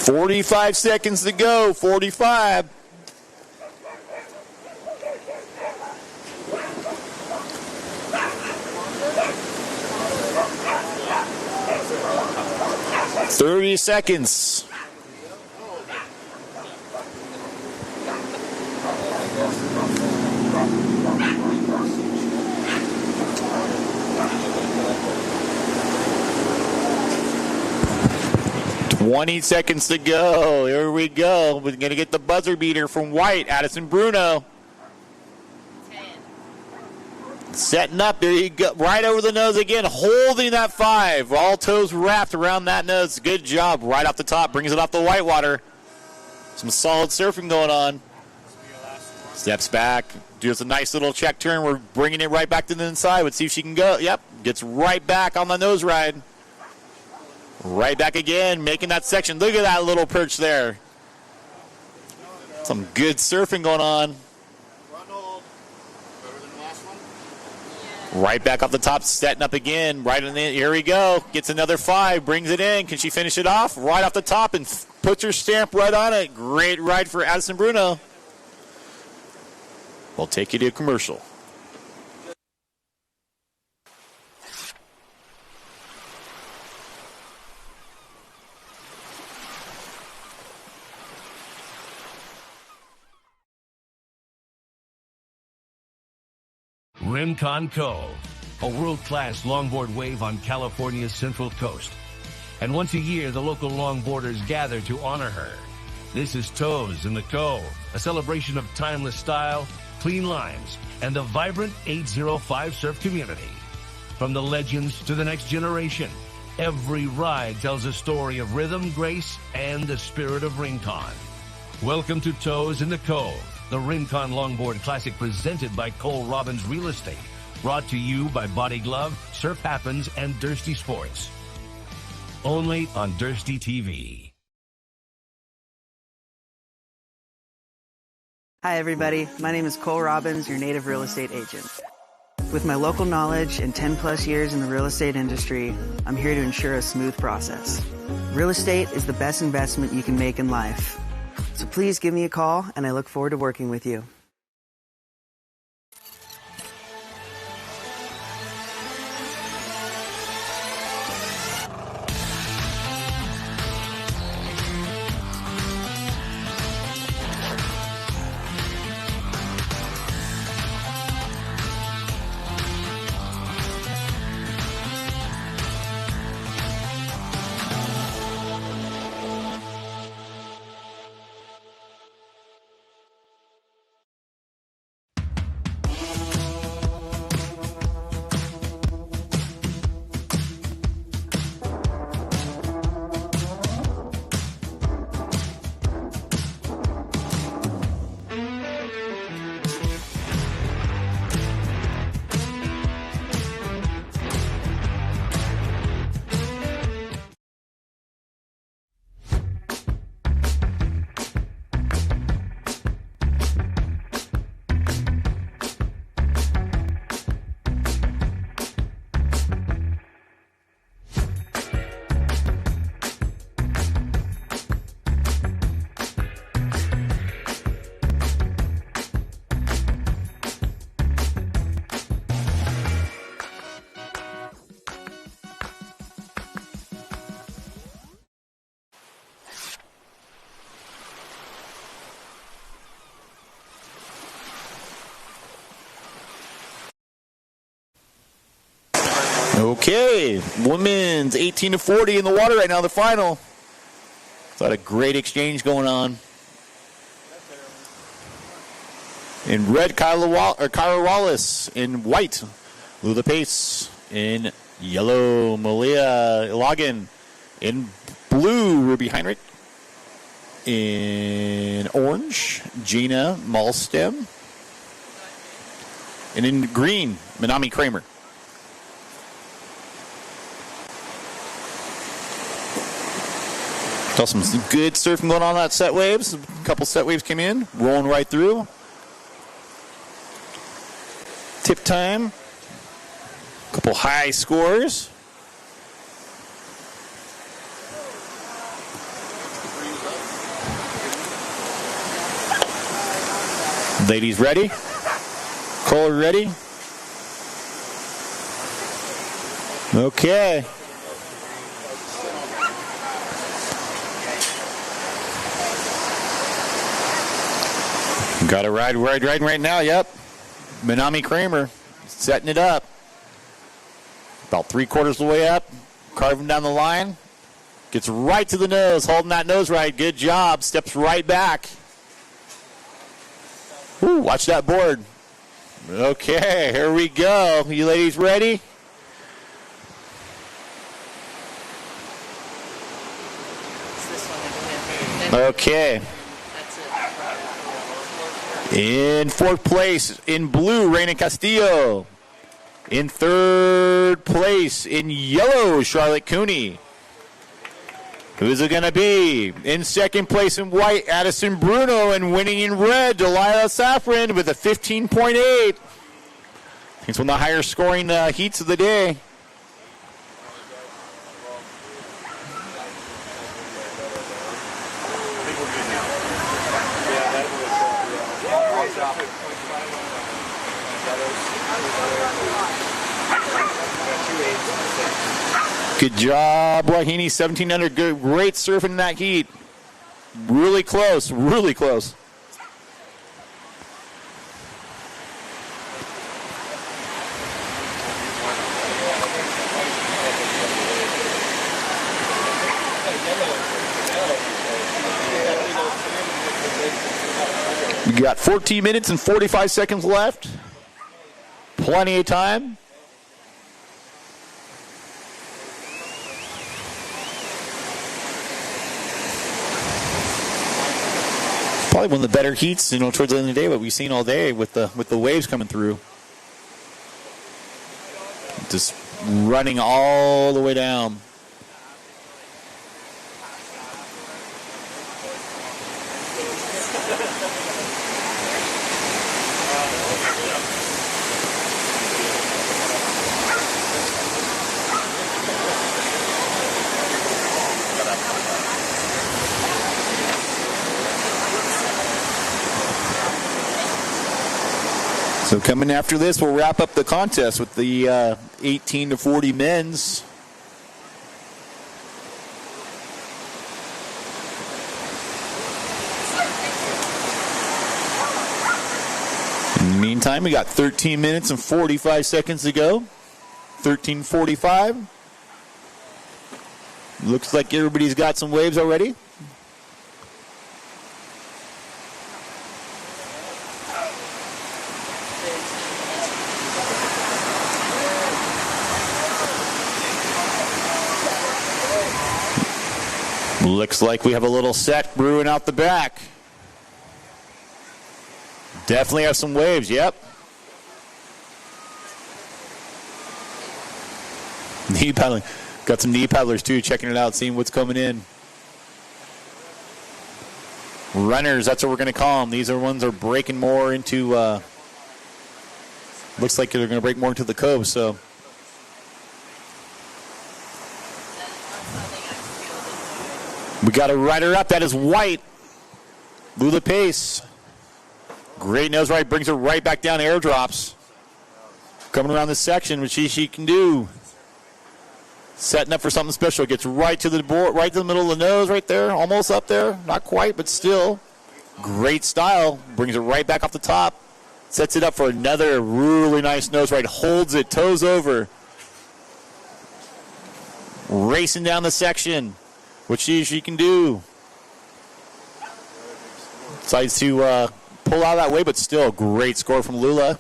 "45 seconds to go. 45. "30 seconds. "20 seconds to go. Here we go. We're going to get the buzzer beater from White. Addison Bruno. 10. Setting up. There you go. Right over the nose again. Holding that 5. All toes wrapped around that nose. Good job. Right off the top. Brings it off the Whitewater. Some solid surfing going on. Steps back. Does a nice little check turn. We're bringing it right back to the inside. Let's see if she can go. Yep. Gets right back on the nose ride. Right back again, making that section. Look at that little perch there. Some good surfing going on. Ronald, better than the last one? Right back off the top, setting up again. Right in the, here we go. Gets another 5, brings it in. Can she finish it off? Right off the top and puts her stamp right on it. Great ride for Addison Bruno. We'll take you to a commercial. Rincon Cove, a world-class longboard wave on California's central coast. And once a year, the local longboarders gather to honor her. This is Toes in the Cove, a celebration of timeless style, clean lines, and the vibrant 805 surf community. From the legends to the next generation, every ride tells a story of rhythm, grace, and the spirit of Rincon. Welcome to Toes in the Cove, the Rincon Longboard Classic presented by Cole Robbins Real Estate. Brought to you by Body Glove, Surf Happens, and Dursty Sports. Only on Dursty TV. Hi, everybody. My name is Cole Robbins, your native real estate agent. With my local knowledge and 10 plus years in the real estate industry, I'm here to ensure a smooth process. Real estate is the best investment you can make in life. So please give me a call, and I look forward to working with you. Okay, women's 18 to 40 in the water right now, the final. Got a great exchange going on. In red, Kyra Wallace. In white, Lula Pace. In yellow, Malia Logan. In blue, Ruby Heinrich. In orange, Gina Malstem. And in green, Minami Kramer. Saw some good surfing going on that set waves. A couple set waves came in, rolling right through. Tip time. A couple high scores. Ladies ready? Cole ready? Okay. Got a ride right now, yep. Minami Kramer setting it up. About 3/4 of the way up, carving down the line. Gets right to the nose, holding that nose right. Good job. Steps right back. Ooh, watch that board. Okay, here we go. You ladies ready? Okay. In fourth place, in blue, Reina Castillo. In third place, in yellow, Charlotte Cooney. Who's it going to be? In second place in white, Addison Bruno, and winning in red, Delilah Safran with a 15.8. It's one of the higher scoring heats of the day. Good job, Wahini. 17 under. Good, great surfing in that heat. Really close, really close. We got 14 minutes and 45 seconds left. Plenty of time. Probably one of the better heats, towards the end of the day, what we've seen all day with the waves coming through. Just running all the way down. So coming after this, we'll wrap up the contest with the 18 to 40 men's. In the meantime, we got 13 minutes and 45 seconds to go. 13:45. Looks like everybody's got some waves already. Looks like we have a little set brewing out the back. Definitely have some waves, yep. Knee paddling. Got some knee paddlers too, checking it out, seeing what's coming in. Runners, that's what we're going to call them. These are ones that are breaking more into, looks like they're going to break more into the Cove, so. We got a rider up. That is white. Lula Pace. Great nose right. Brings her right back down to airdrops. Coming around this section, which she can do. Setting up for something special. Gets right to the board, right to the middle of the nose right there. Almost up there. Not quite, but still. Great style. Brings it right back off the top. Sets it up for another really nice nose right. Holds it. Toes over. Racing down the section. What she can do. Decides to pull out that way, but still a great score from Lula.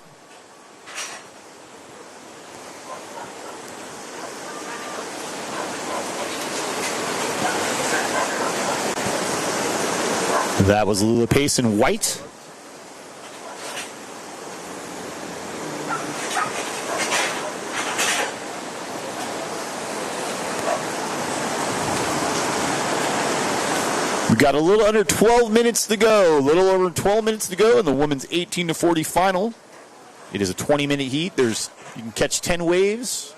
That was Lula Pace in white. We got a little under 12 minutes to go. A little over 12 minutes to go in the women's 18 to 40 final. It is a 20-minute heat. You can catch 10 waves.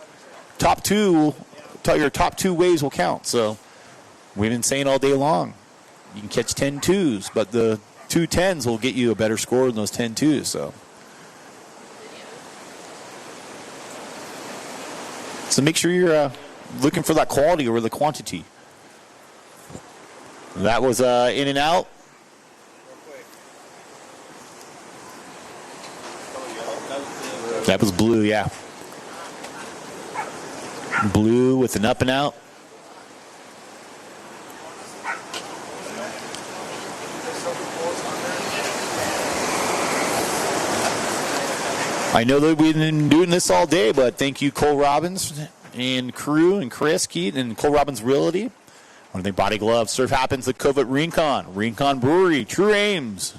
Your top two waves will count. So we've been saying all day long, you can catch 10 twos, but the 2 10s will get you a better score than those 10 twos. So make sure you're looking for that quality over the quantity. That was in and out. That was blue, yeah. Blue with an up and out. I know that we've been doing this all day, but thank you, Cole Robbins and crew and Chris Keat and Cole Robbins Realty. I want to thank Body Gloves, Surf Happens at Cove at Rincon Brewery, True Ames,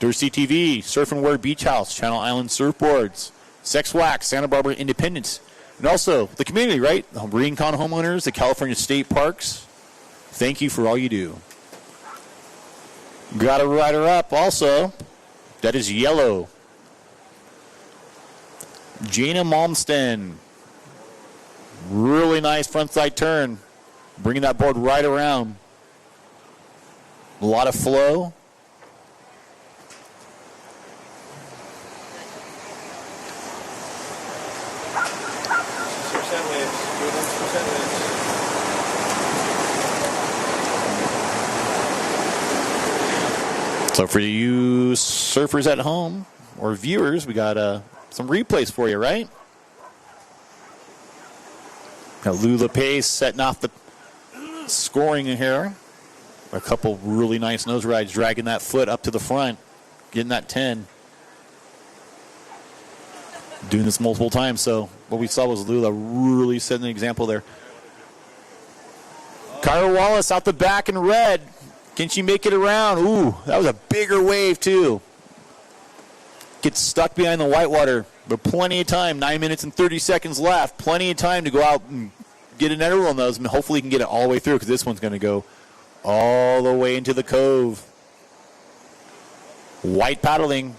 Dursey TV, Surf and Wear Beach House, Channel Island Surfboards, Sex Wax, Santa Barbara Independence, and also the community, right? The Rincon homeowners, the California State Parks, Thank you for all you do. Got a rider up also. That is yellow. Jana Malmsten. Really nice frontside turn. Bringing that board right around. A lot of flow. So for you surfers at home or viewers, we got some replays for you, right? Now Lula Pace setting off the scoring in here. A couple really nice nose rides, dragging that foot up to the front, getting that 10. Doing this multiple times. So what we saw was Lula really setting an example there. Kyra Wallace out the back in red. Can she make it around? Ooh, that was a bigger wave too. Gets stuck behind the whitewater, but plenty of time. 9 minutes and 30 seconds left. Plenty of time to go out and get an edible on those, and hopefully you can get it all the way through because this one's going to go all the way into the cove. White paddling.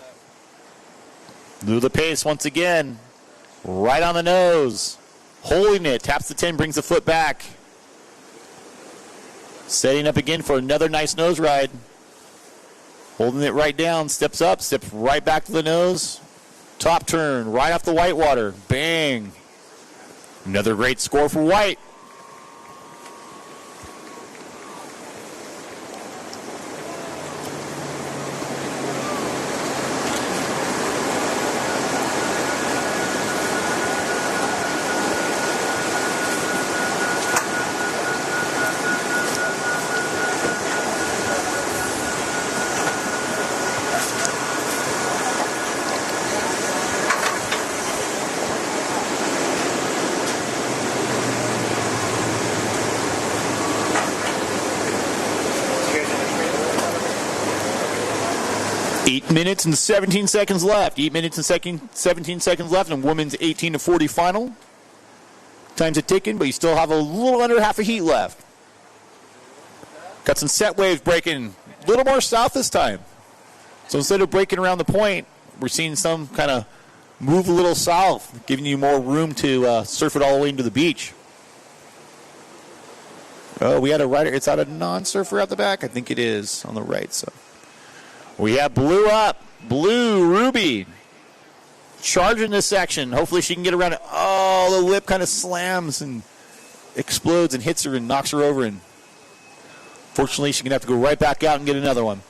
Lula Pace once again. Right on the nose. Holding it. Taps the 10, brings the foot back. Setting up again for another nice nose ride. Holding it right down. Steps up. Steps right back to the nose. Top turn. Right off the whitewater. Bang. Another great score for White. Minutes and 17 seconds left. 8 minutes and 17 seconds left in women's 18 to 40 final. Time's a ticking, but you still have a little under half a heat left. Got some set waves breaking a little more south this time. So instead of breaking around the point, we're seeing some kind of move a little south, giving you more room to surf it all the way into the beach. Oh, we had a rider. It's out a non-surfer out the back. I think it is on the right, so. We have Blue up. Blue, Ruby. Charging this section. Hopefully she can get around it. Oh, the lip kind of slams and explodes and hits her and knocks her over. And fortunately, she's going to have to go right back out and get another one.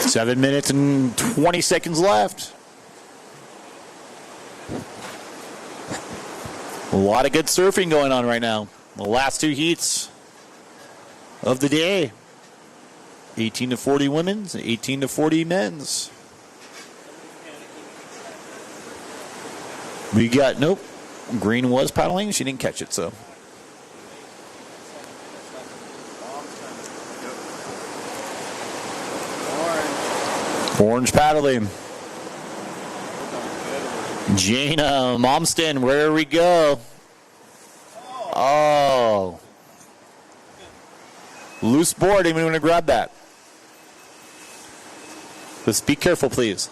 Seven minutes and 20 seconds left. A lot of good surfing going on right now. The last two heats of the day. 18 to 40 women's and 18 to 40 men's. We got, nope. Green was paddling. She didn't catch it, so. Orange paddling. Jana Malmsten, where we go? Oh. Loose board, anyone want to grab that? Just be careful, please.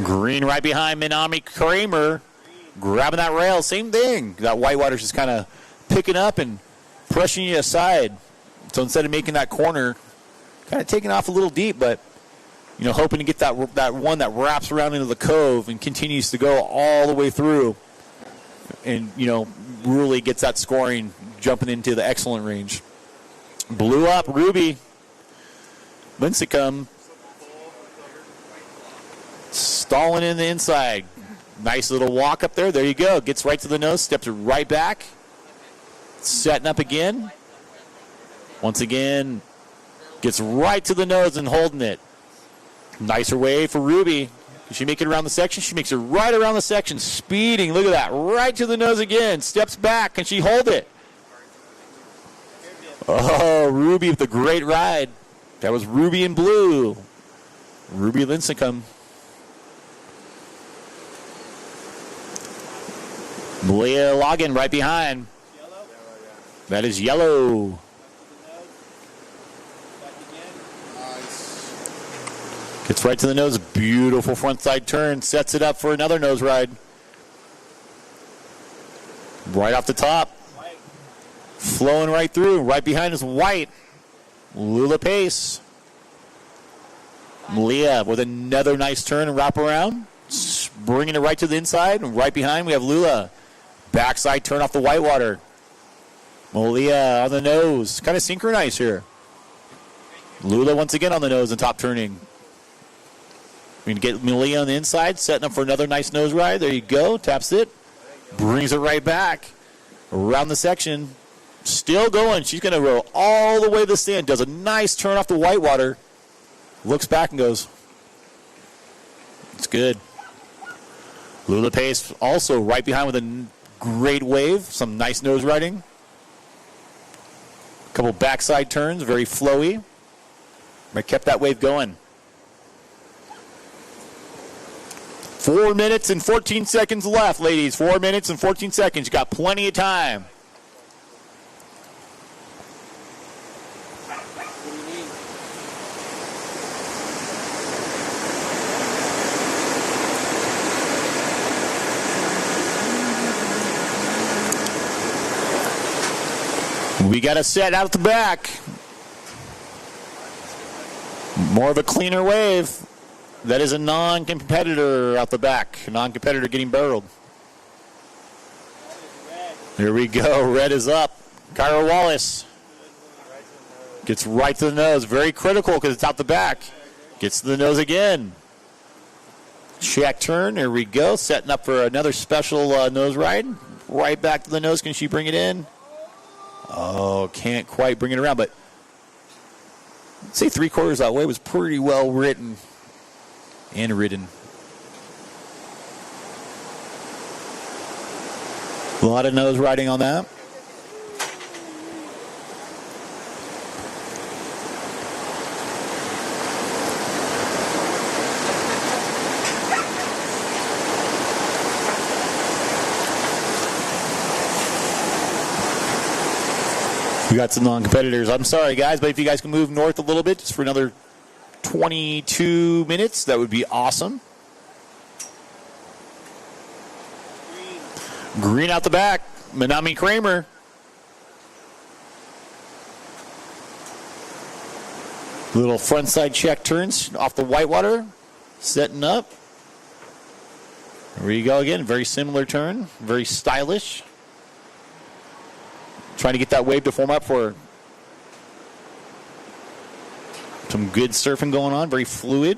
Green right behind Minami Kramer. Grabbing that rail, same thing. That whitewater's just kind of picking up and pushing you aside. So instead of making that corner, kind of taking off a little deep, but hoping to get that one that wraps around into the cove and continues to go all the way through, and really gets that scoring jumping into the excellent range. Blue up, Ruby. Lincecum stalling in the inside. Nice little walk up there. There you go. Gets right to the nose, steps right back. Setting up again. Once again, gets right to the nose and holding it. Nicer wave for Ruby. Can she make it around the section? She makes it right around the section. Speeding. Look at that. Right to the nose again. Steps back. Can she hold it? Oh, Ruby with a great ride. That was Ruby in blue. Ruby Lincecum. Malia Logan right behind. That is yellow. Gets right to the nose. Beautiful front side turn. Sets it up for another nose ride. Right off the top. Flowing right through. Right behind is White. Lula Pace. Malia with another nice turn and wrap around. Bringing it right to the inside. And right behind we have Lula. Backside turn off the whitewater. Malia on the nose. Kind of synchronized here. Lula once again on the nose and top turning. We're going to get Malia on the inside. Setting up for another nice nose ride. There you go. Taps it. Brings it right back. Around the section. Still going. She's going to roll all the way to the stand. Does a nice turn off the whitewater. Looks back and goes. It's good. Lula Pace also right behind with a great wave. Some nice nose riding. A couple backside turns. Very flowy. But kept that wave going. 4 minutes and 14 seconds left, ladies. 4 minutes and 14 seconds. You got plenty of time. We got a set out the back. More of a cleaner wave. That is a non-competitor out the back. A non-competitor getting barreled. Here we go. Red is up. Kyra Wallace gets right to the nose. Very critical because it's out the back. Gets to the nose again. Check turn. Here we go. Setting up for another special nose ride. Right back to the nose. Can she bring it in? Oh, can't quite bring it around, but I'd say 3/4 that way was pretty well written and ridden. A lot of nose riding on that. We got some non-competitors. I'm sorry, guys, but if you guys can move north a little bit just for another 22 minutes, that would be awesome. Green out the back. Manami Kramer. Little front side check turns off the whitewater. Setting up. There you go again. Very similar turn. Very stylish. Trying to get that wave to form up for her. Some good surfing going on. Very fluid.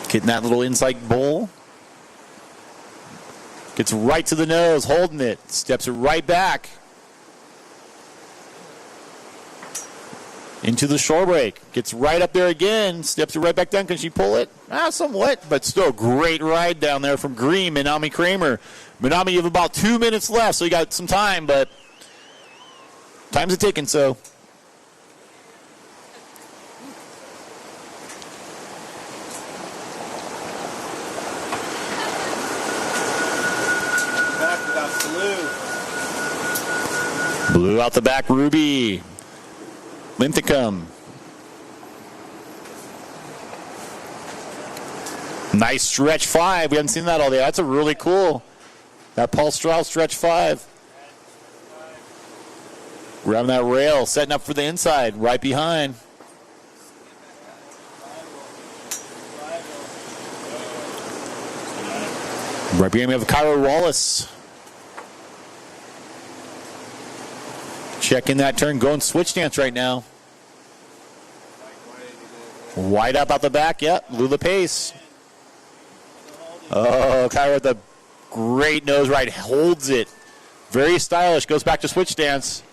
Getting that little inside bowl. Gets right to the nose. Holding it. Steps it right back. Into the shore break. Gets right up there again. Steps it right back down. Can she pull it? Somewhat, but still a great ride down there from Green, Manami Kramer. Manami, you have about 2 minutes left, so you got some time, but time's a-ticking, so. Back without blue. Blue out the back, Ruby. Linthicum. Nice stretch 5. We haven't seen that all day. That's a really cool. That Paul Strauss stretch 5. Grabbing that rail, setting up for the inside, right behind. Right behind we have Kyra Wallace. Checking that turn, going switch dance right now. Wide up out the back, yep. Lula Pace. Oh, Kyra with a great nose ride, holds it. Very stylish, goes back to switch dance.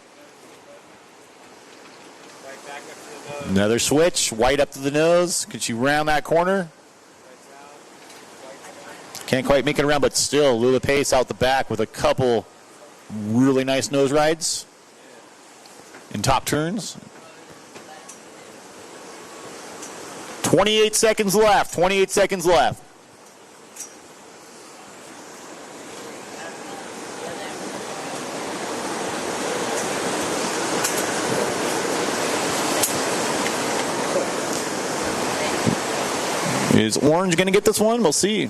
Another switch, white up to the nose. Can she round that corner? Can't quite make it around, but still, Lula Pace out the back with a couple really nice nose rides and top turns. 28 seconds left. 28 seconds left. Is Orange going to get this one? We'll see.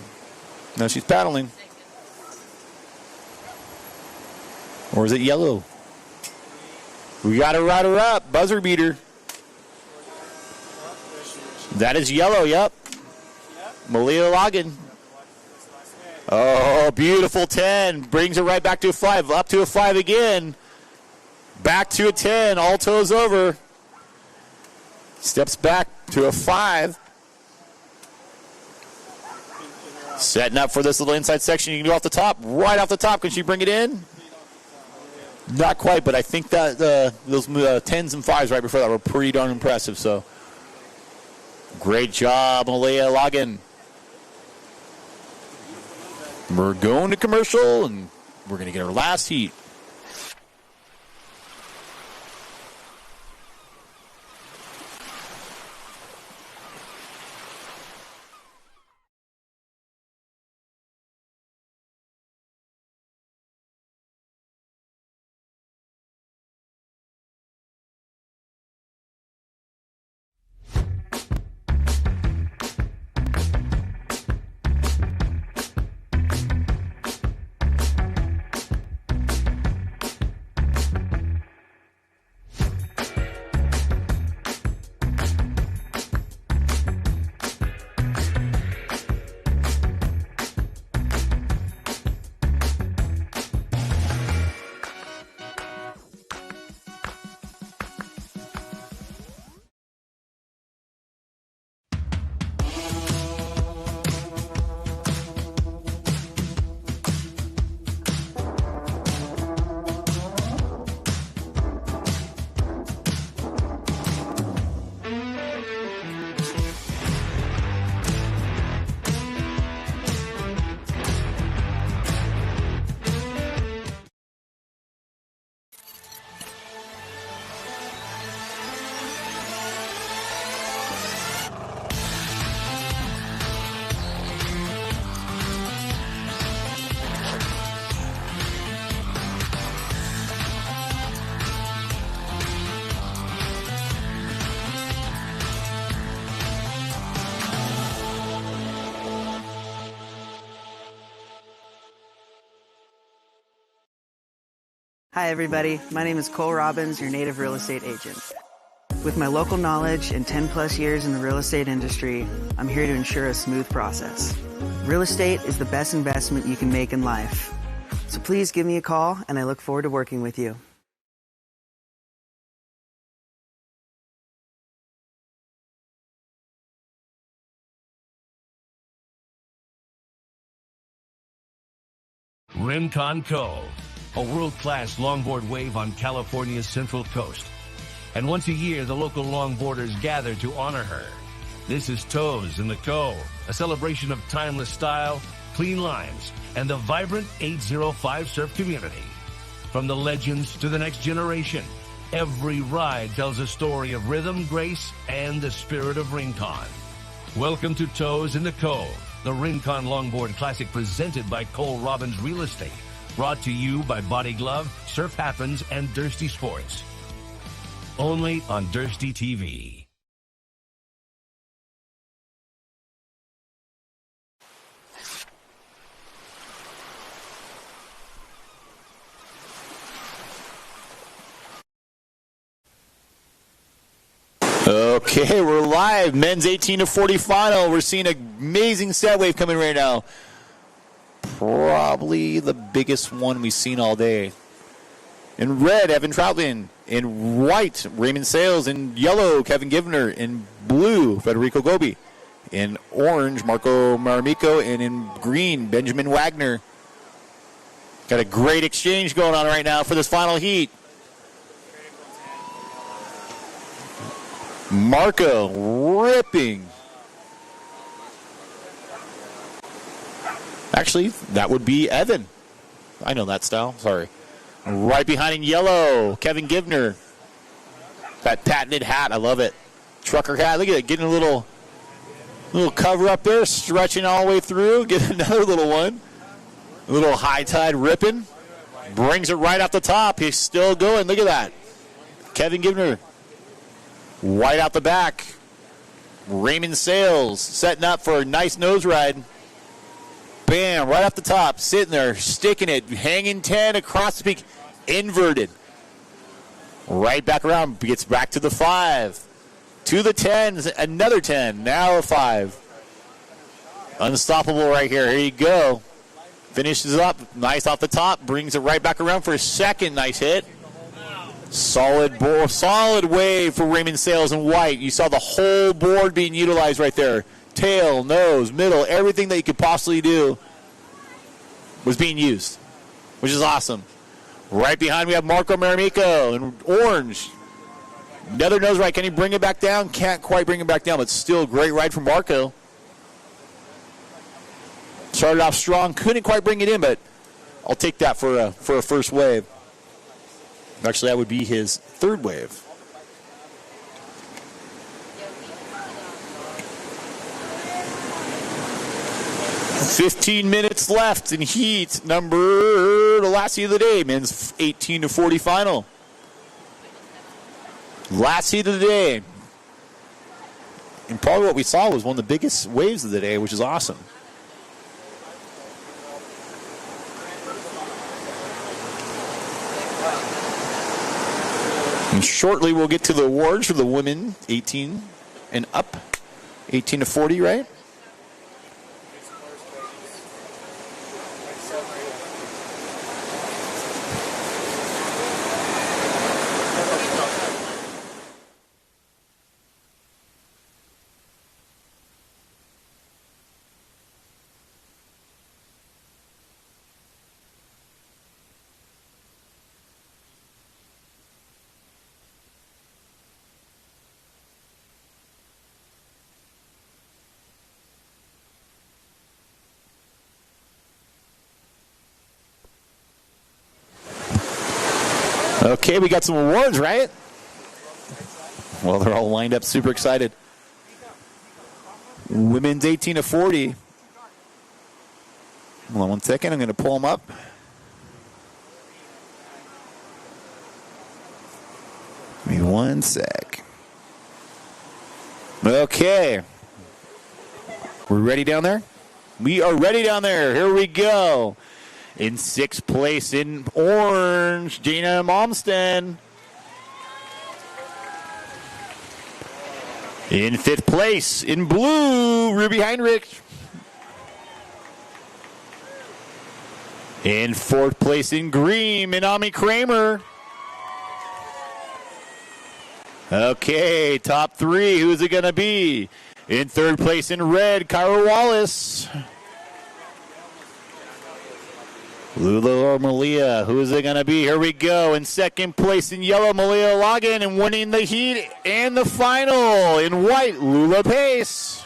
No, she's paddling. Or is it Yellow? We got to ride her up. Buzzer beater. That is Yellow, yep. Malia Logan. Oh, beautiful 10. Brings it right back to a 5. Up to a 5 again. Back to a 10. All toes over. Steps back to a 5. Setting up for this little inside section. You can go off the top. Right off the top. Can she bring it in? Not quite, but I think that those 10s and 5s right before that were pretty darn impressive. So, great job, Malia Logan. We're going to commercial, and we're going to get our last heat. Hi, everybody. My name is Cole Robbins, your native real estate agent. With my local knowledge and 10 plus years in the real estate industry, I'm here to ensure a smooth process. Real estate is the best investment you can make in life. So please give me a call, and I look forward to working with you. Rincon Cove, a world-class longboard wave on California's Central Coast. And once a year, the local longboarders gather to honor her. This is Toes in the Cove, a celebration of timeless style, clean lines, and the vibrant 805 surf community. From the legends to the next generation, every ride tells a story of rhythm, grace, and the spirit of Rincon. Welcome to Toes in the Cove, the Rincon Longboard Classic presented by Cole Robbins Real Estate. Brought to you by Body Glove, Surf Happens, and Dursty Sports. Only on Dursty TV. Okay, we're live. Men's 18 to 40 final. We're seeing an amazing set wave coming right now. Probably the biggest one we've seen all day. In red, Evan Troutman. In white, Raymond Sales. In yellow, Kevin Givner. In blue, Federico Gobi. In orange, Marco Maramico. And in green, Benjamin Wagner. Got a great exchange going on right now for this final heat. Marco ripping. Actually, that would be Evan. I know that style. Sorry. Right behind in yellow, Kevin Givner. That patented hat, I love it. Trucker hat, look at it, getting a little cover up there, stretching all the way through. Get another little one. A little high tide ripping. Brings it right off the top. He's still going. Look at that. Kevin Givner. White out the back. Raymond Sales setting up for a nice nose ride. Bam, right off the top. Sitting there, sticking it. Hanging 10 across the peak. Inverted. Right back around. Gets back to the 5. To the 10. Another 10. Now a 5. Unstoppable right here. Here you go. Finishes up. Nice off the top. Brings it right back around for a second. Nice hit. Solid board, solid wave for Raymond Sales and White. You saw the whole board being utilized right there. Tail, nose, middle, everything that you could possibly do was being used, which is awesome. Right behind we have Marco Maramico in orange. Another nose ride. Can he bring it back down? Can't quite bring it back down, but still a great ride from Marco. Started off strong, couldn't quite bring it in, but I'll take that for a first wave. Actually, that would be his third wave. $15 minutes left in heat number, the last heat of the day, men's 18 to 40 final. Last heat of the day. And probably what we saw was one of the biggest waves of the day, which is awesome. And shortly we'll get to the awards for the women 18 and up. 18 to 40, right? Okay, we got some awards, right? Well, they're all lined up, super excited. Women's 18 to 40. Hold on one second, I'm going to pull them up. Give me one sec. Okay. We're ready down there? We are ready down there. Here we go. In 6th place in orange, Gina Malmsten. In 5th place in blue, Ruby Heinrich. In 4th place in green, Minami Kramer. Okay, top 3, who's it going to be? In 3rd place in red, Kyra Wallace. Lula or Malia, who is it going to be? Here we go. In 2nd place in yellow, Malia Logan, and winning the heat and the final in white, Lula Pace.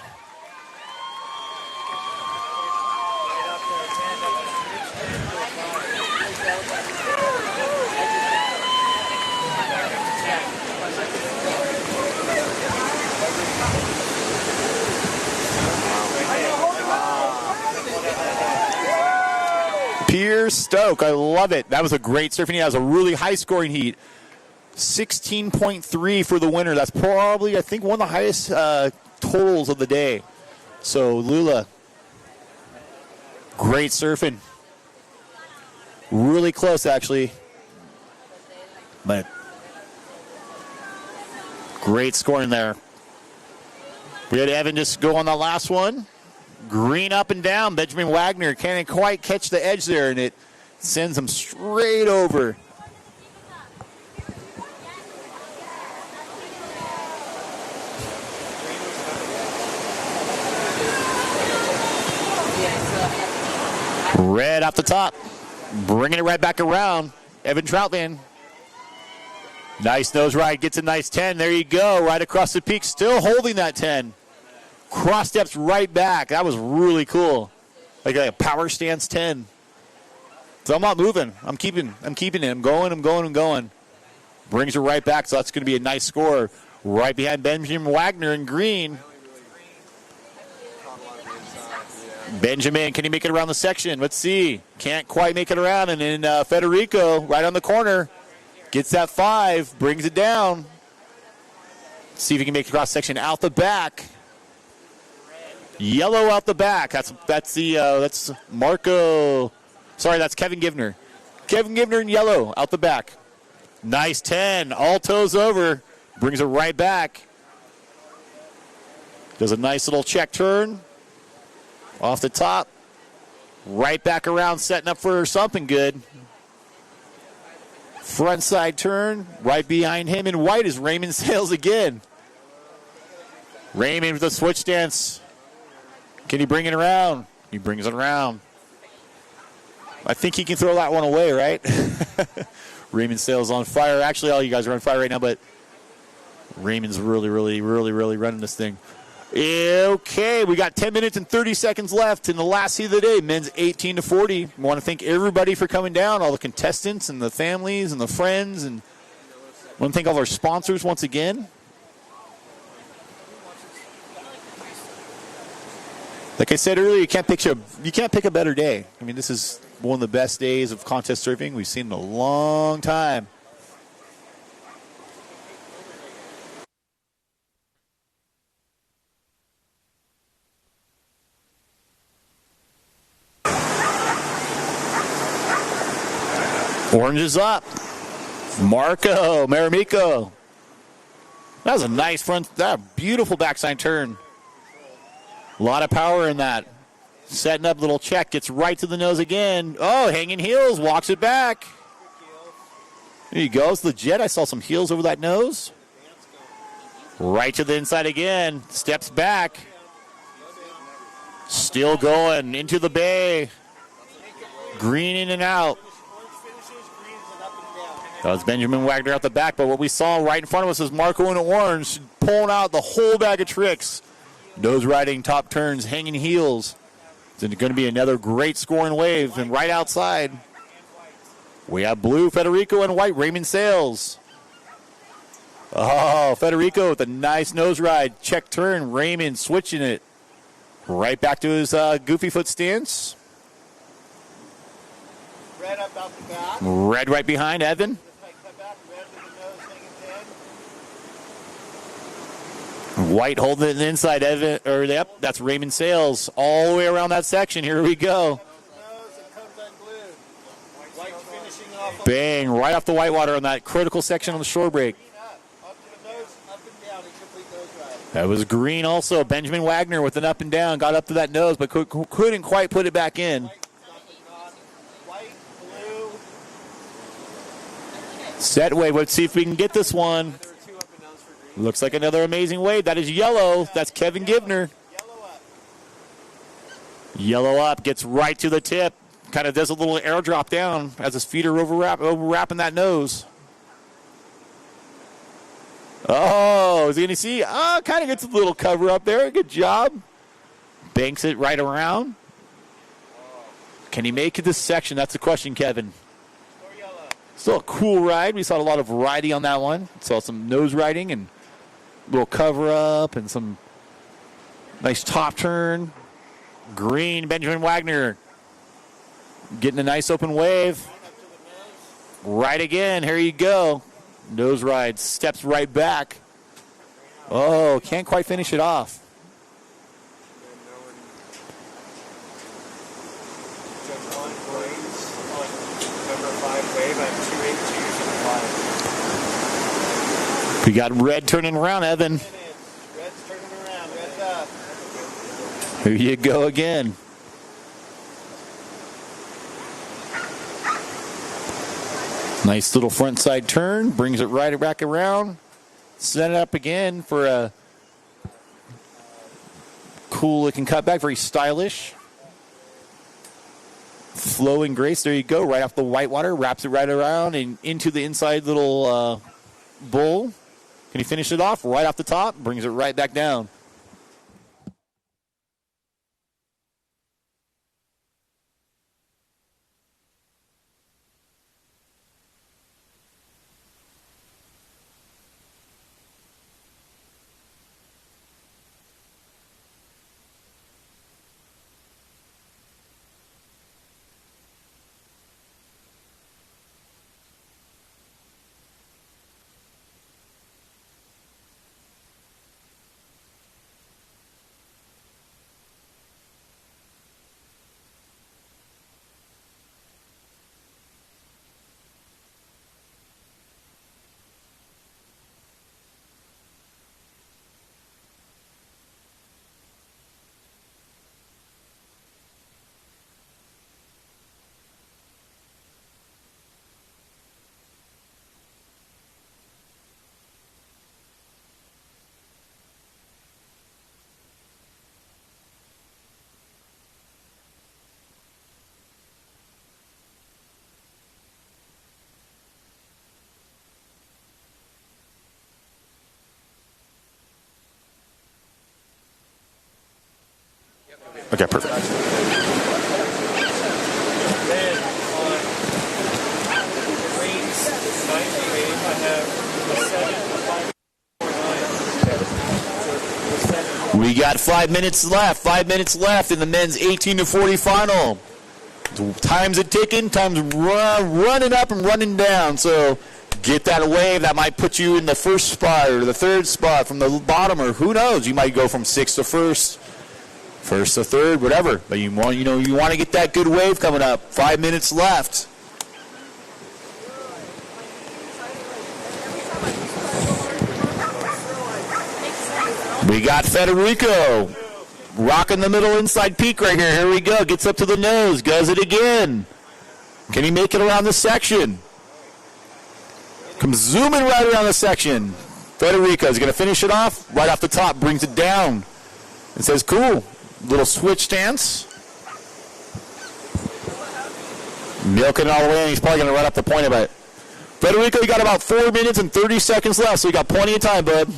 Pierce Stoke, I love it. That was a great surfing heat. That was a really high-scoring heat. 16.3 for the winner. That's probably, I think, one of the highest totals of the day. So, Lula, great surfing. Really close, actually. But great scoring there. We had Evan just go on the last one. Green up and down. Benjamin Wagner can't quite catch the edge there, and it sends him straight over. Red off the top. Bringing it right back around. Evan Troutman. Nice nose ride. Gets a nice 10. There you go. Right across the peak. Still holding that 10. Cross steps right back. That was really cool. Like a power stance 10. So I'm not moving. I'm keeping it. I'm going. Brings her right back, so that's going to be a nice score. Right behind Benjamin Wagner in green. Benjamin, can he make it around the section? Let's see. Can't quite make it around. And then Federico, right on the corner, gets that 5, brings it down. See if he can make it across section out the back. Yellow out the back. That's Marco. Sorry, that's Kevin Givner. Kevin Givner in yellow out the back. Nice 10. All toes over. Brings it right back. Does a nice little check turn. Off the top. Right back around, setting up for something good. Front side turn. Right behind him in white is Raymond Sales again. Raymond with the switch stance. Can he bring it around? He brings it around. I think he can throw that one away, right? Raymond Sales on fire. Actually, all you guys are on fire right now, but Raymond's really running this thing. Okay, we got 10 minutes and 30 seconds left in the last heat of the day. Men's 18 to 40. I want to thank everybody for coming down, all the contestants and the families and the friends, and I want to thank all our sponsors once again. Like I said earlier, you can't pick a better day. I mean, this is one of the best days of contest surfing we've seen in a long time. Orange is up. Marco Maramico. That was a nice beautiful backside turn. A lot of power in that. Setting up, little check, gets right to the nose again. Oh, hanging heels, walks it back. There you go. It's legit. I saw some heels over that nose. Right to the inside again. Steps back. Still going into the bay. Green in and out. That was Benjamin Wagner out the back, but what we saw right in front of us is Marco in orange pulling out the whole bag of tricks. Nose riding, top turns, hanging heels. It's going to be another great scoring wave. And right outside, we have blue, Federico, and white, Raymond Sales. Oh, Federico with a nice nose ride. Check turn, Raymond switching it. Right back to his goofy foot stance. Red up out the back. Red right behind Evan. White holding it in the inside, Evan, that's Raymond Sales. All the way around that section. Here we go. Bang, right off the whitewater on that critical section on the shore break. That was green also. Benjamin Wagner with an up and down. Got up to that nose, but couldn't quite put it back in. Set wave. Let's see if we can get this one. Looks like another amazing wave. That is yellow. That's Kevin Givner. Yellow up. Gets right to the tip. Kind of does a little air drop down as his feet are overwrapping that nose. Oh, is he going to see? Oh, kind of gets a little cover up there. Good job. Banks it right around. Can he make it this section? That's the question, Kevin. Still a cool ride. We saw a lot of riding on that one. Saw some nose riding and a little cover up and some nice top turn. Green, Benjamin Wagner getting a nice open wave. Right again. Here you go. Nose ride. Steps right back. Oh, can't quite finish it off. We got red turning around, Evan. Red's turning around. Red's up. Here you go again. Nice little front side turn. Brings it right back around. Set it up again for a cool looking cutback. Very stylish. Flowing grace. There you go. Right off the whitewater. Wraps it right around and into the inside little bowl. Can he finish it off? Right off the top. Brings it right back down. Okay, perfect. Then on Green's 9th wave, I have a 7, 5, 4, 9. We got 5 minutes left. 5 minutes left in the men's 18-40 final. Time's a ticking. Time's running up and running down. So get that wave. That might put you in the first spot or the third spot from the bottom, or who knows? You might go from 6th to 1st, 1st to 3rd, whatever. But you want to get that good wave coming up. 5 minutes left. We got Federico rocking the middle inside peak right here. Here we go. Gets up to the nose. Does it again. Can he make it around the section? Comes zooming right around the section. Federico is going to finish it off. Right off the top. Brings it down. It says, cool. Little switch stance. Milking it all the way, and he's probably going to run up the point of it. Federico, you got about 4 minutes and 30 seconds left, so you got plenty of time, bud.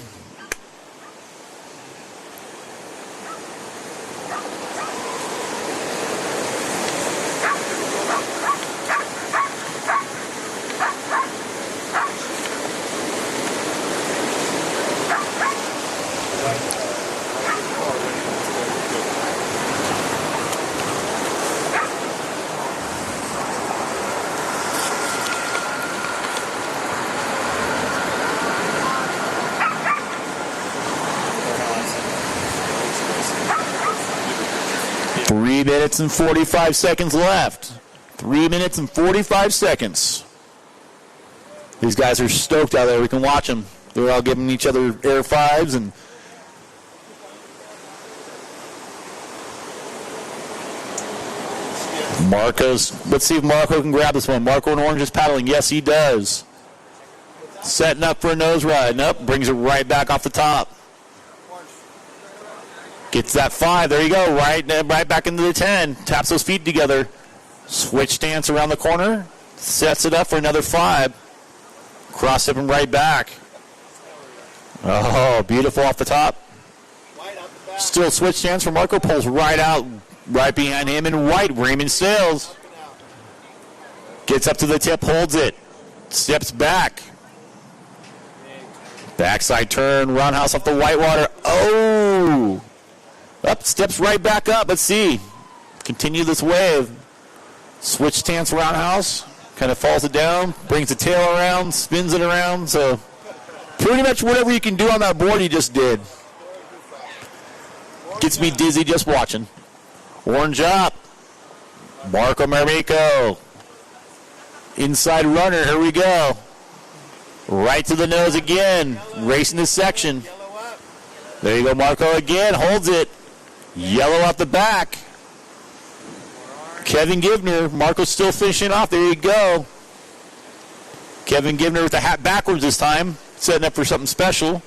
Minutes and 45 seconds left. 3 minutes and 45 seconds. These guys are stoked out there. We can watch them. They're all giving each other air fives. And let's see if Marco can grab this one. Marco in orange is paddling. Yes, he does. Setting up for a nose ride. Nope, brings it right back off the top. Gets that 5. There you go. Right back into the 10. Taps those feet together. Switch stance around the corner. Sets it up for another 5. Cross hip and right back. Oh, beautiful off the top. Still switch stance for Marco. Pulls right out. Right behind him in white. Raymond Sales. Gets up to the tip. Holds it. Steps back. Backside turn. Roundhouse off the whitewater. Oh! Up, steps right back up. Let's see. Continue this wave. Switch stance roundhouse. Kind of falls it down. Brings the tail around. Spins it around. So pretty much whatever you can do on that board, he just did. Gets me dizzy just watching. Orange up. Marco Marmico. Inside runner. Here we go. Right to the nose again. Racing this section. There you go, Marco again. Holds it. Yellow out the back. Kevin Givner. Marco's still finishing off. There you go. Kevin Givner with the hat backwards this time. Setting up for something special.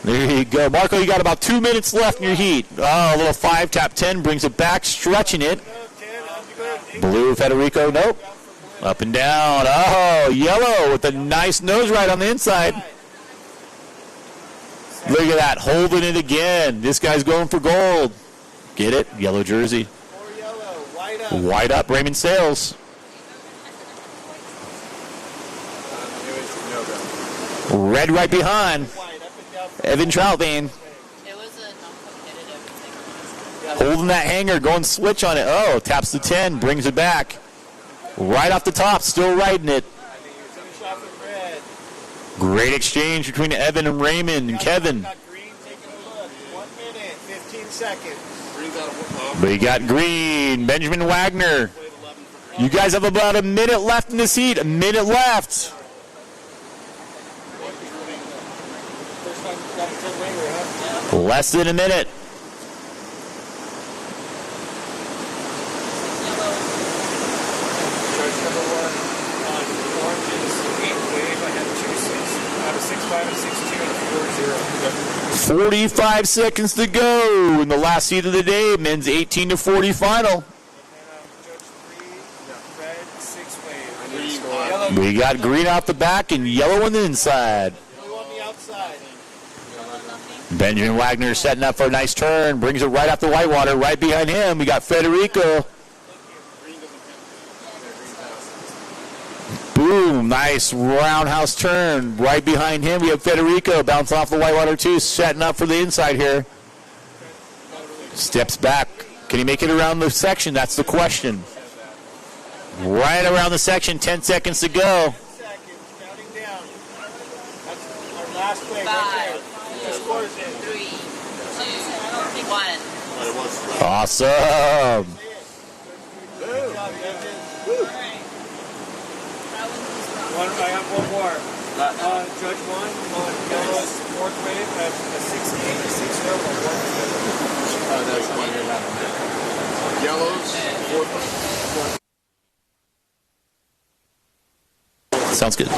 There you go. Marco, you got about 2 minutes left in your heat. Oh, a little 5 tap 10. Brings it back. Stretching it. Blue Federico. Nope. Up and down. Oh, yellow with a nice nose ride on the inside. Look at that, holding it again. This guy's going for gold. Get it? Yellow jersey. White up, Raymond Sales. Red right behind. Evan Troutvane. Holding that hanger, going switch on it. Oh, taps the 10, brings it back. Right off the top, still riding it. Great exchange between Evan and Raymond and Kevin. 1 minute, 15 seconds. We got green, Benjamin Wagner. You guys have about a minute left in this heat. A minute left. Less than a minute. Charge number 1 on orange's 8th wave. I have 2-6, 6-5, and 6-2, and 4-0. 45 seconds to go in the last heat of the day. Men's 18-40 final. Red 6 wave. We got green out the back and yellow on the inside. Benjamin Wagner setting up for a nice turn. Brings it right off the whitewater. Right behind him, we got Federico. Boom, nice roundhouse turn. Right behind him, we have Federico bouncing off the whitewater too, setting up for the inside here. Steps back. Can he make it around the section? That's the question. Right around the section, 10 seconds to go. Counting down. That's our last wave right there. The score's in. 3, 2, 1. Awesome. Good job, Benjamin. I have one more. Judge 1 on yellow's fourth wave at a 6-8, a 6-0, or 1. Yellows, fourth. Sounds good.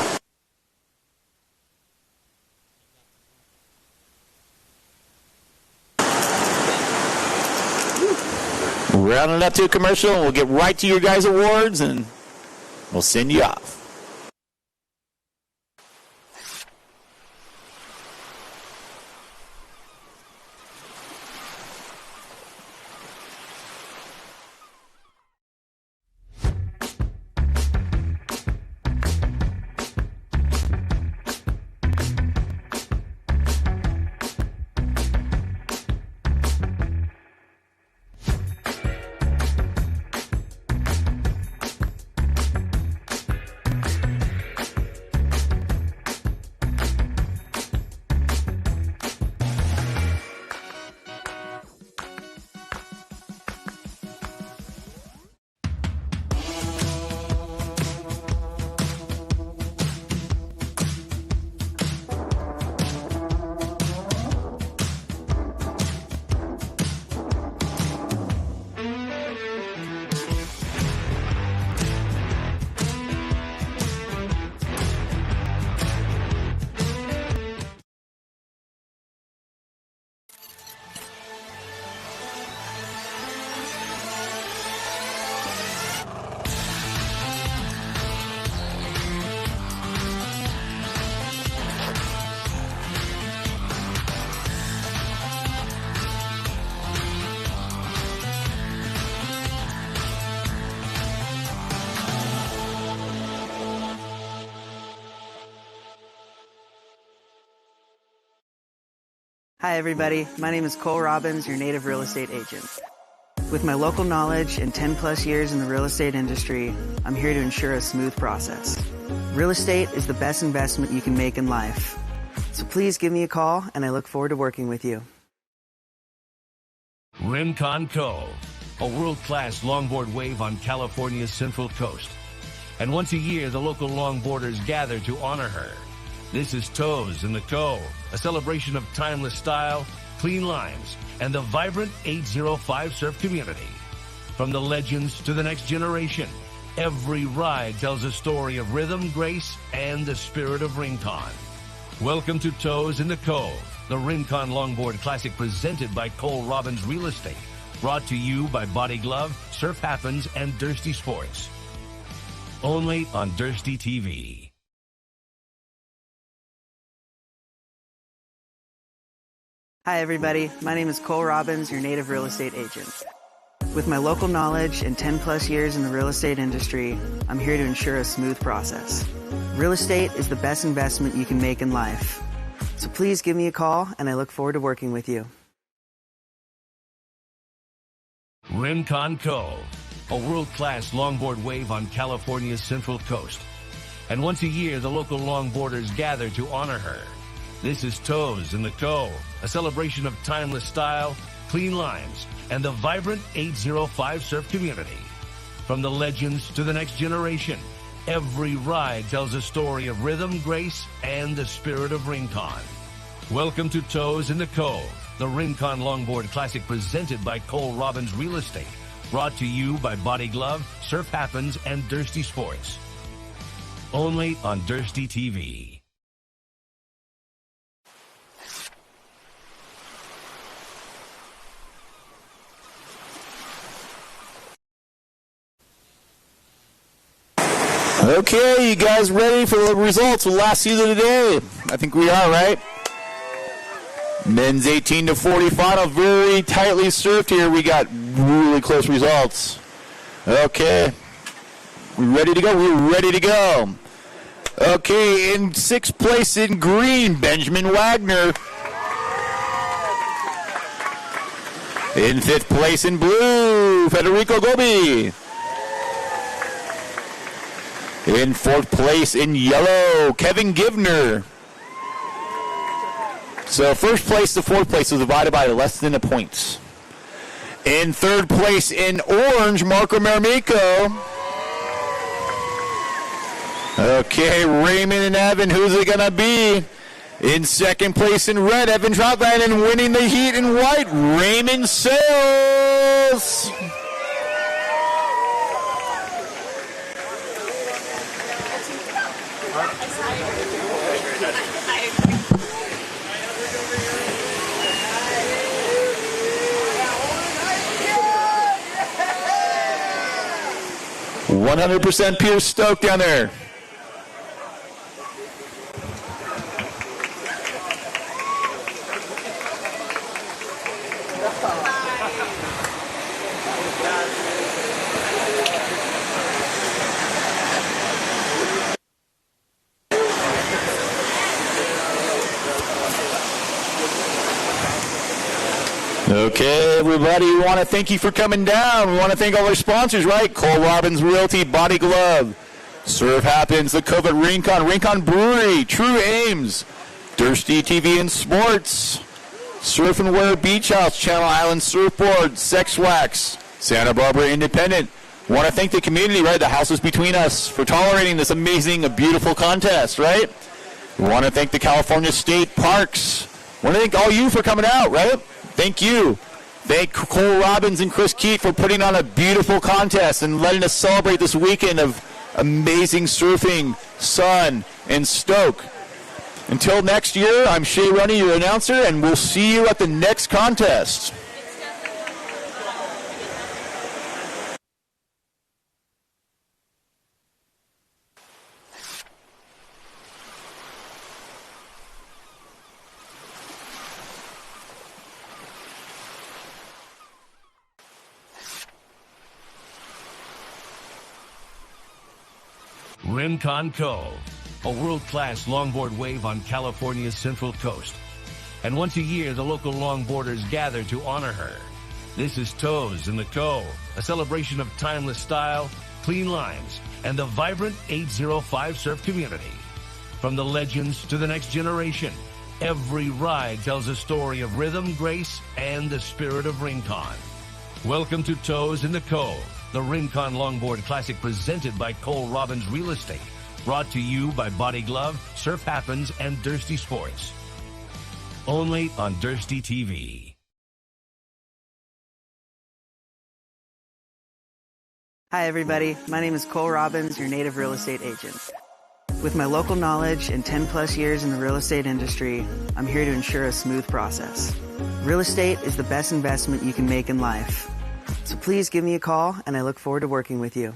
Rounding up to a commercial, and we'll get right to your guys' awards, and we'll send you off. Hi, everybody. My name is Cole Robbins, your native real estate agent. With my local knowledge and 10 plus years in the real estate industry, I'm here to ensure a smooth process. Real estate is the best investment you can make in life. So please give me a call, and I look forward to working with you. Rincon Cove, a world-class longboard wave on California's central coast. And once a year, the local longboarders gather to honor her. This is Toes in the Cove, a celebration of timeless style, clean lines, and the vibrant 805 surf community. From the legends to the next generation, every ride tells a story of rhythm, grace, and the spirit of Rincon. Welcome to Toes in the Cove, the Rincon Longboard Classic presented by Cole Robbins Real Estate. Brought to you by Body Glove, Surf Happens, and Dursty Sports. Only on Dursty TV. Hi, everybody. My name is Cole Robbins, your native real estate agent. With my local knowledge and 10 plus years in the real estate industry, I'm here to ensure a smooth process. Real estate is the best investment you can make in life. So please give me a call, and I look forward to working with you. Rincon Cove, a world-class longboard wave on California's central coast. And once a year, the local longboarders gather to honor her. This is Toes in the Cove, a celebration of timeless style, clean lines, and the vibrant 805 surf community. From the legends to the next generation, every ride tells a story of rhythm, grace, and the spirit of Rincon. Welcome to Toes in the Cove, the Rincon Longboard Classic presented by Cole Robbins Real Estate. Brought to you by Body Glove, Surf Happens, and Dursty Sports. Only on Dursty TV. Okay, you guys ready for the results of the last season today? I think we are, right? Men's 18 to 40 final, very tightly served here. We got really close results. Okay. We ready to go? We're ready to go. Okay, in 6th place in green, Benjamin Wagner. In 5th place in blue, Federico Gobi. In 4th place in yellow, Kevin Givner. So 1st place to 4th place was divided by less than a point. In 3rd place in orange, Marco Maramico. Okay, Raymond and Evan, who's it going to be? In 2nd place in red, Evan Troutland, and winning the heat in white, Raymond Sales. %, pure stoke down there. Okay, everybody, we want to thank you for coming down. We want to thank all our sponsors, right? Cole Robbins Realty, Body Glove, Surf Happens, the Cove at Rincon Brewery, True Ames, Thirsty TV and Sports, Surf and Wear Beach House, Channel Island Surfboard, Sex Wax, Santa Barbara Independent. We want to thank the community, right? The houses between us for tolerating this amazing, beautiful contest, right? We want to thank the California State Parks. We want to thank all you for coming out, right? Thank you. Thank Cole Robbins and Chris Keat for putting on a beautiful contest and letting us celebrate this weekend of amazing surfing, sun, and stoke. Until next year, I'm Shea Runny, your announcer, and we'll see you at the next contest. Rincon Cove, a world-class longboard wave on California's Central Coast. And once a year, the local longboarders gather to honor her. This is Toes in the Cove, a celebration of timeless style, clean lines, and the vibrant 805 surf community. From the legends to the next generation, every ride tells a story of rhythm, grace, and the spirit of Rincon. Welcome to Toes in the Cove, the Rincon Longboard Classic presented by Cole Robbins Real Estate. Brought to you by Body Glove, Surf Happens, and Thirsty Sports. Only on Thirsty TV. Hi, everybody. My name is Cole Robbins, your native real estate agent. With my local knowledge and 10 plus years in the real estate industry, I'm here to ensure a smooth process. Real estate is the best investment you can make in life. So please give me a call, and I look forward to working with you.